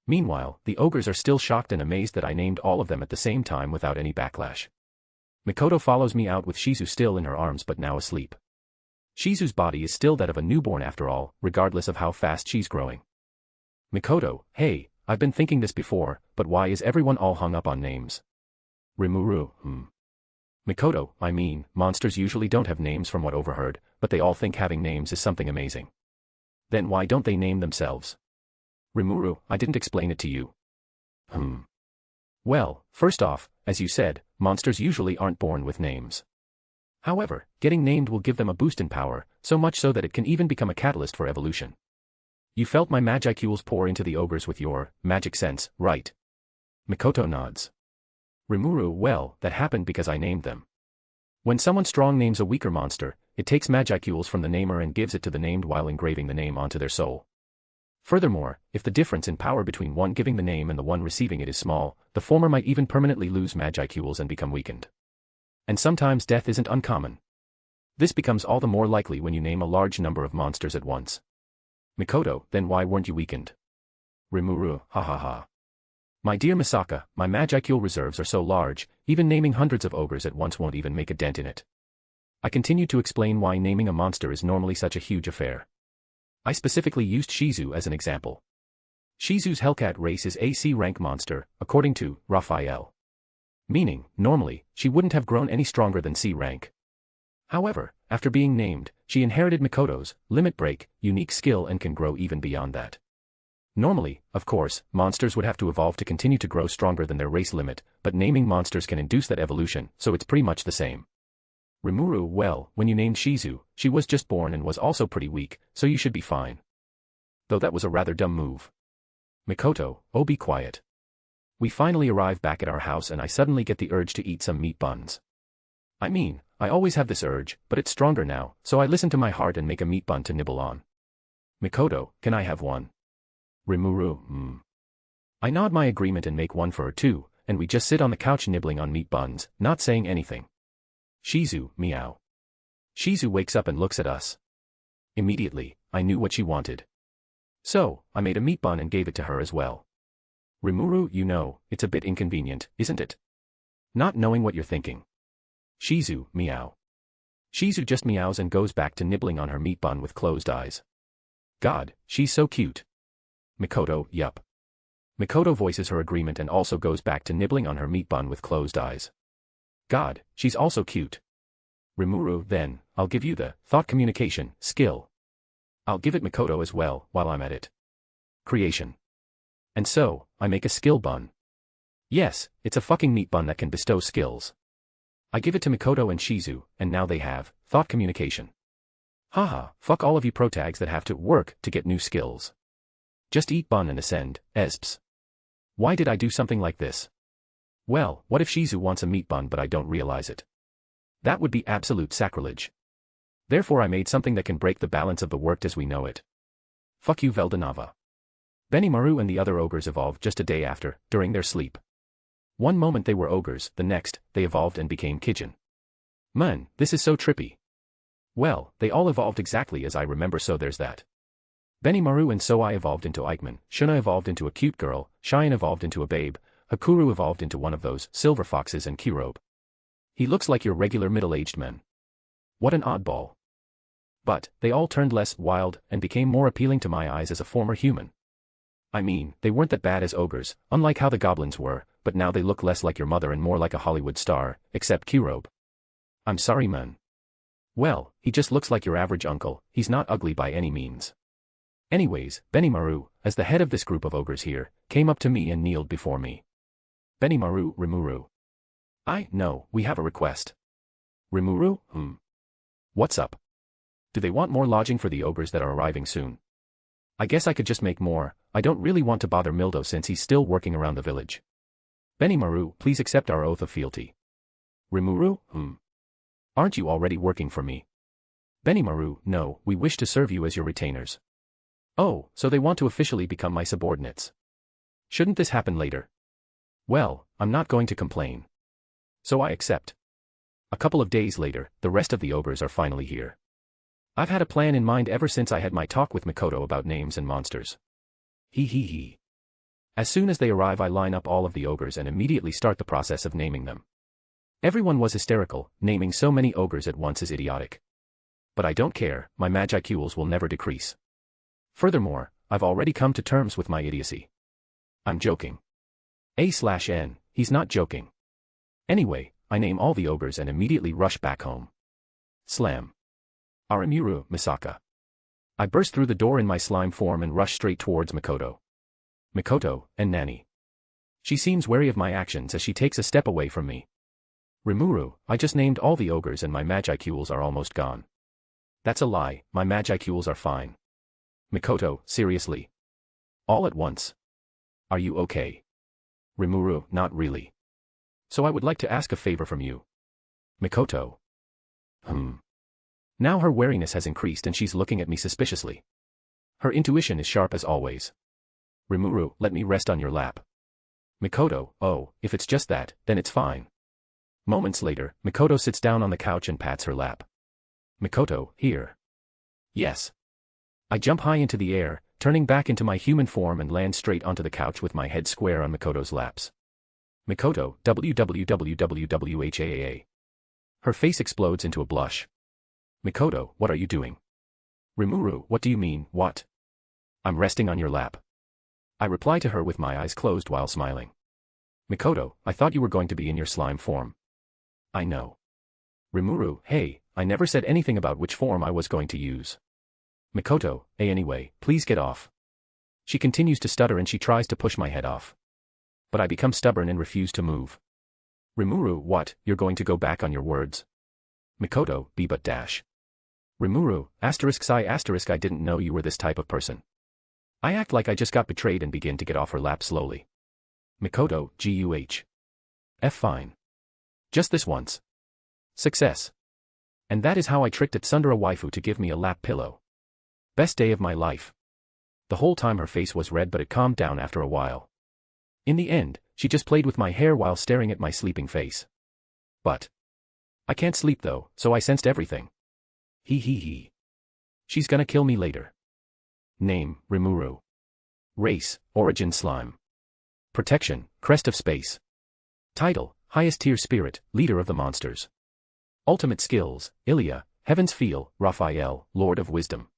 Meanwhile, the ogres are still shocked and amazed that I named all of them at the same time without any backlash. Mikoto follows me out with Shizu still in her arms but now asleep. Shizu's body is still that of a newborn after all, regardless of how fast she's growing. Mikoto, hey, I've been thinking this before, but why is everyone all hung up on names? Rimuru, Mikoto, I mean, monsters usually don't have names from what overheard, but they all think having names is something amazing. Then why don't they name themselves? Rimuru, I didn't explain it to you. Well, first off, as you said, monsters usually aren't born with names. However, getting named will give them a boost in power, so much so that it can even become a catalyst for evolution. You felt my magicules pour into the ogres with your magic sense, right? Mikoto nods. Rimuru, well, that happened because I named them. When someone strong names a weaker monster, it takes magicules from the namer and gives it to the named while engraving the name onto their soul. Furthermore, if the difference in power between one giving the name and the one receiving it is small, the former might even permanently lose magicules and become weakened. And sometimes death isn't uncommon. This becomes all the more likely when you name a large number of monsters at once. Mikoto, then why weren't you weakened? Rimuru, ha ha ha. My dear Misaka, my magicule reserves are so large, even naming hundreds of ogres at once won't even make a dent in it. I continue to explain why naming a monster is normally such a huge affair. I specifically used Shizu as an example. Shizu's Hellcat race is a C rank monster, according to Raphael. Meaning, normally, she wouldn't have grown any stronger than C rank. However, after being named, she inherited Mikoto's limit break, unique skill and can grow even beyond that. Normally, of course, monsters would have to evolve to continue to grow stronger than their race limit, but naming monsters can induce that evolution, so it's pretty much the same. Rimuru, well, when you named Shizu, she was just born and was also pretty weak, so you should be fine. Though that was a rather dumb move. Mikoto, oh be quiet. We finally arrive back at our house and I suddenly get the urge to eat some meat buns. I mean, I always have this urge, but it's stronger now, so I listen to my heart and make a meat bun to nibble on. Mikoto, can I have one? Rimuru, I nod my agreement and make one for her too, and we just sit on the couch nibbling on meat buns, not saying anything. Shizu, meow. Shizu wakes up and looks at us. Immediately, I knew what she wanted. So, I made a meat bun and gave it to her as well. Rimuru, you know, it's a bit inconvenient, isn't it? Not knowing what you're thinking. Shizu, meow. Shizu just meows and goes back to nibbling on her meat bun with closed eyes. God, she's so cute. Mikoto, yup. Mikoto voices her agreement and also goes back to nibbling on her meat bun with closed eyes. God, she's also cute. Rimuru, then, I'll give you the thought communication skill. I'll give it Mikoto as well, while I'm at it. Creation. And so, I make a skill bun. Yes, it's a fucking meat bun that can bestow skills. I give it to Mikoto and Shizu, and now they have thought communication. Haha, fuck all of you protags that have to work to get new skills. Just eat bun and ascend, esps. Why did I do something like this? Well, what if Shizu wants a meat bun but I don't realize it? That would be absolute sacrilege. Therefore I made something that can break the balance of the worked as we know it. Fuck you Veldanava. Benimaru and the other ogres evolved just a day after, during their sleep. One moment they were ogres, the next, they evolved and became Kijin. Man, this is so trippy. Well, they all evolved exactly as I remember, so there's that. Benimaru and Soi evolved into Eichmann, Shuna evolved into a cute girl, Cheyenne evolved into a babe, Hakuru evolved into one of those silver foxes, and Kirobe. He looks like your regular middle-aged man. What an oddball. But, they all turned less wild and became more appealing to my eyes as a former human. I mean, they weren't that bad as ogres, unlike how the goblins were, but now they look less like your mother and more like a Hollywood star, except Kirobe. I'm sorry man. Well, he just looks like your average uncle, he's not ugly by any means. Anyways, Benimaru, as the head of this group of ogres here, came up to me and kneeled before me. Benimaru, Rimuru. No, we have a request. Rimuru, What's up? Do they want more lodging for the ogres that are arriving soon? I guess I could just make more, I don't really want to bother Mildo since he's still working around the village. Benimaru, please accept our oath of fealty. Rimuru, Aren't you already working for me? Benimaru, no, we wish to serve you as your retainers. Oh, so they want to officially become my subordinates. Shouldn't this happen later? Well, I'm not going to complain. So I accept. A couple of days later, the rest of the ogres are finally here. I've had a plan in mind ever since I had my talk with Mikoto about names and monsters. He. As soon as they arrive I line up all of the ogres and immediately start the process of naming them. Everyone was hysterical, naming so many ogres at once is idiotic. But I don't care, my magicools will never decrease. Furthermore, I've already come to terms with my idiocy. I'm joking. A/N, he's not joking. Anyway, I name all the ogres and immediately rush back home. Slam. Arimuru, Misaka. I burst through the door in my slime form and rush straight towards Mikoto. Mikoto, and Nani. She seems wary of my actions as she takes a step away from me. Rimuru, I just named all the ogres and my magicools are almost gone. That's a lie, my magicools are fine. Mikoto, seriously? All at once? Are you okay? Rimuru, not really. So I would like to ask a favor from you. Mikoto. Now her wariness has increased and she's looking at me suspiciously. Her intuition is sharp as always. Rimuru, let me rest on your lap. Mikoto, oh, if it's just that, then it's fine. Moments later, Mikoto sits down on the couch and pats her lap. Mikoto, here. Yes. I jump high into the air, turning back into my human form and land straight onto the couch with my head square on Mikoto's laps. Mikoto, wwwwhaa. Her face explodes into a blush. Mikoto, what are you doing? Rimuru, what do you mean, what? I'm resting on your lap. I reply to her with my eyes closed while smiling. Mikoto, I thought you were going to be in your slime form. I know. Rimuru, hey, I never said anything about which form I was going to use. Mikoto, anyway, please get off. She continues to stutter and she tries to push my head off. But I become stubborn and refuse to move. Rimuru, what, you're going to go back on your words? Mikoto, but dash. Rimuru, **I didn't know you were this type of person. I act like I just got betrayed and begin to get off her lap slowly. Mikoto, fine. Just this once. Success. And that is how I tricked Tsundere waifu to give me a lap pillow. Best day of my life. The whole time her face was red but it calmed down after a while. In the end, she just played with my hair while staring at my sleeping face. But I can't sleep though, so I sensed everything. He. She's gonna kill me later. Name, Rimuru. Race, Origin Slime. Protection, Crest of Space. Title, Highest Tier Spirit, Leader of the Monsters. Ultimate Skills, Ilya, Heaven's Feel, Raphael, Lord of Wisdom.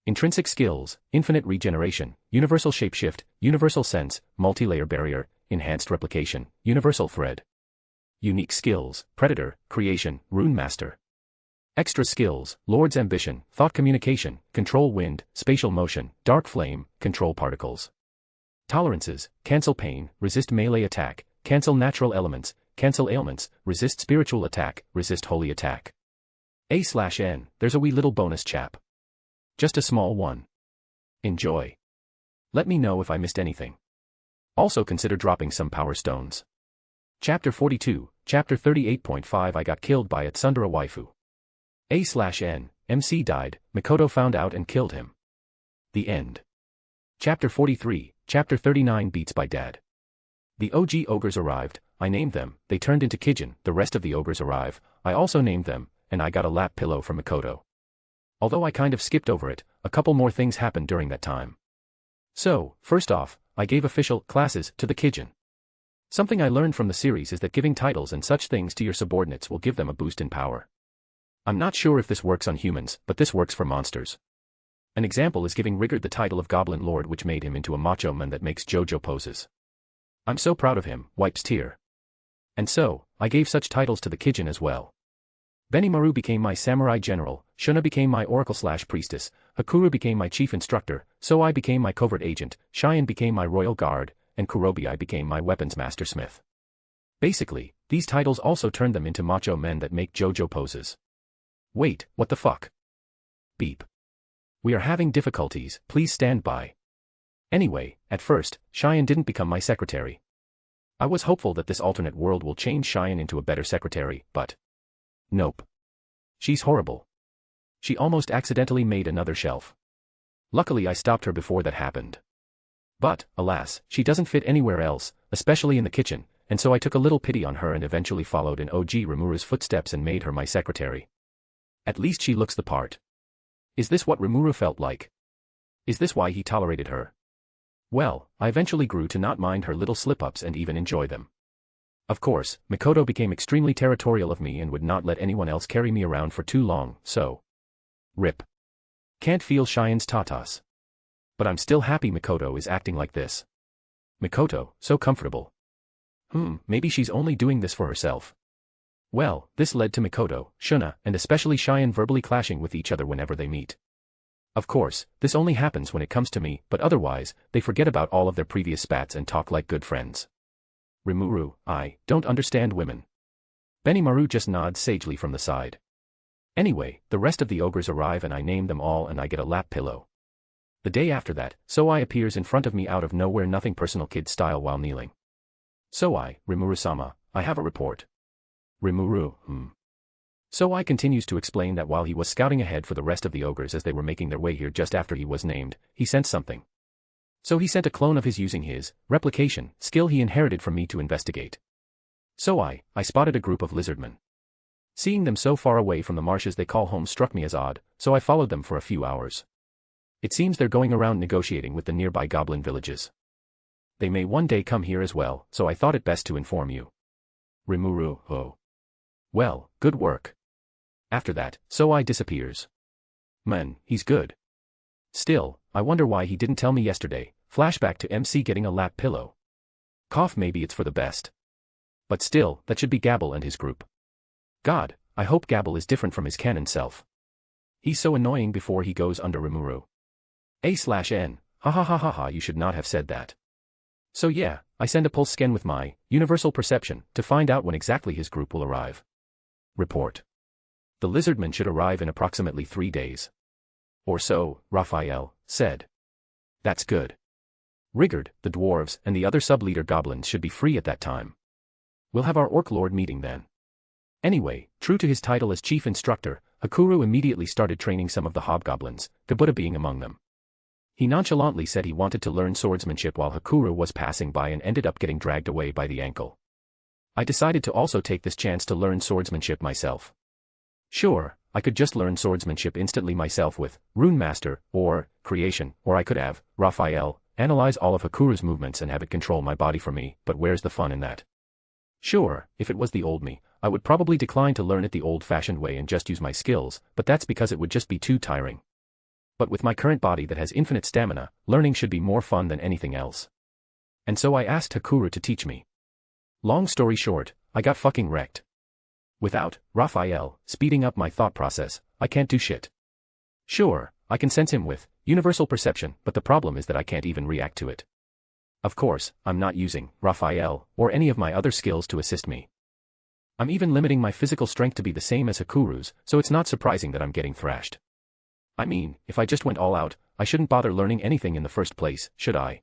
Intrinsic Skills, Infinite Regeneration, Universal Shapeshift, Universal Sense, Multi-Layer Barrier, Enhanced Replication, Universal Thread. Unique Skills, Predator, Creation, Rune Master. Extra skills, Lord's ambition, thought communication, control wind, spatial motion, dark flame, control particles. Tolerances, cancel pain, resist melee attack, cancel natural elements, cancel ailments, resist spiritual attack, resist holy attack. A/N, there's a wee little bonus chap. Just a small one. Enjoy. Let me know if I missed anything. Also consider dropping some power stones. Chapter 42, Chapter 38.5 I got killed by a Tensura waifu. A/N, MC died, Mikoto found out and killed him. The end. Chapter 43, Chapter 39 Beats by Dad. The OG ogres arrived, I named them, they turned into Kijin, the rest of the ogres arrive, I also named them, and I got a lap pillow from Mikoto. Although I kind of skipped over it, a couple more things happened during that time. So, first off, I gave official classes to the Kijin. Something I learned from the series is that giving titles and such things to your subordinates will give them a boost in power. I'm not sure if this works on humans, but this works for monsters. An example is giving Rigard the title of Goblin Lord, which made him into a macho man that makes JoJo poses. I'm so proud of him, wipes tear. And so, I gave such titles to the Kijin as well. Benimaru became my samurai general, Shuna became my oracle/priestess, Hakuru became my chief instructor, Soai became my covert agent, Cheyenne became my royal guard, and Kurobi became my weapons master smith. Basically, these titles also turned them into macho men that make JoJo poses. Wait, what the fuck? Beep. We are having difficulties, please stand by. Anyway, at first, Cheyenne didn't become my secretary. I was hopeful that this alternate world will change Cheyenne into a better secretary, but nope. She's horrible. She almost accidentally made another shelf. Luckily I stopped her before that happened. But, alas, she doesn't fit anywhere else, especially in the kitchen, and so I took a little pity on her and eventually followed in OG Rimuru's footsteps and made her my secretary. At least she looks the part. Is this what Rimuru felt like? Is this why he tolerated her? Well, I eventually grew to not mind her little slip-ups and even enjoy them. Of course, Mikoto became extremely territorial of me and would not let anyone else carry me around for too long, so RIP. Can't feel Cheyenne's tatas. But I'm still happy Mikoto is acting like this. Mikoto, so comfortable. Maybe she's only doing this for herself. Well, this led to Mikoto, Shuna, and especially Cheyenne verbally clashing with each other whenever they meet. Of course, this only happens when it comes to me, but otherwise, they forget about all of their previous spats and talk like good friends. Rimuru, I don't understand women. Benimaru just nods sagely from the side. Anyway, the rest of the ogres arrive and I name them all and I get a lap pillow. The day after that, Soai appears in front of me out of nowhere, nothing personal, kid style, while kneeling. Soai, Rimuru-sama, I have a report. Rimuru, Soai continues to explain that while he was scouting ahead for the rest of the ogres as they were making their way here just after he was named, he sensed something. So he sent a clone of his using his replication skill he inherited from me to investigate. Soai, I spotted a group of lizardmen. Seeing them so far away from the marshes they call home struck me as odd, so I followed them for a few hours. It seems they're going around negotiating with the nearby goblin villages. They may one day come here as well, so I thought it best to inform you. Rimuru, oh. Well, good work. After that, Soai disappears. Man, he's good. Still, I wonder why he didn't tell me yesterday. Flashback to MC getting a lap pillow. Cough, maybe it's for the best. But still, that should be Gabble and his group. God, I hope Gabble is different from his canon self. He's so annoying before he goes under Rimuru. A/N, ha ha ha ha ha, you should not have said that. So yeah, I send a pulse scan with my universal perception to find out when exactly his group will arrive. Report. The lizardmen should arrive in approximately 3 days. Or so, Raphael said. That's good. Rigard, the dwarves, and the other sub-leader goblins should be free at that time. We'll have our Orc Lord meeting then. Anyway, true to his title as chief instructor, Hakuru immediately started training some of the hobgoblins, Kabuta being among them. He nonchalantly said he wanted to learn swordsmanship while Hakuru was passing by and ended up getting dragged away by the ankle. I decided to also take this chance to learn swordsmanship myself. Sure, I could just learn swordsmanship instantly myself with Rune Master, or Creation, or I could have Raphael analyze all of Hakuru's movements and have it control my body for me, but where's the fun in that? Sure, if it was the old me, I would probably decline to learn it the old-fashioned way and just use my skills, but that's because it would just be too tiring. But with my current body that has infinite stamina, learning should be more fun than anything else. And so I asked Hakuru to teach me. Long story short, I got fucking wrecked. Without Raphael speeding up my thought process, I can't do shit. Sure, I can sense him with universal perception, but the problem is that I can't even react to it. Of course, I'm not using Raphael or any of my other skills to assist me. I'm even limiting my physical strength to be the same as Hakuru's, so it's not surprising that I'm getting thrashed. I mean, if I just went all out, I shouldn't bother learning anything in the first place, should I?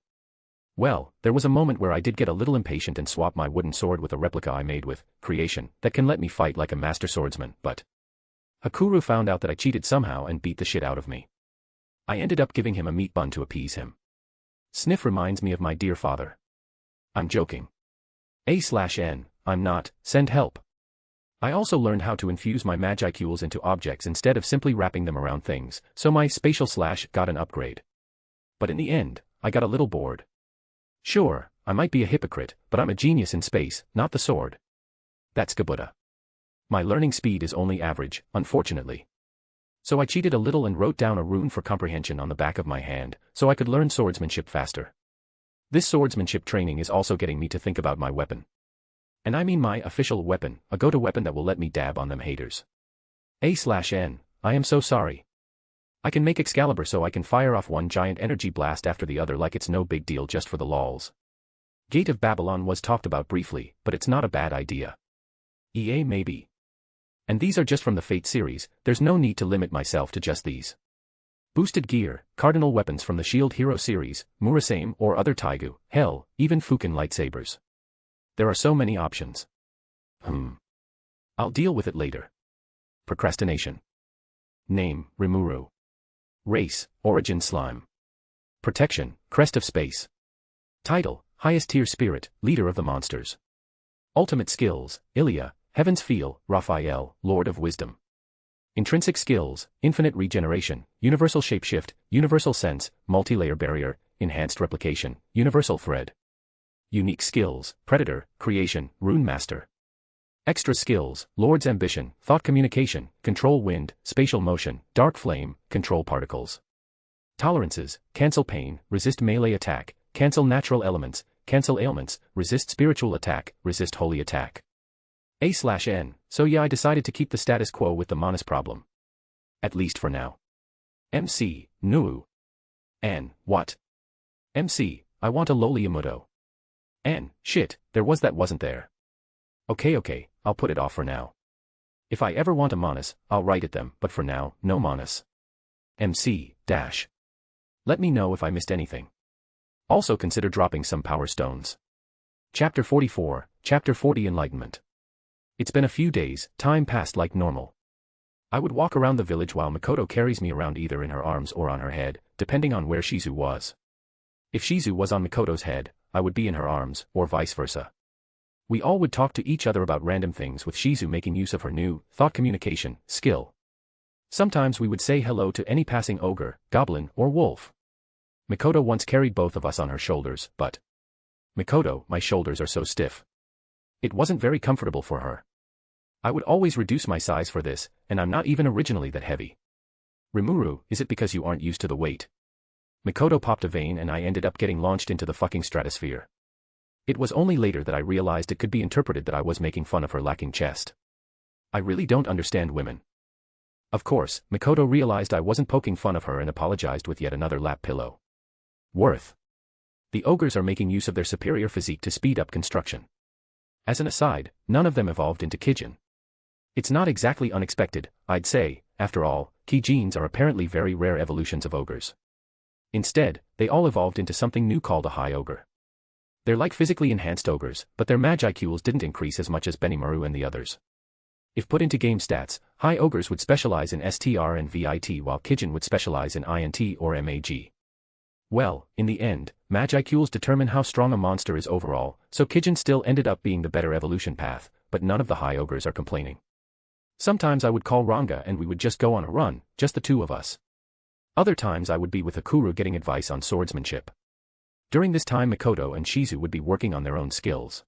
Well, there was a moment where I did get a little impatient and swap my wooden sword with a replica I made with creation that can let me fight like a master swordsman, but Hakuru found out that I cheated somehow and beat the shit out of me. I ended up giving him a meat bun to appease him. Sniff reminds me of my dear father. I'm joking. A/N, I'm not, send help. I also learned how to infuse my magiceuls into objects instead of simply wrapping them around things, so my spatial / got an upgrade. But in the end, I got a little bored. Sure, I might be a hypocrite, but I'm a genius in space, not the sword. That's Gabuta. My learning speed is only average, unfortunately. So I cheated a little and wrote down a rune for comprehension on the back of my hand, so I could learn swordsmanship faster. This swordsmanship training is also getting me to think about my weapon. And I mean my official weapon, a go-to weapon that will let me dab on them haters. A/N, I am so sorry. I can make Excalibur so I can fire off one giant energy blast after the other like it's no big deal just for the lols. Gate of Babylon was talked about briefly, but it's not a bad idea. EA maybe. And these are just from the Fate series, there's no need to limit myself to just these. Boosted gear, cardinal weapons from the Shield Hero series, Murasame or other Taigu, hell, even Fukin lightsabers. There are so many options. I'll deal with it later. Procrastination. Name, Rimuru. Race, Origin Slime. Protection, Crest of Space. Title, Highest Tier Spirit, Leader of the Monsters. Ultimate Skills, Ilia, Heaven's Feel, Raphael, Lord of Wisdom. Intrinsic Skills, Infinite Regeneration, Universal Shapeshift, Universal Sense, Multi-Layer Barrier, Enhanced Replication, Universal Thread. Unique Skills, Predator, Creation, Rune Master. Extra Skills, Lord's Ambition, Thought Communication, Control Wind, Spatial Motion, Dark Flame, Control Particles. Tolerances, Cancel Pain, Resist Melee Attack, Cancel Natural Elements, Cancel Ailments, Resist Spiritual Attack, Resist Holy Attack. A/N, so yeah I decided to keep the status quo with the Manus problem. At least for now. MC, Nuu. N, what? MC, I want a lowly Amudo. N, shit, there was that wasn't there. Okay, I'll put it off for now. If I ever want a Manus, I'll write it them, but for now, no Manus. MC, dash. Let me know if I missed anything. Also consider dropping some power stones. Chapter 44, Chapter 40 Enlightenment. It's been a few days, time passed like normal. I would walk around the village while Mikoto carries me around either in her arms or on her head, depending on where Shizu was. If Shizu was on Mikoto's head, I would be in her arms, or vice versa. We all would talk to each other about random things with Shizu making use of her new, thought communication, skill. Sometimes we would say hello to any passing ogre, goblin, or wolf. Mikoto once carried both of us on her shoulders, but Mikoto, my shoulders are so stiff. It wasn't very comfortable for her. I would always reduce my size for this, and I'm not even originally that heavy. Rimuru, is it because you aren't used to the weight? Mikoto popped a vein and I ended up getting launched into the fucking stratosphere. It was only later that I realized it could be interpreted that I was making fun of her lacking chest. I really don't understand women. Of course, Mikoto realized I wasn't poking fun of her and apologized with yet another lap pillow. Worth. The ogres are making use of their superior physique to speed up construction. As an aside, none of them evolved into Kijin. It's not exactly unexpected, I'd say, after all, Kijins are apparently very rare evolutions of ogres. Instead, they all evolved into something new called a high ogre. They're like physically enhanced ogres, but their magiceuls didn't increase as much as Benimaru and the others. If put into game stats, high ogres would specialize in STR and VIT while Kijin would specialize in INT or MAG. Well, in the end, magiceuls determine how strong a monster is overall, so Kijin still ended up being the better evolution path, but none of the high ogres are complaining. Sometimes I would call Ranga and we would just go on a run, just the two of us. Other times I would be with Akuru getting advice on swordsmanship. During this time Mikoto and Shizu would be working on their own skills.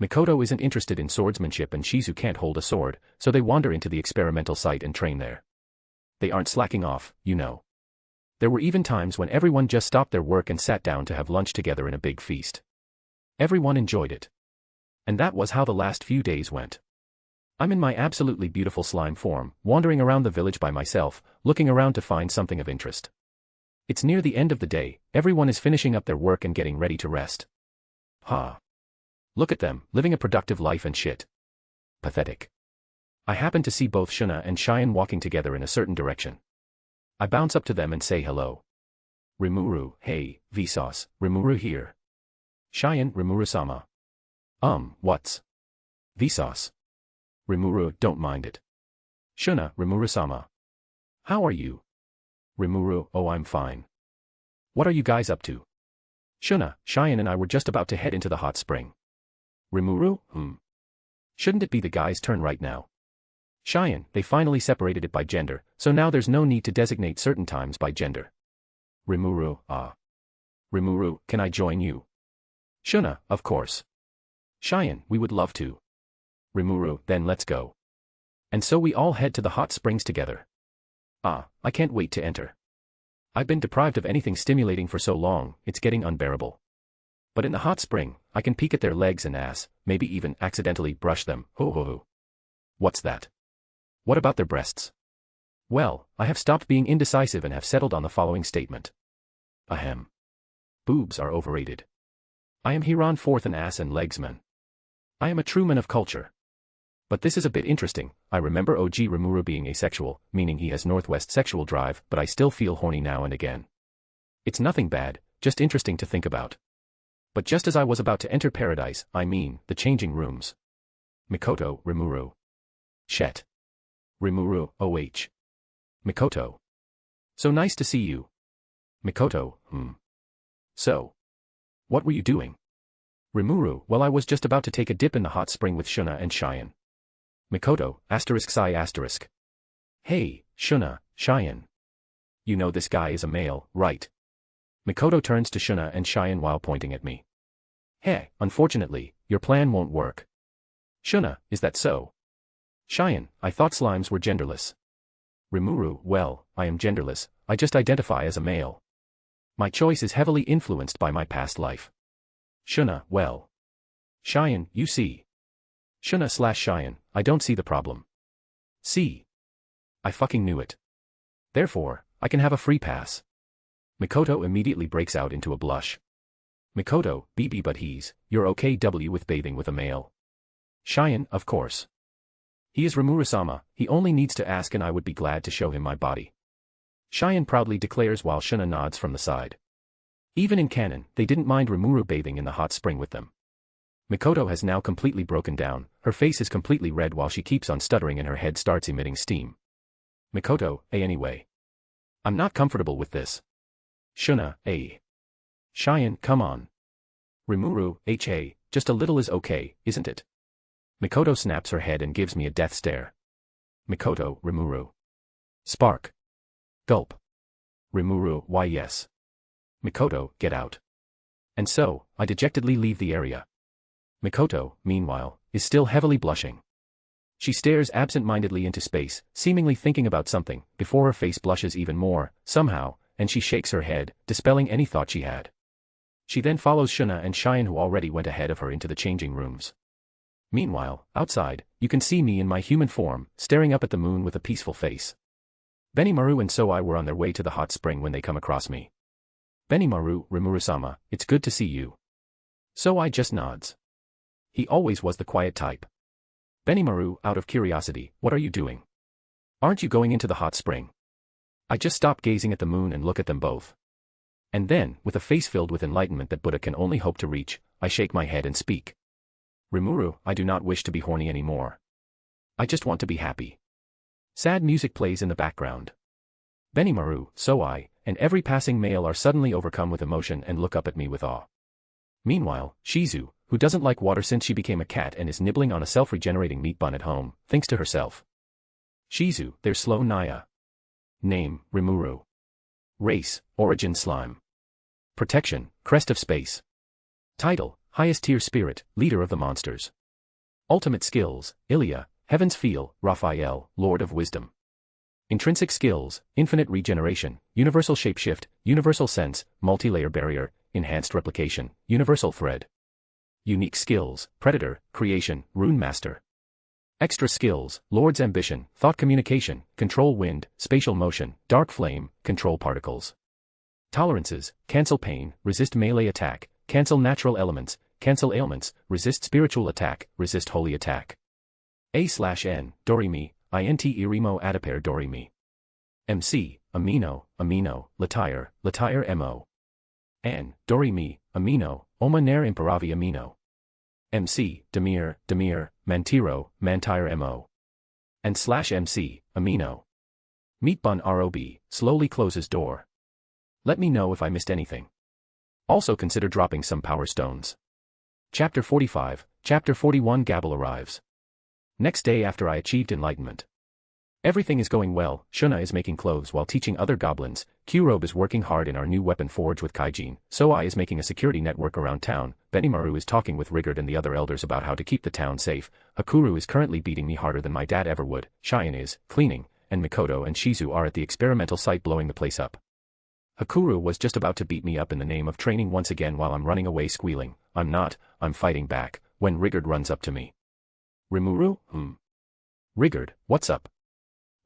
Mikoto isn't interested in swordsmanship and Shizu can't hold a sword, so they wander into the experimental site and train there. They aren't slacking off, you know. There were even times when everyone just stopped their work and sat down to have lunch together in a big feast. Everyone enjoyed it. And that was how the last few days went. I'm in my absolutely beautiful slime form, wandering around the village by myself, looking around to find something of interest. It's near the end of the day, everyone is finishing up their work and getting ready to rest. Ha. Look at them, living a productive life and shit. Pathetic. I happen to see both Shuna and Cheyenne walking together in a certain direction. I bounce up to them and say hello. Rimuru, hey, Vsauce, Rimuru here. Cheyenne, Rimuru-sama. What's? Vsauce. Rimuru, don't mind it. Shuna, Rimuru-sama. How are you? Rimuru, oh, I'm fine. What are you guys up to? Shuna, Cheyenne and I were just about to head into the hot spring. Rimuru, Shouldn't it be the guy's turn right now? Cheyenne, they finally separated it by gender, so now there's no need to designate certain times by gender. Rimuru, Rimuru, can I join you? Shuna, of course. Cheyenne, we would love to. Rimuru, then let's go. And so we all head to the hot springs together. I can't wait to enter. I've been deprived of anything stimulating for so long, it's getting unbearable. But in the hot spring, I can peek at their legs and ass, maybe even accidentally brush them. Ho ho ho. What's that? What about their breasts? Well, I have stopped being indecisive and have settled on the following statement. Ahem. Boobs are overrated. I am hereon-forth an ass and legs man. I am a true man of culture. But this is a bit interesting. I remember OG Rimuru being asexual, meaning he has northwest sexual drive, but I still feel horny now and again. It's nothing bad, just interesting to think about. But just as I was about to enter paradise, I mean, the changing rooms. Mikoto, Rimuru. Shet. Rimuru, OH. Mikoto. So nice to see you. Mikoto, So. What were you doing? Rimuru, well, I was just about to take a dip in the hot spring with Shuna and Cheyenne. Mikoto, ***. Hey, Shuna, Cheyenne. You know this guy is a male, right? Mikoto turns to Shuna and Cheyenne while pointing at me. Hey, unfortunately, your plan won't work. Shuna, is that so? Cheyenne, I thought slimes were genderless. Rimuru, well, I am genderless, I just identify as a male. My choice is heavily influenced by my past life. Shuna, well. Cheyenne, you see. Shuna/Cheyenne, I don't see the problem. See? I fucking knew it. Therefore, I can have a free pass. Mikoto immediately breaks out into a blush. Mikoto, BB but you're okay with bathing with a male. Cheyenne, of course. He is Rimuru-sama, he only needs to ask and I would be glad to show him my body. Cheyenne proudly declares while Shuna nods from the side. Even in canon, they didn't mind Rimuru bathing in the hot spring with them. Mikoto has now completely broken down, her face is completely red while she keeps on stuttering and her head starts emitting steam. Mikoto, anyway. I'm not comfortable with this. Shuna, Cheyenne, come on. Rimuru, just a little is okay, isn't it? Mikoto snaps her head and gives me a death stare. Mikoto, Rimuru. Spark. Gulp. Rimuru, why yes. Mikoto, get out. And so, I dejectedly leave the area. Mikoto, meanwhile, is still heavily blushing. She stares absent-mindedly into space, seemingly thinking about something, before her face blushes even more, somehow, and she shakes her head, dispelling any thought she had. She then follows Shuna and Cheyenne who already went ahead of her into the changing rooms. Meanwhile, outside, you can see me in my human form, staring up at the moon with a peaceful face. Benimaru and So I were on their way to the hot spring when they come across me. Benimaru, Rimuru-sama, it's good to see you. So I just nods. He always was the quiet type. Benimaru, out of curiosity, what are you doing? Aren't you going into the hot spring? I just stop gazing at the moon and look at them both. And then, with a face filled with enlightenment that Buddha can only hope to reach, I shake my head and speak. Rimuru, I do not wish to be horny anymore. I just want to be happy. Sad music plays in the background. Benimaru, So I, and every passing male are suddenly overcome with emotion and look up at me with awe. Meanwhile, Shizu, who doesn't like water since she became a cat and is nibbling on a self-regenerating meat bun at home, thinks to herself. Shizu, there's slow Naya. Name, Rimuru. Race, origin slime. Protection, crest of space. Title, highest tier spirit, leader of the monsters. Ultimate skills, Ilya, heaven's feel, Raphael, lord of wisdom. Intrinsic skills, infinite regeneration, universal shapeshift, universal sense, multi-layer barrier, enhanced replication, universal thread. Unique skills, predator, creation, rune master. Extra skills, Lord's ambition, thought communication, control wind, spatial motion, dark flame, control particles. Tolerances, cancel pain, resist melee attack, cancel natural elements, cancel ailments, resist spiritual attack, resist holy attack. A/N, Dorimi, int irimo adapare Dorimi. MC, amino, latire, mo. N, Dorimi, amino, oma ner imperavi amino. MC, Demir, Mantiro, mantire mo. And /MC, amino. Meatbun ROB, slowly closes door. Let me know if I missed anything. Also consider dropping some power stones. Chapter 45, Chapter 41 Gabble arrives. Next day after I achieved enlightenment. Everything is going well. Shuna is making clothes while teaching other goblins, Q-Robe is working hard in our new weapon forge with Kaijin, Soai is making a security network around town, Benimaru is talking with Rigard and the other elders about how to keep the town safe, Hakuru is currently beating me harder than my dad ever would, Cheyenne is, cleaning, and Mikoto and Shizu are at the experimental site blowing the place up. Hakuru was just about to beat me up in the name of training once again while I'm running away squealing, I'm not, I'm fighting back, when Rigard runs up to me. Rimuru? Rigard, what's up?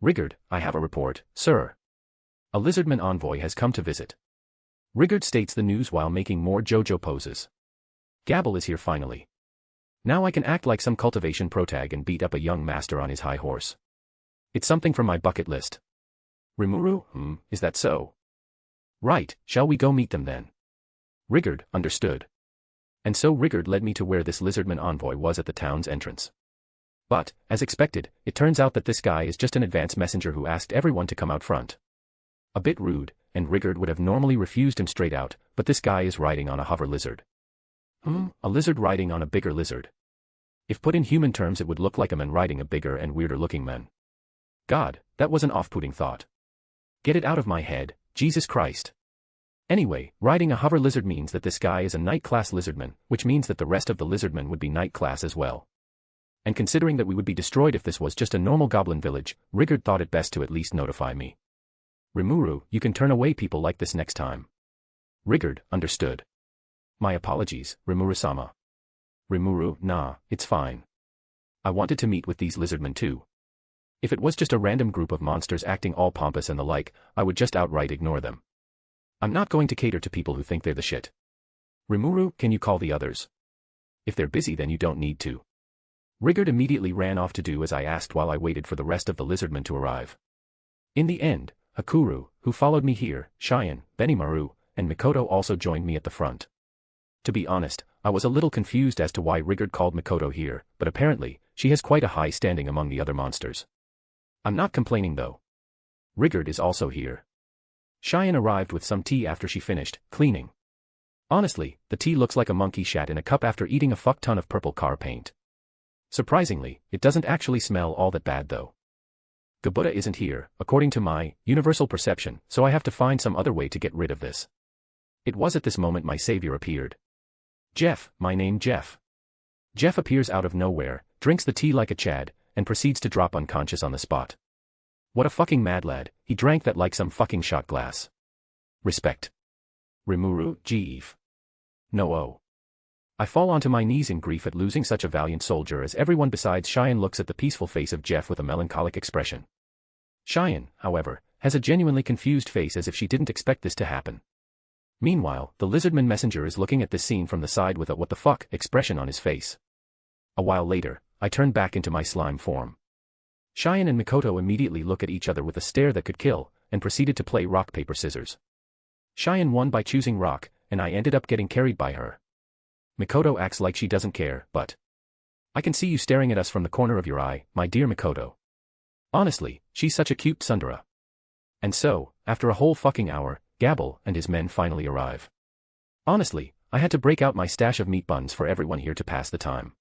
Rigard, I have a report, sir. A lizardman envoy has come to visit. Rigard states the news while making more JoJo poses. Gabble is here finally. Now I can act like some cultivation protag and beat up a young master on his high horse. It's something from my bucket list. Rimuru? Is that so? Right, shall we go meet them then? Rigard, understood. And so Rigard led me to where this lizardman envoy was at the town's entrance. But, as expected, it turns out that this guy is just an advance messenger who asked everyone to come out front. A bit rude, and Rigard would have normally refused him straight out, but this guy is riding on a hover lizard. A lizard riding on a bigger lizard. If put in human terms it would look like a man riding a bigger and weirder looking man. God, that was an off-putting thought. Get it out of my head, Jesus Christ. Anyway, riding a hover lizard means that this guy is a night class lizardman, which means that the rest of the lizardmen would be night class as well. And considering that we would be destroyed if this was just a normal goblin village, Rigard thought it best to at least notify me. Rimuru, you can turn away people like this next time. Rigard, understood. My apologies, Rimuru-sama. Rimuru, nah, it's fine. I wanted to meet with these lizardmen too. If it was just a random group of monsters acting all pompous and the like, I would just outright ignore them. I'm not going to cater to people who think they're the shit. Rimuru, can you call the others? If they're busy then you don't need to. Rigard immediately ran off to do as I asked while I waited for the rest of the lizardmen to arrive. In the end, Hakuru, who followed me here, Cheyenne, Benimaru, and Mikoto also joined me at the front. To be honest, I was a little confused as to why Rigard called Mikoto here, but apparently, she has quite a high standing among the other monsters. I'm not complaining though. Rigard is also here. Cheyenne arrived with some tea after she finished cleaning. Honestly, the tea looks like a monkey shat in a cup after eating a fuck ton of purple car paint. Surprisingly, it doesn't actually smell all that bad though. Gabuta isn't here, according to my universal perception, so I have to find some other way to get rid of this. It was at this moment my savior appeared. Jeff, my name Jeff. Jeff appears out of nowhere, drinks the tea like a Chad, and proceeds to drop unconscious on the spot. What a fucking mad lad, he drank that like some fucking shot glass. Respect. Rimuru, Jeev. No. I fall onto my knees in grief at losing such a valiant soldier as everyone besides Cheyenne looks at the peaceful face of Jeff with a melancholic expression. Cheyenne, however, has a genuinely confused face as if she didn't expect this to happen. Meanwhile, the lizardman messenger is looking at this scene from the side with a what the fuck expression on his face. A while later, I turn back into my slime form. Cheyenne and Mikoto immediately look at each other with a stare that could kill, and proceeded to play rock paper scissors. Cheyenne won by choosing rock, and I ended up getting carried by her. Mikoto acts like she doesn't care, but I can see you staring at us from the corner of your eye, my dear Mikoto. Honestly, she's such a cute tsundere. And so, after a whole fucking hour, Gabble and his men finally arrive. Honestly, I had to break out my stash of meat buns for everyone here to pass the time.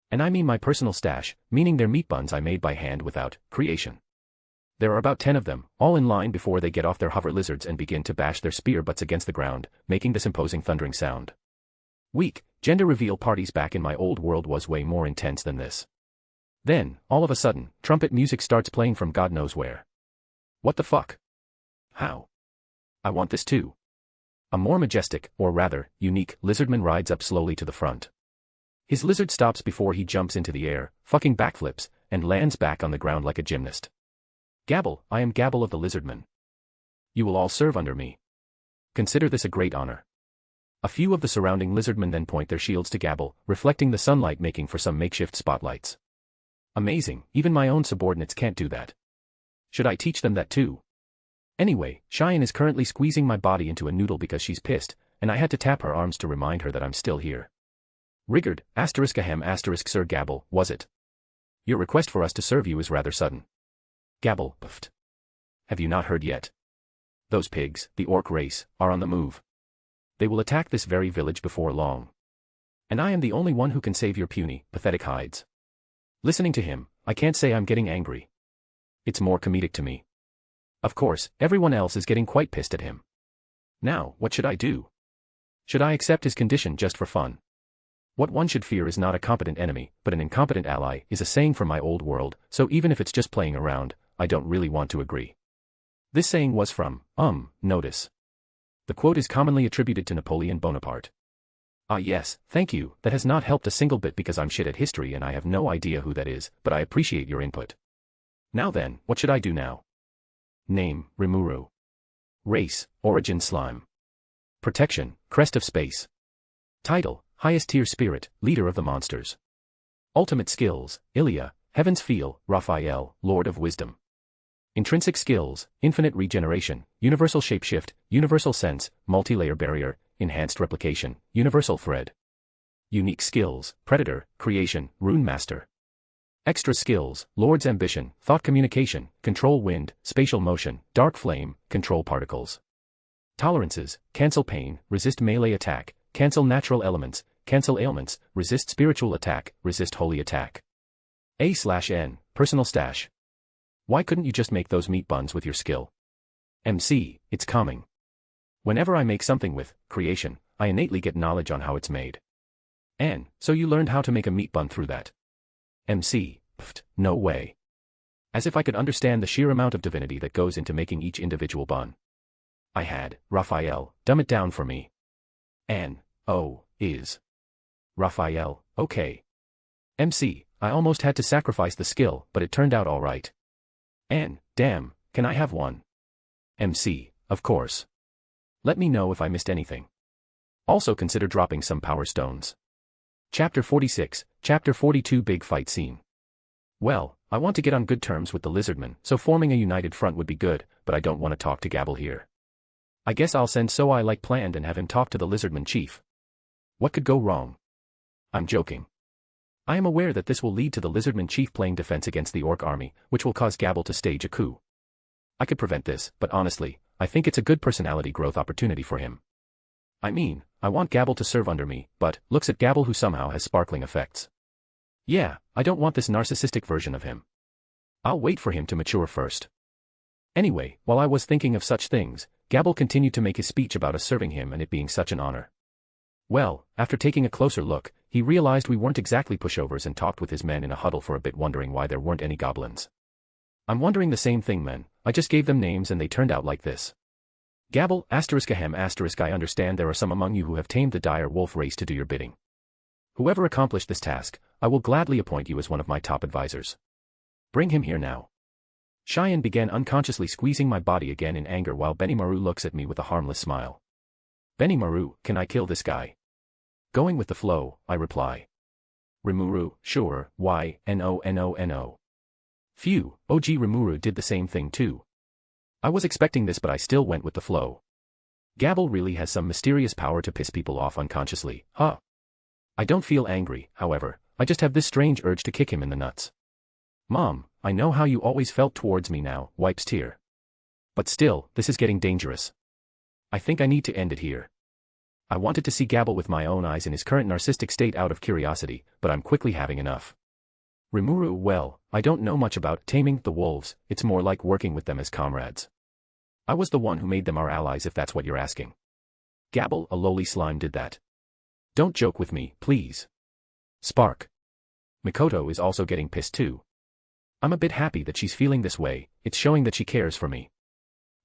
And I mean my personal stash, meaning they're meat buns I made by hand without creation. There are about 10 of them, all in line before they get off their hover lizards and begin to bash their spear butts against the ground, making this imposing thundering sound. Weak, gender reveal parties back in my old world was way more intense than this. Then, all of a sudden, trumpet music starts playing from God knows where. What the fuck? How? I want this too. A more majestic, or rather, unique, lizardman rides up slowly to the front. His lizard stops before he jumps into the air, fucking backflips, and lands back on the ground like a gymnast. Gabble, I am Gabble of the Lizardmen. You will all serve under me. Consider this a great honor. A few of the surrounding lizardmen then point their shields to Gabble, reflecting the sunlight making for some makeshift spotlights. Amazing, even my own subordinates can't do that. Should I teach them that too? Anyway, Cheyenne is currently squeezing my body into a noodle because she's pissed, and I had to tap her arms to remind her that I'm still here. Rigard, *ahem Sir Gabble, was it? Your request for us to serve you is rather sudden. Gabble, puffed. Have you not heard yet? Those pigs, the orc race, are on the move. They will attack this very village before long. And I am the only one who can save your puny, pathetic hides. Listening to him, I can't say I'm getting angry. It's more comedic to me. Of course, everyone else is getting quite pissed at him. Now, what should I do? Should I accept his condition just for fun? What one should fear is not a competent enemy, but an incompetent ally, is a saying from my old world, so even if it's just playing around, I don't really want to agree. This saying was from, notice. The quote is commonly attributed to Napoleon Bonaparte. Ah yes, thank you, that has not helped a single bit because I'm shit at history and I have no idea who that is, but I appreciate your input. Now then, what should I do now? Name, Rimuru. Race, Origin Slime. Protection, Crest of Space. Title, Highest Tier Spirit, Leader of the Monsters. Ultimate Skills, Ilya, Heaven's Feel, Raphael, Lord of Wisdom. Intrinsic Skills, Infinite Regeneration, Universal Shapeshift, Universal Sense, Multi-Layer Barrier, Enhanced Replication, Universal Thread. Unique Skills, Predator, Creation, Rune Master. Extra Skills, Lord's Ambition, Thought Communication, Control Wind, Spatial Motion, Dark Flame, Control Particles. Tolerances, Cancel Pain, Resist Melee Attack, Cancel Natural Elements, Cancel Ailments, Resist Spiritual Attack, Resist Holy Attack. A/N, Personal Stash. Why couldn't you just make those meat buns with your skill? MC, it's coming. Whenever I make something with creation, I innately get knowledge on how it's made. And, so you learned how to make a meat bun through that. MC, pfft, no way. As if I could understand the sheer amount of divinity that goes into making each individual bun. I had, Raphael, dumb it down for me. Is. Raphael, okay. MC, I almost had to sacrifice the skill, but it turned out alright. Damn, can I have one? MC, of course. Let me know if I missed anything. Also consider dropping some power stones. Chapter 46, Chapter 42 Big Fight Scene. Well, I want to get on good terms with the lizardmen, so forming a united front would be good, but I don't want to talk to Gabble here. I guess I'll send So-I like planned and have him talk to the lizardman chief. What could go wrong? I'm joking. I am aware that this will lead to the lizardman chief playing defense against the orc army, which will cause Gabble to stage a coup. I could prevent this, but honestly, I think it's a good personality growth opportunity for him. I mean, I want Gabble to serve under me, but looks at Gabble who somehow has sparkling effects. Yeah, I don't want this narcissistic version of him. I'll wait for him to mature first. Anyway, while I was thinking of such things, Gabble continued to make his speech about us serving him and it being such an honor. Well, after taking a closer look, he realized we weren't exactly pushovers and talked with his men in a huddle for a bit wondering why there weren't any goblins. I'm wondering the same thing, men. I just gave them names and they turned out like this. Gabble, *ahem*, I understand there are some among you who have tamed the dire wolf race to do your bidding. Whoever accomplished this task, I will gladly appoint you as one of my top advisors. Bring him here now. Cheyenne began unconsciously squeezing my body again in anger while Benimaru looks at me with a harmless smile. Benimaru, can I kill this guy? Going with the flow, I reply. Rimuru, sure, why, no. Phew, OG Rimuru did the same thing too. I was expecting this but I still went with the flow. Gabble really has some mysterious power to piss people off unconsciously, huh? I don't feel angry, however, I just have this strange urge to kick him in the nuts. Mom, I know how you always felt towards me now, wipes tear. But still, this is getting dangerous. I think I need to end it here. I wanted to see Gabble with my own eyes in his current narcissistic state out of curiosity, but I'm quickly having enough. Rimuru, well, I don't know much about taming the wolves, it's more like working with them as comrades. I was the one who made them our allies if that's what you're asking. Gabble, a lowly slime, did that. Don't joke with me, please. Spark. Mikoto is also getting pissed too. I'm a bit happy that she's feeling this way, it's showing that she cares for me.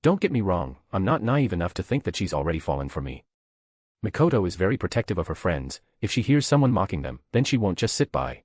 Don't get me wrong, I'm not naive enough to think that she's already fallen for me. Mikoto is very protective of her friends, if she hears someone mocking them, then she won't just sit by.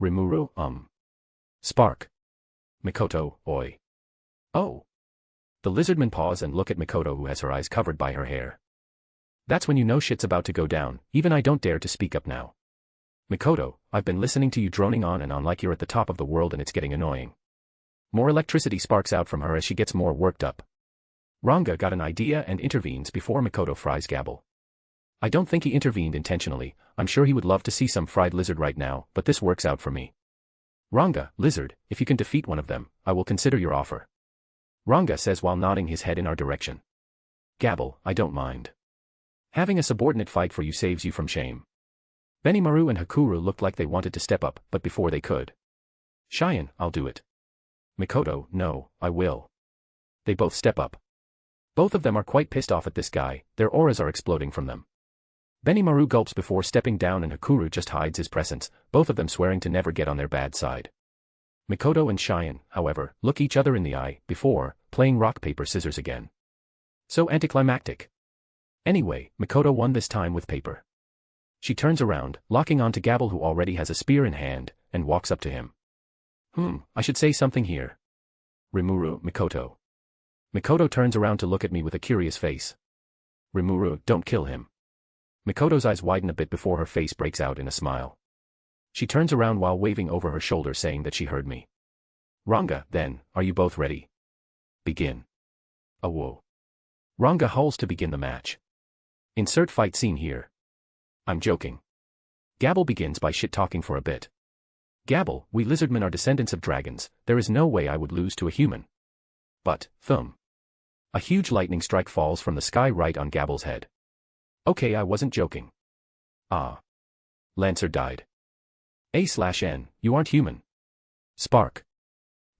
Rimuru, Spark. Mikoto, oi. Oh. The lizardmen pause and look at Mikoto, who has her eyes covered by her hair. That's when you know shit's about to go down. Even I don't dare to speak up now. Mikoto, I've been listening to you droning on and on like you're at the top of the world, and it's getting annoying. More electricity sparks out from her as she gets more worked up. Ranga got an idea and intervenes before Mikoto fries Gabble. I don't think he intervened intentionally. I'm sure he would love to see some fried lizard right now, but this works out for me. Ranga, lizard, if you can defeat one of them, I will consider your offer. Ranga says while nodding his head in our direction. Gabble, I don't mind. Having a subordinate fight for you saves you from shame. Benimaru and Hakuru looked like they wanted to step up, but before they could. Cheyenne, I'll do it. Mikoto, no, I will. They both step up. Both of them are quite pissed off at this guy, their auras are exploding from them. Benimaru gulps before stepping down and Hakuru just hides his presence, both of them swearing to never get on their bad side. Mikoto and Cheyenne, however, look each other in the eye, before, playing rock paper scissors again. So anticlimactic. Anyway, Mikoto won this time with paper. She turns around, locking on to Gabble, who already has a spear in hand, and walks up to him. I should say something here. Rimuru, Mikoto. Mikoto turns around to look at me with a curious face. Rimuru, don't kill him. Mikoto's eyes widen a bit before her face breaks out in a smile. She turns around while waving over her shoulder saying that she heard me. Ranga, then, are you both ready? Begin. Whoa. Ranga howls to begin the match. Insert fight scene here. I'm joking. Gabble begins by shit-talking for a bit. Gabble, we lizardmen are descendants of dragons, there is no way I would lose to a human. But, thumb. A huge lightning strike falls from the sky right on Gabble's head. Okay, I wasn't joking. Ah. Lancer died. A/N, you aren't human. Spark.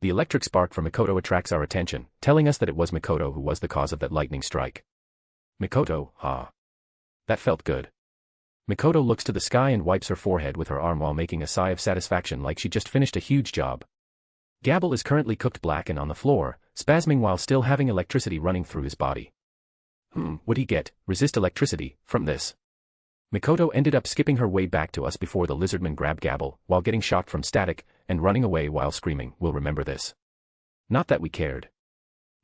The electric spark from Mikoto attracts our attention, telling us that it was Mikoto who was the cause of that lightning strike. Mikoto, ha. That felt good. Mikoto looks to the sky and wipes her forehead with her arm while making a sigh of satisfaction like she just finished a huge job. Gabble is currently cooked black and on the floor, spasming while still having electricity running through his body. Would he get, resist electricity, from this? Mikoto ended up skipping her way back to us before the lizardman grabbed Gabble, while getting shocked from static, and running away while screaming, we'll remember this. Not that we cared.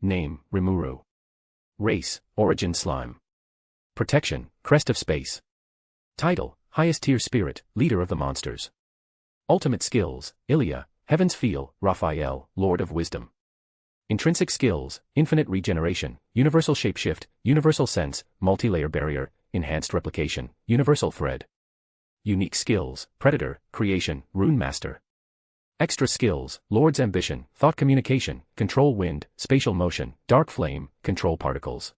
Name, Rimuru. Race, Origin Slime. Protection, Crest of Space. Title, Highest Tier Spirit, Leader of the Monsters. Ultimate Skills, Ilya, Heaven's Feel, Raphael, Lord of Wisdom. Intrinsic Skills, Infinite Regeneration, Universal Shapeshift, Universal Sense, Multi-Layer Barrier, Enhanced Replication, Universal Thread. Unique Skills, Predator, Creation, Rune Master. Extra Skills, Lord's Ambition, Thought Communication, Control Wind, Spatial Motion, Dark Flame, Control Particles.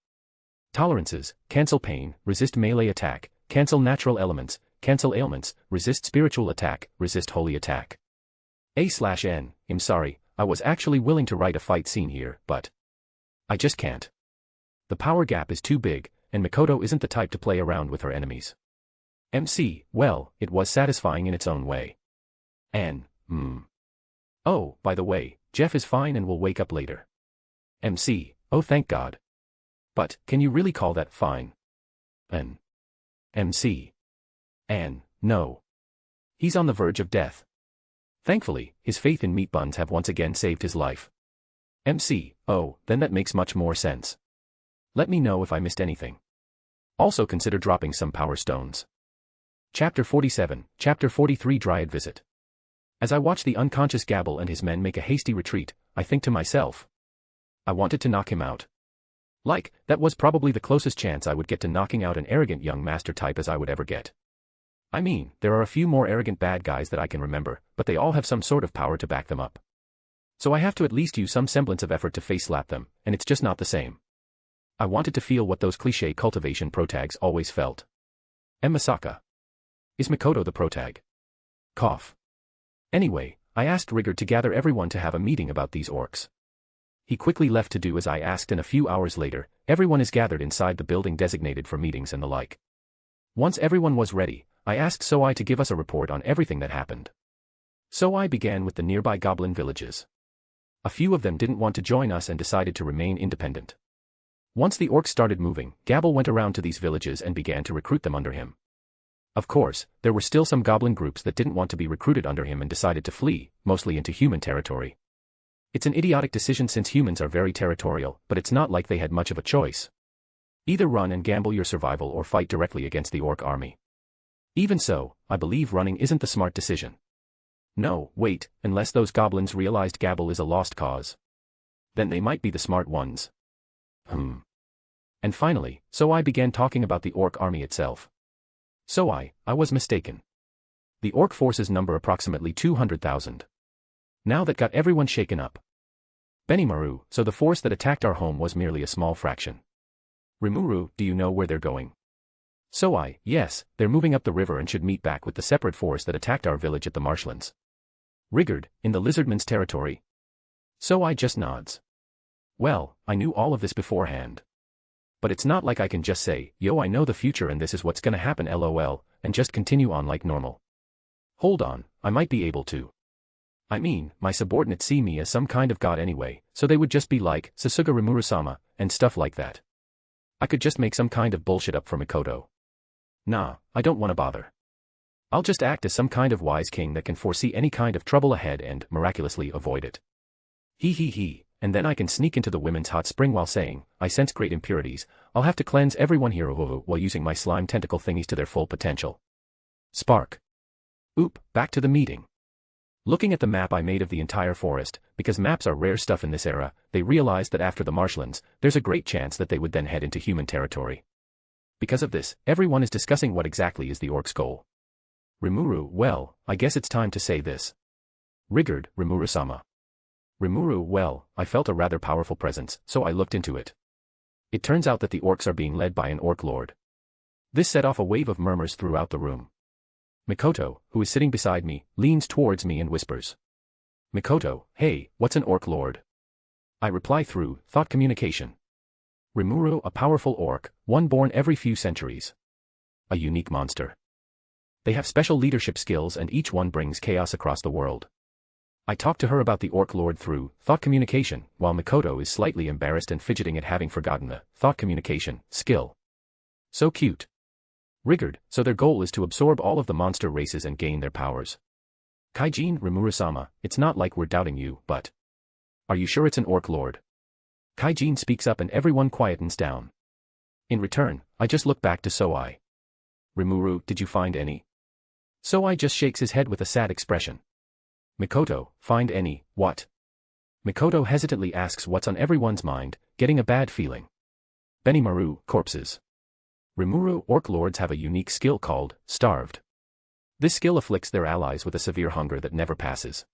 Tolerances, Cancel Pain, Resist Melee Attack, cancel natural elements, cancel ailments, resist spiritual attack, resist holy attack. A/N, I'm sorry, I was actually willing to write a fight scene here, but I just can't. The power gap is too big, and Mikoto isn't the type to play around with her enemies. MC, well, it was satisfying in its own way. Oh, by the way, Jeff is fine and will wake up later. MC, oh thank God. But, can you really call that fine? MC. No. He's on the verge of death. Thankfully, his faith in meat buns have once again saved his life. MC, oh, then that makes much more sense. Let me know if I missed anything. Also consider dropping some power stones. Chapter 47, Chapter 43 Dryad Visit. As I watch the unconscious Gabble and his men make a hasty retreat, I think to myself. I wanted to knock him out. Like, that was probably the closest chance I would get to knocking out an arrogant young master type as I would ever get. I mean, there are a few more arrogant bad guys that I can remember, but they all have some sort of power to back them up. So I have to at least use some semblance of effort to face slap them, and it's just not the same. I wanted to feel what those cliché cultivation protags always felt. Masaka. Is Mikoto the protag? Cough. Anyway, I asked Rigard to gather everyone to have a meeting about these orcs. He quickly left to do as I asked, and a few hours later, everyone is gathered inside the building designated for meetings and the like. Once everyone was ready, I asked Soai to give us a report on everything that happened. Soai began with the nearby goblin villages. A few of them didn't want to join us and decided to remain independent. Once the orcs started moving, Gabble went around to these villages and began to recruit them under him. Of course, there were still some goblin groups that didn't want to be recruited under him and decided to flee, mostly into human territory. It's an idiotic decision since humans are very territorial, but it's not like they had much of a choice. Either run and gamble your survival or fight directly against the orc army. Even so, I believe running isn't the smart decision. No, wait, unless those goblins realized Gabble is a lost cause. Then they might be the smart ones. And finally, Soai began talking about the orc army itself. Soai, I was mistaken. The orc forces number approximately 200,000. Now that got everyone shaken up. Benimaru, so the force that attacked our home was merely a small fraction. Rimuru, do you know where they're going? Soai, yes, they're moving up the river and should meet back with the separate force that attacked our village at the marshlands. Rigard, in the lizardman's territory. Soai just nods. Well, I knew all of this beforehand. But it's not like I can just say, yo, I know the future and this is what's gonna happen lol, and just continue on like normal. Hold on, I might be able to. I mean, my subordinates see me as some kind of god anyway, so they would just be like, Sasuga Rimuru-sama, and stuff like that. I could just make some kind of bullshit up for Mikoto. Nah, I don't wanna bother. I'll just act as some kind of wise king that can foresee any kind of trouble ahead and, miraculously, avoid it. He. And then I can sneak into the women's hot spring while saying, I sense great impurities, I'll have to cleanse everyone here while using my slime tentacle thingies to their full potential. Spark. Oop, back to the meeting. Looking at the map I made of the entire forest, because maps are rare stuff in this era, they realized that after the marshlands, there's a great chance that they would then head into human territory. Because of this, everyone is discussing what exactly is the orc's goal. Rimuru, well, I guess it's time to say this. Rigard, Rimuru-sama. Rimuru, well, I felt a rather powerful presence, so I looked into it. It turns out that the orcs are being led by an orc lord. This set off a wave of murmurs throughout the room. Mikoto, who is sitting beside me, leans towards me and whispers. Mikoto, hey, what's an orc lord? I reply through thought communication. Rimuru, a powerful orc, one born every few centuries. A unique monster. They have special leadership skills and each one brings chaos across the world. I talk to her about the orc lord through thought communication, while Mikoto is slightly embarrassed and fidgeting at having forgotten the thought communication skill. So cute. Rigard, so their goal is to absorb all of the monster races and gain their powers. Kaijin, Rimuru-sama, it's not like we're doubting you, but... Are you sure it's an orc lord? Kaijin speaks up and everyone quietens down. In return, I just look back to Soai. Rimuru, did you find any? Soai just shakes his head with a sad expression. Mikoto, find any, what? Mikoto hesitantly asks what's on everyone's mind, getting a bad feeling. Benimaru, corpses. Rimuru, orc lords have a unique skill called, starved. This skill afflicts their allies with a severe hunger that never passes.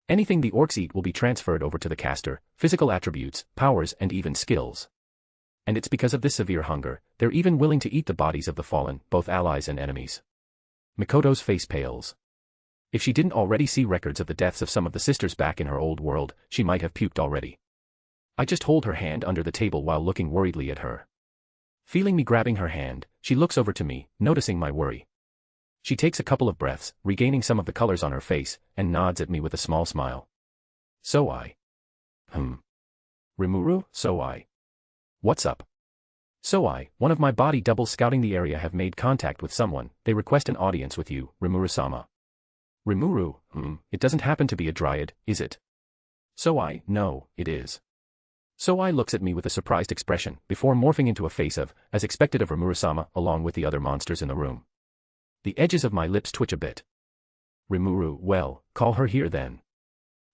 Anything the orcs eat will be transferred over to the caster, physical attributes, powers and even skills. And it's because of this severe hunger, they're even willing to eat the bodies of the fallen, both allies and enemies. Mikoto's face pales. If she didn't already see records of the deaths of some of the sisters back in her old world, she might have puked already. I just hold her hand under the table while looking worriedly at her. Feeling me grabbing her hand, she looks over to me, noticing my worry. She takes a couple of breaths, regaining some of the colors on her face, and nods at me with a small smile. So I. Rimuru, so I. What's up? So I, one of my body doubles scouting the area have made contact with someone, they request an audience with you, Rimuru-sama. Rimuru, it doesn't happen to be a dryad, is it? So I, no, it is. So I looks at me with a surprised expression, before morphing into a face of, as expected of Rimuru-sama, along with the other monsters in the room. The edges of my lips twitch a bit. Rimuru, well, call her here then.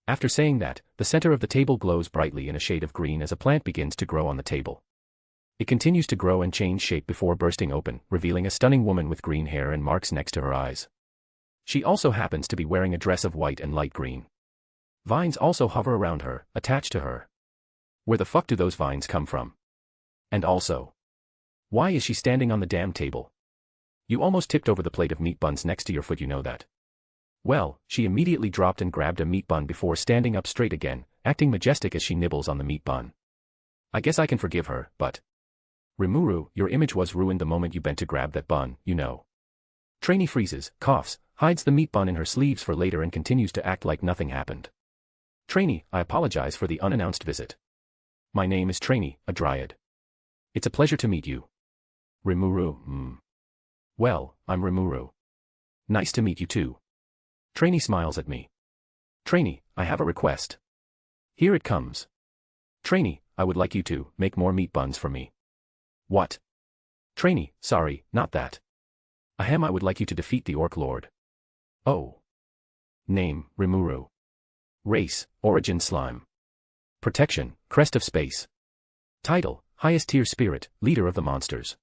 After saying that, the center of the table glows brightly in a shade of green as a plant begins to grow on the table. It continues to grow and change shape before bursting open, revealing a stunning woman with green hair and marks next to her eyes. She also happens to be wearing a dress of white and light green. Vines also hover around her, attached to her. Where the fuck do those vines come from? And also, why is she standing on the damn table? You almost tipped over the plate of meat buns next to your foot, you know that. Well, she immediately dropped and grabbed a meat bun before standing up straight again, acting majestic as she nibbles on the meat bun. I guess I can forgive her, but... Rimuru, your image was ruined the moment you bent to grab that bun, you know. Trainee freezes, coughs, hides the meat bun in her sleeves for later and continues to act like nothing happened. Trainee, I apologize for the unannounced visit. My name is Trainee, a dryad. It's a pleasure to meet you. Rimuru, Well, I'm Rimuru. Nice to meet you too. Trainee smiles at me. Trainee, I have a request. Here it comes. Trainee, I would like you to make more meat buns for me. What? Trainee, sorry, not that. Ahem, I would like you to defeat the Orc Lord. Oh. Name, Rimuru. Race, Origin Slime. Protection, Crest of Space. Title, Highest Tier Spirit, Leader of the Monsters.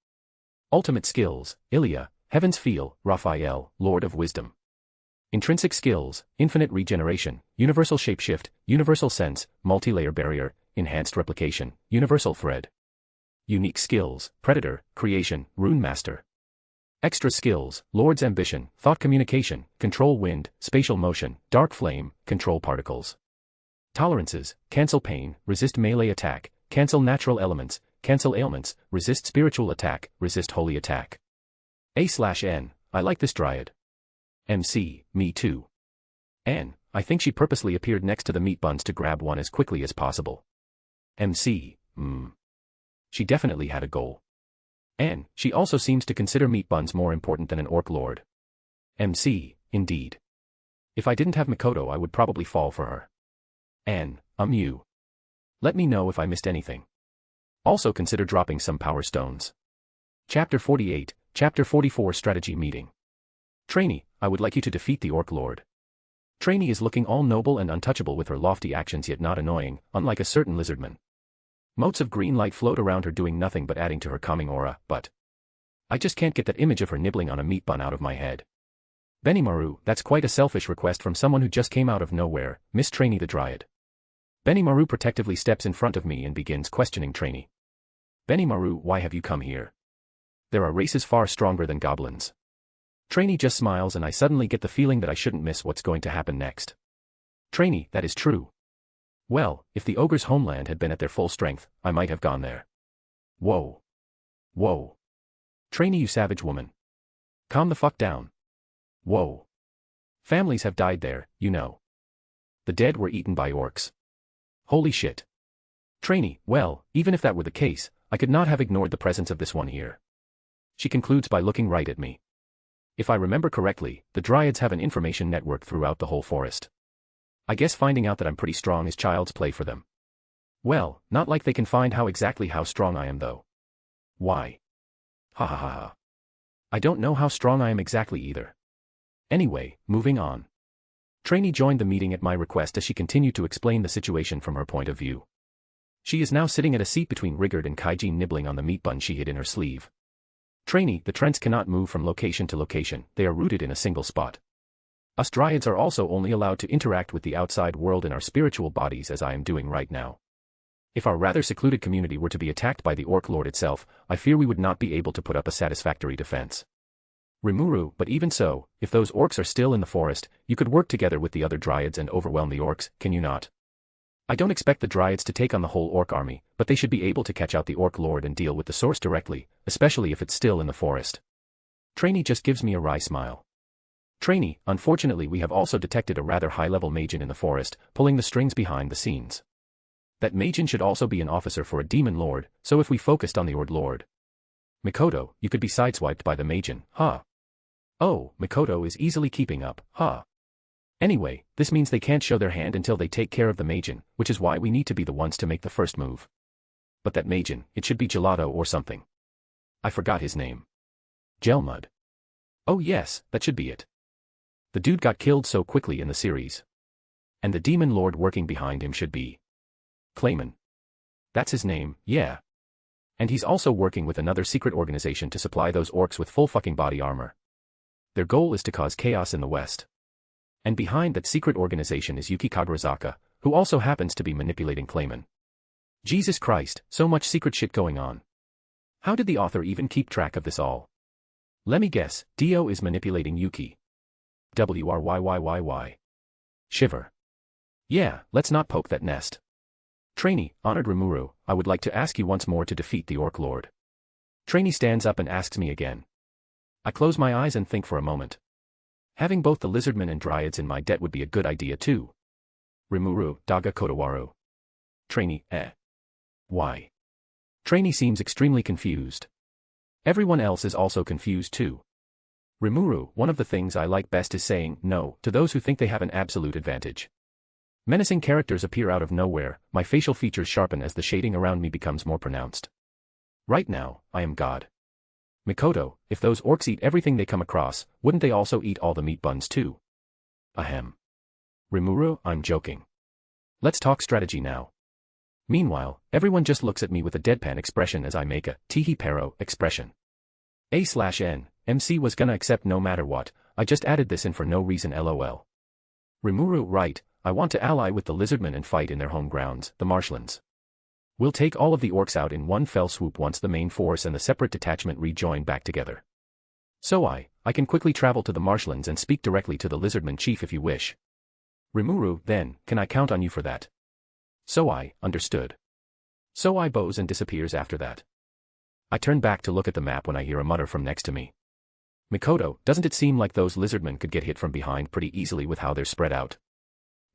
Ultimate Skills, Ilya, Heaven's Feel, Raphael, Lord of Wisdom. Intrinsic Skills, Infinite Regeneration, Universal Shapeshift, Universal Sense, Multi-Layer Barrier, Enhanced Replication, Universal Thread. Unique Skills, Predator, Creation, Rune Master. Extra Skills, Lord's Ambition, Thought Communication, Control Wind, Spatial Motion, Dark Flame, Control Particles. Tolerances, Cancel Pain, Resist Melee Attack, Cancel Natural Elements, Cancel Ailments, Resist Spiritual Attack, Resist Holy Attack. A/N, I like this dryad. MC, me too. N, I think she purposely appeared next to the meat buns to grab one as quickly as possible. MC, She definitely had a goal. N, she also seems to consider meat buns more important than an Orc Lord. MC, indeed. If I didn't have Mikoto I would probably fall for her. N, you. Let me know if I missed anything. Also consider dropping some power stones. Chapter 48, Chapter 44 Strategy Meeting. Trainee, I would like you to defeat the Orc Lord. Trainee is looking all noble and untouchable with her lofty actions yet not annoying, unlike a certain lizardman. Motes of green light float around her doing nothing but adding to her calming aura, but I just can't get that image of her nibbling on a meat bun out of my head. Benimaru, that's quite a selfish request from someone who just came out of nowhere, Miss Trainee the Dryad. Benimaru protectively steps in front of me and begins questioning Trainee. Benimaru, why have you come here? There are races far stronger than goblins. Trainee just smiles and I suddenly get the feeling that I shouldn't miss what's going to happen next. Trainee, that is true. Well, if the ogre's homeland had been at their full strength, I might have gone there. Whoa. Whoa. Trainee, you savage woman. Calm the fuck down. Whoa. Families have died there, you know. The dead were eaten by orcs. Holy shit. Trainee, well, even if that were the case, I could not have ignored the presence of this one here. She concludes by looking right at me. If I remember correctly, the Dryads have an information network throughout the whole forest. I guess finding out that I'm pretty strong is child's play for them. Well, not like they can find out exactly how strong I am though. Why? Ha ha ha ha. I don't know how strong I am exactly either. Anyway, moving on. Trainee joined the meeting at my request as she continued to explain the situation from her point of view. She is now sitting at a seat between Rigard and Kaijin nibbling on the meat bun she hid in her sleeve. Trainee, the trends cannot move from location to location, they are rooted in a single spot. Us Dryads are also only allowed to interact with the outside world in our spiritual bodies as I am doing right now. If our rather secluded community were to be attacked by the Orc Lord itself, I fear we would not be able to put up a satisfactory defense. Rimuru, but even so, if those orcs are still in the forest, you could work together with the other dryads and overwhelm the orcs, can you not? I don't expect the dryads to take on the whole orc army, but they should be able to catch out the Orc Lord and deal with the source directly, especially if it's still in the forest. Trainee just gives me a wry smile. Trainee, unfortunately we have also detected a rather high-level Magen in the forest, pulling the strings behind the scenes. That Magen should also be an officer for a demon lord, so if we focused on the Ord Lord. Mikoto, you could be sideswiped by the Magen, huh? Oh, Mikoto is easily keeping up, huh? Anyway, this means they can't show their hand until they take care of the Magen, which is why we need to be the ones to make the first move. But that Magen, it should be Gelato or something. I forgot his name. Gelmud. Oh yes, that should be it. The dude got killed so quickly in the series. And the demon lord working behind him should be Clayman. That's his name, yeah. And he's also working with another secret organization to supply those orcs with full fucking body armor. Their goal is to cause chaos in the West. And behind that secret organization is Yuki Kagurazaka, who also happens to be manipulating Clayman. Jesus Christ, so much secret shit going on. How did the author even keep track of this all? Let me guess, Dio is manipulating Yuki. WRYYYY. Shiver. Yeah, let's not poke that nest. Trainee, honored Rimuru, I would like to ask you once more to defeat the Orc Lord. Trainee stands up and asks me again. I close my eyes and think for a moment. Having both the lizardmen and dryads in my debt would be a good idea too. Rimuru, Daga Kotowaru. Trainee, Why? Trainee seems extremely confused. Everyone else is also confused too. Rimuru, one of the things I like best is saying no to those who think they have an absolute advantage. Menacing characters appear out of nowhere, my facial features sharpen as the shading around me becomes more pronounced. Right now, I am God. Mikoto, if those orcs eat everything they come across, wouldn't they also eat all the meat buns too? Ahem. Rimuru, I'm joking. Let's talk strategy now. Meanwhile, everyone just looks at me with a deadpan expression as I make a teehee pero expression. A/N, MC was gonna accept no matter what, I just added this in for no reason lol. Rimuru, right, I want to ally with the lizardmen and fight in their home grounds, the marshlands. We'll take all of the orcs out in one fell swoop once the main force and the separate detachment rejoin back together. So I can quickly travel to the marshlands and speak directly to the lizardman chief if you wish. Rimuru, then, can I count on you for that? So I, understood. So I bows and disappears after that. I turn back to look at the map when I hear a mutter from next to me. Mikoto, doesn't it seem like those lizardmen could get hit from behind pretty easily with how they're spread out?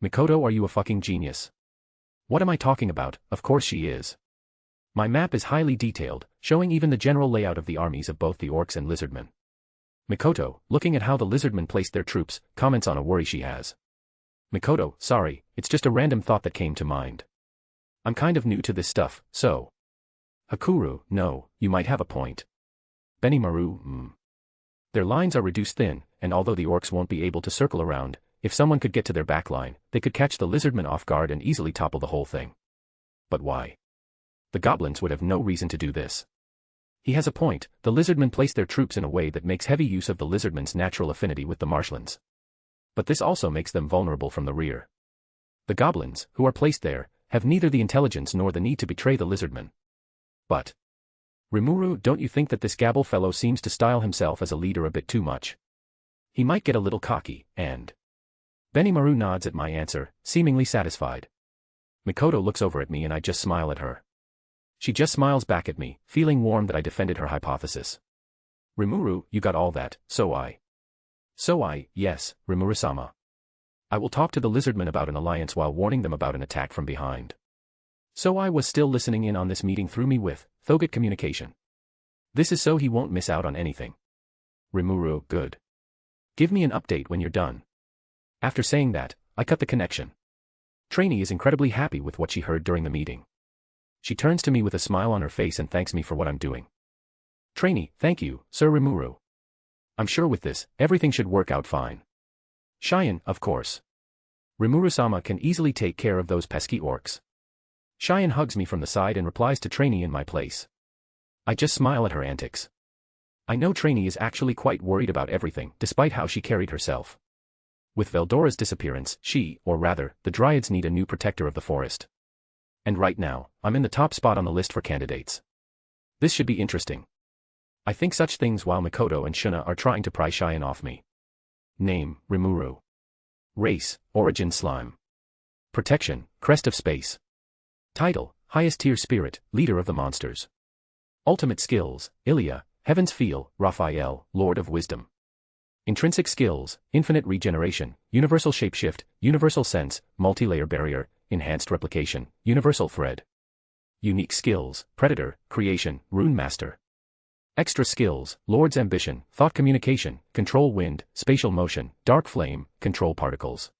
Mikoto, are you a fucking genius? What am I talking about? Of course she is. My map is highly detailed, showing even the general layout of the armies of both the orcs and lizardmen. Mikoto, looking at how the lizardmen placed their troops, comments on a worry she has. Mikoto, sorry, it's just a random thought that came to mind. I'm kind of new to this stuff, so. Hakuru, no, you might have a point. Benimaru, Their lines are reduced thin, and although the orcs won't be able to circle around, if someone could get to their backline, they could catch the lizardmen off guard and easily topple the whole thing. But why? The goblins would have no reason to do this. He has a point, the lizardmen place their troops in a way that makes heavy use of the lizardmen's natural affinity with the marshlands. But this also makes them vulnerable from the rear. The goblins, who are placed there, have neither the intelligence nor the need to betray the lizardmen. But Rimuru, don't you think that this Gabble fellow seems to style himself as a leader a bit too much? He might get a little cocky, and Benimaru nods at my answer, seemingly satisfied. Mikoto looks over at me and I just smile at her. She just smiles back at me, feeling warm that I defended her hypothesis. Rimuru, you got all that, so yes, Rimuru-sama. I will talk to the lizardmen about an alliance while warning them about an attack from behind. So I was still listening in on this meeting through me with Thogot communication. This is so he won't miss out on anything. Rimuru, good. Give me an update when you're done. After saying that, I cut the connection. Trainee is incredibly happy with what she heard during the meeting. She turns to me with a smile on her face and thanks me for what I'm doing. Trainee, thank you, Sir Rimuru. I'm sure with this, everything should work out fine. Cheyenne, of course. Rimuru-sama can easily take care of those pesky orcs. Cheyenne hugs me from the side and replies to Trainee in my place. I just smile at her antics. I know Trainee is actually quite worried about everything, despite how she carried herself. With Veldora's disappearance, she, or rather, the dryads need a new protector of the forest. And right now, I'm in the top spot on the list for candidates. This should be interesting. I think such things while Mikoto and Shuna are trying to pry Cheyenne off me. Name, Rimuru. Race, Origin Slime. Protection, Crest of Space. Title, Highest Tier Spirit, Leader of the Monsters. Ultimate Skills, Ilya, Heaven's Feel, Raphael, Lord of Wisdom. Intrinsic Skills, Infinite Regeneration, Universal Shapeshift, Universal Sense, Multi-Layer Barrier, Enhanced Replication, Universal Thread. Unique Skills, Predator, Creation, Rune Master. Extra Skills, Lord's Ambition, Thought Communication, Control Wind, Spatial Motion, Dark Flame, Control Particles.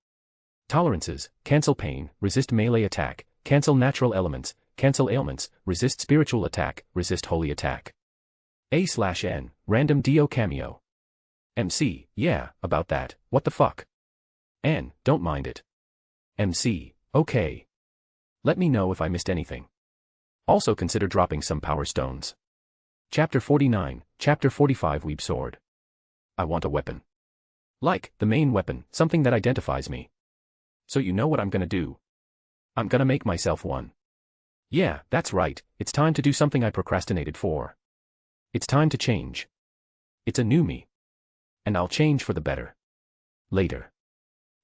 Tolerances, Cancel Pain, Resist Melee Attack, Cancel Natural Elements, Cancel Ailments, Resist Spiritual Attack, Resist Holy Attack. A/N, Random Dio Cameo. MC, yeah, about that, what the fuck? N, don't mind it. MC, okay. Let me know if I missed anything. Also consider dropping some power stones. Chapter 49, Chapter 45 Weeb Sword. I want a weapon. Like, the main weapon, something that identifies me. So you know what I'm gonna do? I'm gonna make myself one. Yeah, that's right, it's time to do something I procrastinated for. It's time to change. It's a new me. And I'll change for the better. Later.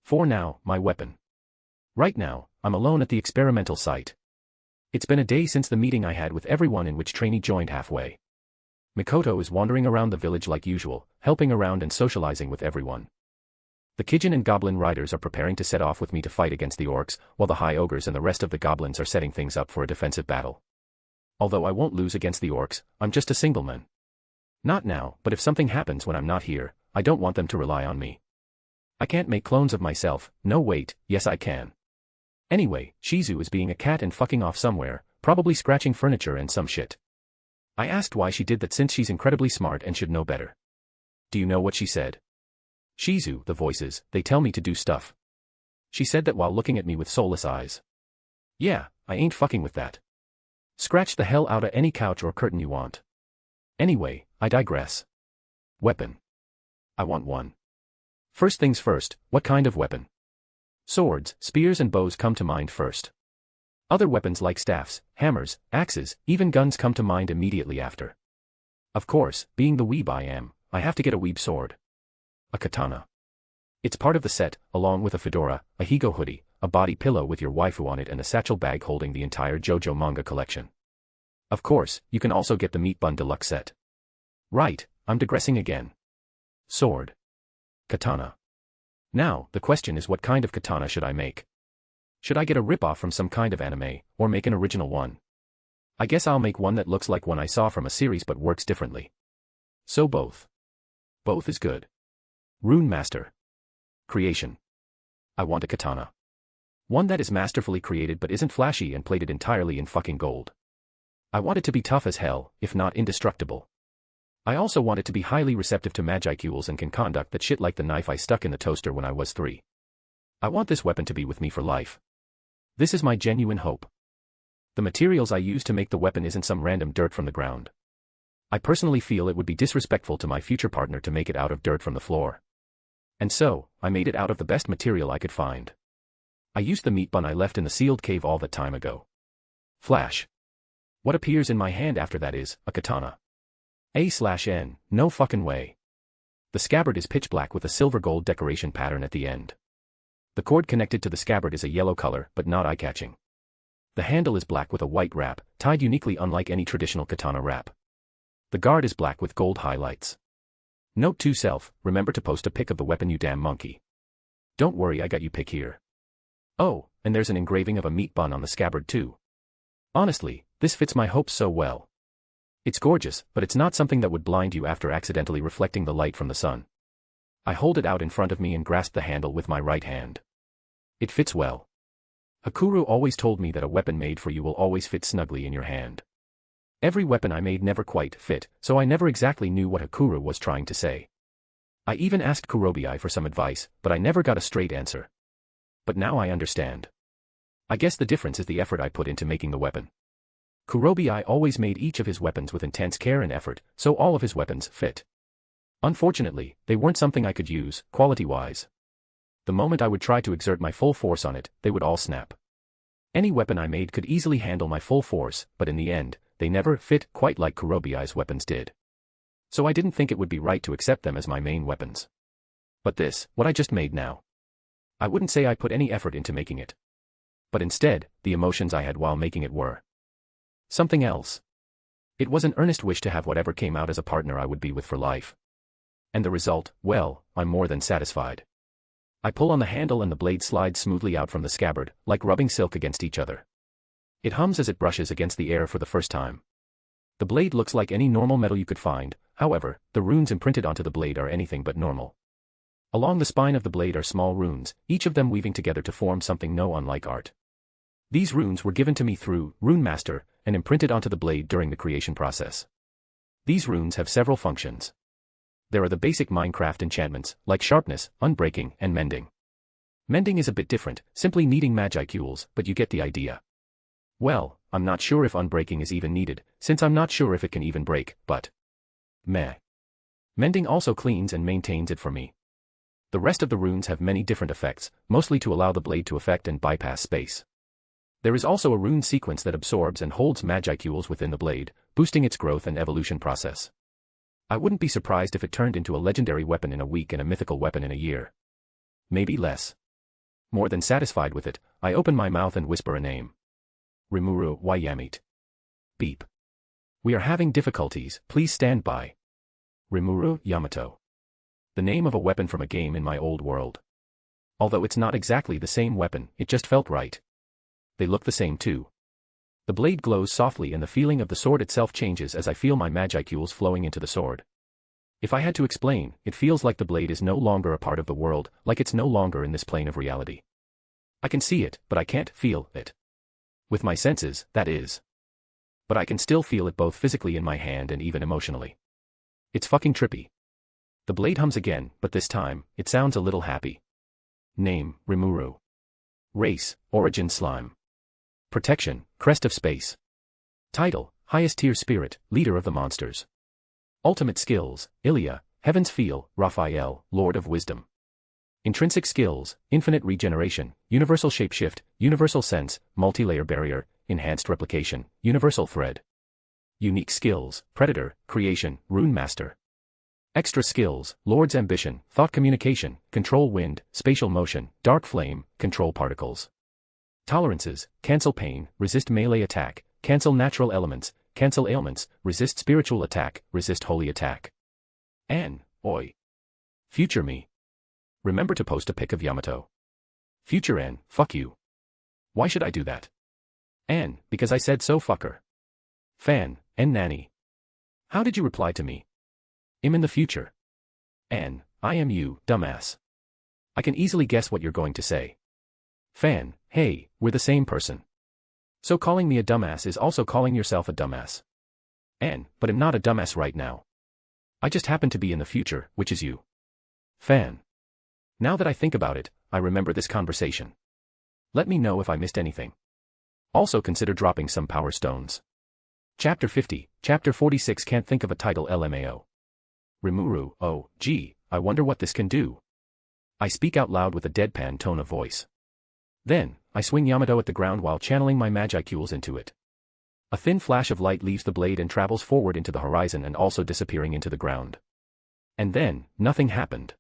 For now, my weapon. Right now, I'm alone at the experimental site. It's been a day since the meeting I had with everyone in which Trainee joined halfway. Mikoto is wandering around the village like usual, helping around and socializing with everyone. The Kijin and Goblin riders are preparing to set off with me to fight against the orcs, while the High Ogres and the rest of the goblins are setting things up for a defensive battle. Although I won't lose against the orcs, I'm just a single man. Not now, but if something happens when I'm not here, I don't want them to rely on me. I can't make clones of myself, no wait, yes I can. Anyway, Shizu is being a cat and fucking off somewhere, probably scratching furniture and some shit. I asked why she did that since she's incredibly smart and should know better. Do you know what she said? Shizu, the voices, they tell me to do stuff. She said that while looking at me with soulless eyes. Yeah, I ain't fucking with that. Scratch the hell outta any couch or curtain you want. Anyway, I digress. Weapon. I want one. First things first, what kind of weapon? Swords, spears and bows come to mind first. Other weapons like staffs, hammers, axes, even guns come to mind immediately after. Of course, being the weeb I am, I have to get a weeb sword. A katana. It's part of the set, along with a fedora, a higo hoodie, a body pillow with your waifu on it and a satchel bag holding the entire JoJo manga collection. Of course, you can also get the Meat Bun Deluxe set. Right, I'm digressing again. Sword. Katana. Now, the question is what kind of katana should I make? Should I get a ripoff from some kind of anime, or make an original one? I guess I'll make one that looks like one I saw from a series but works differently. So both. Both is good. Rune Master. Creation. I want a katana. One that is masterfully created but isn't flashy and plated entirely in fucking gold. I want it to be tough as hell, if not indestructible. I also want it to be highly receptive to magicals and can conduct that shit like the knife I stuck in the toaster when I was 3. I want this weapon to be with me for life. This is my genuine hope. The materials I use to make the weapon isn't some random dirt from the ground. I personally feel it would be disrespectful to my future partner to make it out of dirt from the floor. And so, I made it out of the best material I could find. I used the meat bun I left in the sealed cave all that time ago. Flash. What appears in my hand after that is a katana. A/N, no fucking way. The scabbard is pitch black with a silver gold decoration pattern at the end. The cord connected to the scabbard is a yellow color, but not eye-catching. The handle is black with a white wrap, tied uniquely unlike any traditional katana wrap. The guard is black with gold highlights. Note to self, remember to post a pic of the weapon you damn monkey. Don't worry, I got you pic here. Oh, and there's an engraving of a meat bun on the scabbard too. Honestly, this fits my hopes so well. It's gorgeous, but it's not something that would blind you after accidentally reflecting the light from the sun. I hold it out in front of me and grasp the handle with my right hand. It fits well. Hakuru always told me that a weapon made for you will always fit snugly in your hand. Every weapon I made never quite fit, so I never exactly knew what Hakuru was trying to say. I even asked Kurobi for some advice, but I never got a straight answer. But now I understand. I guess the difference is the effort I put into making the weapon. Kurobi always made each of his weapons with intense care and effort, so all of his weapons fit. Unfortunately, they weren't something I could use, quality-wise. The moment I would try to exert my full force on it, they would all snap. Any weapon I made could easily handle my full force, but in the end, they never fit quite like Kurobiai's weapons did. So I didn't think it would be right to accept them as my main weapons. But this, what I just made now. I wouldn't say I put any effort into making it. But instead, the emotions I had while making it were something else. It was an earnest wish to have whatever came out as a partner I would be with for life. And the result, well, I'm more than satisfied. I pull on the handle and the blade slides smoothly out from the scabbard, like rubbing silk against each other. It hums as it brushes against the air for the first time. The blade looks like any normal metal you could find, however, the runes imprinted onto the blade are anything but normal. Along the spine of the blade are small runes, each of them weaving together to form something no unlike art. These runes were given to me through Rune Master and imprinted onto the blade during the creation process. These runes have several functions. There are the basic Minecraft enchantments, like sharpness, unbreaking, and mending. Mending is a bit different, simply needing magicules, but you get the idea. Well, I'm not sure if unbreaking is even needed, since I'm not sure if it can even break, but meh. Mending also cleans and maintains it for me. The rest of the runes have many different effects, mostly to allow the blade to affect and bypass space. There is also a rune sequence that absorbs and holds magicules within the blade, boosting its growth and evolution process. I wouldn't be surprised if it turned into a legendary weapon in a week and a mythical weapon in a year. Maybe less. More than satisfied with it, I open my mouth and whisper a name. Rimuru Wayamit. Beep. We are having difficulties, please stand by. Rimuru Yamato. The name of a weapon from a game in my old world. Although it's not exactly the same weapon, it just felt right. They look the same too. The blade glows softly and the feeling of the sword itself changes as I feel my magicules flowing into the sword. If I had to explain, it feels like the blade is no longer a part of the world, like it's no longer in this plane of reality. I can see it, but I can't feel it. With my senses, that is. But I can still feel it both physically in my hand and even emotionally. It's fucking trippy. The blade hums again, but this time, it sounds a little happy. Name, Rimuru. Race, Origin Slime. Protection, Crest of Space. Title, Highest Tier Spirit, Leader of the Monsters. Ultimate Skills, Ilia, Heaven's Feel, Raphael, Lord of Wisdom. Intrinsic Skills, Infinite Regeneration, Universal Shapeshift, Universal Sense, Multi-Layer Barrier, Enhanced Replication, Universal Thread. Unique Skills, Predator, Creation, Rune Master. Extra Skills, Lord's Ambition, Thought Communication, Control Wind, Spatial Motion, Dark Flame, Control Particles. Tolerances, Cancel Pain, Resist Melee Attack, Cancel Natural Elements, Cancel Ailments, Resist Spiritual Attack, Resist Holy Attack. Oi. Future me. Remember to post a pic of Yamato. Future N, fuck you. Why should I do that? Because I said so, fucker. Fan, Nanny. How did you reply to me? I'm in the future. I am you, dumbass. I can easily guess what you're going to say. Fan, hey, we're the same person. So calling me a dumbass is also calling yourself a dumbass. But I'm not a dumbass right now. I just happen to be in the future, which is you. Fan. Now that I think about it, I remember this conversation. Let me know if I missed anything. Also consider dropping some power stones. Chapter 50, Chapter 46 Can't think of a title LMAO. Rimuru, oh, gee, I wonder what this can do. I speak out loud with a deadpan tone of voice. Then, I swing Yamato at the ground while channeling my magicules into it. A thin flash of light leaves the blade and travels forward into the horizon and also disappearing into the ground. And then, nothing happened.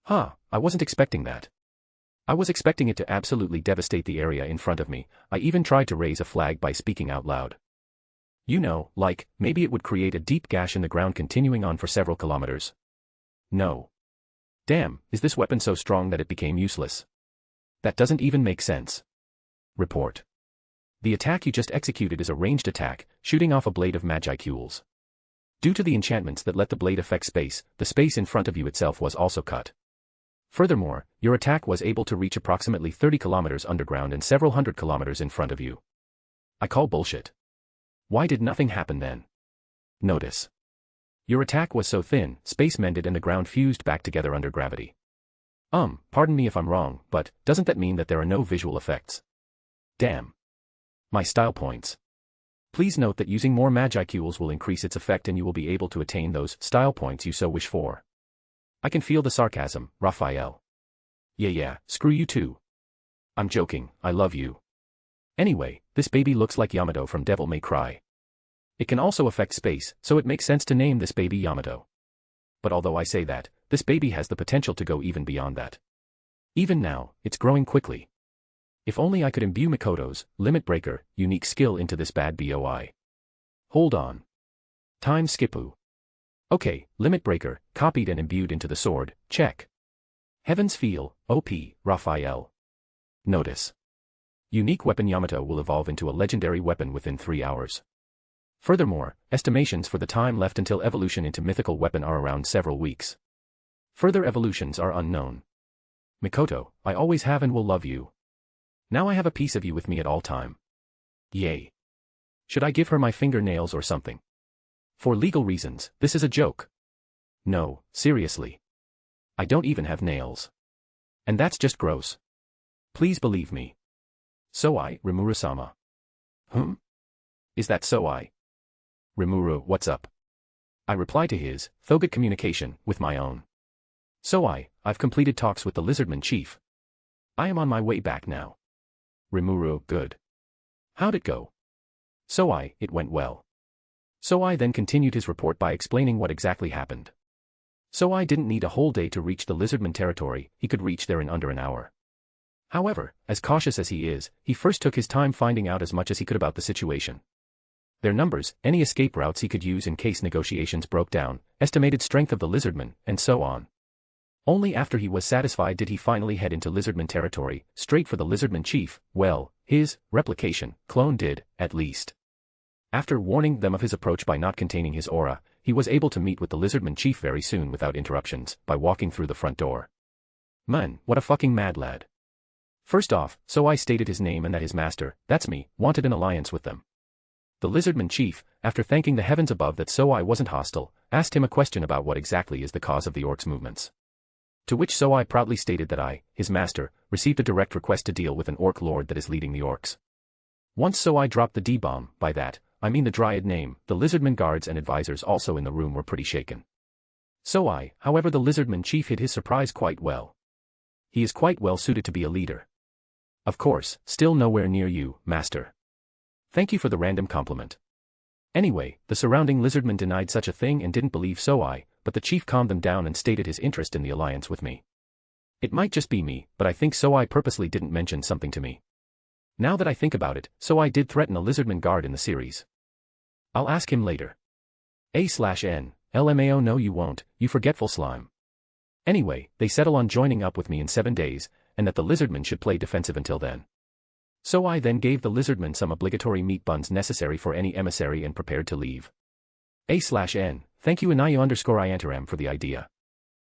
I wasn't expecting that. I was expecting it to absolutely devastate the area in front of me. I even tried to raise a flag by speaking out loud. You know, like, maybe it would create a deep gash in the ground continuing on for several kilometers. No. Damn, is this weapon so strong that it became useless? That doesn't even make sense. Report. The attack you just executed is a ranged attack, shooting off a blade of magicules. Due to the enchantments that let the blade affect space, the space in front of you itself was also cut. Furthermore, your attack was able to reach approximately 30 kilometers underground and several hundred kilometers in front of you. I call bullshit. Why did nothing happen then? Notice. Your attack was so thin, space mended and the ground fused back together under gravity. Pardon me if I'm wrong, but doesn't that mean that there are no visual effects? Damn. My style points. Please note that using more magicules will increase its effect and you will be able to attain those style points you so wish for. I can feel the sarcasm, Raphael. Yeah, screw you too. I'm joking, I love you. Anyway, this baby looks like Yamato from Devil May Cry. It can also affect space, so it makes sense to name this baby Yamato. But although I say that, this baby has the potential to go even beyond that. Even now, it's growing quickly. If only I could imbue Mikoto's limit breaker unique skill into this bad boy. Hold on. Time skipu. Okay, limit breaker, copied and imbued into the sword, check. Heavens feel, OP, Raphael. Notice. Unique weapon Yamato will evolve into a legendary weapon within 3 hours. Furthermore, estimations for the time left until evolution into mythical weapon are around several weeks. Further evolutions are unknown. Mikoto, I always have and will love you. Now I have a piece of you with me at all time. Yay. Should I give her my fingernails or something? For legal reasons, this is a joke. No, seriously. I don't even have nails. And that's just gross. Please believe me. Soai, Rimuru-sama. Is that Soai? Rimuru, what's up? I reply to his, Thogot communication, with my own. Soai, I've completed talks with the Lizardman chief. I am on my way back now. Rimuru, good. How'd it go? Soai, it went well. Soai then continued his report by explaining what exactly happened. Soai didn't need a whole day to reach the Lizardman territory, he could reach there in under an hour. However, as cautious as he is, he first took his time finding out as much as he could about the situation. Their numbers, any escape routes he could use in case negotiations broke down, estimated strength of the Lizardman, and so on. Only after he was satisfied did he finally head into Lizardman territory, straight for the Lizardman chief. Well, his replication clone did, at least. After warning them of his approach by not containing his aura, he was able to meet with the Lizardman chief very soon without interruptions, by walking through the front door. Man, what a fucking mad lad. First off, Soai stated his name and that his master, that's me, wanted an alliance with them. The Lizardman chief, after thanking the heavens above that Soai wasn't hostile, asked him a question about what exactly is the cause of the orcs' movements. To which Soai proudly stated that I, his master, received a direct request to deal with an orc lord that is leading the orcs. Once Soai dropped the D-bomb, by that, I mean the dryad name, the Lizardman guards and advisors also in the room were pretty shaken. Soai, however, the Lizardman chief hid his surprise quite well. He is quite well suited to be a leader. Of course, still nowhere near you, master. Thank you for the random compliment. Anyway, the surrounding Lizardmen denied such a thing and didn't believe Soai, but the chief calmed them down and stated his interest in the alliance with me. It might just be me, but I think Soai purposely didn't mention something to me. Now that I think about it, Soai did threaten a Lizardman guard in the series. I'll ask him later. A/N, LMAO no you won't, you forgetful slime. Anyway, they settle on joining up with me in 7 days, and that the Lizardmen should play defensive until then. Soai then gave the Lizardmen some obligatory meat buns necessary for any emissary and prepared to leave. A/N, thank you Inayu_Iantaram for the idea.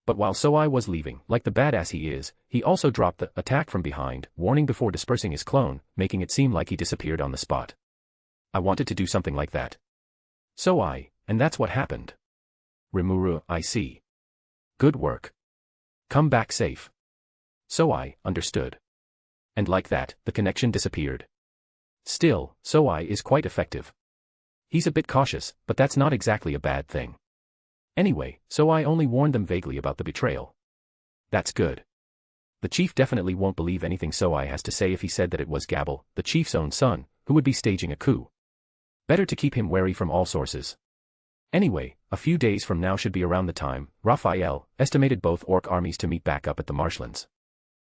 But while Soai was leaving, like the badass he is, he also dropped the attack from behind, warning before dispersing his clone, making it seem like he disappeared on the spot. I wanted to do something like that. Soai, and that's what happened. Rimuru, I see. Good work. Come back safe. Soai, understood. And like that, the connection disappeared. Still, Soai is quite effective. He's a bit cautious, but that's not exactly a bad thing. Anyway, Soai only warned them vaguely about the betrayal. That's good. The chief definitely won't believe anything Soai has to say if he said that it was Gabble, the chief's own son, who would be staging a coup. Better to keep him wary from all sources. Anyway, a few days from now should be around the time Raphael estimated both orc armies to meet back up at the marshlands.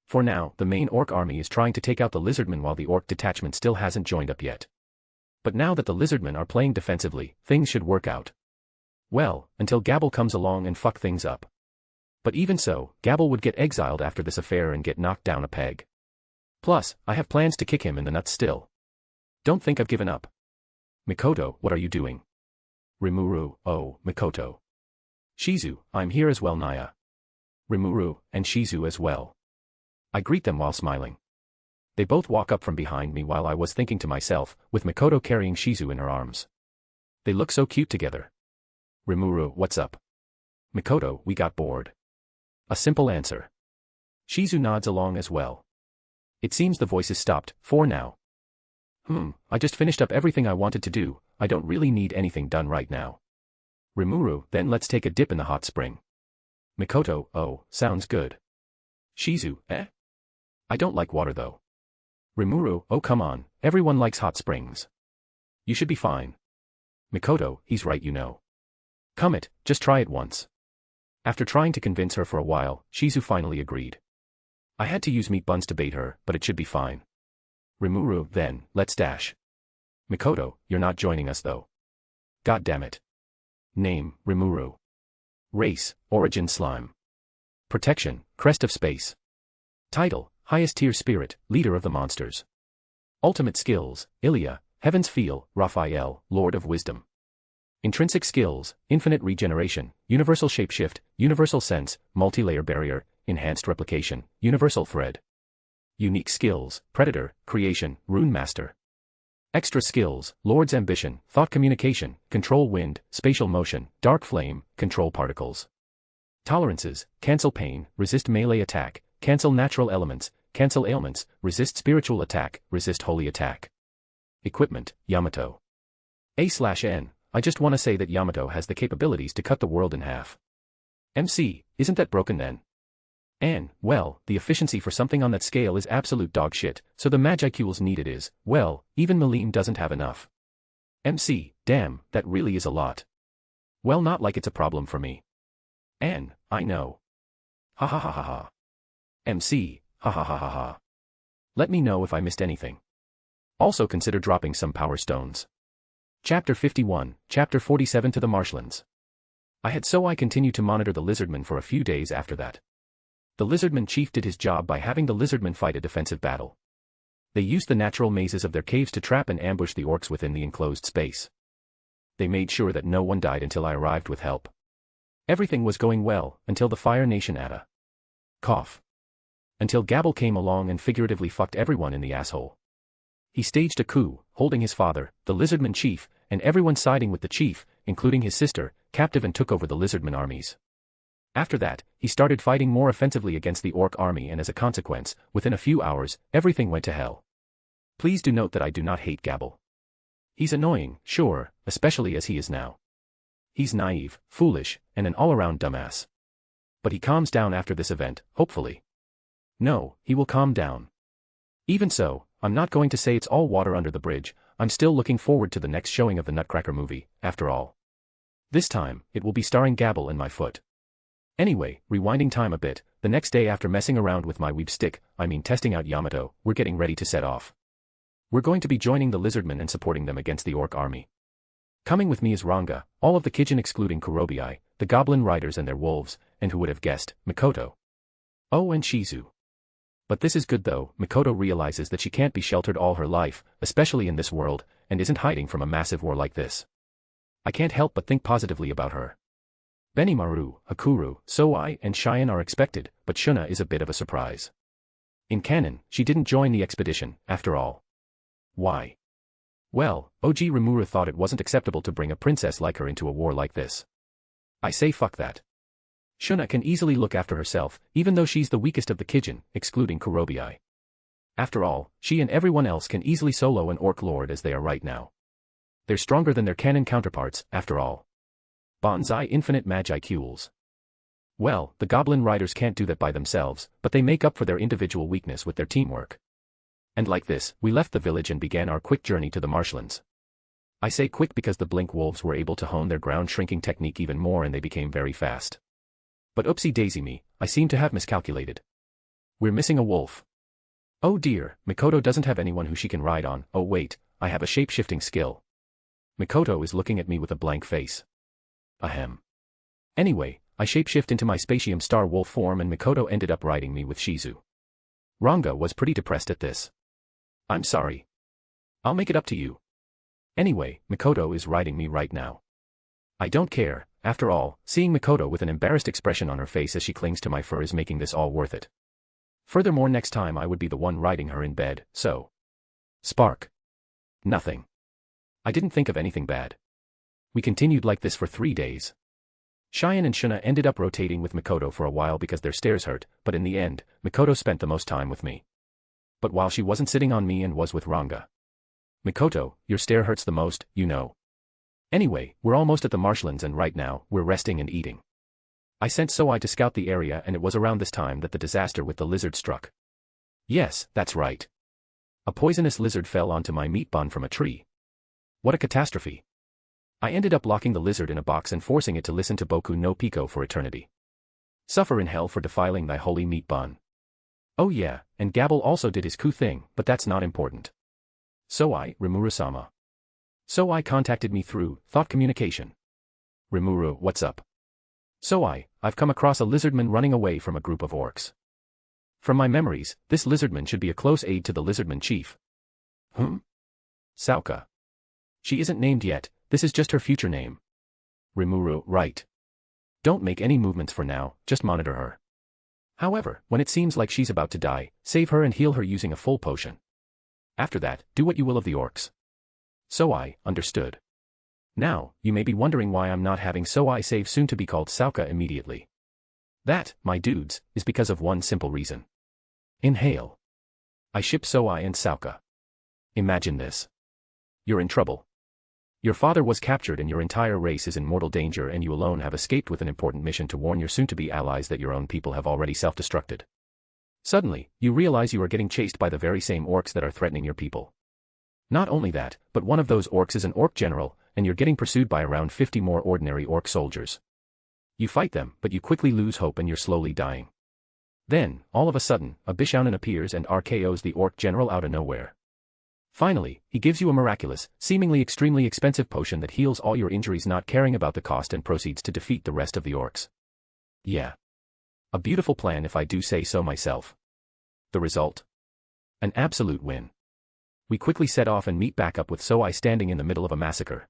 For now, the main orc army is trying to take out the Lizardmen while the orc detachment still hasn't joined up yet. But now that the Lizardmen are playing defensively, things should work out. Well, until Gabble comes along and fuck things up. But even so, Gabble would get exiled after this affair and get knocked down a peg. Plus, I have plans to kick him in the nuts still. Don't think I've given up. Mikoto, what are you doing? Rimuru, oh, Mikoto. Shizu, I'm here as well Naya. Rimuru, and Shizu as well. I greet them while smiling. They both walk up from behind me while I was thinking to myself, with Mikoto carrying Shizu in her arms. They look so cute together. Rimuru, what's up? Mikoto, we got bored. A simple answer. Shizu nods along as well. It seems the voices stopped, for now. I just finished up everything I wanted to do, I don't really need anything done right now. Rimuru, then let's take a dip in the hot spring. Mikoto, oh, sounds good. Shizu, eh? I don't like water though. Rimuru, oh come on, everyone likes hot springs. You should be fine. Mikoto, he's right you know. Come it, just try it once. After trying to convince her for a while, Shizu finally agreed. I had to use meat buns to bait her, but it should be fine. Rimuru, then, let's dash. Mikoto, you're not joining us though. God damn it. Name, Rimuru. Race, Origin Slime. Protection, Crest of Space. Title, Highest Tier Spirit, Leader of the Monsters. Ultimate Skills, Ilya, Heaven's Feel, Raphael, Lord of Wisdom. Intrinsic Skills, Infinite Regeneration, Universal Shapeshift, Universal Sense, Multi-Layer Barrier, Enhanced Replication, Universal Thread. Unique Skills, Predator, Creation, Rune Master. Extra Skills, Lord's Ambition, Thought Communication, Control Wind, Spatial Motion, Dark Flame, Control Particles. Tolerances, Cancel Pain, Resist Melee Attack, Cancel Natural Elements, Cancel Ailments, Resist Spiritual Attack, Resist Holy Attack. Equipment, Yamato. A/N, I just wanna say that Yamato has the capabilities to cut the world in half. MC, isn't that broken then? And, well, the efficiency for something on that scale is absolute dog shit, so the Magicools needed is, well, even Malim doesn't have enough. MC, damn, that really is a lot. Well, not like it's a problem for me. N, I know. Ha ha ha ha ha. MC, ha ha ha ha ha. Let me know if I missed anything. Also consider dropping some power stones. Chapter 51, Chapter 47 to the Marshlands. I continued to monitor the lizardmen for a few days after that. The lizardman chief did his job by having the lizardmen fight a defensive battle. They used the natural mazes of their caves to trap and ambush the orcs within the enclosed space. They made sure that no one died until I arrived with help. Everything was going well, until the Fire Nation Atta. Cough. Until Gabble came along and figuratively fucked everyone in the asshole. He staged a coup, holding his father, the lizardman chief, and everyone siding with the chief, including his sister, captive and took over the lizardman armies. After that, he started fighting more offensively against the orc army and as a consequence, within a few hours, everything went to hell. Please do note that I do not hate Gabble. He's annoying, sure, especially as he is now. He's naive, foolish, and an all-around dumbass. But he calms down after this event, hopefully. No, he will calm down. Even so, I'm not going to say it's all water under the bridge, I'm still looking forward to the next showing of the Nutcracker movie, after all. This time, it will be starring Gabble and my foot. Anyway, rewinding time a bit, the next day after messing around with my weeb stick, testing out Yamato, we're getting ready to set off. We're going to be joining the lizardmen and supporting them against the orc army. Coming with me is Ranga, all of the Kijin excluding Kurobi, the goblin riders and their wolves, and who would have guessed, Mikoto. Oh, and Shizu. But this is good though, Mikoto realizes that she can't be sheltered all her life, especially in this world, and isn't hiding from a massive war like this. I can't help but think positively about her. Benimaru, Hakuru, Soai and Cheyenne are expected, but Shuna is a bit of a surprise. In canon, she didn't join the expedition, after all. Why? Well, OG Rimuru thought it wasn't acceptable to bring a princess like her into a war like this. I say fuck that. Shuna can easily look after herself, even though she's the weakest of the Kijin, excluding Kurobi. After all, she and everyone else can easily solo an orc lord as they are right now. They're stronger than their canon counterparts, after all. Bonsai Infinite Magicools. Well, the goblin riders can't do that by themselves, but they make up for their individual weakness with their teamwork. And like this, we left the village and began our quick journey to the marshlands. I say quick because the blink wolves were able to hone their ground shrinking technique even more and they became very fast. But oopsie daisy me, I seem to have miscalculated. We're missing a wolf. Oh dear, Mikoto doesn't have anyone who she can ride on. Oh wait, I have a shape-shifting skill. Mikoto is looking at me with a blank face. Ahem. Anyway, I shapeshift into my Spatium Star Wolf form and Mikoto ended up riding me with Shizu. Ranga was pretty depressed at this. I'm sorry. I'll make it up to you. Anyway, Mikoto is riding me right now. I don't care, after all, seeing Mikoto with an embarrassed expression on her face as she clings to my fur is making this all worth it. Furthermore, next time I would be the one riding her in bed, so. Spark. Nothing. I didn't think of anything bad. We continued like this for 3 days. Cheyenne and Shuna ended up rotating with Mikoto for a while because their stairs hurt, but in the end, Mikoto spent the most time with me. But while she wasn't sitting on me and was with Ranga. Mikoto, your stair hurts the most, you know. Anyway, we're almost at the marshlands and right now, we're resting and eating. I sent Soai to scout the area and it was around this time that the disaster with the lizard struck. Yes, that's right. A poisonous lizard fell onto my meat bun from a tree. What a catastrophe. I ended up locking the lizard in a box and forcing it to listen to Boku no Pico for eternity. Suffer in hell for defiling thy holy meat bun. Oh yeah, and Gabble also did his coup thing, but that's not important. Rimuru-sama. Contacted me through thought communication. Rimuru, what's up? I've come across a lizardman running away from a group of orcs. From my memories, this lizardman should be a close aide to the lizardman chief. Sauka. She isn't named yet, this is just her future name. Rimuru, right. Don't make any movements for now, just monitor her. However, when it seems like she's about to die, save her and heal her using a full potion. After that, do what you will of the orcs. Understood. Now, you may be wondering why I'm not having save soon-to-be-called Sauka immediately. That, my dudes, is because of one simple reason. Inhale. I ship and Sauka. Imagine this. You're in trouble. Your father was captured and your entire race is in mortal danger and you alone have escaped with an important mission to warn your soon-to-be allies that your own people have already self-destructed. Suddenly, you realize you are getting chased by the very same orcs that are threatening your people. Not only that, but one of those orcs is an orc general, and you're getting pursued by around 50 more ordinary orc soldiers. You fight them, but you quickly lose hope and you're slowly dying. Then, all of a sudden, a Bishounen appears and RKOs the orc general out of nowhere. Finally, he gives you a miraculous, seemingly extremely expensive potion that heals all your injuries, not caring about the cost, and proceeds to defeat the rest of the orcs. Yeah. A beautiful plan if I do say so myself. The result? An absolute win. We quickly set off and meet back up with standing in the middle of a massacre.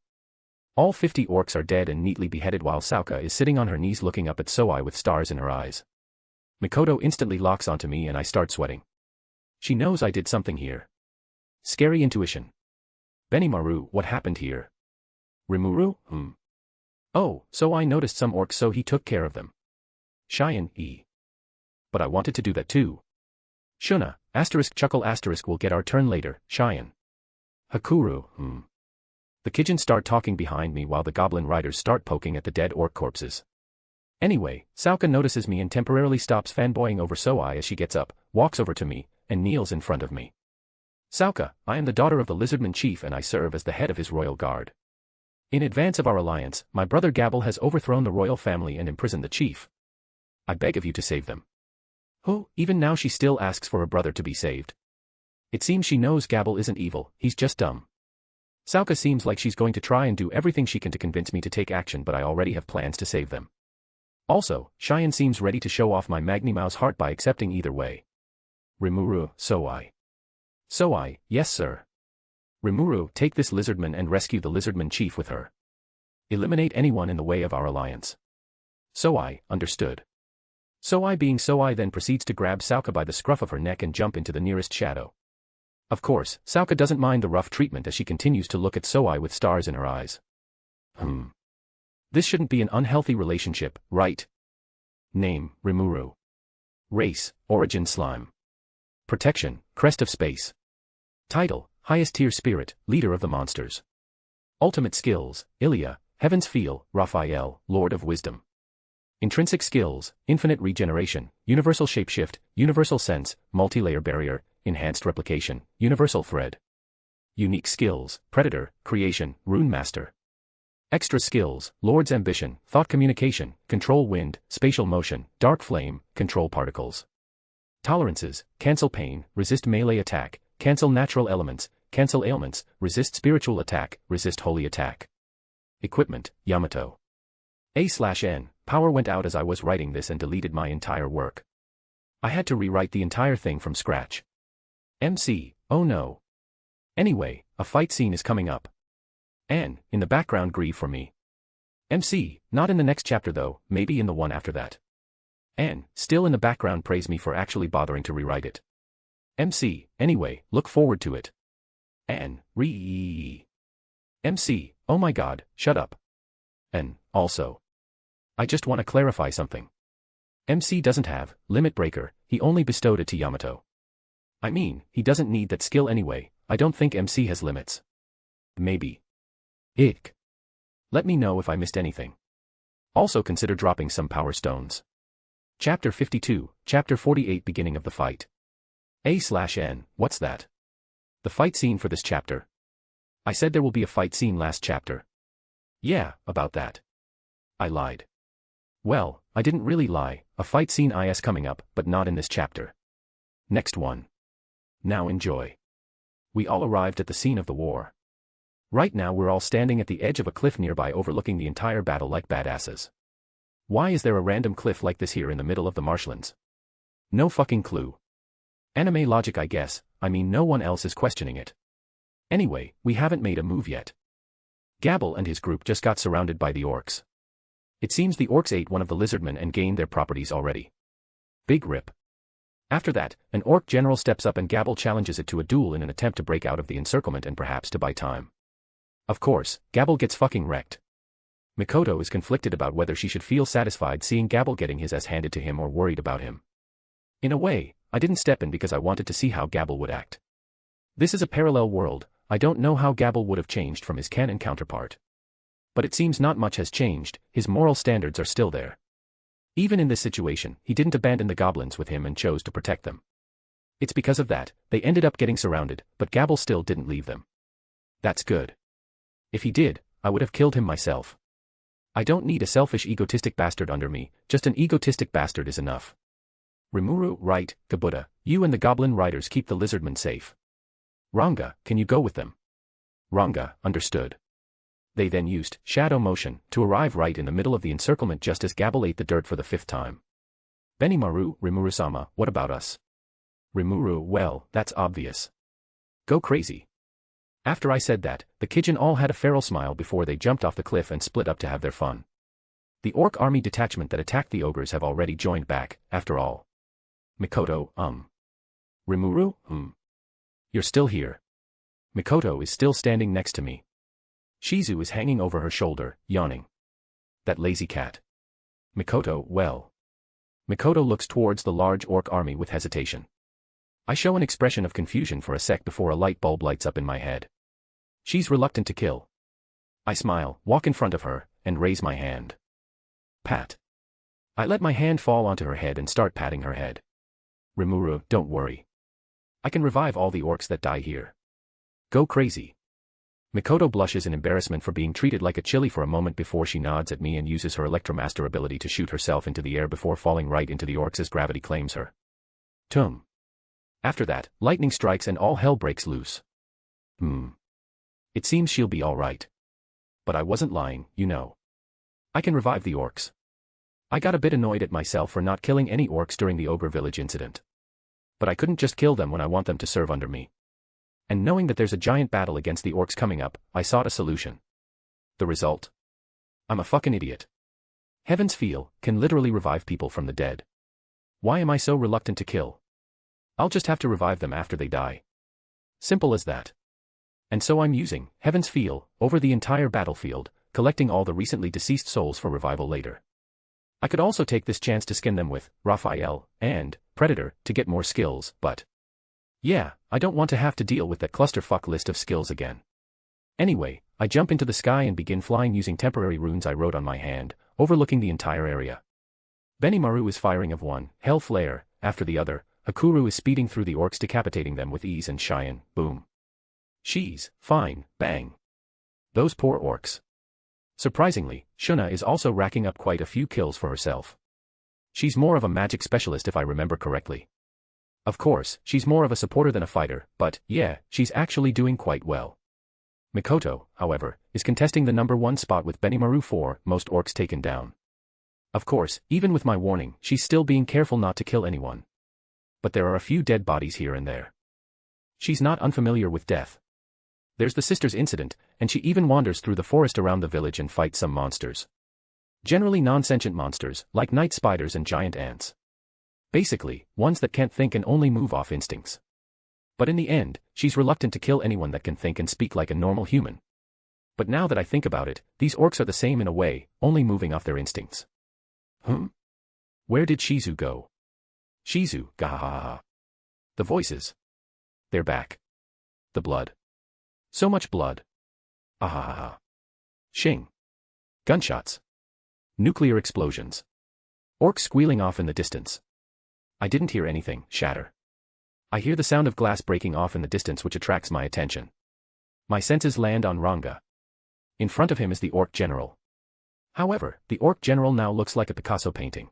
All 50 orcs are dead and neatly beheaded while Sauka is sitting on her knees looking up at with stars in her eyes. Mikoto instantly locks onto me and I start sweating. She knows I did something here. Scary intuition. Benimaru, what happened here? Rimuru, Oh, I noticed some orcs so he took care of them. Cheyenne, But I wanted to do that too. Shuna, chuckle we'll get our turn later, Cheyenne. Hakuru, The Kijin start talking behind me while the goblin riders start poking at the dead orc corpses. Anyway, Sauka notices me and temporarily stops fanboying over as she gets up, walks over to me, and kneels in front of me. Sauka, I am the daughter of the Lizardman Chief and I serve as the head of his royal guard. In advance of our alliance, my brother Gabble has overthrown the royal family and imprisoned the chief. I beg of you to save them. Even now she still asks for her brother to be saved. It seems she knows Gabble isn't evil, he's just dumb. Sauka seems like she's going to try and do everything she can to convince me to take action, but I already have plans to save them. Also, Cheyenne seems ready to show off my Magni-Mouse heart by accepting either way. Rimuru, yes sir. Rimuru, take this lizardman and rescue the lizardman chief with her. Eliminate anyone in the way of our alliance. Understood. Being then proceeds to grab Sauka by the scruff of her neck and jump into the nearest shadow. Of course, Sauka doesn't mind the rough treatment as she continues to look at with stars in her eyes. This shouldn't be an unhealthy relationship, right? Name, Rimuru. Race, Origin Slime. Protection, Crest of Space. Title, Highest Tier Spirit, Leader of the Monsters. Ultimate Skills, Ilya, Heaven's Feel, Raphael, Lord of Wisdom. Intrinsic Skills, Infinite Regeneration, Universal Shapeshift, Universal Sense, Multi-Layer Barrier, Enhanced Replication, Universal Thread. Unique Skills, Predator, Creation, Rune Master. Extra Skills, Lord's Ambition, Thought Communication, Control Wind, Spatial Motion, Dark Flame, Control Particles. Tolerances, Cancel Pain, Resist Melee Attack, Cancel Natural Elements, Cancel Ailments, Resist Spiritual Attack, Resist Holy Attack. Equipment, Yamato. A/N, power went out as I was writing this and deleted my entire work. I had to rewrite the entire thing from scratch. MC, oh no. Anyway, a fight scene is coming up. Anne, in the background, grieve for me. MC, not in the next chapter though, maybe in the one after that. Anne, still in the background, praise me for actually bothering to rewrite it. MC, anyway, look forward to it. Anne, MC, oh my god, shut up. N, also. I just want to clarify something. MC doesn't have Limit Breaker, he only bestowed it to Yamato. I mean, he doesn't need that skill anyway, I don't think MC has limits. Maybe. Ick. Let me know if I missed anything. Also consider dropping some power stones. Chapter 52, Chapter 48, Beginning of the Fight. A/N, what's that? The fight scene for this chapter. I said there will be a fight scene last chapter. Yeah, about that. I lied. Well, I didn't really lie, a fight scene is coming up, but not in this chapter. Next one. Now enjoy. We all arrived at the scene of the war. Right now we're all standing at the edge of a cliff nearby overlooking the entire battle like badasses. Why is there a random cliff like this here in the middle of the marshlands? No fucking clue. Anime logic I guess, I mean no one else is questioning it. Anyway, we haven't made a move yet. Gabble and his group just got surrounded by the orcs. It seems the orcs ate one of the lizardmen and gained their properties already. Big rip. After that, an orc general steps up and Gabble challenges it to a duel in an attempt to break out of the encirclement and perhaps to buy time. Of course, Gabble gets fucking wrecked. Mikoto is conflicted about whether she should feel satisfied seeing Gabble getting his ass handed to him or worried about him. In a way, I didn't step in because I wanted to see how Gabble would act. This is a parallel world, I don't know how Gabble would have changed from his canon counterpart. But it seems not much has changed, his moral standards are still there. Even in this situation, he didn't abandon the goblins with him and chose to protect them. It's because of that, they ended up getting surrounded, but Gabble still didn't leave them. That's good. If he did, I would have killed him myself. I don't need a selfish egotistic bastard under me, just an egotistic bastard is enough. Rimuru, right, Gabuta, you and the goblin riders keep the lizardmen safe. Ranga, can you go with them? Ranga, understood. They then used shadow motion to arrive right in the middle of the encirclement just as Gabble ate the dirt for the 5th time. Benimaru, Rimuru-sama, what about us? Rimuru, well, that's obvious. Go crazy. After I said that, the Kijin all had a feral smile before they jumped off the cliff and split up to have their fun. The orc army detachment that attacked the ogres have already joined back, after all. Mikoto, Rimuru, You're still here. Mikoto is still standing next to me. Shizu is hanging over her shoulder, yawning. That lazy cat. Mikoto, well. Mikoto looks towards the large orc army with hesitation. I show an expression of confusion for a sec before a light bulb lights up in my head. She's reluctant to kill. I smile, walk in front of her, and raise my hand. Pat. I let my hand fall onto her head and start patting her head. Rimuru, don't worry. I can revive all the orcs that die here. Go crazy. Mikoto blushes in embarrassment for being treated like a chili for a moment before she nods at me and uses her Electromaster ability to shoot herself into the air before falling right into the orcs as gravity claims her. Tum. After that, lightning strikes and all hell breaks loose. It seems she'll be alright. But I wasn't lying, you know. I can revive the orcs. I got a bit annoyed at myself for not killing any orcs during the Ogre Village incident. But I couldn't just kill them when I want them to serve under me. And knowing that there's a giant battle against the orcs coming up, I sought a solution. The result? I'm a fucking idiot. Heaven's Feel can literally revive people from the dead. Why am I so reluctant to kill? I'll just have to revive them after they die. Simple as that. And so I'm using Heaven's Feel over the entire battlefield, collecting all the recently deceased souls for revival later. I could also take this chance to skin them with Raphael and Predator to get more skills, but yeah, I don't want to have to deal with that clusterfuck list of skills again. Anyway, I jump into the sky and begin flying using temporary runes I wrote on my hand, overlooking the entire area. Benimaru is firing of one hell flare after the other. Hakuru is speeding through the orcs, decapitating them with ease, and Cheyenne, boom. She's fine, bang. Those poor orcs. Surprisingly, Shuna is also racking up quite a few kills for herself. She's more of a magic specialist if I remember correctly. Of course, she's more of a supporter than a fighter, but yeah, she's actually doing quite well. Mikoto, however, is contesting the #1 spot with Benimaru 4, most orcs taken down. Of course, even with my warning, she's still being careful not to kill anyone. But there are a few dead bodies here and there. She's not unfamiliar with death. There's the sisters incident, and she even wanders through the forest around the village and fights some monsters. Generally non-sentient monsters, like night spiders and giant ants. Basically, ones that can't think and only move off instincts. But in the end, she's reluctant to kill anyone that can think and speak like a normal human. But now that I think about it, these orcs are the same in a way, only moving off their instincts. Where did Shizu go? Shizu, gahahaha. The voices. They're back. The blood. So much blood. Ahahaha. Shing. Gunshots. Nuclear explosions. Orcs squealing off in the distance. I didn't hear anything, shatter. I hear the sound of glass breaking off in the distance, which attracts my attention. My senses land on Ranga. In front of him is the orc general. However, the orc general now looks like a Picasso painting.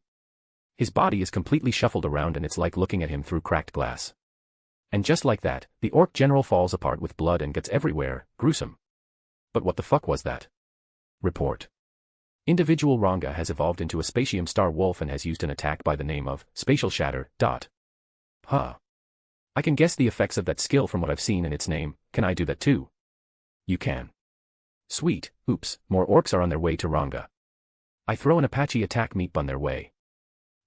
His body is completely shuffled around and it's like looking at him through cracked glass. And just like that, the orc general falls apart with blood and guts everywhere, gruesome. But what the fuck was that? Report. Individual Ranga has evolved into a Spatium Star Wolf and has used an attack by the name of Spatial Shatter. Huh. I can guess the effects of that skill from what I've seen in its name. Can I do that too? You can. Sweet. Oops, more orcs are on their way to Ranga. I throw an Apache attack meat bun their way.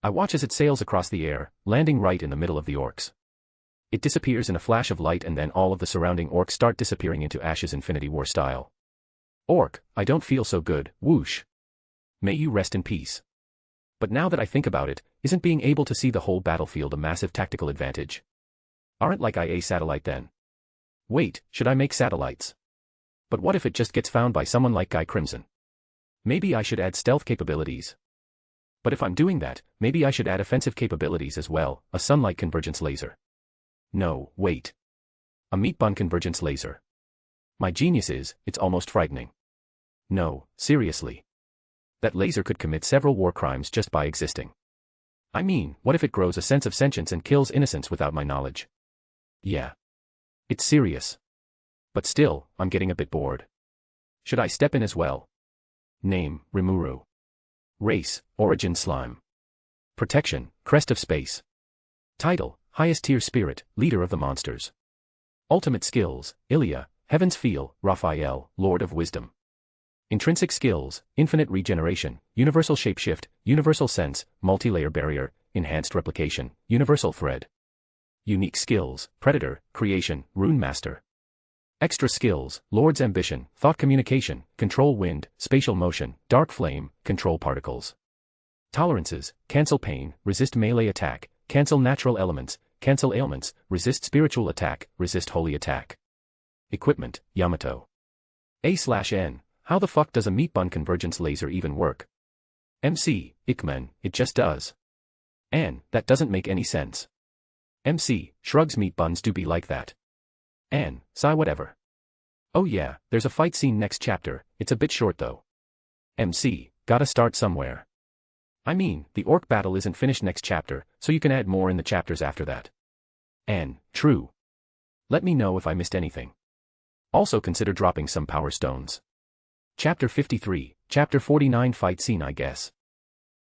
I watch as it sails across the air, landing right in the middle of the orcs. It disappears in a flash of light and then all of the surrounding orcs start disappearing into ashes, Infinity War style. Orc, I don't feel so good, whoosh. May you rest in peace. But now that I think about it, isn't being able to see the whole battlefield a massive tactical advantage? Aren't like IA satellite then? Wait, should I make satellites? But what if it just gets found by someone like Guy Crimson? Maybe I should add stealth capabilities. But if I'm doing that, maybe I should add offensive capabilities as well, a sunlight convergence laser. No, wait. A meat bun convergence laser. My genius is, it's almost frightening. No, seriously. That laser could commit several war crimes just by existing. I mean, what if it grows a sense of sentience and kills innocents without my knowledge? Yeah. It's serious. But still, I'm getting a bit bored. Should I step in as well? Name, Rimuru. Race, Origin Slime. Protection, Crest of Space. Title, Highest Tier Spirit, Leader of the Monsters. Ultimate Skills, Ilya, Heaven's Feel, Raphael, Lord of Wisdom. Intrinsic Skills, Infinite Regeneration, Universal Shapeshift, Universal Sense, Multi-Layer Barrier, Enhanced Replication, Universal Thread. Unique Skills, Predator, Creation, Rune Master. Extra Skills, Lord's Ambition, Thought Communication, Control Wind, Spatial Motion, Dark Flame, Control Particles. Tolerances, Cancel Pain, Resist Melee Attack, Cancel Natural Elements, Cancel Ailments, Resist Spiritual Attack, Resist Holy Attack. Equipment, Yamato. A/N, how the fuck does a meat bun convergence laser even work? MC, Ickman, it just does. An, that doesn't make any sense. MC, shrugs, meat buns do be like that. An, sigh, whatever. Oh yeah, there's a fight scene next chapter, it's a bit short though. MC, gotta start somewhere. I mean, the orc battle isn't finished next chapter, so you can add more in the chapters after that. An, true. Let me know if I missed anything. Also consider dropping some power stones. Chapter 53, Chapter 49 fight scene, I guess.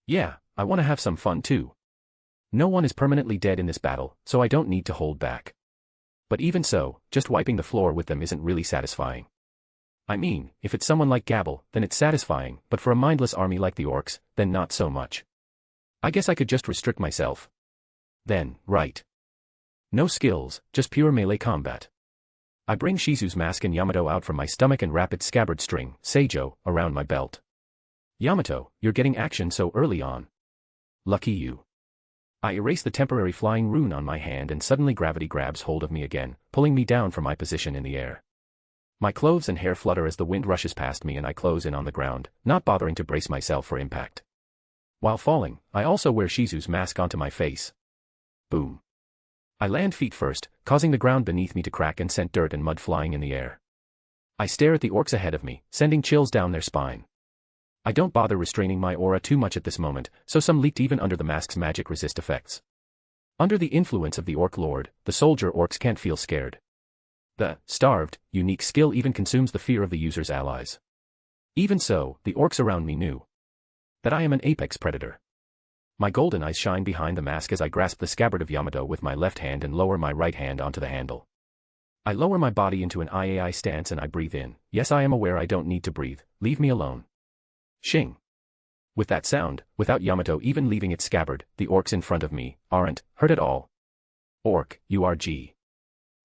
Yeah, I wanna have some fun too. No one is permanently dead in this battle, so I don't need to hold back. But even so, just wiping the floor with them isn't really satisfying. I mean, if it's someone like Gabble, then it's satisfying, but for a mindless army like the orcs, then not so much. I guess I could just restrict myself. Then, right. No skills, just pure melee combat. I bring Shizu's mask and Yamato out from my stomach and wrap its scabbard string, Seijo, around my belt. Yamato, you're getting action so early on. Lucky you. I erase the temporary flying rune on my hand and suddenly gravity grabs hold of me again, pulling me down from my position in the air. My clothes and hair flutter as the wind rushes past me and I close in on the ground, not bothering to brace myself for impact. While falling, I also wear Shizu's mask onto my face. Boom. I land feet first, causing the ground beneath me to crack and sent dirt and mud flying in the air. I stare at the orcs ahead of me, sending chills down their spine. I don't bother restraining my aura too much at this moment, so some leaked even under the mask's magic resist effects. Under the influence of the Orc Lord, the soldier orcs can't feel scared. The starved, unique skill even consumes the fear of the user's allies. Even so, the orcs around me knew that I am an apex predator. My golden eyes shine behind the mask as I grasp the scabbard of Yamato with my left hand and lower my right hand onto the handle. I lower my body into an IAI stance and I breathe in. Yes, I am aware I don't need to breathe, leave me alone. Shing. With that sound, without Yamato even leaving its scabbard, the orcs in front of me aren't hurt at all. Orc, URG.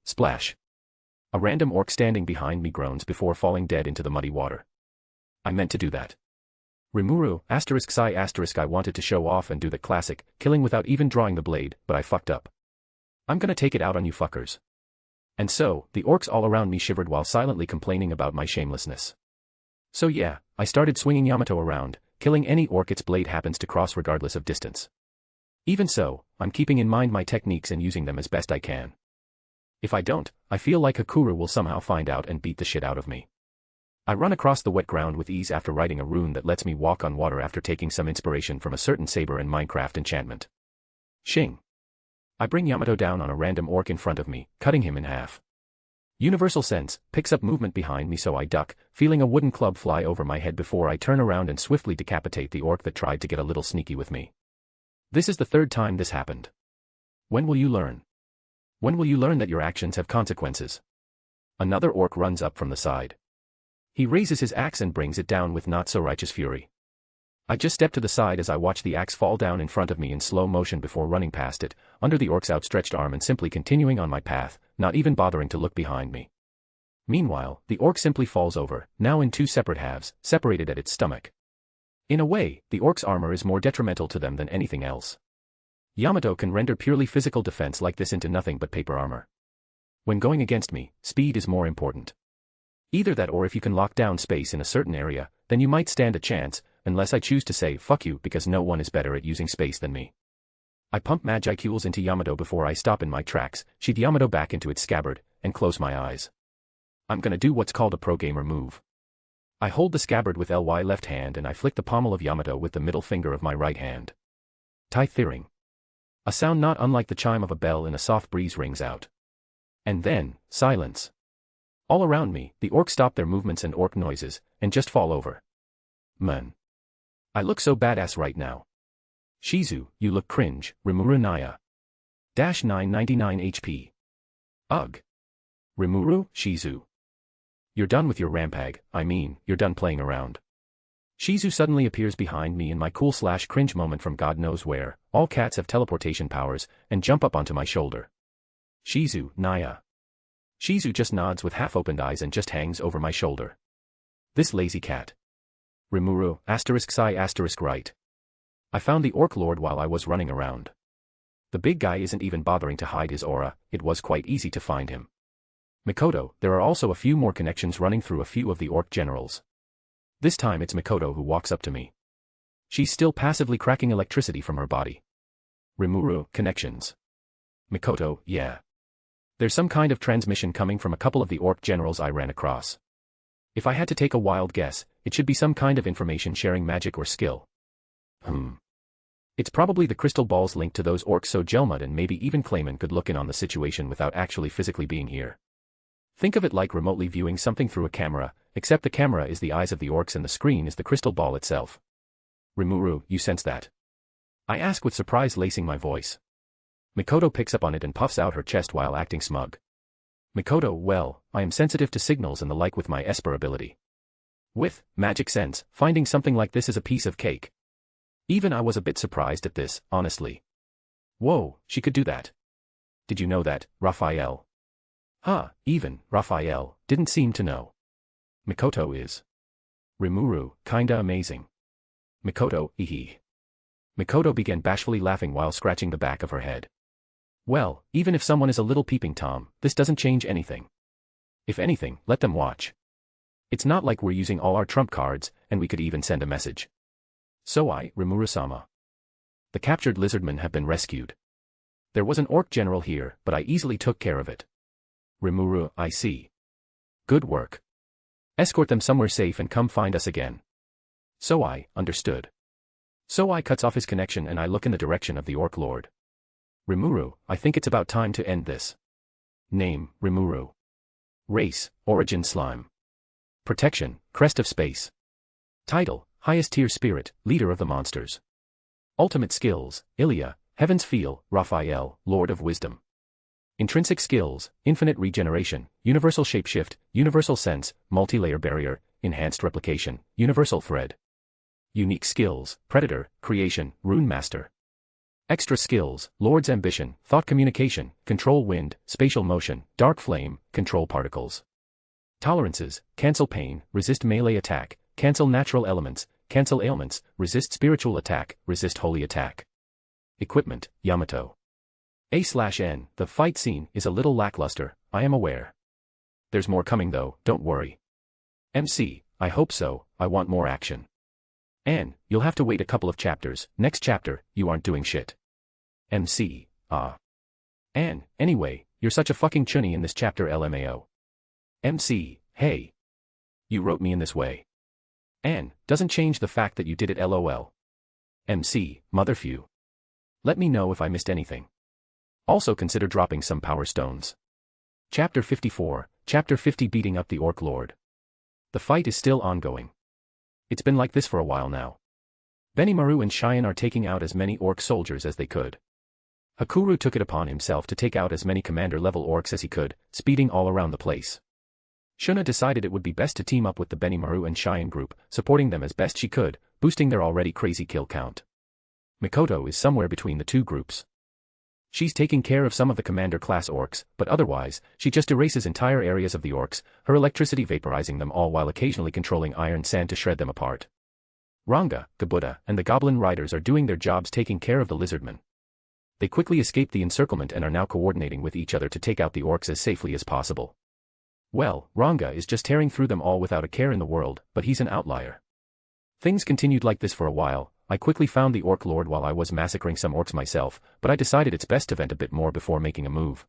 Splash. A random orc standing behind me groans before falling dead into the muddy water. I meant to do that. Rimuru, *psi*, I wanted to show off and do the classic, killing without even drawing the blade, but I fucked up. I'm gonna take it out on you fuckers. And so, the orcs all around me shivered while silently complaining about my shamelessness. So yeah, I started swinging Yamato around, killing any orc its blade happens to cross regardless of distance. Even so, I'm keeping in mind my techniques and using them as best I can. If I don't, I feel like Hakuru will somehow find out and beat the shit out of me. I run across the wet ground with ease after writing a rune that lets me walk on water after taking some inspiration from a certain saber and Minecraft enchantment. Shing. I bring Yamato down on a random orc in front of me, cutting him in half. Universal Sense picks up movement behind me, so I duck, feeling a wooden club fly over my head before I turn around and swiftly decapitate the orc that tried to get a little sneaky with me. This is the third time this happened. When will you learn? When will you learn that your actions have consequences? Another orc runs up from the side. He raises his axe and brings it down with not-so-righteous fury. I just step to the side as I watch the axe fall down in front of me in slow motion before running past it, under the orc's outstretched arm and simply continuing on my path, not even bothering to look behind me. Meanwhile, the orc simply falls over, now in two separate halves, separated at its stomach. In a way, the orc's armor is more detrimental to them than anything else. Yamato can render purely physical defense like this into nothing but paper armor. When going against me, speed is more important. Either that, or if you can lock down space in a certain area, then you might stand a chance, unless I choose to say fuck you because no one is better at using space than me. I pump Magicools into Yamato before I stop in my tracks, sheath Yamato back into its scabbard, and close my eyes. I'm gonna do what's called a pro gamer move. I hold the scabbard with LY left hand and I flick the pommel of Yamato with the middle finger of my right hand. Tai-thering. A sound not unlike the chime of a bell in a soft breeze rings out. And then, silence. All around me, the orcs stop their movements and orc noises, and just fall over. Man. I look so badass right now. Shizu, you look cringe, Rimuru Naya. -999 HP. Ugh. Rimuru, Shizu. You're done with your rampag, I mean, you're done playing around. Shizu suddenly appears behind me in my cool/cringe moment from God knows where, all cats have teleportation powers, and jump up onto my shoulder. Shizu, Naya. Shizu just nods with half-opened eyes and just hangs over my shoulder. This lazy cat. Rimuru, ****, right. I found the Orc Lord while I was running around. The big guy isn't even bothering to hide his aura, it was quite easy to find him. Mikoto, there are also a few more connections running through a few of the Orc generals. This time it's Mikoto who walks up to me. She's still passively cracking electricity from her body. Rimuru, connections. Mikoto, yeah. There's some kind of transmission coming from a couple of the Orc generals I ran across. If I had to take a wild guess, it should be some kind of information sharing magic or skill. It's probably the crystal balls linked to those orcs, so Jelmud and maybe even Clayman could look in on the situation without actually physically being here. Think of it like remotely viewing something through a camera, except the camera is the eyes of the orcs and the screen is the crystal ball itself. Rimuru, you sense that? I ask with surprise lacing my voice. Mikoto picks up on it and puffs out her chest while acting smug. Mikoto, well, I am sensitive to signals and the like with my Esper ability. With magic sense, finding something like this is a piece of cake. Even I was a bit surprised at this, honestly. Whoa, she could do that. Did you know that, Raphael? Even Raphael didn't seem to know. Mikoto is. Rimuru, kinda amazing. Mikoto, eehee. Mikoto began bashfully laughing while scratching the back of her head. Well, even if someone is a little peeping Tom, this doesn't change anything. If anything, let them watch. It's not like we're using all our trump cards, and we could even send a message. So Rimuru-sama. The captured lizardmen have been rescued. There was an orc general here, but I easily took care of it. Rimuru, I see. Good work. Escort them somewhere safe and come find us again. So understood. So cuts off his connection and I look in the direction of the Orc Lord. Rimuru, I think it's about time to end this. Name, Rimuru. Race, Origin Slime. Protection, Crest of Space. Title, Highest Tier Spirit, Leader of the Monsters. Ultimate Skills, Ilya, Heaven's Feel, Raphael, Lord of Wisdom. Intrinsic Skills, Infinite Regeneration, Universal Shapeshift, Universal Sense, Multi-Layer Barrier, Enhanced Replication, Universal Thread. Unique Skills, Predator, Creation, Rune Master. Extra Skills, Lord's Ambition, Thought Communication, Control Wind, Spatial Motion, Dark Flame, Control Particles. Tolerances, Cancel Pain, Resist Melee Attack, Cancel Natural Elements, Cancel Ailments, Resist Spiritual Attack, Resist Holy Attack. Equipment, Yamato. A/N, the fight scene is a little lackluster, I am aware. There's more coming though, don't worry. MC, I hope so, I want more action. You'll have to wait a couple of chapters, next chapter, you aren't doing shit. MC, ah. Anne, anyway, you're such a fucking chunny in this chapter LMAO. MC, hey. You wrote me in this way. Anne, doesn't change the fact that you did it LOL. MC, motherfew. Let me know if I missed anything. Also consider dropping some power stones. Chapter 54, Chapter 50 Beating up the Orc Lord. The fight is still ongoing. It's been like this for a while now. Benimaru and Cheyenne are taking out as many orc soldiers as they could. Hakuru took it upon himself to take out as many commander-level orcs as he could, speeding all around the place. Shuna decided it would be best to team up with the Benimaru and Cheyenne group, supporting them as best she could, boosting their already crazy kill count. Mikoto is somewhere between the two groups. She's taking care of some of the commander-class orcs, but otherwise, she just erases entire areas of the orcs, her electricity vaporizing them all while occasionally controlling iron sand to shred them apart. Ranga, Gabuta, and the goblin riders are doing their jobs taking care of the lizardmen. They quickly escape the encirclement and are now coordinating with each other to take out the orcs as safely as possible. Well, Ranga is just tearing through them all without a care in the world, but he's an outlier. Things continued like this for a while. I quickly found the Orc Lord while I was massacring some orcs myself, but I decided it's best to vent a bit more before making a move.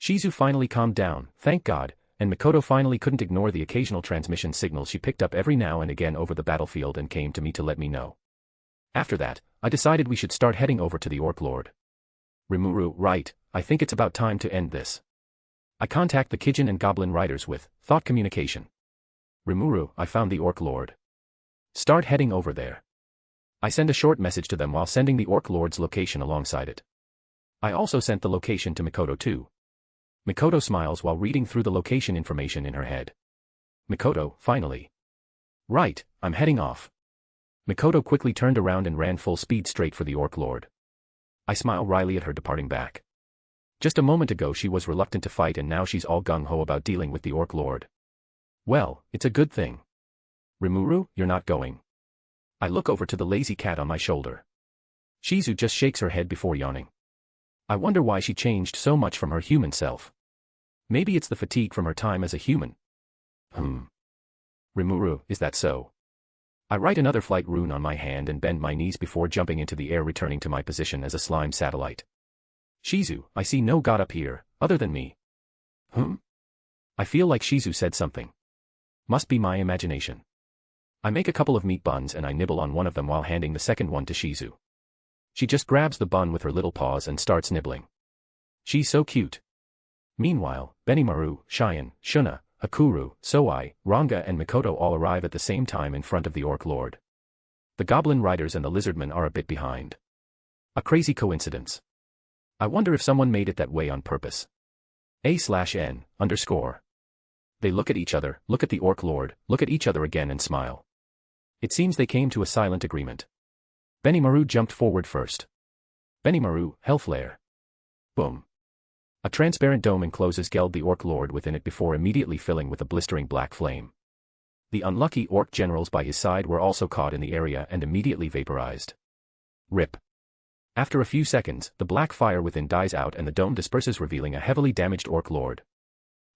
Shizu finally calmed down, thank God, and Mikoto finally couldn't ignore the occasional transmission signals she picked up every now and again over the battlefield and came to me to let me know. After that, I decided we should start heading over to the Orc Lord. Rimuru, right, I think it's about time to end this. I contact the Kijin and Goblin Riders with thought communication. Rimuru, I found the Orc Lord. Start heading over there. I send a short message to them while sending the Orc Lord's location alongside it. I also sent the location to Mikoto too. Mikoto smiles while reading through the location information in her head. Mikoto, finally. Right, I'm heading off. Mikoto quickly turned around and ran full speed straight for the Orc Lord. I smile wryly at her departing back. Just a moment ago she was reluctant to fight and now she's all gung-ho about dealing with the Orc Lord. Well, it's a good thing. Rimuru, you're not going. I look over to the lazy cat on my shoulder. Shizu just shakes her head before yawning. I wonder why she changed so much from her human self. Maybe it's the fatigue from her time as a human. Rimuru, is that so? I write another flight rune on my hand and bend my knees before jumping into the air, returning to my position as a slime satellite. Shizu, I see no god up here, other than me. I feel like Shizu said something. Must be my imagination. I make a couple of meat buns and I nibble on one of them while handing the second one to Shizu. She just grabs the bun with her little paws and starts nibbling. She's so cute. Meanwhile, Benimaru, Cheyenne, Shuna, Hakuru, Soai, Ranga and Mikoto all arrive at the same time in front of the Orc Lord. The Goblin Riders and the Lizardmen are a bit behind. A crazy coincidence. I wonder if someone made it that way on purpose. A/N_. They look at each other, look at the Orc Lord, look at each other again and smile. It seems they came to a silent agreement. Benimaru jumped forward first. Benimaru, Hellflare. Boom. A transparent dome encloses Geld the Orc Lord within it before immediately filling with a blistering black flame. The unlucky orc generals by his side were also caught in the area and immediately vaporized. RIP. After a few seconds, the black fire within dies out and the dome disperses, revealing a heavily damaged Orc Lord.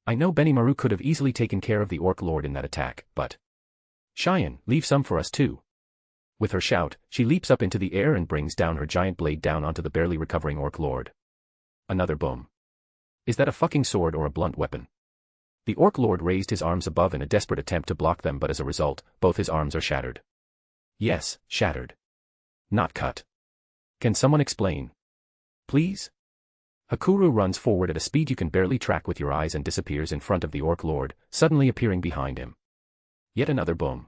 I know Benimaru could have easily taken care of the Orc Lord in that attack, but... Cheyenne, leave some for us too. With her shout, she leaps up into the air and brings down her giant blade down onto the barely recovering Orc Lord. Another boom. Is that a fucking sword or a blunt weapon? The Orc Lord raised his arms above in a desperate attempt to block them, but as a result, both his arms are shattered. Yes, shattered. Not cut. Can someone explain? Please? Hakuru runs forward at a speed you can barely track with your eyes and disappears in front of the Orc Lord, suddenly appearing behind him. Yet another boom.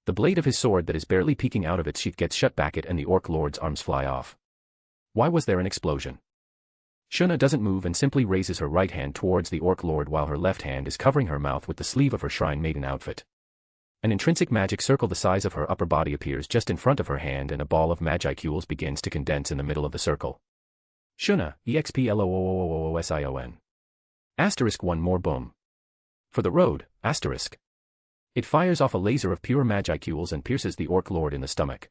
The blade of his sword that is barely peeking out of its sheath gets shut back and the Orc Lord's arms fly off. Why was there an explosion? Shuna doesn't move and simply raises her right hand towards the Orc Lord while her left hand is covering her mouth with the sleeve of her Shrine Maiden outfit. An intrinsic magic circle the size of her upper body appears just in front of her hand and a ball of magicules begins to condense in the middle of the circle. Shuna, EXPLOOOOOSION. Asterisk one more boom. For the road, asterisk. It fires off a laser of pure magicules and pierces the Orc Lord in the stomach.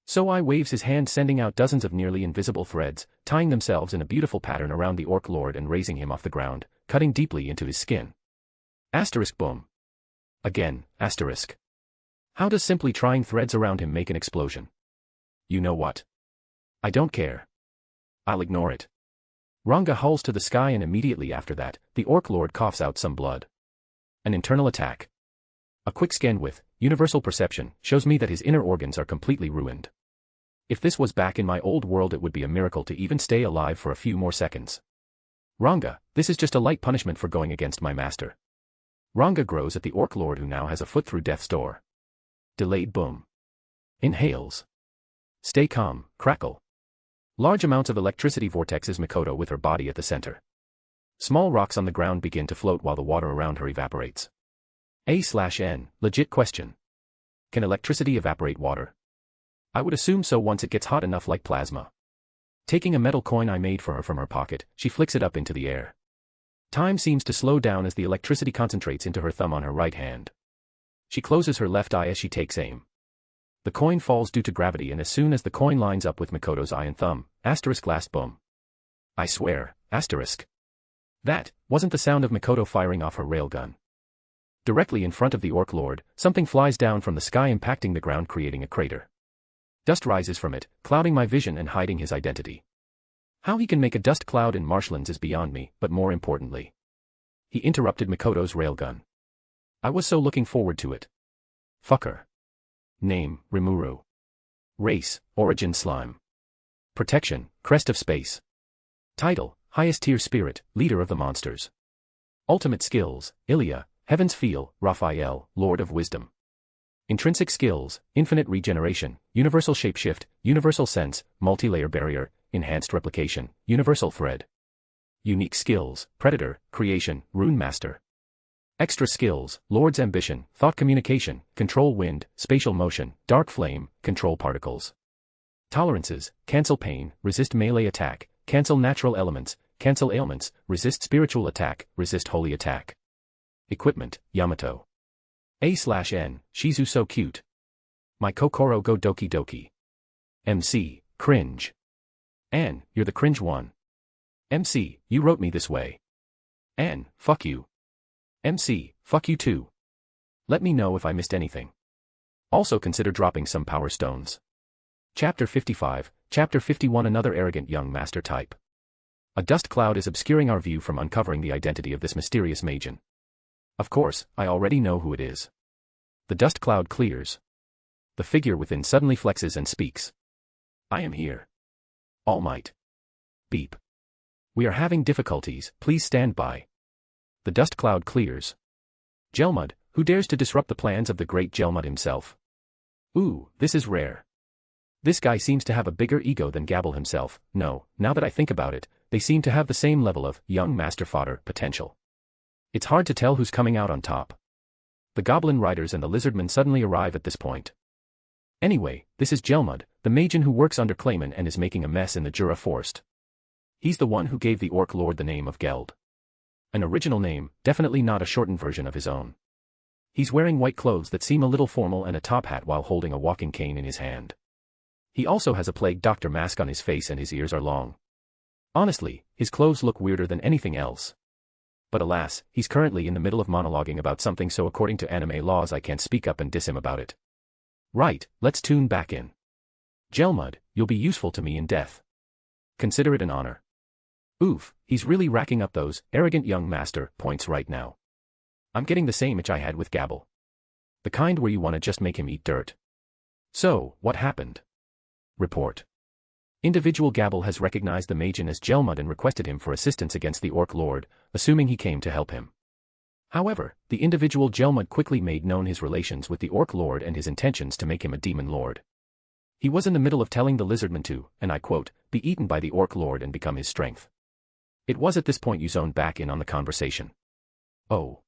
Soai waves his hand, sending out dozens of nearly invisible threads, tying themselves in a beautiful pattern around the Orc Lord and raising him off the ground, cutting deeply into his skin. Asterisk boom. Again, asterisk. How does simply trying threads around him make an explosion? You know what? I don't care. I'll ignore it. Ranga howls to the sky, and immediately after that, the Orc Lord coughs out some blood. An internal attack. A quick scan with universal perception shows me that his inner organs are completely ruined. If this was back in my old world, it would be a miracle to even stay alive for a few more seconds. Ranga, this is just a light punishment for going against my master. Ranga grows at the Orc Lord, who now has a foot through death's door. Delayed boom. Inhales. Stay calm, crackle. Large amounts of electricity vortexes Mikoto with her body at the center. Small rocks on the ground begin to float while the water around her evaporates. A/N, legit question. Can electricity evaporate water? I would assume so once it gets hot enough, like plasma. Taking a metal coin I made for her from her pocket, she flicks it up into the air. Time seems to slow down as the electricity concentrates into her thumb on her right hand. She closes her left eye as she takes aim. The coin falls due to gravity, and as soon as the coin lines up with Mikoto's eye and thumb, last boom. I swear, That wasn't the sound of Mikoto firing off her railgun. Directly in front of the Orc Lord, something flies down from the sky, impacting the ground, creating a crater. Dust rises from it, clouding my vision and hiding his identity. How he can make a dust cloud in marshlands is beyond me, but more importantly, he interrupted Mikoto's railgun. I was so looking forward to it. Fucker. Name, Rimuru. Race, Origin Slime. Protection, Crest of Space. Title, Highest Tier Spirit, Leader of the Monsters. Ultimate Skills, Ilya, Heaven's Feel, Raphael, Lord of Wisdom. Intrinsic Skills, Infinite Regeneration, Universal Shapeshift, Universal Sense, Multi-Layer Barrier, Enhanced Replication, Universal Thread. Unique Skills, Predator, Creation, Rune Master. Extra Skills, Lord's Ambition, Thought Communication, Control Wind, Spatial Motion, Dark Flame, Control Particles. Tolerances, Cancel Pain, Resist Melee Attack, Cancel Natural Elements, Cancel Ailments, Resist Spiritual Attack, Resist Holy Attack. Equipment, Yamato. A/N, Shizu so cute. My Kokoro go Doki Doki. MC, cringe. Ann, you're the cringe one. MC, you wrote me this way. Ann, fuck you. MC, fuck you too. Let me know if I missed anything. Also consider dropping some power stones. Chapter 55, Chapter 51. Another arrogant young master type. A dust cloud is obscuring our view from uncovering the identity of this mysterious magen. Of course, I already know who it is. The dust cloud clears. The figure within suddenly flexes and speaks. I am here. All Might. Beep. We are having difficulties, please stand by. The dust cloud clears. Gelmud, who dares to disrupt the plans of the great Gelmud himself? Ooh, this is rare. This guy seems to have a bigger ego than Gabble himself. No, now that I think about it, they seem to have the same level of young master fodder potential. It's hard to tell who's coming out on top. The goblin riders and the lizardmen suddenly arrive at this point. Anyway, this is Gelmud, the magen who works under Clayman and is making a mess in the Jura Forest. He's the one who gave the Orc Lord the name of Geld. An original name, definitely not a shortened version of his own. He's wearing white clothes that seem a little formal and a top hat while holding a walking cane in his hand. He also has a plague doctor mask on his face and his ears are long. Honestly, his clothes look weirder than anything else. But alas, he's currently in the middle of monologuing about something, so according to anime laws I can't speak up and diss him about it. Right, let's tune back in. Gelmud, you'll be useful to me in death. Consider it an honor. Oof, he's really racking up those arrogant young master points right now. I'm getting the same itch I had with Gabble. The kind where you want to just make him eat dirt. So, what happened? Report. Individual Gabble has recognized the magen as Gelmud and requested him for assistance against the Orc Lord, assuming he came to help him. However, the individual Gelmud quickly made known his relations with the Orc Lord and his intentions to make him a demon lord. He was in the middle of telling the lizardman to, and I quote, be eaten by the Orc Lord and become his strength. It was at this point you zoned back in on the conversation. Oh.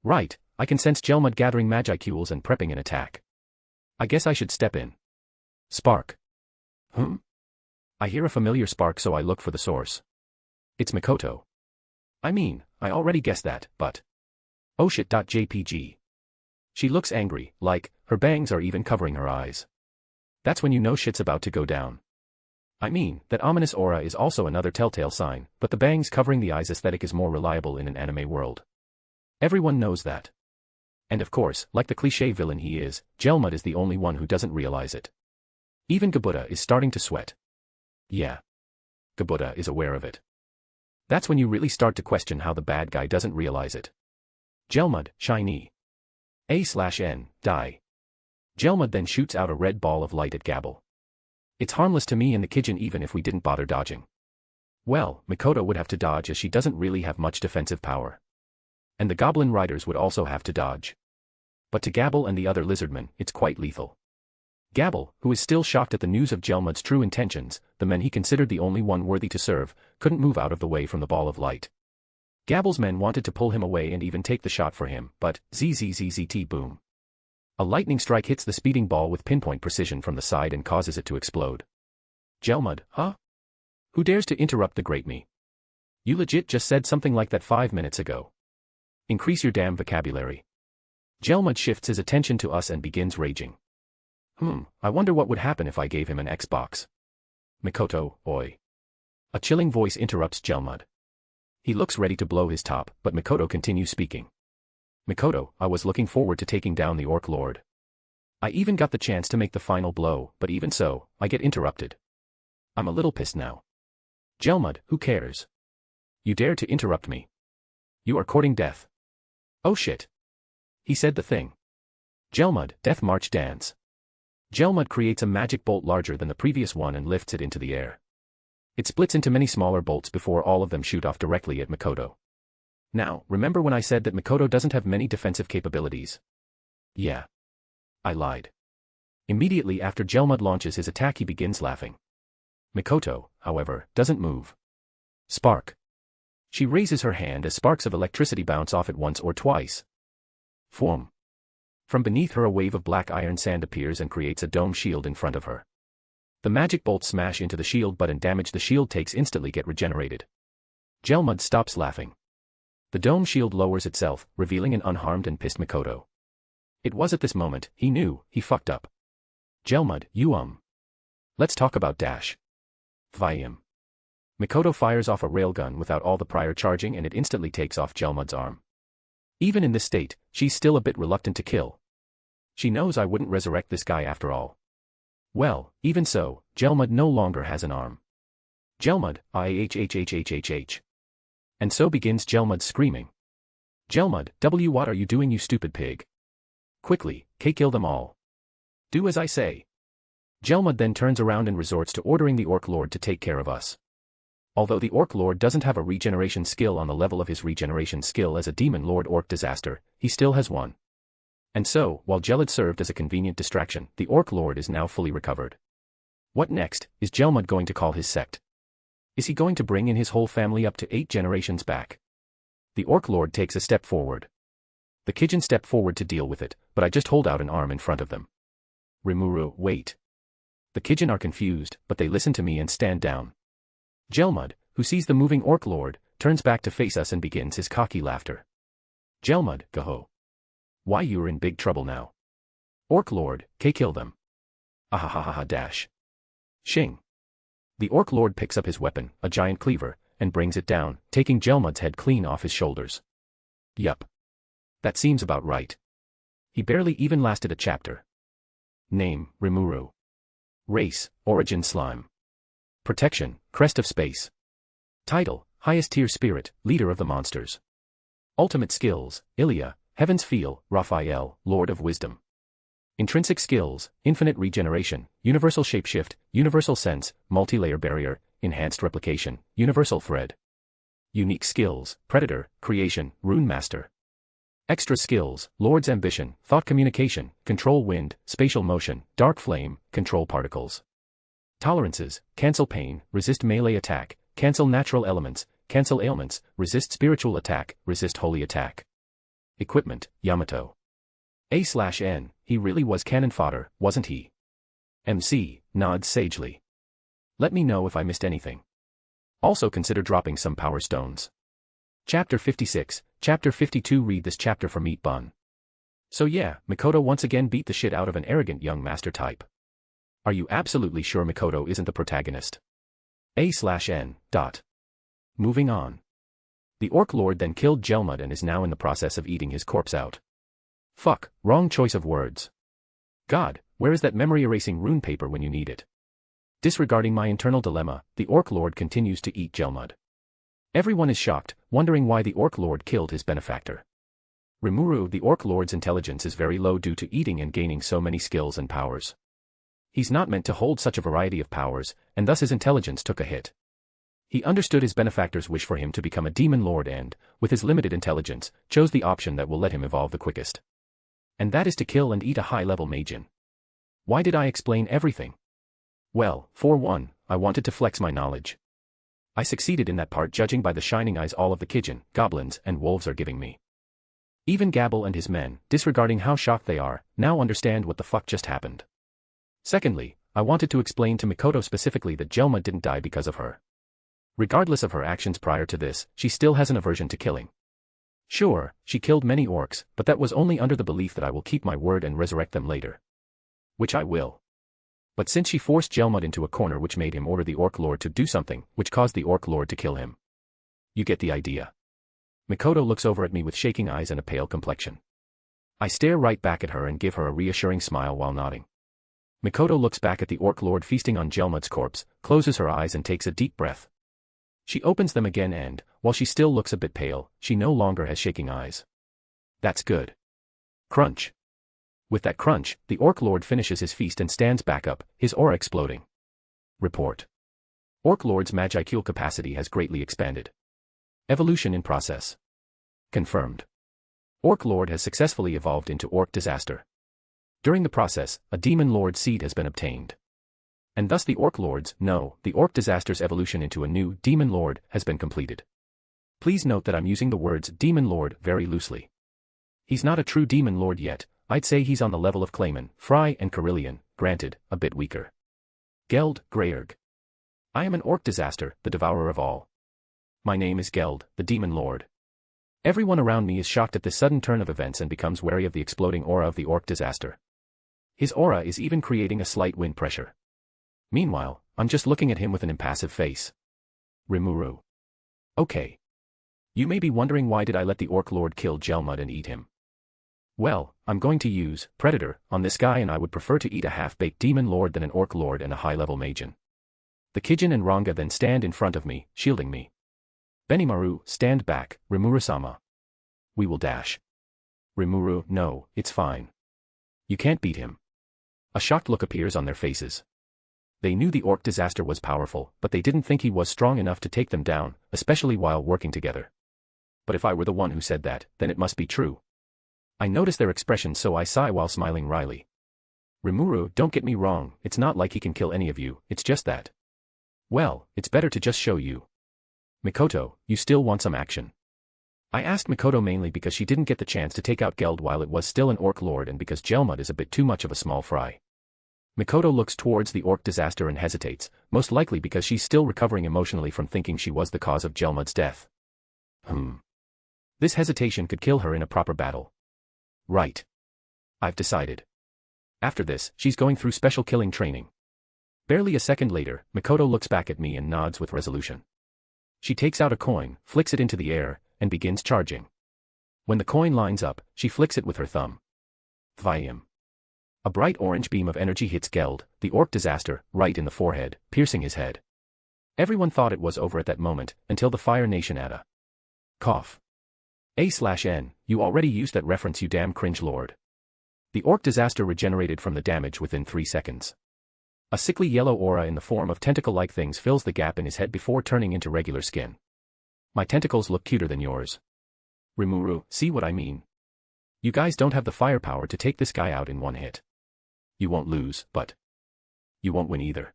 Right, I can sense Gelmud gathering magicules and prepping an attack. I guess I should step in. Spark. I hear a familiar spark, so I look for the source. It's Mikoto. I mean, I already guessed that, but... Oh shit.jpg. She looks angry, like, her bangs are even covering her eyes. That's when you know shit's about to go down. I mean, that ominous aura is also another telltale sign, but the bangs covering the eyes aesthetic is more reliable in an anime world. Everyone knows that. And of course, like the cliché villain he is, Gelmud is the only one who doesn't realize it. Even Gabuta is starting to sweat. Yeah. Gabuta is aware of it. That's when you really start to question how the bad guy doesn't realize it. Gelmud, shiny. A/N, die. Gelmud then shoots out a red ball of light at Gabble. It's harmless to me and the Kijin even if we didn't bother dodging. Well, Mikoto would have to dodge as she doesn't really have much defensive power. And the Goblin Riders would also have to dodge. But to Gabble and the other lizardmen, it's quite lethal. Gabble, who is still shocked at the news of Gelmud's true intentions, the men he considered the only one worthy to serve, couldn't move out of the way from the ball of light. Gabble's men wanted to pull him away and even take the shot for him, but zzzzzt boom. A lightning strike hits the speeding ball with pinpoint precision from the side and causes it to explode. Gelmud, huh? Who dares to interrupt the great me? You legit just said something like that 5 minutes ago. Increase your damn vocabulary. Gelmud shifts his attention to us and begins raging. I wonder what would happen if I gave him an Xbox. Mikoto, oi. A chilling voice interrupts Gelmud. He looks ready to blow his top, but Mikoto continues speaking. Mikoto, I was looking forward to taking down the Orc Lord. I even got the chance to make the final blow, but even so, I get interrupted. I'm a little pissed now. Gelmud, who cares? You dare to interrupt me. You are courting death. Oh shit. He said the thing. Gelmud, Death March dance. Gelmud creates a magic bolt larger than the previous one and lifts it into the air. It splits into many smaller bolts before all of them shoot off directly at Mikoto. Now, remember when I said that Mikoto doesn't have many defensive capabilities? Yeah. I lied. Immediately after Gelmud launches his attack he begins laughing. Mikoto, however, doesn't move. Spark. She raises her hand as sparks of electricity bounce off it once or twice. Form. From beneath her a wave of black iron sand appears and creates a dome shield in front of her. The magic bolts smash into the shield but and damage the shield takes instantly get regenerated. Gelmud stops laughing. The dome shield lowers itself, revealing an unharmed and pissed Mikoto. It was at this moment, he knew, he fucked up. Gelmud, you Let's talk about Dash. Vayim. Mikoto fires off a railgun without all the prior charging and it instantly takes off Gelmud's arm. Even in this state, she's still a bit reluctant to kill. She knows I wouldn't resurrect this guy after all. Well, even so, Gelmud no longer has an arm. Gelmud, ihhhhhh. And so begins Gelmud screaming. Gelmud, what are you doing you stupid pig? Quickly, kill them all. Do as I say. Gelmud then turns around and resorts to ordering the Orc Lord to take care of us. Although the Orc Lord doesn't have a regeneration skill on the level of his regeneration skill as a Demon Lord Orc Disaster, he still has one. And so, while Gelmud served as a convenient distraction, the Orc Lord is now fully recovered. What next? Is Gelmud going to call his sect? Is he going to bring in his whole family up to 8 generations back? The Orc Lord takes a step forward. The Kijin step forward to deal with it, but I just hold out an arm in front of them. Rimuru, wait. The Kijin are confused, but they listen to me and stand down. Gelmud, who sees the moving Orc Lord, turns back to face us and begins his cocky laughter. Gelmud, gaho. Why you're in big trouble now. Orc Lord, kill them. Ahahaha dash. Shing. The Orc Lord picks up his weapon, a giant cleaver, and brings it down, taking Gelmud's head clean off his shoulders. Yup. That seems about right. He barely even lasted a chapter. Name, Rimuru. Race, Origin Slime. Protection, Crest of Space. Title, Highest Tier Spirit, Leader of the Monsters. Ultimate Skills, Ilya, Heaven's Feel, Raphael, Lord of Wisdom. Intrinsic Skills, Infinite Regeneration, Universal Shapeshift, Universal Sense, Multi-Layer Barrier, Enhanced Replication, Universal Thread. Unique Skills, Predator, Creation, Rune Master. Extra Skills, Lord's Ambition, Thought Communication, Control Wind, Spatial Motion, Dark Flame, Control Particles. Tolerances, Cancel Pain, Resist Melee Attack, Cancel Natural Elements, Cancel Ailments, Resist Spiritual Attack, Resist Holy Attack. Equipment, Yamato. A/N, he really was cannon fodder, wasn't he? MC, nods sagely. Let me know if I missed anything. Also consider dropping some power stones. Chapter 56, Chapter 52. Read this chapter for Meat Bun. So yeah, Mikoto once again beat the shit out of an arrogant young master type. Are you absolutely sure Mikoto isn't the protagonist? A/N. Moving on. The Orc Lord then killed Gelmud and is now in the process of eating his corpse out. Fuck, wrong choice of words. God, where is that memory erasing rune paper when you need it? Disregarding my internal dilemma, the Orc Lord continues to eat Gelmud. Everyone is shocked, wondering why the Orc Lord killed his benefactor. Rimuru, the Orc Lord's intelligence is very low due to eating and gaining so many skills and powers. He's not meant to hold such a variety of powers, and thus his intelligence took a hit. He understood his benefactor's wish for him to become a demon lord and, with his limited intelligence, chose the option that will let him evolve the quickest. And that is to kill and eat a high-level mageon. Why did I explain everything? Well, for one, I wanted to flex my knowledge. I succeeded in that part judging by the shining eyes all of the Kijin, goblins, and wolves are giving me. Even Gabble and his men, disregarding how shocked they are, now understand what the fuck just happened. Secondly, I wanted to explain to Mikoto specifically that Gelmud didn't die because of her. Regardless of her actions prior to this, she still has an aversion to killing. Sure, she killed many orcs, but that was only under the belief that I will keep my word and resurrect them later. Which I will. But since she forced Gelmud into a corner which made him order the Orc Lord to do something, which caused the Orc Lord to kill him. You get the idea. Mikoto looks over at me with shaking eyes and a pale complexion. I stare right back at her and give her a reassuring smile while nodding. Mikoto looks back at the Orc Lord feasting on Gelmud's corpse, closes her eyes and takes a deep breath. She opens them again and, while she still looks a bit pale, she no longer has shaking eyes. That's good. Crunch. With that crunch, the Orc Lord finishes his feast and stands back up, his aura exploding. Report. Orc Lord's magicule capacity has greatly expanded. Evolution in process. Confirmed. Orc Lord has successfully evolved into Orc Disaster. During the process, a Demon Lord seed has been obtained. And thus the Orc Disaster's evolution into a new Demon Lord has been completed. Please note that I'm using the words Demon Lord very loosely. He's not a true Demon Lord yet, I'd say he's on the level of Clayman, Fry and Carillion, granted, a bit weaker. Geld, Greyerg. I am an Orc Disaster, the devourer of all. My name is Geld, the Demon Lord. Everyone around me is shocked at this sudden turn of events and becomes wary of the exploding aura of the Orc Disaster. His aura is even creating a slight wind pressure. Meanwhile, I'm just looking at him with an impassive face. Rimuru. Okay. You may be wondering why did I let the Orc Lord kill Gelmud and eat him. Well, I'm going to use Predator on this guy and I would prefer to eat a half-baked Demon Lord than an Orc Lord and a high-level Mageon. The Kijin and Ranga then stand in front of me, shielding me. Benimaru, stand back, Rimuru-sama. We will dash. Rimuru, no, it's fine. You can't beat him. A shocked look appears on their faces. They knew the Orc Disaster was powerful, but they didn't think he was strong enough to take them down, especially while working together. But if I were the one who said that, then it must be true. I notice their expressions so I sigh while smiling wryly. Rimuru, don't get me wrong, it's not like he can kill any of you, it's just that. Well, it's better to just show you. Mikoto, you still want some action. I asked Mikoto mainly because she didn't get the chance to take out Geld while it was still an Orc Lord and because Gelmud is a bit too much of a small fry. Mikoto looks towards the Orc Disaster and hesitates, most likely because she's still recovering emotionally from thinking she was the cause of Gelmud's death. This hesitation could kill her in a proper battle. Right. I've decided. After this, she's going through special killing training. Barely a second later, Mikoto looks back at me and nods with resolution. She takes out a coin, flicks it into the air, and begins charging. When the coin lines up, she flicks it with her thumb. Vayim. A bright orange beam of energy hits Geld, the Orc Disaster, right in the forehead, piercing his head. Everyone thought it was over at that moment, until the Fire Nation Ada. Cough. A/N, you already used that reference you damn cringe lord. The Orc Disaster regenerated from the damage within 3 seconds. A sickly yellow aura in the form of tentacle-like things fills the gap in his head before turning into regular skin. My tentacles look cuter than yours. Rimuru, see what I mean? You guys don't have the firepower to take this guy out in one hit. You won't lose, but you won't win either.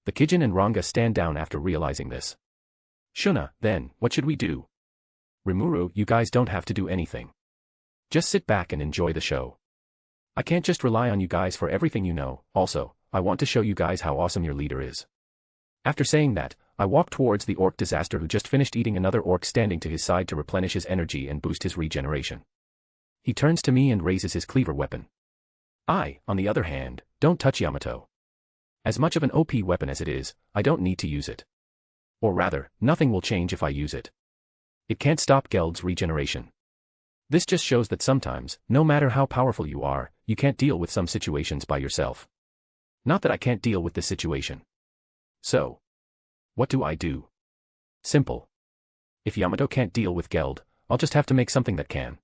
The Kijin and Ranga stand down after realizing this. Shuna, then, what should we do? Rimuru, you guys don't have to do anything. Just sit back and enjoy the show. I can't just rely on you guys for everything you know, also, I want to show you guys how awesome your leader is. After saying that, I walk towards the Orc Disaster who just finished eating another orc standing to his side to replenish his energy and boost his regeneration. He turns to me and raises his cleaver weapon. I, on the other hand, don't touch Yamato. As much of an OP weapon as it is, I don't need to use it. Or rather, nothing will change if I use it. It can't stop Geld's regeneration. This just shows that sometimes, no matter how powerful you are, you can't deal with some situations by yourself. Not that I can't deal with this situation. So, what do I do? Simple. If Yamato can't deal with Geld, I'll just have to make something that can.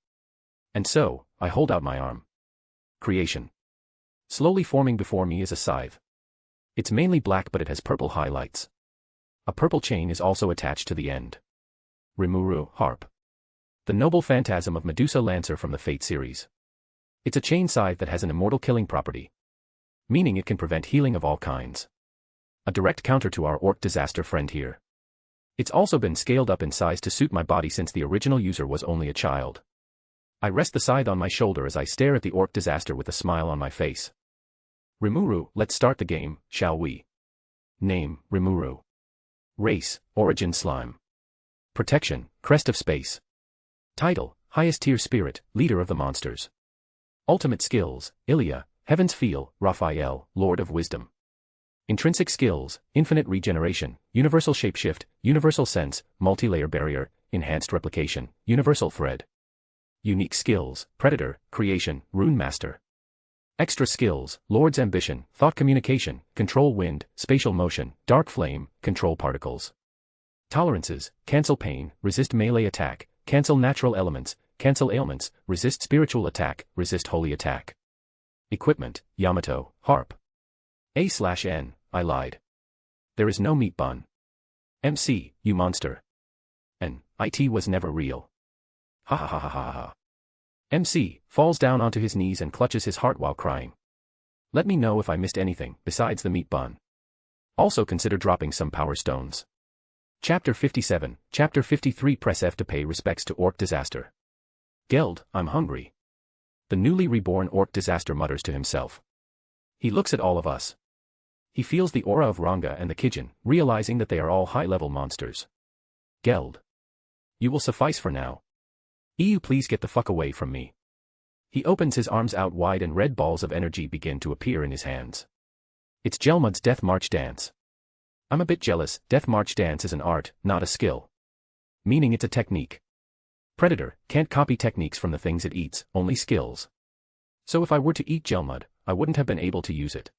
And so, I hold out my arm. Creation. Slowly forming before me is a scythe. It's mainly black but it has purple highlights. A purple chain is also attached to the end. Rimuru, harp. The noble phantasm of Medusa Lancer from the Fate series. It's a chain scythe that has an immortal killing property, meaning it can prevent healing of all kinds. A direct counter to our orc disaster friend here. It's also been scaled up in size to suit my body since the original user was only a child. I rest the scythe on my shoulder as I stare at the orc disaster with a smile on my face. Rimuru, let's start the game, shall we? Name, Rimuru. Race, Origin Slime. Protection, Crest of Space. Title, Highest Tier Spirit, Leader of the Monsters. Ultimate Skills, Ilia, Heaven's Feel, Raphael, Lord of Wisdom. Intrinsic Skills, Infinite Regeneration, Universal Shapeshift, Universal Sense, Multilayer Barrier, Enhanced Replication, Universal Thread. Unique Skills, Predator, Creation, Rune Master. Extra Skills, Lord's Ambition, Thought Communication, Control Wind, Spatial Motion, Dark Flame, Control Particles. Tolerances, Cancel Pain, Resist Melee Attack, Cancel Natural Elements, Cancel Ailments, Resist Spiritual Attack, Resist Holy Attack. Equipment, Yamato, Harp. A/N, I lied. There is no meat bun. MC, you monster. N, IT was never real. Ha ha ha ha ha ha. MC falls down onto his knees and clutches his heart while crying. Let me know if I missed anything besides the meat bun. Also consider dropping some power stones. Chapter 57, Chapter 53. Press F to pay respects to Orc Disaster. Geld, I'm hungry. The newly reborn Orc Disaster mutters to himself. He looks at all of us. He feels the aura of Ranga and the Kijin, realizing that they are all high-level monsters. Geld. You will suffice for now. EU, please get the fuck away from me. He opens his arms out wide and red balls of energy begin to appear in his hands. It's Gelmud's Death March Dance. I'm a bit jealous. Death March Dance is an art, not a skill. Meaning it's a technique. Predator can't copy techniques from the things it eats, only skills. So if I were to eat Gelmud, I wouldn't have been able to use it.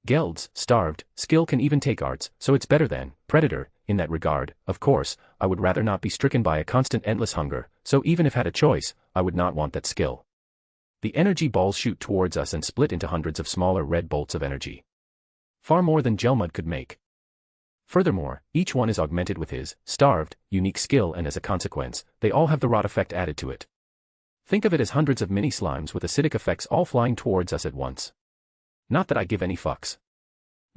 Geld's starved skill can even take arts, so it's better than Predator in that regard. Of course, I would rather not be stricken by a constant endless hunger, so even if had a choice, I would not want that skill. The energy balls shoot towards us and split into hundreds of smaller red bolts of energy. Far more than Gelmud could make. Furthermore, each one is augmented with his starved unique skill, and as a consequence, they all have the rot effect added to it. Think of it as hundreds of mini slimes with acidic effects all flying towards us at once. Not that I give any fucks.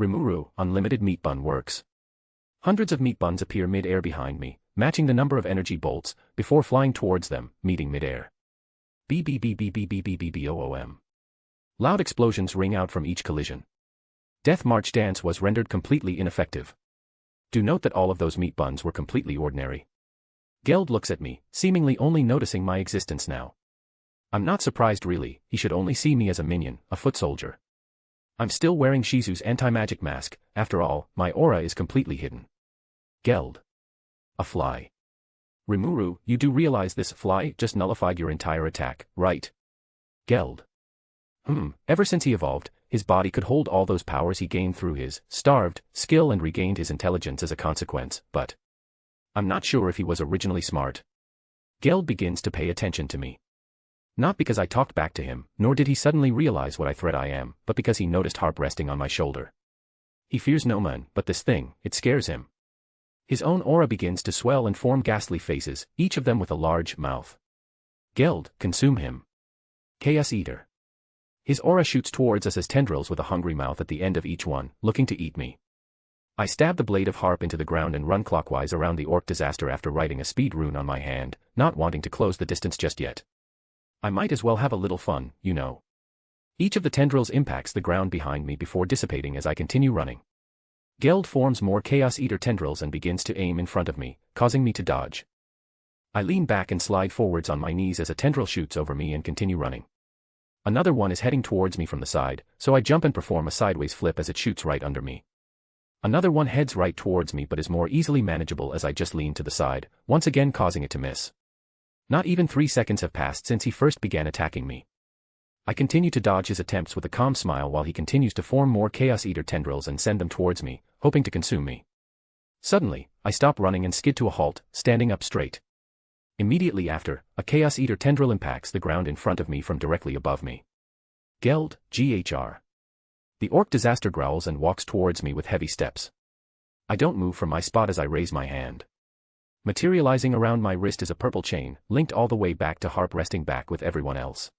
Rimuru, unlimited meat bun works. Hundreds of meat buns appear mid-air behind me, matching the number of energy bolts, before flying towards them, meeting mid-air. BBBBBBBBBOOM. Loud explosions ring out from each collision. Death March Dance was rendered completely ineffective. Do note that all of those meat buns were completely ordinary. Geld looks at me, seemingly only noticing my existence now. I'm not surprised really, he should only see me as a minion, a foot soldier. I'm still wearing Shizu's anti-magic mask, after all, my aura is completely hidden. Geld. A fly. Rimuru, you do realize this fly just nullified your entire attack, right? Geld. Ever since he evolved, his body could hold all those powers he gained through his starved skill and regained his intelligence as a consequence, but I'm not sure if he was originally smart. Geld begins to pay attention to me. Not because I talked back to him, nor did he suddenly realize what a threat I am, but because he noticed Harp resting on my shoulder. He fears no man, but this thing, it scares him. His own aura begins to swell and form ghastly faces, each of them with a large mouth. Geld, consume him. Chaos Eater. His aura shoots towards us as tendrils with a hungry mouth at the end of each one, looking to eat me. I stab the blade of Harp into the ground and run clockwise around the Orc Disaster after writing a speed rune on my hand, not wanting to close the distance just yet. I might as well have a little fun, you know. Each of the tendrils impacts the ground behind me before dissipating as I continue running. Geld forms more Chaos Eater tendrils and begins to aim in front of me, causing me to dodge. I lean back and slide forwards on my knees as a tendril shoots over me and continue running. Another one is heading towards me from the side, so I jump and perform a sideways flip as it shoots right under me. Another one heads right towards me but is more easily manageable as I just lean to the side, once again causing it to miss. Not even 3 seconds have passed since he first began attacking me. I continue to dodge his attempts with a calm smile while he continues to form more Chaos Eater tendrils and send them towards me, hoping to consume me. Suddenly, I stop running and skid to a halt, standing up straight. Immediately after, a Chaos Eater tendril impacts the ground in front of me from directly above me. Geld, GHR. The orc disaster growls and walks towards me with heavy steps. I don't move from my spot as I raise my hand. Materializing around my wrist is a purple chain, linked all the way back to Harp resting back with everyone else.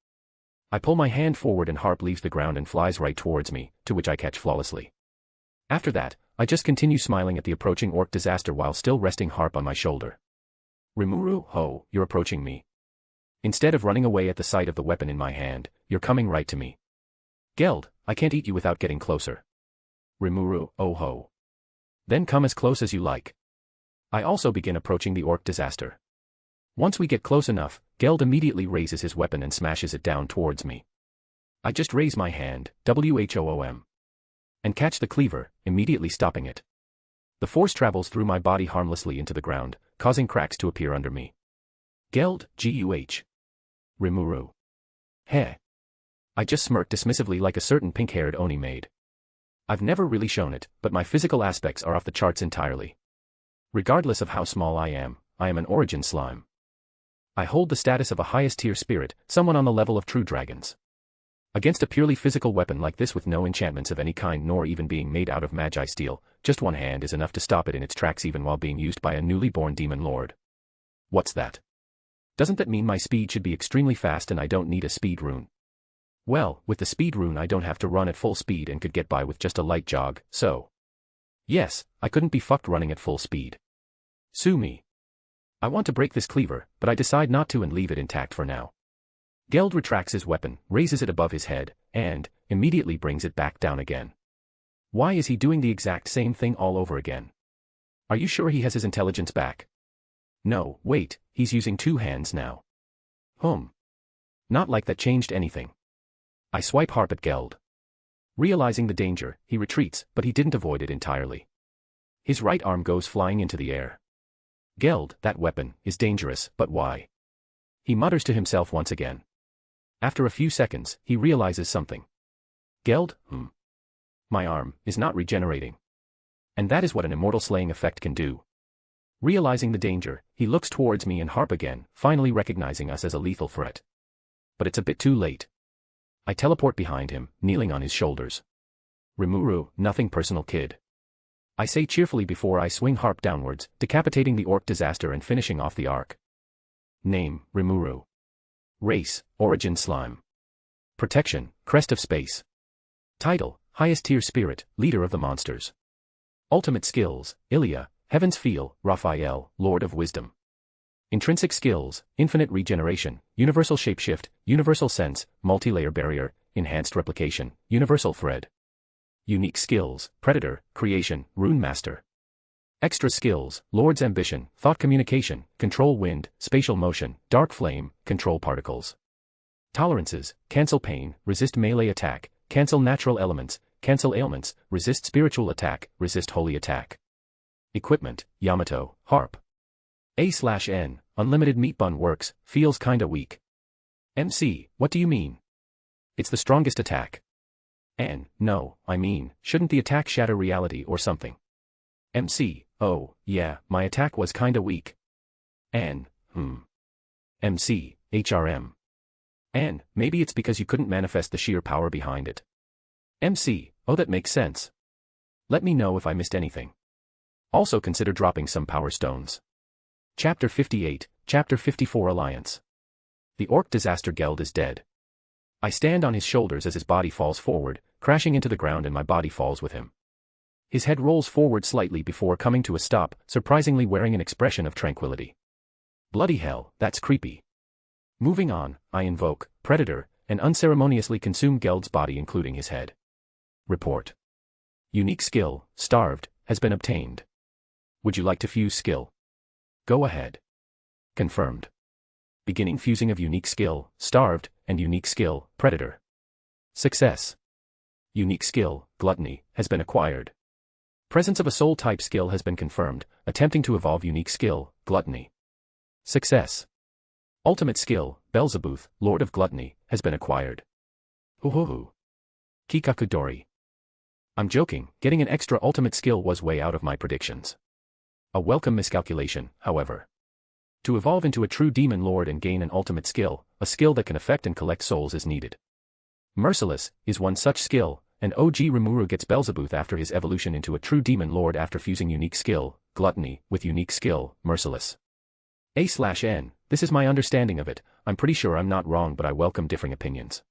I pull my hand forward and Harp leaves the ground and flies right towards me, to which I catch flawlessly. After that, I just continue smiling at the approaching orc disaster while still resting Harp on my shoulder. Rimuru, ho, you're approaching me. Instead of running away at the sight of the weapon in my hand, you're coming right to me. Geld, I can't eat you without getting closer. Rimuru, oh ho. Then come as close as you like. I also begin approaching the orc disaster. Once we get close enough, Geld immediately raises his weapon and smashes it down towards me. I just raise my hand, WHOOM. And catch the cleaver, immediately stopping it. The force travels through my body harmlessly into the ground, causing cracks to appear under me. Geld, GUH. Rimuru. Heh. I just smirk dismissively like a certain pink-haired Oni maid. I've never really shown it, but my physical aspects are off the charts entirely. Regardless of how small I am an origin slime. I hold the status of a highest-tier spirit, someone on the level of true dragons. Against a purely physical weapon like this with no enchantments of any kind nor even being made out of magi steel, just one hand is enough to stop it in its tracks even while being used by a newly born demon lord. What's that? Doesn't that mean my speed should be extremely fast and I don't need a speed rune? Well, with the speed rune I don't have to run at full speed and could get by with just a light jog, so. Yes, I couldn't be fucked running at full speed. Sue me. I want to break this cleaver, but I decide not to and leave it intact for now. Geld retracts his weapon, raises it above his head, and immediately brings it back down again. Why is he doing the exact same thing all over again? Are you sure he has his intelligence back? No, wait, he's using two hands now. Not like that changed anything. I swipe Harp at Geld. Realizing the danger, he retreats, but he didn't avoid it entirely. His right arm goes flying into the air. Geld, that weapon, is dangerous, but why? He mutters to himself once again. After a few seconds, he realizes something. Geld, my arm is not regenerating. And that is what an immortal slaying effect can do. Realizing the danger, he looks towards me and Harp again, finally recognizing us as a lethal threat. But it's a bit too late. I teleport behind him, kneeling on his shoulders. Rimuru, nothing personal, kid. I say cheerfully before I swing Harp downwards, decapitating the orc disaster and finishing off the arc. Name, Rimuru. Race, Origin Slime. Protection, Crest of Space. Title, Highest Tier Spirit, Leader of the Monsters. Ultimate Skills, Ilya, Heaven's Feel, Raphael, Lord of Wisdom. Intrinsic Skills, Infinite Regeneration, Universal Shapeshift, Universal Sense, Multi-Layer Barrier, Enhanced Replication, Universal Thread. Unique Skills, Predator, Creation, Rune Master. Extra Skills, Lord's Ambition, Thought Communication, Control Wind, Spatial Motion, Dark Flame, Control Particles. Tolerances, Cancel Pain, Resist Melee Attack, Cancel Natural Elements, Cancel Ailments, Resist Spiritual Attack, Resist Holy Attack. Equipment, Yamato, Harp. A/N, Unlimited Meat Bun works, feels kinda weak. MC, what do you mean? It's the strongest attack. N, no, I mean, shouldn't the attack shatter reality or something? MC, oh, yeah, my attack was kinda weak. N, MC, HRM. N, maybe it's because you couldn't manifest the sheer power behind it. MC, oh, that makes sense. Let me know if I missed anything. Also consider dropping some power stones. Chapter 58, Chapter 54 Alliance. The orc disaster Geld is dead. I stand on his shoulders as his body falls forward, crashing into the ground and my body falls with him. His head rolls forward slightly before coming to a stop, surprisingly wearing an expression of tranquility. Bloody hell, that's creepy. Moving on, I invoke Predator, and unceremoniously consume Geld's body including his head. Report. Unique skill, Starved, has been obtained. Would you like to fuse skill? Go ahead. Confirmed. Beginning fusing of unique skill, Starved, and unique skill, Predator. Success. Unique skill, Gluttony, has been acquired. Presence of a soul-type skill has been confirmed, attempting to evolve unique skill, Gluttony. Success. Ultimate skill, Beelzebub, Lord of Gluttony, has been acquired. Uhuhu. Kikakudori. I'm joking, getting an extra ultimate skill was way out of my predictions. A welcome miscalculation, however. To evolve into a true demon lord and gain an ultimate skill, a skill that can affect and collect souls is needed. Merciless is one such skill, and OG Rimuru gets Belzebuth after his evolution into a true demon lord after fusing unique skill, Gluttony, with unique skill, Merciless. A/N, this is my understanding of it, I'm pretty sure I'm not wrong but I welcome differing opinions.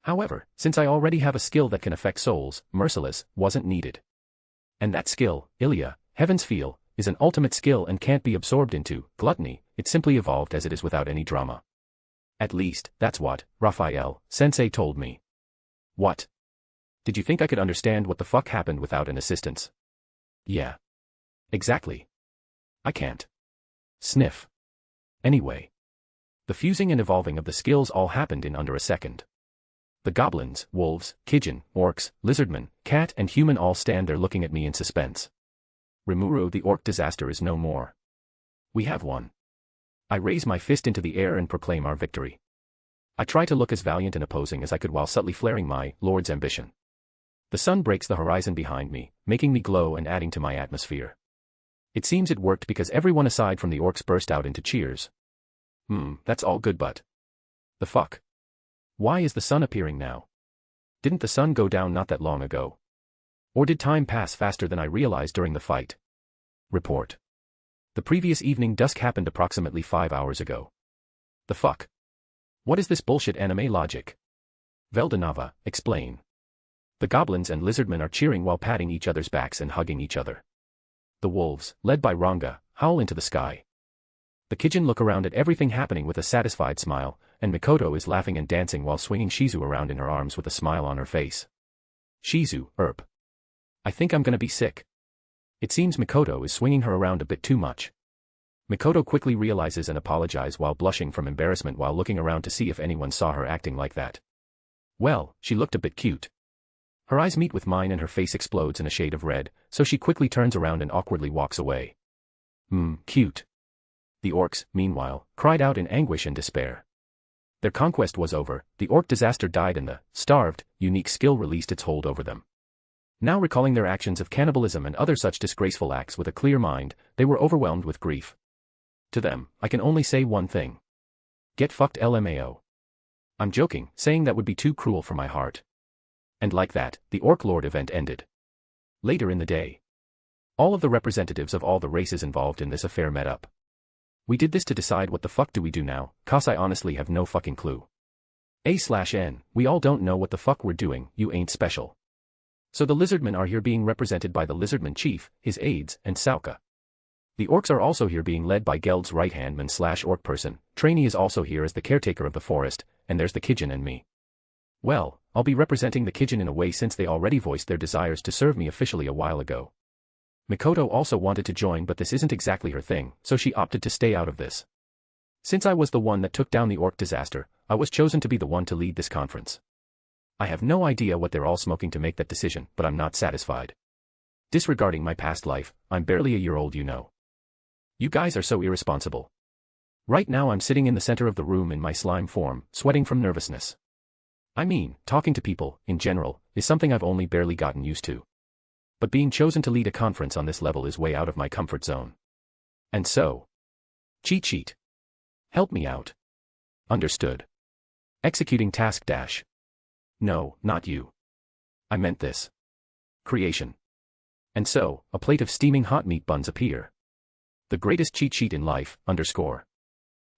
However, since I already have a skill that can affect souls, Merciless wasn't needed. And that skill, Ilya, Heaven's Feel, is an ultimate skill and can't be absorbed into Gluttony, it simply evolved as it is without any drama. At least, that's what Raphael Sensei told me. What? Did you think I could understand what the fuck happened without an assistance? Yeah. Exactly. I can't. Sniff. Anyway. The fusing and evolving of the skills all happened in under a second. The goblins, wolves, Kijin, orcs, lizardmen, cat and human all stand there looking at me in suspense. Rimuru the orc disaster is no more. We have won. I raise my fist into the air and proclaim our victory. I try to look as valiant and opposing as I could while subtly flaring my lord's ambition. The sun breaks the horizon behind me, making me glow and adding to my atmosphere. It seems it worked because everyone aside from the orcs burst out into cheers. That's all good but... the fuck? Why is the sun appearing now? Didn't the sun go down not that long ago? Or did time pass faster than I realized during the fight? Report. The previous evening dusk happened approximately 5 hours ago. The fuck? What is this bullshit anime logic? Veldanava, explain. The goblins and lizardmen are cheering while patting each other's backs and hugging each other. The wolves, led by Ranga, howl into the sky. The Kijin look around at everything happening with a satisfied smile, and Mikoto is laughing and dancing while swinging Shizu around in her arms with a smile on her face. Shizu, I think I'm gonna be sick. It seems Mikoto is swinging her around a bit too much. Mikoto quickly realizes and apologizes while blushing from embarrassment while looking around to see if anyone saw her acting like that. Well, she looked a bit cute. Her eyes meet with mine and her face explodes in a shade of red, so she quickly turns around and awkwardly walks away. Cute. The orcs, meanwhile, cried out in anguish and despair. Their conquest was over, the orc disaster died and the starved, unique skill released its hold over them. Now recalling their actions of cannibalism and other such disgraceful acts with a clear mind, they were overwhelmed with grief. To them, I can only say one thing. Get fucked LMAO. I'm joking, saying that would be too cruel for my heart. And like that, the Orc Lord event ended. Later in the day. All of the representatives of all the races involved in this affair met up. We did this to decide what the fuck do we do now, cause I honestly have no fucking clue. A/N, we all don't know what the fuck we're doing, you ain't special. So the lizardmen are here being represented by the lizardman chief, his aides, and Sauka. The orcs are also here being led by Geld's right-hand man/orc person, Trainee is also here as the caretaker of the forest, and there's the Kijin and me. Well, I'll be representing the Kijin in a way since they already voiced their desires to serve me officially a while ago. Mikoto also wanted to join but this isn't exactly her thing, so she opted to stay out of this. Since I was the one that took down the orc disaster, I was chosen to be the one to lead this conference. I have no idea what they're all smoking to make that decision, but I'm not satisfied. Disregarding my past life, I'm barely a year old, you know. You guys are so irresponsible. Right now I'm sitting in the center of the room in my slime form, sweating from nervousness. I mean, talking to people, in general, is something I've only barely gotten used to. But being chosen to lead a conference on this level is way out of my comfort zone. And so... cheat sheet. Help me out. Understood. Executing task dash. No, not you. I meant this. Creation. And so, a plate of steaming hot meat buns appear. The greatest cheat sheet in life, underscore.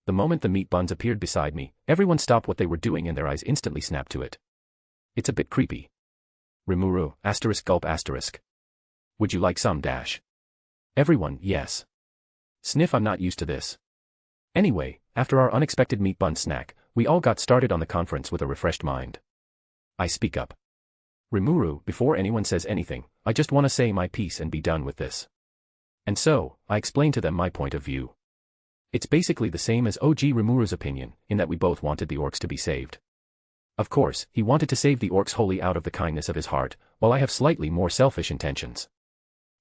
The moment the meat buns appeared beside me, everyone stopped what they were doing and their eyes instantly snapped to it. It's a bit creepy. Rimuru, gulp asterisk. Would you like some dash? Everyone, yes. Sniff, I'm not used to this. Anyway, after our unexpected meat bun snack, we all got started on the conference with a refreshed mind. I speak up. Rimuru, before anyone says anything, I just want to say my piece and be done with this. And so, I explain to them my point of view. It's basically the same as OG Rimuru's opinion, in that we both wanted the orcs to be saved. Of course, he wanted to save the orcs wholly out of the kindness of his heart, while I have slightly more selfish intentions.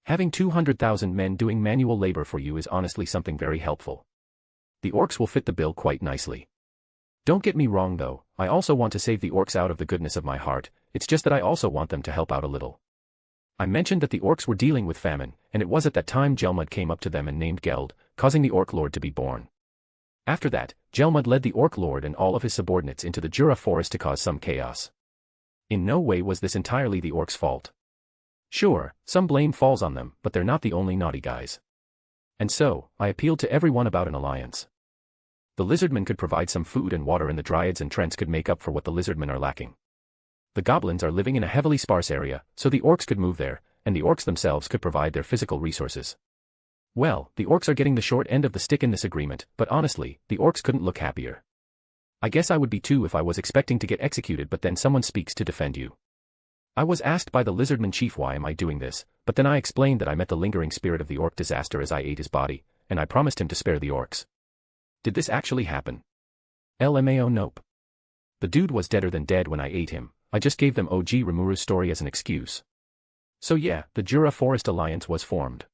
Having 200,000 men doing manual labor for you is honestly something very helpful. The orcs will fit the bill quite nicely. Don't get me wrong though, I also want to save the orcs out of the goodness of my heart, it's just that I also want them to help out a little. I mentioned that the orcs were dealing with famine, and it was at that time Gelmud came up to them and named Geld, causing the orc lord to be born. After that, Gelmud led the orc lord and all of his subordinates into the Jura forest to cause some chaos. In no way was this entirely the orcs' fault. Sure, some blame falls on them, but they're not the only naughty guys. And so, I appealed to everyone about an alliance. The lizardmen could provide some food and water, and the dryads and trents could make up for what the lizardmen are lacking. The goblins are living in a heavily sparse area, so the orcs could move there, and the orcs themselves could provide their physical resources. Well, the orcs are getting the short end of the stick in this agreement, but honestly, the orcs couldn't look happier. I guess I would be too if I was expecting to get executed, but then someone speaks to defend you. I was asked by the lizardman chief why am I doing this, but then I explained that I met the lingering spirit of the orc disaster as I ate his body, and I promised him to spare the orcs. Did this actually happen? LMAO nope. The dude was deader than dead when I ate him. I just gave them OG Rimuru's story as an excuse. So yeah, the Jura Forest Alliance was formed.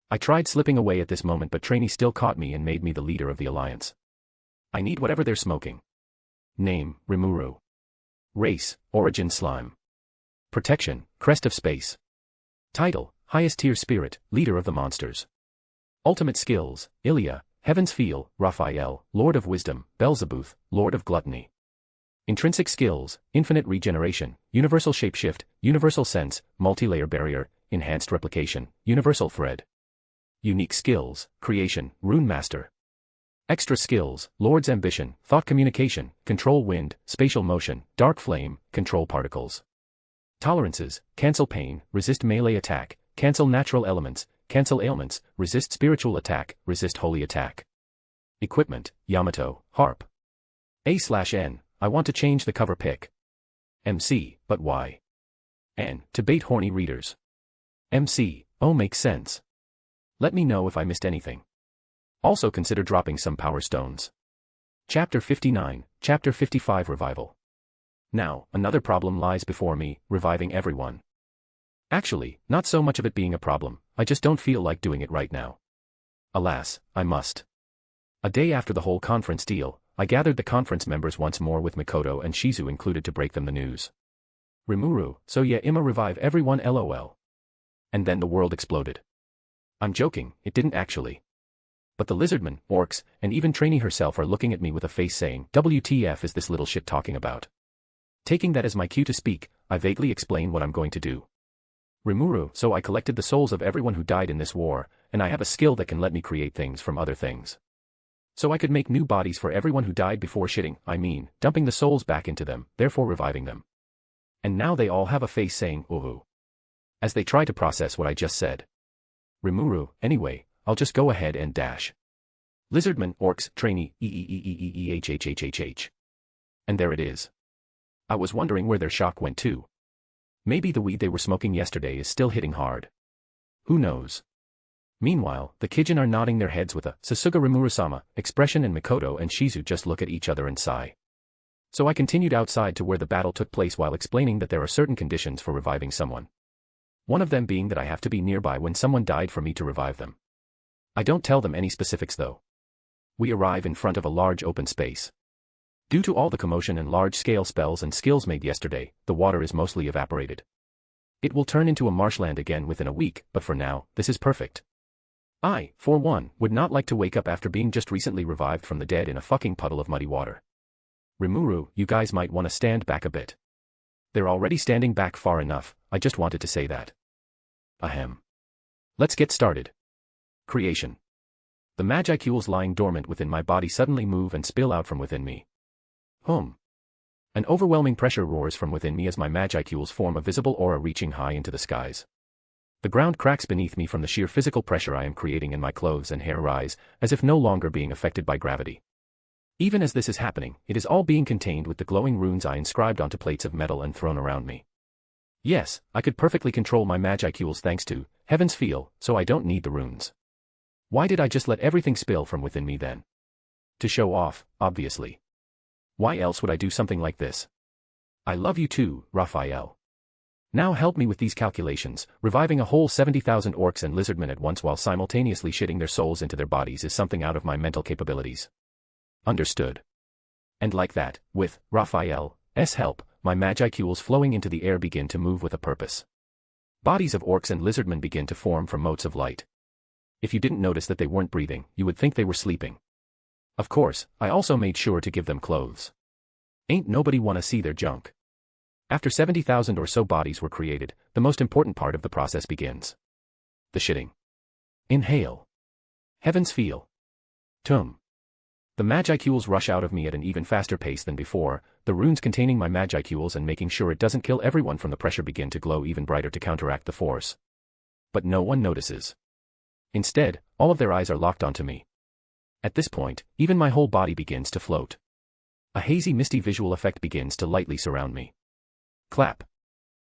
I tried slipping away at this moment, but Trainee still caught me and made me the leader of the alliance. I need whatever they're smoking. Name, Rimuru. Race, Origin Slime. Protection, Crest of Space. Title, Highest Tier Spirit, Leader of the Monsters. Ultimate Skills, Ilya, Heaven's Feel, Raphael, Lord of Wisdom, Beelzebub, Lord of Gluttony. Intrinsic Skills, Infinite Regeneration, Universal Shapeshift, Universal Sense, Multi-Layer Barrier, Enhanced Replication, Universal Thread. Unique Skills, Creation, Rune Master. Extra Skills, Lord's Ambition, Thought Communication, Control Wind, Spatial Motion, Dark Flame, Control Particles. Tolerances, Cancel Pain, Resist Melee Attack, Cancel Natural Elements, Cancel Ailments, Resist Spiritual Attack, Resist Holy Attack. Equipment, Yamato, Harp. A/N, I want to change the cover pic. MC, but why? N, to bait horny readers. MC, oh makes sense. Let me know if I missed anything. Also consider dropping some power stones. Chapter 59, Chapter 55 Revival. Now, another problem lies before me, reviving everyone. Actually, not so much of it being a problem, I just don't feel like doing it right now. Alas, I must. A day after the whole conference deal, I gathered the conference members once more with Mikoto and Shizu included to break them the news. Rimuru, so yeah Ima revive everyone lol. And then the world exploded. I'm joking, it didn't actually. But the lizardmen, orcs, and even Trainee herself are looking at me with a face saying, WTF is this little shit talking about? Taking that as my cue to speak, I vaguely explain what I'm going to do. Rimuru, so I collected the souls of everyone who died in this war, and I have a skill that can let me create things from other things. So I could make new bodies for everyone who died before dumping the souls back into them, therefore reviving them. And now they all have a face saying, ooh. As they try to process what I just said. Rimuru, anyway, I'll just go ahead and dash. Lizardmen, orcs, Trainee, And there it is. I was wondering where their shock went to. Maybe the weed they were smoking yesterday is still hitting hard. Who knows? Meanwhile, the Kijin are nodding their heads with a Sasuga Rimuru-sama expression, and Mikoto and Shizu just look at each other and sigh. So I continued outside to where the battle took place while explaining that there are certain conditions for reviving someone. One of them being that I have to be nearby when someone died for me to revive them. I don't tell them any specifics though. We arrive in front of a large open space. Due to all the commotion and large-scale spells and skills made yesterday, the water is mostly evaporated. It will turn into a marshland again within a week, but for now, this is perfect. I, for one, would not like to wake up after being just recently revived from the dead in a fucking puddle of muddy water. Rimuru, you guys might want to stand back a bit. They're already standing back far enough, I just wanted to say that. Ahem. Let's get started. Creation. The magicules lying dormant within my body suddenly move and spill out from within me. An overwhelming pressure roars from within me as my magicules form a visible aura reaching high into the skies. The ground cracks beneath me from the sheer physical pressure I am creating, and my clothes and hair rise, as if no longer being affected by gravity. Even as this is happening, it is all being contained with the glowing runes I inscribed onto plates of metal and thrown around me. Yes, I could perfectly control my magicules thanks to Heaven's Feel, so I don't need the runes. Why did I just let everything spill from within me then? To show off, obviously. Why else would I do something like this? I love you too, Raphael. Now help me with these calculations. Reviving a whole 70,000 orcs and lizardmen at once while simultaneously shitting their souls into their bodies is something out of my mental capabilities. Understood. And like that, with Raphael's help, my magicules flowing into the air begin to move with a purpose. Bodies of orcs and lizardmen begin to form from motes of light. If you didn't notice that they weren't breathing, you would think they were sleeping. Of course, I also made sure to give them clothes. Ain't nobody wanna see their junk. After 70,000 or so bodies were created, the most important part of the process begins. The shitting. Inhale. Heavens feel. Tum. The magicules rush out of me at an even faster pace than before, the runes containing my magicules and making sure it doesn't kill everyone from the pressure begin to glow even brighter to counteract the force. But no one notices. Instead, all of their eyes are locked onto me. At this point, even my whole body begins to float. A hazy misty visual effect begins to lightly surround me. Clap.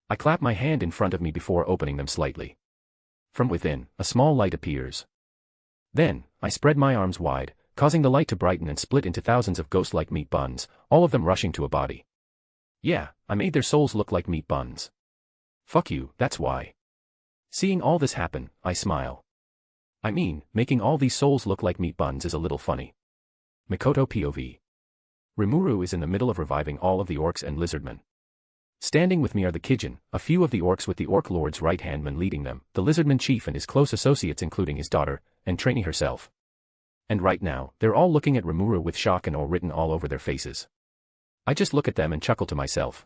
I clap my hand in front of me before opening them slightly. From within, a small light appears. Then, I spread my arms wide, causing the light to brighten and split into thousands of ghost-like meat buns, all of them rushing to a body. Yeah, I made their souls look like meat buns. Fuck you, that's why. Seeing all this happen, I smile. I mean, making all these souls look like meat buns is a little funny. Mikoto POV. Rimuru is in the middle of reviving all of the orcs and lizardmen. Standing with me are the Kijin, a few of the orcs with the Orc Lord's right-hand man leading them, the lizardman chief and his close associates including his daughter, and Trainee herself. And right now, they're all looking at Rimuru with shock and awe written all over their faces. I just look at them and chuckle to myself.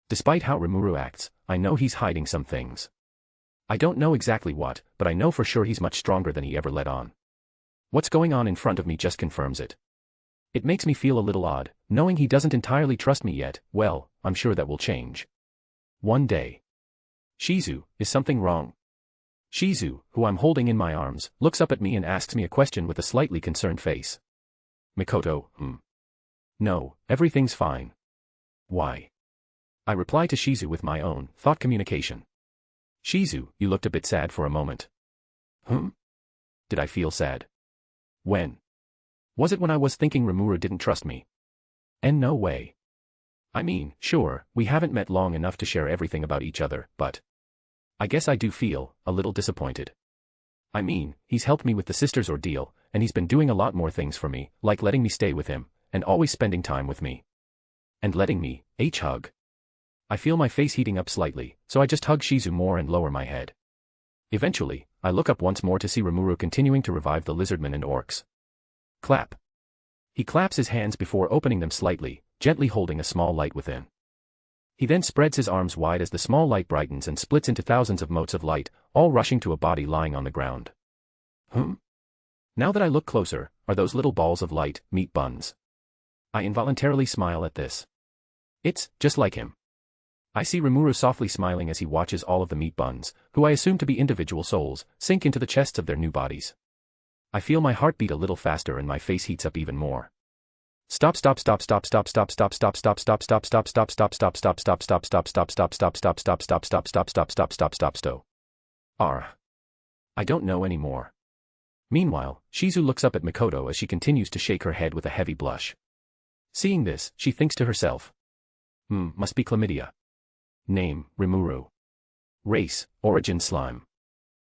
Despite how Rimuru acts, I know he's hiding some things. I don't know exactly what, but I know for sure he's much stronger than he ever let on. What's going on in front of me just confirms it. It makes me feel a little odd, knowing he doesn't entirely trust me yet. Well, I'm sure that will change. One day. Shizu, is something wrong? Shizu, who I'm holding in my arms, looks up at me and asks me a question with a slightly concerned face. Mikoto, No, everything's fine. Why? I reply to Shizu with my own thought communication. Shizu, you looked a bit sad for a moment. Did I feel sad? When? Was it when I was thinking Rimuru didn't trust me? And no way. I mean, sure, we haven't met long enough to share everything about each other, but I guess I do feel a little disappointed. I mean, he's helped me with the sister's ordeal, and he's been doing a lot more things for me, like letting me stay with him, and always spending time with me. And letting me hug. I feel my face heating up slightly, so I just hug Shizu more and lower my head. Eventually, I look up once more to see Rimuru continuing to revive the lizardmen and orcs. Clap. He claps his hands before opening them slightly, gently holding a small light within. He then spreads his arms wide as the small light brightens and splits into thousands of motes of light, all rushing to a body lying on the ground. Now that I look closer, are those little balls of light, meat buns? I involuntarily smile at this. It's just like him. I see Rimuru softly smiling as he watches all of the meat buns, who I assume to be individual souls, sink into the chests of their new bodies. I feel my heart beat a little faster and my face heats up even more. Stop. I don't know anymore. Meanwhile, Shizu looks up at Mikoto as she continues to shake her head with a heavy blush. Seeing this, she thinks to herself. Must be chlamydia. Name, Rimuru. Race, origin slime.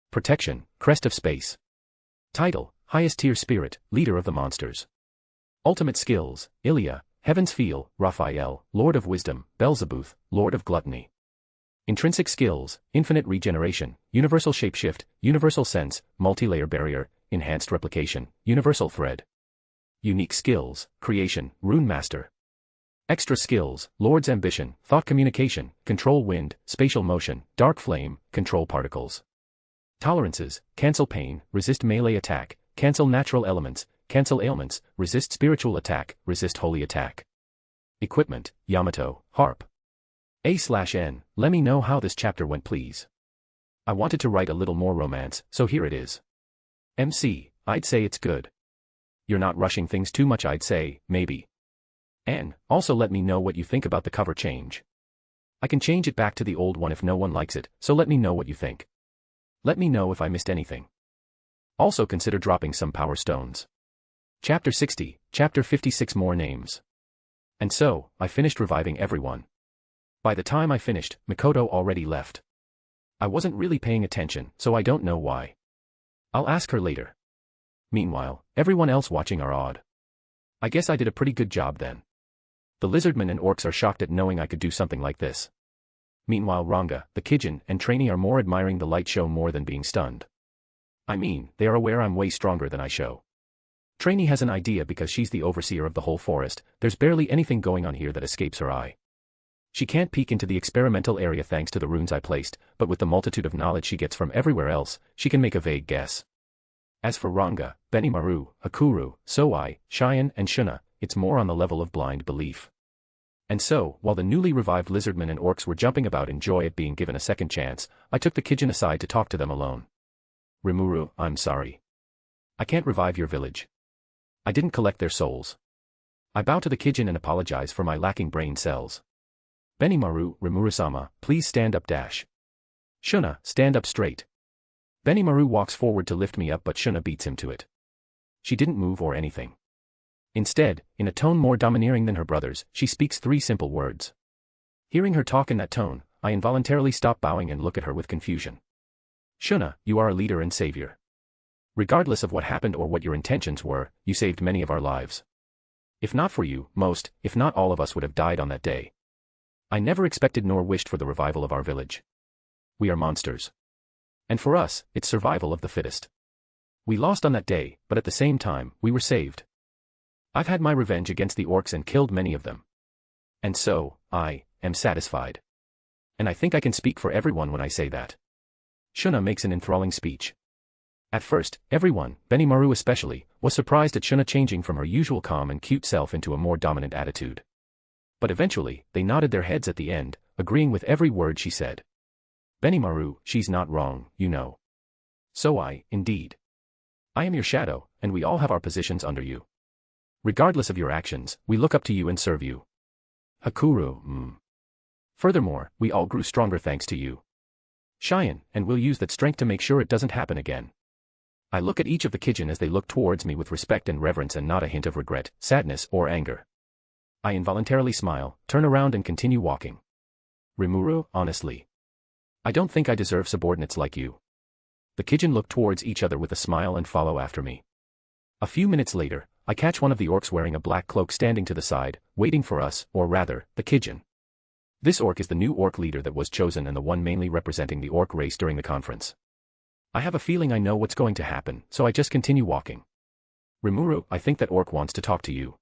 Protection, crest of space. Title, highest tier spirit, leader of the monsters. Ultimate skills, Ilya, Heaven's Feel, Raphael, Lord of Wisdom, Beelzebub, Lord of Gluttony. Intrinsic skills, infinite regeneration, universal shapeshift, universal sense, multi-layer barrier, enhanced replication, universal thread. Unique skills, creation, rune master. Extra skills, Lord's ambition, thought communication, control wind, spatial motion, dark flame, control particles. Tolerances, cancel pain, resist melee attack, cancel natural elements, cancel ailments, resist spiritual attack, resist holy attack. Equipment, Yamato, harp. A/N, let me know how this chapter went please. I wanted to write a little more romance, so here it is. MC, I'd say it's good. You're not rushing things too much I'd say, maybe. And, also let me know what you think about the cover change. I can change it back to the old one if no one likes it, so let me know what you think. Let me know if I missed anything. Also consider dropping some power stones. Chapter 60, Chapter 56 more names. And so, I finished reviving everyone. By the time I finished, Mikoto already left. I wasn't really paying attention, so I don't know why. I'll ask her later. Meanwhile, everyone else watching are awed. I guess I did a pretty good job then. The lizardmen and orcs are shocked at knowing I could do something like this. Meanwhile Ranga, the Kijin, and trainee are more admiring the light show more than being stunned. I mean, they are aware I'm way stronger than I show. Trainee has an idea because she's the overseer of the whole forest, there's barely anything going on here that escapes her eye. She can't peek into the experimental area thanks to the runes I placed, but with the multitude of knowledge she gets from everywhere else, she can make a vague guess. As for Ranga, Benimaru, Hakuru, Soai, Cheyenne and Shuna, it's more on the level of blind belief. And so, while the newly revived lizardmen and orcs were jumping about in joy at being given a second chance, I took the Kijin aside to talk to them alone. Rimuru, I'm sorry. I can't revive your village. I didn't collect their souls. I bow to the Kijin and apologize for my lacking brain cells. Benimaru, Rimuru-sama, please stand up dash. Shuna, stand up straight. Benimaru walks forward to lift me up but Shuna beats him to it. She didn't move or anything. Instead, in a tone more domineering than her brother's, she speaks 3 simple words. Hearing her talk in that tone, I involuntarily stop bowing and look at her with confusion. Shuna, you are a leader and savior. Regardless of what happened or what your intentions were, you saved many of our lives. If not for you, most, if not all of us would have died on that day. I never expected nor wished for the revival of our village. We are monsters. And for us, it's survival of the fittest. We lost on that day, but at the same time, we were saved. I've had my revenge against the orcs and killed many of them. And so, I am satisfied. And I think I can speak for everyone when I say that. Shuna makes an enthralling speech. At first, everyone, Benimaru especially, was surprised at Shuna changing from her usual calm and cute self into a more dominant attitude. But eventually, they nodded their heads at the end, agreeing with every word she said. Benimaru, she's not wrong, you know. So indeed. I am your shadow, and we all have our positions under you. Regardless of your actions, we look up to you and serve you. Hakuru, Furthermore, we all grew stronger thanks to you. Cheyenne, and we'll use that strength to make sure it doesn't happen again. I look at each of the Kijin as they look towards me with respect and reverence and not a hint of regret, sadness, or anger. I involuntarily smile, turn around and continue walking. Rimuru, honestly. I don't think I deserve subordinates like you. The Kijin look towards each other with a smile and follow after me. A few minutes later, I catch one of the orcs wearing a black cloak standing to the side, waiting for us, or rather, the Kijin. This orc is the new orc leader that was chosen and the one mainly representing the orc race during the conference. I have a feeling I know what's going to happen, so I just continue walking. Rimuru, I think that orc wants to talk to you.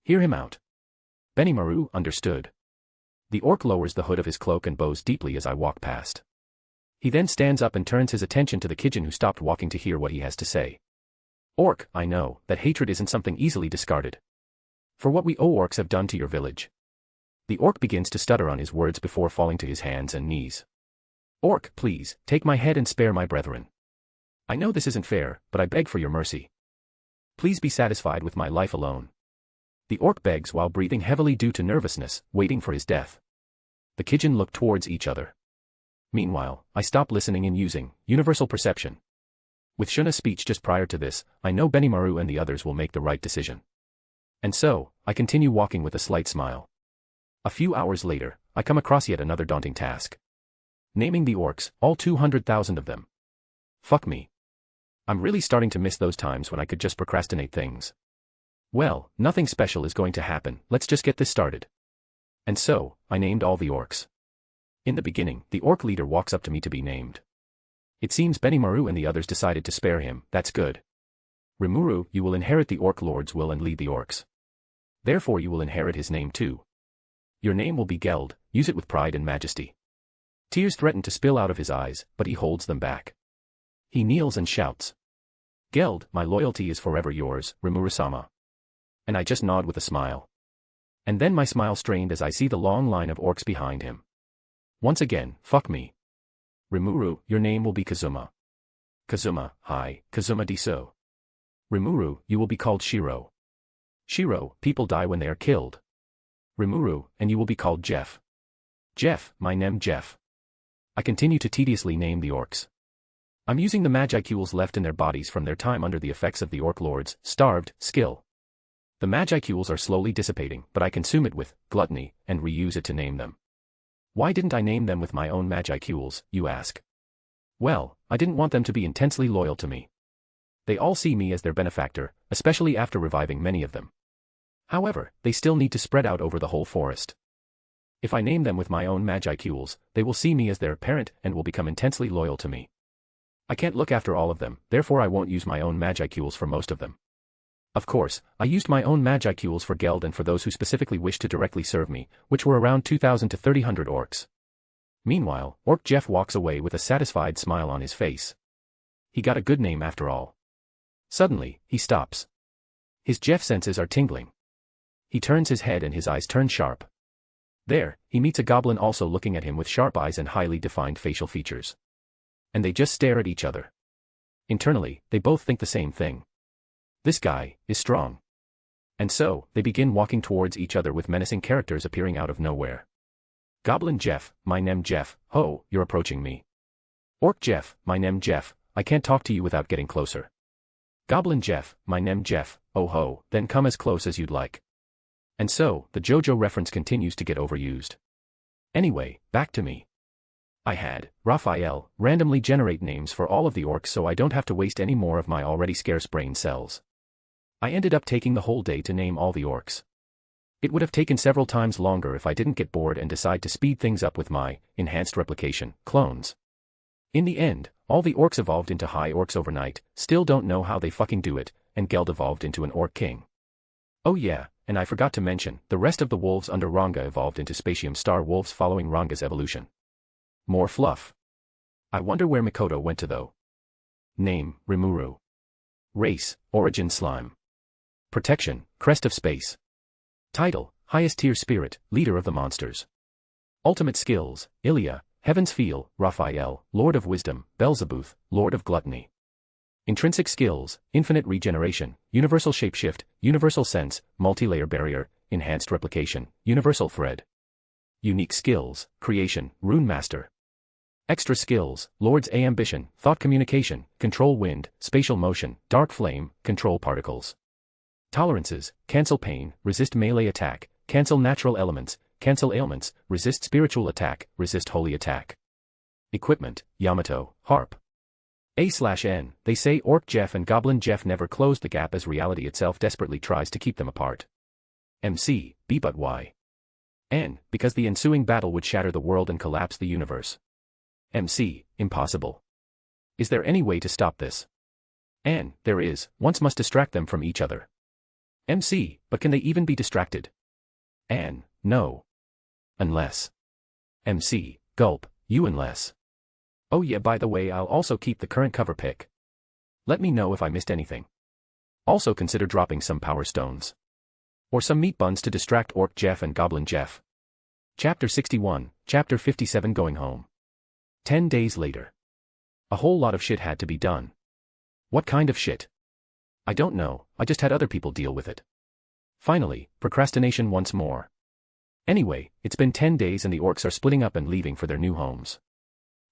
Hear him out. Benimaru, understood. The orc lowers the hood of his cloak and bows deeply as I walk past. He then stands up and turns his attention to the Kijin who stopped walking to hear what he has to say. Orc, I know, that hatred isn't something easily discarded. For what we orcs have done to your village. The orc begins to stutter on his words before falling to his hands and knees. Orc, please, take my head and spare my brethren. I know this isn't fair, but I beg for your mercy. Please be satisfied with my life alone. The orc begs while breathing heavily due to nervousness, waiting for his death. The Kijin look towards each other. Meanwhile, I stop listening and using universal perception. With Shuna's speech just prior to this, I know Benimaru and the others will make the right decision. And so, I continue walking with a slight smile. A few hours later, I come across yet another daunting task. Naming the orcs, all 200,000 of them. Fuck me. I'm really starting to miss those times when I could just procrastinate things. Well, nothing special is going to happen, let's just get this started. And so, I named all the orcs. In the beginning, the orc leader walks up to me to be named. It seems Benimaru and the others decided to spare him, that's good. Rimuru, you will inherit the orc lord's will and lead the orcs. Therefore you will inherit his name too. Your name will be Geld, use it with pride and majesty. Tears threaten to spill out of his eyes, but he holds them back. He kneels and shouts. Geld, my loyalty is forever yours, Rimuru-sama. And I just nod with a smile. And then my smile strained as I see the long line of orcs behind him. Once again, fuck me. Rimuru, your name will be Kazuma. Kazuma, hi, Kazuma Diso. Rimuru, you will be called Shiro. Shiro, people die when they are killed. Rimuru, and you will be called Jeff. Jeff, my name Jeff. I continue to tediously name the orcs. I'm using the magicules left in their bodies from their time under the effects of the orc lord's starved skill. The magicules are slowly dissipating, but I consume it with gluttony and reuse it to name them. Why didn't I name them with my own magicules, you ask? Well, I didn't want them to be intensely loyal to me. They all see me as their benefactor, especially after reviving many of them. However, they still need to spread out over the whole forest. If I name them with my own magicules, they will see me as their parent and will become intensely loyal to me. I can't look after all of them, therefore I won't use my own magicules for most of them. Of course, I used my own magicules for Geld and for those who specifically wished to directly serve me, which were around 2,000 to 3,000 orcs. Meanwhile, Orc Jeff walks away with a satisfied smile on his face. He got a good name after all. Suddenly, he stops. His Jeff senses are tingling. He turns his head and his eyes turn sharp. There, he meets a goblin also looking at him with sharp eyes and highly defined facial features. And they just stare at each other. Internally, they both think the same thing. This guy is strong. And so, they begin walking towards each other with menacing characters appearing out of nowhere. Goblin Jeff, my name Jeff, ho, you're approaching me. Orc Jeff, my name Jeff, I can't talk to you without getting closer. Goblin Jeff, my name Jeff, oh ho, then come as close as you'd like. And so, the JoJo reference continues to get overused. Anyway, back to me. I had, Raphael, randomly generate names for all of the orcs so I don't have to waste any more of my already scarce brain cells. I ended up taking the whole day to name all the orcs. It would have taken several times longer if I didn't get bored and decide to speed things up with my enhanced replication clones. In the end, all the orcs evolved into high orcs overnight, still don't know how they fucking do it, and Geld evolved into an orc king. Oh yeah, and I forgot to mention, the rest of the wolves under Ranga evolved into Spatium Star wolves following Ranga's evolution. More fluff. I wonder where Mikoto went to though. Name, Rimuru. Race, Origin Slime. Protection, Crest of Space. Title, Highest Tier Spirit, Leader of the Monsters. Ultimate Skills, Ilya, Heaven's Feel, Raphael, Lord of Wisdom, Beelzebub, Lord of Gluttony. Intrinsic Skills, Infinite Regeneration, Universal Shapeshift, Universal Sense, Multi-Layer Barrier, Enhanced Replication, Universal Thread. Unique Skills, Creation, Rune Master. Extra Skills, Lord's Ambition, Thought Communication, Control Wind, Spatial Motion, Dark Flame, Control Particles. Tolerances, Cancel Pain, Resist Melee Attack, Cancel Natural Elements, Cancel Ailments, Resist Spiritual Attack, Resist Holy Attack. Equipment, Yamato, Harp. A/N, they say Orc Jeff and Goblin Jeff never closed the gap as reality itself desperately tries to keep them apart. MC, B but why? N, because the ensuing battle would shatter the world and collapse the universe. MC, impossible. Is there any way to stop this? N, there is, once must distract them from each other. MC, but can they even be distracted? N, no. Unless. MC, gulp, you unless. Oh yeah, by the way, I'll also keep the current cover pic. Let me know if I missed anything. Also consider dropping some power stones. Or some meat buns to distract Orc Jeff and Goblin Jeff. Chapter 61, Chapter 57 Going Home. 10 days later. A whole lot of shit had to be done. What kind of shit? I don't know, I just had other people deal with it. Finally, procrastination once more. Anyway, it's been 10 days and the orcs are splitting up and leaving for their new homes.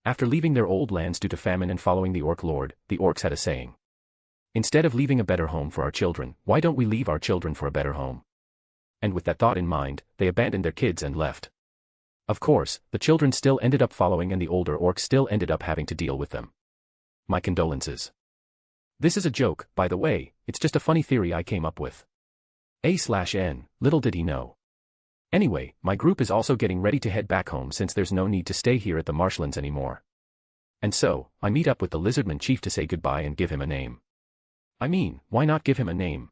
After leaving their old lands due to famine and following the Orc Lord, the orcs had a saying. Instead of leaving a better home for our children, why don't we leave our children for a better home? And with that thought in mind, they abandoned their kids and left. Of course, the children still ended up following and the older orcs still ended up having to deal with them. My condolences. This is a joke, by the way, it's just a funny theory I came up with. A/N, little did he know. Anyway, my group is also getting ready to head back home since there's no need to stay here at the marshlands anymore. And so, I meet up with the Lizardman Chief to say goodbye and give him a name. I mean, why not give him a name?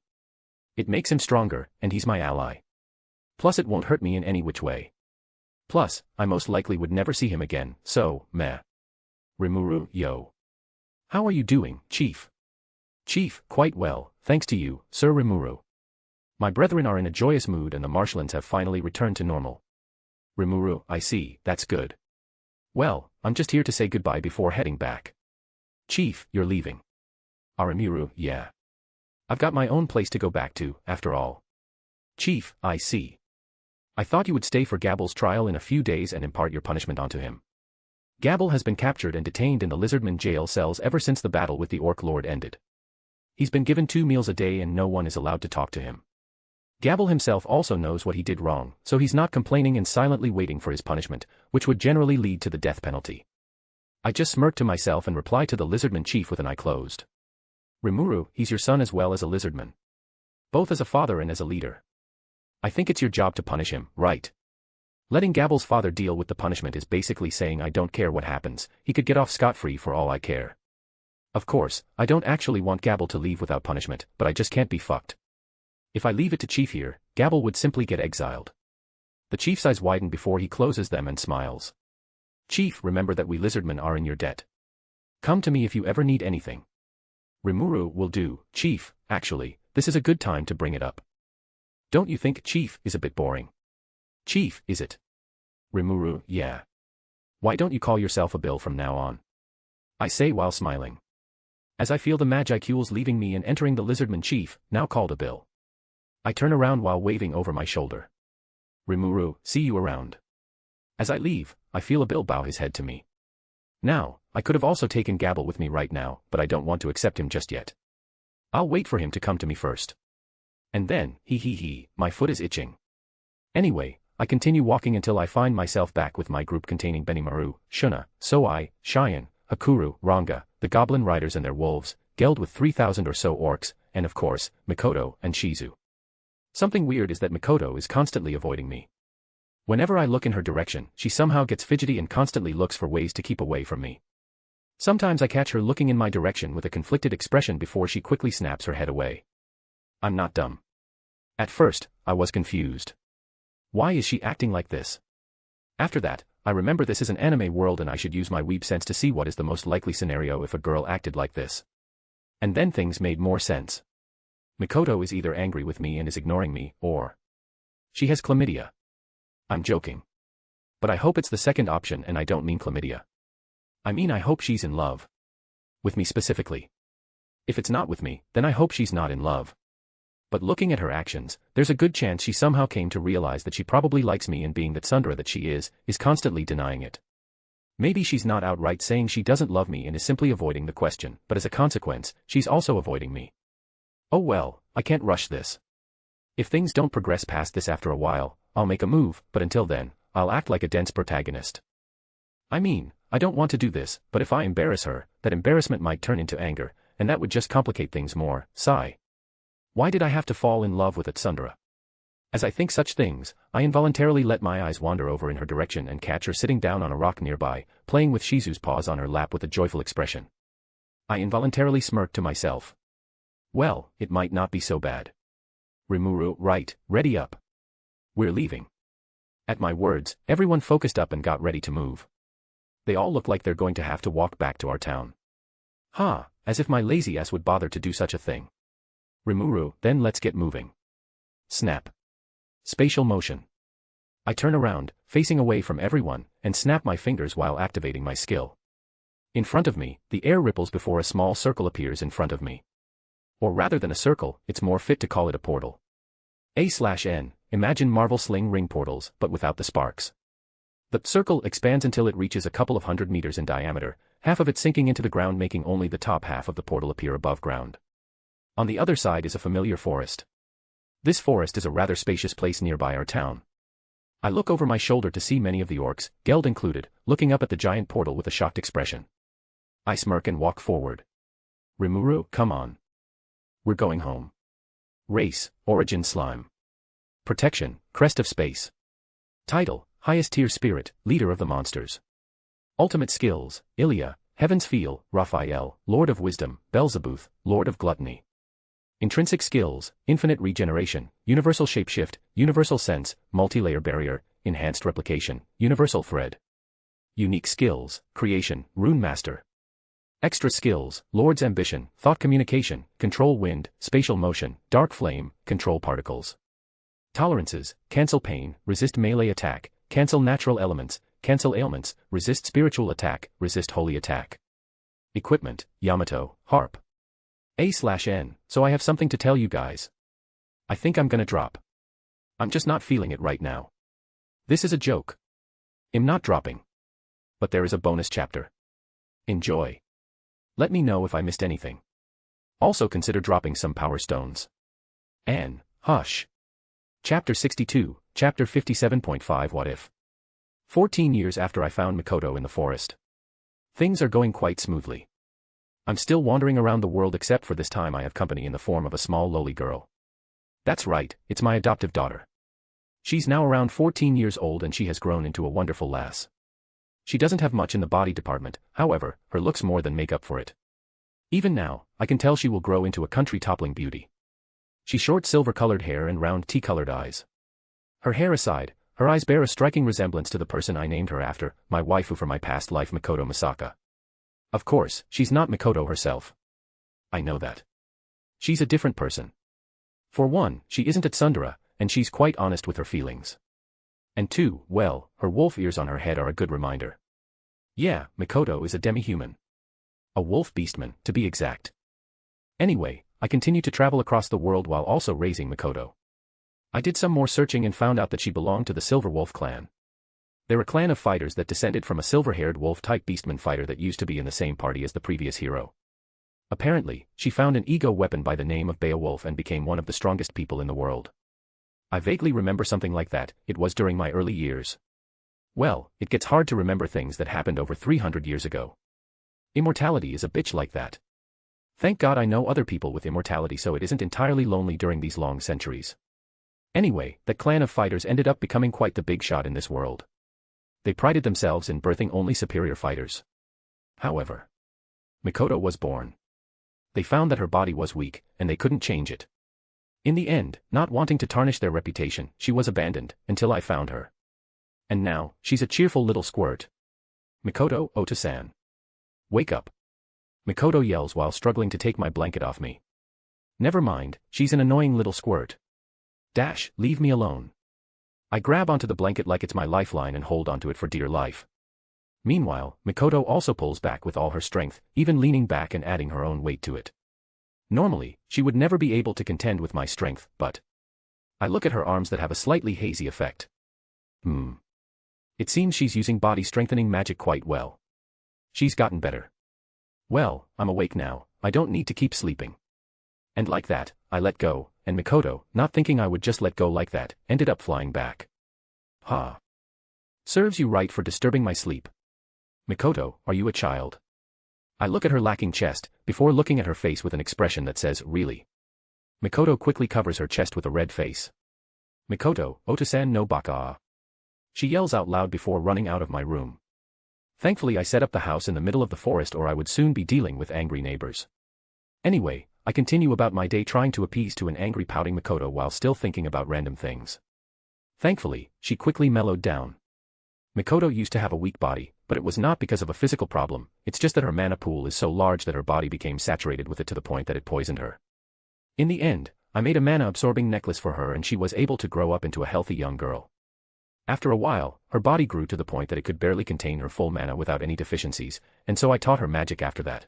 It makes him stronger, and he's my ally. Plus it won't hurt me in any which way. Plus, I most likely would never see him again, so, meh. Rimuru, yo. How are you doing, Chief? Chief, quite well, thanks to you, Sir Rimuru. My brethren are in a joyous mood and the marshlands have finally returned to normal. Rimuru, I see, that's good. Well, I'm just here to say goodbye before heading back. Chief, you're leaving. Rimuru, yeah. I've got my own place to go back to, after all. Chief, I see. I thought you would stay for Gabble's trial in a few days and impart your punishment onto him. Gabble has been captured and detained in the Lizardman jail cells ever since the battle with the Orc Lord ended. He's been given 2 meals a day and no one is allowed to talk to him. Gabble himself also knows what he did wrong, so he's not complaining and silently waiting for his punishment, which would generally lead to the death penalty. I just smirked to myself and replied to the Lizardman Chief with an eye closed. Rimuru, he's your son as well as a lizardman. Both as a father and as a leader. I think it's your job to punish him, right? Letting Gabble's father deal with the punishment is basically saying I don't care what happens, he could get off scot-free for all I care. Of course, I don't actually want Gabble to leave without punishment, but I just can't be fucked. If I leave it to Chief here, Gabble would simply get exiled. The Chief's eyes widen before he closes them and smiles. Chief, remember that we lizardmen are in your debt. Come to me if you ever need anything. Rimuru will do, Chief. Actually, this is a good time to bring it up. Don't you think Chief is a bit boring? Chief, is it? Rimuru, yeah. Why don't you call yourself a Bill from now on? I say while smiling. As I feel the Magicools leaving me and entering the Lizardman Chief, now called a Bill. I turn around while waving over my shoulder. Rimuru, see you around. As I leave, I feel a Bill bow his head to me. Now, I could have also taken Gabble with me right now, but I don't want to accept him just yet. I'll wait for him to come to me first. And then, my foot is itching. Anyway, I continue walking until I find myself back with my group containing Benimaru, Shuna, Soai, Cheyenne, Hakuru, Ranga, the Goblin Riders and their wolves, Geld with 3,000 or so orcs, and of course, Mikoto and Shizu. Something weird is that Mikoto is constantly avoiding me. Whenever I look in her direction, she somehow gets fidgety and constantly looks for ways to keep away from me. Sometimes I catch her looking in my direction with a conflicted expression before she quickly snaps her head away. I'm not dumb. At first, I was confused. Why is she acting like this? After that, I remember this is an anime world and I should use my weeb sense to see what is the most likely scenario if a girl acted like this. And then things made more sense. Mikoto is either angry with me and is ignoring me, or she has chlamydia. I'm joking. But I hope it's the second option and I don't mean chlamydia. I mean I hope she's in love. With me specifically. If it's not with me, then I hope she's not in love. But looking at her actions, there's a good chance she somehow came to realize that she probably likes me and being that Sundra that she is constantly denying it. Maybe she's not outright saying she doesn't love me and is simply avoiding the question, but as a consequence, she's also avoiding me. Oh well, I can't rush this. If things don't progress past this after a while, I'll make a move, but until then, I'll act like a dense protagonist. I mean, I don't want to do this, but if I embarrass her, that embarrassment might turn into anger, and that would just complicate things more. Sigh. Why did I have to fall in love with Tsundere? As I think such things, I involuntarily let my eyes wander over in her direction and catch her sitting down on a rock nearby, playing with Shizu's paws on her lap with a joyful expression. I involuntarily smirked to myself. Well, it might not be so bad. Rimuru, right, ready up. We're leaving. At my words, everyone focused up and got ready to move. They all look like they're going to have to walk back to our town. As if my lazy ass would bother to do such a thing. Rimuru, then let's get moving. Snap. Spatial motion. I turn around, facing away from everyone, and snap my fingers while activating my skill. In front of me, the air ripples before a small circle appears in front of me. Or rather than a circle, it's more fit to call it a portal. A/N, imagine Marvel Sling Ring portals, but without the sparks. The circle expands until it reaches a couple of 100 meters in diameter, half of it sinking into the ground making only the top half of the portal appear above ground. On the other side is a familiar forest. This forest is a rather spacious place nearby our town. I look over my shoulder to see many of the orcs, Geld included, looking up at the giant portal with a shocked expression. I smirk and walk forward. Rimuru, come on. We're going home. Race, Origin Slime. Protection, Crest of Space. Title, Highest Tier Spirit, Leader of the Monsters. Ultimate Skills, Ilya, Heaven's Feel, Raphael, Lord of Wisdom, Beelzebuth, Lord of Gluttony. Intrinsic Skills, Infinite Regeneration, Universal Shapeshift, Universal Sense, Multi-Layer Barrier, Enhanced Replication, Universal Thread. Unique Skills, Creation, Rune Master. Extra Skills, Lord's Ambition, Thought Communication, Control Wind, Spatial Motion, Dark Flame, Control Particles. Tolerances, Cancel Pain, Resist Melee Attack, Cancel Natural Elements, Cancel Ailments, Resist Spiritual Attack, Resist Holy Attack. Equipment, Yamato, Harp. A/N, so I have something to tell you guys. I think I'm gonna drop. I'm just not feeling it right now. This is a joke. I'm not dropping. But there is a bonus chapter. Enjoy. Let me know if I missed anything. Also consider dropping some power stones. And, hush. Chapter 62, Chapter 57.5 What If? 14 years after I found Mikoto in the forest. Things are going quite smoothly. I'm still wandering around the world except for this time I have company in the form of a small lowly girl. That's right, it's my adoptive daughter. She's now around 14 years old and she has grown into a wonderful lass. She doesn't have much in the body department, however, her looks more than make up for it. Even now, I can tell she will grow into a country-toppling beauty. She's short silver-colored hair and round tea-colored eyes. Her hair aside, her eyes bear a striking resemblance to the person I named her after, my waifu for my past life, Mikoto Masaka. Of course, she's not Mikoto herself. I know that. She's a different person. For one, she isn't a tsundere, and she's quite honest with her feelings. And two, well, her wolf ears on her head are a good reminder. Yeah, Mikoto is a demi-human. A wolf beastman, to be exact. Anyway, I continue to travel across the world while also raising Mikoto. I did some more searching and found out that she belonged to the Silver Wolf clan. They're a clan of fighters that descended from a silver-haired wolf-type beastman fighter that used to be in the same party as the previous hero. Apparently, she found an ego weapon by the name of Beowulf and became one of the strongest people in the world. I vaguely remember something like that. It was during my early years. Well, it gets hard to remember things that happened over 300 years ago. Immortality is a bitch like that. Thank God I know other people with immortality so it isn't entirely lonely during these long centuries. Anyway, that clan of fighters ended up becoming quite the big shot in this world. They prided themselves in birthing only superior fighters. However, Mikoto was born. They found that her body was weak, and they couldn't change it. In the end, not wanting to tarnish their reputation, she was abandoned, until I found her. And now, she's a cheerful little squirt. Mikoto, Ota-san. Wake up. Mikoto yells while struggling to take my blanket off me. Never mind, she's an annoying little squirt. Dash, leave me alone. I grab onto the blanket like it's my lifeline and hold onto it for dear life. Meanwhile, Mikoto also pulls back with all her strength, even leaning back and adding her own weight to it. Normally, she would never be able to contend with my strength, but I look at her arms that have a slightly hazy effect. It seems she's using body strengthening magic quite well. She's gotten better. Well, I'm awake now, I don't need to keep sleeping. And like that, I let go, and Mikoto, not thinking I would just let go like that, ended up flying back. Ha. Serves you right for disturbing my sleep. Mikoto, are you a child? I look at her lacking chest, before looking at her face with an expression that says, really. Mikoto quickly covers her chest with a red face. Mikoto, Ota-san no baka. She yells out loud before running out of my room. Thankfully I set up the house in the middle of the forest or I would soon be dealing with angry neighbors. Anyway, I continue about my day trying to appease to an angry pouting Mikoto while still thinking about random things. Thankfully, she quickly mellowed down. Mikoto used to have a weak body, but it was not because of a physical problem, it's just that her mana pool is so large that her body became saturated with it to the point that it poisoned her. In the end, I made a mana-absorbing necklace for her and she was able to grow up into a healthy young girl. After a while, her body grew to the point that it could barely contain her full mana without any deficiencies, and so I taught her magic after that.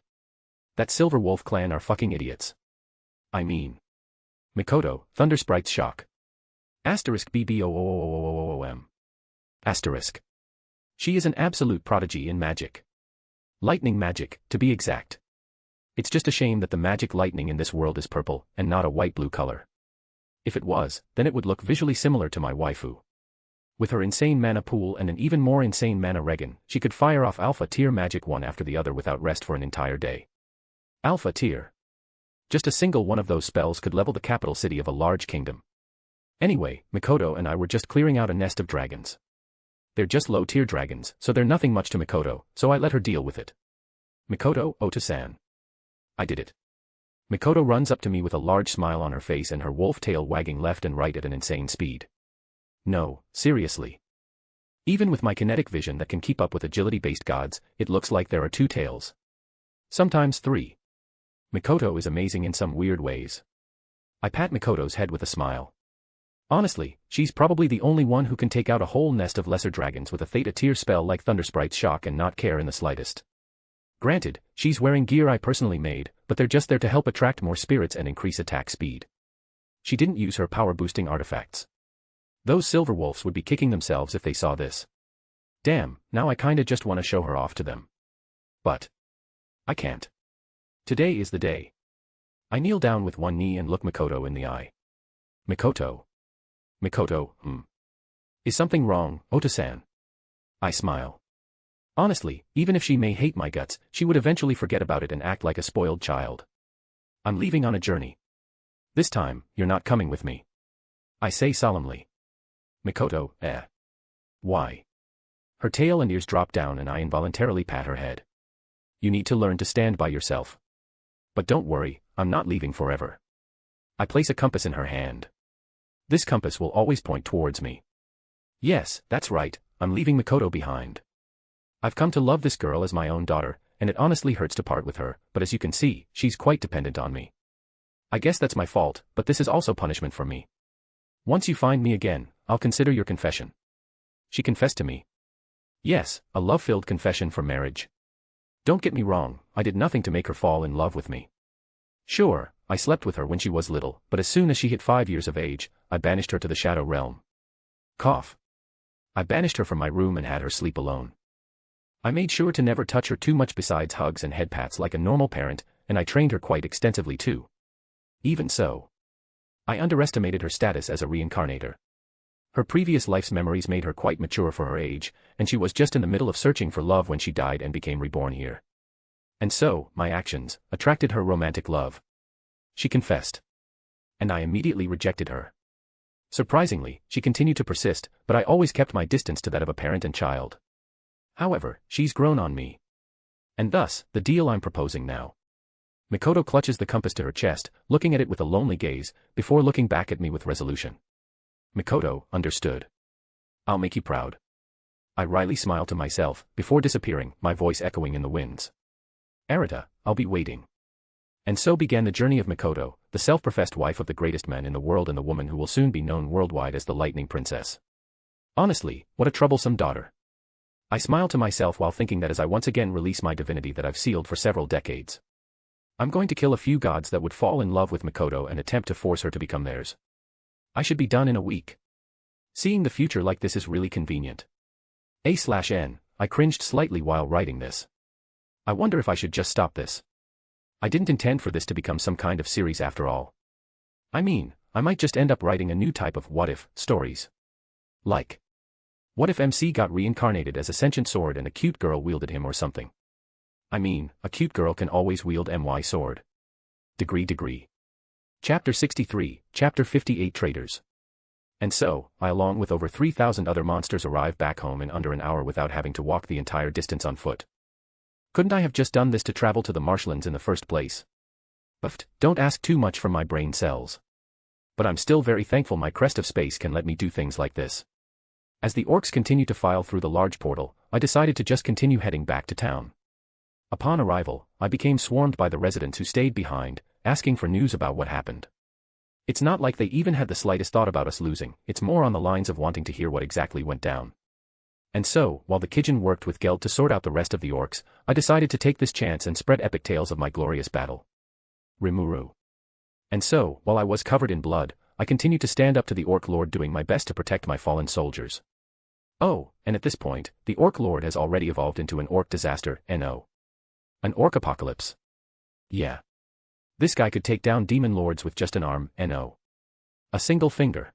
That Silver Wolf clan are fucking idiots. I mean. Mikoto, Thunder Sprite's shock. Asterisk BBOOOOOOOM. Asterisk. She is an absolute prodigy in magic. Lightning magic, to be exact. It's just a shame that the magic lightning in this world is purple, and not a white-blue color. If it was, then it would look visually similar to my waifu. With her insane mana pool and an even more insane mana regen, she could fire off alpha tier magic one after the other without rest for an entire day. Alpha tier. Just a single one of those spells could level the capital city of a large kingdom. Anyway, Mikoto and I were just clearing out a nest of dragons. They're just low-tier dragons, so they're nothing much to Mikoto, so I let her deal with it. Mikoto, Ota-san. I did it. Mikoto runs up to me with a large smile on her face and her wolf tail wagging left and right at an insane speed. No, seriously. Even with my kinetic vision that can keep up with agility-based gods, it looks like there are 2 tails. Sometimes 3. Mikoto is amazing in some weird ways. I pat Mikoto's head with a smile. Honestly, she's probably the only one who can take out a whole nest of lesser dragons with a Theta tier spell like Thunder Sprite's shock and not care in the slightest. Granted, she's wearing gear I personally made, but they're just there to help attract more spirits and increase attack speed. She didn't use her power-boosting artifacts. Those silver wolves would be kicking themselves if they saw this. Damn, now I kinda just wanna show her off to them. But I can't. Today is the day. I kneel down with one knee and look Mikoto in the eye. Mikoto. Mikoto, Is something wrong, Ota-san? I smile. Honestly, even if she may hate my guts, she would eventually forget about it and act like a spoiled child. I'm leaving on a journey. This time, you're not coming with me. I say solemnly. Mikoto, eh. Why? Her tail and ears drop down and I involuntarily pat her head. You need to learn to stand by yourself. But don't worry, I'm not leaving forever. I place a compass in her hand. This compass will always point towards me. Yes, that's right, I'm leaving Mikoto behind. I've come to love this girl as my own daughter, and it honestly hurts to part with her, but as you can see, she's quite dependent on me. I guess that's my fault, but this is also punishment for me. Once you find me again, I'll consider your confession. She confessed to me. Yes, a love-filled confession for marriage. Don't get me wrong, I did nothing to make her fall in love with me. Sure, I slept with her when she was little, but as soon as she hit 5 years of age, I banished her to the shadow realm. Cough. I banished her from my room and had her sleep alone. I made sure to never touch her too much besides hugs and head pats like a normal parent, and I trained her quite extensively too. Even so, I underestimated her status as a reincarnator. Her previous life's memories made her quite mature for her age, and she was just in the middle of searching for love when she died and became reborn here. And so, my actions attracted her romantic love. She confessed. And I immediately rejected her. Surprisingly, she continued to persist, but I always kept my distance to that of a parent and child. However, she's grown on me. And thus, the deal I'm proposing now. Mikoto clutches the compass to her chest, looking at it with a lonely gaze, before looking back at me with resolution. Mikoto, understood. I'll make you proud. I wryly smiled to myself, before disappearing, my voice echoing in the winds. Arita, I'll be waiting. And so began the journey of Mikoto, the self-professed wife of the greatest man in the world and the woman who will soon be known worldwide as the Lightning Princess. Honestly, what a troublesome daughter. I smiled to myself while thinking that as I once again release my divinity that I've sealed for several decades. I'm going to kill a few gods that would fall in love with Mikoto and attempt to force her to become theirs. I should be done in a week. Seeing the future like this is really convenient. A/N, I cringed slightly while writing this. I wonder if I should just stop this. I didn't intend for this to become some kind of series after all. I mean, I might just end up writing a new type of what-if stories. Like, what if MC got reincarnated as a sentient sword and a cute girl wielded him or something? I mean, a cute girl can always wield my sword. Degree. Chapter 63, Chapter 58 Traders. And so, I along with over 3,000 other monsters arrive back home in under an hour without having to walk the entire distance on foot. Couldn't I have just done this to travel to the marshlands in the first place? But don't ask too much from my brain cells. But I'm still very thankful my crest of space can let me do things like this. As the orcs continued to file through the large portal, I decided to just continue heading back to town. Upon arrival, I became swarmed by the residents who stayed behind, asking for news about what happened. It's not like they even had the slightest thought about us losing, it's more on the lines of wanting to hear what exactly went down. And so, while the Kijin worked with Geld to sort out the rest of the orcs, I decided to take this chance and spread epic tales of my glorious battle. Rimuru. And so, while I was covered in blood, I continued to stand up to the Orc Lord doing my best to protect my fallen soldiers. Oh, and at this point, the Orc Lord has already evolved into an Orc disaster, NO. An Orc apocalypse. Yeah. This guy could take down demon lords with just an arm, NO. A single finger.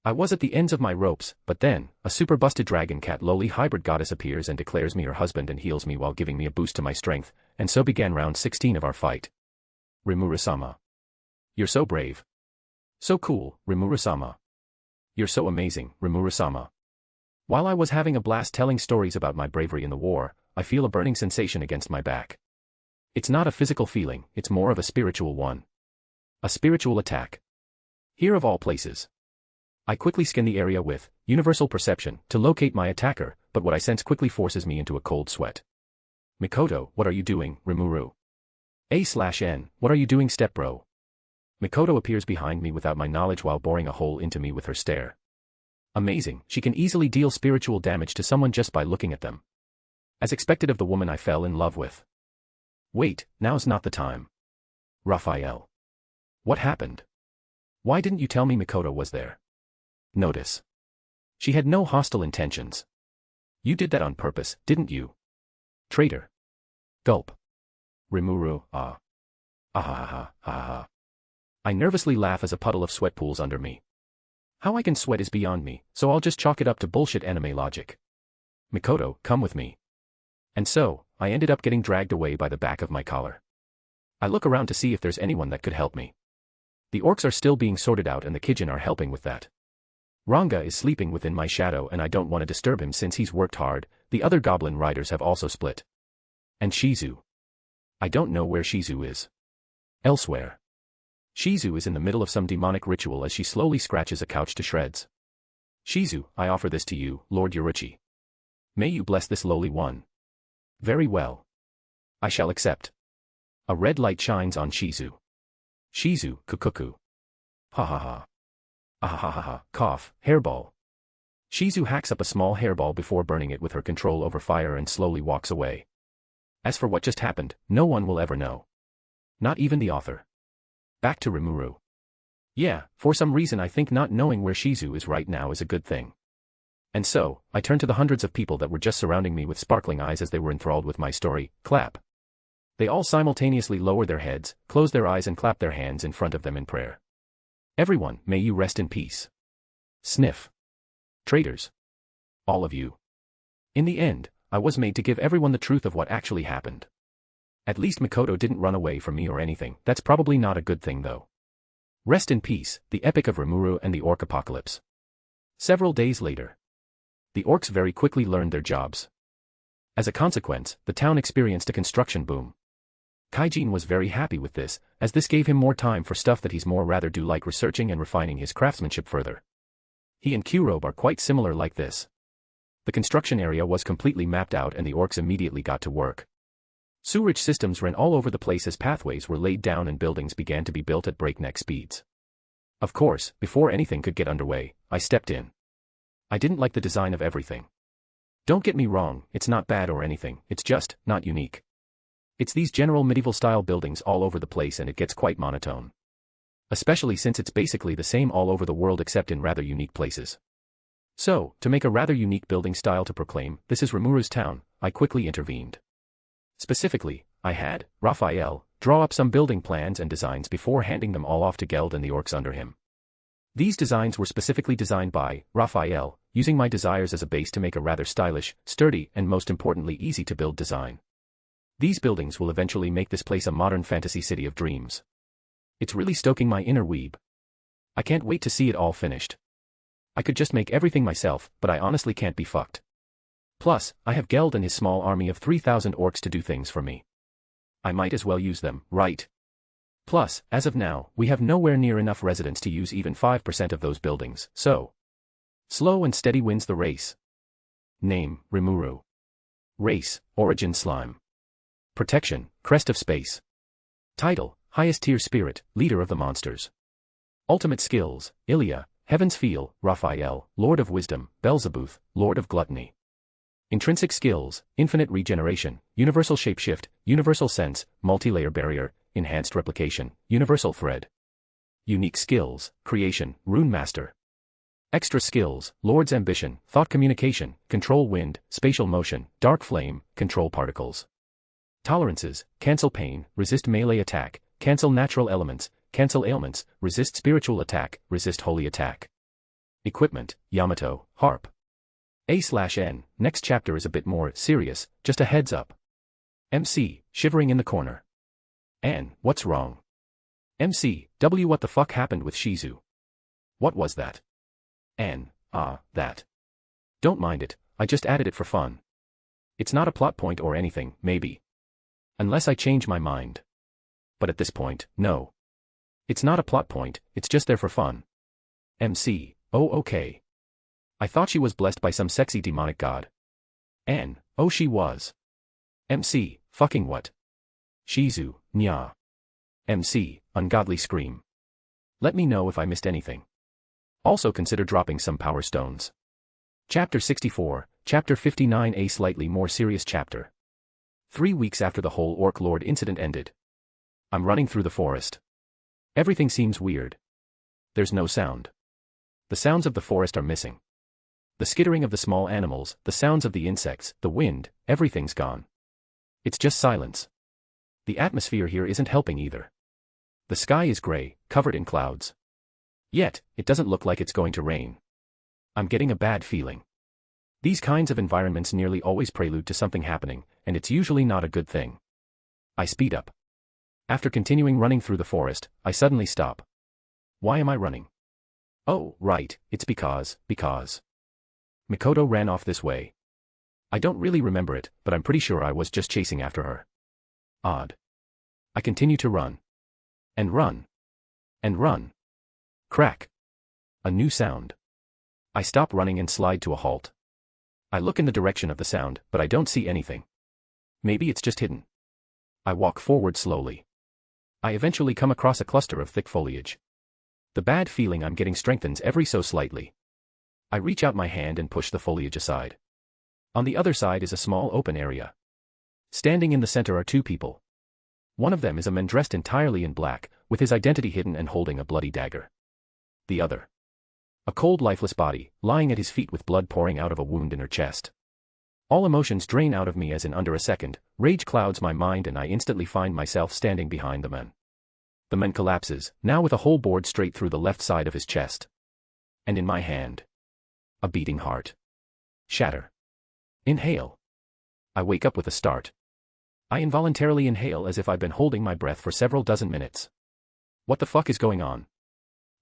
I was at the ends of my ropes, but then, a super busted dragon cat lowly hybrid goddess appears and declares me her husband and heals me while giving me a boost to my strength, and so began round 16 of our fight. Rimuru-sama. You're so brave. So cool, Rimuru-sama. You're so amazing, Rimuru-sama. While I was having a blast telling stories about my bravery in the war, I feel a burning sensation against my back. It's not a physical feeling, it's more of a spiritual one. A spiritual attack. Here of all places. I quickly scan the area with universal perception to locate my attacker, but what I sense quickly forces me into a cold sweat. Mikoto, what are you doing, Rimuru? A/N, what are you doing, step bro? Mikoto appears behind me without my knowledge while boring a hole into me with her stare. Amazing, she can easily deal spiritual damage to someone just by looking at them. As expected of the woman I fell in love with. Wait, now's not the time. Raphael. What happened? Why didn't you tell me Mikoto was there? Notice. She had no hostile intentions. You did that on purpose, didn't you? Traitor. Gulp. Rimuru, ah. Ah. I nervously laugh as a puddle of sweat pools under me. How I can sweat is beyond me, so I'll just chalk it up to bullshit anime logic. Mikoto, come with me. And so, I ended up getting dragged away by the back of my collar. I look around to see if there's anyone that could help me. The orcs are still being sorted out and the Kijin are helping with that. Ranga is sleeping within my shadow and I don't want to disturb him since he's worked hard. The other goblin riders have also split. And Shizu. I don't know where Shizu is. Elsewhere. Shizu is in the middle of some demonic ritual as she slowly scratches a couch to shreds. Shizu, I offer this to you, Lord Yoruchi. May you bless this lowly one. Very well. I shall accept. A red light shines on Shizu. Shizu, kukuku. Ha ha ha. Ah ha ha ha, cough, hairball. Shizu hacks up a small hairball before burning it with her control over fire and slowly walks away. As for what just happened, no one will ever know. Not even the author. Back to Rimuru. Yeah, for some reason I think not knowing where Shizu is right now is a good thing. And so, I turn to the hundreds of people that were just surrounding me with sparkling eyes as they were enthralled with my story, clap. They all simultaneously lower their heads, close their eyes and clap their hands in front of them in prayer. Everyone, may you rest in peace. Sniff. Traitors. All of you. In the end, I was made to give everyone the truth of what actually happened. At least Mikoto didn't run away from me or anything. That's probably not a good thing though. Rest in peace, the epic of Rimuru and the Orc Apocalypse. Several days later. The orcs very quickly learned their jobs. As a consequence, the town experienced a construction boom. Kaijin was very happy with this, as this gave him more time for stuff that he's more rather do like researching and refining his craftsmanship further. He and Kurobe are quite similar like this. The construction area was completely mapped out and the orcs immediately got to work. Sewerage systems ran all over the place as pathways were laid down and buildings began to be built at breakneck speeds. Of course, before anything could get underway, I stepped in. I didn't like the design of everything. Don't get me wrong, it's not bad or anything, it's just not unique. It's these general medieval-style buildings all over the place and it gets quite monotone. Especially since it's basically the same all over the world except in rather unique places. So, to make a rather unique building style to proclaim, this is Rimuru's town, I quickly intervened. Specifically, I had Raphael draw up some building plans and designs before handing them all off to Geld and the orcs under him. These designs were specifically designed by Raphael, using my desires as a base to make a rather stylish, sturdy, and most importantly easy to build design. These buildings will eventually make this place a modern fantasy city of dreams. It's really stoking my inner weeb. I can't wait to see it all finished. I could just make everything myself, but I honestly can't be fucked. Plus, I have Geld and his small army of 3,000 orcs to do things for me. I might as well use them, right? Plus, as of now, we have nowhere near enough residents to use even 5% of those buildings, so. Slow and steady wins the race. Name, Rimuru. Race, Origin Slime. Protection, Crest of Space. Title, Highest Tier Spirit, Leader of the Monsters. Ultimate Skills, Ilya, Heaven's Feel, Raphael, Lord of Wisdom, Belzebuth, Lord of Gluttony. Intrinsic Skills, Infinite Regeneration, Universal Shapeshift, Universal Sense, Multi-Layer Barrier, Enhanced Replication, Universal Thread. Unique Skills, Creation, Rune Master. Extra Skills, Lord's Ambition, Thought Communication, Control Wind, Spatial Motion, Dark Flame, Control Particles. Tolerances, Cancel Pain, Resist Melee Attack, Cancel Natural Elements, Cancel Ailments, Resist Spiritual Attack, Resist Holy Attack. Equipment, Yamato, Harp. A/N, next chapter is a bit more serious, just a heads up. MC, shivering in the corner. Ann, what's wrong? MC, W, what the fuck happened with Shizu? What was that? Ann, that. Don't mind it, I just added it for fun. It's not a plot point or anything, maybe. Unless I change my mind. But at this point, no. It's not a plot point, it's just there for fun. MC, oh okay. I thought she was blessed by some sexy demonic god. Ann, oh she was. MC, fucking what? Shizu, nya. MC, ungodly scream. Let me know if I missed anything. Also consider dropping some power stones. Chapter 64, Chapter 59, a slightly more serious chapter. 3 weeks after the whole Orc Lord incident ended. I'm running through the forest. Everything seems weird. There's no sound. The sounds of the forest are missing. The skittering of the small animals, the sounds of the insects, the wind, everything's gone. It's just silence. The atmosphere here isn't helping either. The sky is gray, covered in clouds. Yet, it doesn't look like it's going to rain. I'm getting a bad feeling. These kinds of environments nearly always prelude to something happening, and it's usually not a good thing. I speed up. After continuing running through the forest, I suddenly stop. Why am I running? Oh, right, it's because. Mikoto ran off this way. I don't really remember it, but I'm pretty sure I was just chasing after her. Odd. I continue to run. And run. And run. Crack. A new sound. I stop running and slide to a halt. I look in the direction of the sound, but I don't see anything. Maybe it's just hidden. I walk forward slowly. I eventually come across a cluster of thick foliage. The bad feeling I'm getting strengthens every so slightly. I reach out my hand and push the foliage aside. On the other side is a small open area. Standing in the center are two people. One of them is a man dressed entirely in black, with his identity hidden and holding a bloody dagger. The other. A cold, lifeless body, lying at his feet with blood pouring out of a wound in her chest. All emotions drain out of me as in under a second, rage clouds my mind and I instantly find myself standing behind the man. The man collapses, now with a hole bored straight through the left side of his chest. And in my hand. A beating heart. Shatter. Inhale. I wake up with a start. I involuntarily inhale as if I've been holding my breath for several dozen minutes. What the fuck is going on?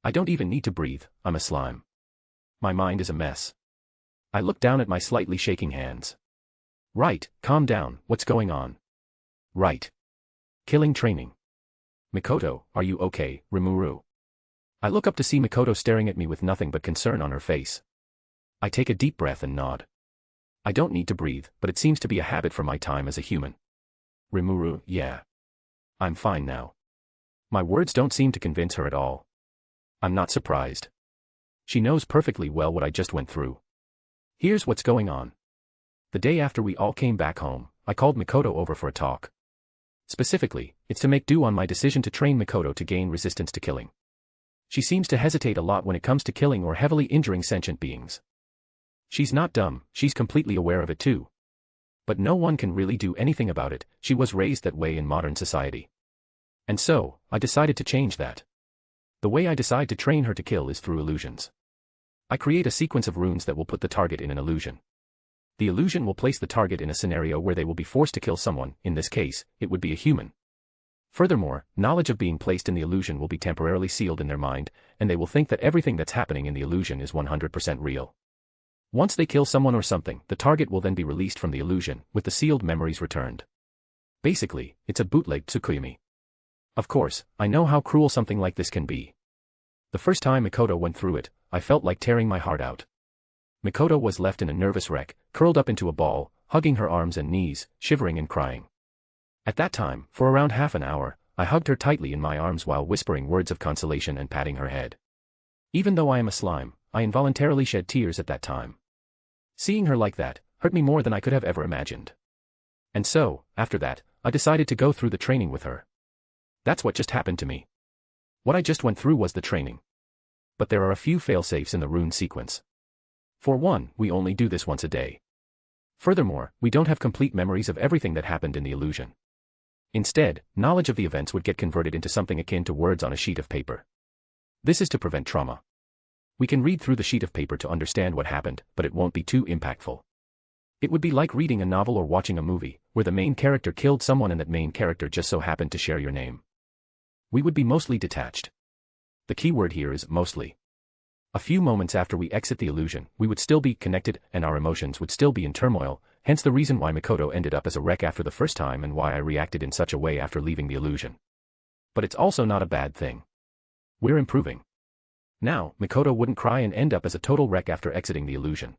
I don't even need to breathe, I'm a slime. My mind is a mess. I look down at my slightly shaking hands. Right, calm down, what's going on? Right. Killing training. Mikoto, are you okay, Rimuru? I look up to see Mikoto staring at me with nothing but concern on her face. I take a deep breath and nod. I don't need to breathe, but it seems to be a habit for my time as a human. Rimuru, yeah. I'm fine now. My words don't seem to convince her at all. I'm not surprised. She knows perfectly well what I just went through. Here's what's going on. The day after we all came back home, I called Mikoto over for a talk. Specifically, it's to make do on my decision to train Mikoto to gain resistance to killing. She seems to hesitate a lot when it comes to killing or heavily injuring sentient beings. She's not dumb, she's completely aware of it too. But no one can really do anything about it, she was raised that way in modern society. And so, I decided to change that. The way I decide to train her to kill is through illusions. I create a sequence of runes that will put the target in an illusion. The illusion will place the target in a scenario where they will be forced to kill someone, in this case, it would be a human. Furthermore, knowledge of being placed in the illusion will be temporarily sealed in their mind, and they will think that everything that's happening in the illusion is 100% real. Once they kill someone or something, the target will then be released from the illusion, with the sealed memories returned. Basically, it's a bootleg Tsukuyomi. Of course, I know how cruel something like this can be. The first time Mikoto went through it, I felt like tearing my heart out. Mikoto was left in a nervous wreck, curled up into a ball, hugging her arms and knees, shivering and crying. At that time, for around half an hour, I hugged her tightly in my arms while whispering words of consolation and patting her head. Even though I am a slime, I involuntarily shed tears at that time. Seeing her like that, hurt me more than I could have ever imagined. And so, after that, I decided to go through the training with her. That's what just happened to me. What I just went through was the training. But there are a few failsafes in the rune sequence. For one, we only do this once a day. Furthermore, we don't have complete memories of everything that happened in the illusion. Instead, knowledge of the events would get converted into something akin to words on a sheet of paper. This is to prevent trauma. We can read through the sheet of paper to understand what happened, but it won't be too impactful. It would be like reading a novel or watching a movie, where the main character killed someone and that main character just so happened to share your name. We would be mostly detached. The key word here is mostly. A few moments after we exit the illusion, we would still be connected and our emotions would still be in turmoil, hence the reason why Mikoto ended up as a wreck after the first time and why I reacted in such a way after leaving the illusion. But it's also not a bad thing. We're improving. Now, Mikoto wouldn't cry and end up as a total wreck after exiting the illusion.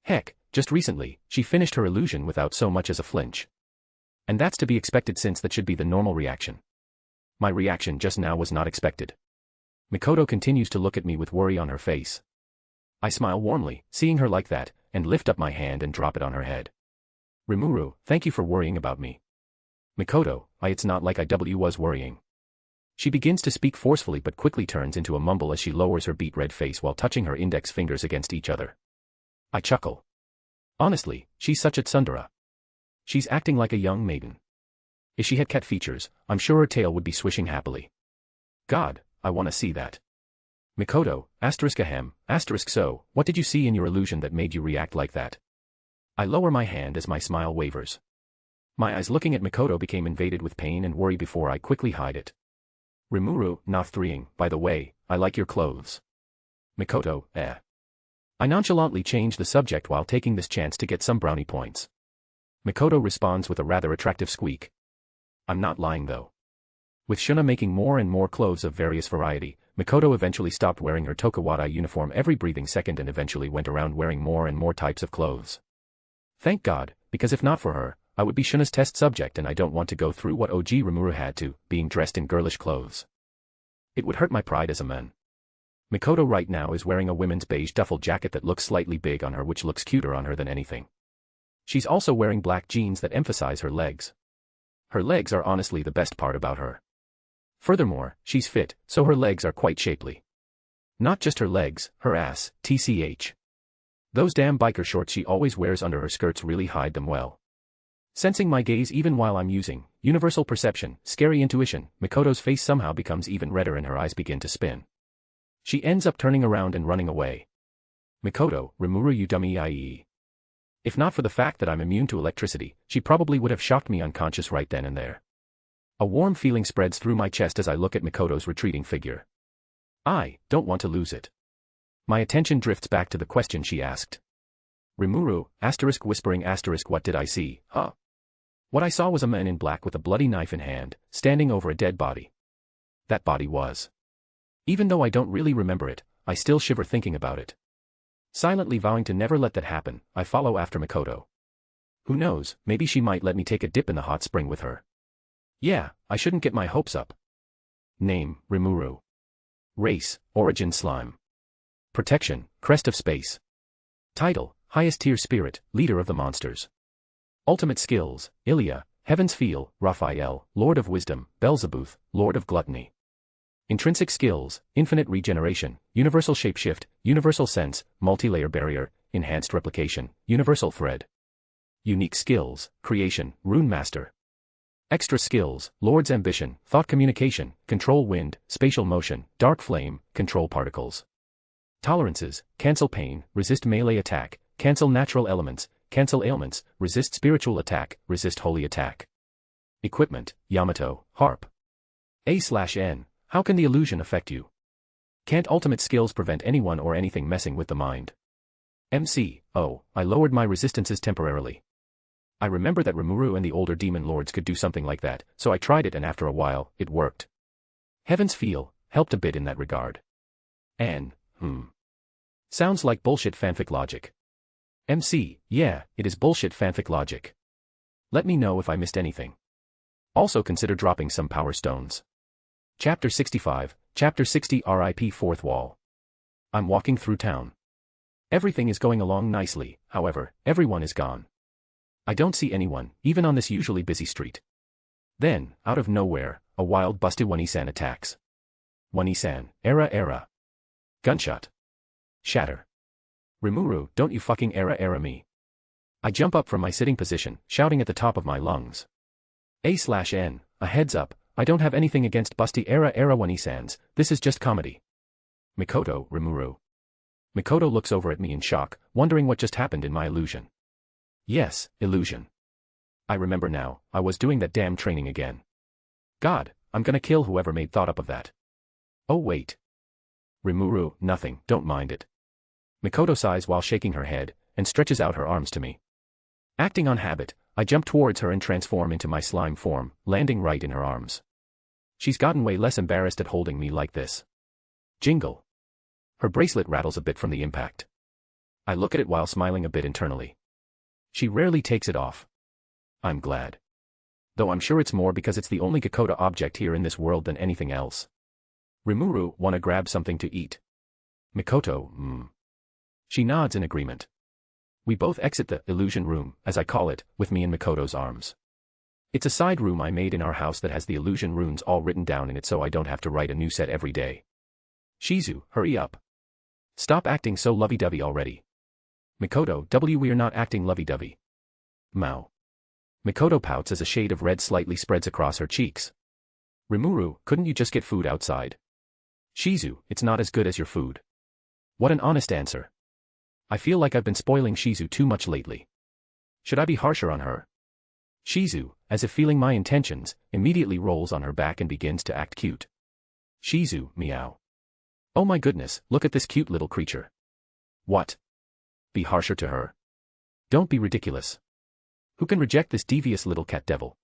Heck, just recently, she finished her illusion without so much as a flinch. And that's to be expected since that should be the normal reaction. My reaction just now was not expected. Mikoto continues to look at me with worry on her face. I smile warmly, seeing her like that, and lift up my hand and drop it on her head. Rimuru, thank you for worrying about me. Mikoto, it's not like I was worrying. She begins to speak forcefully but quickly turns into a mumble as she lowers her beet red face while touching her index fingers against each other. I chuckle. Honestly, she's such a tsundere. She's acting like a young maiden. If she had cat features, I'm sure her tail would be swishing happily. God, I want to see that. Mikoto, so, what did you see in your illusion that made you react like that? I lower my hand as my smile wavers. My eyes looking at Mikoto became invaded with pain and worry before I quickly hide it. Rimuru, by the way, I like your clothes. Mikoto, eh. I nonchalantly change the subject while taking this chance to get some brownie points. Mikoto responds with a rather attractive squeak. I'm not lying though. With Shuna making more and more clothes of various variety, Mikoto eventually stopped wearing her Tokawada uniform every breathing second and eventually went around wearing more and more types of clothes. Thank God, because if not for her, I would be Shuna's test subject and I don't want to go through what OG Rimuru had to, being dressed in girlish clothes. It would hurt my pride as a man. Mikoto right now is wearing a women's beige duffel jacket that looks slightly big on her, which looks cuter on her than anything. She's also wearing black jeans that emphasize her legs. Her legs are honestly the best part about her. Furthermore, she's fit, so her legs are quite shapely. Not just her legs, her ass, tch. Those damn biker shorts she always wears under her skirts really hide them well. Sensing my gaze even while I'm using universal perception, scary intuition, Mikoto's face somehow becomes even redder and her eyes begin to spin. She ends up turning around and running away. Mikoto, Rimuru, you dummy ie. If not for the fact that I'm immune to electricity, she probably would have shocked me unconscious right then and there. A warm feeling spreads through my chest as I look at Mikoto's retreating figure. I don't want to lose it. My attention drifts back to the question she asked. Rimuru, whispering what did I see, huh? What I saw was a man in black with a bloody knife in hand, standing over a dead body. That body was. Even though I don't really remember it, I still shiver thinking about it. Silently vowing to never let that happen, I follow after Mikoto. Who knows, maybe she might let me take a dip in the hot spring with her. Yeah, I shouldn't get my hopes up. Name, Rimuru. Race, Origin Slime. Protection, Crest of Space. Title, Highest Tier Spirit, Leader of the Monsters. Ultimate Skills, Ilya, Heaven's Feel, Raphael, Lord of Wisdom, Beelzebub, Lord of Gluttony. Intrinsic Skills, Infinite Regeneration, Universal Shapeshift, Universal Sense, Multi-Layer Barrier, Enhanced Replication, Universal Thread. Unique Skills, Creation, Rune Master. Extra Skills, Lord's Ambition, Thought Communication, Control Wind, Spatial Motion, Dark Flame, Control Particles. Tolerances, Cancel Pain, Resist Melee Attack, Cancel Natural Elements, Cancel Ailments, Resist Spiritual Attack, Resist Holy Attack. Equipment, Yamato, Harp. A/N, how can the illusion affect you? Can't ultimate skills prevent anyone or anything messing with the mind? MC, oh, I lowered my resistances temporarily. I remember that Rimuru and the older demon lords could do something like that, so I tried it and after a while, it worked. Heaven's Feel helped a bit in that regard. Sounds like bullshit fanfic logic. MC, yeah, it is bullshit fanfic logic. Let me know if I missed anything. Also consider dropping some power stones. Chapter 65, Chapter 60 RIP Fourth Wall. I'm walking through town. Everything is going along nicely, however, everyone is gone. I don't see anyone, even on this usually busy street. Then, out of nowhere, a wild busty Wani-san attacks. Wani-san, era. Gunshot. Shatter. Rimuru, don't you fucking era me. I jump up from my sitting position, shouting at the top of my lungs. A/N, a heads up, I don't have anything against busty era Wani-sans, this is just comedy. Mikoto, Rimuru. Mikoto looks over at me in shock, wondering what just happened in my illusion. Yes, illusion. I remember now, I was doing that damn training again. God, I'm gonna kill whoever made thought up of that. Oh wait. Rimuru, nothing, don't mind it. Mikoto sighs while shaking her head, and stretches out her arms to me. Acting on habit, I jump towards her and transform into my slime form, landing right in her arms. She's gotten way less embarrassed at holding me like this. Jingle. Her bracelet rattles a bit from the impact. I look at it while smiling a bit internally. She rarely takes it off. I'm glad. Though I'm sure it's more because it's the only Gakoda object here in this world than anything else. Rimuru, wanna grab something to eat? Mikoto, She nods in agreement. We both exit the illusion room, as I call it, with me in Mikoto's arms. It's a side room I made in our house that has the illusion runes all written down in it so I don't have to write a new set every day. Shizu, hurry up. Stop acting so lovey-dovey already. Mikoto, we're not acting lovey-dovey. Mao. Mikoto pouts as a shade of red slightly spreads across her cheeks. Rimuru, couldn't you just get food outside? Shizu, it's not as good as your food. What an honest answer. I feel like I've been spoiling Shizu too much lately. Should I be harsher on her? Shizu, as if feeling my intentions, immediately rolls on her back and begins to act cute. Shizu, meow. Oh my goodness, look at this cute little creature. What? Be harsher to her. Don't be ridiculous. Who can reject this devious little cat devil?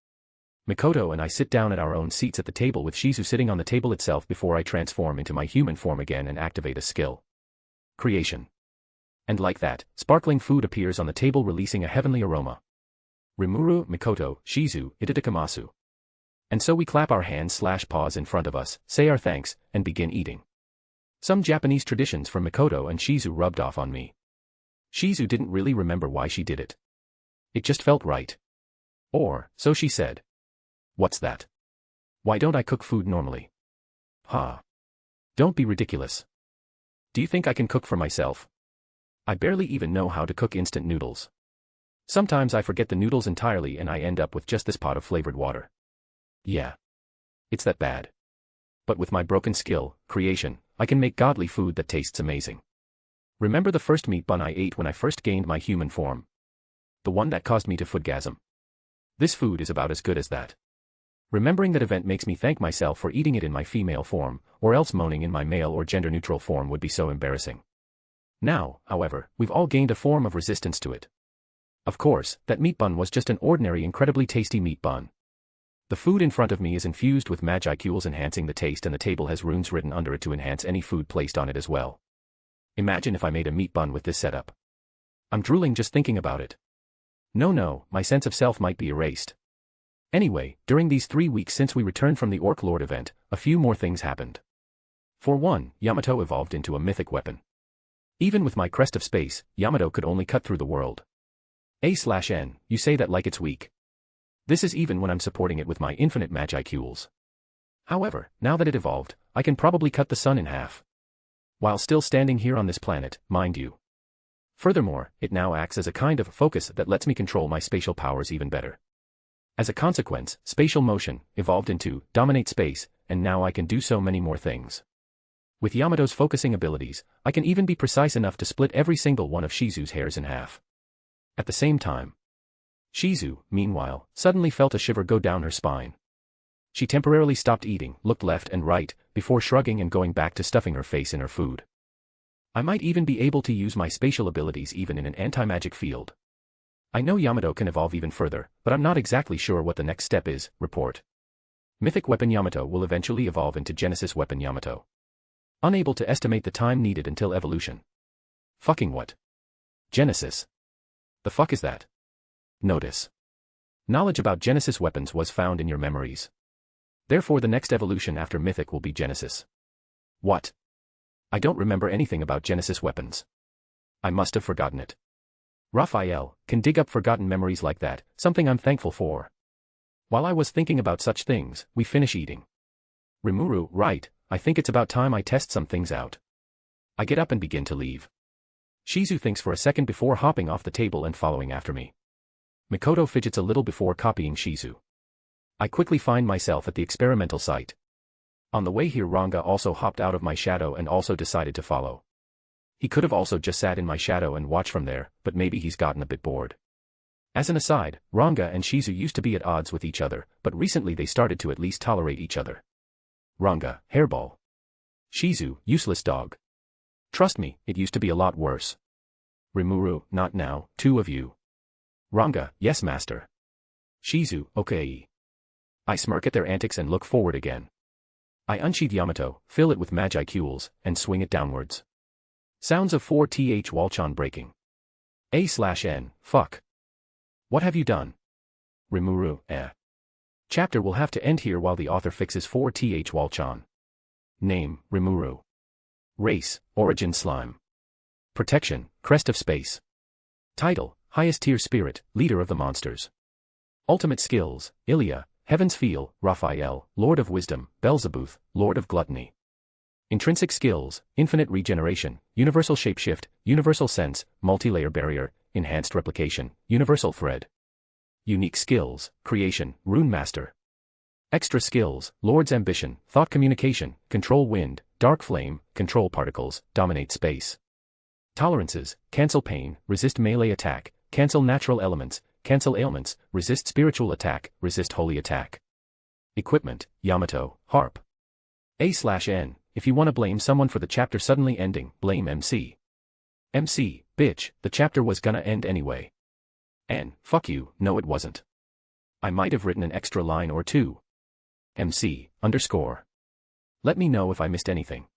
Mikoto and I sit down at our own seats at the table with Shizu sitting on the table itself before I transform into my human form again and activate a skill. Creation. And like that, sparkling food appears on the table releasing a heavenly aroma. Rimuru, Mikoto, Shizu, Itadakamasu. And so we clap our hands/paws in front of us, say our thanks, and begin eating. Some Japanese traditions from Mikoto and Shizu rubbed off on me. Shizu didn't really remember why she did it. It just felt right. Or, so she said. What's that? Why don't I cook food normally? Ha. Don't be ridiculous. Do you think I can cook for myself? I barely even know how to cook instant noodles. Sometimes I forget the noodles entirely and I end up with just this pot of flavored water. Yeah. It's that bad. But with my broken skill, creation, I can make godly food that tastes amazing. Remember the first meat bun I ate when I first gained my human form? The one that caused me to foodgasm. This food is about as good as that. Remembering that event makes me thank myself for eating it in my female form, or else moaning in my male or gender-neutral form would be so embarrassing. Now, however, we've all gained a form of resistance to it. Of course, that meat bun was just an ordinary incredibly tasty meat bun. The food in front of me is infused with magicules enhancing the taste and the table has runes written under it to enhance any food placed on it as well. Imagine if I made a meat bun with this setup. I'm drooling just thinking about it. No, my sense of self might be erased. Anyway, during these 3 weeks since we returned from the Orc Lord event, a few more things happened. For one, Yamato evolved into a mythic weapon. Even with my crest of space, Yamato could only cut through the world. A/N, you say that like it's weak. This is even when I'm supporting it with my infinite magicules. However, now that it evolved, I can probably cut the sun in half. While still standing here on this planet, mind you. Furthermore, it now acts as a kind of focus that lets me control my spatial powers even better. As a consequence, spatial motion evolved into dominate space, and now I can do so many more things. With Yamato's focusing abilities, I can even be precise enough to split every single one of Shizu's hairs in half. At the same time, Shizu, meanwhile, suddenly felt a shiver go down her spine. She temporarily stopped eating, looked left and right, before shrugging and going back to stuffing her face in her food. I might even be able to use my spatial abilities even in an anti-magic field. I know Yamato can evolve even further, but I'm not exactly sure what the next step is. Report. Mythic Weapon Yamato will eventually evolve into Genesis Weapon Yamato. Unable to estimate the time needed until evolution. Fucking what? Genesis. The fuck is that? Notice. Knowledge about Genesis weapons was found in your memories. Therefore the next evolution after Mythic will be Genesis. What? I don't remember anything about Genesis weapons. I must have forgotten it. Raphael can dig up forgotten memories like that, something I'm thankful for. While I was thinking about such things, we finish eating. Rimuru, right, I think it's about time I test some things out. I get up and begin to leave. Shizu thinks for a second before hopping off the table and following after me. Mikoto fidgets a little before copying Shizu. I quickly find myself at the experimental site. On the way here Ranga also hopped out of my shadow and also decided to follow. He could have also just sat in my shadow and watched from there, but maybe he's gotten a bit bored. As an aside, Ranga and Shizu used to be at odds with each other, but recently they started to at least tolerate each other. Ranga, hairball. Shizu, useless dog. Trust me, it used to be a lot worse. Rimuru, not now, two of you. Ranga, yes master. Shizu, okay. I smirk at their antics and look forward again. I unsheath Yamato, fill it with magicules, and swing it downwards. Sounds of 4th Walchan breaking. A/N, fuck. What have you done? Rimuru, Chapter will have to end here while the author fixes 4th Walchan. Name, Rimuru. Race, Origin Slime. Protection, Crest of Space. Title, Highest Tier Spirit, Leader of the Monsters. Ultimate Skills, Ilya, Heaven's Feel, Raphael, Lord of Wisdom, Beelzebub, Lord of Gluttony. Intrinsic Skills, Infinite Regeneration, Universal Shapeshift, Universal Sense, Multi-Layer Barrier, Enhanced Replication, Universal Thread. Unique Skills, Creation, Rune Master. Extra Skills, Lord's Ambition, Thought Communication, Control Wind, Dark Flame, Control Particles, Dominate Space. Tolerances, Cancel Pain, Resist Melee Attack, Cancel Natural Elements, Cancel Ailments, Resist Spiritual Attack, Resist Holy Attack. Equipment, Yamato, Harp. A/N, if you want to blame someone for the chapter suddenly ending, blame MC. MC, bitch, the chapter was gonna end anyway. And, fuck you, no it wasn't. I might have written an extra line or two. MC, underscore. Let me know if I missed anything.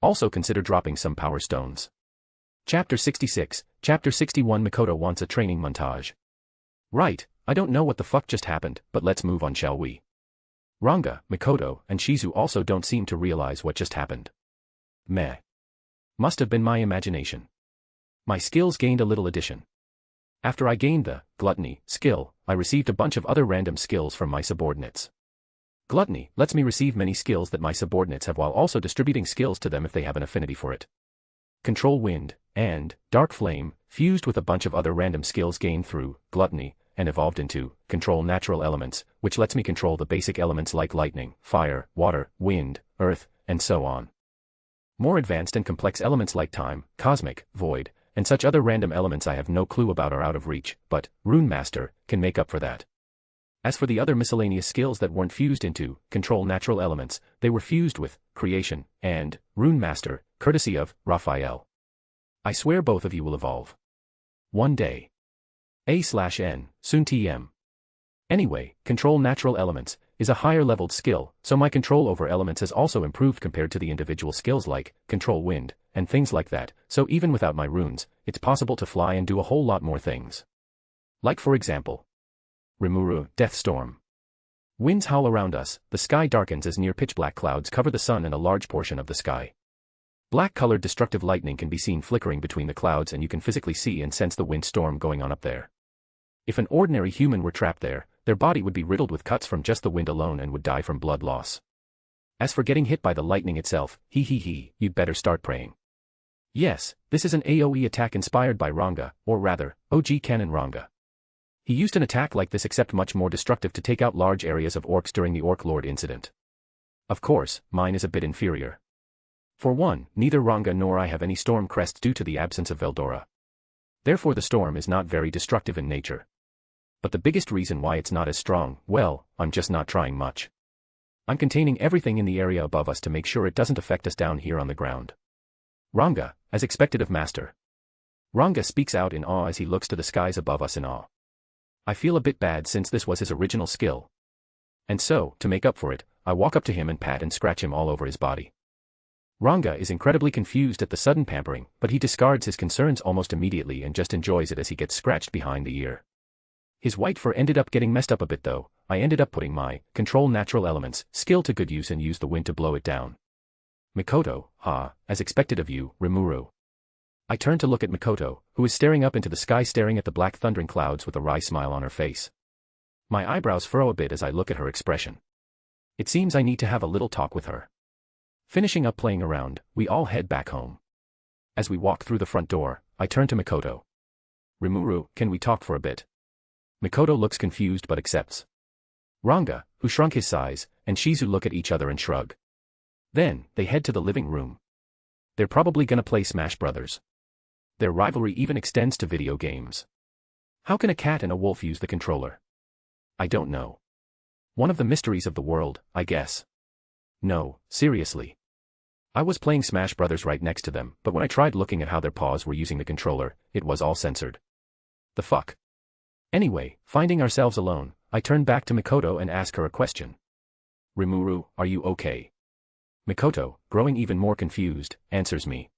Also consider dropping some power stones. Chapter 66, Chapter 61 Mikoto wants a training montage. Right, I don't know what the fuck just happened, but let's move on, shall we? Ranga, Mikoto, and Shizu also don't seem to realize what just happened. Meh. Must have been my imagination. My skills gained a little addition. After I gained the gluttony skill, I received a bunch of other random skills from my subordinates. Gluttony lets me receive many skills that my subordinates have while also distributing skills to them if they have an affinity for it. Control Wind and Dark Flame fused with a bunch of other random skills gained through gluttony and evolved into Control Natural Elements, which lets me control the basic elements like lightning, fire, water, wind, earth, and so on. More advanced and complex elements like time, cosmic, void, and such other random elements I have no clue about or out of reach, but Rune Master can make up for that. As for the other miscellaneous skills that weren't fused into Control Natural Elements, they were fused with Creation and Rune Master, courtesy of Raphael. I swear both of you will evolve. One day. A/N, soon TM. Anyway, Control Natural Elements is a higher leveled skill, so my control over elements has also improved compared to the individual skills like Control Wind and things like that, so even without my runes, it's possible to fly and do a whole lot more things. Like for example, Rimuru, Death Storm. Winds howl around us, the sky darkens as near pitch black clouds cover the sun and a large portion of the sky. Black-colored destructive lightning can be seen flickering between the clouds and you can physically see and sense the wind storm going on up there. If an ordinary human were trapped there, their body would be riddled with cuts from just the wind alone and would die from blood loss. As for getting hit by the lightning itself, you'd better start praying. Yes, this is an AoE attack inspired by Ranga, or rather, OG Canon Ranga. He used an attack like this except much more destructive to take out large areas of orcs during the Orc Lord incident. Of course, mine is a bit inferior. For one, neither Ranga nor I have any storm crests due to the absence of Veldora. Therefore the storm is not very destructive in nature. But the biggest reason why it's not as strong, well, I'm just not trying much. I'm containing everything in the area above us to make sure it doesn't affect us down here on the ground. Ranga, as expected of Master. Ranga speaks out in awe as he looks to the skies above us in awe. I feel a bit bad since this was his original skill. And so, to make up for it, I walk up to him and pat and scratch him all over his body. Ranga is incredibly confused at the sudden pampering, but he discards his concerns almost immediately and just enjoys it as he gets scratched behind the ear. His white fur ended up getting messed up a bit though. I ended up putting my Control Natural Elements skill to good use and used the wind to blow it down. Mikoto, as expected of you, Rimuru. I turn to look at Mikoto, who is staring up into the sky staring at the black thundering clouds with a wry smile on her face. My eyebrows furrow a bit as I look at her expression. It seems I need to have a little talk with her. Finishing up playing around, we all head back home. As we walk through the front door, I turn to Mikoto. Rimuru, can we talk for a bit? Mikoto looks confused but accepts. Ranga, who shrunk his size, and Shizu look at each other and shrug. Then, they head to the living room. They're probably gonna play Smash Brothers. Their rivalry even extends to video games. How can a cat and a wolf use the controller? I don't know. One of the mysteries of the world, I guess. No, seriously. I was playing Smash Brothers right next to them, but when I tried looking at how their paws were using the controller, it was all censored. The fuck? Anyway, finding ourselves alone, I turn back to Mikoto and ask her a question. Rimuru, are you okay? Mikoto, growing even more confused, answers me.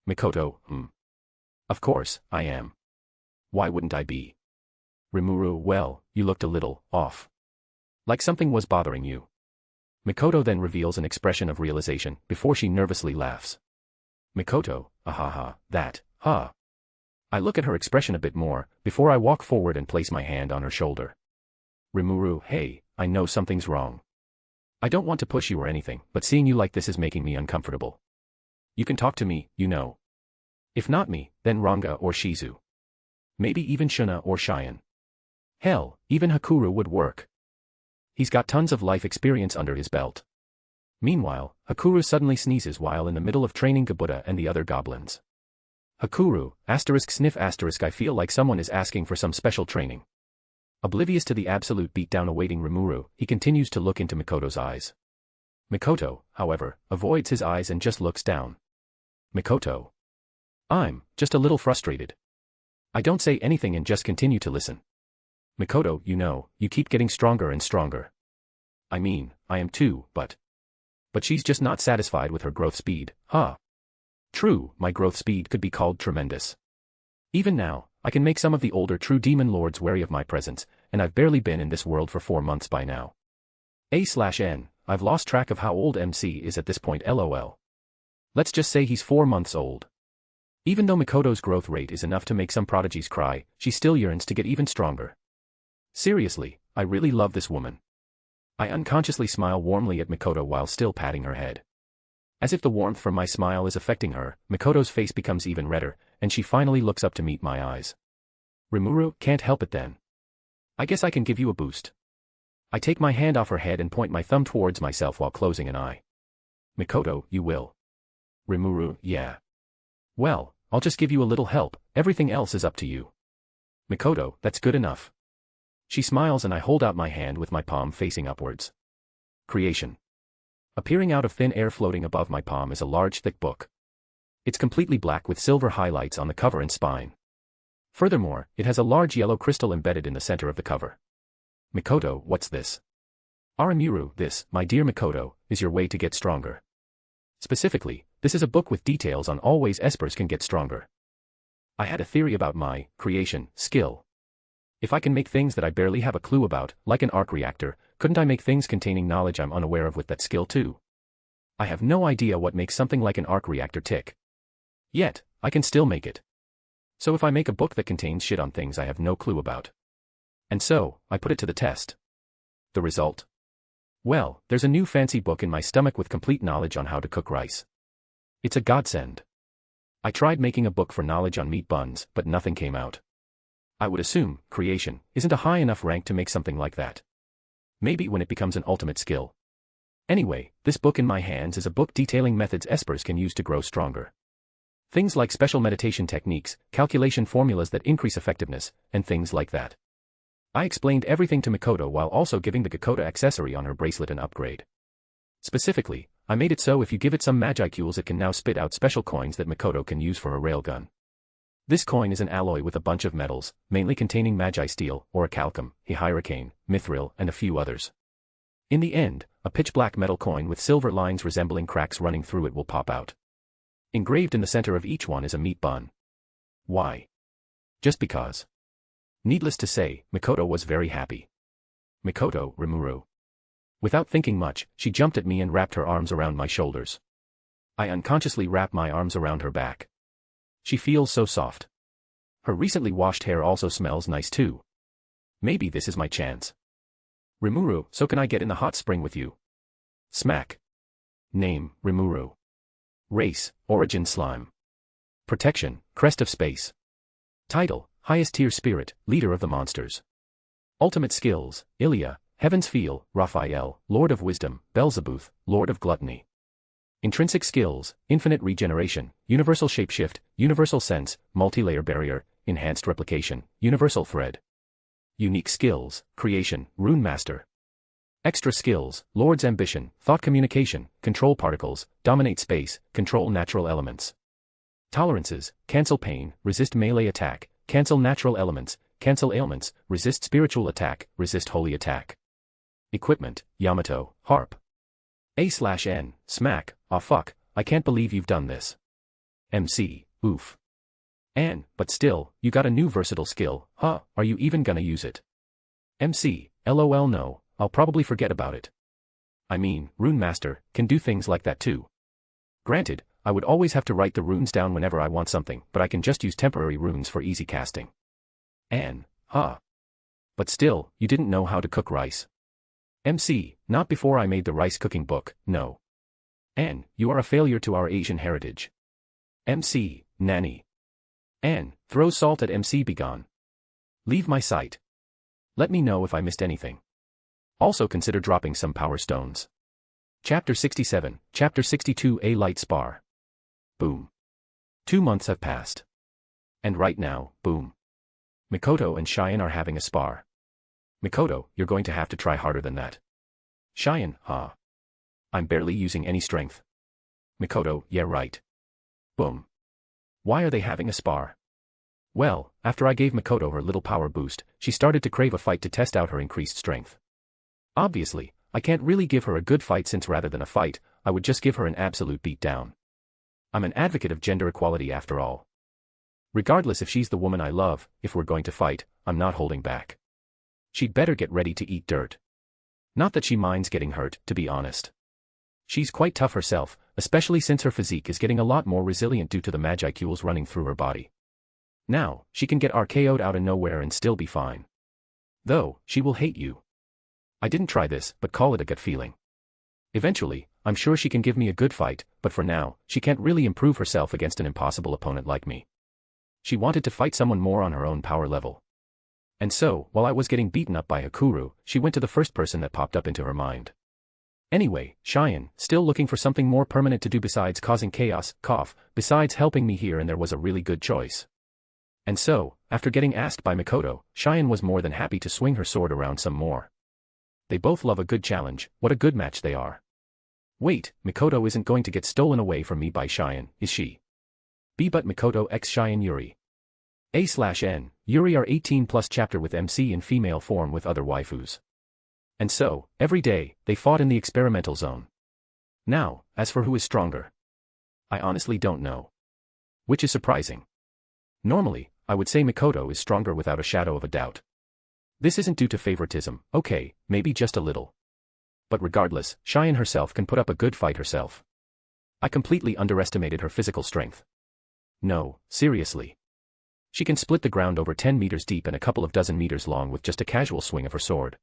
Mikoto, Of course, I am. Why wouldn't I be? Rimuru, well, you looked a little off. Like something was bothering you. Mikoto then reveals an expression of realization before she nervously laughs. Mikoto, that. I look at her expression a bit more before I walk forward and place my hand on her shoulder. Rimuru, hey, I know something's wrong. I don't want to push you or anything, but seeing you like this is making me uncomfortable. You can talk to me, you know. If not me, then Ranga or Shizu. Maybe even Shuna or Cheyenne. Hell, even Hakuru would work. He's got tons of life experience under his belt. Meanwhile, Hakuru suddenly sneezes while in the middle of training Gabuta and the other goblins. Hakuru, *sniff*, I feel like someone is asking for some special training. Oblivious to the absolute beatdown awaiting Rimuru, he continues to look into Mikoto's eyes. Mikoto, however, avoids his eyes and just looks down. Mikoto. I'm just a little frustrated. I don't say anything and just continue to listen. Mikoto, you keep getting stronger and stronger. I mean, I am too, but she's just not satisfied with her growth speed, huh? True, my growth speed could be called tremendous. Even now, I can make some of the older true demon lords wary of my presence, and I've barely been in this world for 4 months by now. A/N, I've lost track of how old MC is at this point, lol. Let's just say he's 4 months old. Even though Mikoto's growth rate is enough to make some prodigies cry, she still yearns to get even stronger. Seriously, I really love this woman. I unconsciously smile warmly at Mikoto while still patting her head. As if the warmth from my smile is affecting her, Mikoto's face becomes even redder, and she finally looks up to meet my eyes. Rimuru, can't help it then. I guess I can give you a boost. I take my hand off her head and point my thumb towards myself while closing an eye. Mikoto, you will. Rimuru, yeah. Well, I'll just give you a little help, everything else is up to you. Mikoto, that's good enough. She smiles and I hold out my hand with my palm facing upwards. Creation. Appearing out of thin air floating above my palm is a large thick book. It's completely black with silver highlights on the cover and spine. Furthermore, it has a large yellow crystal embedded in the center of the cover. Mikoto, what's this? Arimuru, this, my dear Mikoto, is your way to get stronger. Specifically, this is a book with details on all ways espers can get stronger. I had a theory about my creation skill. If I can make things that I barely have a clue about, like an arc reactor, couldn't I make things containing knowledge I'm unaware of with that skill too? I have no idea what makes something like an arc reactor tick. Yet, I can still make it. So if I make a book that contains shit on things I have no clue about. And so, I put it to the test. The result? Well, there's a new fancy book in my stomach with complete knowledge on how to cook rice. It's a godsend. I tried making a book for knowledge on meat buns, but nothing came out. I would assume creation isn't a high enough rank to make something like that. Maybe when it becomes an ultimate skill. Anyway, this book in my hands is a book detailing methods espers can use to grow stronger. Things like special meditation techniques, calculation formulas that increase effectiveness, and things like that. I explained everything to Mikoto while also giving the Gakoda accessory on her bracelet an upgrade. Specifically, I made it so if you give it some Magicools it can now spit out special coins that Mikoto can use for her railgun. This coin is an alloy with a bunch of metals, mainly containing Magi Steel, Orichalcum, Hyricane, Mithril, and a few others. In the end, a pitch-black metal coin with silver lines resembling cracks running through it will pop out. Engraved in the center of each one is a meat bun. Why? Just because. Needless to say, Mikoto was very happy. Mikoto, Rimuru. Without thinking much, she jumped at me and wrapped her arms around my shoulders. I unconsciously wrap my arms around her back. She feels so soft. Her recently washed hair also smells nice too. Maybe this is my chance. Rimuru, so can I get in the hot spring with you? Smack. Name, Rimuru. Race, Origin Slime. Protection, Crest of Space. Title, Highest Tier Spirit, Leader of the Monsters. Ultimate Skills, Ilya, Heaven's Feel, Raphael, Lord of Wisdom, Beelzebub, Lord of Gluttony. Intrinsic Skills, Infinite Regeneration, Universal Shapeshift, Universal Sense, Multi-Layer Barrier, Enhanced Replication, Universal Thread. Unique Skills, Creation, Rune Master. Extra Skills, Lord's Ambition, Thought Communication, Control Particles, Dominate Space, Control Natural Elements. Tolerances, Cancel Pain, Resist Melee Attack, Cancel Natural Elements, Cancel Ailments, Resist Spiritual Attack, Resist Holy Attack. Equipment, Yamato, Harp. A/N, Smack, aw fuck, I can't believe you've done this. MC, oof. But still, you got a new versatile skill, huh, are you even gonna use it? MC, LOL no, I'll probably forget about it. I mean, Rune Master can do things like that too. Granted, I would always have to write the runes down whenever I want something, but I can just use temporary runes for easy casting. Huh. But still, you didn't know how to cook rice. MC, not before I made the rice cooking book, no. You are a failure to our Asian heritage. MC, nanny. Throw salt at MC, begone. Leave my sight. Let me know if I missed anything. Also consider dropping some power stones. Chapter 67, Chapter 62, A Light Spar. Boom. 2 months have passed. And right now, boom. Mikoto and Cheyenne are having a spar. Mikoto, you're going to have to try harder than that. Cheyenne, huh? I'm barely using any strength. Mikoto, yeah right. Boom. Why are they having a spar? Well, after I gave Mikoto her little power boost, she started to crave a fight to test out her increased strength. Obviously, I can't really give her a good fight since rather than a fight, I would just give her an absolute beatdown. I'm an advocate of gender equality after all. Regardless if she's the woman I love, if we're going to fight, I'm not holding back. She'd better get ready to eat dirt. Not that she minds getting hurt, to be honest. She's quite tough herself, especially since her physique is getting a lot more resilient due to the Magicules running through her body. Now, she can get RKO'd out of nowhere and still be fine. Though, she will hate you. I didn't try this, but call it a gut feeling. Eventually, I'm sure she can give me a good fight, but for now, she can't really improve herself against an impossible opponent like me. She wanted to fight someone more on her own power level. And so, while I was getting beaten up by Hakuru, she went to the first person that popped up into her mind. Anyway, Cheyenne, still looking for something more permanent to do besides causing chaos, besides helping me here, and there was a really good choice. And so, after getting asked by Mikoto, Cheyenne was more than happy to swing her sword around some more. They both love a good challenge, what a good match they are. Wait, Mikoto isn't going to get stolen away from me by Cheyenne, is she? But Mikoto x Cheyenne Yuri. A/N, Yuri are 18+ chapter with MC in female form with other waifus. And so, every day, they fought in the experimental zone. Now, as for who is stronger, I honestly don't know. Which is surprising. Normally, I would say Mikoto is stronger without a shadow of a doubt. This isn't due to favoritism, okay, maybe just a little. But regardless, Cheyenne herself can put up a good fight herself. I completely underestimated her physical strength. No, seriously. She can split the ground over 10 meters deep and a couple of dozen meters long with just a casual swing of her sword.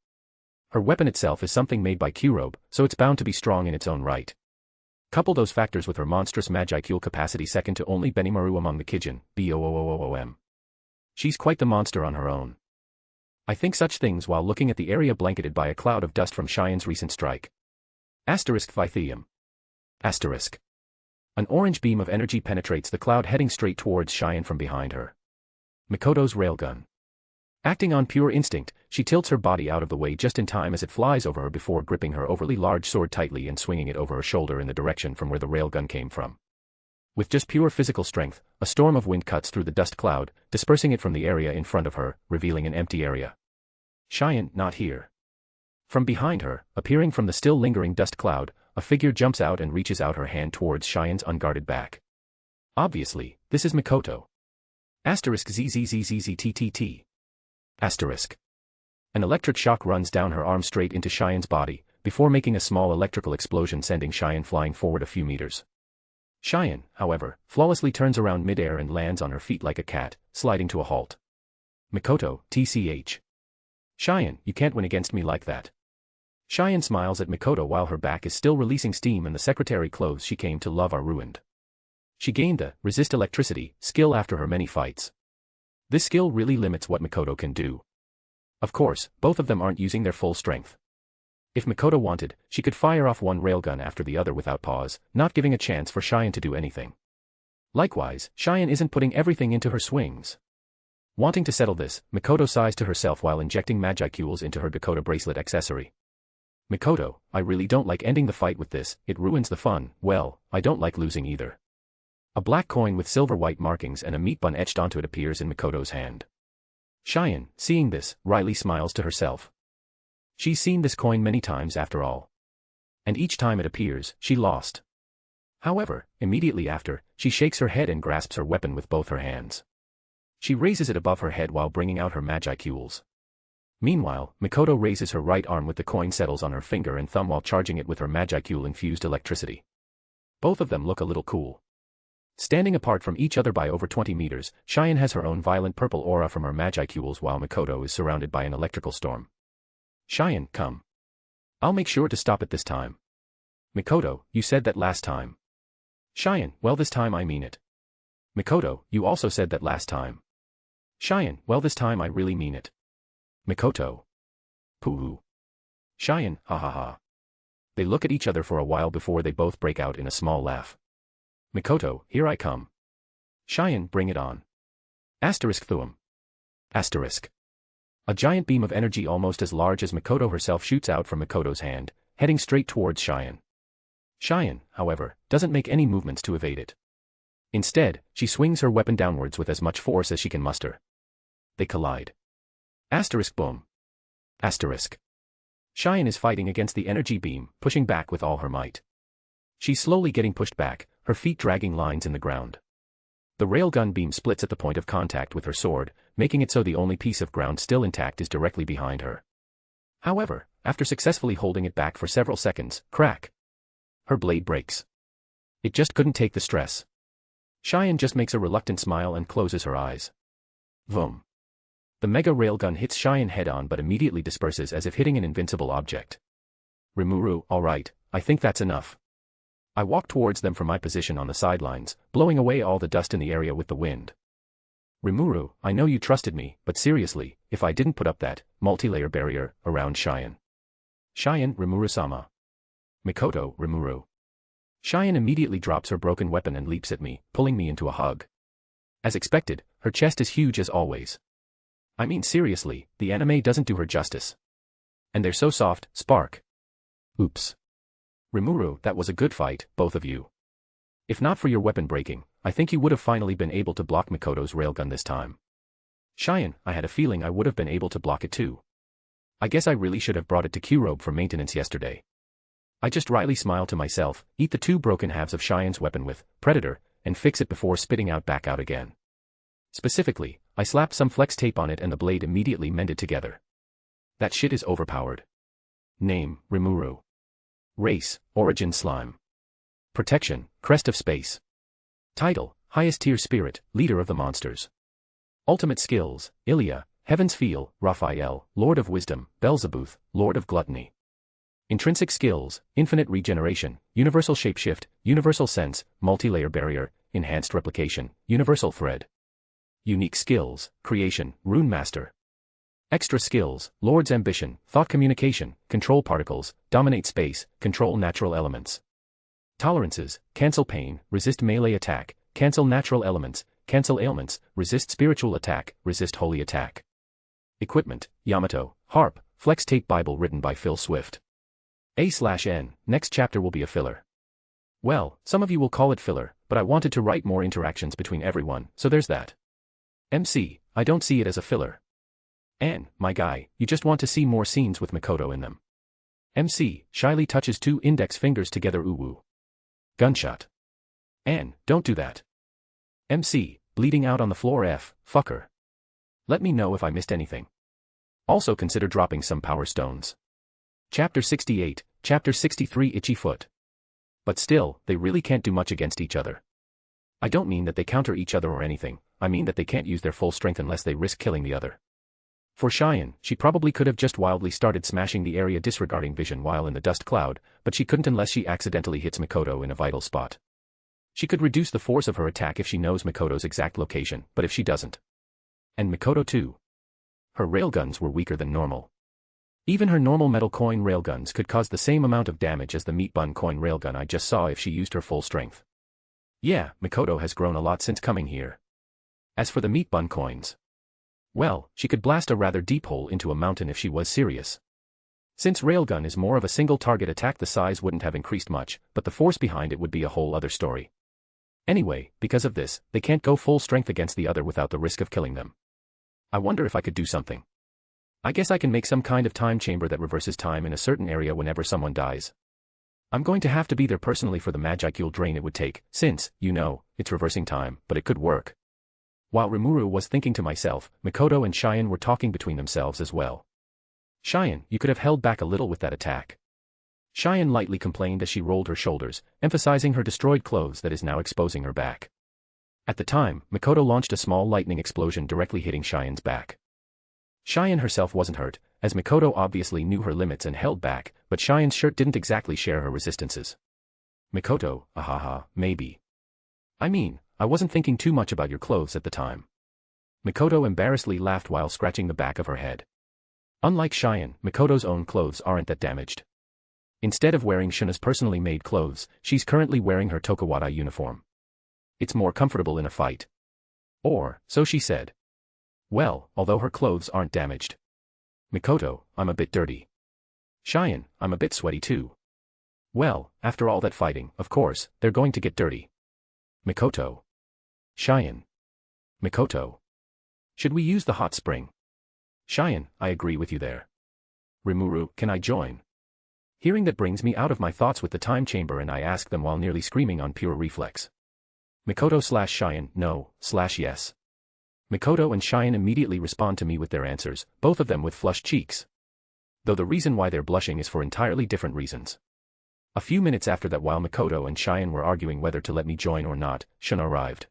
Her weapon itself is something made by Kurobe, so it's bound to be strong in its own right. Couple those factors with her monstrous Magicule capacity second to only Benimaru among the Kijin, BOOOOOM. She's quite the monster on her own. I think such things while looking at the area blanketed by a cloud of dust from Cheyenne's recent strike. Vithium. An orange beam of energy penetrates the cloud heading straight towards Cheyenne from behind her. Mikoto's railgun. Acting on pure instinct, she tilts her body out of the way just in time as it flies over her before gripping her overly large sword tightly and swinging it over her shoulder in the direction from where the railgun came from. With just pure physical strength, a storm of wind cuts through the dust cloud, dispersing it from the area in front of her, revealing an empty area. Cheyenne, not here. From behind her, appearing from the still lingering dust cloud, a figure jumps out and reaches out her hand towards Cheyenne's unguarded back. Obviously, this is Mikoto. *ZZZZZTTT. An electric shock runs down her arm straight into Cheyenne's body, before making a small electrical explosion sending Cheyenne flying forward a few meters. Cheyenne, however, flawlessly turns around midair and lands on her feet like a cat, sliding to a halt. Mikoto, TCH. Cheyenne, you can't win against me like that. Cheyenne smiles at Mikoto while her back is still releasing steam and the secretary clothes she came to love are ruined. She gained the resist electricity skill after her many fights. This skill really limits what Mikoto can do. Of course, both of them aren't using their full strength. If Mikoto wanted, she could fire off one railgun after the other without pause, not giving a chance for Cheyenne to do anything. Likewise, Cheyenne isn't putting everything into her swings. Wanting to settle this, Mikoto sighs to herself while injecting Magicules into her Dakota bracelet accessory. Mikoto, I really don't like ending the fight with this, it ruins the fun. Well, I don't like losing either. A black coin with silver-white markings and a meat bun etched onto it appears in Mikoto's hand. Cheyenne, seeing this, wryly smiles to herself. She's seen this coin many times after all. And each time it appears, she lost. However, immediately after, she shakes her head and grasps her weapon with both her hands. She raises it above her head while bringing out her Magicules. Meanwhile, Mikoto raises her right arm with the coin settles on her finger and thumb while charging it with her Magicule-infused electricity. Both of them look a little cool. Standing apart from each other by over 20 meters, Cheyenne has her own violent purple aura from her Magicules while Mikoto is surrounded by an electrical storm. Cheyenne, come. I'll make sure to stop it this time. Mikoto, you said that last time. Cheyenne, well this time I mean it. Mikoto, you also said that last time. Cheyenne, well this time I really mean it. Mikoto. Pooh. Cheyenne, ha ha ha. They look at each other for a while before they both break out in a small laugh. Mikoto, here I come. Cheyenne, bring it on. Thuum. A giant beam of energy almost as large as Mikoto herself shoots out from Mikoto's hand, heading straight towards Cheyenne. Cheyenne, however, doesn't make any movements to evade it. Instead, she swings her weapon downwards with as much force as she can muster. They collide. Asterisk boom. Asterisk. Cheyenne is fighting against the energy beam, pushing back with all her might. She's slowly getting pushed back, her feet dragging lines in the ground. The railgun beam splits at the point of contact with her sword, making it so the only piece of ground still intact is directly behind her. However, after successfully holding it back for several seconds, crack! Her blade breaks. It just couldn't take the stress. Cheyenne just makes a reluctant smile and closes her eyes. Vroom. The mega railgun hits Cheyenne head-on but immediately disperses as if hitting an invincible object. Rimuru, alright, I think that's enough. I walk towards them from my position on the sidelines, blowing away all the dust in the area with the wind. Rimuru, I know you trusted me, but seriously, if I didn't put up that multi-layer barrier around Cheyenne. Cheyenne, Rimuru-sama. Mikoto, Rimuru. Cheyenne immediately drops her broken weapon and leaps at me, pulling me into a hug. As expected, her chest is huge as always. I mean seriously, the anime doesn't do her justice. And they're so soft, spark. Oops. Rimuru, that was a good fight, both of you. If not for your weapon breaking, I think you would have finally been able to block Mikoto's railgun this time. Cheyenne, I had a feeling I would have been able to block it too. I guess I really should have brought it to Q-Robe for maintenance yesterday. I just wryly smile to myself, eat the two broken halves of Cheyenne's weapon with Predator, and fix it before spitting out back out again. Specifically, I slapped some flex tape on it and the blade immediately mended together. That shit is overpowered. Name, Rimuru. Race, Origin Slime. Protection, Crest of Space. Title, Highest Tier Spirit, Leader of the Monsters. Ultimate Skills, Ilya, Heaven's Feel, Raphael, Lord of Wisdom, Beelzebub, Lord of Gluttony. Intrinsic Skills, Infinite Regeneration, Universal Shapeshift, Universal Sense, Multi-Layer Barrier, Enhanced Replication, Universal Thread. Unique Skills, Creation, Rune Master. Extra Skills, Lord's Ambition, Thought Communication, Control Particles, Dominate Space, Control Natural Elements. Tolerances, Cancel Pain, Resist Melee Attack, Cancel Natural Elements, Cancel Ailments, Resist Spiritual Attack, Resist Holy Attack. Equipment, Yamato, Harp, Flex Tape Bible written by Phil Swift. A/N, next chapter will be a filler. Well, some of you will call it filler, but I wanted to write more interactions between everyone, so there's that. MC, I don't see it as a filler. Anne, my guy, you just want to see more scenes with Mikoto in them. MC, shyly touches two index fingers together ooh. Gunshot. Anne, don't do that. MC, bleeding out on the floor fucker. Let me know if I missed anything. Also consider dropping some power stones. Chapter 68, Chapter 63 Itchy Foot. But still, they really can't do much against each other. I don't mean that they counter each other or anything, I mean that they can't use their full strength unless they risk killing the other. For Cheyenne, she probably could have just wildly started smashing the area disregarding vision while in the dust cloud, but she couldn't unless she accidentally hits Mikoto in a vital spot. She could reduce the force of her attack if she knows Mikoto's exact location, but if she doesn't. And Mikoto too. Her railguns were weaker than normal. Even her normal metal coin railguns could cause the same amount of damage as the meat bun coin railgun I just saw if she used her full strength. Yeah, Mikoto has grown a lot since coming here. As for the meat bun coins, well, she could blast a rather deep hole into a mountain if she was serious. Since railgun is more of a single target attack, the size wouldn't have increased much, but the force behind it would be a whole other story. Anyway, because of this, they can't go full strength against the other without the risk of killing them. I wonder if I could do something. I guess I can make some kind of time chamber that reverses time in a certain area whenever someone dies. I'm going to have to be there personally for the magical drain it would take, since, you know, it's reversing time, but it could work. While Rimuru was thinking to myself, Mikoto and Cheyenne were talking between themselves as well. Cheyenne, you could have held back a little with that attack. Cheyenne lightly complained as she rolled her shoulders, emphasizing her destroyed clothes that is now exposing her back. At the time, Mikoto launched a small lightning explosion directly hitting Cheyenne's back. Cheyenne herself wasn't hurt, as Mikoto obviously knew her limits and held back, but Cheyenne's shirt didn't exactly share her resistances. Mikoto, ahaha, maybe. I mean, I wasn't thinking too much about your clothes at the time. Mikoto embarrassedly laughed while scratching the back of her head. Unlike Cheyenne, Mikoto's own clothes aren't that damaged. Instead of wearing Shuna's personally made clothes, she's currently wearing her Tokawada uniform. It's more comfortable in a fight. Or, so she said. Well, although her clothes aren't damaged. Mikoto, I'm a bit dirty. Cheyenne, I'm a bit sweaty too. Well, after all that fighting, of course, they're going to get dirty. Mikoto. Cheyenne. Mikoto. Should we use the hot spring? Cheyenne, I agree with you there. Rimuru, can I join? Hearing that brings me out of my thoughts with the time chamber, and I ask them while nearly screaming on pure reflex. Mikoto/Cheyenne, no/yes. Mikoto and Cheyenne immediately respond to me with their answers, both of them with flushed cheeks. Though the reason why they're blushing is for entirely different reasons. A few minutes after that, while Mikoto and Cheyenne were arguing whether to let me join or not, Shuna arrived.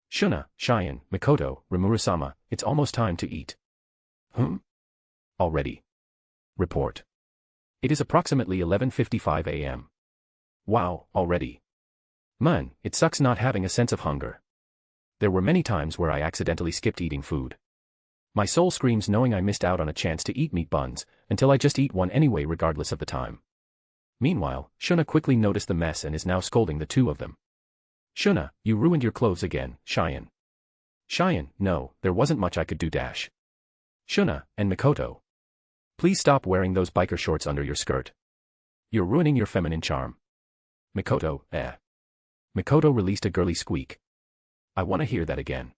Shuna, Cheyenne, Mikoto, Rimuru-sama, it's almost time to eat. Already. Report. It is approximately 11:55 a.m. Wow, already. Man, it sucks not having a sense of hunger. There were many times where I accidentally skipped eating food. My soul screams knowing I missed out on a chance to eat meat buns, until I just eat one anyway regardless of the time. Meanwhile, Shuna quickly noticed the mess and is now scolding the two of them. Shuna, you ruined your clothes again, Cheyenne. Cheyenne, no, there wasn't much I could do dash. Shuna, and Mikoto. Please stop wearing those biker shorts under your skirt. You're ruining your feminine charm. Mikoto, Mikoto released a girly squeak. I want to hear that again.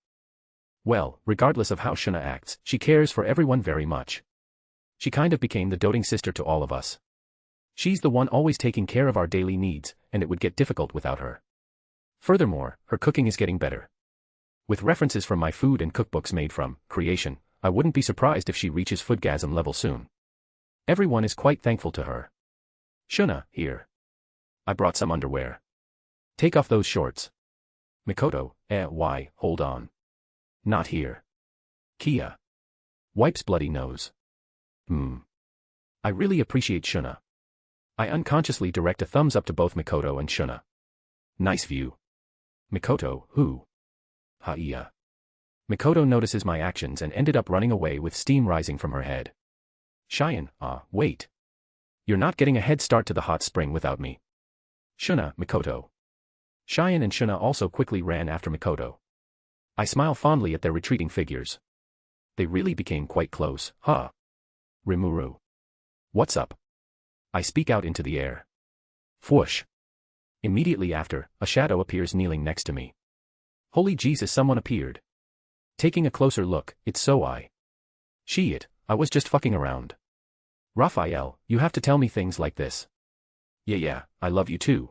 Well, regardless of how Shuna acts, she cares for everyone very much. She kind of became the doting sister to all of us. She's the one always taking care of our daily needs, and it would get difficult without her. Furthermore, her cooking is getting better. With references from my food and cookbooks made from creation, I wouldn't be surprised if she reaches foodgasm level soon. Everyone is quite thankful to her. Shuna, here. I brought some underwear. Take off those shorts. Mikoto, why, hold on. Not here. Kia. Wipes bloody nose. I really appreciate Shuna. I unconsciously direct a thumbs up to both Mikoto and Shuna. Nice view. Mikoto, who? Ha-iya. Mikoto notices my actions and ended up running away with steam rising from her head. Cheyenne, wait. You're not getting a head start to the hot spring without me. Shuna, Mikoto. Cheyenne and Shuna also quickly ran after Mikoto. I smile fondly at their retreating figures. They really became quite close, huh? Rimuru. What's up? I speak out into the air. Whoosh. Immediately after, a shadow appears kneeling next to me. Holy Jesus, someone appeared. Taking a closer look, it's So-I. I was just fucking around. Raphael, you have to tell me things like this. Yeah, I love you too.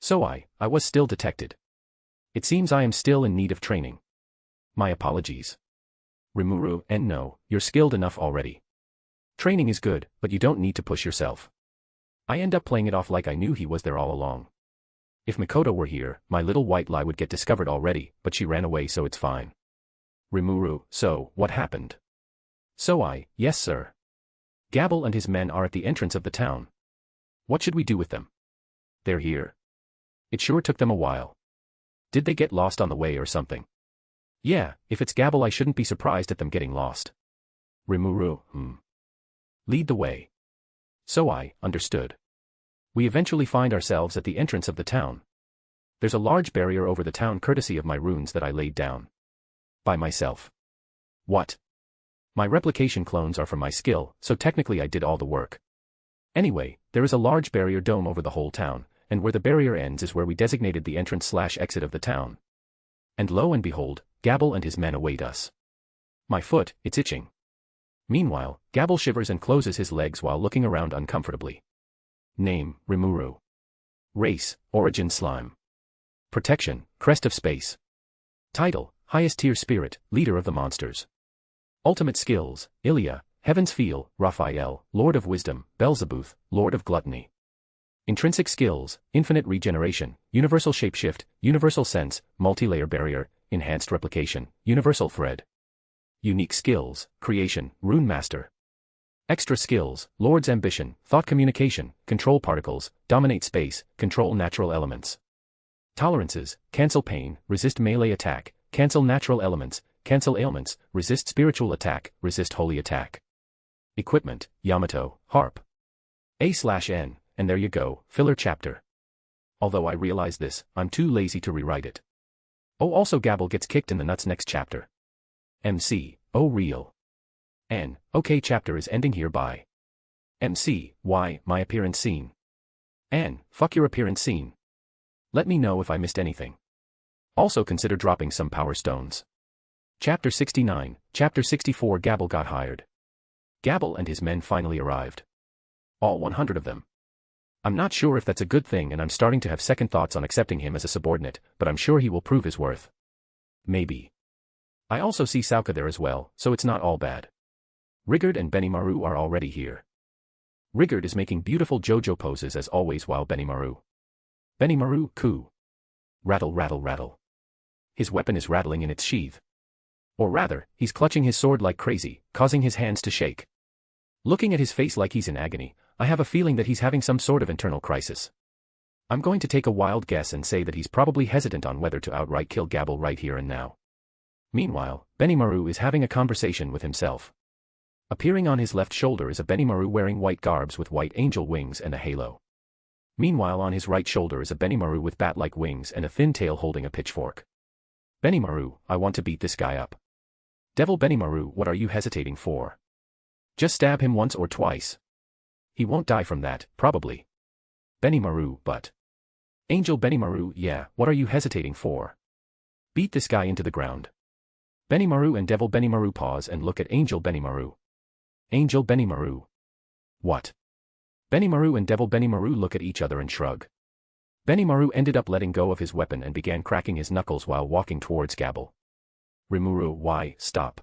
So-I was still detected. It seems I am still in need of training. My apologies. Rimuru, and no, you're skilled enough already. Training is good, but you don't need to push yourself. I end up playing it off like I knew he was there all along. If Mikoto were here, my little white lie would get discovered already, but she ran away, so it's fine. Rimuru, so, what happened? So-I, yes sir. Gabble and his men are at the entrance of the town. What should we do with them? They're here. It sure took them a while. Did they get lost on the way or something? Yeah, if it's Gabble I shouldn't be surprised at them getting lost. Rimuru, Lead the way. So-I, understood. We eventually find ourselves at the entrance of the town. There's a large barrier over the town courtesy of my runes that I laid down. By myself. What? My replication clones are from my skill, so technically I did all the work. Anyway, there is a large barrier dome over the whole town, and where the barrier ends is where we designated the entrance/exit of the town. And lo and behold, Gabble and his men await us. My foot, it's itching. Meanwhile, Gabble shivers and closes his legs while looking around uncomfortably. Name, Rimuru. Race, Origin Slime. Protection, Crest of Space. Title, Highest Tier Spirit, Leader of the Monsters. Ultimate Skills, Ilya, Heaven's Feel, Raphael, Lord of Wisdom, Beelzebub, Lord of Gluttony. Intrinsic Skills, Infinite Regeneration, Universal Shapeshift, Universal Sense, Multi-Layer Barrier, Enhanced Replication, Universal Thread. Unique Skills, Creation, Rune Master. Extra Skills, Lord's Ambition, Thought Communication, Control Particles, Dominate Space, Control Natural Elements. Tolerances, Cancel Pain, Resist Melee Attack, Cancel Natural Elements, Cancel Ailments, Resist Spiritual Attack, Resist Holy Attack. Equipment, Yamato, Harp. A/N, and there you go, filler chapter. Although I realize this, I'm too lazy to rewrite it. Oh, also Gabble gets kicked in the nuts next chapter. MC, oh real. N, okay, chapter is ending here. Bye. MC, why, my appearance scene. And, fuck your appearance scene. Let me know if I missed anything. Also consider dropping some power stones. Chapter 69, Chapter 64 Gabble got hired. Gabble and his men finally arrived. All 100 of them. I'm not sure if that's a good thing and I'm starting to have second thoughts on accepting him as a subordinate, but I'm sure he will prove his worth. Maybe. I also see Sauka there as well, so it's not all bad. Rigard and Benimaru are already here. Rigard is making beautiful JoJo poses as always while Benimaru, coo. Rattle rattle rattle. His weapon is rattling in its sheath. Or rather, he's clutching his sword like crazy, causing his hands to shake. Looking at his face like he's in agony, I have a feeling that he's having some sort of internal crisis. I'm going to take a wild guess and say that he's probably hesitant on whether to outright kill Gabble right here and now. Meanwhile, Benimaru is having a conversation with himself. Appearing on his left shoulder is a Benimaru wearing white garbs with white angel wings and a halo. Meanwhile on his right shoulder is a Benimaru with bat-like wings and a thin tail holding a pitchfork. Benimaru, I want to beat this guy up. Devil Benimaru, what are you hesitating for? Just stab him once or twice. He won't die from that, probably. Benimaru, but... Angel Benimaru, yeah, what are you hesitating for? Beat this guy into the ground. Benimaru and Devil Benimaru pause and look at Angel Benimaru. Angel Benimaru. What? Benimaru and Devil Benimaru look at each other and shrug. Benimaru ended up letting go of his weapon and began cracking his knuckles while walking towards Gabble. Rimuru, why, stop.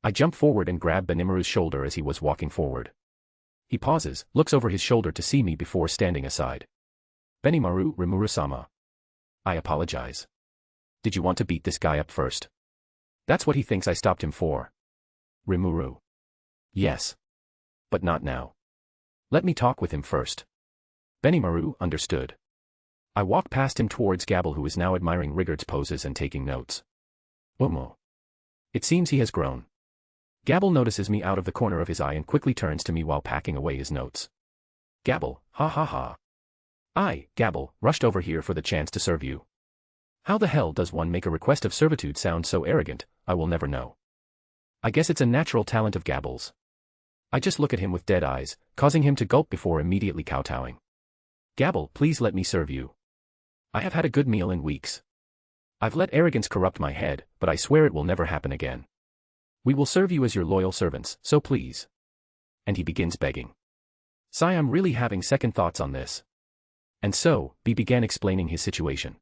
I jump forward and grab Benimaru's shoulder as he was walking forward. He pauses, looks over his shoulder to see me before standing aside. Benimaru, Rimuru-sama. I apologize. Did you want to beat this guy up first? That's what he thinks I stopped him for. Rimuru. Yes. But not now. Let me talk with him first. Benimaru, understood. I walk past him towards Gabble who is now admiring Rigard's poses and taking notes. Umo. It seems he has grown. Gabble notices me out of the corner of his eye and quickly turns to me while packing away his notes. Gabble, ha ha ha. I, Gabble, rushed over here for the chance to serve you. How the hell does one make a request of servitude sound so arrogant, I will never know. I guess it's a natural talent of Gabble's. I just look at him with dead eyes, causing him to gulp before immediately kowtowing. Gabble, please let me serve you. I have had a good meal in weeks. I've let arrogance corrupt my head, but I swear it will never happen again. We will serve you as your loyal servants, so please. And he begins begging. Sai, I'm really having second thoughts on this. And so, B began explaining his situation.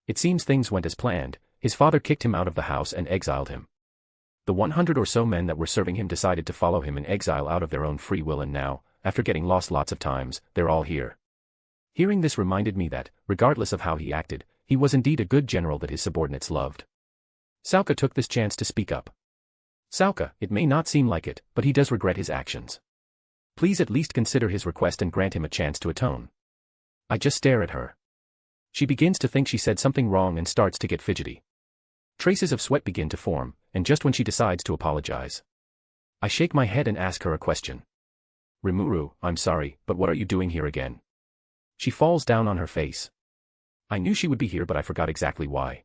It seems things went as planned, his father kicked him out of the house and exiled him. The 100 or so men that were serving him decided to follow him in exile out of their own free will and now, after getting lost lots of times, they're all here. Hearing this reminded me that, regardless of how he acted, he was indeed a good general that his subordinates loved. Sauka took this chance to speak up. Sauka, it may not seem like it, but he does regret his actions. Please at least consider his request and grant him a chance to atone. I just stare at her. She begins to think she said something wrong and starts to get fidgety. Traces of sweat begin to form, and just when she decides to apologize. I shake my head and ask her a question. Rimuru, I'm sorry, but what are you doing here again? She falls down on her face. I knew she would be here but I forgot exactly why.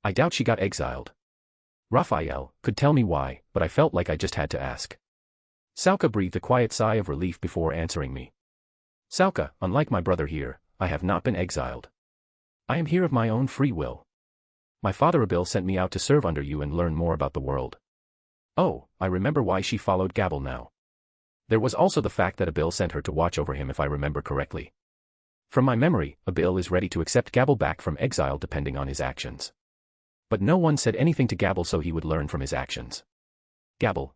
I doubt she got exiled. Raphael could tell me why, but I felt like I just had to ask. Sauka breathed a quiet sigh of relief before answering me. Sauka, unlike my brother here, I have not been exiled. I am here of my own free will. My father Abil sent me out to serve under you and learn more about the world. Oh, I remember why she followed Gabble now. There was also the fact that Abil sent her to watch over him if I remember correctly. From my memory, Abil is ready to accept Gabble back from exile depending on his actions. But no one said anything to Gabble so he would learn from his actions. Gabble,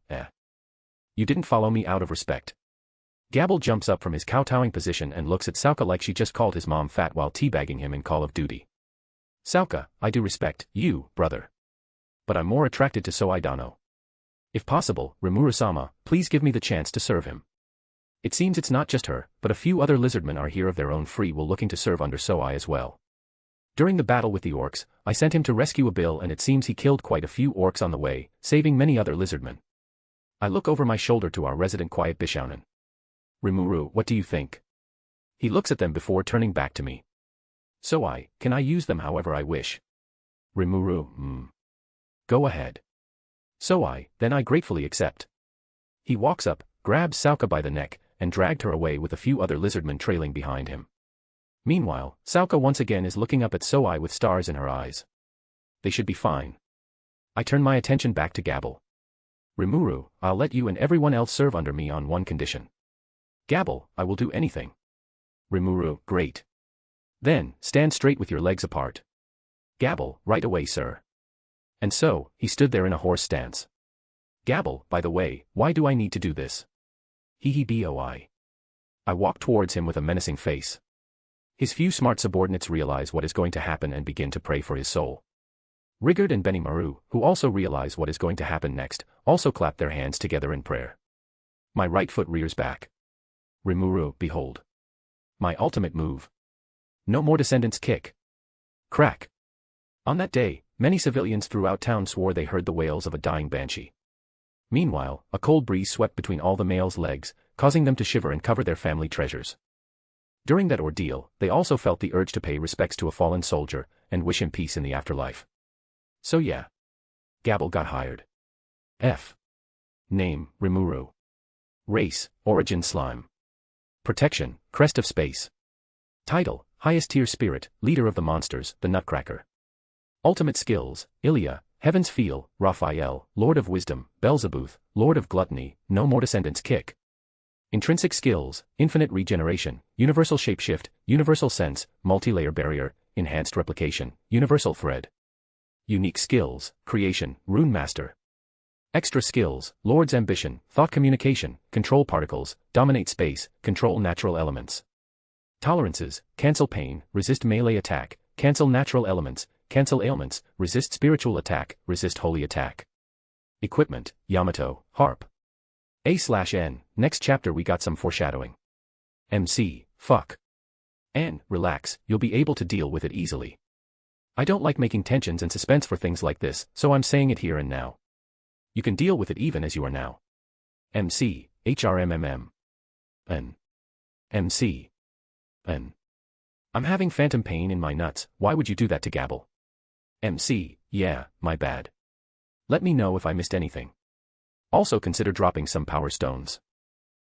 You didn't follow me out of respect. Gabble jumps up from his kowtowing position and looks at Sauka like she just called his mom fat while teabagging him in Call of Duty. Sauka, I do respect you, brother. But I'm more attracted to Soidano. If possible, Rimuru-sama, please give me the chance to serve him. It seems it's not just her, but a few other lizardmen are here of their own free will looking to serve under Soi as well. During the battle with the orcs, I sent him to rescue Abil and it seems he killed quite a few orcs on the way, saving many other lizardmen. I look over my shoulder to our resident quiet Bishaunen. Rimuru, what do you think? He looks at them before turning back to me. Soi, can I use them however I wish? Rimuru, Go ahead. Soi, then I gratefully accept. He walks up, grabs Sauka by the neck, and dragged her away with a few other lizardmen trailing behind him. Meanwhile, Sauka once again is looking up at Soai with stars in her eyes. They should be fine. I turn my attention back to Gabble. Rimuru, I'll let you and everyone else serve under me on one condition. Gabble, I will do anything. Rimuru, great. Then, stand straight with your legs apart. Gabble, right away, sir. And so, he stood there in a horse stance. Gabble, by the way, why do I need to do this? Boi. I walk towards him with a menacing face. His few smart subordinates realize what is going to happen and begin to pray for his soul. Rigard and Benimaru, who also realize what is going to happen next, also clap their hands together in prayer. My right foot rears back. Rimuru, behold. My ultimate move. No more descendants kick. Crack. On that day, many civilians throughout town swore they heard the wails of a dying banshee. Meanwhile, a cold breeze swept between all the males' legs, causing them to shiver and cover their family treasures. During that ordeal, they also felt the urge to pay respects to a fallen soldier, and wish him peace in the afterlife. So yeah. Gabble got hired. F. Name, Rimuru. Race, Origin Slime. Protection, Crest of Space. Title, Highest Tier Spirit, Leader of the Monsters, the Nutcracker. Ultimate Skills, Ilya, Heaven's Feel, Raphael, Lord of Wisdom, Belzebuth, Lord of Gluttony, No More Descendants Kick. Intrinsic Skills, Infinite Regeneration, Universal Shapeshift, Universal Sense, Multi-Layer Barrier, Enhanced Replication, Universal Thread. Unique Skills, Creation, Rune Master. Extra Skills, Lord's Ambition, Thought Communication, Control Particles, Dominate Space, Control Natural Elements. Tolerances, Cancel Pain, Resist Melee Attack, Cancel Natural Elements, Cancel Ailments, Resist Spiritual Attack, Resist Holy Attack. Equipment, Yamato, Harp. A/N, next chapter we got some foreshadowing. MC, fuck. N, relax, you'll be able to deal with it easily. I don't like making tensions and suspense for things like this, so I'm saying it here and now. You can deal with it even as you are now. MC, HRMMM. N. MC. N. I'm having phantom pain in my nuts, why would you do that to Gabble? MC, yeah, my bad. Let me know if I missed anything. Also consider dropping some power stones.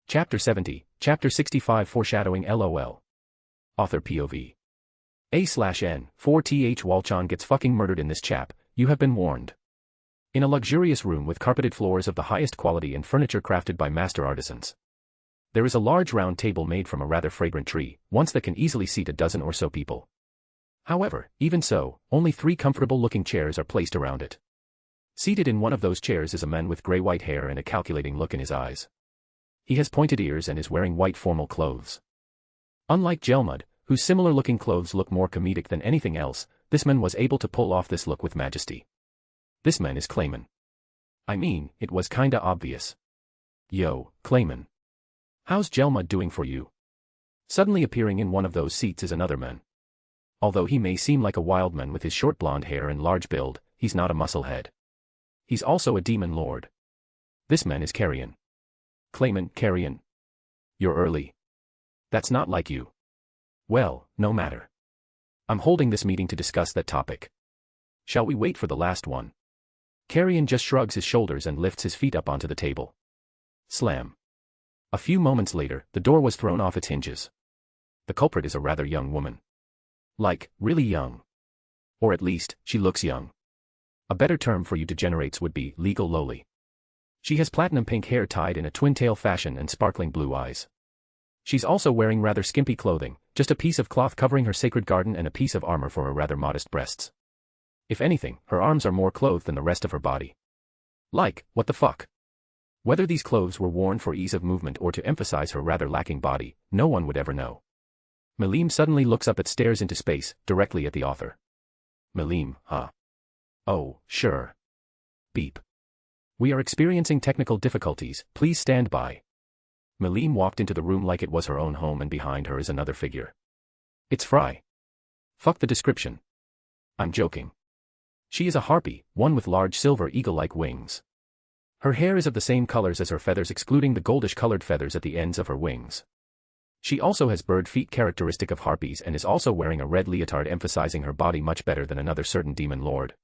Chapter 70, Chapter 65 Foreshadowing LOL. Author POV. A/N, 4th Walchan gets fucking murdered in this chap, you have been warned. In a luxurious room with carpeted floors of the highest quality and furniture crafted by master artisans. There is a large round table made from a rather fragrant tree, once that can easily seat a dozen or so people. However, even so, only 3 comfortable-looking chairs are placed around it. Seated in one of those chairs is a man with gray-white hair and a calculating look in his eyes. He has pointed ears and is wearing white formal clothes. Unlike Gelmud, whose similar-looking clothes look more comedic than anything else, this man was able to pull off this look with majesty. This man is Clayman. I mean, it was kinda obvious. Yo, Clayman. How's Gelmud doing for you? Suddenly appearing in one of those seats is another man. Although he may seem like a wild man with his short blonde hair and large build, he's not a musclehead. He's also a demon lord. This man is Carrion. Clayman, Carrion. You're early. That's not like you. Well, no matter. I'm holding this meeting to discuss that topic. Shall we wait for the last one? Carrion just shrugs his shoulders and lifts his feet up onto the table. Slam. A few moments later, the door was thrown off its hinges. The culprit is a rather young woman. Like, really young. Or at least, she looks young. A better term for you degenerates would be legal lowly. She has platinum pink hair tied in a twin-tail fashion and sparkling blue eyes. She's also wearing rather skimpy clothing, just a piece of cloth covering her sacred garden and a piece of armor for her rather modest breasts. If anything, her arms are more clothed than the rest of her body. Like, what the fuck? Whether these clothes were worn for ease of movement or to emphasize her rather lacking body, no one would ever know. Melim suddenly looks up and stares into space, directly at the author. Melim, huh? Oh, sure. Beep. We are experiencing technical difficulties, please stand by. Melim walked into the room like it was her own home and behind her is another figure. It's Fry. Fuck the description. I'm joking. She is a harpy, one with large silver eagle-like wings. Her hair is of the same colors as her feathers excluding the goldish-colored feathers at the ends of her wings. She also has bird feet characteristic of harpies and is also wearing a red leotard emphasizing her body much better than another certain demon lord.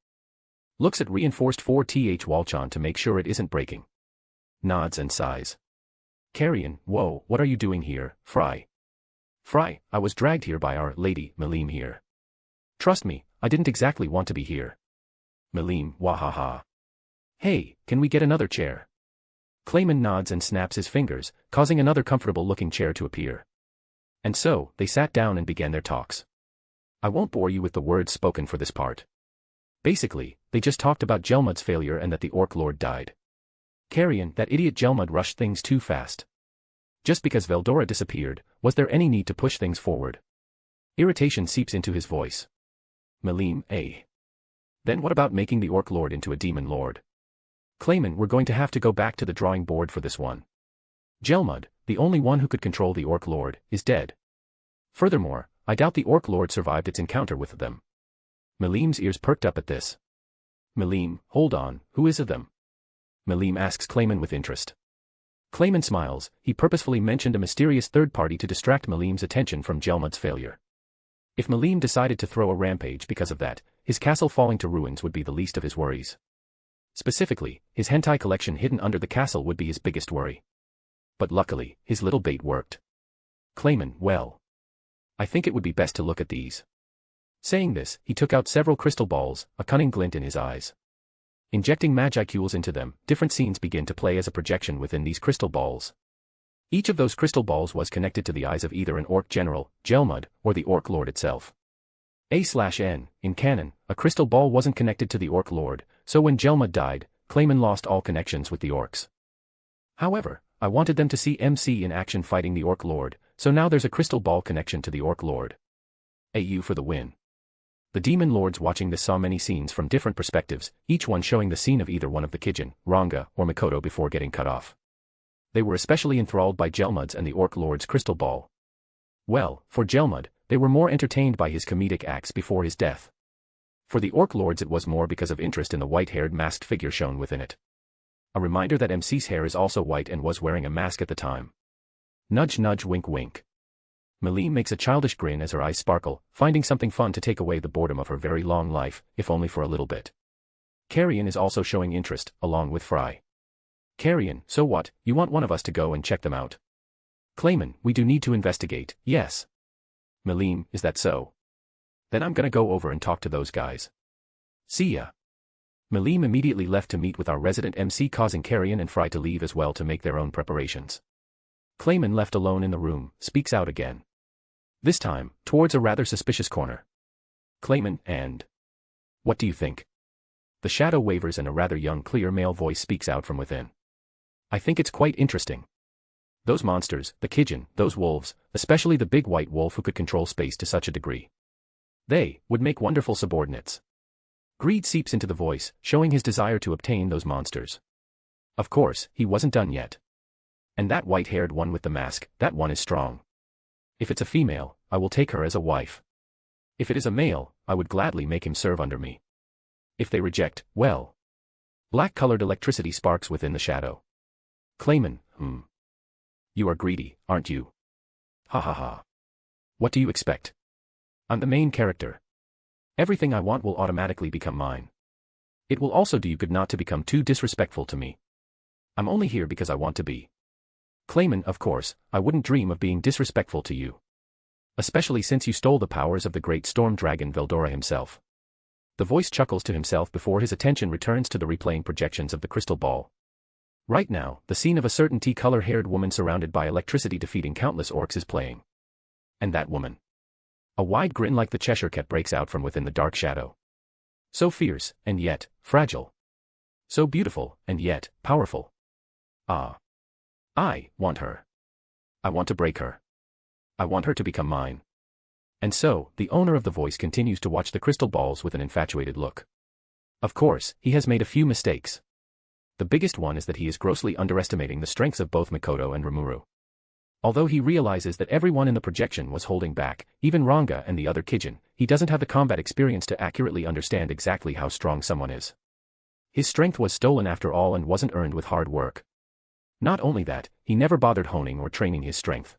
Looks at reinforced 4th Walchan to make sure it isn't breaking. Nods and sighs. Carrion, whoa, what are you doing here, Fry? Fry, I was dragged here by our lady, Melim here. Trust me, I didn't exactly want to be here. Melim, wahaha. Hey, can we get another chair? Clayman nods and snaps his fingers, causing another comfortable-looking chair to appear. And so, they sat down and began their talks. I won't bore you with the words spoken for this part. Basically, they just talked about Gelmud's failure and that the Orc Lord died. Carrion, that idiot Gelmud rushed things too fast. Just because Veldora disappeared, was there any need to push things forward? Irritation seeps into his voice. Melim, eh? Then what about making the Orc Lord into a Demon Lord? Clayman, we're going to have to go back to the drawing board for this one. Gelmud, the only one who could control the Orc Lord, is dead. Furthermore, I doubt the Orc Lord survived its encounter with them. Melim's ears perked up at this. Melim, hold on, who is of them? Melim asks Clayman with interest. Clayman smiles, he purposefully mentioned a mysterious third party to distract Melim's attention from Gelmud's failure. If Melim decided to throw a rampage because of that, his castle falling to ruins would be the least of his worries. Specifically, his hentai collection hidden under the castle would be his biggest worry. But luckily, his little bait worked. Clayman, well. I think it would be best to look at these. Saying this, he took out several crystal balls, a cunning glint in his eyes. Injecting magicules into them, different scenes begin to play as a projection within these crystal balls. Each of those crystal balls was connected to the eyes of either an Orc General, Gelmud, or the Orc Lord itself. A/N, in canon, a crystal ball wasn't connected to the Orc Lord, so when Gelmud died, Clayman lost all connections with the Orcs. However, I wanted them to see MC in action fighting the Orc Lord, so now there's a crystal ball connection to the Orc Lord. AU for the win. The Demon Lords watching this saw many scenes from different perspectives, each one showing the scene of either one of the Kijin, Ranga, or Mikoto before getting cut off. They were especially enthralled by Gelmud's and the Orc Lord's crystal ball. Well, for Gelmud, they were more entertained by his comedic acts before his death. For the Orc Lords it was more because of interest in the white-haired masked figure shown within it. A reminder that MC's hair is also white and was wearing a mask at the time. Nudge nudge wink wink. Melim makes a childish grin as her eyes sparkle, finding something fun to take away the boredom of her very long life, if only for a little bit. Carrion is also showing interest, along with Fry. Carrion, so what, you want one of us to go and check them out? Clayman, we do need to investigate, yes. Melim, is that so? Then I'm gonna go over and talk to those guys. See ya. Melim immediately left to meet with our resident MC, causing Carrion and Fry to leave as well to make their own preparations. Clayman, left alone in the room, speaks out again. This time, towards a rather suspicious corner. Clayman, and... what do you think? The shadow wavers and a rather young clear male voice speaks out from within. I think it's quite interesting. Those monsters, the Kijin, those wolves, especially the big white wolf who could control space to such a degree. They would make wonderful subordinates. Greed seeps into the voice, showing his desire to obtain those monsters. Of course, he wasn't done yet. And that white-haired one with the mask, that one is strong. If it's a female, I will take her as a wife. If it is a male, I would gladly make him serve under me. If they reject, well. Black-colored electricity sparks within the shadow. Clayman, You are greedy, aren't you? Ha ha ha. What do you expect? I'm the main character. Everything I want will automatically become mine. It will also do you good not to become too disrespectful to me. I'm only here because I want to be. Clayman, of course, I wouldn't dream of being disrespectful to you. Especially since you stole the powers of the great storm dragon Veldora himself. The voice chuckles to himself before his attention returns to the replaying projections of the crystal ball. Right now, the scene of a certain tea-color-haired woman surrounded by electricity defeating countless orcs is playing. And that woman. A wide grin like the Cheshire Cat breaks out from within the dark shadow. So fierce, and yet, fragile. So beautiful, and yet, powerful. Ah. I want her. I want to break her. I want her to become mine. And so, the owner of the voice continues to watch the crystal balls with an infatuated look. Of course, he has made a few mistakes. The biggest one is that he is grossly underestimating the strengths of both Mikoto and Rimuru. Although he realizes that everyone in the projection was holding back, even Ranga and the other Kijin, he doesn't have the combat experience to accurately understand exactly how strong someone is. His strength was stolen after all and wasn't earned with hard work. Not only that, he never bothered honing or training his strength.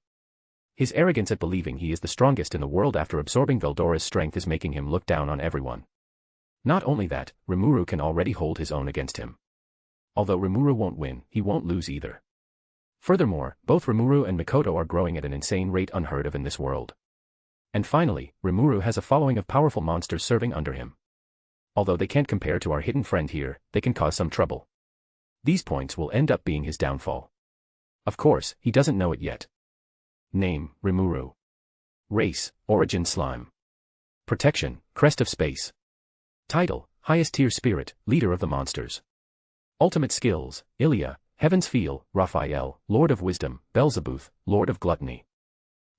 His arrogance at believing he is the strongest in the world after absorbing Veldora's strength is making him look down on everyone. Not only that, Rimuru can already hold his own against him. Although Rimuru won't win, he won't lose either. Furthermore, both Rimuru and Mikoto are growing at an insane rate unheard of in this world. And finally, Rimuru has a following of powerful monsters serving under him. Although they can't compare to our hidden friend here, they can cause some trouble. These points will end up being his downfall. Of course, he doesn't know it yet. Name, Rimuru. Race, Origin Slime. Protection, Crest of Space. Title, Highest Tier Spirit, Leader of the Monsters. Ultimate Skills, Ilya, Heaven's Feel, Raphael, Lord of Wisdom, Beelzebub, Lord of Gluttony.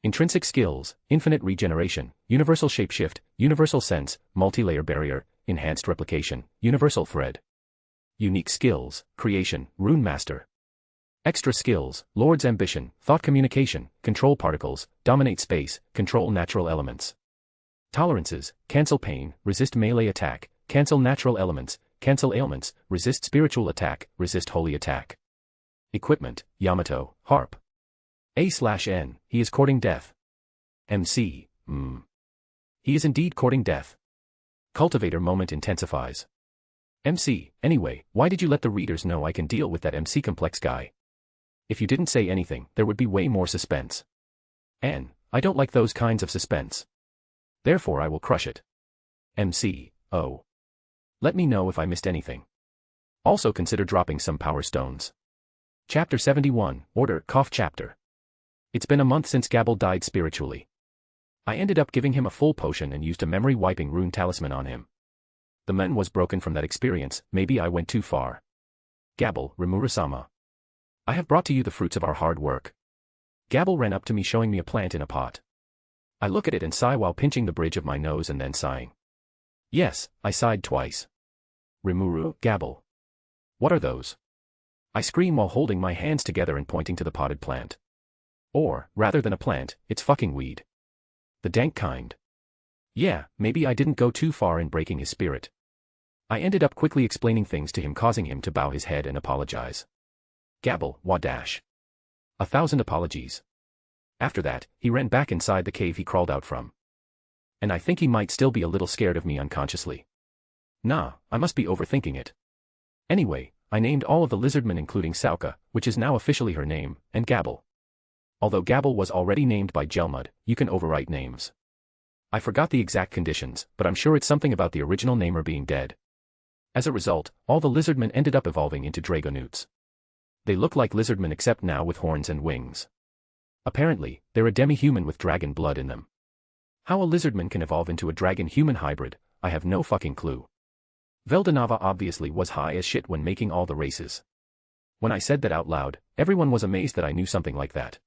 Intrinsic Skills, Infinite Regeneration, Universal Shapeshift, Universal Sense, Multi-Layer Barrier, Enhanced Replication, Universal Thread. Unique Skills, Creation, Rune Master. Extra Skills, Lord's Ambition, Thought Communication, Control Particles, Dominate Space, Control Natural Elements. Tolerances, Cancel Pain, Resist Melee Attack, Cancel Natural Elements, Cancel Ailments, Resist Spiritual Attack, Resist Holy Attack. Equipment, Yamato, Harp. A/N, he is courting death. MC, he is indeed courting death. Cultivator moment intensifies. MC, anyway, why did you let the readers know I can deal with that MC complex guy? If you didn't say anything, there would be way more suspense. N, I don't like those kinds of suspense. Therefore I will crush it. MC, oh. Let me know if I missed anything. Also consider dropping some power stones. Chapter 71, Order, Cough Chapter. It's been a month since Gabble died spiritually. I ended up giving him a full potion and used a memory-wiping rune talisman on him. The man was broken from that experience, maybe I went too far. Gabble, Rimuru-sama. I have brought to you the fruits of our hard work. Gabble ran up to me showing me a plant in a pot. I look at it and sigh while pinching the bridge of my nose and then sighing. Yes, I sighed twice. Rimuru, Gabble. What are those? I scream while holding my hands together and pointing to the potted plant. Or, rather than a plant, it's fucking weed. The dank kind. Yeah, maybe I didn't go too far in breaking his spirit. I ended up quickly explaining things to him, causing him to bow his head and apologize. Gabble, wadash. 1,000 apologies. After that, he ran back inside the cave he crawled out from. And I think he might still be a little scared of me unconsciously. Nah, I must be overthinking it. Anyway, I named all of the lizardmen including Sauka, which is now officially her name, and Gabble. Although Gabble was already named by Gelmud, you can overwrite names. I forgot the exact conditions, but I'm sure it's something about the original namer being dead. As a result, all the lizardmen ended up evolving into Dragonutes. They look like lizardmen except now with horns and wings. Apparently, they're a demi-human with dragon blood in them. How a lizardman can evolve into a dragon-human hybrid, I have no fucking clue. Veldanava obviously was high as shit when making all the races. When I said that out loud, everyone was amazed that I knew something like that.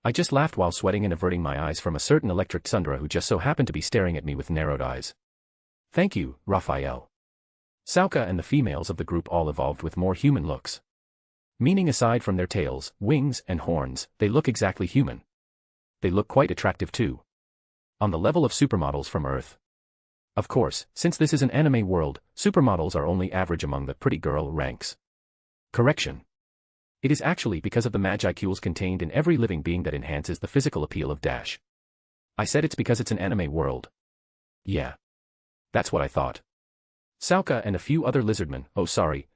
I just laughed while sweating and averting my eyes from a certain electric Sundra who just so happened to be staring at me with narrowed eyes. Thank you, Raphael. Sauka and the females of the group all evolved with more human looks. Meaning aside from their tails, wings, and horns, they look exactly human. They look quite attractive too. On the level of supermodels from Earth. Of course, since this is an anime world, supermodels are only average among the pretty girl ranks. Correction. It is actually because of the magicools contained in every living being that enhances the physical appeal of Dash. I said it's because it's an anime world. Yeah. That's what I thought. Sauka and a few other lizardmen,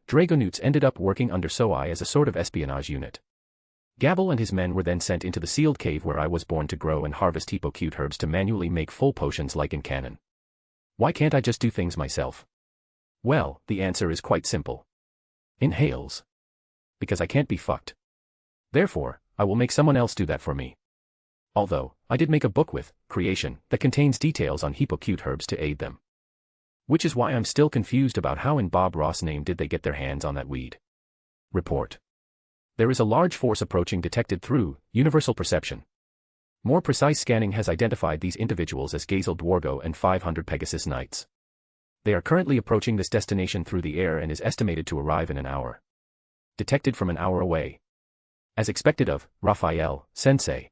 Dragonutes ended up working under Soai as a sort of espionage unit. Gabble and his men were then sent into the sealed cave where I was born to grow and harvest hippocute herbs to manually make full potions like in canon. Why can't I just do things myself? Well, the answer is quite simple. Inhales. Because I can't be fucked. Therefore, I will make someone else do that for me. Although, I did make a book with creation that contains details on hippocute herbs to aid them. Which is why I'm still confused about how in Bob Ross' name did they get their hands on that weed. Report. There is a large force approaching detected through universal perception. More precise scanning has identified these individuals as Gazel Dwargo and 500 Pegasus Knights. They are currently approaching this destination through the air and is estimated to arrive in an hour. Detected from an hour away. As expected of Raphael, Sensei.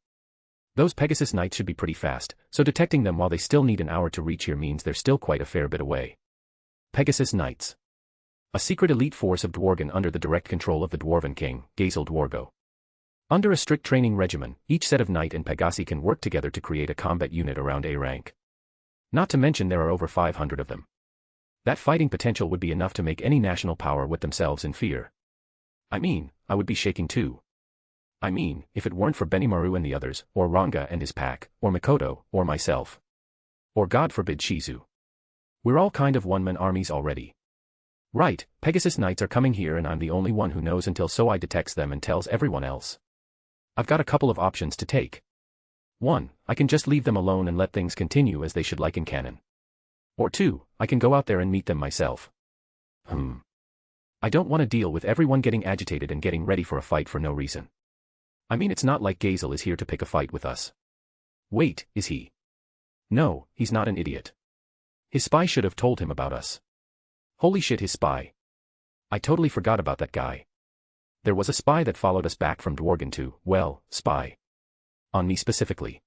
Those Pegasus Knights should be pretty fast, so detecting them while they still need an hour to reach here means they're still quite a fair bit away. Pegasus Knights. A secret elite force of Dworgen under the direct control of the Dwarven King, Gazel Dwargo. Under a strict training regimen, each set of Knight and Pegasi can work together to create a combat unit around A rank. Not to mention there are over 500 of them. That fighting potential would be enough to make any national power with themselves in fear. I mean, I would be shaking too. I mean, if it weren't for Benimaru and the others, or Ranga and his pack, or Mikoto, or myself. Or God forbid Shizu. We're all kind of one-man armies already. Right, Pegasus Knights are coming here and I'm the only one who knows until Soai detects them and tells everyone else. I've got a couple of options to take. 1, I can just leave them alone and let things continue as they should like in canon. Or 2, I can go out there and meet them myself. I don't want to deal with everyone getting agitated and getting ready for a fight for no reason. I mean, it's not like Gazel is here to pick a fight with us. Wait, is he? No, he's not an idiot. His spy should have told him about us. Holy shit, his spy. I totally forgot about that guy. There was a spy that followed us back from Dworgen to, well, spy. On me specifically.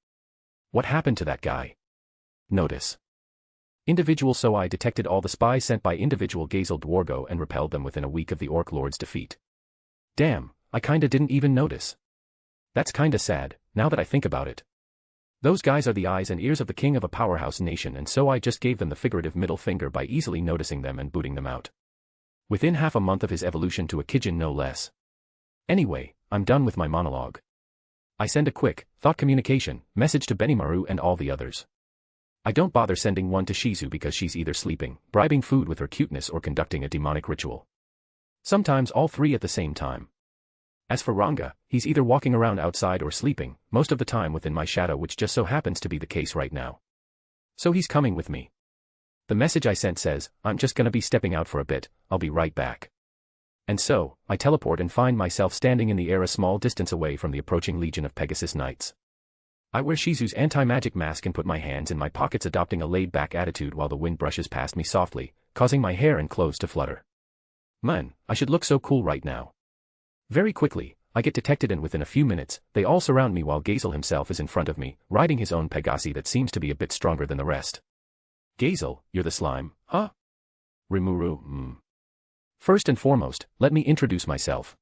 What happened to that guy? Notice. Individual Soai detected all the spies sent by individual Gazel Dwargo and repelled them within a week of the Orc Lord's defeat. Damn, I kinda didn't even notice. That's kinda sad, now that I think about it. Those guys are the eyes and ears of the king of a powerhouse nation, and so I just gave them the figurative middle finger by easily noticing them and booting them out. Within half a month of his evolution to a Kijin no less. Anyway, I'm done with my monologue. I send a quick, thought communication, message to Benimaru and all the others. I don't bother sending one to Shizu because she's either sleeping, bribing food with her cuteness or conducting a demonic ritual. Sometimes all three at the same time. As for Ranga, he's either walking around outside or sleeping, most of the time within my shadow, which just so happens to be the case right now. So he's coming with me. The message I sent says, I'm just gonna be stepping out for a bit, I'll be right back. And so, I teleport and find myself standing in the air a small distance away from the approaching legion of Pegasus Knights. I wear Shizu's anti-magic mask and put my hands in my pockets, adopting a laid-back attitude while the wind brushes past me softly, causing my hair and clothes to flutter. Man, I should look so cool right now. Very quickly, I get detected and within a few minutes, they all surround me while Gazel himself is in front of me, riding his own Pegasi that seems to be a bit stronger than the rest. Gazel, you're the slime, huh? Rimuru, First and foremost, let me introduce myself.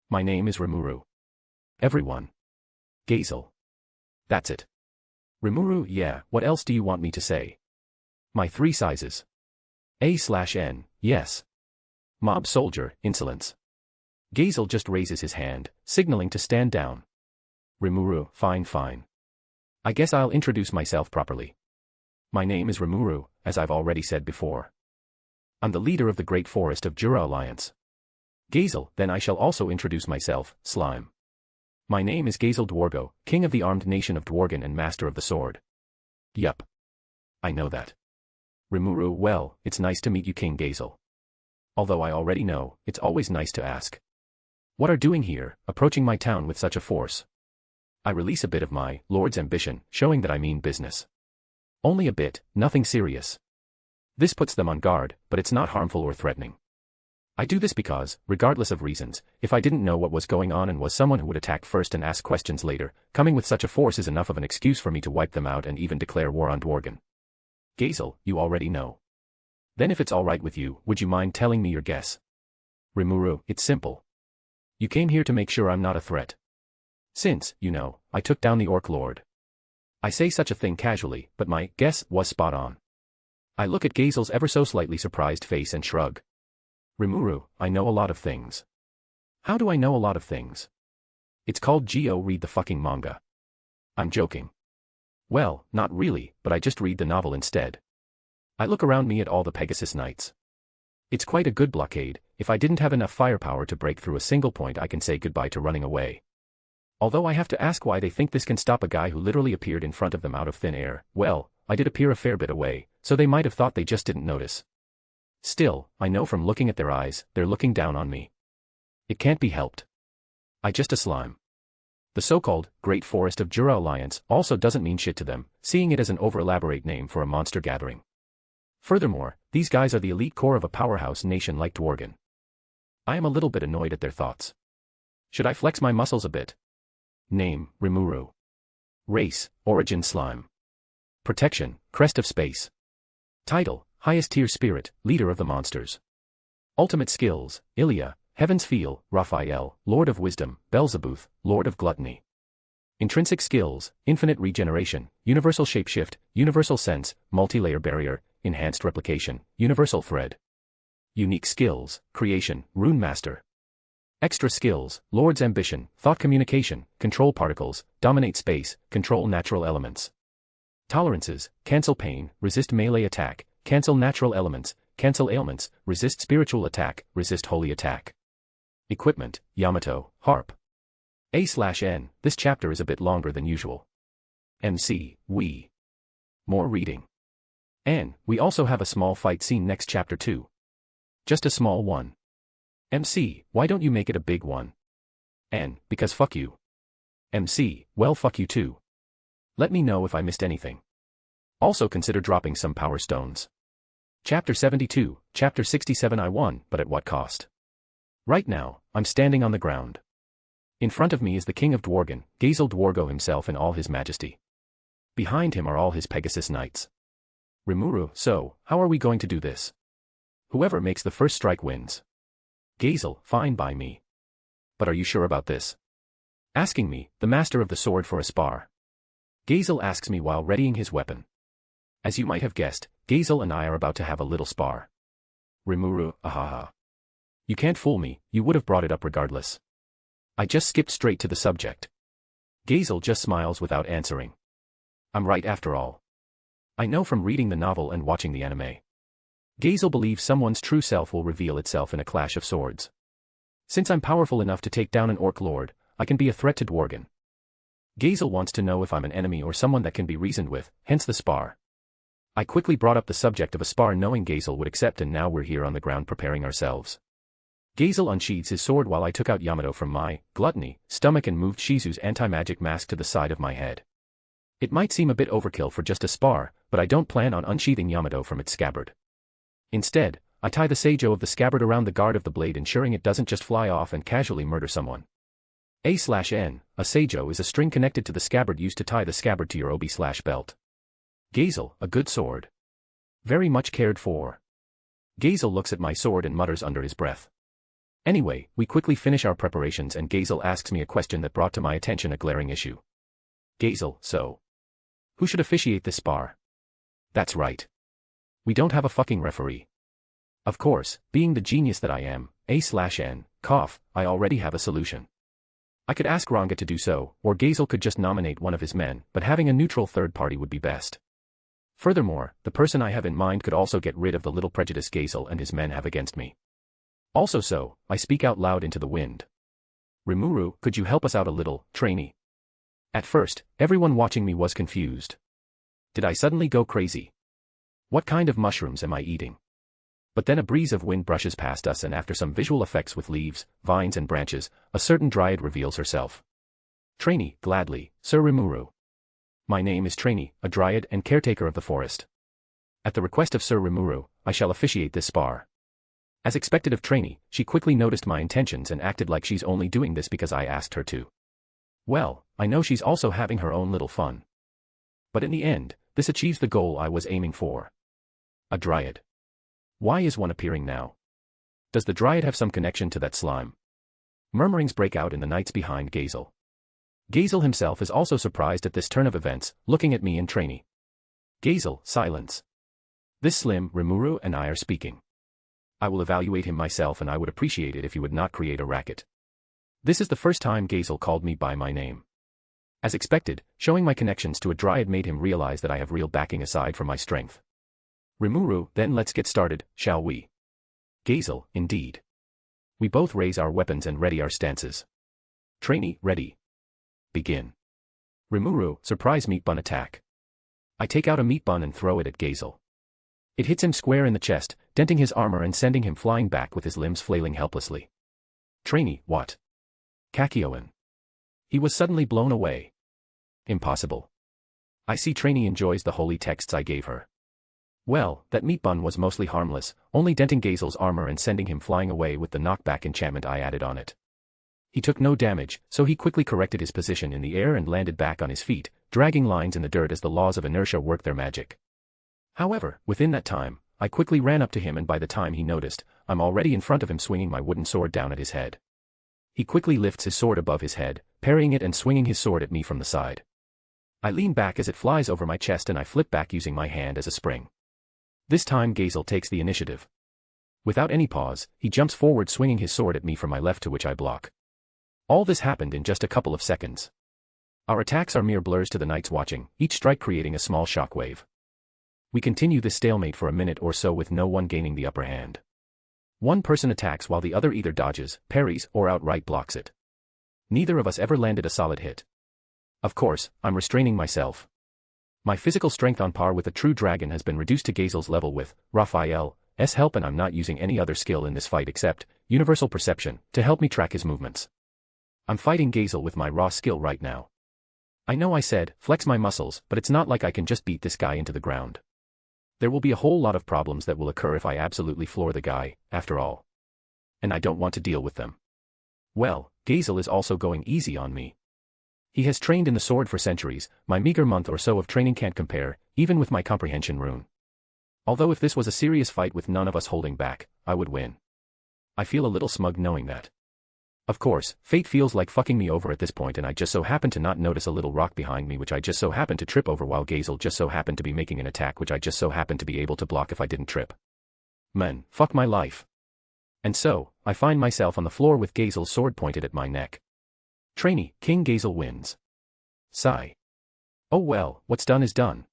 My name is Rimuru. Everyone. Gazel. That's it. Rimuru, yeah, what else do you want me to say? My 3 sizes. A/N, yes. Mob soldier, insolence. Gazel just raises his hand, signaling to stand down. Rimuru, fine. I guess I'll introduce myself properly. My name is Rimuru, as I've already said before. I'm the leader of the Great Forest of Jura Alliance. Gazel, then I shall also introduce myself, slime. My name is Gazel Dwargo, king of the armed nation of Dworgen and master of the sword. Yup. I know that. Rimuru, well, it's nice to meet you, King Gazel. Although I already know, it's always nice to ask. What are doing here, approaching my town with such a force? I release a bit of my lord's ambition, showing that I mean business. Only a bit, nothing serious. This puts them on guard, but it's not harmful or threatening. I do this because, regardless of reasons, if I didn't know what was going on and was someone who would attack first and ask questions later, coming with such a force is enough of an excuse for me to wipe them out and even declare war on Dworgen. Gazel, you already know. Then if it's alright with you, would you mind telling me your guess? Rimuru, it's simple. You came here to make sure I'm not a threat. Since, you know, I took down the Orc Lord. I say such a thing casually, but my guess was spot on. I look at Gazel's ever so slightly surprised face and shrug. Rimuru, I know a lot of things. How do I know a lot of things? It's called Geo read the fucking manga. I'm joking. Well, not really, but I just read the novel instead. I look around me at all the Pegasus Knights. It's quite a good blockade. If I didn't have enough firepower to break through a single point, I can say goodbye to running away. Although I have to ask why they think this can stop a guy who literally appeared in front of them out of thin air. Well, I did appear a fair bit away, so they might have thought they just didn't notice. Still, I know from looking at their eyes, they're looking down on me. It can't be helped. I just a slime. The so-called Great Forest of Jura Alliance also doesn't mean shit to them, seeing it as an over-elaborate name for a monster gathering. Furthermore, these guys are the elite core of a powerhouse nation like Dworgen. I am a little bit annoyed at their thoughts. Should I flex my muscles a bit? Name, Rimuru. Race, Origin Slime. Protection, Crest of Space. Title, Highest Tier Spirit, Leader of the Monsters. Ultimate Skills, Ilya, Heaven's Feel, Raphael, Lord of Wisdom, Beelzebuth, Lord of Gluttony. Intrinsic Skills, Infinite Regeneration, Universal Shapeshift, Universal Sense, Multi-Layer Barrier, Enhanced Replication, Universal Thread. Unique Skills, Creation, Rune Master. Extra skills, Lord's ambition, thought communication, control particles, dominate space, control natural elements. Tolerances, cancel pain, resist melee attack, cancel natural elements, cancel ailments, resist spiritual attack, resist holy attack. Equipment, Yamato, harp. A/N, this chapter is a bit longer than usual. MC, we. More reading. N, we also have a small fight scene next chapter too. Just a small one. MC, why don't you make it a big one? N, because fuck you. MC, well fuck you too. Let me know if I missed anything. Also consider dropping some power stones. Chapter 72, Chapter 67 I won, but at what cost? Right now, I'm standing on the ground. In front of me is the king of Dworgen, Gazel Dworgo himself in all his majesty. Behind him are all his Pegasus knights. Rimuru, so, how are we going to do this? Whoever makes the first strike wins. Gazel, fine by me. But are you sure about this? Asking me, the master of the sword, for a spar. Gazel asks me while readying his weapon. As you might have guessed, Gazel and I are about to have a little spar. Rimuru, ahaha. You can't fool me, you would have brought it up regardless. I just skipped straight to the subject. Gazel just smiles without answering. I'm right after all. I know from reading the novel and watching the anime. Gazel believes someone's true self will reveal itself in a clash of swords. Since I'm powerful enough to take down an orc lord, I can be a threat to Dworgen. Gazel wants to know if I'm an enemy or someone that can be reasoned with, hence the spar. I quickly brought up the subject of a spar knowing Gazel would accept, and now we're here on the ground preparing ourselves. Gazel unsheathes his sword while I took out Yamato from my gluttony stomach and moved Shizu's anti-magic mask to the side of my head. It might seem a bit overkill for just a spar, but I don't plan on unsheathing Yamato from its scabbard. Instead, I tie the seijo of the scabbard around the guard of the blade, ensuring it doesn't just fly off and casually murder someone. A/N, a seijo is a string connected to the scabbard used to tie the scabbard to your obi/belt. Gazel, a good sword. Very much cared for. Gazel looks at my sword and mutters under his breath. Anyway, we quickly finish our preparations and Gazel asks me a question that brought to my attention a glaring issue. Gazel, so. Who should officiate this spar? That's right. We don't have a fucking referee. Of course, being the genius that I am, A/N, cough, I already have a solution. I could ask Ranga to do so, or Gazel could just nominate one of his men, but having a neutral third party would be best. Furthermore, the person I have in mind could also get rid of the little prejudice Gazel and his men have against me. Also so, I speak out loud into the wind. Rimuru, could you help us out a little, trainee? At first, everyone watching me was confused. Did I suddenly go crazy? What kind of mushrooms am I eating? But then a breeze of wind brushes past us, and after some visual effects with leaves, vines and branches, a certain dryad reveals herself. Trainee, gladly, Sir Rimuru. My name is Trainee, a dryad and caretaker of the forest. At the request of Sir Rimuru, I shall officiate this spar. As expected of Trainee, she quickly noticed my intentions and acted like she's only doing this because I asked her to. Well, I know she's also having her own little fun. But in the end, this achieves the goal I was aiming for. A dryad. Why is one appearing now? Does the dryad have some connection to that slime? Murmurings break out in the nights behind Gazel. Gazel himself is also surprised at this turn of events, looking at me and Trainee. Gazel, silence. This slim, Rimuru and I are speaking. I will evaluate him myself, and I would appreciate it if you would not create a racket. This is the first time Gazel called me by my name. As expected, showing my connections to a dryad made him realize that I have real backing aside from my strength. Rimuru, then let's get started, shall we? Gazel, indeed. We both raise our weapons and ready our stances. Trainee, ready. Begin. Rimuru, surprise meat bun attack. I take out a meat bun and throw it at Gazel. It hits him square in the chest, denting his armor and sending him flying back with his limbs flailing helplessly. Trainee, what? Kakyoin. He was suddenly blown away. Impossible. I see Trainee enjoys the holy texts I gave her. Well, that meat bun was mostly harmless, only denting Gazel's armor and sending him flying away with the knockback enchantment I added on it. He took no damage, so he quickly corrected his position in the air and landed back on his feet, dragging lines in the dirt as the laws of inertia work their magic. However, within that time, I quickly ran up to him, and by the time he noticed, I'm already in front of him swinging my wooden sword down at his head. He quickly lifts his sword above his head, parrying it and swinging his sword at me from the side. I lean back as it flies over my chest and I flip back using my hand as a spring. This time Gazel takes the initiative. Without any pause, he jumps forward swinging his sword at me from my left, to which I block. All this happened in just a couple of seconds. Our attacks are mere blurs to the knights watching, each strike creating a small shockwave. We continue this stalemate for a minute or so with no one gaining the upper hand. One person attacks while the other either dodges, parries, or outright blocks it. Neither of us ever landed a solid hit. Of course, I'm restraining myself. My physical strength on par with a true dragon has been reduced to Gazel's level with Raphael's help, and I'm not using any other skill in this fight except universal perception to help me track his movements. I'm fighting Gazel with my raw skill right now. I know I said, flex my muscles, but it's not like I can just beat this guy into the ground. There will be a whole lot of problems that will occur if I absolutely floor the guy, after all. And I don't want to deal with them. Well, Gazel is also going easy on me. He has trained in the sword for centuries, my meager month or so of training can't compare, even with my comprehension rune. Although if this was a serious fight with none of us holding back, I would win. I feel a little smug knowing that. Of course, fate feels like fucking me over at this point, and I just so happen to not notice a little rock behind me which I just so happened to trip over, while Gazel just so happened to be making an attack which I just so happened to be able to block if I didn't trip. Man, fuck my life. And so, I find myself on the floor with Gazel's sword pointed at my neck. Trainee, King Gazel wins. Sigh. Oh well, what's done is done.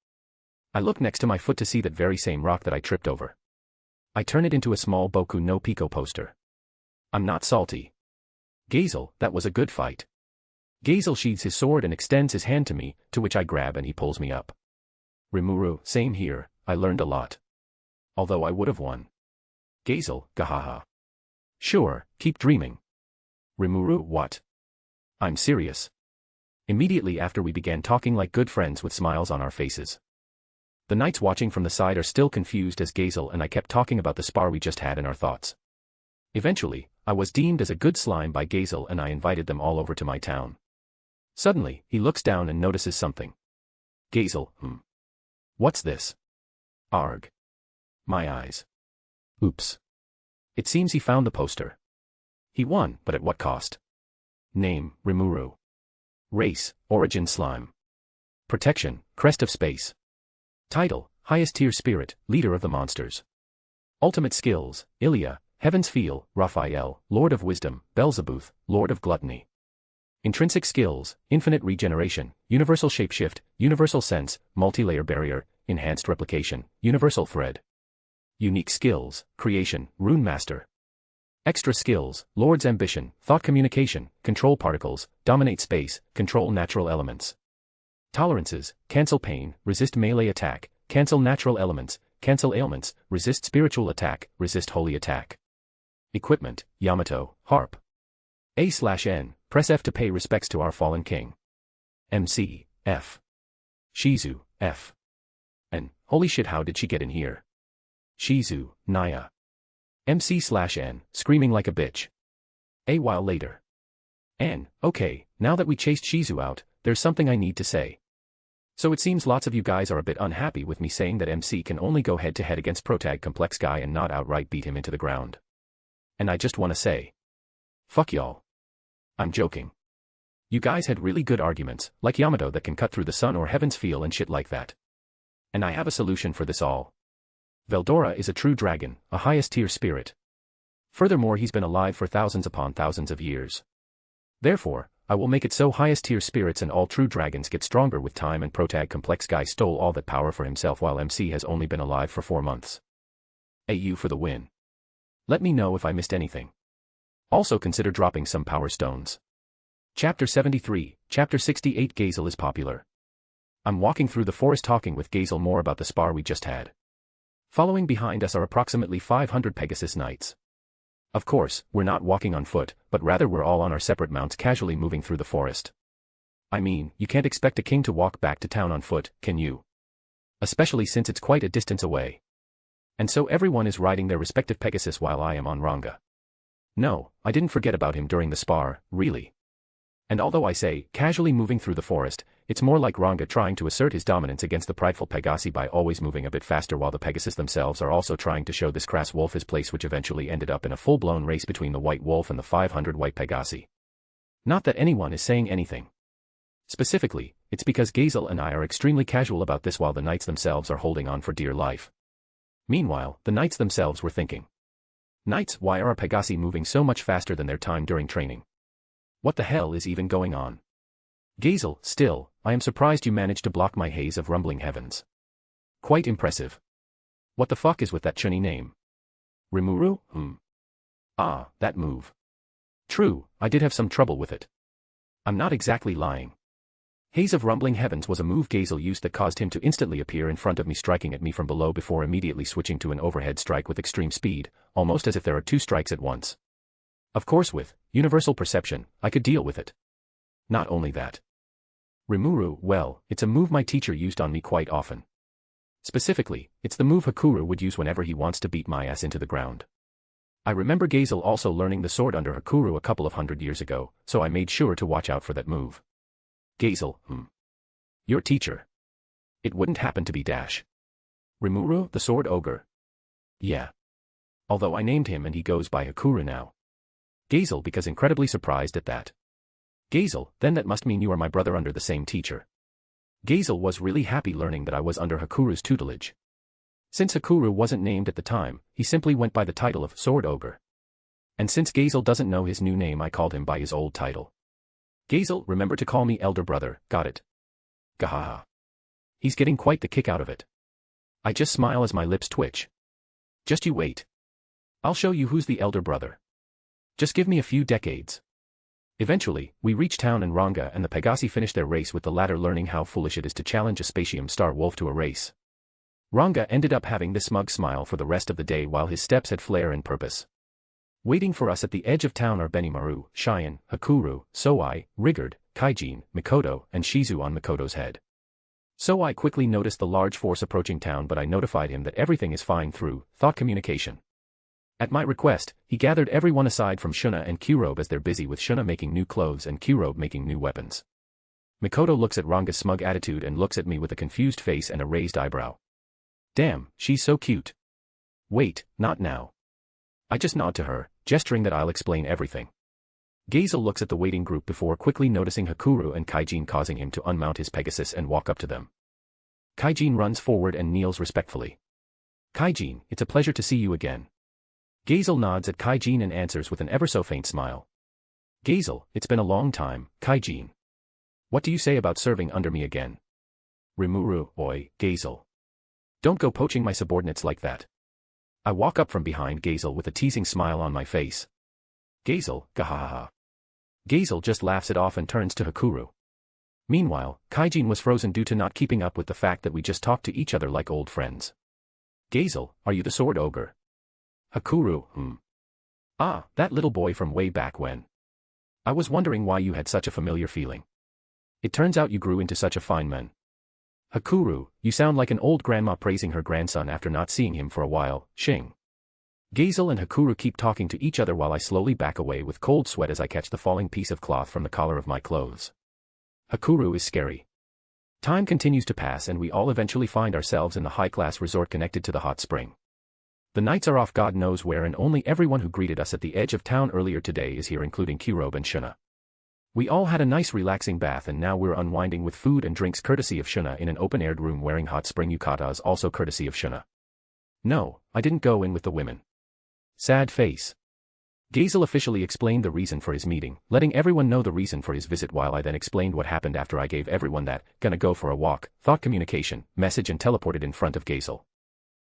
I look next to my foot to see that very same rock that I tripped over. I turn it into a small Boku no Pico poster. I'm not salty. Gazel, that was a good fight. Gazel sheathes his sword and extends his hand to me, to which I grab and he pulls me up. Rimuru, same here, I learned a lot. Although I would have won. Gazel, gahaha. Sure, keep dreaming. Rimuru, what? I'm serious. Immediately after we began talking like good friends with smiles on our faces. The knights watching from the side are still confused as Gazel and I kept talking about the spar we just had in our thoughts. Eventually, I was deemed as a good slime by Gazel and I invited them all over to my town. Suddenly, he looks down and notices something. Gazel, What's this? Arg. My eyes. Oops. It seems he found the poster. He won, but at what cost? Name, Rimuru. Race, Origin Slime. Protection, Crest of Space. Title, Highest Tier Spirit, Leader of the Monsters. Ultimate Skills, Ilya, Heaven's Feel, Raphael, Lord of Wisdom, Beelzebub, Lord of Gluttony. Intrinsic Skills, Infinite Regeneration, Universal Shapeshift, Universal Sense, Multi-Layer Barrier, Enhanced Replication, Universal Thread. Unique Skills, Creation, Rune Master. Extra Skills, Lord's Ambition, Thought Communication, Control Particles, Dominate Space, Control Natural Elements. Tolerances, Cancel Pain, Resist Melee Attack, Cancel Natural Elements, Cancel Ailments, Resist Spiritual Attack, Resist Holy Attack. Equipment, Yamato, Harp. A/N, press F to pay respects to our fallen king. MC, F. Shizu, F. N, holy shit, how did she get in here? Shizu, Naya. MC/N, screaming like a bitch. A while later. N, okay, now that we chased Shizu out, there's something I need to say. So it seems lots of you guys are a bit unhappy with me saying that MC can only go head to head against Protag Complex Guy and not outright beat him into the ground. And I just wanna say. Fuck y'all. I'm joking. You guys had really good arguments, like Yamato that can cut through the sun or Heaven's Feel and shit like that. And I have a solution for this all. Veldora is a true dragon, a highest tier spirit. Furthermore, he's been alive for thousands upon thousands of years. Therefore, I will make it so highest tier spirits and all true dragons get stronger with time, and Protag Complex Guy stole all that power for himself while MC has only been alive for 4 months. AU for the win. Let me know if I missed anything. Also consider dropping some power stones. Chapter 73, Chapter 68. Gazel is popular. I'm walking through the forest talking with Gazel more about the spar we just had. Following behind us are approximately 500 Pegasus Knights. Of course, we're not walking on foot, but rather we're all on our separate mounts casually moving through the forest. I mean, you can't expect a king to walk back to town on foot, can you? Especially since it's quite a distance away. And so everyone is riding their respective Pegasus while I am on Ranga. No, I didn't forget about him during the spar, really. And although I say, casually moving through the forest, it's more like Ranga trying to assert his dominance against the prideful Pegasi by always moving a bit faster, while the Pegasus themselves are also trying to show this crass wolf his place, which eventually ended up in a full-blown race between the white wolf and the 500 white Pegasi. Not that anyone is saying anything. Specifically, it's because Gazel and I are extremely casual about this while the knights themselves are holding on for dear life. Meanwhile, the knights themselves were thinking. Knights, why are our Pegasi moving so much faster than their time during training? What the hell is even going on? Gazel, still, I am surprised you managed to block my haze of rumbling heavens. Quite impressive. What the fuck is with that Chunny name? Rimuru? Ah, that move. True, I did have some trouble with it. I'm not exactly lying. Haze of Rumbling Heavens was a move Gazel used that caused him to instantly appear in front of me, striking at me from below before immediately switching to an overhead strike with extreme speed, almost as if there are two strikes at once. Of course, with universal perception, I could deal with it. Not only that. Rimuru, well, it's a move my teacher used on me quite often. Specifically, it's the move Hakuru would use whenever he wants to beat my ass into the ground. I remember Gazel also learning the sword under Hakuru a couple of 100 years ago, so I made sure to watch out for that move. Gazel, Your teacher. It wouldn't happen to be Dash. Rimuru, the sword ogre. Yeah. Although I named him and he goes by Hakuru now. Gazel, because incredibly surprised at that. Gazel, then that must mean you are my brother under the same teacher. Gazel was really happy learning that I was under Hakuru's tutelage. Since Hakuru wasn't named at the time, he simply went by the title of Sword Ogre. And since Gazel doesn't know his new name, I called him by his old title. Gazel, remember to call me elder brother, got it? Gahaha. He's getting quite the kick out of it. I just smile as my lips twitch. Just you wait. I'll show you who's the elder brother. Just give me a few decades. Eventually, we reach town and Ranga and the Pegasi finish their race, with the latter learning how foolish it is to challenge a Spatium Star Wolf to a race. Ranga ended up having this smug smile for the rest of the day while his steps had flair and purpose. Waiting for us at the edge of town are Benimaru, Cheyenne, Hakuru, Soai, Rigard, Kaijin, Mikoto, and Shizu on Mikoto's head. Soai quickly noticed the large force approaching town, but I notified him that everything is fine through thought communication. At my request, he gathered everyone aside from Shuna and Kurobe as they're busy with Shuna making new clothes and Kurobe making new weapons. Mikoto looks at Ranga's smug attitude and looks at me with a confused face and a raised eyebrow. Damn, she's so cute. Wait, not now. I just nod to her, gesturing that I'll explain everything. Gazel looks at the waiting group before quickly noticing Hakuru and Kaijin, causing him to unmount his Pegasus and walk up to them. Kaijin runs forward and kneels respectfully. Kaijin, it's a pleasure to see you again. Gazel nods at Kaijin and answers with an ever-so-faint smile. Gazel, it's been a long time, Kaijin. What do you say about serving under me again? Rimuru, oi, Gazel. Don't go poaching my subordinates like that. I walk up from behind Gazel with a teasing smile on my face. Gazel, gahahaha. Gazel just laughs it off and turns to Hakuru. Meanwhile, Kaijin was frozen due to not keeping up with the fact that we just talked to each other like old friends. Gazel, are you the sword ogre? Hakuru, Ah, that little boy from way back when. I was wondering why you had such a familiar feeling. It turns out you grew into such a fine man. Hakuru, you sound like an old grandma praising her grandson after not seeing him for a while, Shing. Gazel and Hakuru keep talking to each other while I slowly back away with cold sweat as I catch the falling piece of cloth from the collar of my clothes. Hakuru is scary. Time continues to pass and we all eventually find ourselves in the high-class resort connected to the hot spring. The nights are off God knows where, and only everyone who greeted us at the edge of town earlier today is here, including Kurobe and Shuna. We all had a nice relaxing bath and now we're unwinding with food and drinks courtesy of Shuna in an open-aired room wearing hot spring yukatas, also courtesy of Shuna. No, I didn't go in with the women. Sad face. Gazel officially explained the reason for his meeting, letting everyone know the reason for his visit, while I then explained what happened after I gave everyone that gonna go for a walk thought communication message and teleported in front of Gazel.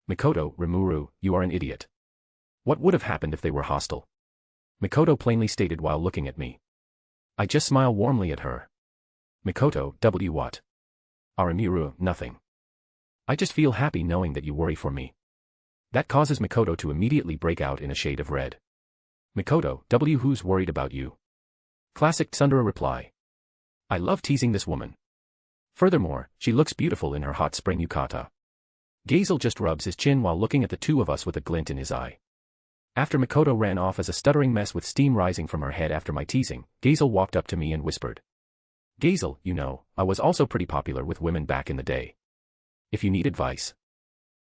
Mikoto, Rimuru, you are an idiot. What would have happened if they were hostile? Mikoto plainly stated while looking at me. I just smile warmly at her. Mikoto, what? Arimiru, nothing. I just feel happy knowing that you worry for me. That causes Mikoto to immediately break out in a shade of red. Mikoto, who's worried about you? Classic Tsundere reply. I love teasing this woman. Furthermore, she looks beautiful in her hot spring yukata. Gazel just rubs his chin while looking at the two of us with a glint in his eye. After Mikoto ran off as a stuttering mess with steam rising from her head after my teasing, Gazel walked up to me and whispered. Gazel, you know, I was also pretty popular with women back in the day. If you need advice.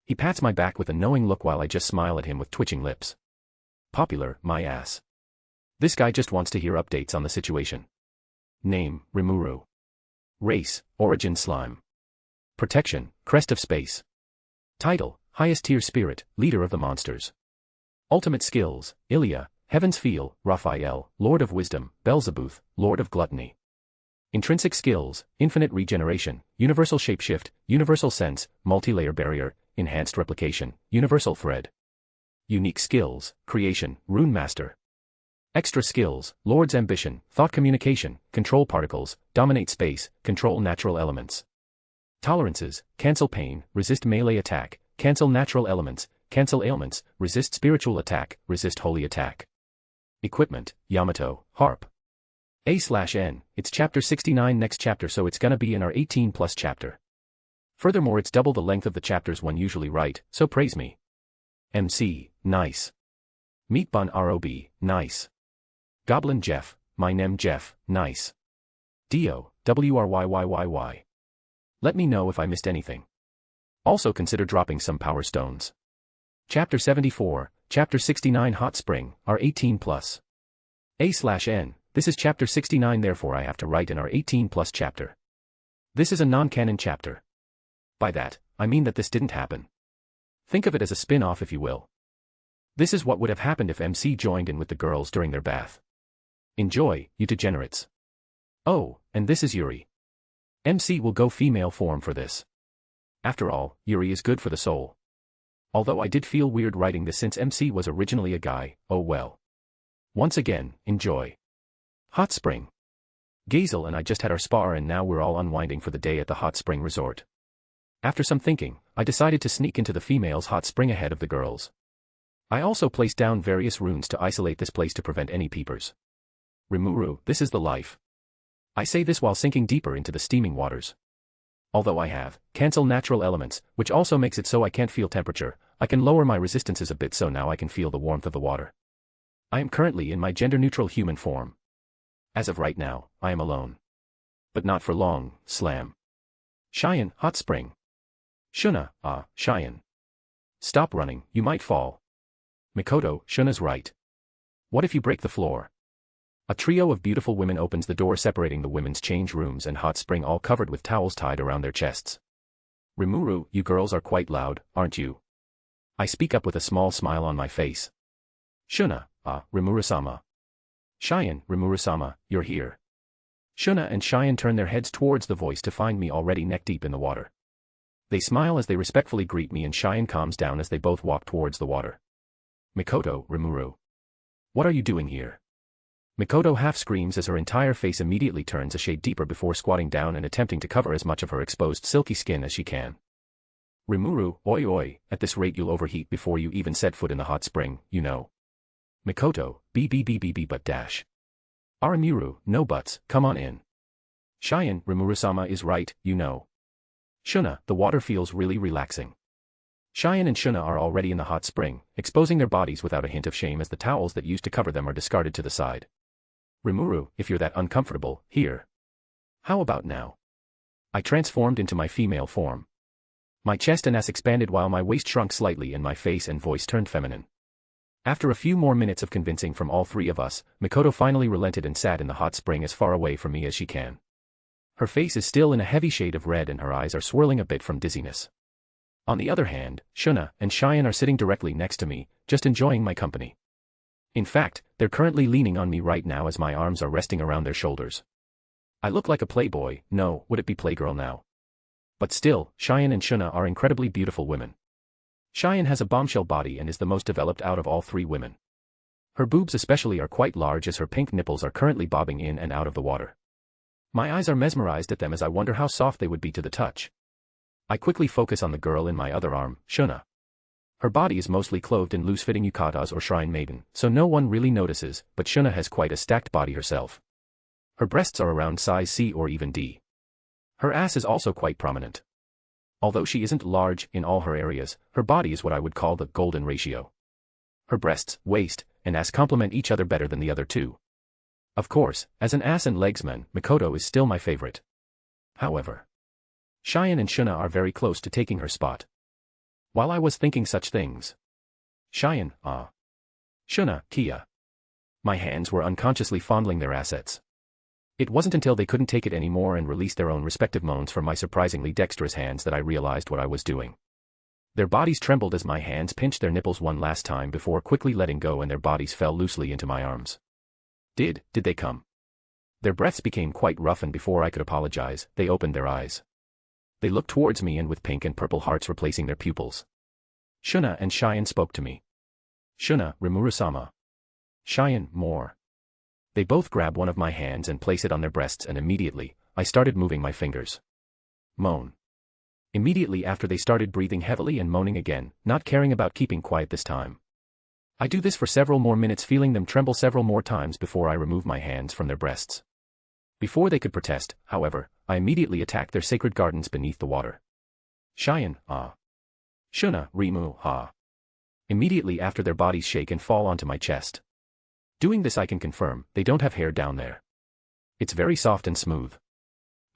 He pats my back with a knowing look while I just smile at him with twitching lips. Popular, my ass. This guy just wants to hear updates on the situation. Name, Rimuru. Race, Origin Slime. Protection, Crest of Space. Title, Highest Tier Spirit, Leader of the Monsters. Ultimate skills, Ilya, Heaven's Feel, Raphael, Lord of Wisdom, Beelzebub, Lord of Gluttony. Intrinsic skills, Infinite Regeneration, Universal Shapeshift, Universal Sense, Multi-Layer Barrier, Enhanced Replication, Universal Thread. Unique skills, Creation, Rune Master. Extra skills, Lord's Ambition, Thought Communication, Control Particles, Dominate Space, Control Natural Elements. Tolerances, Cancel Pain, Resist Melee Attack, Cancel Natural Elements, Cancel Ailments, Resist Spiritual Attack, Resist Holy Attack. Equipment, Yamato, Harp. A/N, it's chapter 69 next chapter, so it's gonna be in our 18+ chapter. Furthermore, it's double the length of the chapters one usually write, so praise me. MC, nice. Meat Bun ROB, nice. Goblin Jeff, my name Jeff, nice. Dio, WRYYYY. Let me know if I missed anything. Also consider dropping some power stones. Chapter 74, Chapter 69 Hot Spring, our 18+. A/N, this is chapter 69, therefore I have to write in our 18+ chapter. This is a non-canon chapter. By that, I mean that this didn't happen. Think of it as a spin-off, if you will. This is what would have happened if MC joined in with the girls during their bath. Enjoy, you degenerates. Oh, and this is Yuri. MC will go female form for this. After all, Yuri is good for the soul. Although I did feel weird writing this since MC was originally a guy, oh well. Once again, enjoy. Hot Spring. Gazel and I just had our spa and now we're all unwinding for the day at the hot spring resort. After some thinking, I decided to sneak into the females' hot spring ahead of the girls. I also placed down various runes to isolate this place to prevent any peepers. Rimuru, this is the life. I say this while sinking deeper into the steaming waters. Although I have cancel natural elements, which also makes it so I can't feel temperature, I can lower my resistances a bit so now I can feel the warmth of the water. I am currently in my gender-neutral human form. As of right now, I am alone. But not for long, slam. Cheyenne, hot spring. Shuna, Cheyenne. Stop running, you might fall. Mikoto, Shuna's right. What if you break the floor? A trio of beautiful women opens the door separating the women's change rooms and hot spring, all covered with towels tied around their chests. Rimuru, you girls are quite loud, aren't you? I speak up with a small smile on my face. Shuna, Rimuru-sama. Cheyenne, Rimuru-sama, you're here. Shuna and Cheyenne turn their heads towards the voice to find me already neck-deep in the water. They smile as they respectfully greet me and Cheyenne calms down as they both walk towards the water. Mikoto, Rimuru. What are you doing here? Mikoto half screams as her entire face immediately turns a shade deeper before squatting down and attempting to cover as much of her exposed silky skin as she can. Rimuru, oi oi, at this rate you'll overheat before you even set foot in the hot spring, you know. Mikoto, b but dash. Arimuru, no buts, come on in. Cheyenne, Rimuru-sama is right, you know. Shuna, the water feels really relaxing. Cheyenne and Shuna are already in the hot spring, exposing their bodies without a hint of shame as the towels that used to cover them are discarded to the side. Rimuru, if you're that uncomfortable, here. How about now? I transformed into my female form. My chest and ass expanded while my waist shrunk slightly and my face and voice turned feminine. After a few more minutes of convincing from all three of us, Mikoto finally relented and sat in the hot spring as far away from me as she can. Her face is still in a heavy shade of red and her eyes are swirling a bit from dizziness. On the other hand, Shuna and Cheyenne are sitting directly next to me, just enjoying my company. In fact, they're currently leaning on me right now as my arms are resting around their shoulders. I look like a playboy, no, would it be playgirl now? But still, Cheyenne and Shuna are incredibly beautiful women. Cheyenne has a bombshell body and is the most developed out of all three women. Her boobs especially are quite large as her pink nipples are currently bobbing in and out of the water. My eyes are mesmerized at them as I wonder how soft they would be to the touch. I quickly focus on the girl in my other arm, Shuna. Her body is mostly clothed in loose-fitting yukatas or shrine maiden, so no one really notices, but Shuna has quite a stacked body herself. Her breasts are around size C or even D. Her ass is also quite prominent. Although she isn't large in all her areas, her body is what I would call the golden ratio. Her breasts, waist, and ass complement each other better than the other two. Of course, as an ass and legs man, Mikoto is still my favorite. However, Cheyenne and Shuna are very close to taking her spot. While I was thinking such things, Cheyenne, Shuna, Kia. My hands were unconsciously fondling their assets. It wasn't until they couldn't take it anymore and released their own respective moans from my surprisingly dexterous hands that I realized what I was doing. Their bodies trembled as my hands pinched their nipples one last time before quickly letting go, and their bodies fell loosely into my arms. Did they come? Their breaths became quite rough, and before I could apologize, they opened their eyes. They looked towards me, and with pink and purple hearts replacing their pupils. Shuna and Cheyenne spoke to me. Shuna, Rimuru-sama. Cheyenne, more. They both grab one of my hands and place it on their breasts, and immediately, I started moving my fingers. Moan. Immediately after, they started breathing heavily and moaning again, not caring about keeping quiet this time. I do this for several more minutes, feeling them tremble several more times before I remove my hands from their breasts. Before they could protest, however, I immediately attacked their sacred gardens beneath the water. Cheyenne, ah. Shuna, Rimu, ha. Immediately after, their bodies shake and fall onto my chest. Doing this, I can confirm, they don't have hair down there. It's very soft and smooth.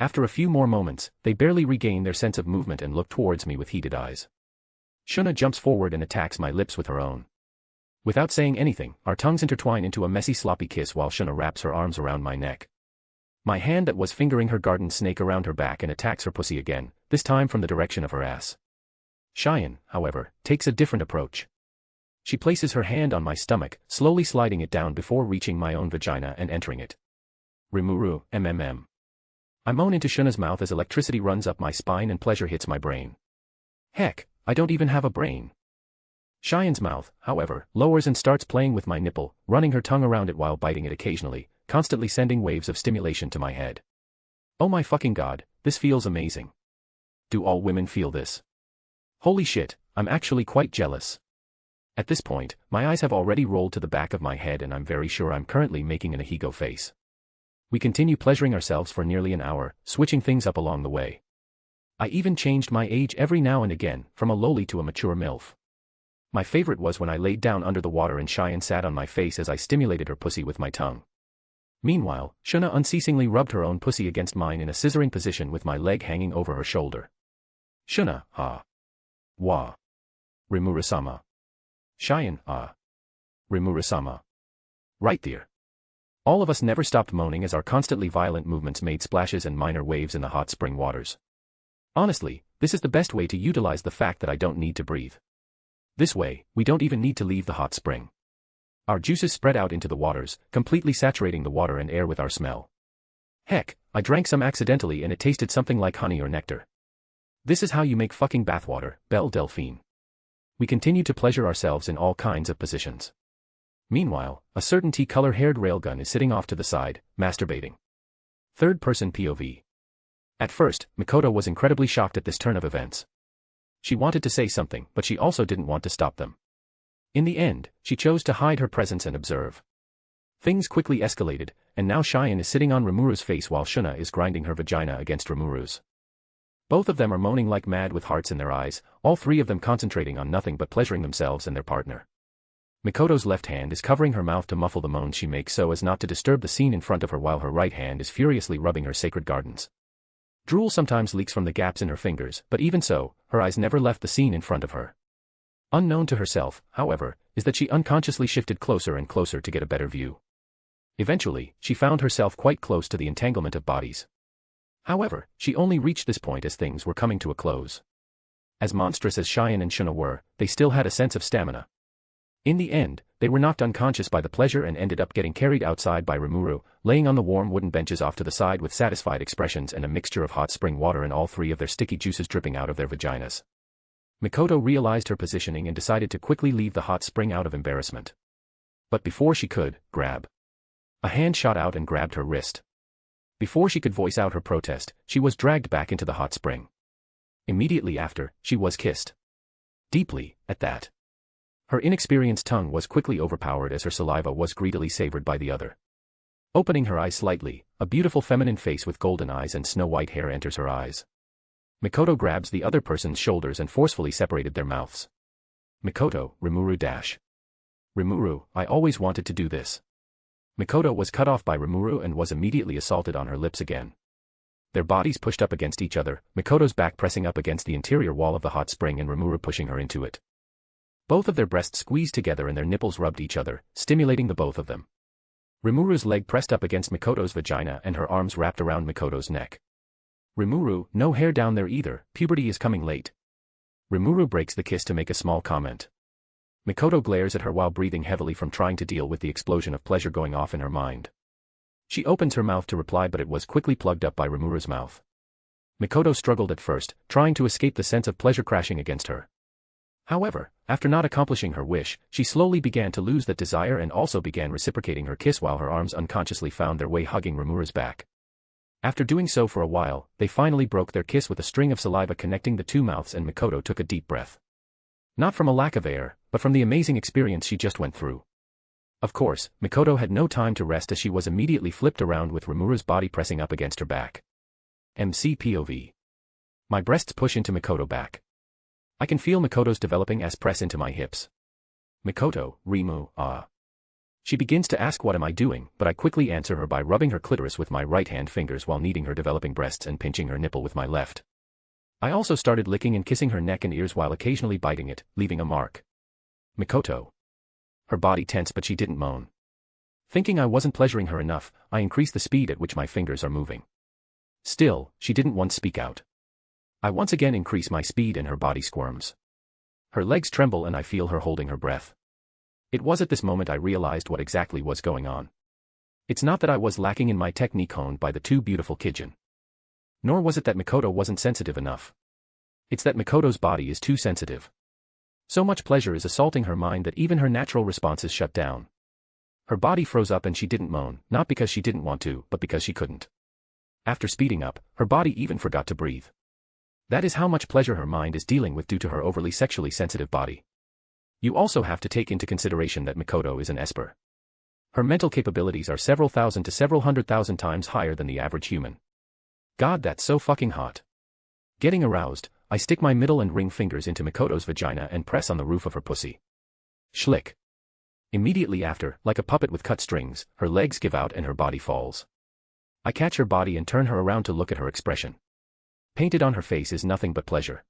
After a few more moments, they barely regain their sense of movement and look towards me with heated eyes. Shuna jumps forward and attacks my lips with her own. Without saying anything, our tongues intertwine into a messy sloppy kiss while Shuna wraps her arms around my neck. My hand that was fingering her garden snake around her back and attacks her pussy again, this time from the direction of her ass. Cheyenne, however, takes a different approach. She places her hand on my stomach, slowly sliding it down before reaching my own vagina and entering it. Rimuru, mmm. I moan into Shuna's mouth as electricity runs up my spine and pleasure hits my brain. Heck, I don't even have a brain. Cheyenne's mouth, however, lowers and starts playing with my nipple, running her tongue around it while biting it occasionally, constantly sending waves of stimulation to my head. Oh my fucking god, this feels amazing. Do all women feel this? Holy shit, I'm actually quite jealous. At this point, my eyes have already rolled to the back of my head, and I'm very sure I'm currently making an ahigo face. We continue pleasuring ourselves for nearly an hour, switching things up along the way. I even changed my age every now and again, from a loli to a mature MILF. My favorite was when I laid down under the water and Cheyenne sat on my face as I stimulated her pussy with my tongue. Meanwhile, Shuna unceasingly rubbed her own pussy against mine in a scissoring position with my leg hanging over her shoulder. Shuna, ah. Wah. Rimuru-sama. Cheyenne, ah. Rimuru-sama. Right there. All of us never stopped moaning as our constantly violent movements made splashes and minor waves in the hot spring waters. Honestly, this is the best way to utilize the fact that I don't need to breathe. This way, we don't even need to leave the hot spring. Our juices spread out into the waters, completely saturating the water and air with our smell. Heck, I drank some accidentally and it tasted something like honey or nectar. This is how you make fucking bathwater, Belle Delphine. We continue to pleasure ourselves in all kinds of positions. Meanwhile, a certain tea-color-haired railgun is sitting off to the side, masturbating. Third-person POV. At first, Mikoto was incredibly shocked at this turn of events. She wanted to say something, but she also didn't want to stop them. In the end, she chose to hide her presence and observe. Things quickly escalated, and now Cheyenne is sitting on Rimuru's face while Shuna is grinding her vagina against Rimuru's. Both of them are moaning like mad with hearts in their eyes, all three of them concentrating on nothing but pleasuring themselves and their partner. Mikoto's left hand is covering her mouth to muffle the moans she makes so as not to disturb the scene in front of her, while her right hand is furiously rubbing her sacred gardens. Drool sometimes leaks from the gaps in her fingers, but even so, her eyes never left the scene in front of her. Unknown to herself, however, is that she unconsciously shifted closer and closer to get a better view. Eventually, she found herself quite close to the entanglement of bodies. However, she only reached this point as things were coming to a close. As monstrous as Cheyenne and Shuna were, they still had a sense of stamina. In the end, they were knocked unconscious by the pleasure and ended up getting carried outside by Rimuru, laying on the warm wooden benches off to the side with satisfied expressions and a mixture of hot spring water and all three of their sticky juices dripping out of their vaginas. Mikoto realized her positioning and decided to quickly leave the hot spring out of embarrassment. But before she could, a hand shot out and grabbed her wrist. Before she could voice out her protest, she was dragged back into the hot spring. Immediately after, she was kissed. Deeply, at that. Her inexperienced tongue was quickly overpowered as her saliva was greedily savored by the other. Opening her eyes slightly, a beautiful feminine face with golden eyes and snow-white hair enters her eyes. Mikoto grabs the other person's shoulders and forcefully separated their mouths. Mikoto, Rimuru. Rimuru, I always wanted to do this. Mikoto was cut off by Rimuru and was immediately assaulted on her lips again. Their bodies pushed up against each other, Mikoto's back pressing up against the interior wall of the hot spring and Rimuru pushing her into it. Both of their breasts squeezed together and their nipples rubbed each other, stimulating the both of them. Rimuru's leg pressed up against Mikoto's vagina and her arms wrapped around Mikoto's neck. Rimuru, no hair down there either, puberty is coming late. Rimuru breaks the kiss to make a small comment. Mikoto glares at her while breathing heavily from trying to deal with the explosion of pleasure going off in her mind. She opens her mouth to reply, but it was quickly plugged up by Rimuru's mouth. Mikoto struggled at first, trying to escape the sense of pleasure crashing against her. However, after not accomplishing her wish, she slowly began to lose that desire and also began reciprocating her kiss while her arms unconsciously found their way hugging Rimuru's back. After doing so for a while, they finally broke their kiss with a string of saliva connecting the two mouths, and Mikoto took a deep breath. Not from a lack of air, but from the amazing experience she just went through. Of course, Mikoto had no time to rest as she was immediately flipped around with Rimuru's body pressing up against her back. MC POV. My breasts push into Mikoto back. I can feel Mikoto's developing ass press into my hips. Mikoto, Rimu, ah. She begins to ask what am I doing, but I quickly answer her by rubbing her clitoris with my right hand fingers while kneading her developing breasts and pinching her nipple with my left. I also started licking and kissing her neck and ears while occasionally biting it, leaving a mark. Mikoto. Her body tense, but she didn't moan. Thinking I wasn't pleasuring her enough, I increased the speed at which my fingers are moving. Still, she didn't once speak out. I once again increase my speed and her body squirms. Her legs tremble and I feel her holding her breath. It was at this moment I realized what exactly was going on. It's not that I was lacking in my technique honed by the two beautiful Kijin. Nor was it that Mikoto wasn't sensitive enough. It's that Mikoto's body is too sensitive. So much pleasure is assaulting her mind that even her natural responses shut down. Her body froze up and she didn't moan, not because she didn't want to, but because she couldn't. After speeding up, her body even forgot to breathe. That is how much pleasure her mind is dealing with due to her overly sexually sensitive body. You also have to take into consideration that Mikoto is an Esper. Her mental capabilities are several thousand to several 100,000 times higher than the average human. God, that's so fucking hot. Getting aroused, I stick my middle and ring fingers into Mikoto's vagina and press on the roof of her pussy. Schlick. Immediately after, like a puppet with cut strings, her legs give out and her body falls. I catch her body and turn her around to look at her expression. Painted on her face is nothing but pleasure.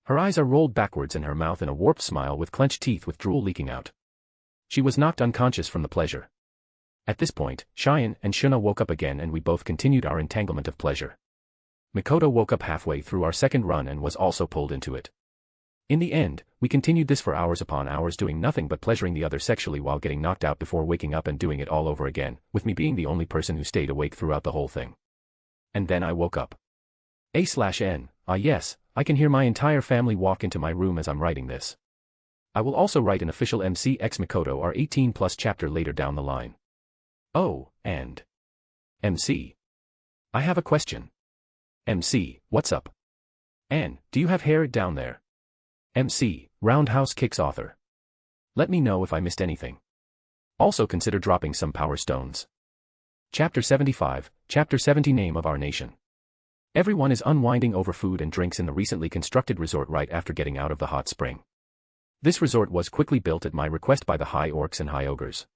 Her eyes are rolled backwards and her mouth in a warped smile with clenched teeth with drool leaking out. She was knocked unconscious from the pleasure. At this point, Cheyenne and Shuna woke up again and we both continued our entanglement of pleasure. Mikoto woke up halfway through our second run and was also pulled into it. In the end, we continued this for hours upon hours, doing nothing but pleasuring the other sexually while getting knocked out before waking up and doing it all over again, with me being the only person who stayed awake throughout the whole thing. And then I woke up. A/N, yes, I can hear my entire family walk into my room as I'm writing this. I will also write an official MC X Mikoto R18+ chapter later down the line. Oh, and MC. I have a question. MC, what's up? Ann, do you have hair down there? MC, Roundhouse Kicks author. Let me know if I missed anything. Also consider dropping some power stones. Chapter 75, Chapter 70 Name of Our Nation. Everyone is unwinding over food and drinks in the recently constructed resort right after getting out of the hot spring. This resort was quickly built at my request by the High Orcs and High Ogres.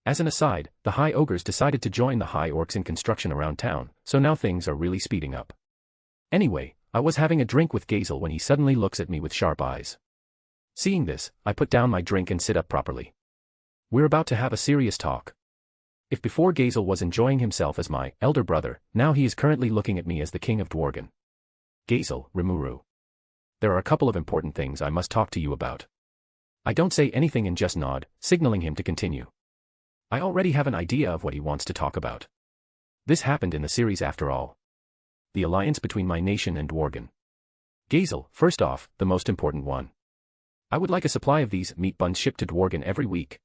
As an aside, the High Ogres decided to join the High Orcs in construction around town, so now things are really speeding up. Anyway, I was having a drink with Gazel when he suddenly looks at me with sharp eyes. Seeing this, I put down my drink and sit up properly. We're about to have a serious talk. If before Gazel was enjoying himself as my elder brother, now he is currently looking at me as the king of Dworgen. Gazel, Rimuru. There are a couple of important things I must talk to you about. I don't say anything and just nod, signaling him to continue. I already have an idea of what he wants to talk about. This happened in the series after all. The alliance between my nation and Dworgen. Gazel, first off, the most important one. I would like a supply of these meat buns shipped to Dworgen every week.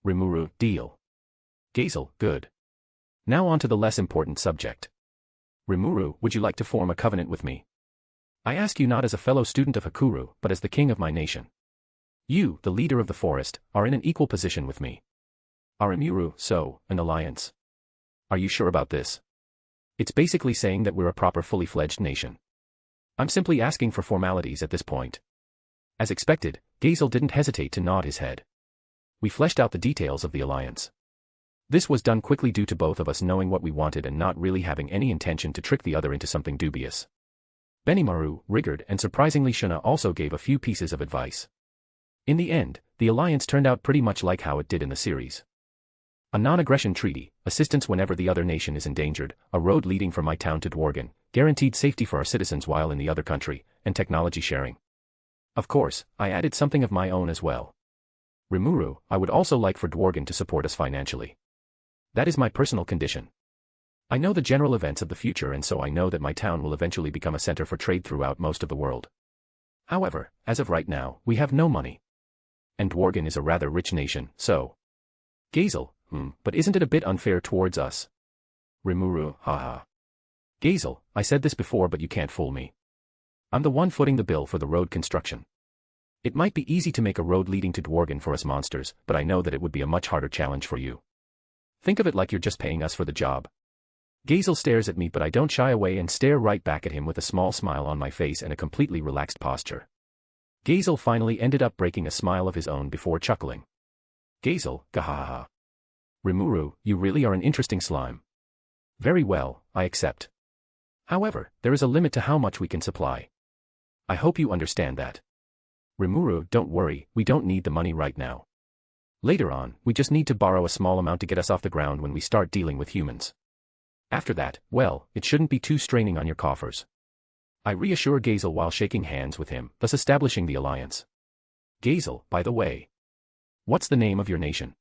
Rimuru, deal. Gazel, good. Now on to the less important subject. Rimuru, would you like to form a covenant with me? I ask you not as a fellow student of Hakuru, but as the king of my nation. You, the leader of the forest, are in an equal position with me. Are Rimuru, so, an alliance? Are you sure about this? It's basically saying that we're a proper fully fledged nation. I'm simply asking for formalities at this point. As expected, Gazel didn't hesitate to nod his head. We fleshed out the details of the alliance. This was done quickly due to both of us knowing what we wanted and not really having any intention to trick the other into something dubious. Benimaru, Rigard, and surprisingly Shuna also gave a few pieces of advice. In the end, the alliance turned out pretty much like how it did in the series. A non-aggression treaty, assistance whenever the other nation is endangered, a road leading from my town to Dworgen, guaranteed safety for our citizens while in the other country, and technology sharing. Of course, I added something of my own as well. Rimuru, I would also like for Dworgen to support us financially. That is my personal condition. I know the general events of the future, and so I know that my town will eventually become a center for trade throughout most of the world. However, as of right now, we have no money. And Dworgen is a rather rich nation, so... Gazel, but isn't it a bit unfair towards us? Rimuru, haha. Gazel, I said this before, but you can't fool me. I'm the one footing the bill for the road construction. It might be easy to make a road leading to Dworgen for us monsters, but I know that it would be a much harder challenge for you. Think of it like you're just paying us for the job. Gazel stares at me, but I don't shy away and stare right back at him with a small smile on my face and a completely relaxed posture. Gazel finally ended up breaking a smile of his own before chuckling. Gazel, gahaha. Rimuru, you really are an interesting slime. Very well, I accept. However, there is a limit to how much we can supply. I hope you understand that. Rimuru, don't worry, we don't need the money right now. Later on, we just need to borrow a small amount to get us off the ground when we start dealing with humans. After that, well, it shouldn't be too straining on your coffers. I reassure Gazel while shaking hands with him, thus establishing the alliance. Gazel, by the way. What's the name of your nation?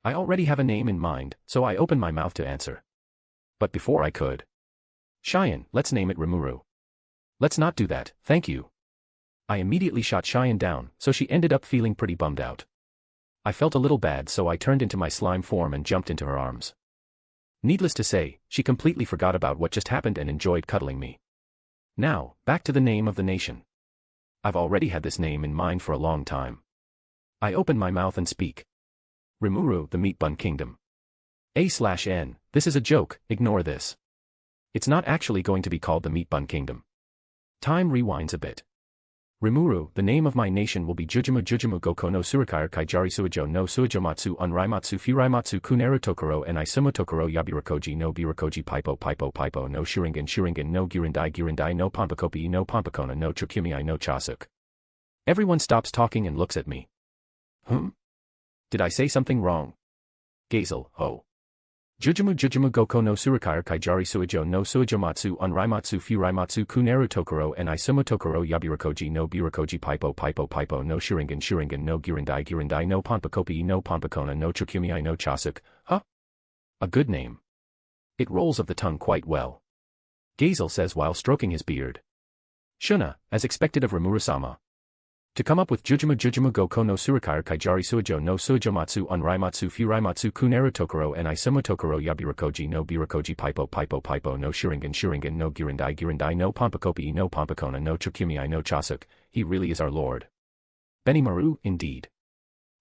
I already have a name in mind, so I opened my mouth to answer. But before I could. Cheyenne, let's name it Rimuru. Let's not do that, thank you. I immediately shot Cheyenne down, so she ended up feeling pretty bummed out. I felt a little bad, so I turned into my slime form and jumped into her arms. Needless to say, she completely forgot about what just happened and enjoyed cuddling me. Now, back to the name of the nation. I've already had this name in mind for a long time. I open my mouth and speak. Rimuru, the Meat Bun Kingdom. A/N, this is a joke, ignore this. It's not actually going to be called the Meat Bun Kingdom. Time rewinds a bit. Rimuru, the name of my nation will be Jujumu Goko no Surakair Kaijari Suijo no Suijomatsu Unraimatsu Furaimatsu Kuneru Tokoro and Isumu Tokoro Yabirakoji no Birakoji Pipo no Shuringen no Girindai no Pampakopi no Pampakona no Chukumi no Chasuk. Everyone stops talking and looks at me. Did I say something wrong? Gazel, oh. Jujumu Goko no Surakair Kaijari Suijo no Suijomatsu Unraimatsu Furaimatsu Kuneru Tokoro and Isumu Tokoro Yabirakoji no Birakoji Pipo no Shuringen no Girindai no Pampakopi no Pampakona no Chukumi no Chasuk. Huh? A good name. It rolls of the tongue quite well. Gazel says while stroking his beard. Shuna, as expected of Rimuru-sama. To come up with Jujumu Goko no Surakair Kaijari Suijo no Suijomatsu Unraimatsu Furaimatsu Kuneru Tokoro and Isumu Tokoro Yabirakoji no Birakoji Pipo no Shuringen no Girindai no Pampakopi no Pampakona no Chukumi no Chasuk, he really is our lord. Benimaru, indeed.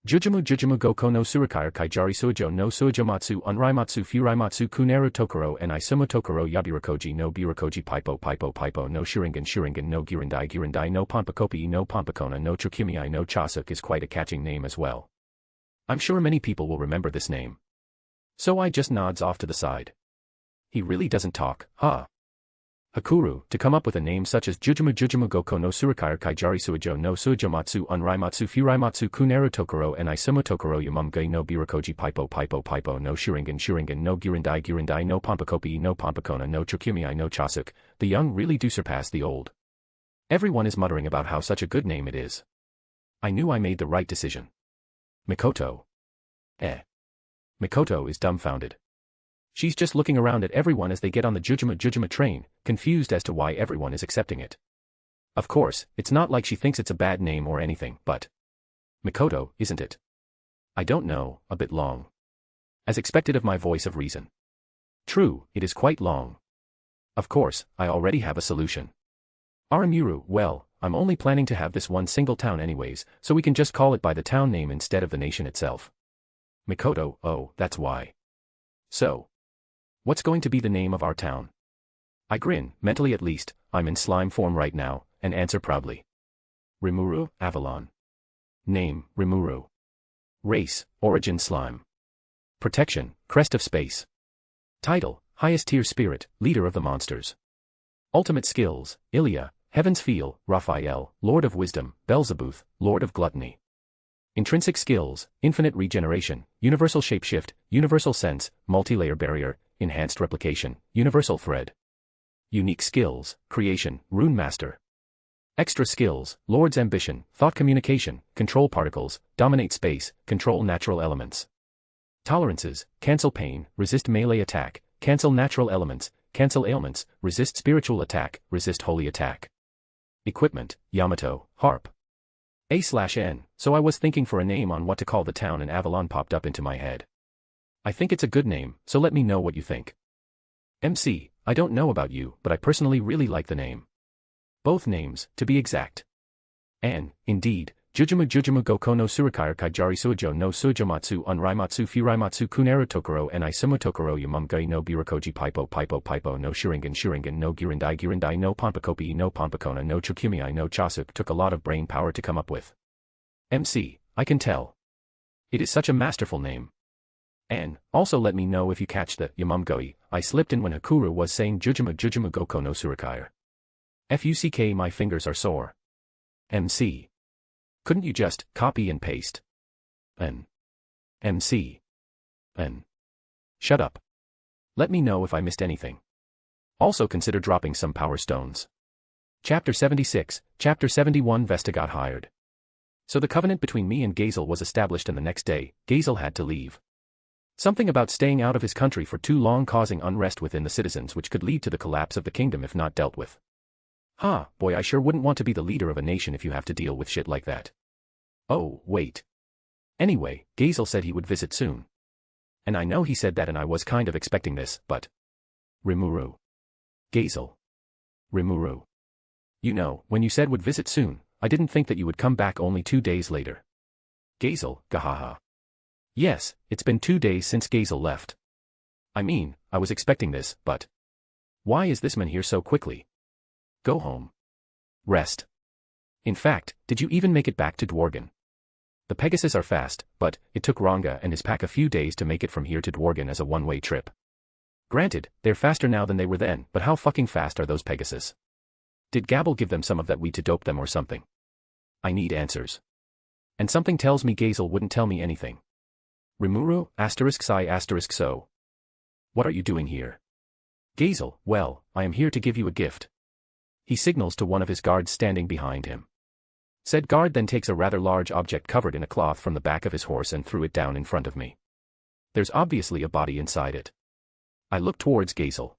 Jujumu Goko no Surakair Kaijari Suijo no Suijomatsu Unraimatsu Furaimatsu Kuneru Tokoro and Isumu Tokoro Yabirakoji no Birakoji Pipo no Shuringen no Girindai no Pampakopi no Pampakona no Chukumi no Chasuk is quite a catching name as well. I'm sure many people will remember this name. So I just nods off to the side. He really doesn't talk, huh? Hakuru, to come up with a name such as Jujumu Goko no Surakair Kaijari Suijo no Suijomatsu Unraimatsu Furaimatsu Kuneru Tokoro and Isumu Tokoro Yamumge no Birakoji Pipo no Shuringen no Girindai no Pampakopi no Pampakona no Chukumi no Chasuk, the young really do surpass the old. Everyone is muttering about how such a good name it is. I knew I made the right decision. Mikoto. Mikoto is dumbfounded. She's just looking around at everyone as they get on the Jujuma train, confused as to why everyone is accepting it. Of course, it's not like she thinks it's a bad name or anything, but... Mikoto, isn't it? I don't know, a bit long. As expected of my voice of reason. True, it is quite long. Of course, I already have a solution. Aramuru, well, I'm only planning to have this one single town anyways, so we can just call it by the town name instead of the nation itself. Mikoto, oh, that's why. So... what's going to be the name of our town? I grin, mentally at least, I'm in slime form right now, and answer proudly. Rimuru, Avalon. Name, Rimuru. Race, Origin Slime. Protection, Crest of Space. Title, Highest Tier Spirit, Leader of the Monsters. Ultimate Skills, Ilya, Heaven's Feel, Raphael, Lord of Wisdom, Beelzebub, Lord of Gluttony. Intrinsic Skills, Infinite Regeneration, Universal Shapeshift, Universal Sense, Multi-Layer Barrier, Enhanced Replication, Universal Thread. Unique Skills, Creation, Rune Master. Extra skills, Lord's ambition, thought communication, control particles, dominate space, control natural elements. Tolerances, cancel pain, resist melee attack, cancel natural elements, cancel ailments, resist spiritual attack, resist holy attack. Equipment, Yamato, harp. A/N, so I was thinking for a name on what to call the town and Avalon popped up into my head. I think it's a good name, so let me know what you think. MC, I don't know about you, but I personally really like the name. Both names, to be exact. And, indeed, Jujumu Goko no Surikair Kaijari Suijo no Suijomatsu Unraimatsu Furaimatsu Kuneru Tokoro and Isumu Tokoro Yamamgai no Birakoji Pipo no Shuringen no Girindai no Ponpakopi no Ponpakona no Chukumi no Chasuk took a lot of brain power to come up with. MC, I can tell. It is such a masterful name. And, also let me know if you catch the Yamamgoi I slipped in when Hakuru was saying Jujumu Goko no Surikair. FUCK my fingers are sore. MC. Couldn't you just copy and paste? N. MC. N. Shut up. Let me know if I missed anything. Also consider dropping some power stones. Chapter 76, Chapter 71 Vesta got hired. So the covenant between me and Gazel was established and the next day, Gazel had to leave. Something about staying out of his country for too long causing unrest within the citizens which could lead to the collapse of the kingdom if not dealt with. Boy, I sure wouldn't want to be the leader of a nation if you have to deal with shit like that. Oh, wait. Anyway, Gazel said he would visit soon. And I know he said that and I was kind of expecting this, but... Rimuru. Gazel. Rimuru. You know, when you said would visit soon, I didn't think that you would come back only 2 days later. Gazel, gahaha. Yes, it's been 2 days since Gazel left. I mean, I was expecting this, but... Why is this man here so quickly? Go home. Rest. In fact, did you even make it back to Dworgen? The Pegasus are fast, but it took Ranga and his pack a few days to make it from here to Dworgen as a one-way trip. Granted, they're faster now than they were then, but how fucking fast are those Pegasus? Did Gabble give them some of that weed to dope them or something? I need answers. And something tells me Gazel wouldn't tell me anything. Rimuru, *****, so. What are you doing here? Gazel, well, I am here to give you a gift. He signals to one of his guards standing behind him. Said guard then takes a rather large object covered in a cloth from the back of his horse and threw it down in front of me. There's obviously a body inside it. I look towards Gazel.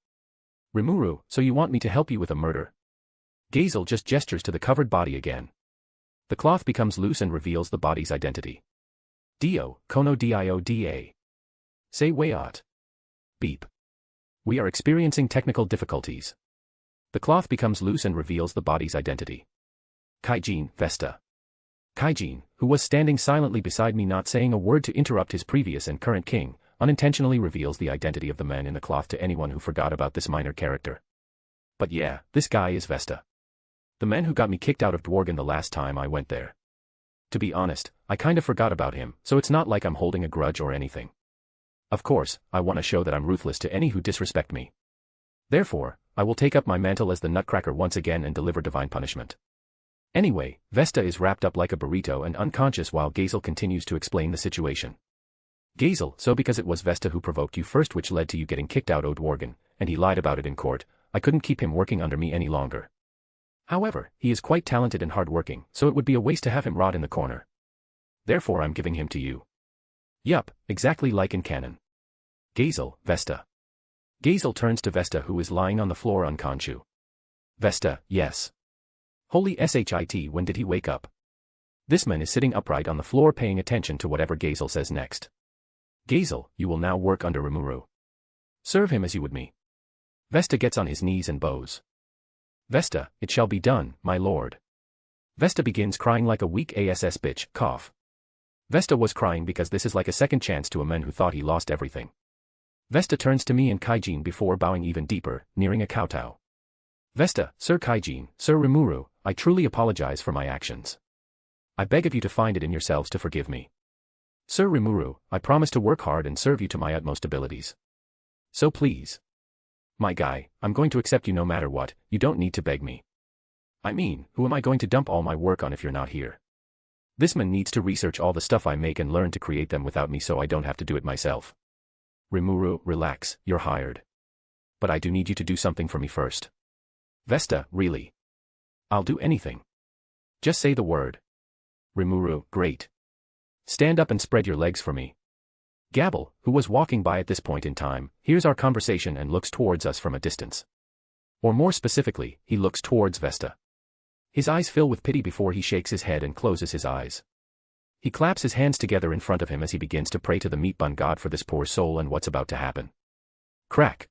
Rimuru, so you want me to help you with a murder? Gazel just gestures to the covered body again. The cloth becomes loose and reveals the body's identity. Dio, Kono Dioda. Say wayot. Beep. We are experiencing technical difficulties. The cloth becomes loose and reveals the body's identity. Kaijin, Vesta. Kaijin, who was standing silently beside me not saying a word to interrupt his previous and current king, unintentionally reveals the identity of the man in the cloth to anyone who forgot about this minor character. But yeah, this guy is Vesta. The man who got me kicked out of Dworgen the last time I went there. To be honest, I kind of forgot about him, so it's not like I'm holding a grudge or anything. Of course, I want to show that I'm ruthless to any who disrespect me. Therefore, I will take up my mantle as the Nutcracker once again and deliver divine punishment. Anyway, Vesta is wrapped up like a burrito and unconscious while Gazel continues to explain the situation. Gazel, so because it was Vesta who provoked you first which led to you getting kicked out of Dworgen, and he lied about it in court, I couldn't keep him working under me any longer. However, he is quite talented and hardworking, so it would be a waste to have him rot in the corner. Therefore I'm giving him to you. Yup, exactly like in canon. Gazel, Vesta. Gazel turns to Vesta who is lying on the floor unconscious. Vesta, yes. Holy shit, when did he wake up? This man is sitting upright on the floor paying attention to whatever Gazel says next. Gazel, you will now work under Rimuru. Serve him as you would me. Vesta gets on his knees and bows. Vesta, it shall be done, my lord. Vesta begins crying like a weak ass bitch, cough. Vesta was crying because this is like a second chance to a man who thought he lost everything. Vesta turns to me and Kaijin before bowing even deeper, nearing a kowtow. Vesta, Sir Kaijin, Sir Rimuru, I truly apologize for my actions. I beg of you to find it in yourselves to forgive me. Sir Rimuru, I promise to work hard and serve you to my utmost abilities. So please. My guy, I'm going to accept you no matter what, you don't need to beg me. I mean, who am I going to dump all my work on if you're not here? This man needs to research all the stuff I make and learn to create them without me so I don't have to do it myself. Rimuru, relax, you're hired. But I do need you to do something for me first. Vesta, really? I'll do anything. Just say the word. Rimuru, great. Stand up and spread your legs for me. Gabble, who was walking by at this point in time, hears our conversation and looks towards us from a distance. Or more specifically, he looks towards Vesta. His eyes fill with pity before he shakes his head and closes his eyes. He claps his hands together in front of him as he begins to pray to the meat bun god for this poor soul and what's about to happen. Crack.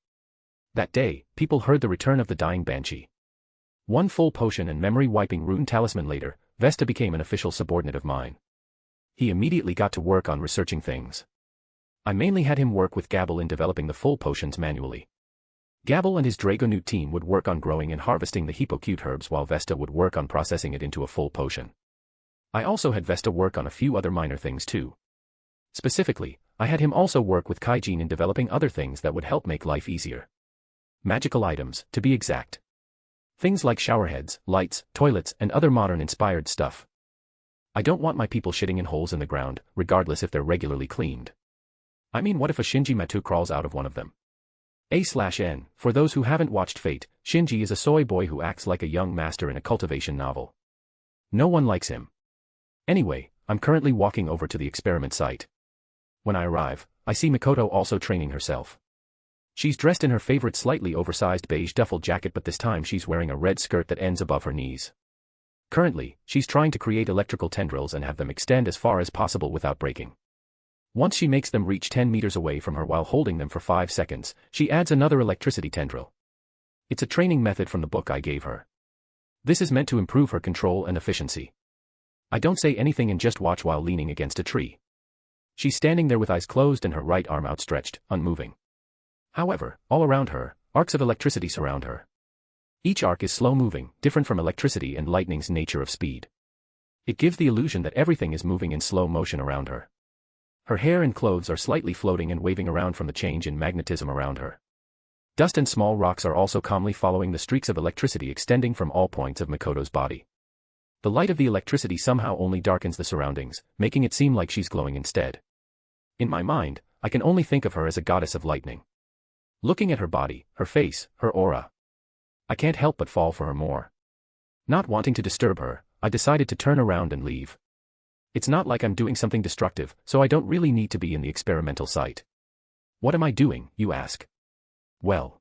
That day, people heard the return of the dying banshee. One full potion and memory-wiping rune talisman later, Vesta became an official subordinate of mine. He immediately got to work on researching things. I mainly had him work with Gabble in developing the full potions manually. Gabble and his Dragonute team would work on growing and harvesting the Hippocute herbs while Vesta would work on processing it into a full potion. I also had Vesta work on a few other minor things too. Specifically, I had him also work with Kaijin in developing other things that would help make life easier. Magical items, to be exact. Things like showerheads, lights, toilets, and other modern-inspired stuff. I don't want my people shitting in holes in the ground, regardless if they're regularly cleaned. I mean, what if a Shinji Matu crawls out of one of them? A/N, for those who haven't watched Fate, Shinji is a soy boy who acts like a young master in a cultivation novel. No one likes him. Anyway, I'm currently walking over to the experiment site. When I arrive, I see Mikoto also training herself. She's dressed in her favorite slightly oversized beige duffel jacket, but this time she's wearing a red skirt that ends above her knees. Currently, she's trying to create electrical tendrils and have them extend as far as possible without breaking. Once she makes them reach 10 meters away from her while holding them for 5 seconds, she adds another electricity tendril. It's a training method from the book I gave her. This is meant to improve her control and efficiency. I don't say anything and just watch while leaning against a tree. She's standing there with eyes closed and her right arm outstretched, unmoving. However, all around her, arcs of electricity surround her. Each arc is slow-moving, different from electricity and lightning's nature of speed. It gives the illusion that everything is moving in slow motion around her. Her hair and clothes are slightly floating and waving around from the change in magnetism around her. Dust and small rocks are also calmly following the streaks of electricity extending from all points of Mikoto's body. The light of the electricity somehow only darkens the surroundings, making it seem like she's glowing instead. In my mind, I can only think of her as a goddess of lightning. Looking at her body, her face, her aura, I can't help but fall for her more. Not wanting to disturb her, I decided to turn around and leave. It's not like I'm doing something destructive, so I don't really need to be in the experimental site. What am I doing, you ask? Well,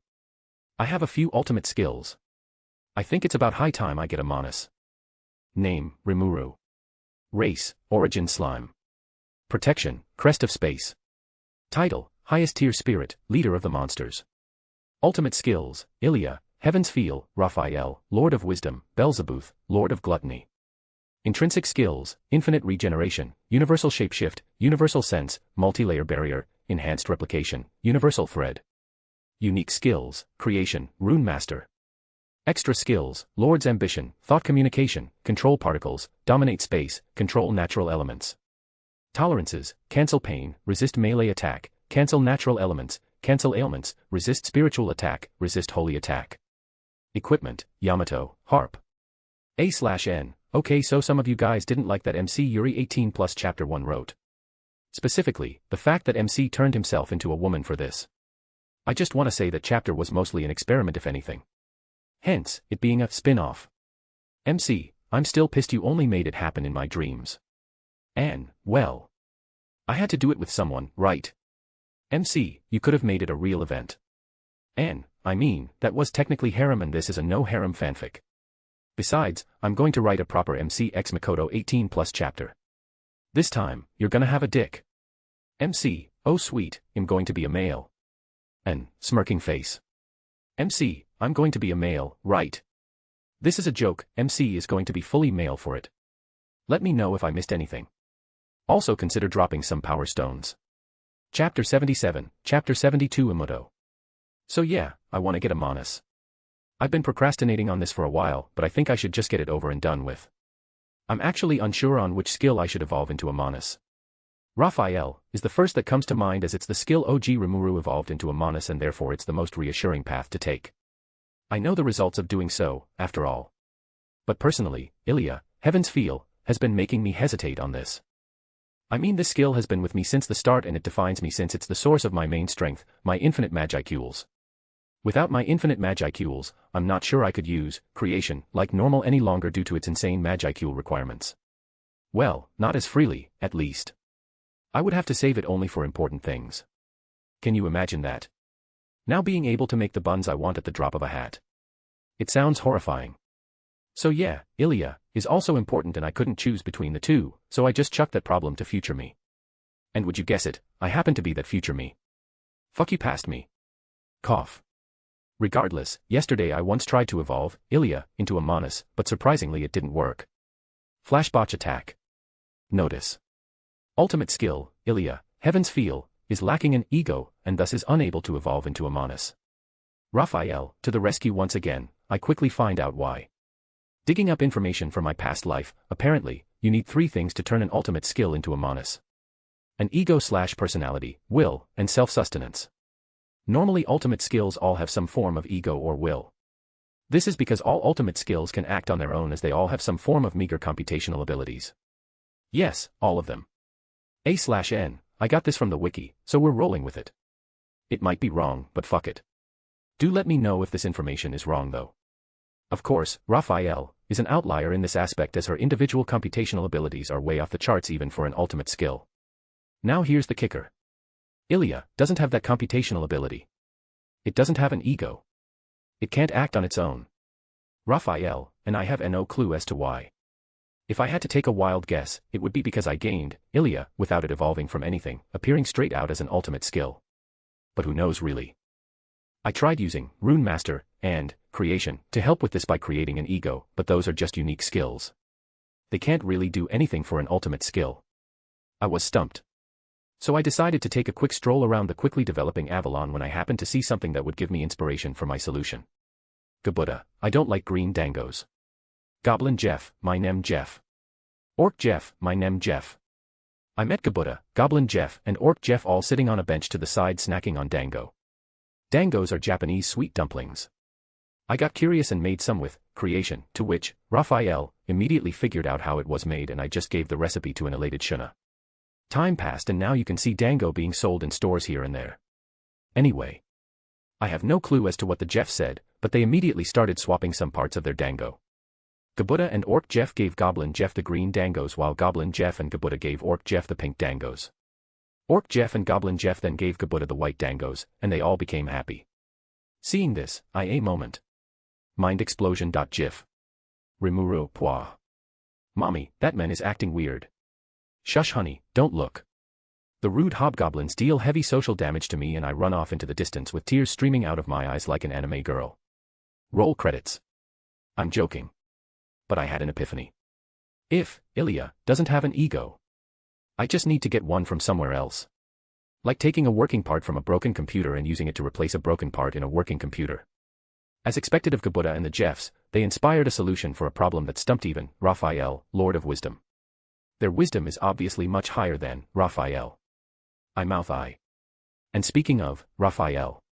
I have a few ultimate skills. I think it's about high time I get a Manus. Name, Rimuru. Race, Origin Slime. Protection, Crest of Space. Title, Highest Tier Spirit, Leader of the Monsters. Ultimate Skills, Ilya, Heaven's Feel, Raphael, Lord of Wisdom, Beelzebub, Lord of Gluttony. Intrinsic Skills, Infinite Regeneration, Universal Shapeshift, Universal Sense, Multi-Layer Barrier, Enhanced Replication, Universal Thread. Unique Skills, Creation, Rune Master. Extra Skills, Lord's Ambition, Thought Communication, Control Particles, Dominate Space, Control Natural Elements. Tolerances, Cancel Pain, Resist Melee Attack, Cancel Natural Elements, Cancel Ailments, Resist Spiritual Attack, Resist Holy Attack. Equipment, Yamato, Harp. A/N, okay, so some of you guys didn't like that MC Yuri 18 plus Chapter 1 wrote. Specifically, the fact that MC turned himself into a woman for this. I just want to say that chapter was mostly an experiment if anything. Hence, it being a spin-off. MC, I'm still pissed you only made it happen in my dreams. And, well, I had to do it with someone, right? MC, you could have made it a real event. And, I mean, that was technically harem and this is a no-harem fanfic. Besides, I'm going to write a proper MC X Mikoto 18 plus chapter. This time, you're gonna have a dick. MC, oh sweet, I'm going to be a male. An, smirking face. MC, I'm going to be a male, right? This is a joke, MC is going to be fully male for it. Let me know if I missed anything. Also consider dropping some power stones. Chapter 77, Chapter 72 Emoto. So yeah, I want to get a Manus. I've been procrastinating on this for a while, but I think I should just get it over and done with. I'm actually unsure on which skill I should evolve into a Manus. Raphael is the first that comes to mind as it's the skill OG Rimuru evolved into a Manus and therefore it's the most reassuring path to take. I know the results of doing so, after all. But personally, Ilya, Heaven's Feel, has been making me hesitate on this. I mean, this skill has been with me since the start and it defines me since it's the source of my main strength, my infinite magicules. Without my infinite magicule, I'm not sure I could use creation like normal any longer due to its insane magicule requirements. Well, not as freely, at least. I would have to save it only for important things. Can you imagine that? Now being able to make the buns I want at the drop of a hat. It sounds horrifying. So yeah, Ilya is also important and I couldn't choose between the two, so I just chucked that problem to future me. And would you guess it, I happen to be that future me. Fuck you past me. Cough. Regardless, yesterday I once tried to evolve Ilya into a Manus, but surprisingly it didn't work. Flashbotch attack. Notice. Ultimate skill, Ilya, Heaven's Feel, is lacking an ego, and thus is unable to evolve into a Manus. Raphael, to the rescue once again, I quickly find out why. Digging up information from my past life, apparently, you need 3 things to turn an ultimate skill into a Manus. An ego/personality, will, and self-sustenance. Normally ultimate skills all have some form of ego or will. This is because all ultimate skills can act on their own as they all have some form of meager computational abilities. Yes, all of them. A/N, I got this from the wiki, so we're rolling with it. It might be wrong, but fuck it. Do let me know if this information is wrong though. Of course, Raphael is an outlier in this aspect as her individual computational abilities are way off the charts even for an ultimate skill. Now here's the kicker. Ilya doesn't have that computational ability. It doesn't have an ego. It can't act on its own. Raphael and I have no clue as to why. If I had to take a wild guess, it would be because I gained Ilya without it evolving from anything, appearing straight out as an ultimate skill. But who knows really? I tried using Rune Master and Creation to help with this by creating an ego, but those are just unique skills. They can't really do anything for an ultimate skill. I was stumped. So I decided to take a quick stroll around the quickly developing Avalon when I happened to see something that would give me inspiration for my solution. Gabuda, I don't like green dangos. Goblin Jeff, my nem Jeff. Orc Jeff, my nem Jeff. I met Gabuda, Goblin Jeff and Orc Jeff all sitting on a bench to the side snacking on dango. Dangos are Japanese sweet dumplings. I got curious and made some with Creation, to which Raphael immediately figured out how it was made and I just gave the recipe to an elated Shuna. Time passed and now you can see dango being sold in stores here and there. Anyway. I have no clue as to what the Jeff said, but they immediately started swapping some parts of their dango. Gabuda and Orc Jeff gave Goblin Jeff the green dangos while Goblin Jeff and Gabuda gave Orc Jeff the pink dangos. Orc Jeff and Goblin Jeff then gave Gabuda the white dangos, and they all became happy. Seeing this, a moment. Mind explosion.gif. Rimuru Pwa. Mommy, that man is acting weird. Shush honey, don't look. The rude hobgoblins deal heavy social damage to me and I run off into the distance with tears streaming out of my eyes like an anime girl. Roll credits. I'm joking. But I had an epiphany. If Ilya doesn't have an ego, I just need to get one from somewhere else. Like taking a working part from a broken computer and using it to replace a broken part in a working computer. As expected of Gabuda and the Jeffs, they inspired a solution for a problem that stumped even Raphael, Lord of Wisdom. Their wisdom is obviously much higher than Raphael. I. And speaking of Raphael.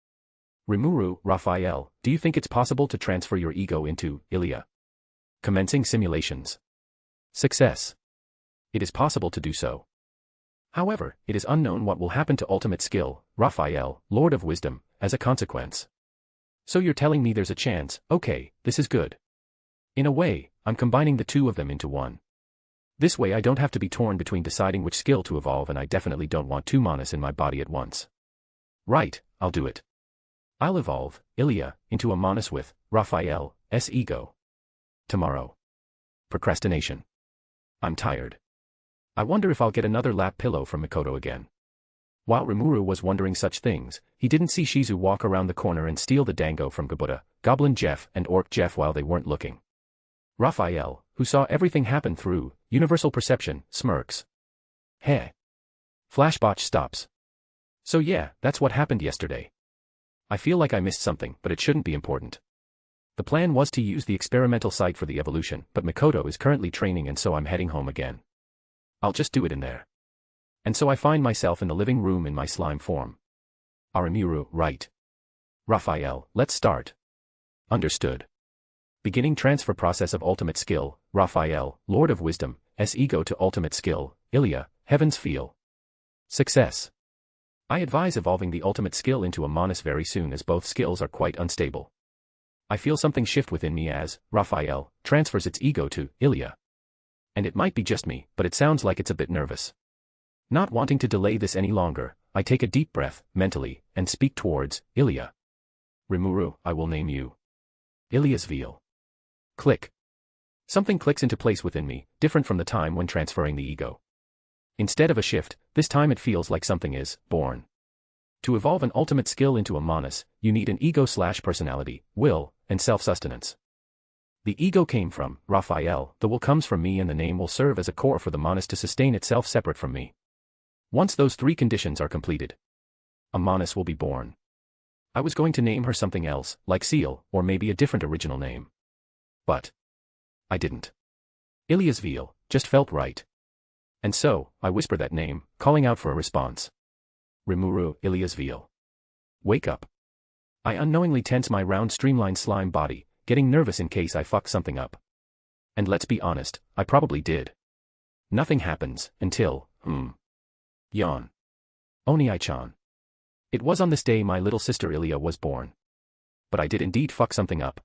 Rimuru, Raphael, do you think it's possible to transfer your ego into Ilya? Commencing simulations. Success. It is possible to do so. However, it is unknown what will happen to ultimate skill, Raphael, Lord of Wisdom, as a consequence. So you're telling me there's a chance, okay, this is good. In a way, I'm combining the two of them into one. This way I don't have to be torn between deciding which skill to evolve and I definitely don't want 2 manas in my body at once. Right, I'll do it. I'll evolve Ilya into a Manus with Raphael's ego. Tomorrow. Procrastination. I'm tired. I wonder if I'll get another lap pillow from Mikoto again. While Rimuru was wondering such things, he didn't see Shizu walk around the corner and steal the dango from Gabuda, Goblin Jeff and Orc Jeff while they weren't looking. Raphael, who saw everything happen through universal perception, smirks. Heh. Flashbotch stops. So yeah, that's what happened yesterday. I feel like I missed something, but it shouldn't be important. The plan was to use the experimental site for the evolution, but Mikoto is currently training and so I'm heading home again. I'll just do it in there. And so I find myself in the living room in my slime form. Arimuru, right. Raphael, let's start. Understood. Beginning transfer process of ultimate skill, Raphael, Lord of Wisdom, ego to ultimate skill, Ilya, Heaven's Feel. Success. I advise evolving the ultimate skill into a Monas very soon as both skills are quite unstable. I feel something shift within me as Raphael transfers its ego to Ilya. And it might be just me, but it sounds like it's a bit nervous. Not wanting to delay this any longer, I take a deep breath, mentally, and speak towards Ilya. Rimuru, I will name you Ilya's Veal. Click. Something clicks into place within me, different from the time when transferring the ego. Instead of a shift, this time it feels like something is born. To evolve an ultimate skill into a Monas, you need an ego/personality, will, and self-sustenance. The ego came from Raphael, the will comes from me, and the name will serve as a core for the Monas to sustain itself separate from me. Once those three conditions are completed, a Monas will be born. I was going to name her something else, like Seal, or maybe a different original name. But I didn't. Ilya's Veal just felt right. And so, I whisper that name, calling out for a response. Rimuru, Ilya's Veal. Wake up. I unknowingly tense my round streamlined slime body, getting nervous in case I fuck something up. And let's be honest, I probably did. Nothing happens, until, yawn. Oni-chan. It was on this day my little sister Ilya was born. But I did indeed fuck something up.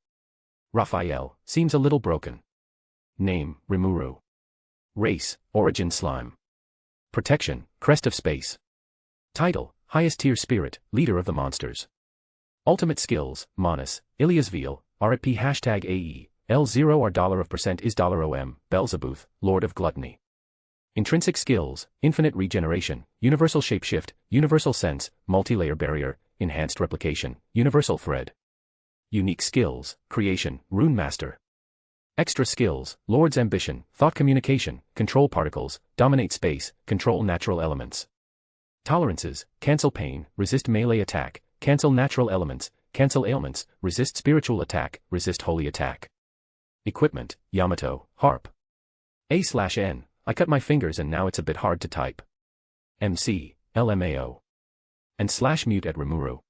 Raphael seems a little broken. Name, Rimuru. Race, Origin Slime. Protection, Crest of Space. Title, Highest Tier Spirit, Leader of the Monsters. Ultimate Skills, Monas, Ilya's Veal, RP #AE, L0 or $% is $OM, Beelzebub, Lord of Gluttony. Intrinsic Skills, Infinite Regeneration, Universal Shapeshift, Universal Sense, Multi-Layer Barrier, Enhanced Replication, Universal Thread. Unique Skills, Creation, Rune Master. Extra Skills, Lord's Ambition, Thought Communication, Control Particles, Dominate Space, Control Natural Elements. Tolerances, Cancel Pain, Resist Melee Attack, Cancel Natural Elements, Cancel Ailments, Resist Spiritual Attack, Resist Holy Attack. Equipment, Yamato, Harp. A/N, I cut my fingers and now it's a bit hard to type. MC, LMAO. And /mute at Rimuru.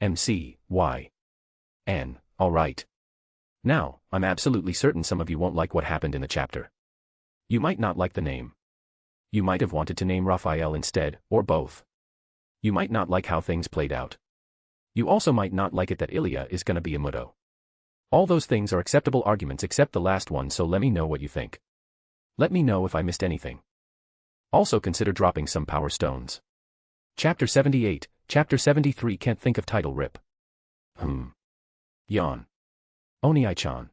MC, Y. N, alright. Now, I'm absolutely certain some of you won't like what happened in the chapter. You might not like the name. You might have wanted to name Raphael instead, or both. You might not like how things played out. You also might not like it that Ilya is gonna be a Muto. All those things are acceptable arguments except the last one, so let me know what you think. Let me know if I missed anything. Also consider dropping some power stones. Chapter 78, Chapter 73 can't think of title rip. Yawn. Oni-chan.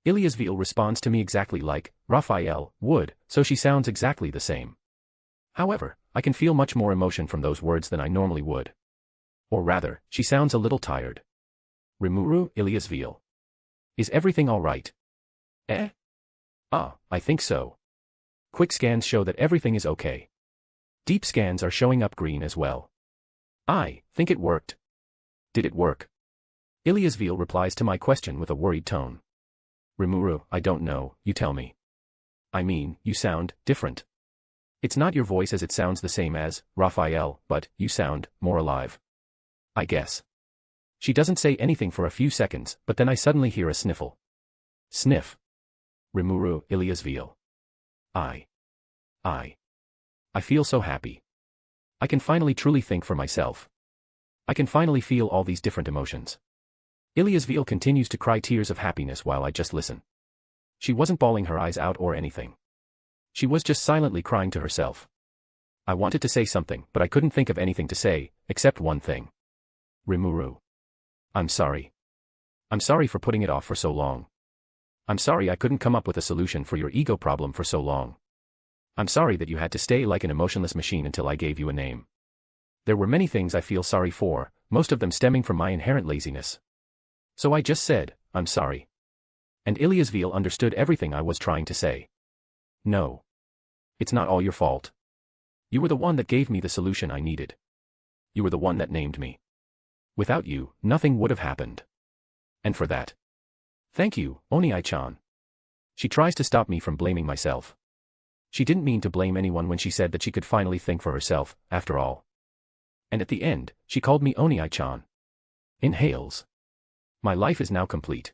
Ilya's Veal responds to me exactly like Raphael would, so she sounds exactly the same. However, I can feel much more emotion from those words than I normally would. Or rather, she sounds a little tired. Rimuru, Ilya's Veal. Is everything alright? I think so. Quick scans show that everything is okay. Deep scans are showing up green as well. I think it worked. Did it work? Ilya's Veal replies to my question with a worried tone. Rimuru, I don't know, you tell me. I mean, you sound different. It's not your voice as it sounds the same as Raphael, but you sound more alive. I guess. She doesn't say anything for a few seconds, but then I suddenly hear a sniffle. Sniff. Rimuru, Ilya's Veal. I feel so happy. I can finally truly think for myself. I can finally feel all these different emotions. Ilya's Veal continues to cry tears of happiness while I just listen. She wasn't bawling her eyes out or anything. She was just silently crying to herself. I wanted to say something, but I couldn't think of anything to say, except one thing. Rimuru. I'm sorry. I'm sorry for putting it off for so long. I'm sorry I couldn't come up with a solution for your ego problem for so long. I'm sorry that you had to stay like an emotionless machine until I gave you a name. There were many things I feel sorry for, most of them stemming from my inherent laziness. So I just said, I'm sorry. And Ilya's Veal understood everything I was trying to say. No. It's not all your fault. You were the one that gave me the solution I needed. You were the one that named me. Without you, nothing would have happened. And for that, thank you, Oni-chan. She tries to stop me from blaming myself. She didn't mean to blame anyone when she said that she could finally think for herself, after all. And at the end, she called me Oni-chan. Inhales. My life is now complete.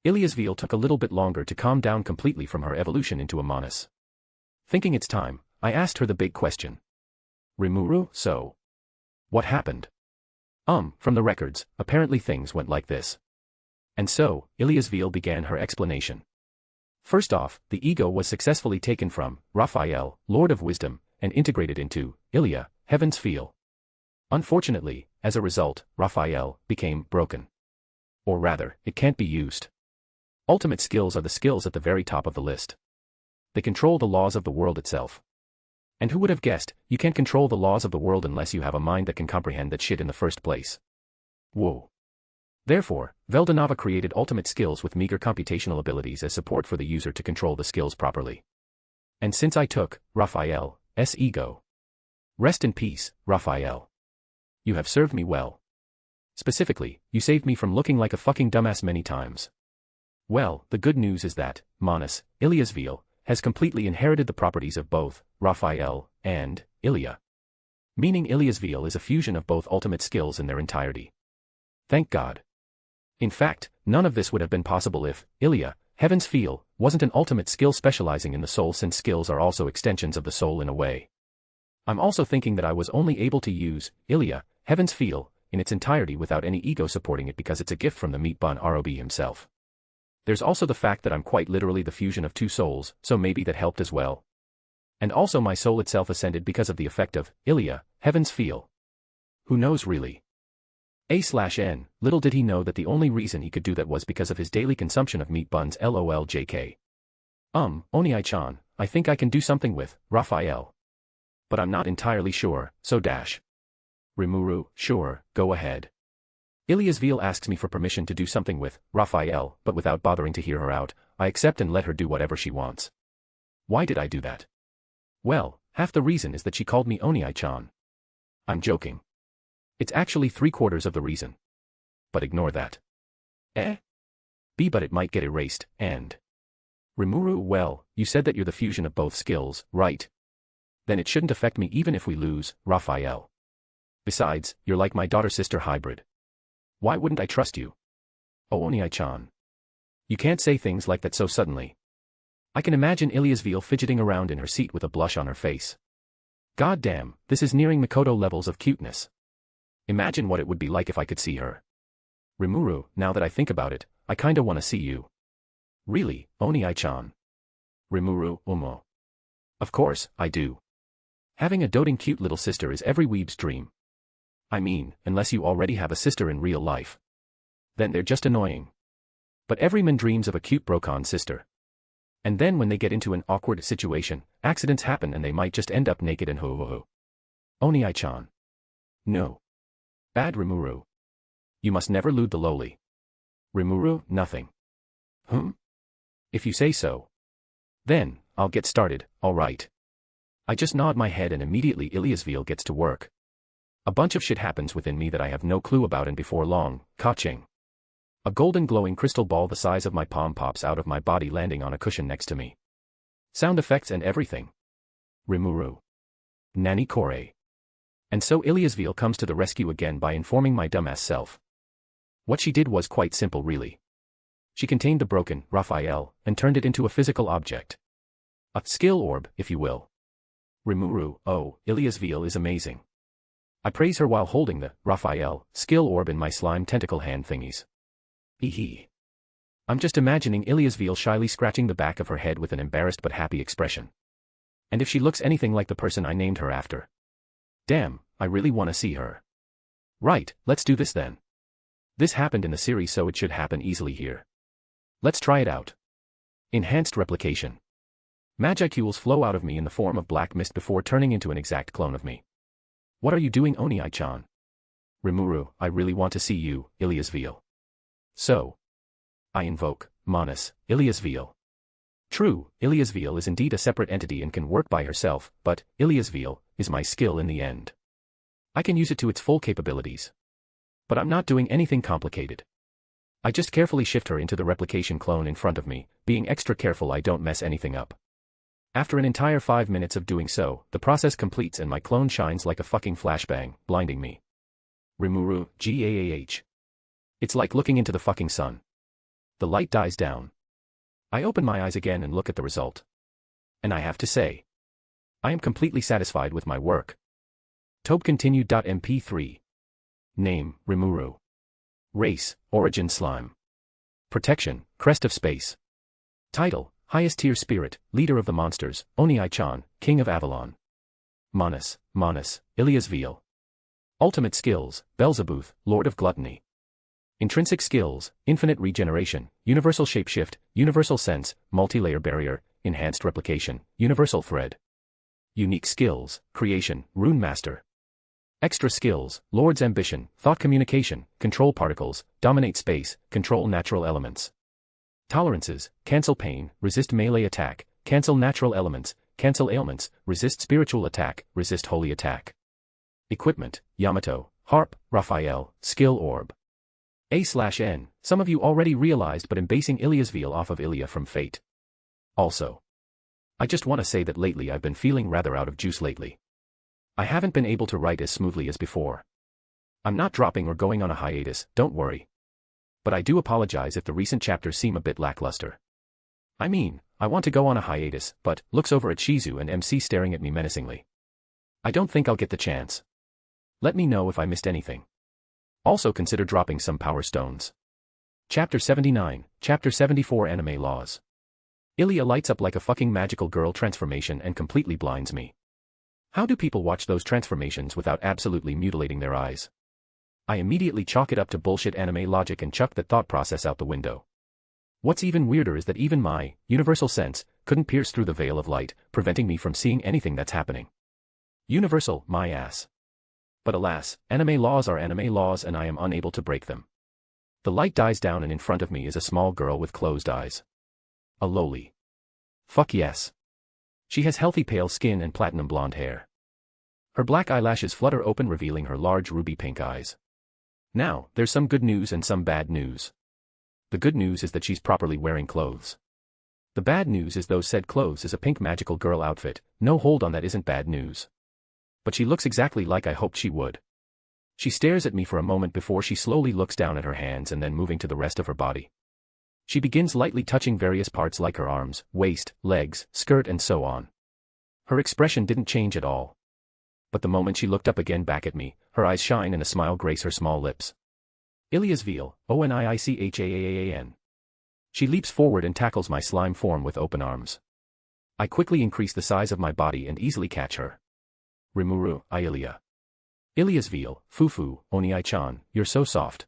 Ilya's Veal took a little bit longer to calm down completely from her evolution into a Monas. Thinking it's time, I asked her the big question. Rimuru, so? What happened? From the records, apparently things went like this. And so, Iliasville began her explanation. First off, the ego was successfully taken from Raphael, Lord of Wisdom, and integrated into Ilia, Heaven's Feel. Unfortunately, as a result, Raphael became broken. Or rather, it can't be used. Ultimate skills are the skills at the very top of the list. They control the laws of the world itself. And who would have guessed, you can't control the laws of the world unless you have a mind that can comprehend that shit in the first place. Whoa. Therefore, Veldanava created ultimate skills with meager computational abilities as support for the user to control the skills properly. And since I took Raphael's ego. Rest in peace, Raphael. You have served me well. Specifically, you saved me from looking like a fucking dumbass many times. Well, the good news is that Manas, Iliasville, has completely inherited the properties of both Raphael and Ilia. Meaning Iliasville is a fusion of both ultimate skills in their entirety. Thank God. In fact, none of this would have been possible if Ilia, Heaven's Feel, wasn't an ultimate skill specializing in the soul, since skills are also extensions of the soul in a way. I'm also thinking that I was only able to use Ilia, Heaven's Feel, in its entirety without any ego supporting it because it's a gift from the meat bun Rob himself. There's also the fact that I'm quite literally the fusion of two souls, so maybe that helped as well. And also my soul itself ascended because of the effect of Ilia, Heaven's Feel. Who knows really? A/N, little did he know that the only reason he could do that was because of his daily consumption of meat buns LOLJK. Oni-chan, I think I can do something with Raphael. But I'm not entirely sure, so dash. Rimuru, sure, go ahead. Iliasville asks me for permission to do something with Raphael, but without bothering to hear her out, I accept and let her do whatever she wants. Why did I do that? Well, half the reason is that she called me Oni-chan. I'm joking. It's actually 3/4 of the reason. But ignore that. B, but it might get erased, and... Rimuru, well, you said that you're the fusion of both skills, right? Then it shouldn't affect me even if we lose Raphael. Besides, you're like my daughter-sister hybrid. Why wouldn't I trust you? Oh, Oni-chan. You can't say things like that so suddenly. I can imagine Iliasville fidgeting around in her seat with a blush on her face. God damn, this is nearing Mikoto levels of cuteness. Imagine what it would be like if I could see her. Rimuru, now that I think about it, I kinda wanna see you. Really, Oni-chan? Rimuru, Of course, I do. Having a doting cute little sister is every weeb's dream. I mean, unless you already have a sister in real life. Then they're just annoying. But every man dreams of a cute brocon sister. And then when they get into an awkward situation, accidents happen and they might just end up naked and ho-ho-ho. Oni-chan. No. Bad Rimuru. You must never lewd the lowly. Rimuru, nothing. If you say so. Then, I'll get started, alright. I just nod my head and immediately Iliasville gets to work. A bunch of shit happens within me that I have no clue about, and before long, ka-ching. A golden glowing crystal ball the size of my palm pops out of my body, landing on a cushion next to me. Sound effects and everything. Rimuru. Nani kore. And so Iliasville comes to the rescue again by informing my dumbass self. What she did was quite simple really. She contained the broken Raphael and turned it into a physical object. A skill orb, if you will. Rimuru, oh, Iliasville is amazing. I praise her while holding the Raphael skill orb in my slime tentacle hand thingies. Hee. I'm just imagining Iliasville shyly scratching the back of her head with an embarrassed but happy expression. And if she looks anything like the person I named her after. Damn, I really want to see her. Right, let's do this then. This happened in the series, so it should happen easily here. Let's try it out. Enhanced replication. Magicules flow out of me in the form of black mist before turning into an exact clone of me. What are you doing, Oni-chan? Rimuru, I really want to see you, Iliasville. So. I invoke Manas, Iliasville. True, Iliasville is indeed a separate entity and can work by herself, but Iliasville is my skill in the end. I can use it to its full capabilities. But I'm not doing anything complicated. I just carefully shift her into the replication clone in front of me, being extra careful I don't mess anything up. After an entire 5 minutes of doing so, the process completes and my clone shines like a fucking flashbang, blinding me. Rimuru, gaah. It's like looking into the fucking sun. The light dies down. I open my eyes again and look at the result. And I have to say, I am completely satisfied with my work. Tobe continued. MP3. Name, Rimuru. Race, Origin Slime. Protection, Crest of Space. Title, Highest Tier Spirit, Leader of the Monsters, Oni-chan, King of Avalon. Manus, Ilia's Veil. Ultimate Skills, Beelzebub, Lord of Gluttony. Intrinsic Skills, Infinite Regeneration, Universal Shapeshift, Universal Sense, Multi-Layer Barrier, Enhanced Replication, Universal Thread. Unique Skills, Creation, Rune Master. Extra Skills, Lord's Ambition, Thought Communication, Control Particles, Dominate Space, Control Natural Elements. Tolerances, Cancel Pain, Resist Melee Attack, Cancel Natural Elements, Cancel Ailments, Resist Spiritual Attack, Resist Holy Attack. Equipment, Yamato, Harp, Raphael, Skill Orb. A/N, some of you already realized, but I'm basing Ilia's Veil off of Ilia from Fate. Also, I just want to say that lately I've been feeling rather out of juice lately. I haven't been able to write as smoothly as before. I'm not dropping or going on a hiatus, don't worry. But I do apologize if the recent chapters seem a bit lackluster. I mean, I want to go on a hiatus, but looks over at Shizu and MC staring at me menacingly. I don't think I'll get the chance. Let me know if I missed anything. Also consider dropping some Power Stones. Chapter 79, Chapter 74 Anime Laws. Ilia lights up like a fucking magical girl transformation and completely blinds me. How do people watch those transformations without absolutely mutilating their eyes? I immediately chalk it up to bullshit anime logic and chuck that thought process out the window. What's even weirder is that even my universal sense couldn't pierce through the veil of light, preventing me from seeing anything that's happening. Universal, my ass. But alas, anime laws are anime laws and I am unable to break them. The light dies down and in front of me is a small girl with closed eyes. A loli. Fuck yes. She has healthy pale skin and platinum blonde hair. Her black eyelashes flutter open revealing her large ruby pink eyes. Now, there's some good news and some bad news. The good news is that she's properly wearing clothes. The bad news is those said clothes is a pink magical girl outfit, no hold on that isn't bad news. But she looks exactly like I hoped she would. She stares at me for a moment before she slowly looks down at her hands and then moving to the rest of her body. She begins lightly touching various parts like her arms, waist, legs, skirt and so on. Her expression didn't change at all. But the moment she looked up again back at me, her eyes shine and a smile grace her small lips. Ilia's Veil, Oniichaan. She leaps forward and tackles my slime form with open arms. I quickly increase the size of my body and easily catch her. Rimuru, Ilia. Ilia's Veil, Fufu, Oni-chan, you're so soft.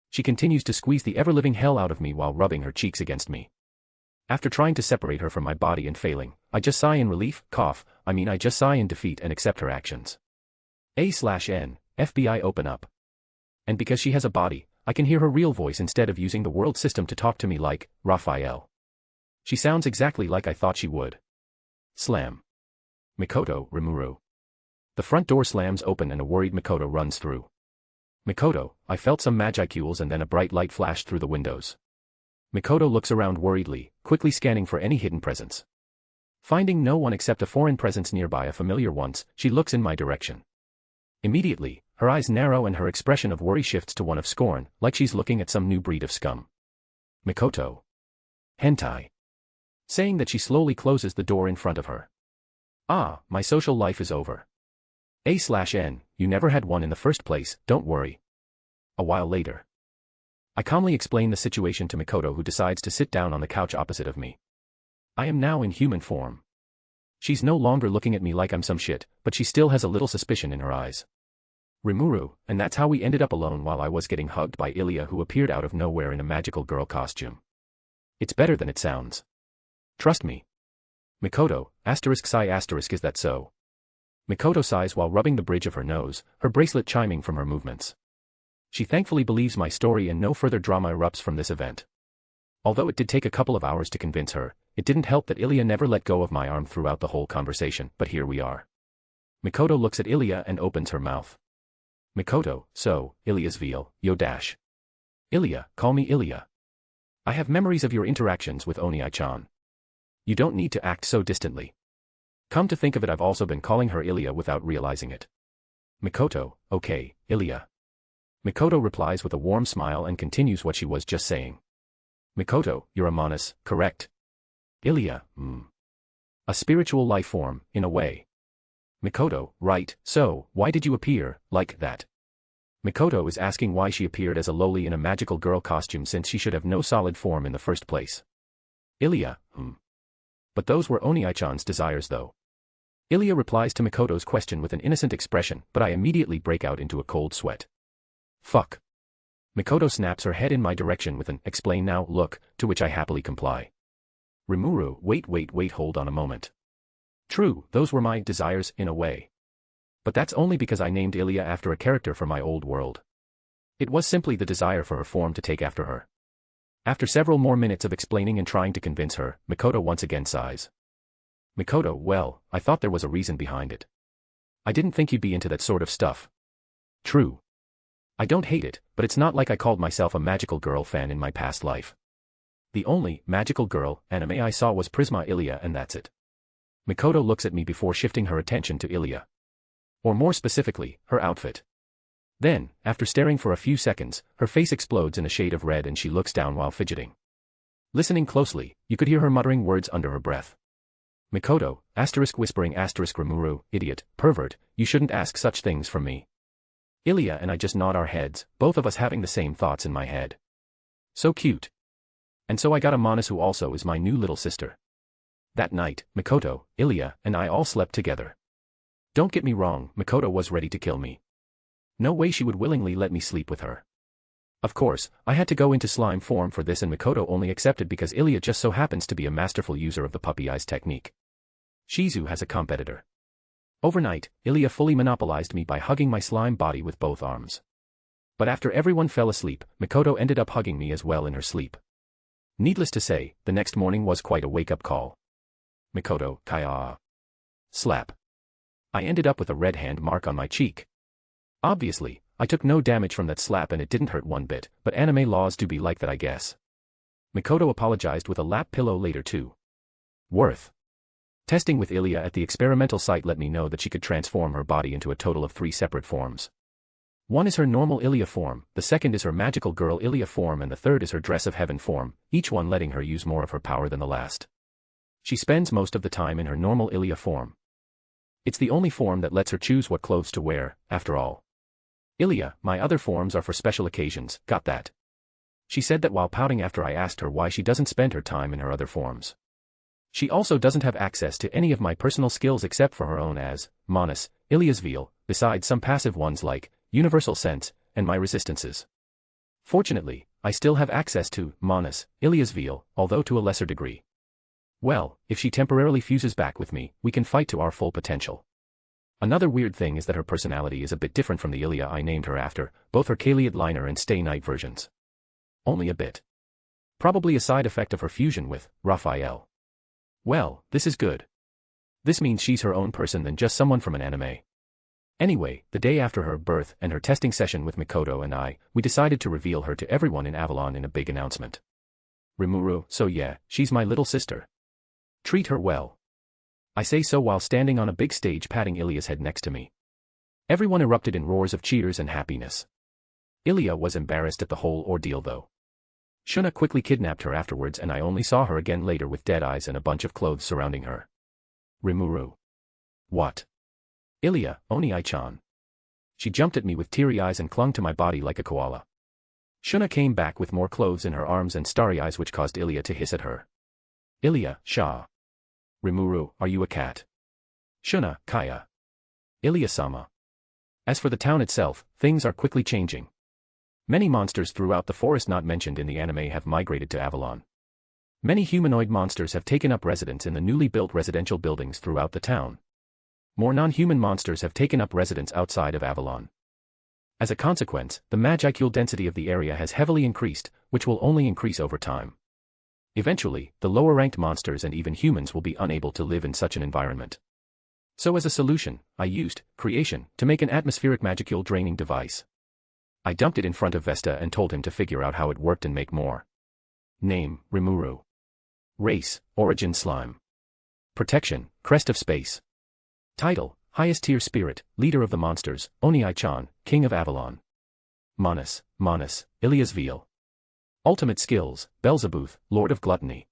She continues to squeeze the ever-living hell out of me while rubbing her cheeks against me. After trying to separate her from my body and failing, I just sigh in relief, I just sigh in defeat and accept her actions. A/N, FBI open up. And because she has a body, I can hear her real voice instead of using the world system to talk to me like, Raphael. She sounds exactly like I thought she would. Slam. Mikoto, Rimuru. The front door slams open and a worried Mikoto runs through. Mikoto, I felt some magicules and then a bright light flashed through the windows. Mikoto looks around worriedly, quickly scanning for any hidden presence. Finding no one except a foreign presence nearby, a familiar once, she looks in my direction. Immediately, her eyes narrow and her expression of worry shifts to one of scorn, like she's looking at some new breed of scum. Mikoto. Hentai. Saying that she slowly closes the door in front of her. Ah, my social life is over. A/N, you never had one in the first place, don't worry. A while later. I calmly explain the situation to Mikoto, who decides to sit down on the couch opposite of me. I am now in human form. She's no longer looking at me like I'm some shit, but she still has a little suspicion in her eyes. Rimuru, and that's how we ended up alone while I was getting hugged by Ilia, who appeared out of nowhere in a magical girl costume. It's better than it sounds. Trust me. Mikoto, *sigh*, is that so? Mikoto sighs while rubbing the bridge of her nose, her bracelet chiming from her movements. She thankfully believes my story and no further drama erupts from this event. Although it did take a couple of hours to convince her, it didn't help that Ilia never let go of my arm throughout the whole conversation, but here we are. Mikoto looks at Ilia and opens her mouth. Mikoto, so, Ilia's Veil, yo dash. Ilia, call me Ilia. I have memories of your interactions with Oni-chan. You don't need to act so distantly. Come to think of it, I've also been calling her Ilia without realizing it. Mikoto, okay, Ilia. Mikoto replies with a warm smile and continues what she was just saying. Mikoto, you're a Manus, correct? Ilia, A spiritual life form, in a way. Mikoto, right, so, why did you appear, like that? Mikoto is asking why she appeared as a lowly in a magical girl costume since she should have no solid form in the first place. Ilya, But those were Oni-chan's desires though. Ilya replies to Mikoto's question with an innocent expression, but I immediately break out into a cold sweat. Fuck. Mikoto snaps her head in my direction with an "explain now" look, to which I happily comply. Rimuru, wait, hold on a moment. True, those were my desires in a way. But that's only because I named Ilya after a character from my old world. It was simply the desire for her form to take after her. After several more minutes of explaining and trying to convince her, Mikoto once again sighs. Mikoto, well, I thought there was a reason behind it. I didn't think you'd be into that sort of stuff. True. I don't hate it, but it's not like I called myself a magical girl fan in my past life. The only magical girl anime I saw was Prisma Ilya, and that's it. Mikoto looks at me before shifting her attention to Ilya. Or more specifically, her outfit. Then, after staring for a few seconds, her face explodes in a shade of red and she looks down while fidgeting. Listening closely, you could hear her muttering words under her breath. Mikoto, whispering Rimuru, idiot, pervert, you shouldn't ask such things from me. Ilya and I just nod our heads, both of us having the same thoughts in my head. So cute. And so I got a Manas who also is my new little sister. That night, Mikoto, Ilya, and I all slept together. Don't get me wrong, Mikoto was ready to kill me. No way she would willingly let me sleep with her. Of course, I had to go into slime form for this and Mikoto only accepted because Ilya just so happens to be a masterful user of the puppy eyes technique. Shizu has a competitor. Overnight, Ilya fully monopolized me by hugging my slime body with both arms. But after everyone fell asleep, Mikoto ended up hugging me as well in her sleep. Needless to say, the next morning was quite a wake-up call. Mikoto, Kaya. Slap. I ended up with a red hand mark on my cheek. Obviously, I took no damage from that slap and it didn't hurt one bit, but anime laws do be like that I guess. Mikoto apologized with a lap pillow later too. Worth. Testing with Ilya at the experimental site let me know that she could transform her body into a total of 3 separate forms. One is her normal Ilya form, the second is her magical girl Ilya form and the third is her dress of heaven form, each one letting her use more of her power than the last. She spends most of the time in her normal Ilya form. It's the only form that lets her choose what clothes to wear, after all. Ilya, my other forms are for special occasions, got that? She said that while pouting after I asked her why she doesn't spend her time in her other forms. She also doesn't have access to any of my personal skills except for her own as, Manas, Ilya's veil, besides some passive ones like, Universal Sense, and my resistances. Fortunately, I still have access to, Manas, Ilya's veil, although to a lesser degree. Well, if she temporarily fuses back with me, we can fight to our full potential. Another weird thing is that her personality is a bit different from the Ilya I named her after, both her Kaliad Liner and Stay Night versions. Only a bit. Probably a side effect of her fusion with Raphael. Well, this is good. This means she's her own person than just someone from an anime. Anyway, the day after her birth and her testing session with Mikoto and I, we decided to reveal her to everyone in Avalon in a big announcement. Rimuru, so yeah, she's my little sister. Treat her well. I say so while standing on a big stage patting Ilya's head next to me. Everyone erupted in roars of cheers and happiness. Ilya was embarrassed at the whole ordeal though. Shuna quickly kidnapped her afterwards and I only saw her again later with dead eyes and a bunch of clothes surrounding her. Rimuru. What? Ilya, Oni-chan. She jumped at me with teary eyes and clung to my body like a koala. Shuna came back with more clothes in her arms and starry eyes which caused Ilya to hiss at her. Ilya, Shah. Rimuru, are you a cat? Shuna, Kaya. Ilya-sama. As for the town itself, things are quickly changing. Many monsters throughout the forest not mentioned in the anime have migrated to Avalon. Many humanoid monsters have taken up residence in the newly built residential buildings throughout the town. More non-human monsters have taken up residence outside of Avalon. As a consequence, the magicule density of the area has heavily increased, which will only increase over time. Eventually, the lower-ranked monsters and even humans will be unable to live in such an environment. So as a solution, I used creation to make an atmospheric magicule draining device. I dumped it in front of Vesta and told him to figure out how it worked and make more. Name, Rimuru. Race, Origin Slime. Protection, Crest of Space. Title, Highest Tier Spirit, Leader of the Monsters, Oni-chan, King of Avalon. Manas, Ilya's veil. Ultimate Skills, Beelzebub, Lord of Gluttony.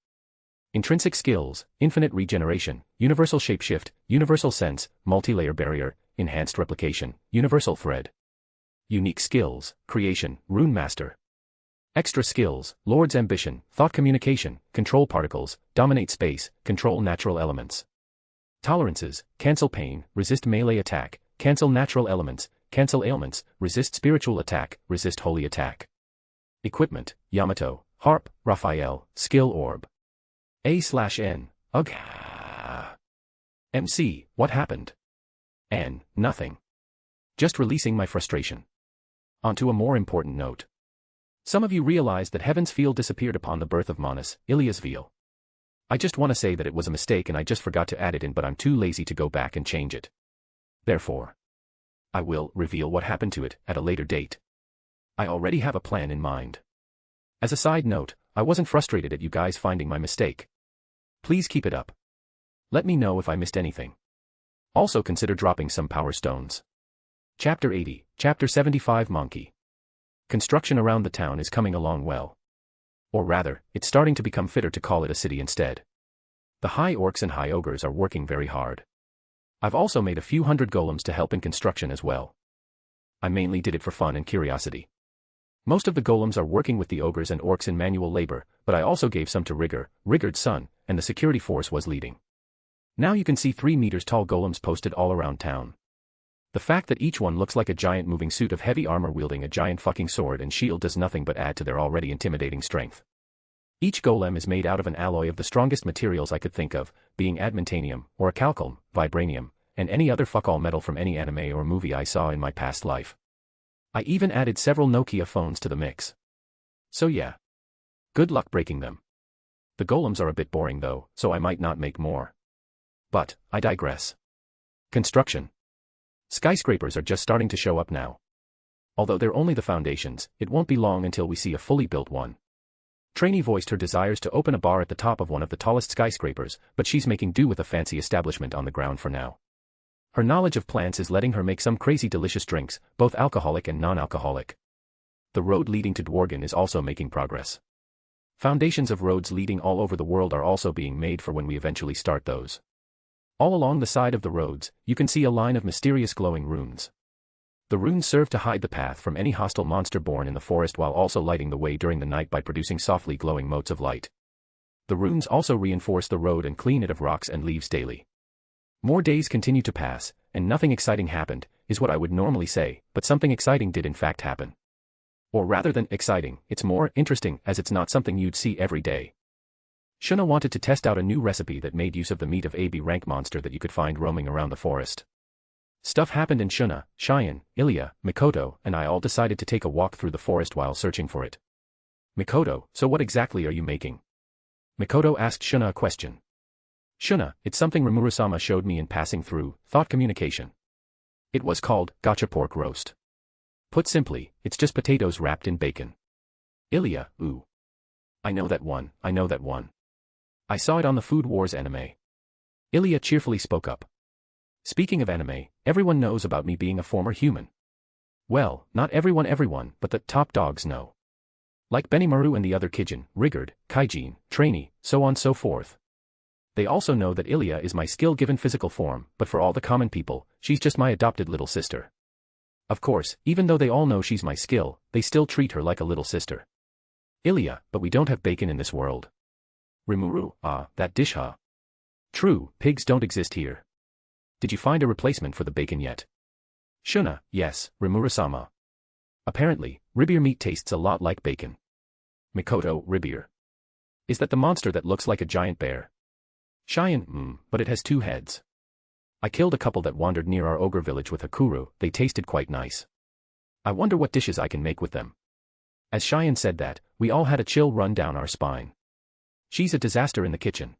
Intrinsic skills, infinite regeneration, universal shapeshift, universal sense, multi-layer barrier, enhanced replication, universal thread. Unique skills, creation, rune master. Extra skills, Lord's ambition, thought communication, control particles, dominate space, control natural elements. Tolerances, cancel pain, resist melee attack, cancel natural elements, cancel ailments, resist spiritual attack, resist holy attack. Equipment, Yamato, harp, Raphael, skill orb. A/N, ugh. MC, what happened? N, nothing. Just releasing my frustration. Onto a more important note. Some of you realized that Heaven's Field disappeared upon the birth of Manus, Ilia's veil. I just want to say that it was a mistake and I just forgot to add it in, but I'm too lazy to go back and change it. Therefore, I will reveal what happened to it at a later date. I already have a plan in mind. As a side note, I wasn't frustrated at you guys finding my mistake. Please keep it up. Let me know if I missed anything. Also consider dropping some power stones. Chapter 80, Chapter 75 Monkey. Construction around the town is coming along well. Or rather, it's starting to become fitter to call it a city instead. The high orcs and high ogres are working very hard. I've also made a few hundred golems to help in construction as well. I mainly did it for fun and curiosity. Most of the golems are working with the ogres and orcs in manual labor, but I also gave some to Rigurd's son, and the security force was leading. Now you can see 3 meters tall golems posted all around town. The fact that each one looks like a giant moving suit of heavy armor wielding a giant fucking sword and shield does nothing but add to their already intimidating strength. Each golem is made out of an alloy of the strongest materials I could think of, being adamantanium, or a calculum, vibranium, and any other fuck-all metal from any anime or movie I saw in my past life. I even added several Nokia phones to the mix. So yeah. Good luck breaking them. The golems are a bit boring though, so I might not make more. But, I digress. Construction. Skyscrapers are just starting to show up now. Although they're only the foundations, it won't be long until we see a fully built one. Trainee voiced her desires to open a bar at the top of one of the tallest skyscrapers, but she's making do with a fancy establishment on the ground for now. Her knowledge of plants is letting her make some crazy delicious drinks, both alcoholic and non-alcoholic. The road leading to Dworgen is also making progress. Foundations of roads leading all over the world are also being made for when we eventually start those. All along the side of the roads, you can see a line of mysterious glowing runes. The runes serve to hide the path from any hostile monster born in the forest while also lighting the way during the night by producing softly glowing motes of light. The runes also reinforce the road and clean it of rocks and leaves daily. More days continue to pass, and nothing exciting happened, is what I would normally say, but something exciting did in fact happen. Or rather than exciting, it's more interesting as it's not something you'd see every day. Shuna wanted to test out a new recipe that made use of the meat of a B-rank monster that you could find roaming around the forest. Stuff happened and Shuna, Cheyenne, Ilia, Mikoto, and I all decided to take a walk through the forest while searching for it. Mikoto, so what exactly are you making? Mikoto asked Shuna a question. Shuna, it's something Rimuru-sama showed me in passing through, thought communication. It was called, gotcha pork roast. Put simply, it's just potatoes wrapped in bacon. Ilia, ooh. I know that one. I saw it on the Food Wars anime. Ilia cheerfully spoke up. Speaking of anime, everyone knows about me being a former human. Well, not everyone, but the top dogs know. Like Benimaru and the other Kijin, Rigurd, Kaijin, Trainee, so on so forth. They also know that Ilia is my skill-given physical form, but for all the common people, she's just my adopted little sister. Of course, even though they all know she's my skill, they still treat her like a little sister. Ilia, but we don't have bacon in this world. Rimuru, that dish huh? True, pigs don't exist here. Did you find a replacement for the bacon yet? Shuna, yes, Rimuru-sama. Apparently, ribbier meat tastes a lot like bacon. Mikoto, ribbier. Is that the monster that looks like a giant bear? Cheyenne, but it has 2 heads. I killed a couple that wandered near our ogre village with Hakuru, they tasted quite nice. I wonder what dishes I can make with them. As Cheyenne said that, we all had a chill run down our spine. She's a disaster in the kitchen.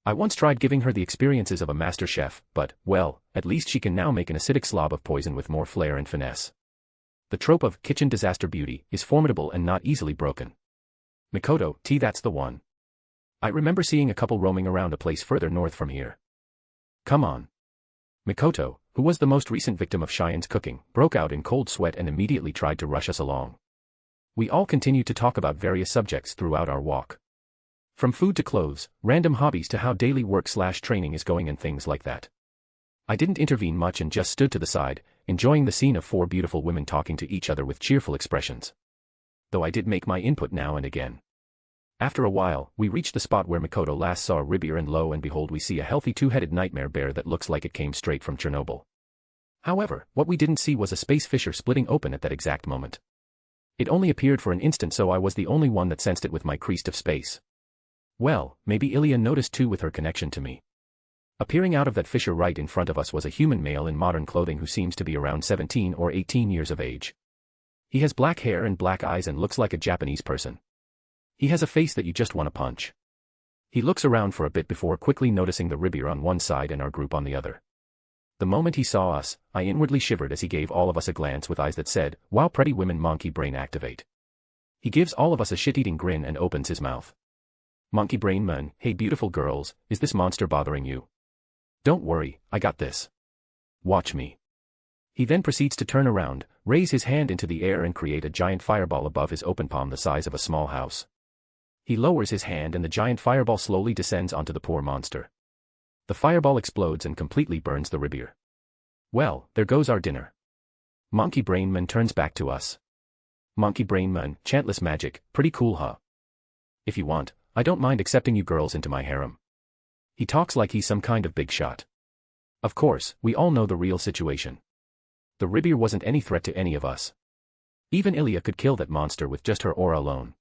I once tried giving her the experiences of a master chef, but, well, at least she can now make an acidic slob of poison with more flair and finesse. The trope of kitchen disaster beauty is formidable and not easily broken. Mikoto, that's the one. I remember seeing a couple roaming around a place further north from here. Come on. Mikoto, who was the most recent victim of Cheyenne's cooking, broke out in cold sweat and immediately tried to rush us along. We all continued to talk about various subjects throughout our walk. From food to clothes, random hobbies to how daily work/training is going and things like that. I didn't intervene much and just stood to the side, enjoying the scene of 4 beautiful women talking to each other with cheerful expressions. Though I did make my input now and again. After a while, we reached the spot where Makoto last saw Ribier, and lo and behold, we see a healthy 2-headed nightmare bear that looks like it came straight from Chernobyl. However, what we didn't see was a space fissure splitting open at that exact moment. It only appeared for an instant, so I was the only one that sensed it with my crease of space. Well, maybe Ilya noticed too with her connection to me. Appearing out of that fissure right in front of us was a human male in modern clothing who seems to be around 17 or 18 years of age. He has black hair and black eyes and looks like a Japanese person. He has a face that you just want to punch. He looks around for a bit before quickly noticing the Ribier on one side and our group on the other. The moment he saw us, I inwardly shivered as he gave all of us a glance with eyes that said, "Wow, pretty women, monkey brain activate." He gives all of us a shit-eating grin and opens his mouth. "Monkey brain man, hey beautiful girls, is this monster bothering you? Don't worry, I got this. Watch me." He then proceeds to turn around, raise his hand into the air and create a giant fireball above his open palm the size of a small house. He lowers his hand and the giant fireball slowly descends onto the poor monster. The fireball explodes and completely burns the Ribier. Well, there goes our dinner. Monkey Brain Man turns back to us. "Monkey Brain Man, chantless magic, pretty cool huh? If you want, I don't mind accepting you girls into my harem." He talks like he's some kind of big shot. Of course, we all know the real situation. The Ribier wasn't any threat to any of us. Even Ilya could kill that monster with just her aura alone.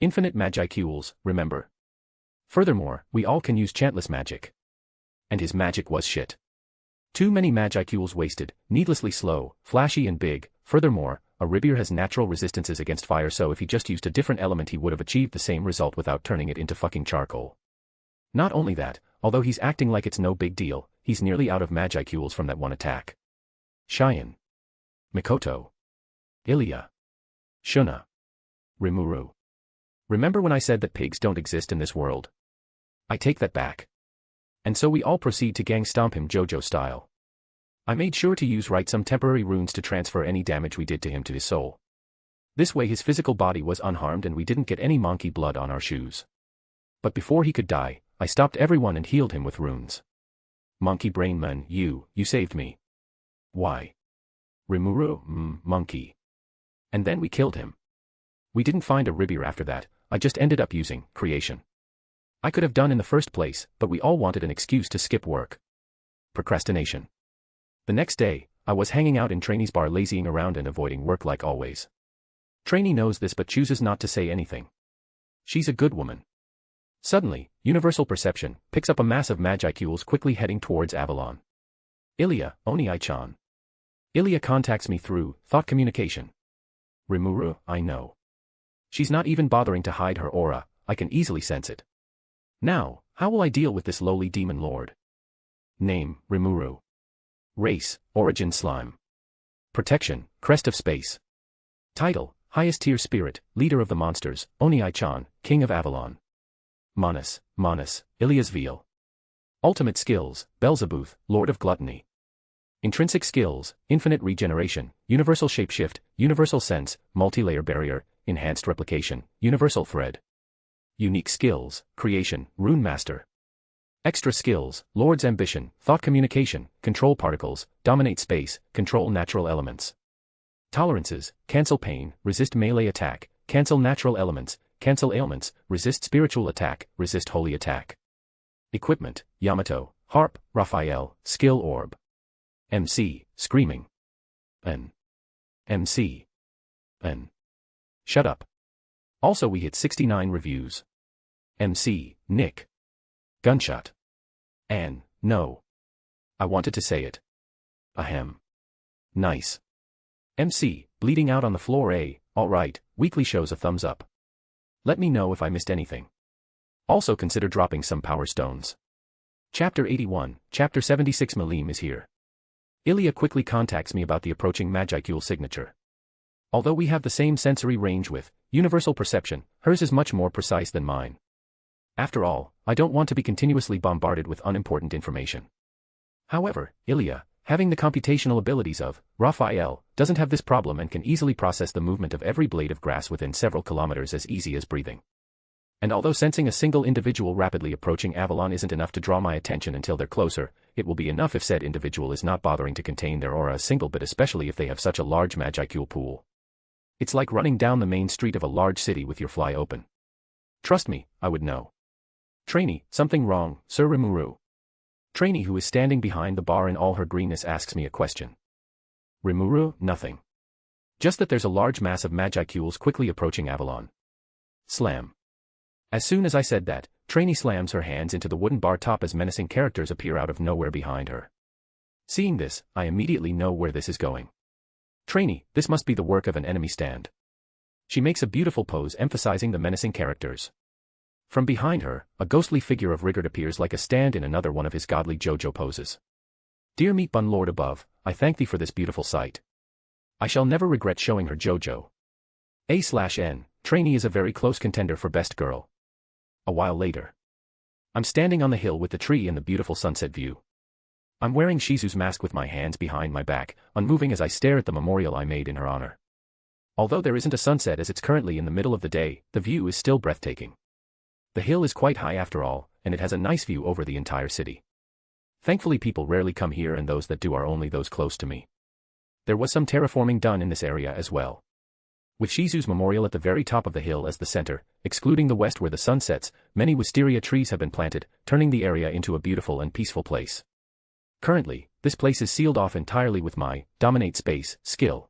Infinite magicules, remember? Furthermore, we all can use chantless magic. And his magic was shit. Too many magicules wasted, needlessly slow, flashy and big. Furthermore, a Ribier has natural resistances against fire, so if he just used a different element he would have achieved the same result without turning it into fucking charcoal. Not only that, although he's acting like it's no big deal, he's nearly out of magicules from that one attack. Cheyenne. Makoto. Ilya. Shuna. Rimuru. Remember when I said that pigs don't exist in this world? I take that back. And so we all proceed to gang stomp him JoJo style. I made sure to use some temporary runes to transfer any damage we did to him to his soul. This way his physical body was unharmed and we didn't get any monkey blood on our shoes. But before he could die, I stopped everyone and healed him with runes. Monkey Brain Man, you saved me. Why? Rimuru, monkey. And then we killed him. We didn't find a Ribier after that, I just ended up using creation. I could have done in the first place, but we all wanted an excuse to skip work. Procrastination. The next day, I was hanging out in Trainee's bar lazying around and avoiding work like always. Trainee knows this but chooses not to say anything. She's a good woman. Suddenly, Universal Perception picks up a mass of magicules quickly heading towards Avalon. Ilya, Oni-chan. Ilya contacts me through thought communication. Rimuru, I know. She's not even bothering to hide her aura, I can easily sense it. Now, how will I deal with this lowly demon lord? Name, Rimuru. Race, Origin Slime. Protection, Crest of Space. Title, Highest Tier Spirit, Leader of the Monsters, Oni-chan, King of Avalon. Manus, Ilya's Veil. Ultimate Skills, Beelzebub, Lord of Gluttony. Intrinsic Skills, Infinite Regeneration, Universal Shapeshift, Universal Sense, Multi-Layer Barrier, Enhanced Replication, Universal Thread. Unique Skills, Creation, Rune Master. Extra Skills, Lord's Ambition, Thought Communication, Control Particles, Dominate Space, Control Natural Elements. Tolerances, Cancel Pain, Resist Melee Attack, Cancel Natural Elements, Cancel Ailments, Resist Spiritual Attack, Resist Holy Attack. Equipment, Yamato, Harp, Raphael, Skill Orb. MC, Screaming. N. MC. N. Shut up. Also we hit 69 reviews. MC, Nick. Gunshot. Ann, no. I wanted to say it. Ahem. Nice. MC, bleeding out on the floor. Alright, weekly shows a thumbs up. Let me know if I missed anything. Also consider dropping some power stones. Chapter 81, Chapter 76 Malim is here. Ilya quickly contacts me about the approaching magicule signature. Although we have the same sensory range with universal perception, hers is much more precise than mine. After all, I don't want to be continuously bombarded with unimportant information. However, Ilya, having the computational abilities of Raphael, doesn't have this problem and can easily process the movement of every blade of grass within several kilometers as easy as breathing. And although sensing a single individual rapidly approaching Avalon isn't enough to draw my attention until they're closer, it will be enough if said individual is not bothering to contain their aura a single bit, especially if they have such a large magicule pool. It's like running down the main street of a large city with your fly open. Trust me, I would know. Trainee, something wrong, Sir Rimuru. Trainee, who is standing behind the bar in all her greenness, asks me a question. Rimuru, nothing. Just that there's a large mass of magicules quickly approaching Avalon. Slam. As soon as I said that, Trainee slams her hands into the wooden bar top as menacing characters appear out of nowhere behind her. Seeing this, I immediately know where this is going. Trainee, this must be the work of an enemy stand. She makes a beautiful pose emphasizing the menacing characters. From behind her, a ghostly figure of Rigard appears like a stand in another one of his godly JoJo poses. Dear Meat Bun Lord above, I thank thee for this beautiful sight. I shall never regret showing her JoJo. A/N, Trainee is a very close contender for best girl. A while later. I'm standing on the hill with the tree and the beautiful sunset view. I'm wearing Shizu's mask with my hands behind my back, unmoving as I stare at the memorial I made in her honor. Although there isn't a sunset as it's currently in the middle of the day, the view is still breathtaking. The hill is quite high after all, and it has a nice view over the entire city. Thankfully people rarely come here, and those that do are only those close to me. There was some terraforming done in this area as well. With Shizu's memorial at the very top of the hill as the center, excluding the west where the sun sets, many wisteria trees have been planted, turning the area into a beautiful and peaceful place. Currently, this place is sealed off entirely with my dominate space skill.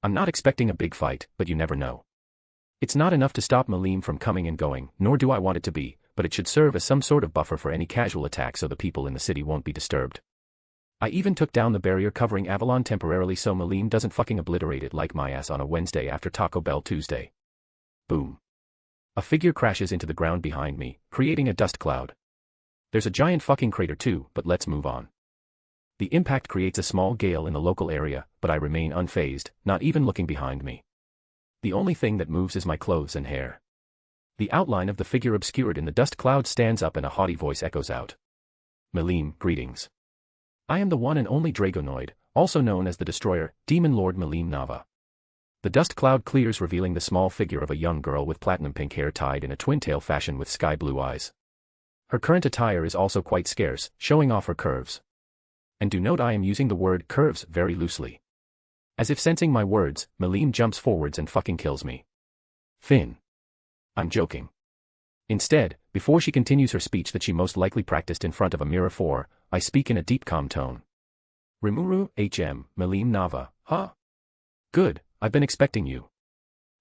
I'm not expecting a big fight, but you never know. It's not enough to stop Malim from coming and going, nor do I want it to be, but it should serve as some sort of buffer for any casual attack so the people in the city won't be disturbed. I even took down the barrier covering Avalon temporarily so Malim doesn't fucking obliterate it like my ass on a Wednesday after Taco Bell Tuesday. Boom. A figure crashes into the ground behind me, creating a dust cloud. There's a giant fucking crater too, but let's move on. The impact creates a small gale in the local area, but I remain unfazed, not even looking behind me. The only thing that moves is my clothes and hair. The outline of the figure obscured in the dust cloud stands up and a haughty voice echoes out. Malim, greetings. I am the one and only Dragonoid, also known as the Destroyer, Demon Lord Malim Nava. The dust cloud clears, revealing the small figure of a young girl with platinum pink hair tied in a twin-tail fashion with sky blue eyes. Her current attire is also quite scarce, showing off her curves. And do note I am using the word curves very loosely. As if sensing my words, Malim jumps forwards and fucking kills me. Finn. I'm joking. Instead, before she continues her speech that she most likely practiced in front of a mirror for, I speak in a deep calm tone. Rimuru, HM, Malim Nava, huh? Good, I've been expecting you.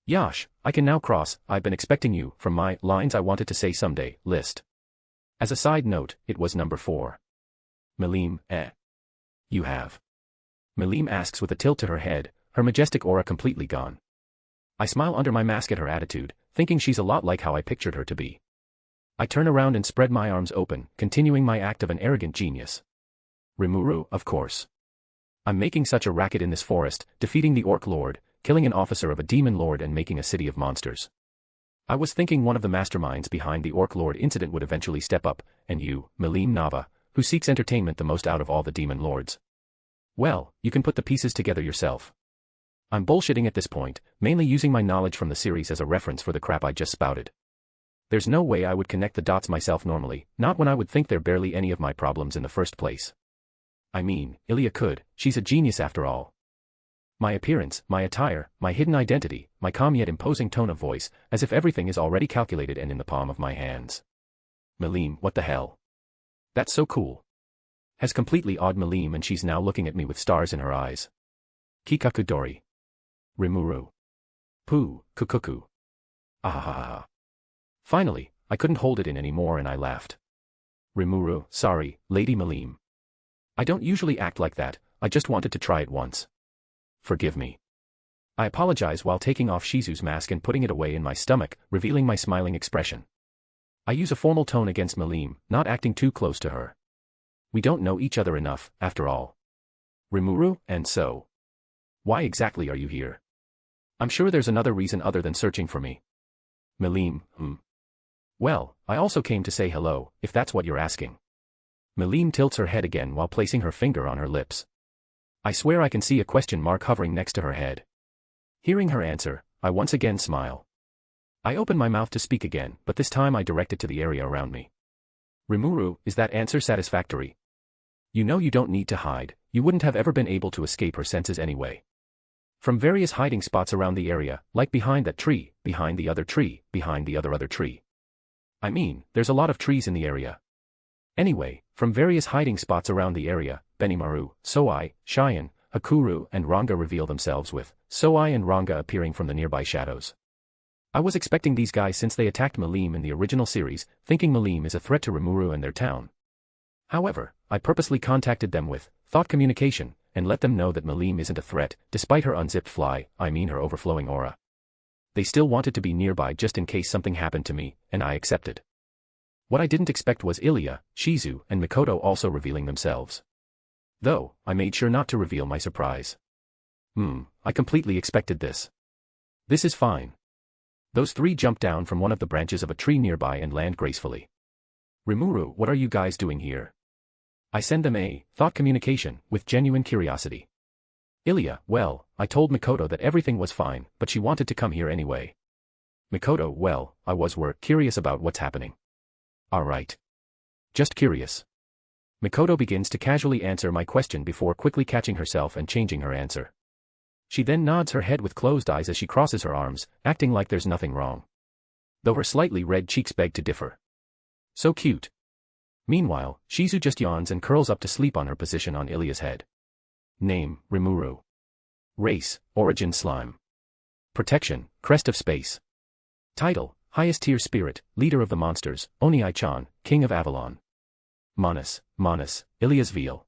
Yash, I can now cross, I've been expecting you, from my lines I wanted to say someday, list. As a side note, it was number 4. Malim, You have. Malim asks with a tilt to her head, her majestic aura completely gone. I smile under my mask at her attitude, thinking she's a lot like how I pictured her to be. I turn around and spread my arms open, continuing my act of an arrogant genius. Rimuru, of course. I'm making such a racket in this forest, defeating the Orc Lord, killing an officer of a demon lord and making a city of monsters. I was thinking one of the masterminds behind the Orc Lord incident would eventually step up, and you, Malim Nava, who seeks entertainment the most out of all the demon lords. Well, you can put the pieces together yourself. I'm bullshitting at this point, mainly using my knowledge from the series as a reference for the crap I just spouted. There's no way I would connect the dots myself normally, not when I would think they're barely any of my problems in the first place. I mean, Ilya could, she's a genius after all. My appearance, my attire, my hidden identity, my calm yet imposing tone of voice, as if everything is already calculated and in the palm of my hands. Malim, what the hell? That's so cool. Has completely awed Malim, and she's now looking at me with stars in her eyes. Kikakudori. Rimuru. Poo, kukuku. Ahahaha. Finally, I couldn't hold it in anymore and I laughed. Rimuru, sorry, Lady Malim. I don't usually act like that, I just wanted to try it once. Forgive me. I apologize while taking off Shizu's mask and putting it away in my stomach, revealing my smiling expression. I use a formal tone against Malim, not acting too close to her. We don't know each other enough, after all. Rimuru, and so? Why exactly are you here? I'm sure there's another reason other than searching for me. Malim, Well, I also came to say hello, if that's what you're asking. Malim tilts her head again while placing her finger on her lips. I swear I can see a question mark hovering next to her head. Hearing her answer, I once again smile. I open my mouth to speak again, but this time I direct it to the area around me. Rimuru, is that answer satisfactory? You know you don't need to hide, you wouldn't have ever been able to escape her senses anyway. From various hiding spots around the area, like behind that tree, behind the other tree, behind the other tree. I mean, there's a lot of trees in the area. Anyway, from various hiding spots around the area, Benimaru, Soai, Cheyenne, Hakuru and Ranga reveal themselves with Soai and Ranga appearing from the nearby shadows. I was expecting these guys since they attacked Malim in the original series, thinking Malim is a threat to Rimuru and their town. However, I purposely contacted them with thought communication, and let them know that Malim isn't a threat, despite her unzipped fly, I mean her overflowing aura. They still wanted to be nearby just in case something happened to me, and I accepted. What I didn't expect was Ilya, Shizu and Mikoto also revealing themselves. Though, I made sure not to reveal my surprise. I completely expected this. This is fine. Those three jump down from one of the branches of a tree nearby and land gracefully. Rimuru, what are you guys doing here? I send them a thought communication with genuine curiosity. Ilya, well, I told Mikoto that everything was fine, but she wanted to come here anyway. Mikoto, well, we're curious about what's happening. Alright. Just curious. Mikoto begins to casually answer my question before quickly catching herself and changing her answer. She then nods her head with closed eyes as she crosses her arms, acting like there's nothing wrong. Though her slightly red cheeks beg to differ. So cute. Meanwhile, Shizu just yawns and curls up to sleep on her position on Ilya's head. Name, Rimuru. Race, Origin Slime. Protection, Crest of Space. Title, Highest Tier Spirit, Leader of the Monsters, Oni-chan, King of Avalon. Manus, Ilya's Veal.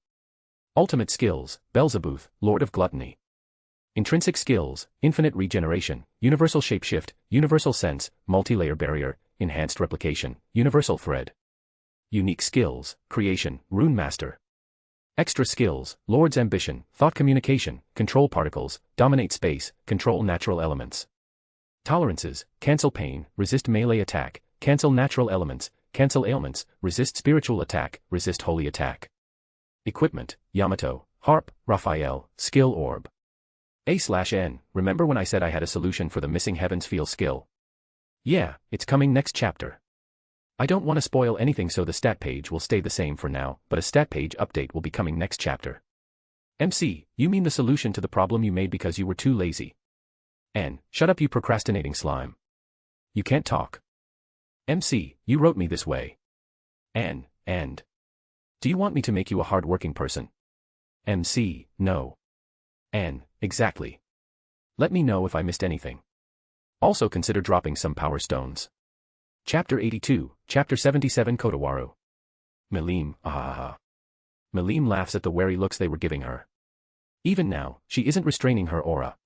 Ultimate Skills, Beelzebub, Lord of Gluttony. Intrinsic Skills, Infinite Regeneration, Universal Shapeshift, Universal Sense, Multi-Layer Barrier, Enhanced Replication, Universal Thread. Unique Skills, Creation, Rune Master. Extra Skills, Lord's Ambition, Thought Communication, Control Particles, Dominate Space, Control Natural Elements. Tolerances, Cancel Pain, Resist Melee Attack, Cancel Natural Elements, Cancel Ailments, Resist Spiritual Attack, Resist Holy Attack. Equipment, Yamato, Harp, Raphael, Skill Orb. A/N, remember when I said I had a solution for the missing Heaven's Feel skill? Yeah, it's coming next chapter. I don't want to spoil anything so the stat page will stay the same for now, but a stat page update will be coming next chapter. MC, you mean the solution to the problem you made because you were too lazy? N, shut up you procrastinating slime. You can't talk. MC, you wrote me this way. N, and. Do you want me to make you a hard-working person? MC, no. N, exactly. Let me know if I missed anything. Also consider dropping some power stones. Chapter 82, Chapter 77 Kotowaru. Malim, ahaha. Malim laughs at the wary looks they were giving her. Even now, she isn't restraining her aura.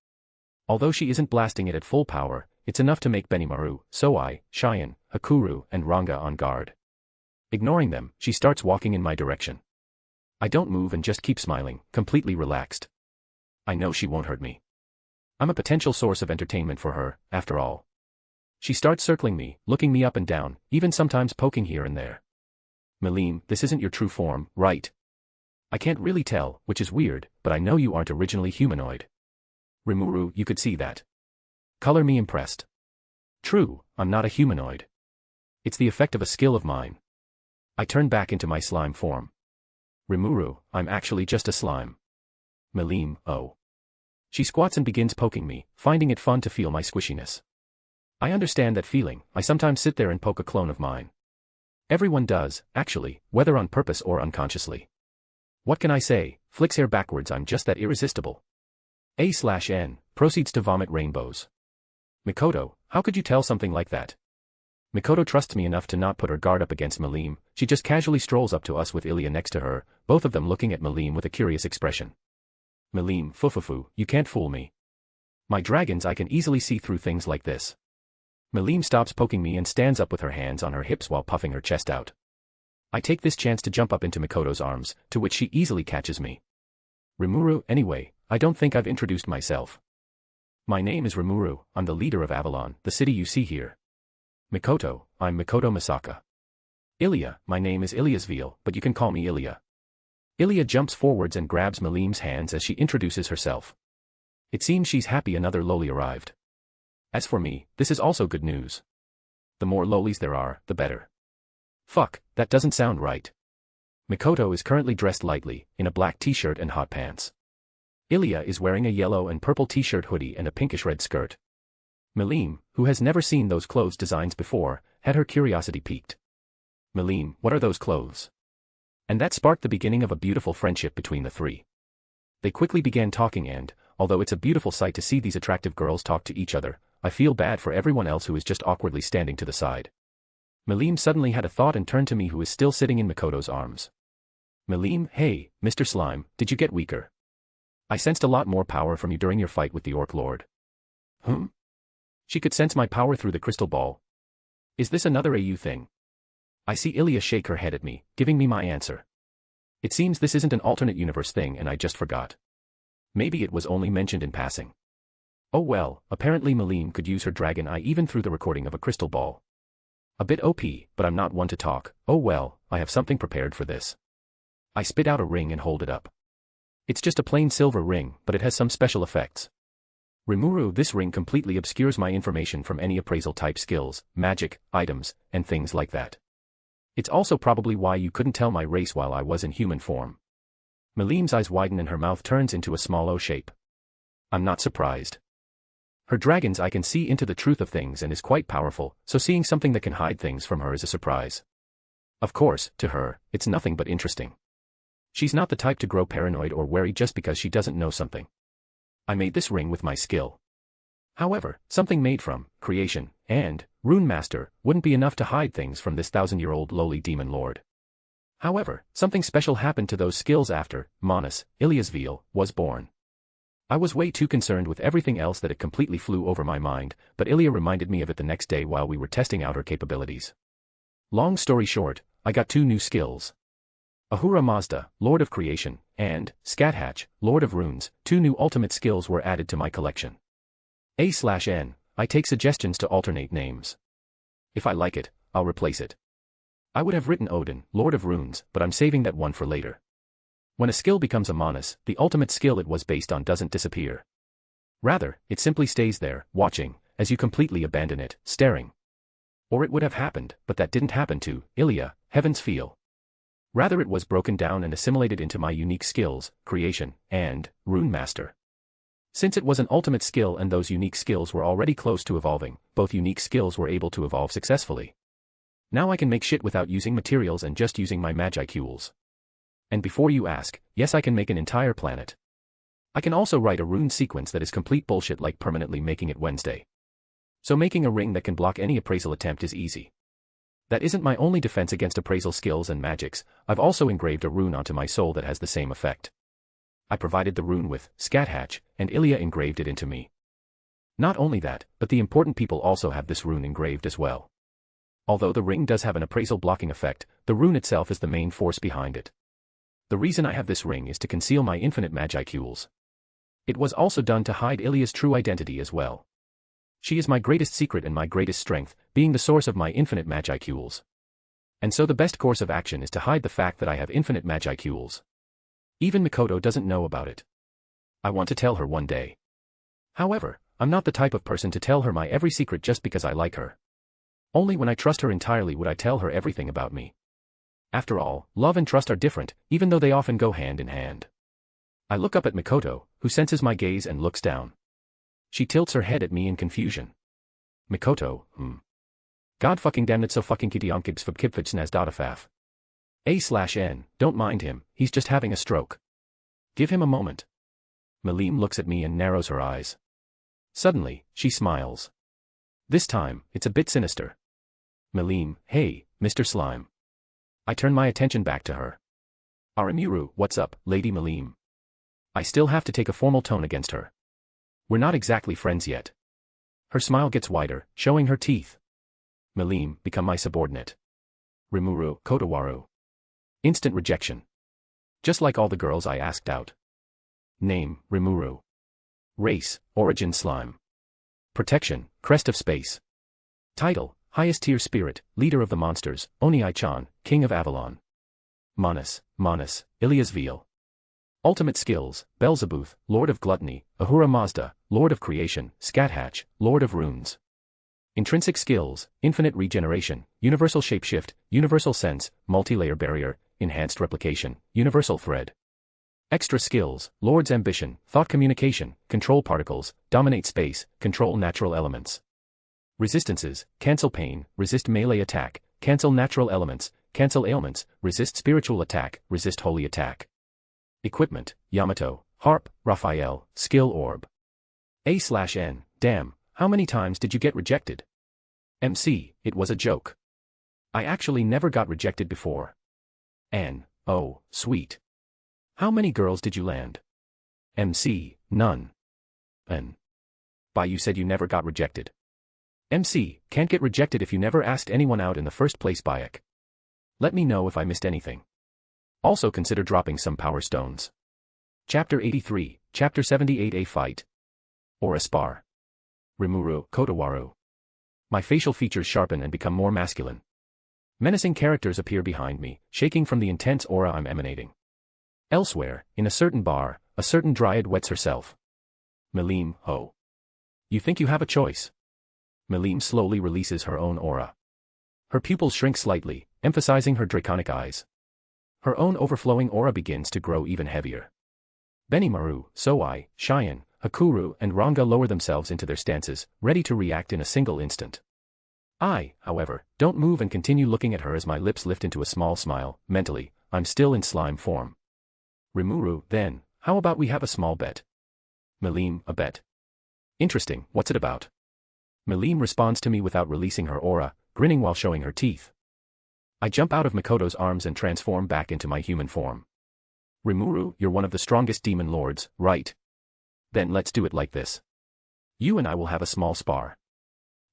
Although she isn't blasting it at full power, it's enough to make Benimaru, Soai, Cheyenne, Hakuru and Ranga on guard. Ignoring them, she starts walking in my direction. I don't move and just keep smiling, completely relaxed. I know she won't hurt me. I'm a potential source of entertainment for her, after all. She starts circling me, looking me up and down, even sometimes poking here and there. Malim, this isn't your true form, right? I can't really tell, which is weird, but I know you aren't originally humanoid. Rimuru, you could see that. Color me impressed. True, I'm not a humanoid. It's the effect of a skill of mine. I turn back into my slime form. Rimuru, I'm actually just a slime. Malim, oh. She squats and begins poking me, finding it fun to feel my squishiness. I understand that feeling, I sometimes sit there and poke a clone of mine. Everyone does, actually, whether on purpose or unconsciously. What can I say, flicks hair backwards, I'm just that irresistible. A/N, proceeds to vomit rainbows. Mikoto, how could you tell something like that? Mikoto trusts me enough to not put her guard up against Malim, she just casually strolls up to us with Ilya next to her, both of them looking at Malim with a curious expression. Malim, fufufu, you can't fool me. My dragons, I can easily see through things like this. Malim stops poking me and stands up with her hands on her hips while puffing her chest out. I take this chance to jump up into Mikoto's arms, to which she easily catches me. Rimuru, anyway, I don't think I've introduced myself. My name is Rimuru, I'm the leader of Avalon, the city you see here. Mikoto, I'm Mikoto Misaka. Ilya, my name is Ilya's Veal, but you can call me Ilya. Ilya jumps forwards and grabs Malim's hands as she introduces herself. It seems she's happy another loli arrived. As for me, this is also good news. The more lolis there are, the better. Fuck, that doesn't sound right. Mikoto is currently dressed lightly, in a black t-shirt and hot pants. Ilya is wearing a yellow and purple t-shirt hoodie and a pinkish-red skirt. Milim, who has never seen those clothes designs before, had her curiosity piqued. Milim, what are those clothes? And that sparked the beginning of a beautiful friendship between the three. They quickly began talking and, although it's a beautiful sight to see these attractive girls talk to each other, I feel bad for everyone else who is just awkwardly standing to the side. Milim suddenly had a thought and turned to me, who is still sitting in Mikoto's arms. Milim, hey, Mr. Slime, did you get weaker? I sensed a lot more power from you during your fight with the Orc Lord. She could sense my power through the crystal ball. Is this another AU thing? I see Ilya shake her head at me, giving me my answer. It seems this isn't an alternate universe thing and I just forgot. Maybe it was only mentioned in passing. Oh well, apparently Milim could use her dragon eye even through the recording of a crystal ball. A bit OP, but I'm not one to talk. Oh well, I have something prepared for this. I spit out a ring and hold it up. It's just a plain silver ring, but it has some special effects. Rimuru, this ring completely obscures my information from any appraisal type skills, magic, items, and things like that. It's also probably why you couldn't tell my race while I was in human form. Milim's eyes widen and her mouth turns into a small O shape. I'm not surprised. Her dragon's eye can see into the truth of things and is quite powerful, so seeing something that can hide things from her is a surprise. Of course, to her, it's nothing but interesting. She's not the type to grow paranoid or wary just because she doesn't know something. I made this ring with my skill. However, something made from creation and Rune Master wouldn't be enough to hide things from this 1,000-year-old lowly demon lord. However, something special happened to those skills after Manus, Ilya's veal, was born. I was way too concerned with everything else that it completely flew over my mind, but Ilya reminded me of it the next day while we were testing out her capabilities. Long story short, I got 2 new skills. Ahura Mazda, Lord of Creation, and Scathatch, Lord of Runes, 2 new ultimate skills were added to my collection. A/N, I take suggestions to alternate names. If I like it, I'll replace it. I would have written Odin, Lord of Runes, but I'm saving that one for later. When a skill becomes a Manus, the ultimate skill it was based on doesn't disappear. Rather, it simply stays there, watching, as you completely abandon it, staring. Or it would have happened, but that didn't happen to Ilya, Heaven's Feel. Rather it was broken down and assimilated into my unique skills, Creation, and Rune Master. Since it was an ultimate skill and those unique skills were already close to evolving, both unique skills were able to evolve successfully. Now I can make shit without using materials and just using my Magicools. And before you ask, yes I can make an entire planet. I can also write a rune sequence that is complete bullshit, like permanently making it Wednesday. So making a ring that can block any appraisal attempt is easy. That isn't my only defense against appraisal skills and magics, I've also engraved a rune onto my soul that has the same effect. I provided the rune with Scathatch, and Ilya engraved it into me. Not only that, but the important people also have this rune engraved as well. Although the ring does have an appraisal blocking effect, the rune itself is the main force behind it. The reason I have this ring is to conceal my infinite Magicools. It was also done to hide Ilya's true identity as well. She is my greatest secret and my greatest strength, being the source of my infinite Magicools. And so the best course of action is to hide the fact that I have infinite Magicools. Even Mikoto doesn't know about it. I want to tell her one day. However, I'm not the type of person to tell her my every secret just because I like her. Only when I trust her entirely would I tell her everything about me. After all, love and trust are different, even though they often go hand in hand. I look up at Mikoto, who senses my gaze and looks down. She tilts her head at me in confusion. Mikoto, God fucking damn it, so fucking kitty-onkibs fabkibfitsnaz datafaf. A/N, don't mind him, he's just having a stroke. Give him a moment. Milim looks at me and narrows her eyes. Suddenly, she smiles. This time, it's a bit sinister. Milim, hey, Mr. Slime. I turn my attention back to her. Arimuru, what's up, Lady Milim? I still have to take a formal tone against her. We're not exactly friends yet. Her smile gets wider, showing her teeth. Milim, become my subordinate. Rimuru, Kotowaru. Instant rejection. Just like all the girls I asked out. Name, Rimuru. Race, Origin Slime. Protection, Crest of Space. Title, Highest Tier Spirit, Leader of the Monsters, Oni-chan, King of Avalon. Manus, Ilya's veal. Ultimate skills, Belzebuth, Lord of Gluttony, Ahura Mazda, Lord of Creation, Scathatch, Lord of Runes. Intrinsic skills, Infinite Regeneration, Universal Shapeshift, Universal Sense, Multi-Layer Barrier, Enhanced Replication, Universal Thread. Extra skills, Lord's Ambition, Thought Communication, Control Particles, Dominate Space, Control Natural Elements. Resistances, Cancel Pain, Resist Melee Attack, Cancel Natural Elements, Cancel Ailments, Resist Spiritual Attack, Resist Holy Attack. Equipment, Yamato, Harp, Raphael, Skill Orb. A/N, damn, how many times did you get rejected? MC, it was a joke. I actually never got rejected before. N, oh, sweet. How many girls did you land? MC, none. N. By you said you never got rejected. MC, can't get rejected if you never asked anyone out in the first place, Bayek. Let me know if I missed anything. Also consider dropping some power stones. Chapter 83, Chapter 78, A Fight. Or a Spar. Rimuru, Kotowaru. My facial features sharpen and become more masculine. Menacing characters appear behind me, shaking from the intense aura I'm emanating. Elsewhere, in a certain bar, a certain dryad wets herself. Melim, ho. You think you have a choice? Melim slowly releases her own aura. Her pupils shrink slightly, emphasizing her draconic eyes. Her own overflowing aura begins to grow even heavier. Benimaru, Soai, Cheyenne, Hakuru and Ranga lower themselves into their stances, ready to react in a single instant. I, however, don't move and continue looking at her as my lips lift into a small smile. Mentally, I'm still in slime form. Rimuru, then, how about we have a small bet? Melim, a bet. Interesting, what's it about? Melim responds to me without releasing her aura, grinning while showing her teeth. I jump out of Mikoto's arms and transform back into my human form. Rimuru, you're one of the strongest demon lords, right? Then let's do it like this. You and I will have a small spar.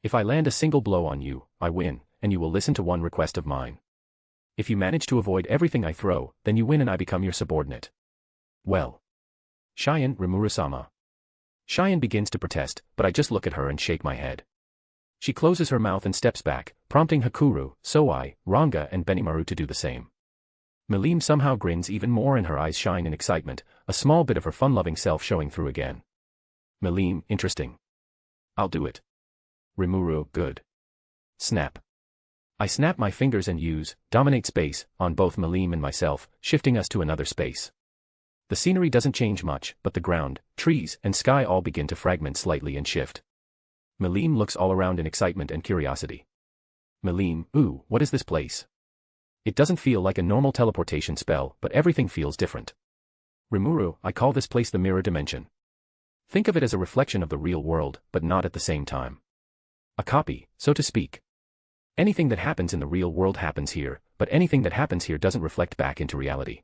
If I land a single blow on you, I win, and you will listen to one request of mine. If you manage to avoid everything I throw, then you win and I become your subordinate. Well. Cheyenne, Rimuru-sama. Cheyenne begins to protest, but I just look at her and shake my head. She closes her mouth and steps back, prompting Hakuru, Soai, Ranga and Benimaru to do the same. Melim somehow grins even more and her eyes shine in excitement, a small bit of her fun-loving self showing through again. Melim, interesting. I'll do it. Rimuru, good. Snap. I snap my fingers and use Dominate Space on both Melim and myself, shifting us to another space. The scenery doesn't change much, but the ground, trees, and sky all begin to fragment slightly and shift. Melim looks all around in excitement and curiosity. Melim, ooh, what is this place? It doesn't feel like a normal teleportation spell, but everything feels different. Rimuru, I call this place the mirror dimension. Think of it as a reflection of the real world, but not at the same time. A copy, so to speak. Anything that happens in the real world happens here, but anything that happens here doesn't reflect back into reality.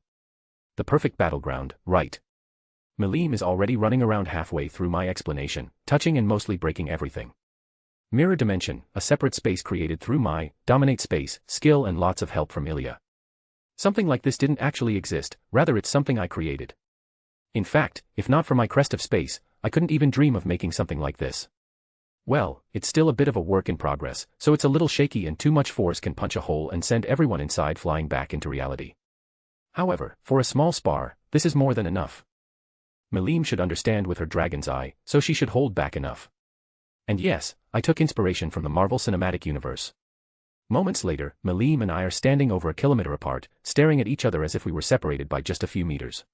The perfect battleground, right? Melim is already running around halfway through my explanation, touching and mostly breaking everything. Mirror dimension, a separate space created through my Dominate Space skill and lots of help from Ilya. Something like this didn't actually exist, rather it's something I created. In fact, if not for my crest of space, I couldn't even dream of making something like this. Well, it's still a bit of a work in progress, so it's a little shaky and too much force can punch a hole and send everyone inside flying back into reality. However, for a small spar, this is more than enough. Melim should understand with her dragon's eye, so she should hold back enough. And yes, I took inspiration from the Marvel Cinematic Universe. Moments later, Melim and I are standing over a kilometer apart, staring at each other as if we were separated by just a few meters.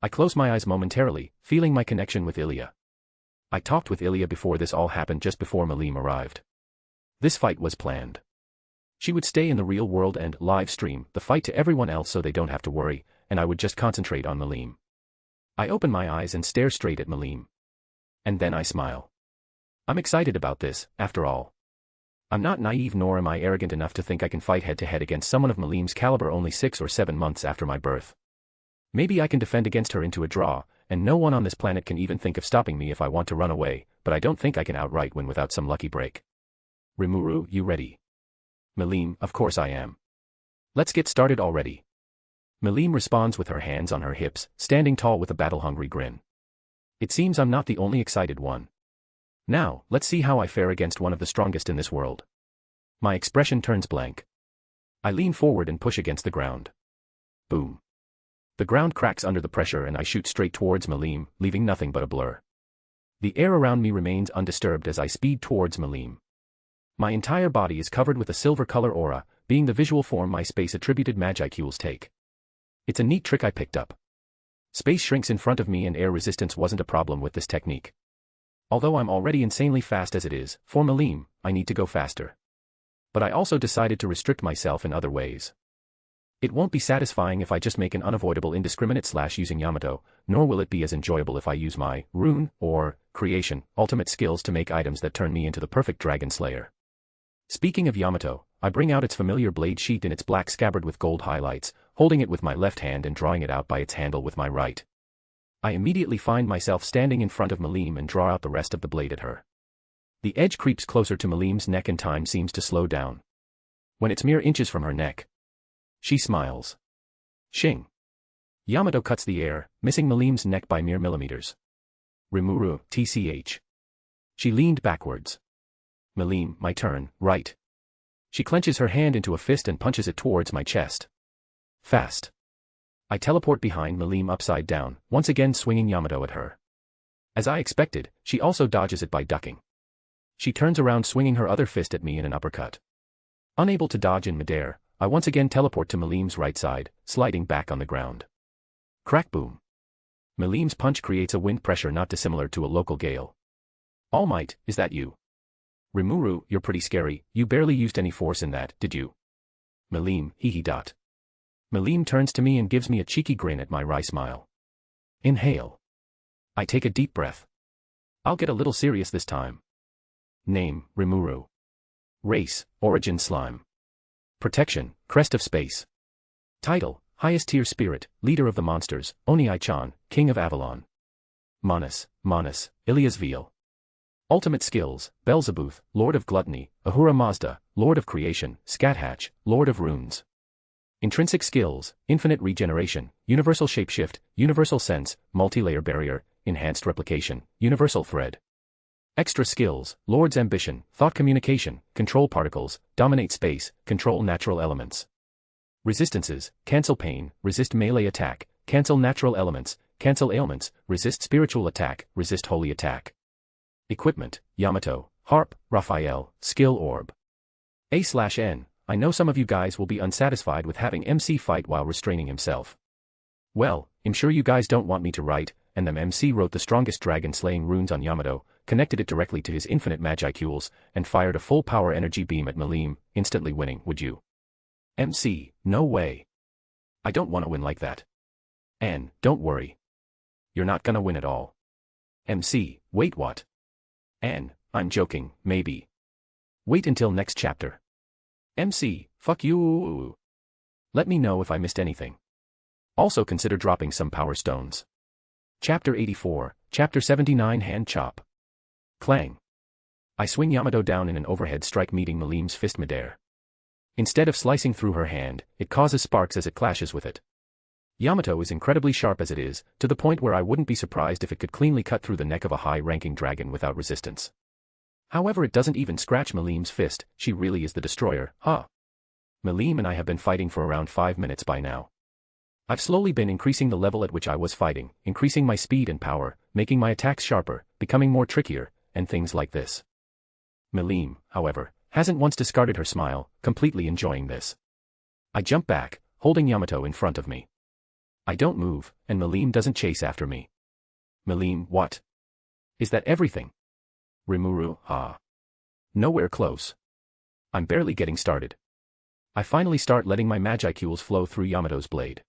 I close my eyes momentarily, feeling my connection with Ilya. I talked with Ilya before this all happened just before Melim arrived. This fight was planned. She would stay in the real world and live stream the fight to everyone else so they don't have to worry, and I would just concentrate on Melim. I open my eyes and stare straight at Melim. And then I smile. I'm excited about this, after all. I'm not naive nor am I arrogant enough to think I can fight head-to-head against someone of Melim's caliber only 6 or 7 months after my birth. Maybe I can defend against her into a draw, and no one on this planet can even think of stopping me if I want to run away, but I don't think I can outright win without some lucky break. Rimuru, you ready? Melim, of course I am. Let's get started already. Melim responds with her hands on her hips, standing tall with a battle-hungry grin. It seems I'm not the only excited one. Now, let's see how I fare against one of the strongest in this world. My expression turns blank. I lean forward and push against the ground. Boom. The ground cracks under the pressure and I shoot straight towards Malim, leaving nothing but a blur. The air around me remains undisturbed as I speed towards Malim. My entire body is covered with a silver color aura, being the visual form my space-attributed magicules take. It's a neat trick I picked up. Space shrinks in front of me and air resistance wasn't a problem with this technique. Although I'm already insanely fast as it is, for Malim, I need to go faster. But I also decided to restrict myself in other ways. It won't be satisfying if I just make an unavoidable indiscriminate slash using Yamato, nor will it be as enjoyable if I use my rune, or creation, ultimate skills to make items that turn me into the perfect dragon slayer. Speaking of Yamato, I bring out its familiar blade sheath in its black scabbard with gold highlights, holding it with my left hand and drawing it out by its handle with my right. I immediately find myself standing in front of Malim and draw out the rest of the blade at her. The edge creeps closer to Malim's neck and time seems to slow down. When it's mere inches from her neck, she smiles. Shing. Yamato cuts the air, missing Malim's neck by mere millimeters. Rimuru, tch. She leaned backwards. Malim, my turn, right. She clenches her hand into a fist and punches it towards my chest. Fast. I teleport behind Malim upside down, once again swinging Yamato at her. As I expected, she also dodges it by ducking. She turns around swinging her other fist at me in an uppercut. Unable to dodge in midair, I once again teleport to Malim's right side, sliding back on the ground. Crack boom. Malim's punch creates a wind pressure not dissimilar to a local gale. All Might, is that you? Rimuru, you're pretty scary, you barely used any force in that, did you? Malim, hee. Malim turns to me and gives me a cheeky grin at my wry smile. Inhale. I take a deep breath. I'll get a little serious this time. Name, Rimuru. Race, Origin Slime. Protection, Crest of Space. Title, Highest Tier Spirit, Leader of the Monsters, Oni-chan, King of Avalon. Manus, Ilias Veal. Ultimate Skills, Beelzebub, Lord of Gluttony, Ahura Mazda, Lord of Creation, Scathatch, Lord of Runes. Intrinsic Skills, Infinite Regeneration, Universal Shapeshift, Universal Sense, Multi-Layer Barrier, Enhanced Replication, Universal Thread. Extra Skills, Lord's Ambition, Thought Communication, Control Particles, Dominate Space, Control Natural Elements. Resistances, Cancel Pain, Resist Melee Attack, Cancel Natural Elements, Cancel Ailments, Resist Spiritual Attack, Resist Holy Attack. Equipment, Yamato, Harp, Raphael, Skill Orb. A/N, I know some of you guys will be unsatisfied with having MC fight while restraining himself. Well, I'm sure you guys don't want me to write, and them MC wrote the strongest dragon-slaying runes on Yamato, connected it directly to his infinite magicules, and fired a full power energy beam at Malim, instantly winning, would you? MC, no way. I don't want to win like that. N, don't worry. You're not gonna win at all. MC, wait what? N, I'm joking, maybe. Wait until next chapter. MC, fuck you. Let me know if I missed anything. Also consider dropping some power stones. Chapter 84, Chapter 79 Hand Chop. Clang. I swing Yamato down in an overhead strike meeting Malim's fist midair. Instead of slicing through her hand, it causes sparks as it clashes with it. Yamato is incredibly sharp as it is, to the point where I wouldn't be surprised if it could cleanly cut through the neck of a high-ranking dragon without resistance. However, it doesn't even scratch Malim's fist, she really is the destroyer, huh? Malim and I have been fighting for around 5 minutes by now. I've slowly been increasing the level at which I was fighting, increasing my speed and power, making my attacks sharper, becoming more trickier, and things like this. Malim, however, hasn't once discarded her smile, completely enjoying this. I jump back, holding Yamato in front of me. I don't move, and Malim doesn't chase after me. Malim, what? Is that everything? Rimuru, nowhere close. I'm barely getting started. I finally start letting my magicules flow through Yamato's blade.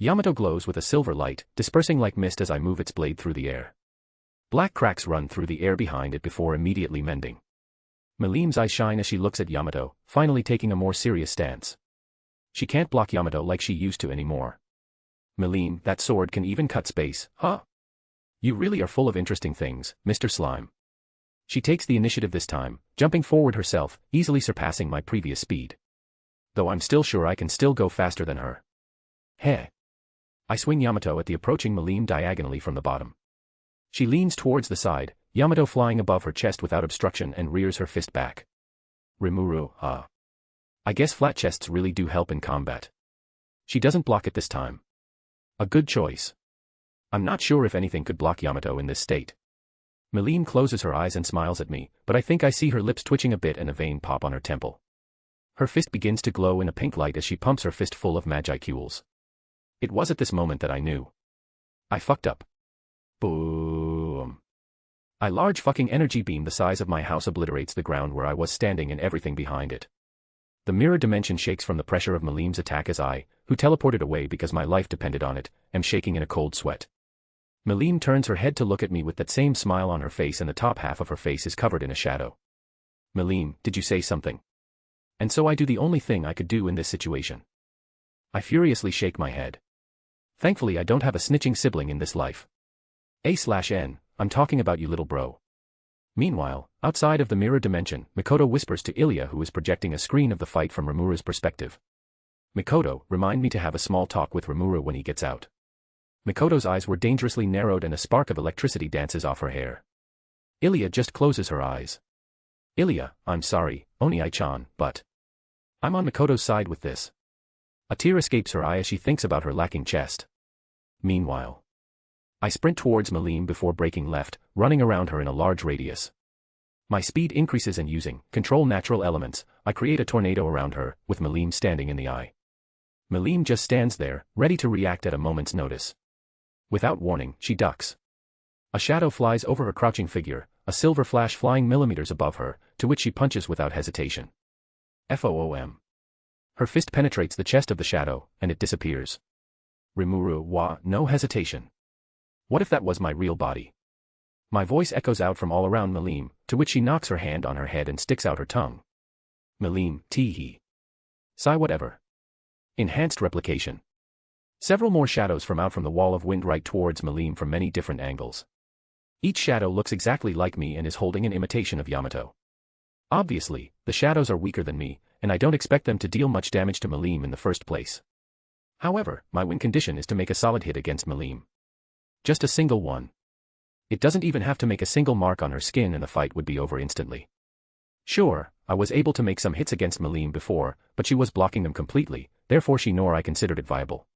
Yamato glows with a silver light, dispersing like mist as I move its blade through the air. Black cracks run through the air behind it before immediately mending. Malim's eyes shine as she looks at Yamato, finally taking a more serious stance. She can't block Yamato like she used to anymore. Malim, that sword can even cut space, huh? You really are full of interesting things, Mr. Slime. She takes the initiative this time, jumping forward herself, easily surpassing my previous speed. Though I'm still sure I can still go faster than her. Heh. I swing Yamato at the approaching Malim diagonally from the bottom. She leans towards the side, Yamato flying above her chest without obstruction and rears her fist back. Rimuru, I guess flat chests really do help in combat. She doesn't block it this time. A good choice. I'm not sure if anything could block Yamato in this state. Melim closes her eyes and smiles at me, but I think I see her lips twitching a bit and a vein pop on her temple. Her fist begins to glow in a pink light as she pumps her fist full of Magicools. It was at this moment that I knew. I fucked up. Boom. A large fucking energy beam the size of my house obliterates the ground where I was standing and everything behind it. The mirror dimension shakes from the pressure of Melim's attack as I, who teleported away because my life depended on it, am shaking in a cold sweat. Melim turns her head to look at me with that same smile on her face and the top half of her face is covered in a shadow. Melim, did you say something? And so I do the only thing I could do in this situation. I furiously shake my head. Thankfully I don't have a snitching sibling in this life. A/N, I'm talking about you little bro. Meanwhile, outside of the mirror dimension, Mikoto whispers to Ilya who is projecting a screen of the fight from Rimuru's perspective. Mikoto, remind me to have a small talk with Rimuru when he gets out. Mikoto's eyes were dangerously narrowed and a spark of electricity dances off her hair. Ilya just closes her eyes. Ilya, I'm sorry, Oni-chan, but I'm on Mikoto's side with this. A tear escapes her eye as she thinks about her lacking chest. Meanwhile, I sprint towards Melim before breaking left, running around her in a large radius. My speed increases and using control natural elements, I create a tornado around her, with Melim standing in the eye. Melim just stands there, ready to react at a moment's notice. Without warning, she ducks. A shadow flies over her crouching figure, a silver flash flying millimeters above her, to which she punches without hesitation. FOOM. Her fist penetrates the chest of the shadow, and it disappears. Rimuru wa, no hesitation. What if that was my real body? My voice echoes out from all around Melim, to which she knocks her hand on her head and sticks out her tongue. Melim, tee-hee. Sigh whatever. Enhanced replication. Several more shadows from out from the wall of wind right towards Melim from many different angles. Each shadow looks exactly like me and is holding an imitation of Yamato. Obviously, the shadows are weaker than me, and I don't expect them to deal much damage to Melim in the first place. However, my win condition is to make a solid hit against Melim. Just a single one. It doesn't even have to make a single mark on her skin and the fight would be over instantly. Sure, I was able to make some hits against Melim before, but she was blocking them completely, therefore she nor I considered it viable.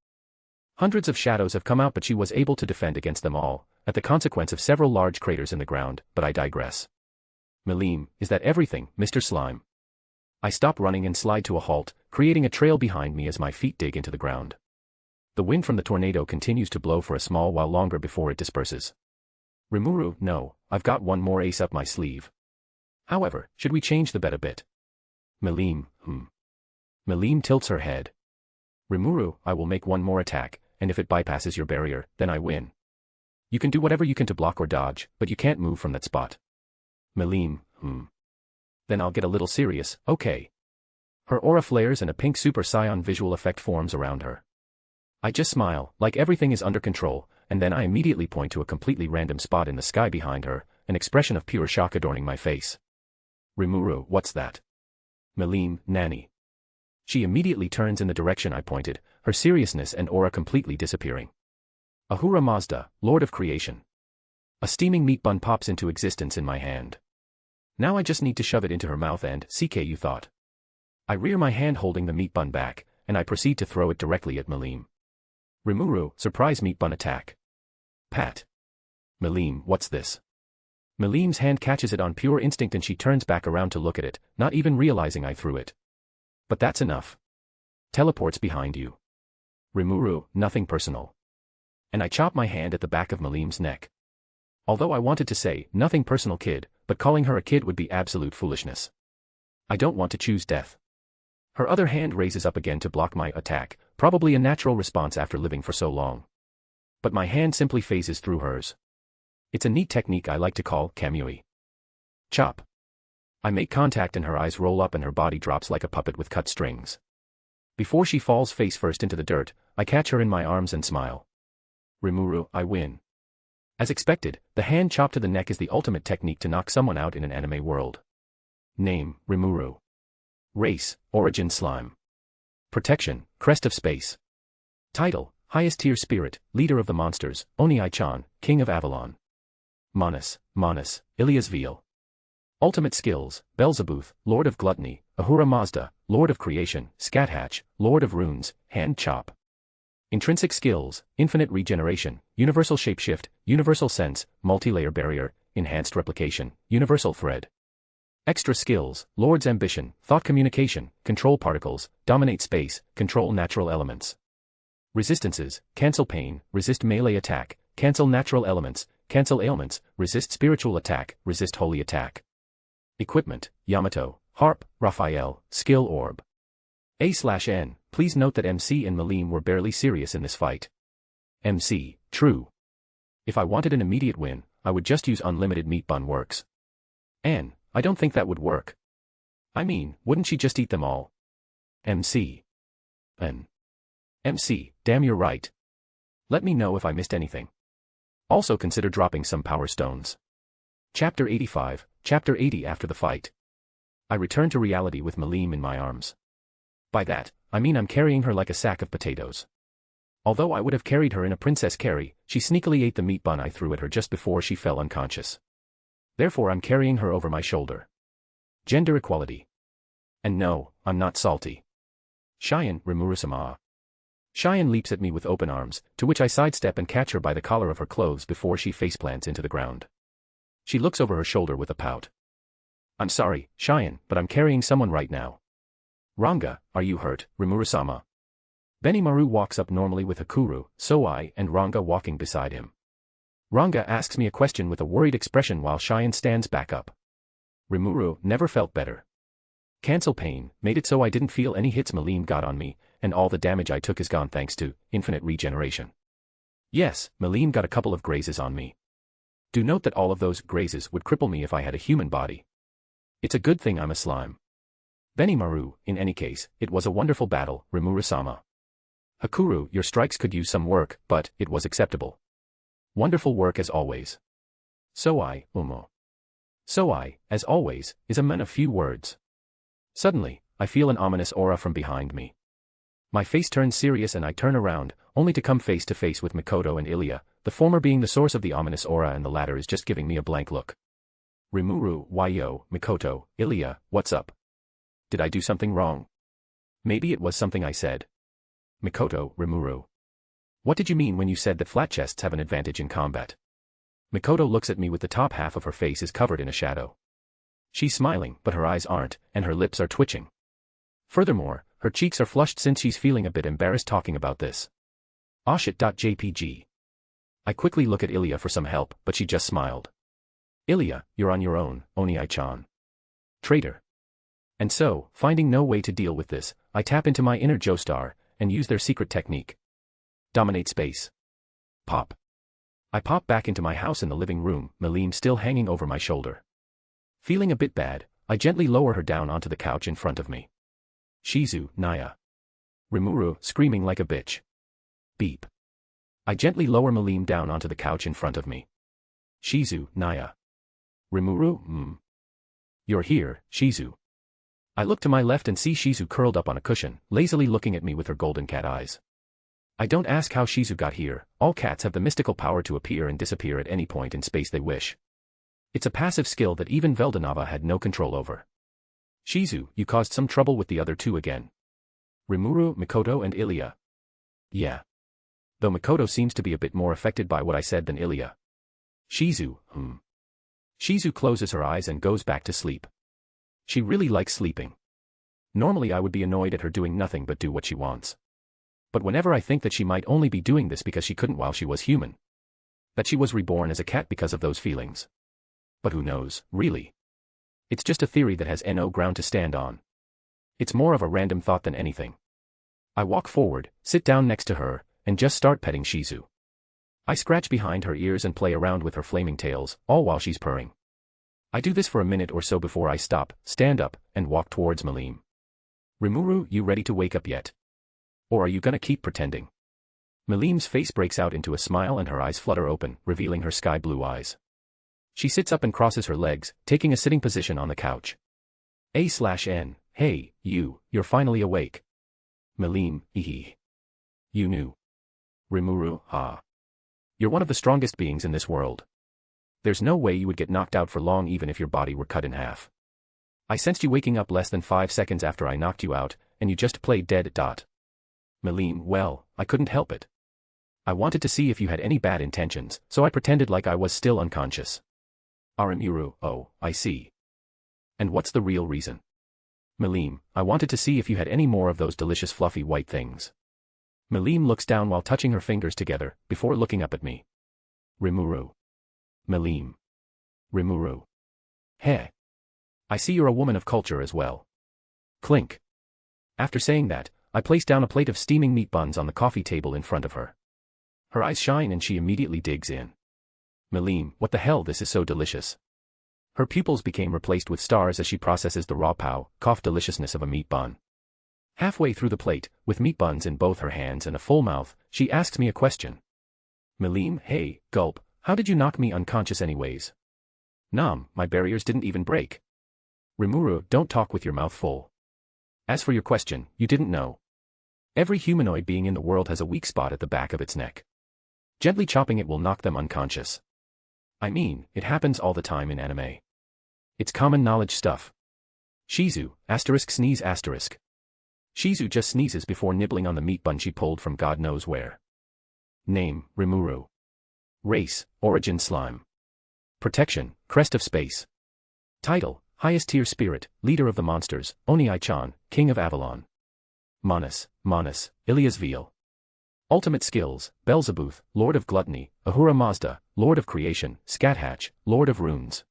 Hundreds of shadows have come out but she was able to defend against them all, at the consequence of several large craters in the ground, but I digress. Melim, is that everything, Mr. Slime? I stop running and slide to a halt, creating a trail behind me as my feet dig into the ground. The wind from the tornado continues to blow for a small while longer before it disperses. Rimuru, no, I've got one more ace up my sleeve. However, should we change the bet a bit? Melim, Melim tilts her head. Rimuru, I will make one more attack, and if it bypasses your barrier, then I win. You can do whatever you can to block or dodge, but you can't move from that spot. Melim, Then I'll get a little serious, okay. Her aura flares and a pink Super Saiyan visual effect forms around her. I just smile, like everything is under control, and then I immediately point to a completely random spot in the sky behind her, an expression of pure shock adorning my face. Rimuru, what's that? Melim, Nanny. She immediately turns in the direction I pointed, her seriousness and aura completely disappearing. Ahura Mazda, Lord of Creation. A steaming meat bun pops into existence in my hand. Now I just need to shove it into her mouth and, CK you thought. I rear my hand holding the meat bun back, and I proceed to throw it directly at Melim. Rimuru, surprise meat bun attack. Pat. Melim, what's this? Melim's hand catches it on pure instinct and she turns back around to look at it, not even realizing I threw it. But that's enough. Teleports behind you. Rimuru, nothing personal. And I chop my hand at the back of Melim's neck. Although I wanted to say, nothing personal kid, but calling her a kid would be absolute foolishness. I don't want to choose death. Her other hand raises up again to block my attack, probably a natural response after living for so long. But my hand simply phases through hers. It's a neat technique I like to call kamui. Chop. I make contact and her eyes roll up and her body drops like a puppet with cut strings. Before she falls face first into the dirt, I catch her in my arms and smile. Rimuru, I win. As expected, the hand chop to the neck is the ultimate technique to knock someone out in an anime world. Name, Rimuru. Race, Origin Slime. Protection, Crest of Space. Title, Highest Tier Spirit, Leader of the Monsters, Oni-chan, King of Avalon. Manus, Ilias Veal. Ultimate Skills, Beelzebub, Lord of Gluttony, Ahura Mazda, Lord of Creation, Scathatch, Lord of Runes, Hand Chop. Intrinsic skills, infinite regeneration, universal shapeshift, universal sense, multi-layer barrier, enhanced replication, universal thread. Extra skills, Lord's ambition, thought communication, control particles, dominate space, control natural elements. Resistances, cancel pain, resist melee attack, cancel natural elements, cancel ailments, resist spiritual attack, resist holy attack. Equipment, Yamato, Harp, Raphael, Skill Orb. A/N, please note that MC and Malim were barely serious in this fight. MC, true. If I wanted an immediate win, I would just use unlimited meat bun works. N, I don't think that would work. I mean, wouldn't she just eat them all? MC. N. MC, damn you're right. Let me know if I missed anything. Also consider dropping some power stones. Chapter 85, Chapter 80 after the fight. I return to reality with Malim in my arms. By that, I mean I'm carrying her like a sack of potatoes. Although I would have carried her in a princess carry, she sneakily ate the meat bun I threw at her just before she fell unconscious. Therefore I'm carrying her over my shoulder. Gender equality. And no, I'm not salty. Cheyenne, Rimuru-sama. Cheyenne leaps at me with open arms, to which I sidestep and catch her by the collar of her clothes before she faceplants into the ground. She looks over her shoulder with a pout. I'm sorry, Cheyenne, but I'm carrying someone right now. Ranga, are you hurt, Rimuru-sama? Benimaru walks up normally with Hakuru, Soai, and Ranga walking beside him. Ranga asks me a question with a worried expression while Cheyenne stands back up. Rimuru never felt better. Cancel pain made it so I didn't feel any hits Malim got on me, and all the damage I took is gone thanks to infinite regeneration. Yes, Malim got a couple of grazes on me. Do note that all of those grazes would cripple me if I had a human body. It's a good thing I'm a slime. Benimaru, in any case, it was a wonderful battle, Rimuru-sama. Hakuru, your strikes could use some work, but it was acceptable. Wonderful work as always. Soai, Umo. Soai, as always, is a man of few words. Suddenly, I feel an ominous aura from behind me. My face turns serious and I turn around, only to come face to face with Mikoto and Ilya, the former being the source of the ominous aura and the latter is just giving me a blank look. Rimuru, Wayo, Mikoto, Ilya, what's up? Did I do something wrong? Maybe it was something I said. Mikoto, Rimuru. What did you mean when you said that flat chests have an advantage in combat? Mikoto looks at me with the top half of her face is covered in a shadow. She's smiling, but her eyes aren't, and her lips are twitching. Furthermore, her cheeks are flushed since she's feeling a bit embarrassed talking about this. Ashit.jpg. I quickly look at Ilya for some help, but she just smiled. Ilya, you're on your own, Oniai-chan. Traitor. And so, finding no way to deal with this, I tap into my inner Joestar, and use their secret technique. Dominate space. Pop. I pop back into my house in the living room, Malim still hanging over my shoulder. Feeling a bit bad, I gently lower her down onto the couch in front of me. Shizu, Naya. Rimuru, screaming like a bitch. Beep. I gently lower Malim down onto the couch in front of me. Shizu, Naya. Rimuru, You're here, Shizu. I look to my left and see Shizu curled up on a cushion, lazily looking at me with her golden cat eyes. I don't ask how Shizu got here, all cats have the mystical power to appear and disappear at any point in space they wish. It's a passive skill that even Veldanava had no control over. Shizu, you caused some trouble with the other two again. Rimuru, Mikoto and Ilya. Yeah. Though Mikoto seems to be a bit more affected by what I said than Ilya. Shizu, Shizu closes her eyes and goes back to sleep. She really likes sleeping. Normally I would be annoyed at her doing nothing but do what she wants. But whenever I think that she might only be doing this because she couldn't while she was human. That she was reborn as a cat because of those feelings. But who knows, really? It's just a theory that has no ground to stand on. It's more of a random thought than anything. I walk forward, sit down next to her, and just start petting Shizu. I scratch behind her ears and play around with her flaming tails, all while she's purring. I do this for a minute or so before I stop, stand up, and walk towards Malim. Rimuru, you ready to wake up yet? Or are you gonna keep pretending? Malim's face breaks out into a smile and her eyes flutter open, revealing her sky blue eyes. She sits up and crosses her legs, taking a sitting position on the couch. A/N, hey, you're finally awake. Malim, You knew. Rimuru, You're one of the strongest beings in this world. There's no way you would get knocked out for long even if your body were cut in half. I sensed you waking up less than 5 seconds after I knocked you out, and you just played dead. Melim, well, I couldn't help it. I wanted to see if you had any bad intentions, so I pretended like I was still unconscious. Arimuru, oh, I see. And what's the real reason? Melim, I wanted to see if you had any more of those delicious fluffy white things. Melim looks down while touching her fingers together, before looking up at me. Rimuru. Melim. Rimuru. Heh. I see you're a woman of culture as well. Clink. After saying that, I place down a plate of steaming meat buns on the coffee table in front of her. Her eyes shine and she immediately digs in. Melim, what the hell, this is so delicious. Her pupils became replaced with stars as she processes the raw cough deliciousness of a meat bun. Halfway through the plate, with meat buns in both her hands and a full mouth, she asks me a question. Melim, hey, gulp, how did you knock me unconscious anyways? Nom, my barriers didn't even break. Rimuru, don't talk with your mouth full. As for your question, you didn't know. Every humanoid being in the world has a weak spot at the back of its neck. Gently chopping it will knock them unconscious. I mean, it happens all the time in anime. It's common knowledge stuff. Shizu, sneeze *. Shizu just sneezes before nibbling on the meat bun she pulled from God knows where. Name, Rimuru. Race, origin slime. Protection, crest of space. Title, highest tier spirit, leader of the monsters, Oni-chan, king of Avalon. Manus, Ilias Veal. Ultimate skills, Beelzebub, lord of gluttony, Ahura Mazda, lord of creation, Scathatch, lord of runes.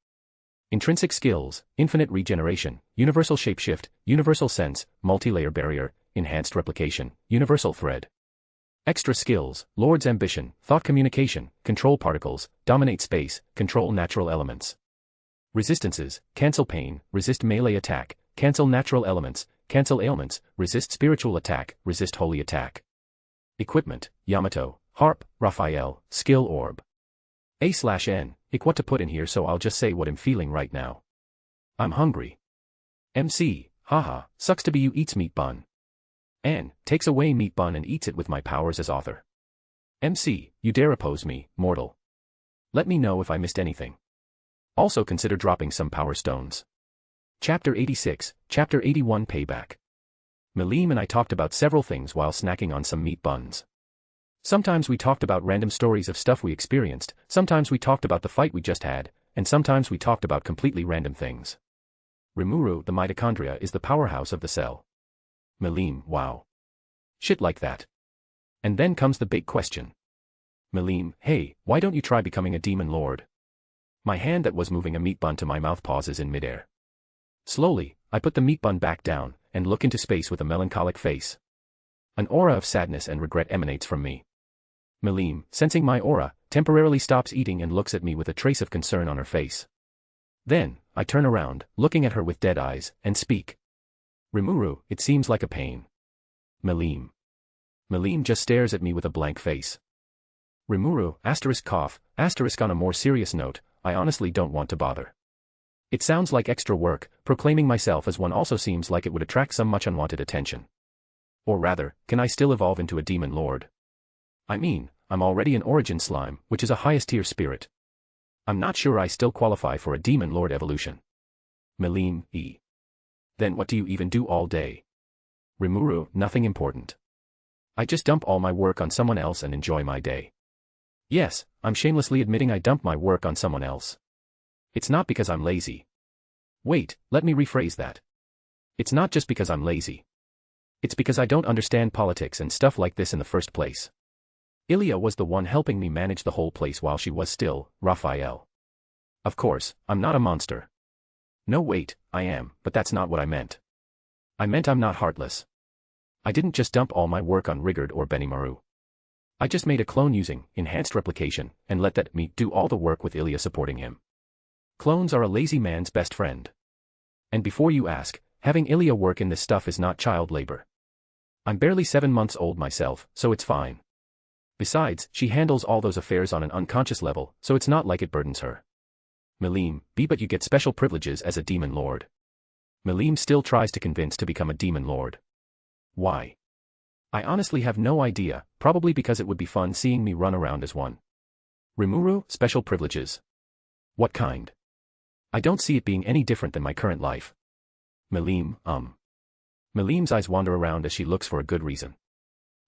Intrinsic skills, infinite regeneration, universal shapeshift, universal sense, multi-layer barrier, enhanced replication, universal thread. Extra skills, lord's ambition, thought communication, control particles, dominate space, control natural elements. Resistances, cancel pain, resist melee attack, cancel natural elements, cancel ailments, resist spiritual attack, resist holy attack. Equipment, Yamato, harp, Raphael, skill orb. A/N, what to put in here, so I'll just say what I'm feeling right now. I'm hungry. MC, haha, sucks to be you, eats meat bun. N, takes away meat bun and eats it with my powers as author. MC, you dare oppose me, mortal. Let me know if I missed anything. Also consider dropping some power stones. Chapter 86, Chapter 81 Payback. Melim and I talked about several things while snacking on some meat buns. Sometimes we talked about random stories of stuff we experienced, sometimes we talked about the fight we just had, and sometimes we talked about completely random things. Rimuru, the mitochondria, is the powerhouse of the cell. Melim, wow. Shit like that. And then comes the big question. Melim, hey, why don't you try becoming a demon lord? My hand that was moving a meat bun to my mouth pauses in midair. Slowly, I put the meat bun back down, and look into space with a melancholic face. An aura of sadness and regret emanates from me. Melim, sensing my aura, temporarily stops eating and looks at me with a trace of concern on her face. Then, I turn around, looking at her with dead eyes, and speak. Rimuru, it seems like a pain. Melim. Melim just stares at me with a blank face. Rimuru, cough, on a more serious note, I honestly don't want to bother. It sounds like extra work, proclaiming myself as one also seems like it would attract some much unwanted attention. Or rather, can I still evolve into a demon lord? I mean, I'm already an origin slime, which is a highest tier spirit. I'm not sure I still qualify for a demon lord evolution. Melim, Then what do you even do all day? Rimuru, nothing important. I just dump all my work on someone else and enjoy my day. Yes, I'm shamelessly admitting I dump my work on someone else. It's not because I'm lazy. Wait, let me rephrase that. It's not just because I'm lazy. It's because I don't understand politics and stuff like this in the first place. Ilia was the one helping me manage the whole place while she was still, Raphael. Of course, I'm not a monster. No wait, I am, but that's not what I meant. I meant I'm not heartless. I didn't just dump all my work on Rigard or Benimaru. I just made a clone using enhanced replication, and let that me do all the work with Ilia supporting him. Clones are a lazy man's best friend. And before you ask, having Ilia work in this stuff is not child labor. I'm barely 7 months old myself, so it's fine. Besides, she handles all those affairs on an unconscious level, so it's not like it burdens her. Melim, but you get special privileges as a demon lord. Melim still tries to convince to become a demon lord. Why? I honestly have no idea, probably because it would be fun seeing me run around as one. Rimuru, special privileges. What kind? I don't see it being any different than my current life. Melim, Melim's eyes wander around as she looks for a good reason.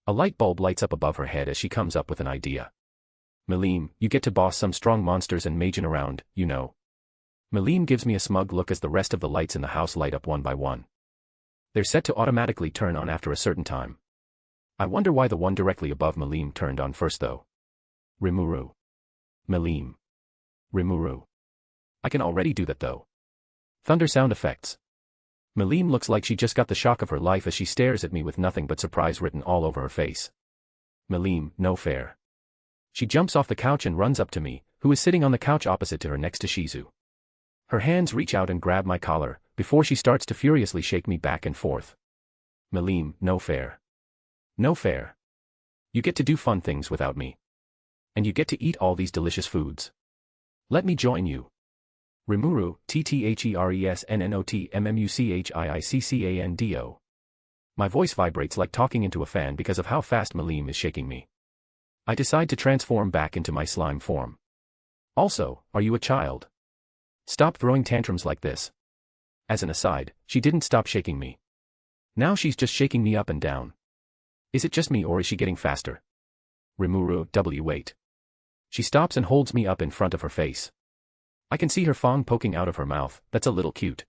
A light bulb lights up above her head as she comes up with an idea. Maleem, you get to boss some strong monsters and maging around, you know. Maleem gives me a smug look as the rest of the lights in the house light up one by one. They're set to automatically turn on after a certain time. I wonder why the one directly above Maleem turned on first though. Rimuru. Maleem. Rimuru. I can already do that though. Thunder sound effects. Maleem looks like she just got the shock of her life as she stares at me with nothing but surprise written all over her face. Maleem, no fair. She jumps off the couch and runs up to me, who is sitting on the couch opposite to her next to Shizu. Her hands reach out and grab my collar, before she starts to furiously shake me back and forth. Maleem, no fair. No fair. You get to do fun things without me. And you get to eat all these delicious foods. Let me join you. Rimuru, TTHERESNNOTMMUCHIICCANDO. My voice vibrates like talking into a fan because of how fast Maleem is shaking me. I decide to transform back into my slime form. Also, are you a child? Stop throwing tantrums like this. As an aside, she didn't stop shaking me. Now she's just shaking me up and down. Is it just me or is she getting faster? Rimuru, wait. She stops and holds me up in front of her face. I can see her fang poking out of her mouth. That's a little cute.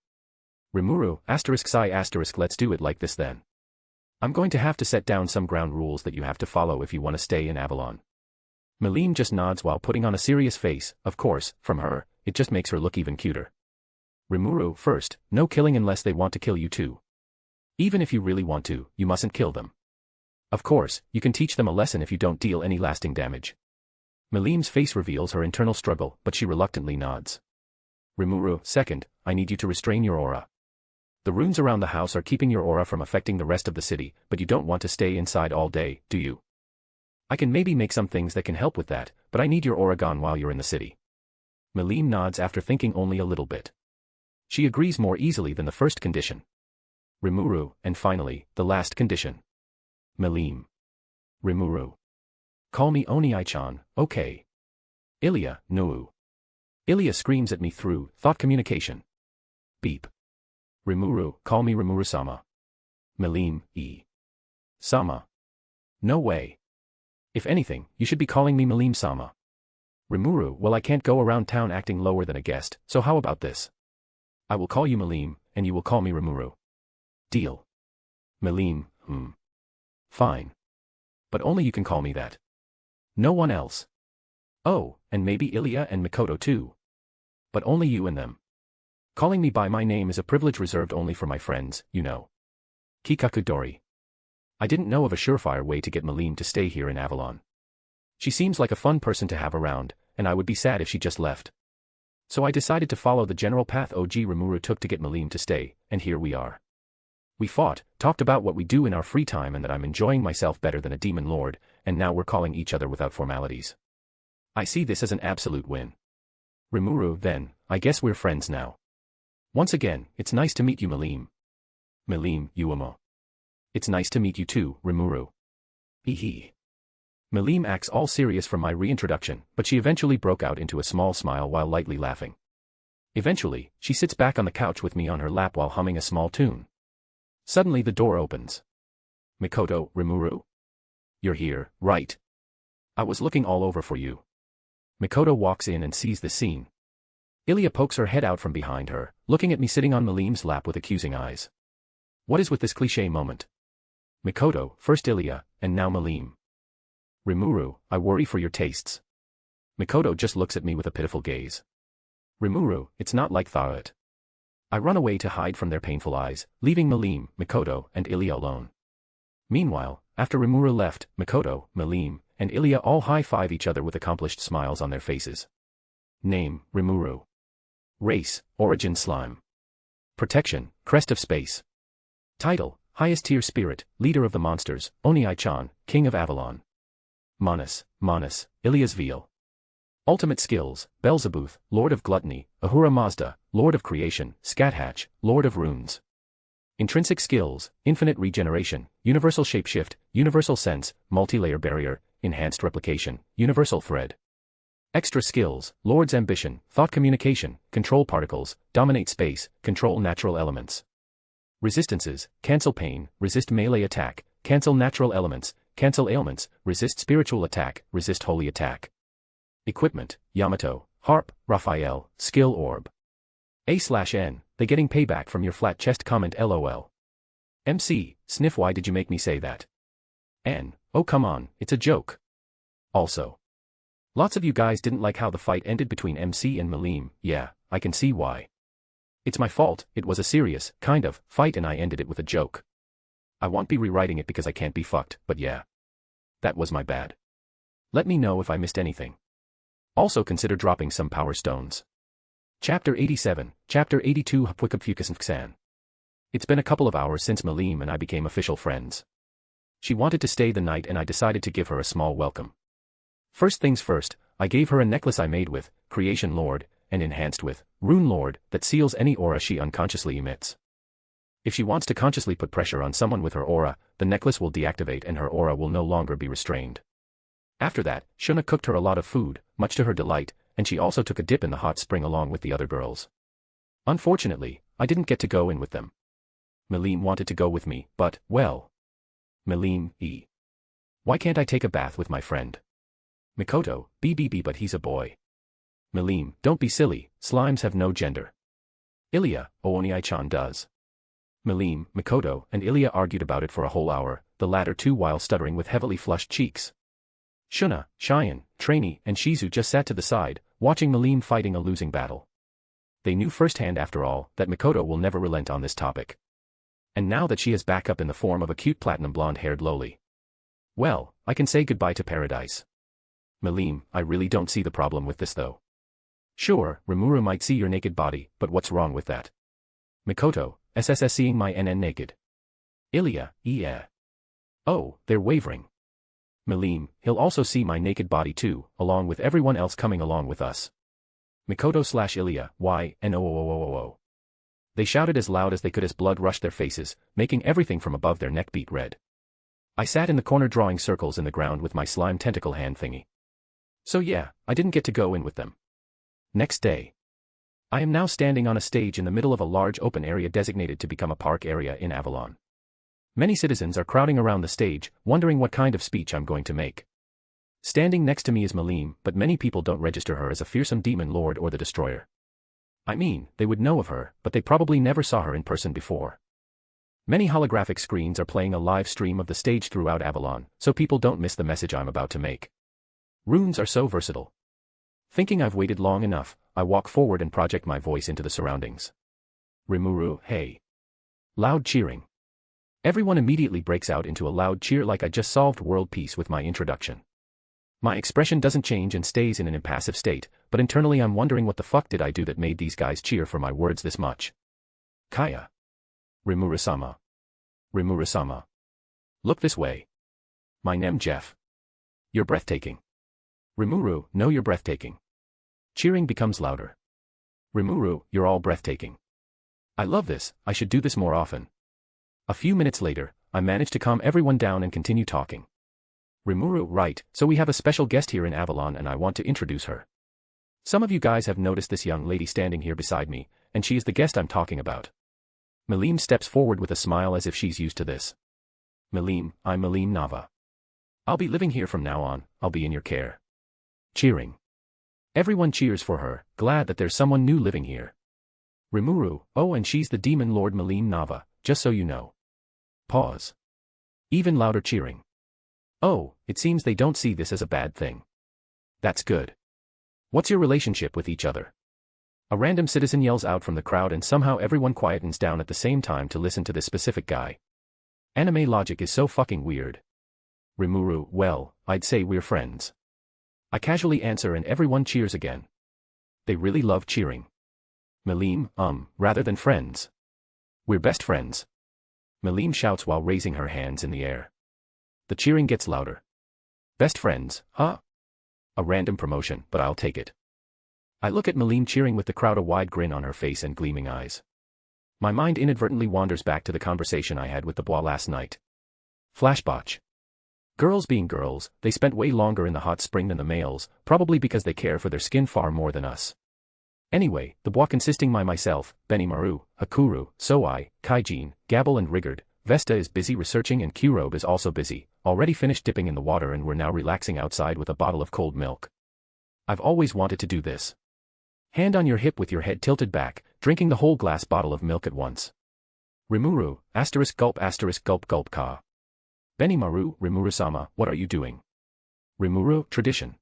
Rimuru, ***, let's do it like this then. I'm going to have to set down some ground rules that you have to follow if you want to stay in Avalon. Maleem just nods while putting on a serious face. Of course, from her, it just makes her look even cuter. Rimuru, first, no killing unless they want to kill you too. Even if you really want to, you mustn't kill them. Of course, you can teach them a lesson if you don't deal any lasting damage. Maleem's face reveals her internal struggle, but she reluctantly nods. Rimuru, second, I need you to restrain your aura. The runes around the house are keeping your aura from affecting the rest of the city, but you don't want to stay inside all day, do you? I can maybe make some things that can help with that, but I need your aura gone while you're in the city. Maleem nods after thinking only a little bit. She agrees more easily than the first condition. Rimuru, and finally, the last condition. Maleem. Rimuru. Call me Oni-chan, okay. Ilya, no. Ilya screams at me through thought communication. Beep. Rimuru, call me Rimuru-sama. Maleem, Sama. No way. If anything, you should be calling me Maleem-sama. Rimuru, well I can't go around town acting lower than a guest, so how about this? I will call you Maleem, and you will call me Rimuru. Deal. Maleem, Fine. But only you can call me that. No one else. Oh, and maybe Ilya and Mikoto too. But only you and them. Calling me by my name is a privilege reserved only for my friends, you know. Kikakudori. I didn't know of a surefire way to get Maleem to stay here in Avalon. She seems like a fun person to have around, and I would be sad if she just left. So I decided to follow the general path OG Rimuru took to get Maleem to stay, and here we are. We fought, talked about what we do in our free time and that I'm enjoying myself better than a demon lord, and now we're calling each other without formalities. I see this as an absolute win. Rimuru, then, I guess we're friends now. Once again, it's nice to meet you Maleem. Maleem, Uemo. It's nice to meet you too, Rimuru. Hee. Maleem acts all serious for my reintroduction, but she eventually broke out into a small smile while lightly laughing. Eventually, she sits back on the couch with me on her lap while humming a small tune. Suddenly the door opens. Mikoto, Rimuru? You're here, right? I was looking all over for you. Mikoto walks in and sees the scene. Ilya pokes her head out from behind her, looking at me sitting on Maleem's lap with accusing eyes. What is with this cliché moment? Mikoto, first Ilya, and now Maleem. Rimuru, I worry for your tastes. Mikoto just looks at me with a pitiful gaze. Rimuru, it's not like that. I run away to hide from their painful eyes, leaving Maleem, Mikoto, and Ilya alone. Meanwhile, after Rimuru left, Mikoto, Maleem, and Ilya all high-five each other with accomplished smiles on their faces. Name, Rimuru. Race, Origin Slime. Protection, Crest of Space. Title, Highest Tier Spirit, Leader of the Monsters, Oni-chan, King of Avalon. Manus, Ilya's Veal. Ultimate Skills, Beelzebub, Lord of Gluttony, Ahura Mazda, Lord of Creation, Scathatch, Lord of Runes. Intrinsic Skills, Infinite Regeneration, Universal Shapeshift, Universal Sense, Multi-Layer Barrier, Enhanced Replication, Universal Thread. Extra Skills, Lord's Ambition, Thought Communication, Control Particles, Dominate Space, Control Natural Elements. Resistances, Cancel Pain, Resist Melee Attack, Cancel Natural Elements, cancel ailments, resist spiritual attack, resist holy attack. Equipment, Yamato, Harp, Raphael, Skill Orb. A/N, they getting payback from your flat chest comment LOL. MC, Sniff, why did you make me say that? N, oh come on, it's a joke. Also, lots of you guys didn't like how the fight ended between MC and Malim. Yeah, I can see why. It's my fault, it was a serious, kind of, fight and I ended it with a joke. I won't be rewriting it because I can't be fucked, but yeah. That was my bad. Let me know if I missed anything. Also consider dropping some power stones. Chapter 87, Chapter 82 Hapwikapfukasanfksan. It's been a couple of hours since Malim and I became official friends. She wanted to stay the night and I decided to give her a small welcome. First things first, I gave her a necklace I made with Creation Lord and enhanced with Rune Lord that seals any aura she unconsciously emits. If she wants to consciously put pressure on someone with her aura, the necklace will deactivate and her aura will no longer be restrained. After that, Shuna cooked her a lot of food, much to her delight, and she also took a dip in the hot spring along with the other girls. Unfortunately, I didn't get to go in with them. Malim wanted to go with me, but, well. Malim, why can't I take a bath with my friend? Mikoto, BBB, but he's a boy. Malim, don't be silly, slimes have no gender. Ilya, Ooniai-chan does. Malim, Mikoto, and Ilya argued about it for a whole hour, the latter two while stuttering with heavily flushed cheeks. Shuna, Cheyenne, Trainee, and Shizu just sat to the side, watching Malim fighting a losing battle. They knew firsthand, after all, that Mikoto will never relent on this topic. And now that she has backup in the form of a cute platinum blonde-haired loli. Well, I can say goodbye to paradise. Malim, I really don't see the problem with this though. Sure, Rimuru might see your naked body, but what's wrong with that? Mikoto, SSS seeing my NN naked. Ilya, yeah. Oh, they're wavering. Malim, he'll also see my naked body too, along with everyone else coming along with us. Mikoto/Ilya, why, no. They shouted as loud as they could as blood rushed their faces, making everything from above their neck beat red. I sat in the corner drawing circles in the ground with my slime tentacle hand thingy. So yeah, I didn't get to go in with them. Next day. I am now standing on a stage in the middle of a large open area designated to become a park area in Avalon. Many citizens are crowding around the stage, wondering what kind of speech I'm going to make. Standing next to me is Malim, but many people don't register her as a fearsome demon lord or the destroyer. I mean, they would know of her, but they probably never saw her in person before. Many holographic screens are playing a live stream of the stage throughout Avalon, so people don't miss the message I'm about to make. Runes are so versatile. Thinking I've waited long enough, I walk forward and project my voice into the surroundings. Rimuru, hey. Loud cheering. Everyone immediately breaks out into a loud cheer like I just solved world peace with my introduction. My expression doesn't change and stays in an impassive state, but internally I'm wondering what the fuck did I do that made these guys cheer for my words this much. Kaya. Rimuru-sama. Rimuru-sama. Look this way. My name Jeff. You're breathtaking. Rimuru, no, you're breathtaking. Cheering becomes louder. Rimuru, you're all breathtaking. I love this, I should do this more often. A few minutes later, I manage to calm everyone down and continue talking. Rimuru, right, so we have a special guest here in Avalon and I want to introduce her. Some of you guys have noticed this young lady standing here beside me, and she is the guest I'm talking about. Malim steps forward with a smile as if she's used to this. Malim, I'm Malim Nava. I'll be living here from now on, I'll be in your care. Cheering. Everyone cheers for her, glad that there's someone new living here. Rimuru, oh, and she's the demon lord Malim Nava, just so you know. Pause. Even louder cheering. Oh, it seems they don't see this as a bad thing. That's good. What's your relationship with each other? A random citizen yells out from the crowd and somehow everyone quietens down at the same time to listen to this specific guy. Anime logic is so fucking weird. Rimuru, well, I'd say we're friends. I casually answer and everyone cheers again. They really love cheering. Malim, rather than friends. We're best friends. Malim shouts while raising her hands in the air. The cheering gets louder. Best friends, huh? A random promotion, but I'll take it. I look at Malim cheering with the crowd, a wide grin on her face and gleaming eyes. My mind inadvertently wanders back to the conversation I had with the boy last night. Flashbotch. Girls being girls, they spent way longer in the hot spring than the males, probably because they care for their skin far more than us. Anyway, the bois consisting myself, Benimaru, Hakuru, Soai, Kaijin, Gabble and Rigard, Vesta is busy researching and Q-Robe is also busy, already finished dipping in the water and we're now relaxing outside with a bottle of cold milk. I've always wanted to do this. Hand on your hip with your head tilted back, drinking the whole glass bottle of milk at once. Rimuru, gulp gulp ka. Benimaru, Rimuru-sama, what are you doing? Rimuru, tradition.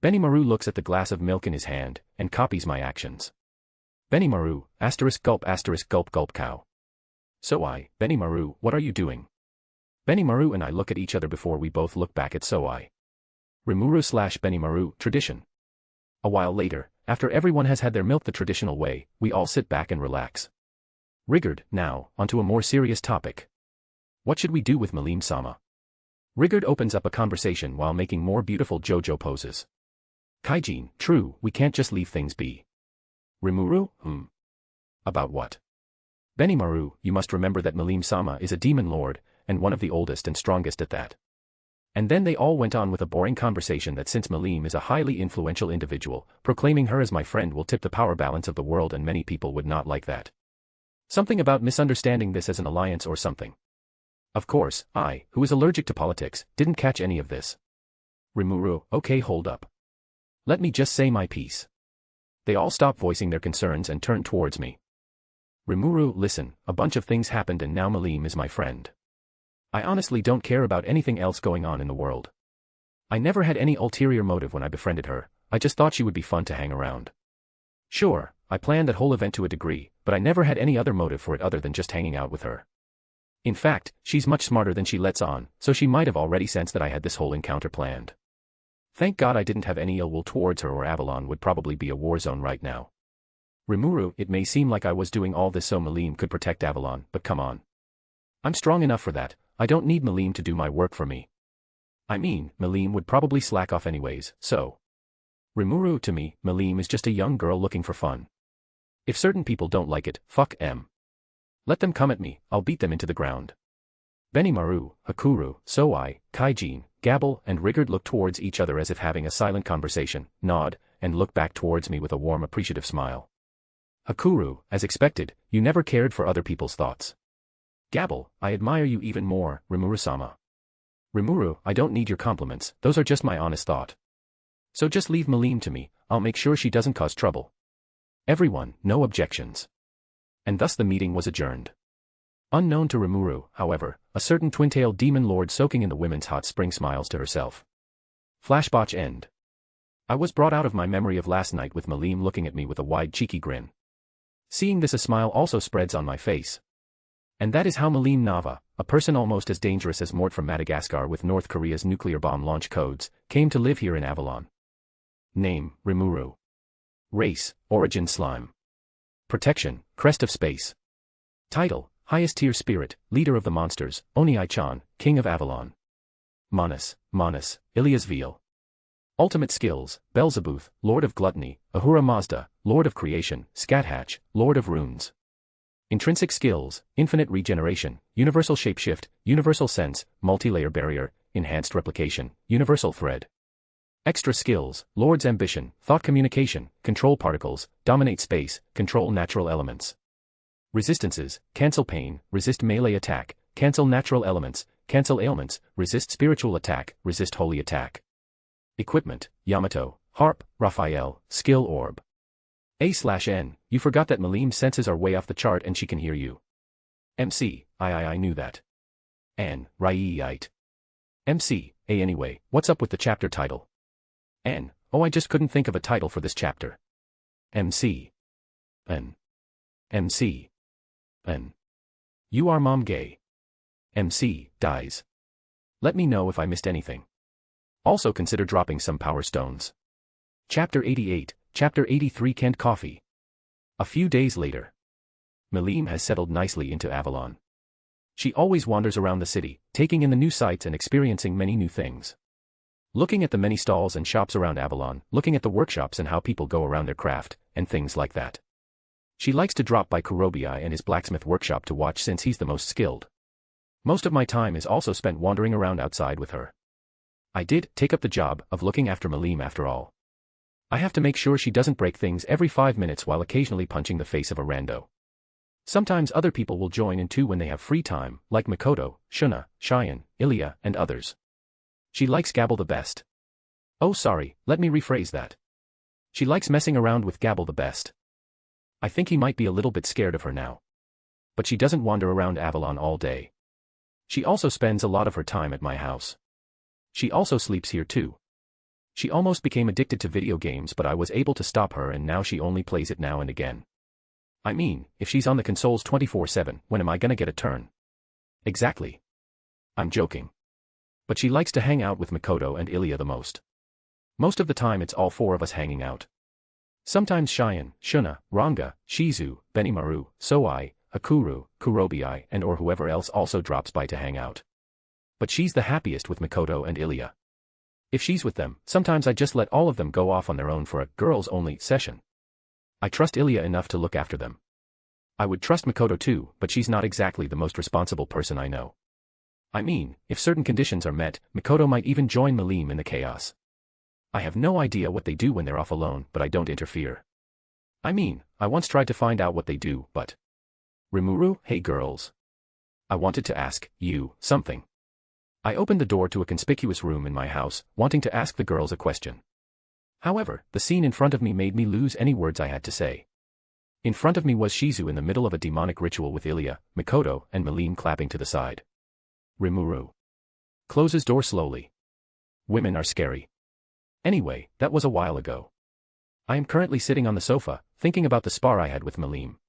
Benimaru looks at the glass of milk in his hand, and copies my actions. Benimaru, gulp gulp cow. Soai, Benimaru, what are you doing? Benimaru and I look at each other before we both look back at Soai. Rimuru/Benimaru, tradition. A while later, after everyone has had their milk the traditional way, we all sit back and relax. Rigard, now, onto a more serious topic. What should we do with Melim-sama? Rigard opens up a conversation while making more beautiful JoJo poses. Kaijin, true, we can't just leave things be. Rimuru, About what? Benimaru, you must remember that Melim-sama is a demon lord, and one of the oldest and strongest at that. And then they all went on with a boring conversation that since Melim is a highly influential individual, proclaiming her as my friend will tip the power balance of the world and many people would not like that. Something about misunderstanding this as an alliance or something. Of course, I, who is allergic to politics, didn't catch any of this. Rimuru, okay, hold up. Let me just say my piece. They all stopped voicing their concerns and turned towards me. Rimuru, listen, a bunch of things happened and now Melim is my friend. I honestly don't care about anything else going on in the world. I never had any ulterior motive when I befriended her, I just thought she would be fun to hang around. Sure, I planned that whole event to a degree, but I never had any other motive for it other than just hanging out with her. In fact, she's much smarter than she lets on, so she might have already sensed that I had this whole encounter planned. Thank God I didn't have any ill will towards her or Avalon would probably be a war zone right now. Rimuru, it may seem like I was doing all this so Melim could protect Avalon, but come on. I'm strong enough for that, I don't need Melim to do my work for me. I mean, Melim would probably slack off anyways, so. Rimuru, to me, Melim is just a young girl looking for fun. If certain people don't like it, fuck 'em. Let them come at me, I'll beat them into the ground. Benimaru, Hakuru, Soai, Kaijin, Gabble and Rigard look towards each other as if having a silent conversation, nod, and look back towards me with a warm appreciative smile. Hakuru, as expected, you never cared for other people's thoughts. Gabble, I admire you even more, Rimuru-sama. Rimuru, I don't need your compliments, those are just my honest thought. So just leave Melim to me, I'll make sure she doesn't cause trouble. Everyone, no objections. And thus the meeting was adjourned. Unknown to Rimuru, however, a certain twin-tailed demon lord soaking in the women's hot spring smiles to herself. Flashbotch end. I was brought out of my memory of last night with Melim looking at me with a wide cheeky grin. Seeing this a smile also spreads on my face. And that is how Melim Nava, a person almost as dangerous as Mort from Madagascar with North Korea's nuclear bomb launch codes, came to live here in Avalon. Name, Rimuru. Race, origin slime. Protection, crest of space. Title, highest tier spirit, leader of the monsters, Oni-chan, king of Avalon. Manus, Ilias Veal. Ultimate skills, Belzebuth, lord of gluttony, Ahura Mazda, lord of creation, Scathatch, lord of runes. Intrinsic skills, infinite regeneration, universal shapeshift, universal sense, multi-layer barrier, enhanced replication, universal thread. Extra skills, Lord's ambition, thought communication, control particles, dominate space, control natural elements. Resistances, cancel pain, resist melee attack, cancel natural elements, cancel ailments, resist spiritual attack, resist holy attack. Equipment, Yamato, Harp, Raphael, Skill Orb. A/N, you forgot that Melim's senses are way off the chart and she can hear you. MC, I knew that. N, Right. MC, anyway, what's up with the chapter title? N, I just couldn't think of a title for this chapter. MC. N. MC. N. You are mom gay. MC, dies. Let me know if I missed anything. Also consider dropping some power stones. Chapter 88, Chapter 83 Canned Coffee. A few days later. Melim has settled nicely into Avalon. She always wanders around the city, taking in the new sights and experiencing many new things. Looking at the many stalls and shops around Avalon, looking at the workshops and how people go around their craft, and things like that. She likes to drop by Kurobi and his blacksmith workshop to watch since he's the most skilled. Most of my time is also spent wandering around outside with her. I did take up the job of looking after Melim after all. I have to make sure she doesn't break things every 5 minutes while occasionally punching the face of a rando. Sometimes other people will join in too when they have free time, like Mikoto, Shuna, Cheyenne, Ilya, and others. She likes Gabble the best. Oh sorry, let me rephrase that. She likes messing around with Gabble the best. I think he might be a little bit scared of her now. But she doesn't wander around Avalon all day. She also spends a lot of her time at my house. She also sleeps here too. She almost became addicted to video games, but I was able to stop her, and now she only plays it now and again. I mean, if she's on the consoles 24/7, when am I gonna get a turn? Exactly. I'm joking. But she likes to hang out with Mikoto and Ilya the most. Most of the time it's all four of us hanging out. Sometimes Cheyenne, Shuna, Ranga, Shizu, Benimaru, Soai, Hakuru, Kurobi, and or whoever else also drops by to hang out. But she's the happiest with Mikoto and Ilya. If she's with them, sometimes I just let all of them go off on their own for a girls-only session. I trust Ilya enough to look after them. I would trust Mikoto too, but she's not exactly the most responsible person I know. I mean, if certain conditions are met, Mikoto might even join Malim in the chaos. I have no idea what they do when they're off alone, but I don't interfere. I mean, I once tried to find out what they do, but... Rimuru, hey girls. I wanted to ask you something. I opened the door to a conspicuous room in my house, wanting to ask the girls a question. However, the scene in front of me made me lose any words I had to say. In front of me was Shizu in the middle of a demonic ritual with Ilya, Mikoto, and Malim clapping to the side. Rimuru closes door slowly. Women are scary. Anyway, that was a while ago. I am currently sitting on the sofa, thinking about the spar I had with Malim.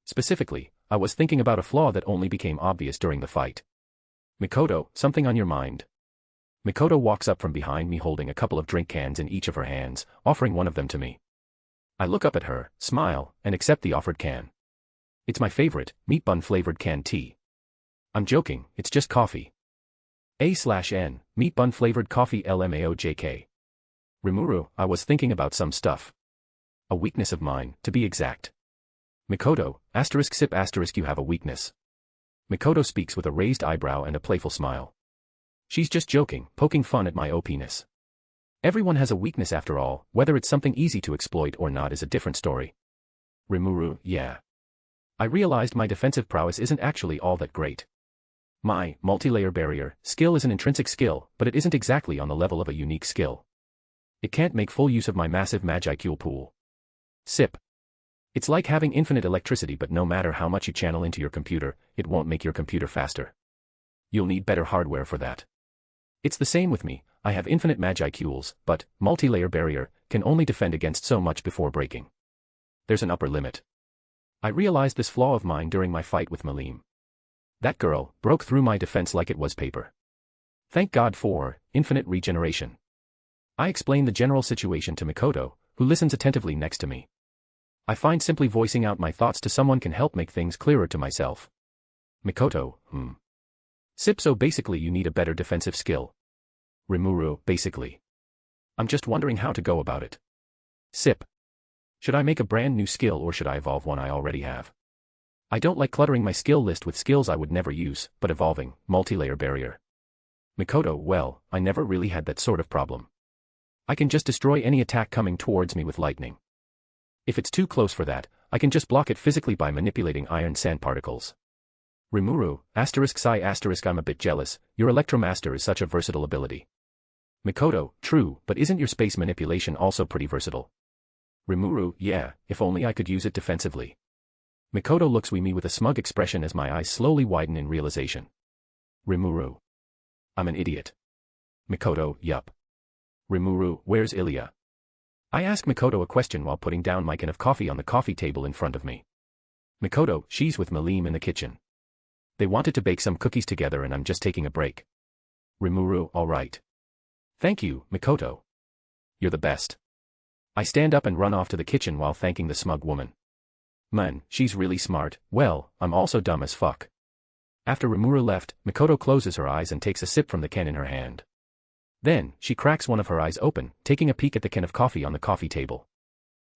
Specifically, I was thinking about a flaw that only became obvious during the fight. Mikoto, something on your mind? Mikoto walks up from behind me holding a couple of drink cans in each of her hands, offering one of them to me. I look up at her, smile, and accept the offered can. It's my favorite, meat bun flavored canned tea. I'm joking, it's just coffee. A/N, meat bun flavored coffee LMAOJK. Rimuru, I was thinking about some stuff. A weakness of mine, to be exact. Mikoto, *sip*, you have a weakness. Mikoto speaks with a raised eyebrow and a playful smile. She's just joking, poking fun at my OP-ness. Everyone has a weakness after all, whether it's something easy to exploit or not is a different story. Rimuru, yeah. I realized my defensive prowess isn't actually all that great. My multi-layer barrier skill is an intrinsic skill, but it isn't exactly on the level of a unique skill. It can't make full use of my massive Magicule pool. Sip. It's like having infinite electricity, but no matter how much you channel into your computer, it won't make your computer faster. You'll need better hardware for that. It's the same with me, I have infinite Magicules, but multi-layer barrier can only defend against so much before breaking. There's an upper limit. I realized this flaw of mine during my fight with Malim. That girl broke through my defense like it was paper. Thank God for infinite regeneration. I explain the general situation to Mikoto, who listens attentively next to me. I find simply voicing out my thoughts to someone can help make things clearer to myself. Mikoto, Sip, so basically you need a better defensive skill. Rimuru, basically. I'm just wondering how to go about it. Sip. Should I make a brand new skill or should I evolve one I already have? I don't like cluttering my skill list with skills I would never use, but evolving, multi-layer barrier. Mikoto, well, I never really had that sort of problem. I can just destroy any attack coming towards me with lightning. If it's too close for that, I can just block it physically by manipulating iron sand particles. Rimuru, *Psi*, I'm a bit jealous, your Electromaster is such a versatile ability. Mikoto, true, but isn't your space manipulation also pretty versatile? Rimuru, yeah, if only I could use it defensively. Mikoto looks at me with a smug expression as my eyes slowly widen in realization. Rimuru. I'm an idiot. Mikoto, yup. Rimuru, where's Ilya? I ask Mikoto a question while putting down my can of coffee on the coffee table in front of me. Mikoto, she's with Malim in the kitchen. They wanted to bake some cookies together and I'm just taking a break. Rimuru, alright. Thank you, Mikoto. You're the best. I stand up and run off to the kitchen while thanking the smug woman. Man, she's really smart, well, I'm also dumb as fuck. After Rimuru left, Mikoto closes her eyes and takes a sip from the can in her hand. Then, she cracks one of her eyes open, taking a peek at the can of coffee on the coffee table.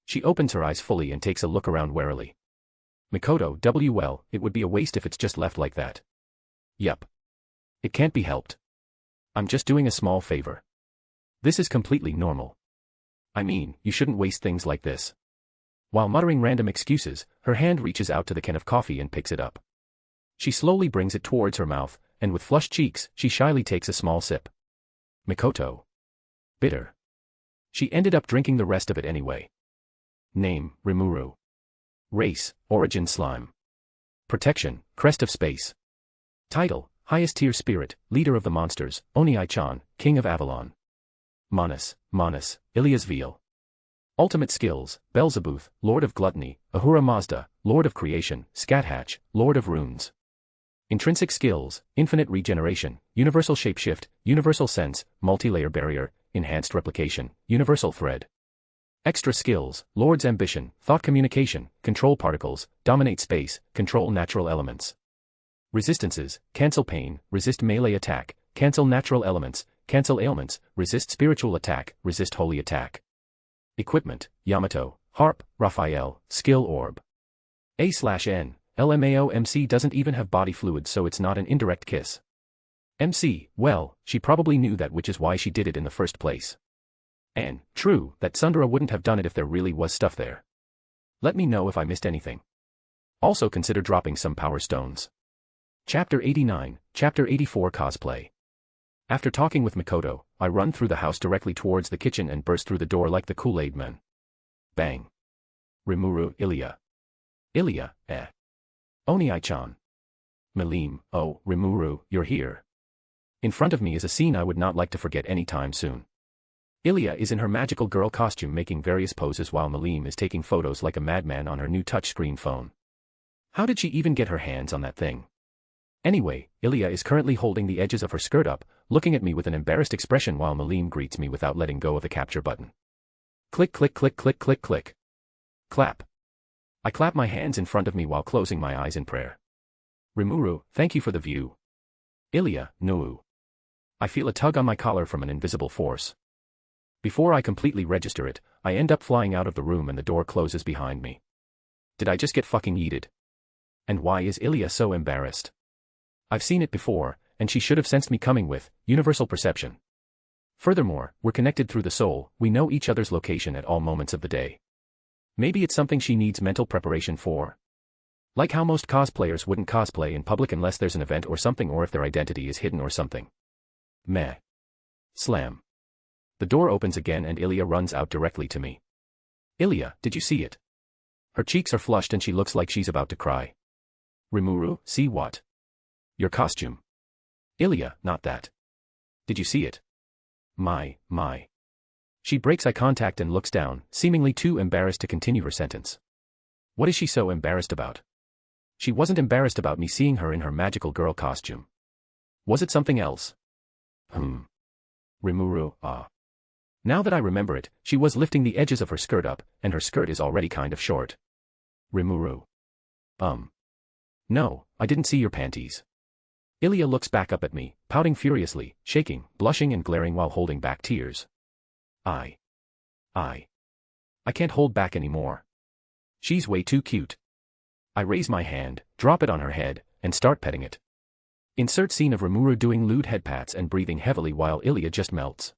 She opens her eyes fully and takes a look around warily. Mikoto, well, it would be a waste if it's just left like that. Yup. It can't be helped. I'm just doing a small favor. This is completely normal. I mean, you shouldn't waste things like this. While muttering random excuses, her hand reaches out to the can of coffee and picks it up. She slowly brings it towards her mouth, and with flushed cheeks, she shyly takes a small sip. Mikoto. Bitter. She ended up drinking the rest of it anyway. Name, Rimuru. Race, Origin Slime. Protection, Crest of Space. Title, Highest Tier Spirit, Leader of the Monsters, Oni-chan, King of Avalon. Manus, Ilias Veil. Ultimate Skills, Belzebuth, Lord of Gluttony, Ahura Mazda, Lord of Creation, Scathatch, Lord of Runes. Intrinsic Skills, Infinite Regeneration, Universal Shapeshift, Universal Sense, Multi-Layer Barrier, Enhanced Replication, Universal Thread. Extra Skills, Lord's Ambition, Thought Communication, Control Particles, Dominate Space, Control Natural Elements. Resistances, Cancel Pain, Resist Melee Attack, Cancel Natural Elements, Cancel Ailments, Resist Spiritual Attack, Resist Holy Attack. Equipment, Yamato, Harp, Raphael, Skill Orb. A/N, LMAO MC doesn't even have body fluid, so it's not an indirect kiss. MC, well, she probably knew that, which is why she did it in the first place. And, true, that Sundara wouldn't have done it if there really was stuff there. Let me know if I missed anything. Also consider dropping some power stones. Chapter 89, Chapter 84 Cosplay. After talking with Mikoto, I run through the house directly towards the kitchen and burst through the door like the Kool-Aid man. Bang. Rimuru, Ilya. Ilya, eh. Oni-chan. Milim, oh, Rimuru, you're here. In front of me is a scene I would not like to forget anytime soon. Ilya is in her magical girl costume making various poses while Milim is taking photos like a madman on her new touchscreen phone. How did she even get her hands on that thing? Anyway, Ilya is currently holding the edges of her skirt up, looking at me with an embarrassed expression while Milim greets me without letting go of the capture button. Click click click click click click. Clap. I clap my hands in front of me while closing my eyes in prayer. Rimuru, thank you for the view. Ilya, no. I feel a tug on my collar from an invisible force. Before I completely register it, I end up flying out of the room and the door closes behind me. Did I just get fucking yeeted? And why is Ilya so embarrassed? I've seen it before, and she should have sensed me coming with universal perception. Furthermore, we're connected through the soul, we know each other's location at all moments of the day. Maybe it's something she needs mental preparation for. Like how most cosplayers wouldn't cosplay in public unless there's an event or something, or if their identity is hidden or something. Meh. Slam. The door opens again and Ilya runs out directly to me. Ilya, did you see it? Her cheeks are flushed and she looks like she's about to cry. Rimuru, see what? Your costume. Ilya, not that. Did you see it? My. She breaks eye contact and looks down, seemingly too embarrassed to continue her sentence. What is she so embarrassed about? She wasn't embarrassed about me seeing her in her magical girl costume. Was it something else? Rimuru, ah. Now that I remember it, she was lifting the edges of her skirt up, and her skirt is already kind of short. Rimuru. No, I didn't see your panties. Ilya looks back up at me, pouting furiously, shaking, blushing and glaring while holding back tears. I can't hold back anymore. She's way too cute. I raise my hand, drop it on her head, and start petting it. Insert scene of Rimuru doing lewd head pats and breathing heavily while Ilya just melts.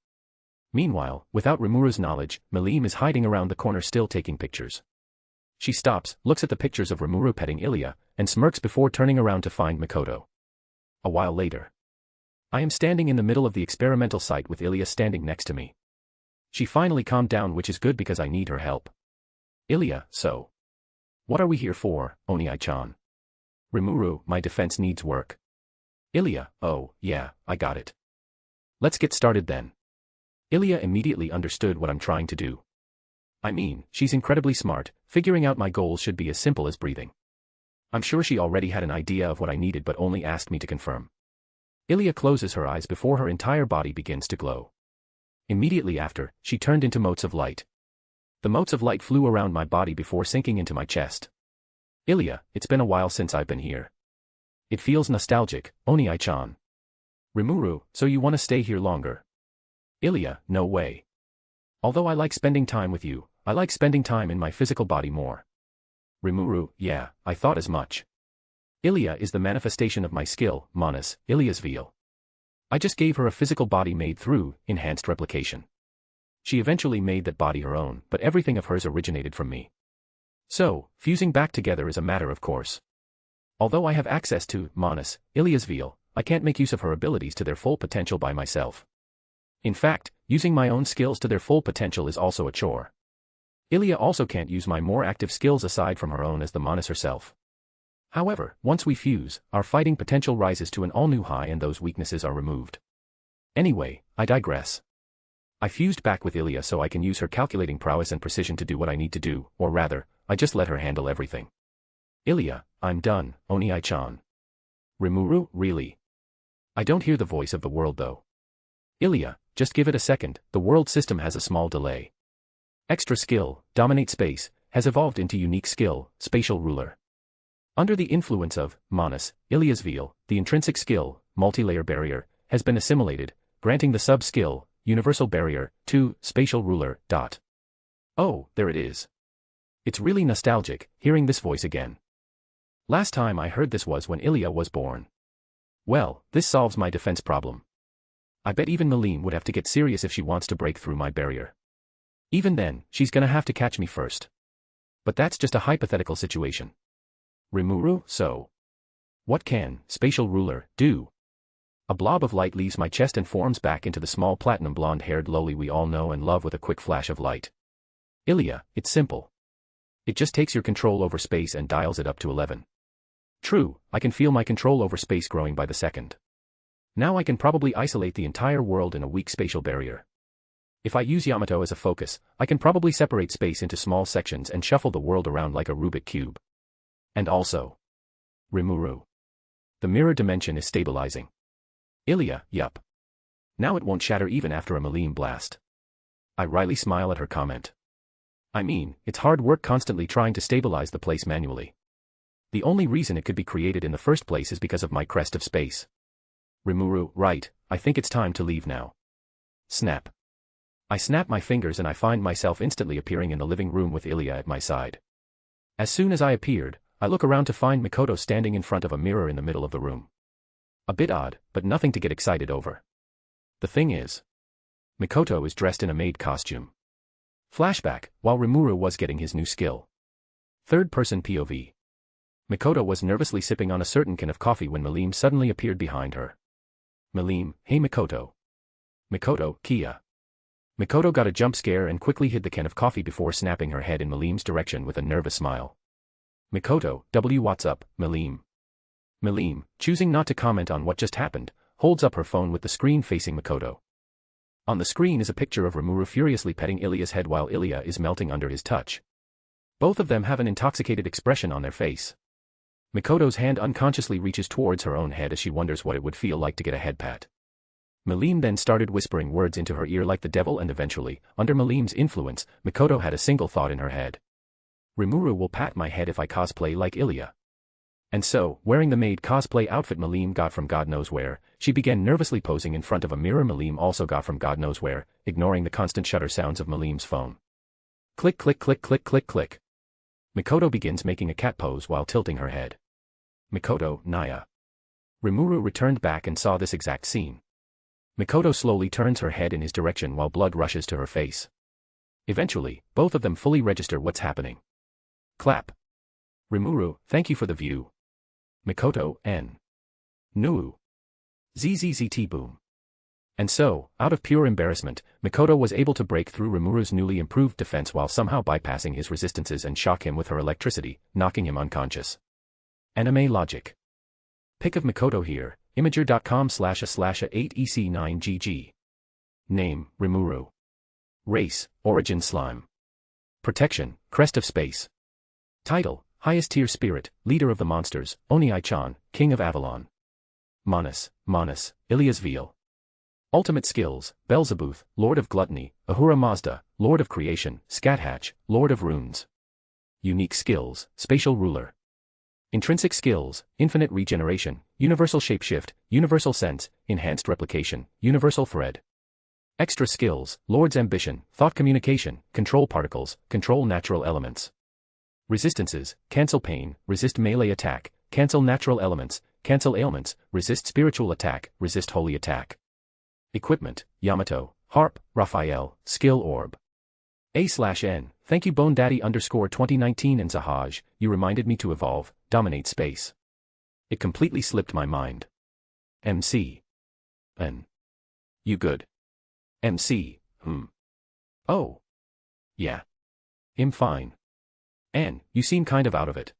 Meanwhile, without Rimuru's knowledge, Milim is hiding around the corner still taking pictures. She stops, looks at the pictures of Rimuru petting Ilya, and smirks before turning around to find Mikoto. A while later. I am standing in the middle of the experimental site with Ilya standing next to me. She finally calmed down, which is good because I need her help. Ilya, so. What are we here for, Oni-chan? Rimuru, my defense needs work. Ilya, oh, yeah, I got it. Let's get started then. Ilya immediately understood what I'm trying to do. I mean, she's incredibly smart, figuring out my goals should be as simple as breathing. I'm sure she already had an idea of what I needed but only asked me to confirm. Ilya closes her eyes before her entire body begins to glow. Immediately after, she turned into motes of light. The motes of light flew around my body before sinking into my chest. Ilya, it's been a while since I've been here. It feels nostalgic, Oni-chan. Rimuru, so you want to stay here longer? Ilya, no way. Although I like spending time with you, I like spending time in my physical body more. Rimuru, yeah, I thought as much. Ilya is the manifestation of my skill, Manus, Ilya's Veil. I just gave her a physical body made through enhanced replication. She eventually made that body her own, but everything of hers originated from me. So, fusing back together is a matter of course. Although I have access to Manus, Ilya's veil, I can't make use of her abilities to their full potential by myself. In fact, using my own skills to their full potential is also a chore. Ilya also can't use my more active skills aside from her own as the Manus herself. However, once we fuse, our fighting potential rises to an all-new high and those weaknesses are removed. Anyway, I digress. I fused back with Ilya so I can use her calculating prowess and precision to do what I need to do, or rather, I just let her handle everything. Ilya, I'm done, Oni-chan. Rimuru, really? I don't hear the voice of the world though. Ilya, just give it a second, the world system has a small delay. Extra skill, Dominate Space, has evolved into unique skill, Spatial Ruler. Under the influence of Manus, Ilya's veil, the intrinsic skill, Multi-Layer Barrier, has been assimilated, granting the sub-skill, Universal Barrier, to Spatial Ruler. Oh, there it is. It's really nostalgic, hearing this voice again. Last time I heard this was when Ilya was born. Well, this solves my defense problem. I bet even Malim would have to get serious if she wants to break through my barrier. Even then, she's gonna have to catch me first. But that's just a hypothetical situation. Rimuru, so. What can Spatial Ruler do? A blob of light leaves my chest and forms back into the small platinum blonde-haired loli we all know and love with a quick flash of light. Ilya, it's simple. It just takes your control over space and dials it up to 11. True, I can feel my control over space growing by the second. Now I can probably isolate the entire world in a weak spatial barrier. If I use Yamato as a focus, I can probably separate space into small sections and shuffle the world around like a Rubik cube. And also, Rimuru. The mirror dimension is stabilizing. Ilya, yup. Now it won't shatter even after a Malim blast. I wryly smile at her comment. I mean, it's hard work constantly trying to stabilize the place manually. The only reason it could be created in the first place is because of my crest of space. Rimuru, right, I think it's time to leave now. Snap. I snap my fingers and I find myself instantly appearing in the living room with Ilya at my side. As soon as I appeared, I look around to find Mikoto standing in front of a mirror in the middle of the room. A bit odd, but nothing to get excited over. The thing is, Mikoto is dressed in a maid costume. Flashback, while Rimuru was getting his new skill. Third-person POV. Mikoto was nervously sipping on a certain can of coffee when Malim suddenly appeared behind her. Malim, hey Mikoto. Mikoto, Kia. Mikoto got a jump scare and quickly hid the can of coffee before snapping her head in Malim's direction with a nervous smile. Mikoto, what's up, Malim? Malim, choosing not to comment on what just happened, holds up her phone with the screen facing Mikoto. On the screen is a picture of Rimuru furiously petting Ilya's head while Ilya is melting under his touch. Both of them have an intoxicated expression on their face. Mikoto's hand unconsciously reaches towards her own head as she wonders what it would feel like to get a head pat. Malim then started whispering words into her ear like the devil and eventually, under Malim's influence, Mikoto had a single thought in her head. Rimuru will pat my head if I cosplay like Ilya. And so, wearing the maid cosplay outfit Malim got from God knows where, she began nervously posing in front of a mirror Malim also got from God knows where, ignoring the constant shutter sounds of Malim's phone. Click click click click click click. Mikoto begins making a cat pose while tilting her head. Mikoto, Naya. Rimuru returned back and saw this exact scene. Mikoto slowly turns her head in his direction while blood rushes to her face. Eventually, both of them fully register what's happening. Clap. Rimuru, thank you for the view. Mikoto, N. Nuu. ZZZT boom. And so, out of pure embarrassment, Mikoto was able to break through Rimuru's newly improved defense while somehow bypassing his resistances and shock him with her electricity, knocking him unconscious. Anime logic. Pic of Mikoto here, imager.com/a/8ec9gg. Name, Rimuru. Race, Origin Slime. Protection, Crest of Space. Title, Highest Tier Spirit, Leader of the Monsters, Oni-chan, King of Avalon. Manus, Ilya's veil. Ultimate skills, Beelzebub, Lord of Gluttony, Ahura Mazda, Lord of Creation, Scathatch, Lord of Runes. Unique skills, Spatial Ruler. Intrinsic skills, Infinite Regeneration, Universal Shapeshift, Universal Sense, Enhanced Replication, Universal Thread. Extra skills, Lord's Ambition, Thought Communication, Control Particles, Control Natural Elements. Resistances, Cancel Pain, Resist Melee Attack, Cancel Natural Elements, Cancel Ailments, Resist Spiritual Attack, Resist Holy Attack. Equipment, Yamato, Harp, Raphael, Skill Orb. A/N, Thank you Bone Daddy _2019 and Zahaj, you reminded me to evolve, dominate space. It completely slipped my mind. MC. N. You good? MC, Oh. Yeah. I'm fine. N, you seem kind of out of it.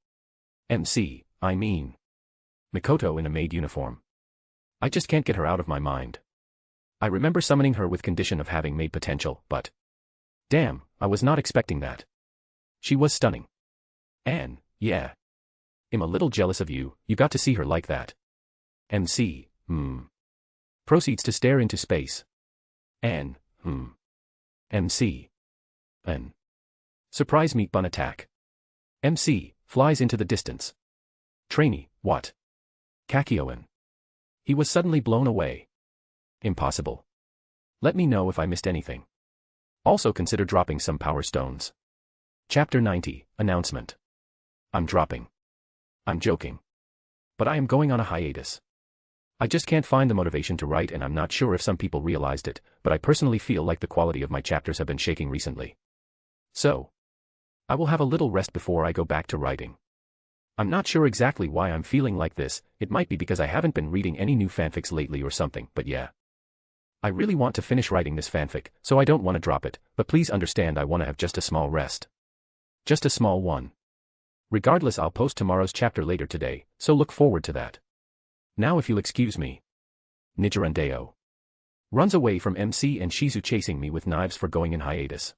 MC, I mean. Mikoto in a maid uniform. I just can't get her out of my mind. I remember summoning her with condition of having maid potential, but... Damn, I was not expecting that. She was stunning. Anne, yeah. I'm a little jealous of you, you got to see her like that. MC, Proceeds to stare into space. Anne, MC. N. Surprise meat bun attack. MC, flies into the distance. Trainee, what? Kakyoin. He was suddenly blown away. Impossible. Let me know if I missed anything. Also consider dropping some power stones. Chapter 90, Announcement. I'm dropping. I'm joking. But I am going on a hiatus. I just can't find the motivation to write and I'm not sure if some people realized it, but I personally feel like the quality of my chapters have been shaking recently. So, I will have a little rest before I go back to writing. I'm not sure exactly why I'm feeling like this, it might be because I haven't been reading any new fanfics lately or something, but yeah. I really want to finish writing this fanfic, so I don't want to drop it, but please understand I want to have just a small rest. Just a small one. Regardless, I'll post tomorrow's chapter later today, so look forward to that. Now if you'll excuse me. Nijarandeo. Runs away from MC and Shizu chasing me with knives for going in hiatus.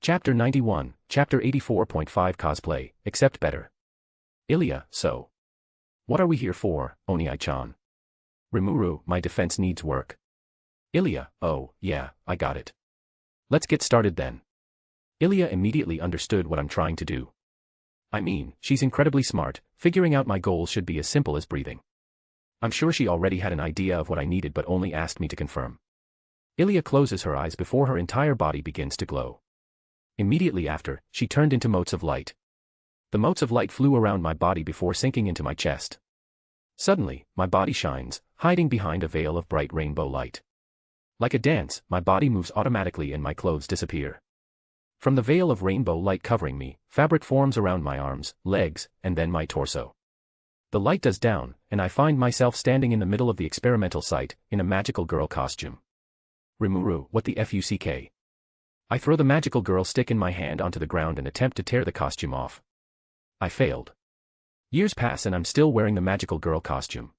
Chapter 91, Chapter 84.5 Cosplay, except better. Ilya, so. What are we here for, Oniai-chan? Rimuru, my defense needs work. Ilya, oh, yeah, I got it. Let's get started then. Ilya immediately understood what I'm trying to do. I mean, she's incredibly smart, figuring out my goals should be as simple as breathing. I'm sure she already had an idea of what I needed but only asked me to confirm. Ilya closes her eyes before her entire body begins to glow. Immediately after, she turned into motes of light. The motes of light flew around my body before sinking into my chest. Suddenly, my body shines, hiding behind a veil of bright rainbow light. Like a dance, my body moves automatically and my clothes disappear. From the veil of rainbow light covering me, fabric forms around my arms, legs, and then my torso. The light does down, and I find myself standing in the middle of the experimental site, in a magical girl costume. Rimuru, what the fuck? I throw the magical girl stick in my hand onto the ground and attempt to tear the costume off. I failed. Years pass and I'm still wearing the magical girl costume.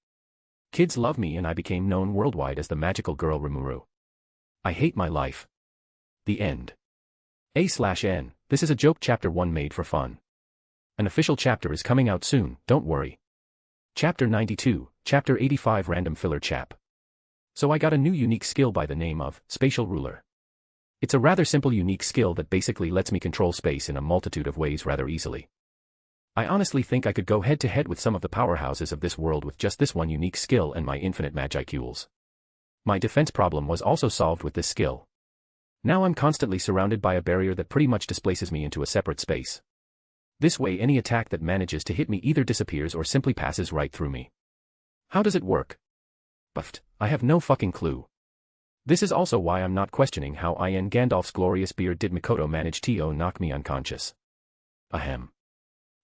Kids love me and I became known worldwide as the magical girl Rimuru. I hate my life. The end. A/N, this is a joke chapter 1 made for fun. An official chapter is coming out soon, don't worry. Chapter 92, Chapter 85 Random Filler Chap. So I got a new unique skill by the name of Spatial Ruler. It's a rather simple unique skill that basically lets me control space in a multitude of ways rather easily. I honestly think I could go head to head with some of the powerhouses of this world with just this one unique skill and my infinite magicules. My defense problem was also solved with this skill. Now I'm constantly surrounded by a barrier that pretty much displaces me into a separate space. This way any attack that manages to hit me either disappears or simply passes right through me. How does it work? Buffed, I have no fucking clue. This is also why I'm not questioning how in Gandalf's glorious beard did Mikoto manage to knock me unconscious. Ahem.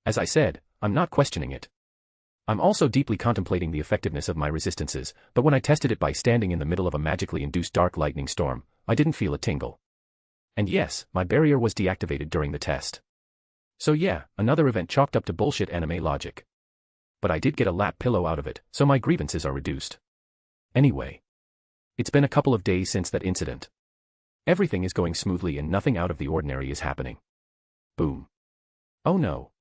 As I said, I'm not questioning it. I'm also deeply contemplating the effectiveness of my resistances, but when I tested it by standing in the middle of a magically induced dark lightning storm, I didn't feel a tingle. And yes, my barrier was deactivated during the test. So yeah, another event chalked up to bullshit anime logic. But I did get a lap pillow out of it, so my grievances are reduced. Anyway. It's been a couple of days since that incident. Everything is going smoothly and nothing out of the ordinary is happening. Boom. Oh no.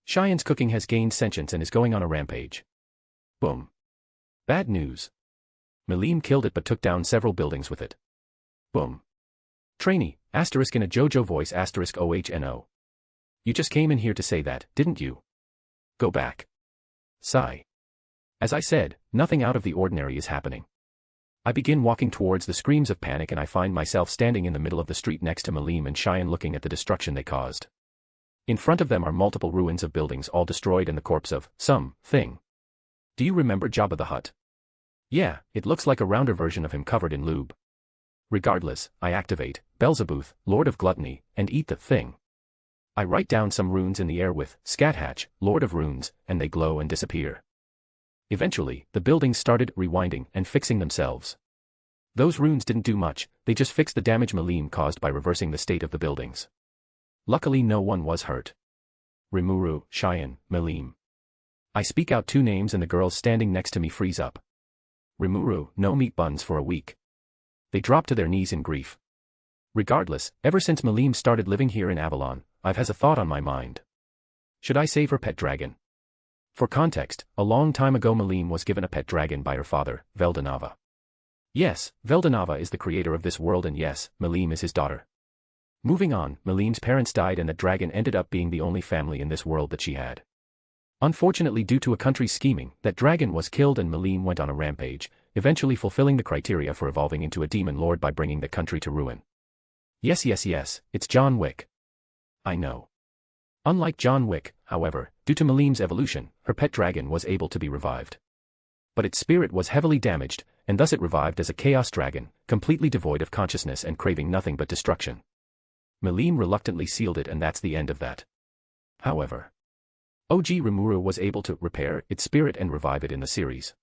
Cheyenne's cooking has gained sentience and is going on a rampage. Boom. Bad news. Milim killed it but took down several buildings with it. Boom. Trainee, asterisk in a JoJo voice asterisk OHNO. You just came in here to say that, didn't you? Go back. Sigh. As I said, nothing out of the ordinary is happening. I begin walking towards the screams of panic and I find myself standing in the middle of the street next to Milim and Cheyenne looking at the destruction they caused. In front of them are multiple ruins of buildings all destroyed and the corpse of some thing. Do you remember Jabba the Hutt? Yeah, it looks like a rounder version of him covered in lube. Regardless, I activate Beelzebub, Lord of Gluttony, and eat the thing. I write down some runes in the air with Scathatch, Lord of Runes, and they glow and disappear. Eventually, the buildings started rewinding and fixing themselves. Those runes didn't do much, they just fixed the damage Malim caused by reversing the state of the buildings. Luckily no one was hurt. Rimuru, Cheyenne, Malim. I speak out 2 names and the girls standing next to me freeze up. Rimuru, no meat buns for a week. They drop to their knees in grief. Regardless, ever since Malim started living here in Avalon, I've has a thought on my mind. Should I save her pet dragon? For context, a long time ago Malim was given a pet dragon by her father, Veldanava. Yes, Veldanava is the creator of this world and yes, Malim is his daughter. Moving on, Malim's parents died and the dragon ended up being the only family in this world that she had. Unfortunately, due to a country's scheming, that dragon was killed and Malim went on a rampage, eventually fulfilling the criteria for evolving into a demon lord by bringing the country to ruin. Yes, it's John Wick. I know. Unlike John Wick, however, due to Malim's evolution, her pet dragon was able to be revived. But its spirit was heavily damaged, and thus it revived as a chaos dragon, completely devoid of consciousness and craving nothing but destruction. Malim reluctantly sealed it and that's the end of that. However, OG Rimuru was able to repair its spirit and revive it in the series.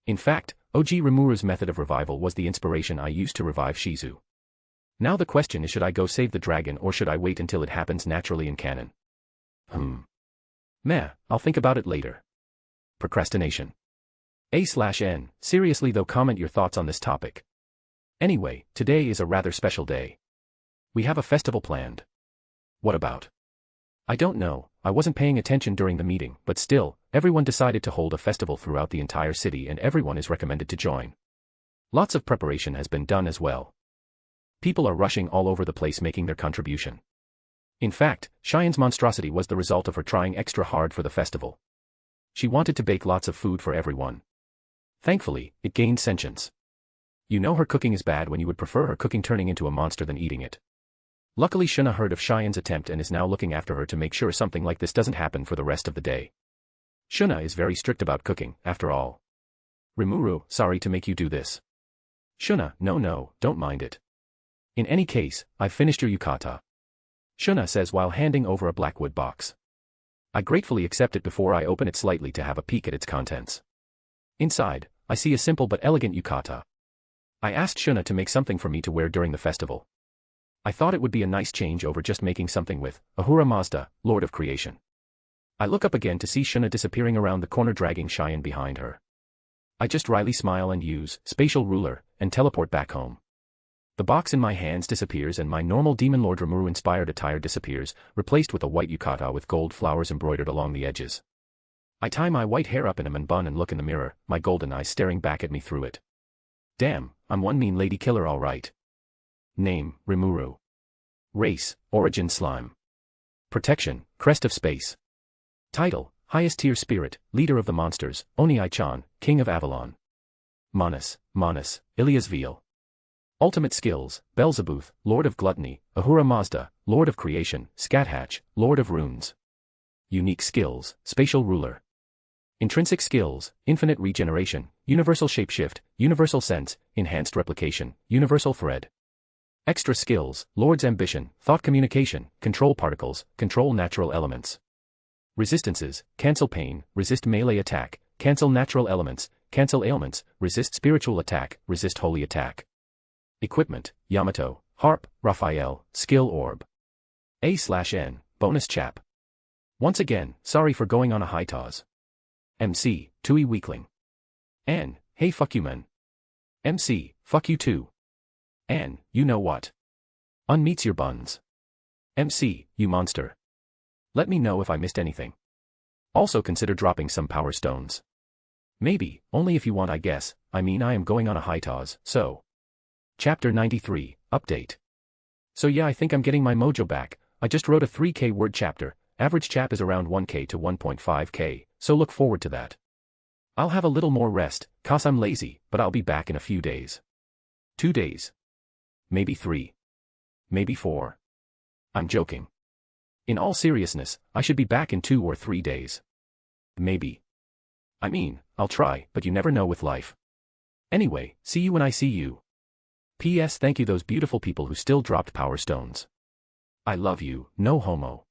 In fact, OG Rimuru's method of revival was the inspiration I used to revive Shizu. Now the question is, should I go save the dragon or should I wait until it happens naturally in canon? Meh, I'll think about it later. Procrastination. A/N, seriously though, comment your thoughts on this topic. Anyway, today is a rather special day. We have a festival planned. What about? I don't know, I wasn't paying attention during the meeting, but still, everyone decided to hold a festival throughout the entire city and everyone is recommended to join. Lots of preparation has been done as well. People are rushing all over the place making their contribution. In fact, Cheyenne's monstrosity was the result of her trying extra hard for the festival. She wanted to bake lots of food for everyone. Thankfully, it gained sentience. You know her cooking is bad when you would prefer her cooking turning into a monster than eating it. Luckily Shuna heard of Cheyenne's attempt and is now looking after her to make sure something like this doesn't happen for the rest of the day. Shuna is very strict about cooking, after all. Rimuru, sorry to make you do this. Shuna, no, don't mind it. In any case, I've finished your yukata. Shuna says while handing over a blackwood box. I gratefully accept it before I open it slightly to have a peek at its contents. Inside, I see a simple but elegant yukata. I asked Shuna to make something for me to wear during the festival. I thought it would be a nice change over just making something with Ahura Mazda, Lord of Creation. I look up again to see Shuna disappearing around the corner dragging Cheyenne behind her. I just wryly smile and use Spatial Ruler and teleport back home. The box in my hands disappears and my normal Demon Lord Rimuru-inspired attire disappears, replaced with a white yukata with gold flowers embroidered along the edges. I tie my white hair up in a man bun and look in the mirror, my golden eyes staring back at me through it. Damn, I'm one mean lady killer all right. Name, Rimuru. Race, Origin Slime. Protection, Crest of Space. Title, Highest Tier Spirit, Leader of the Monsters, Oni-chan, King of Avalon. Manus, Ilias Veal. Ultimate Skills, Beelzebub, Lord of Gluttony, Ahura Mazda, Lord of Creation, Scathatch, Lord of Runes. Unique Skills, Spatial Ruler. Intrinsic Skills, Infinite Regeneration, Universal Shapeshift, Universal Sense, Enhanced Replication, Universal Thread. Extra Skills, Lord's Ambition, Thought Communication, Control Particles, Control Natural Elements. Resistances, Cancel Pain, Resist Melee Attack, Cancel Natural Elements, Cancel Ailments, Resist Spiritual Attack, Resist Holy Attack. Equipment, Yamato, Harp, Raphael, Skill Orb. A/N, Bonus Chap. Once again, sorry for going on a high toss. MC, Tui Weakling. Ann, hey fuck you man. MC, fuck you too. Ann, you know what? Unmeets your buns. MC, you monster. Let me know if I missed anything. Also consider dropping some power stones. Maybe, only if you want I guess, I mean I am going on a high toss, so. Chapter 93, Update. So yeah, I think I'm getting my mojo back. I just wrote a 3K word chapter, average chap is around 1K to 1.5K, so look forward to that. I'll have a little more rest, cause I'm lazy, but I'll be back in a few days. 2 days. Maybe 3. Maybe 4. I'm joking. In all seriousness, I should be back in 2 or 3 days. Maybe. I mean, I'll try, but you never know with life. Anyway, see you when I see you. P.S. Thank you those beautiful people who still dropped power stones. I love you, no homo.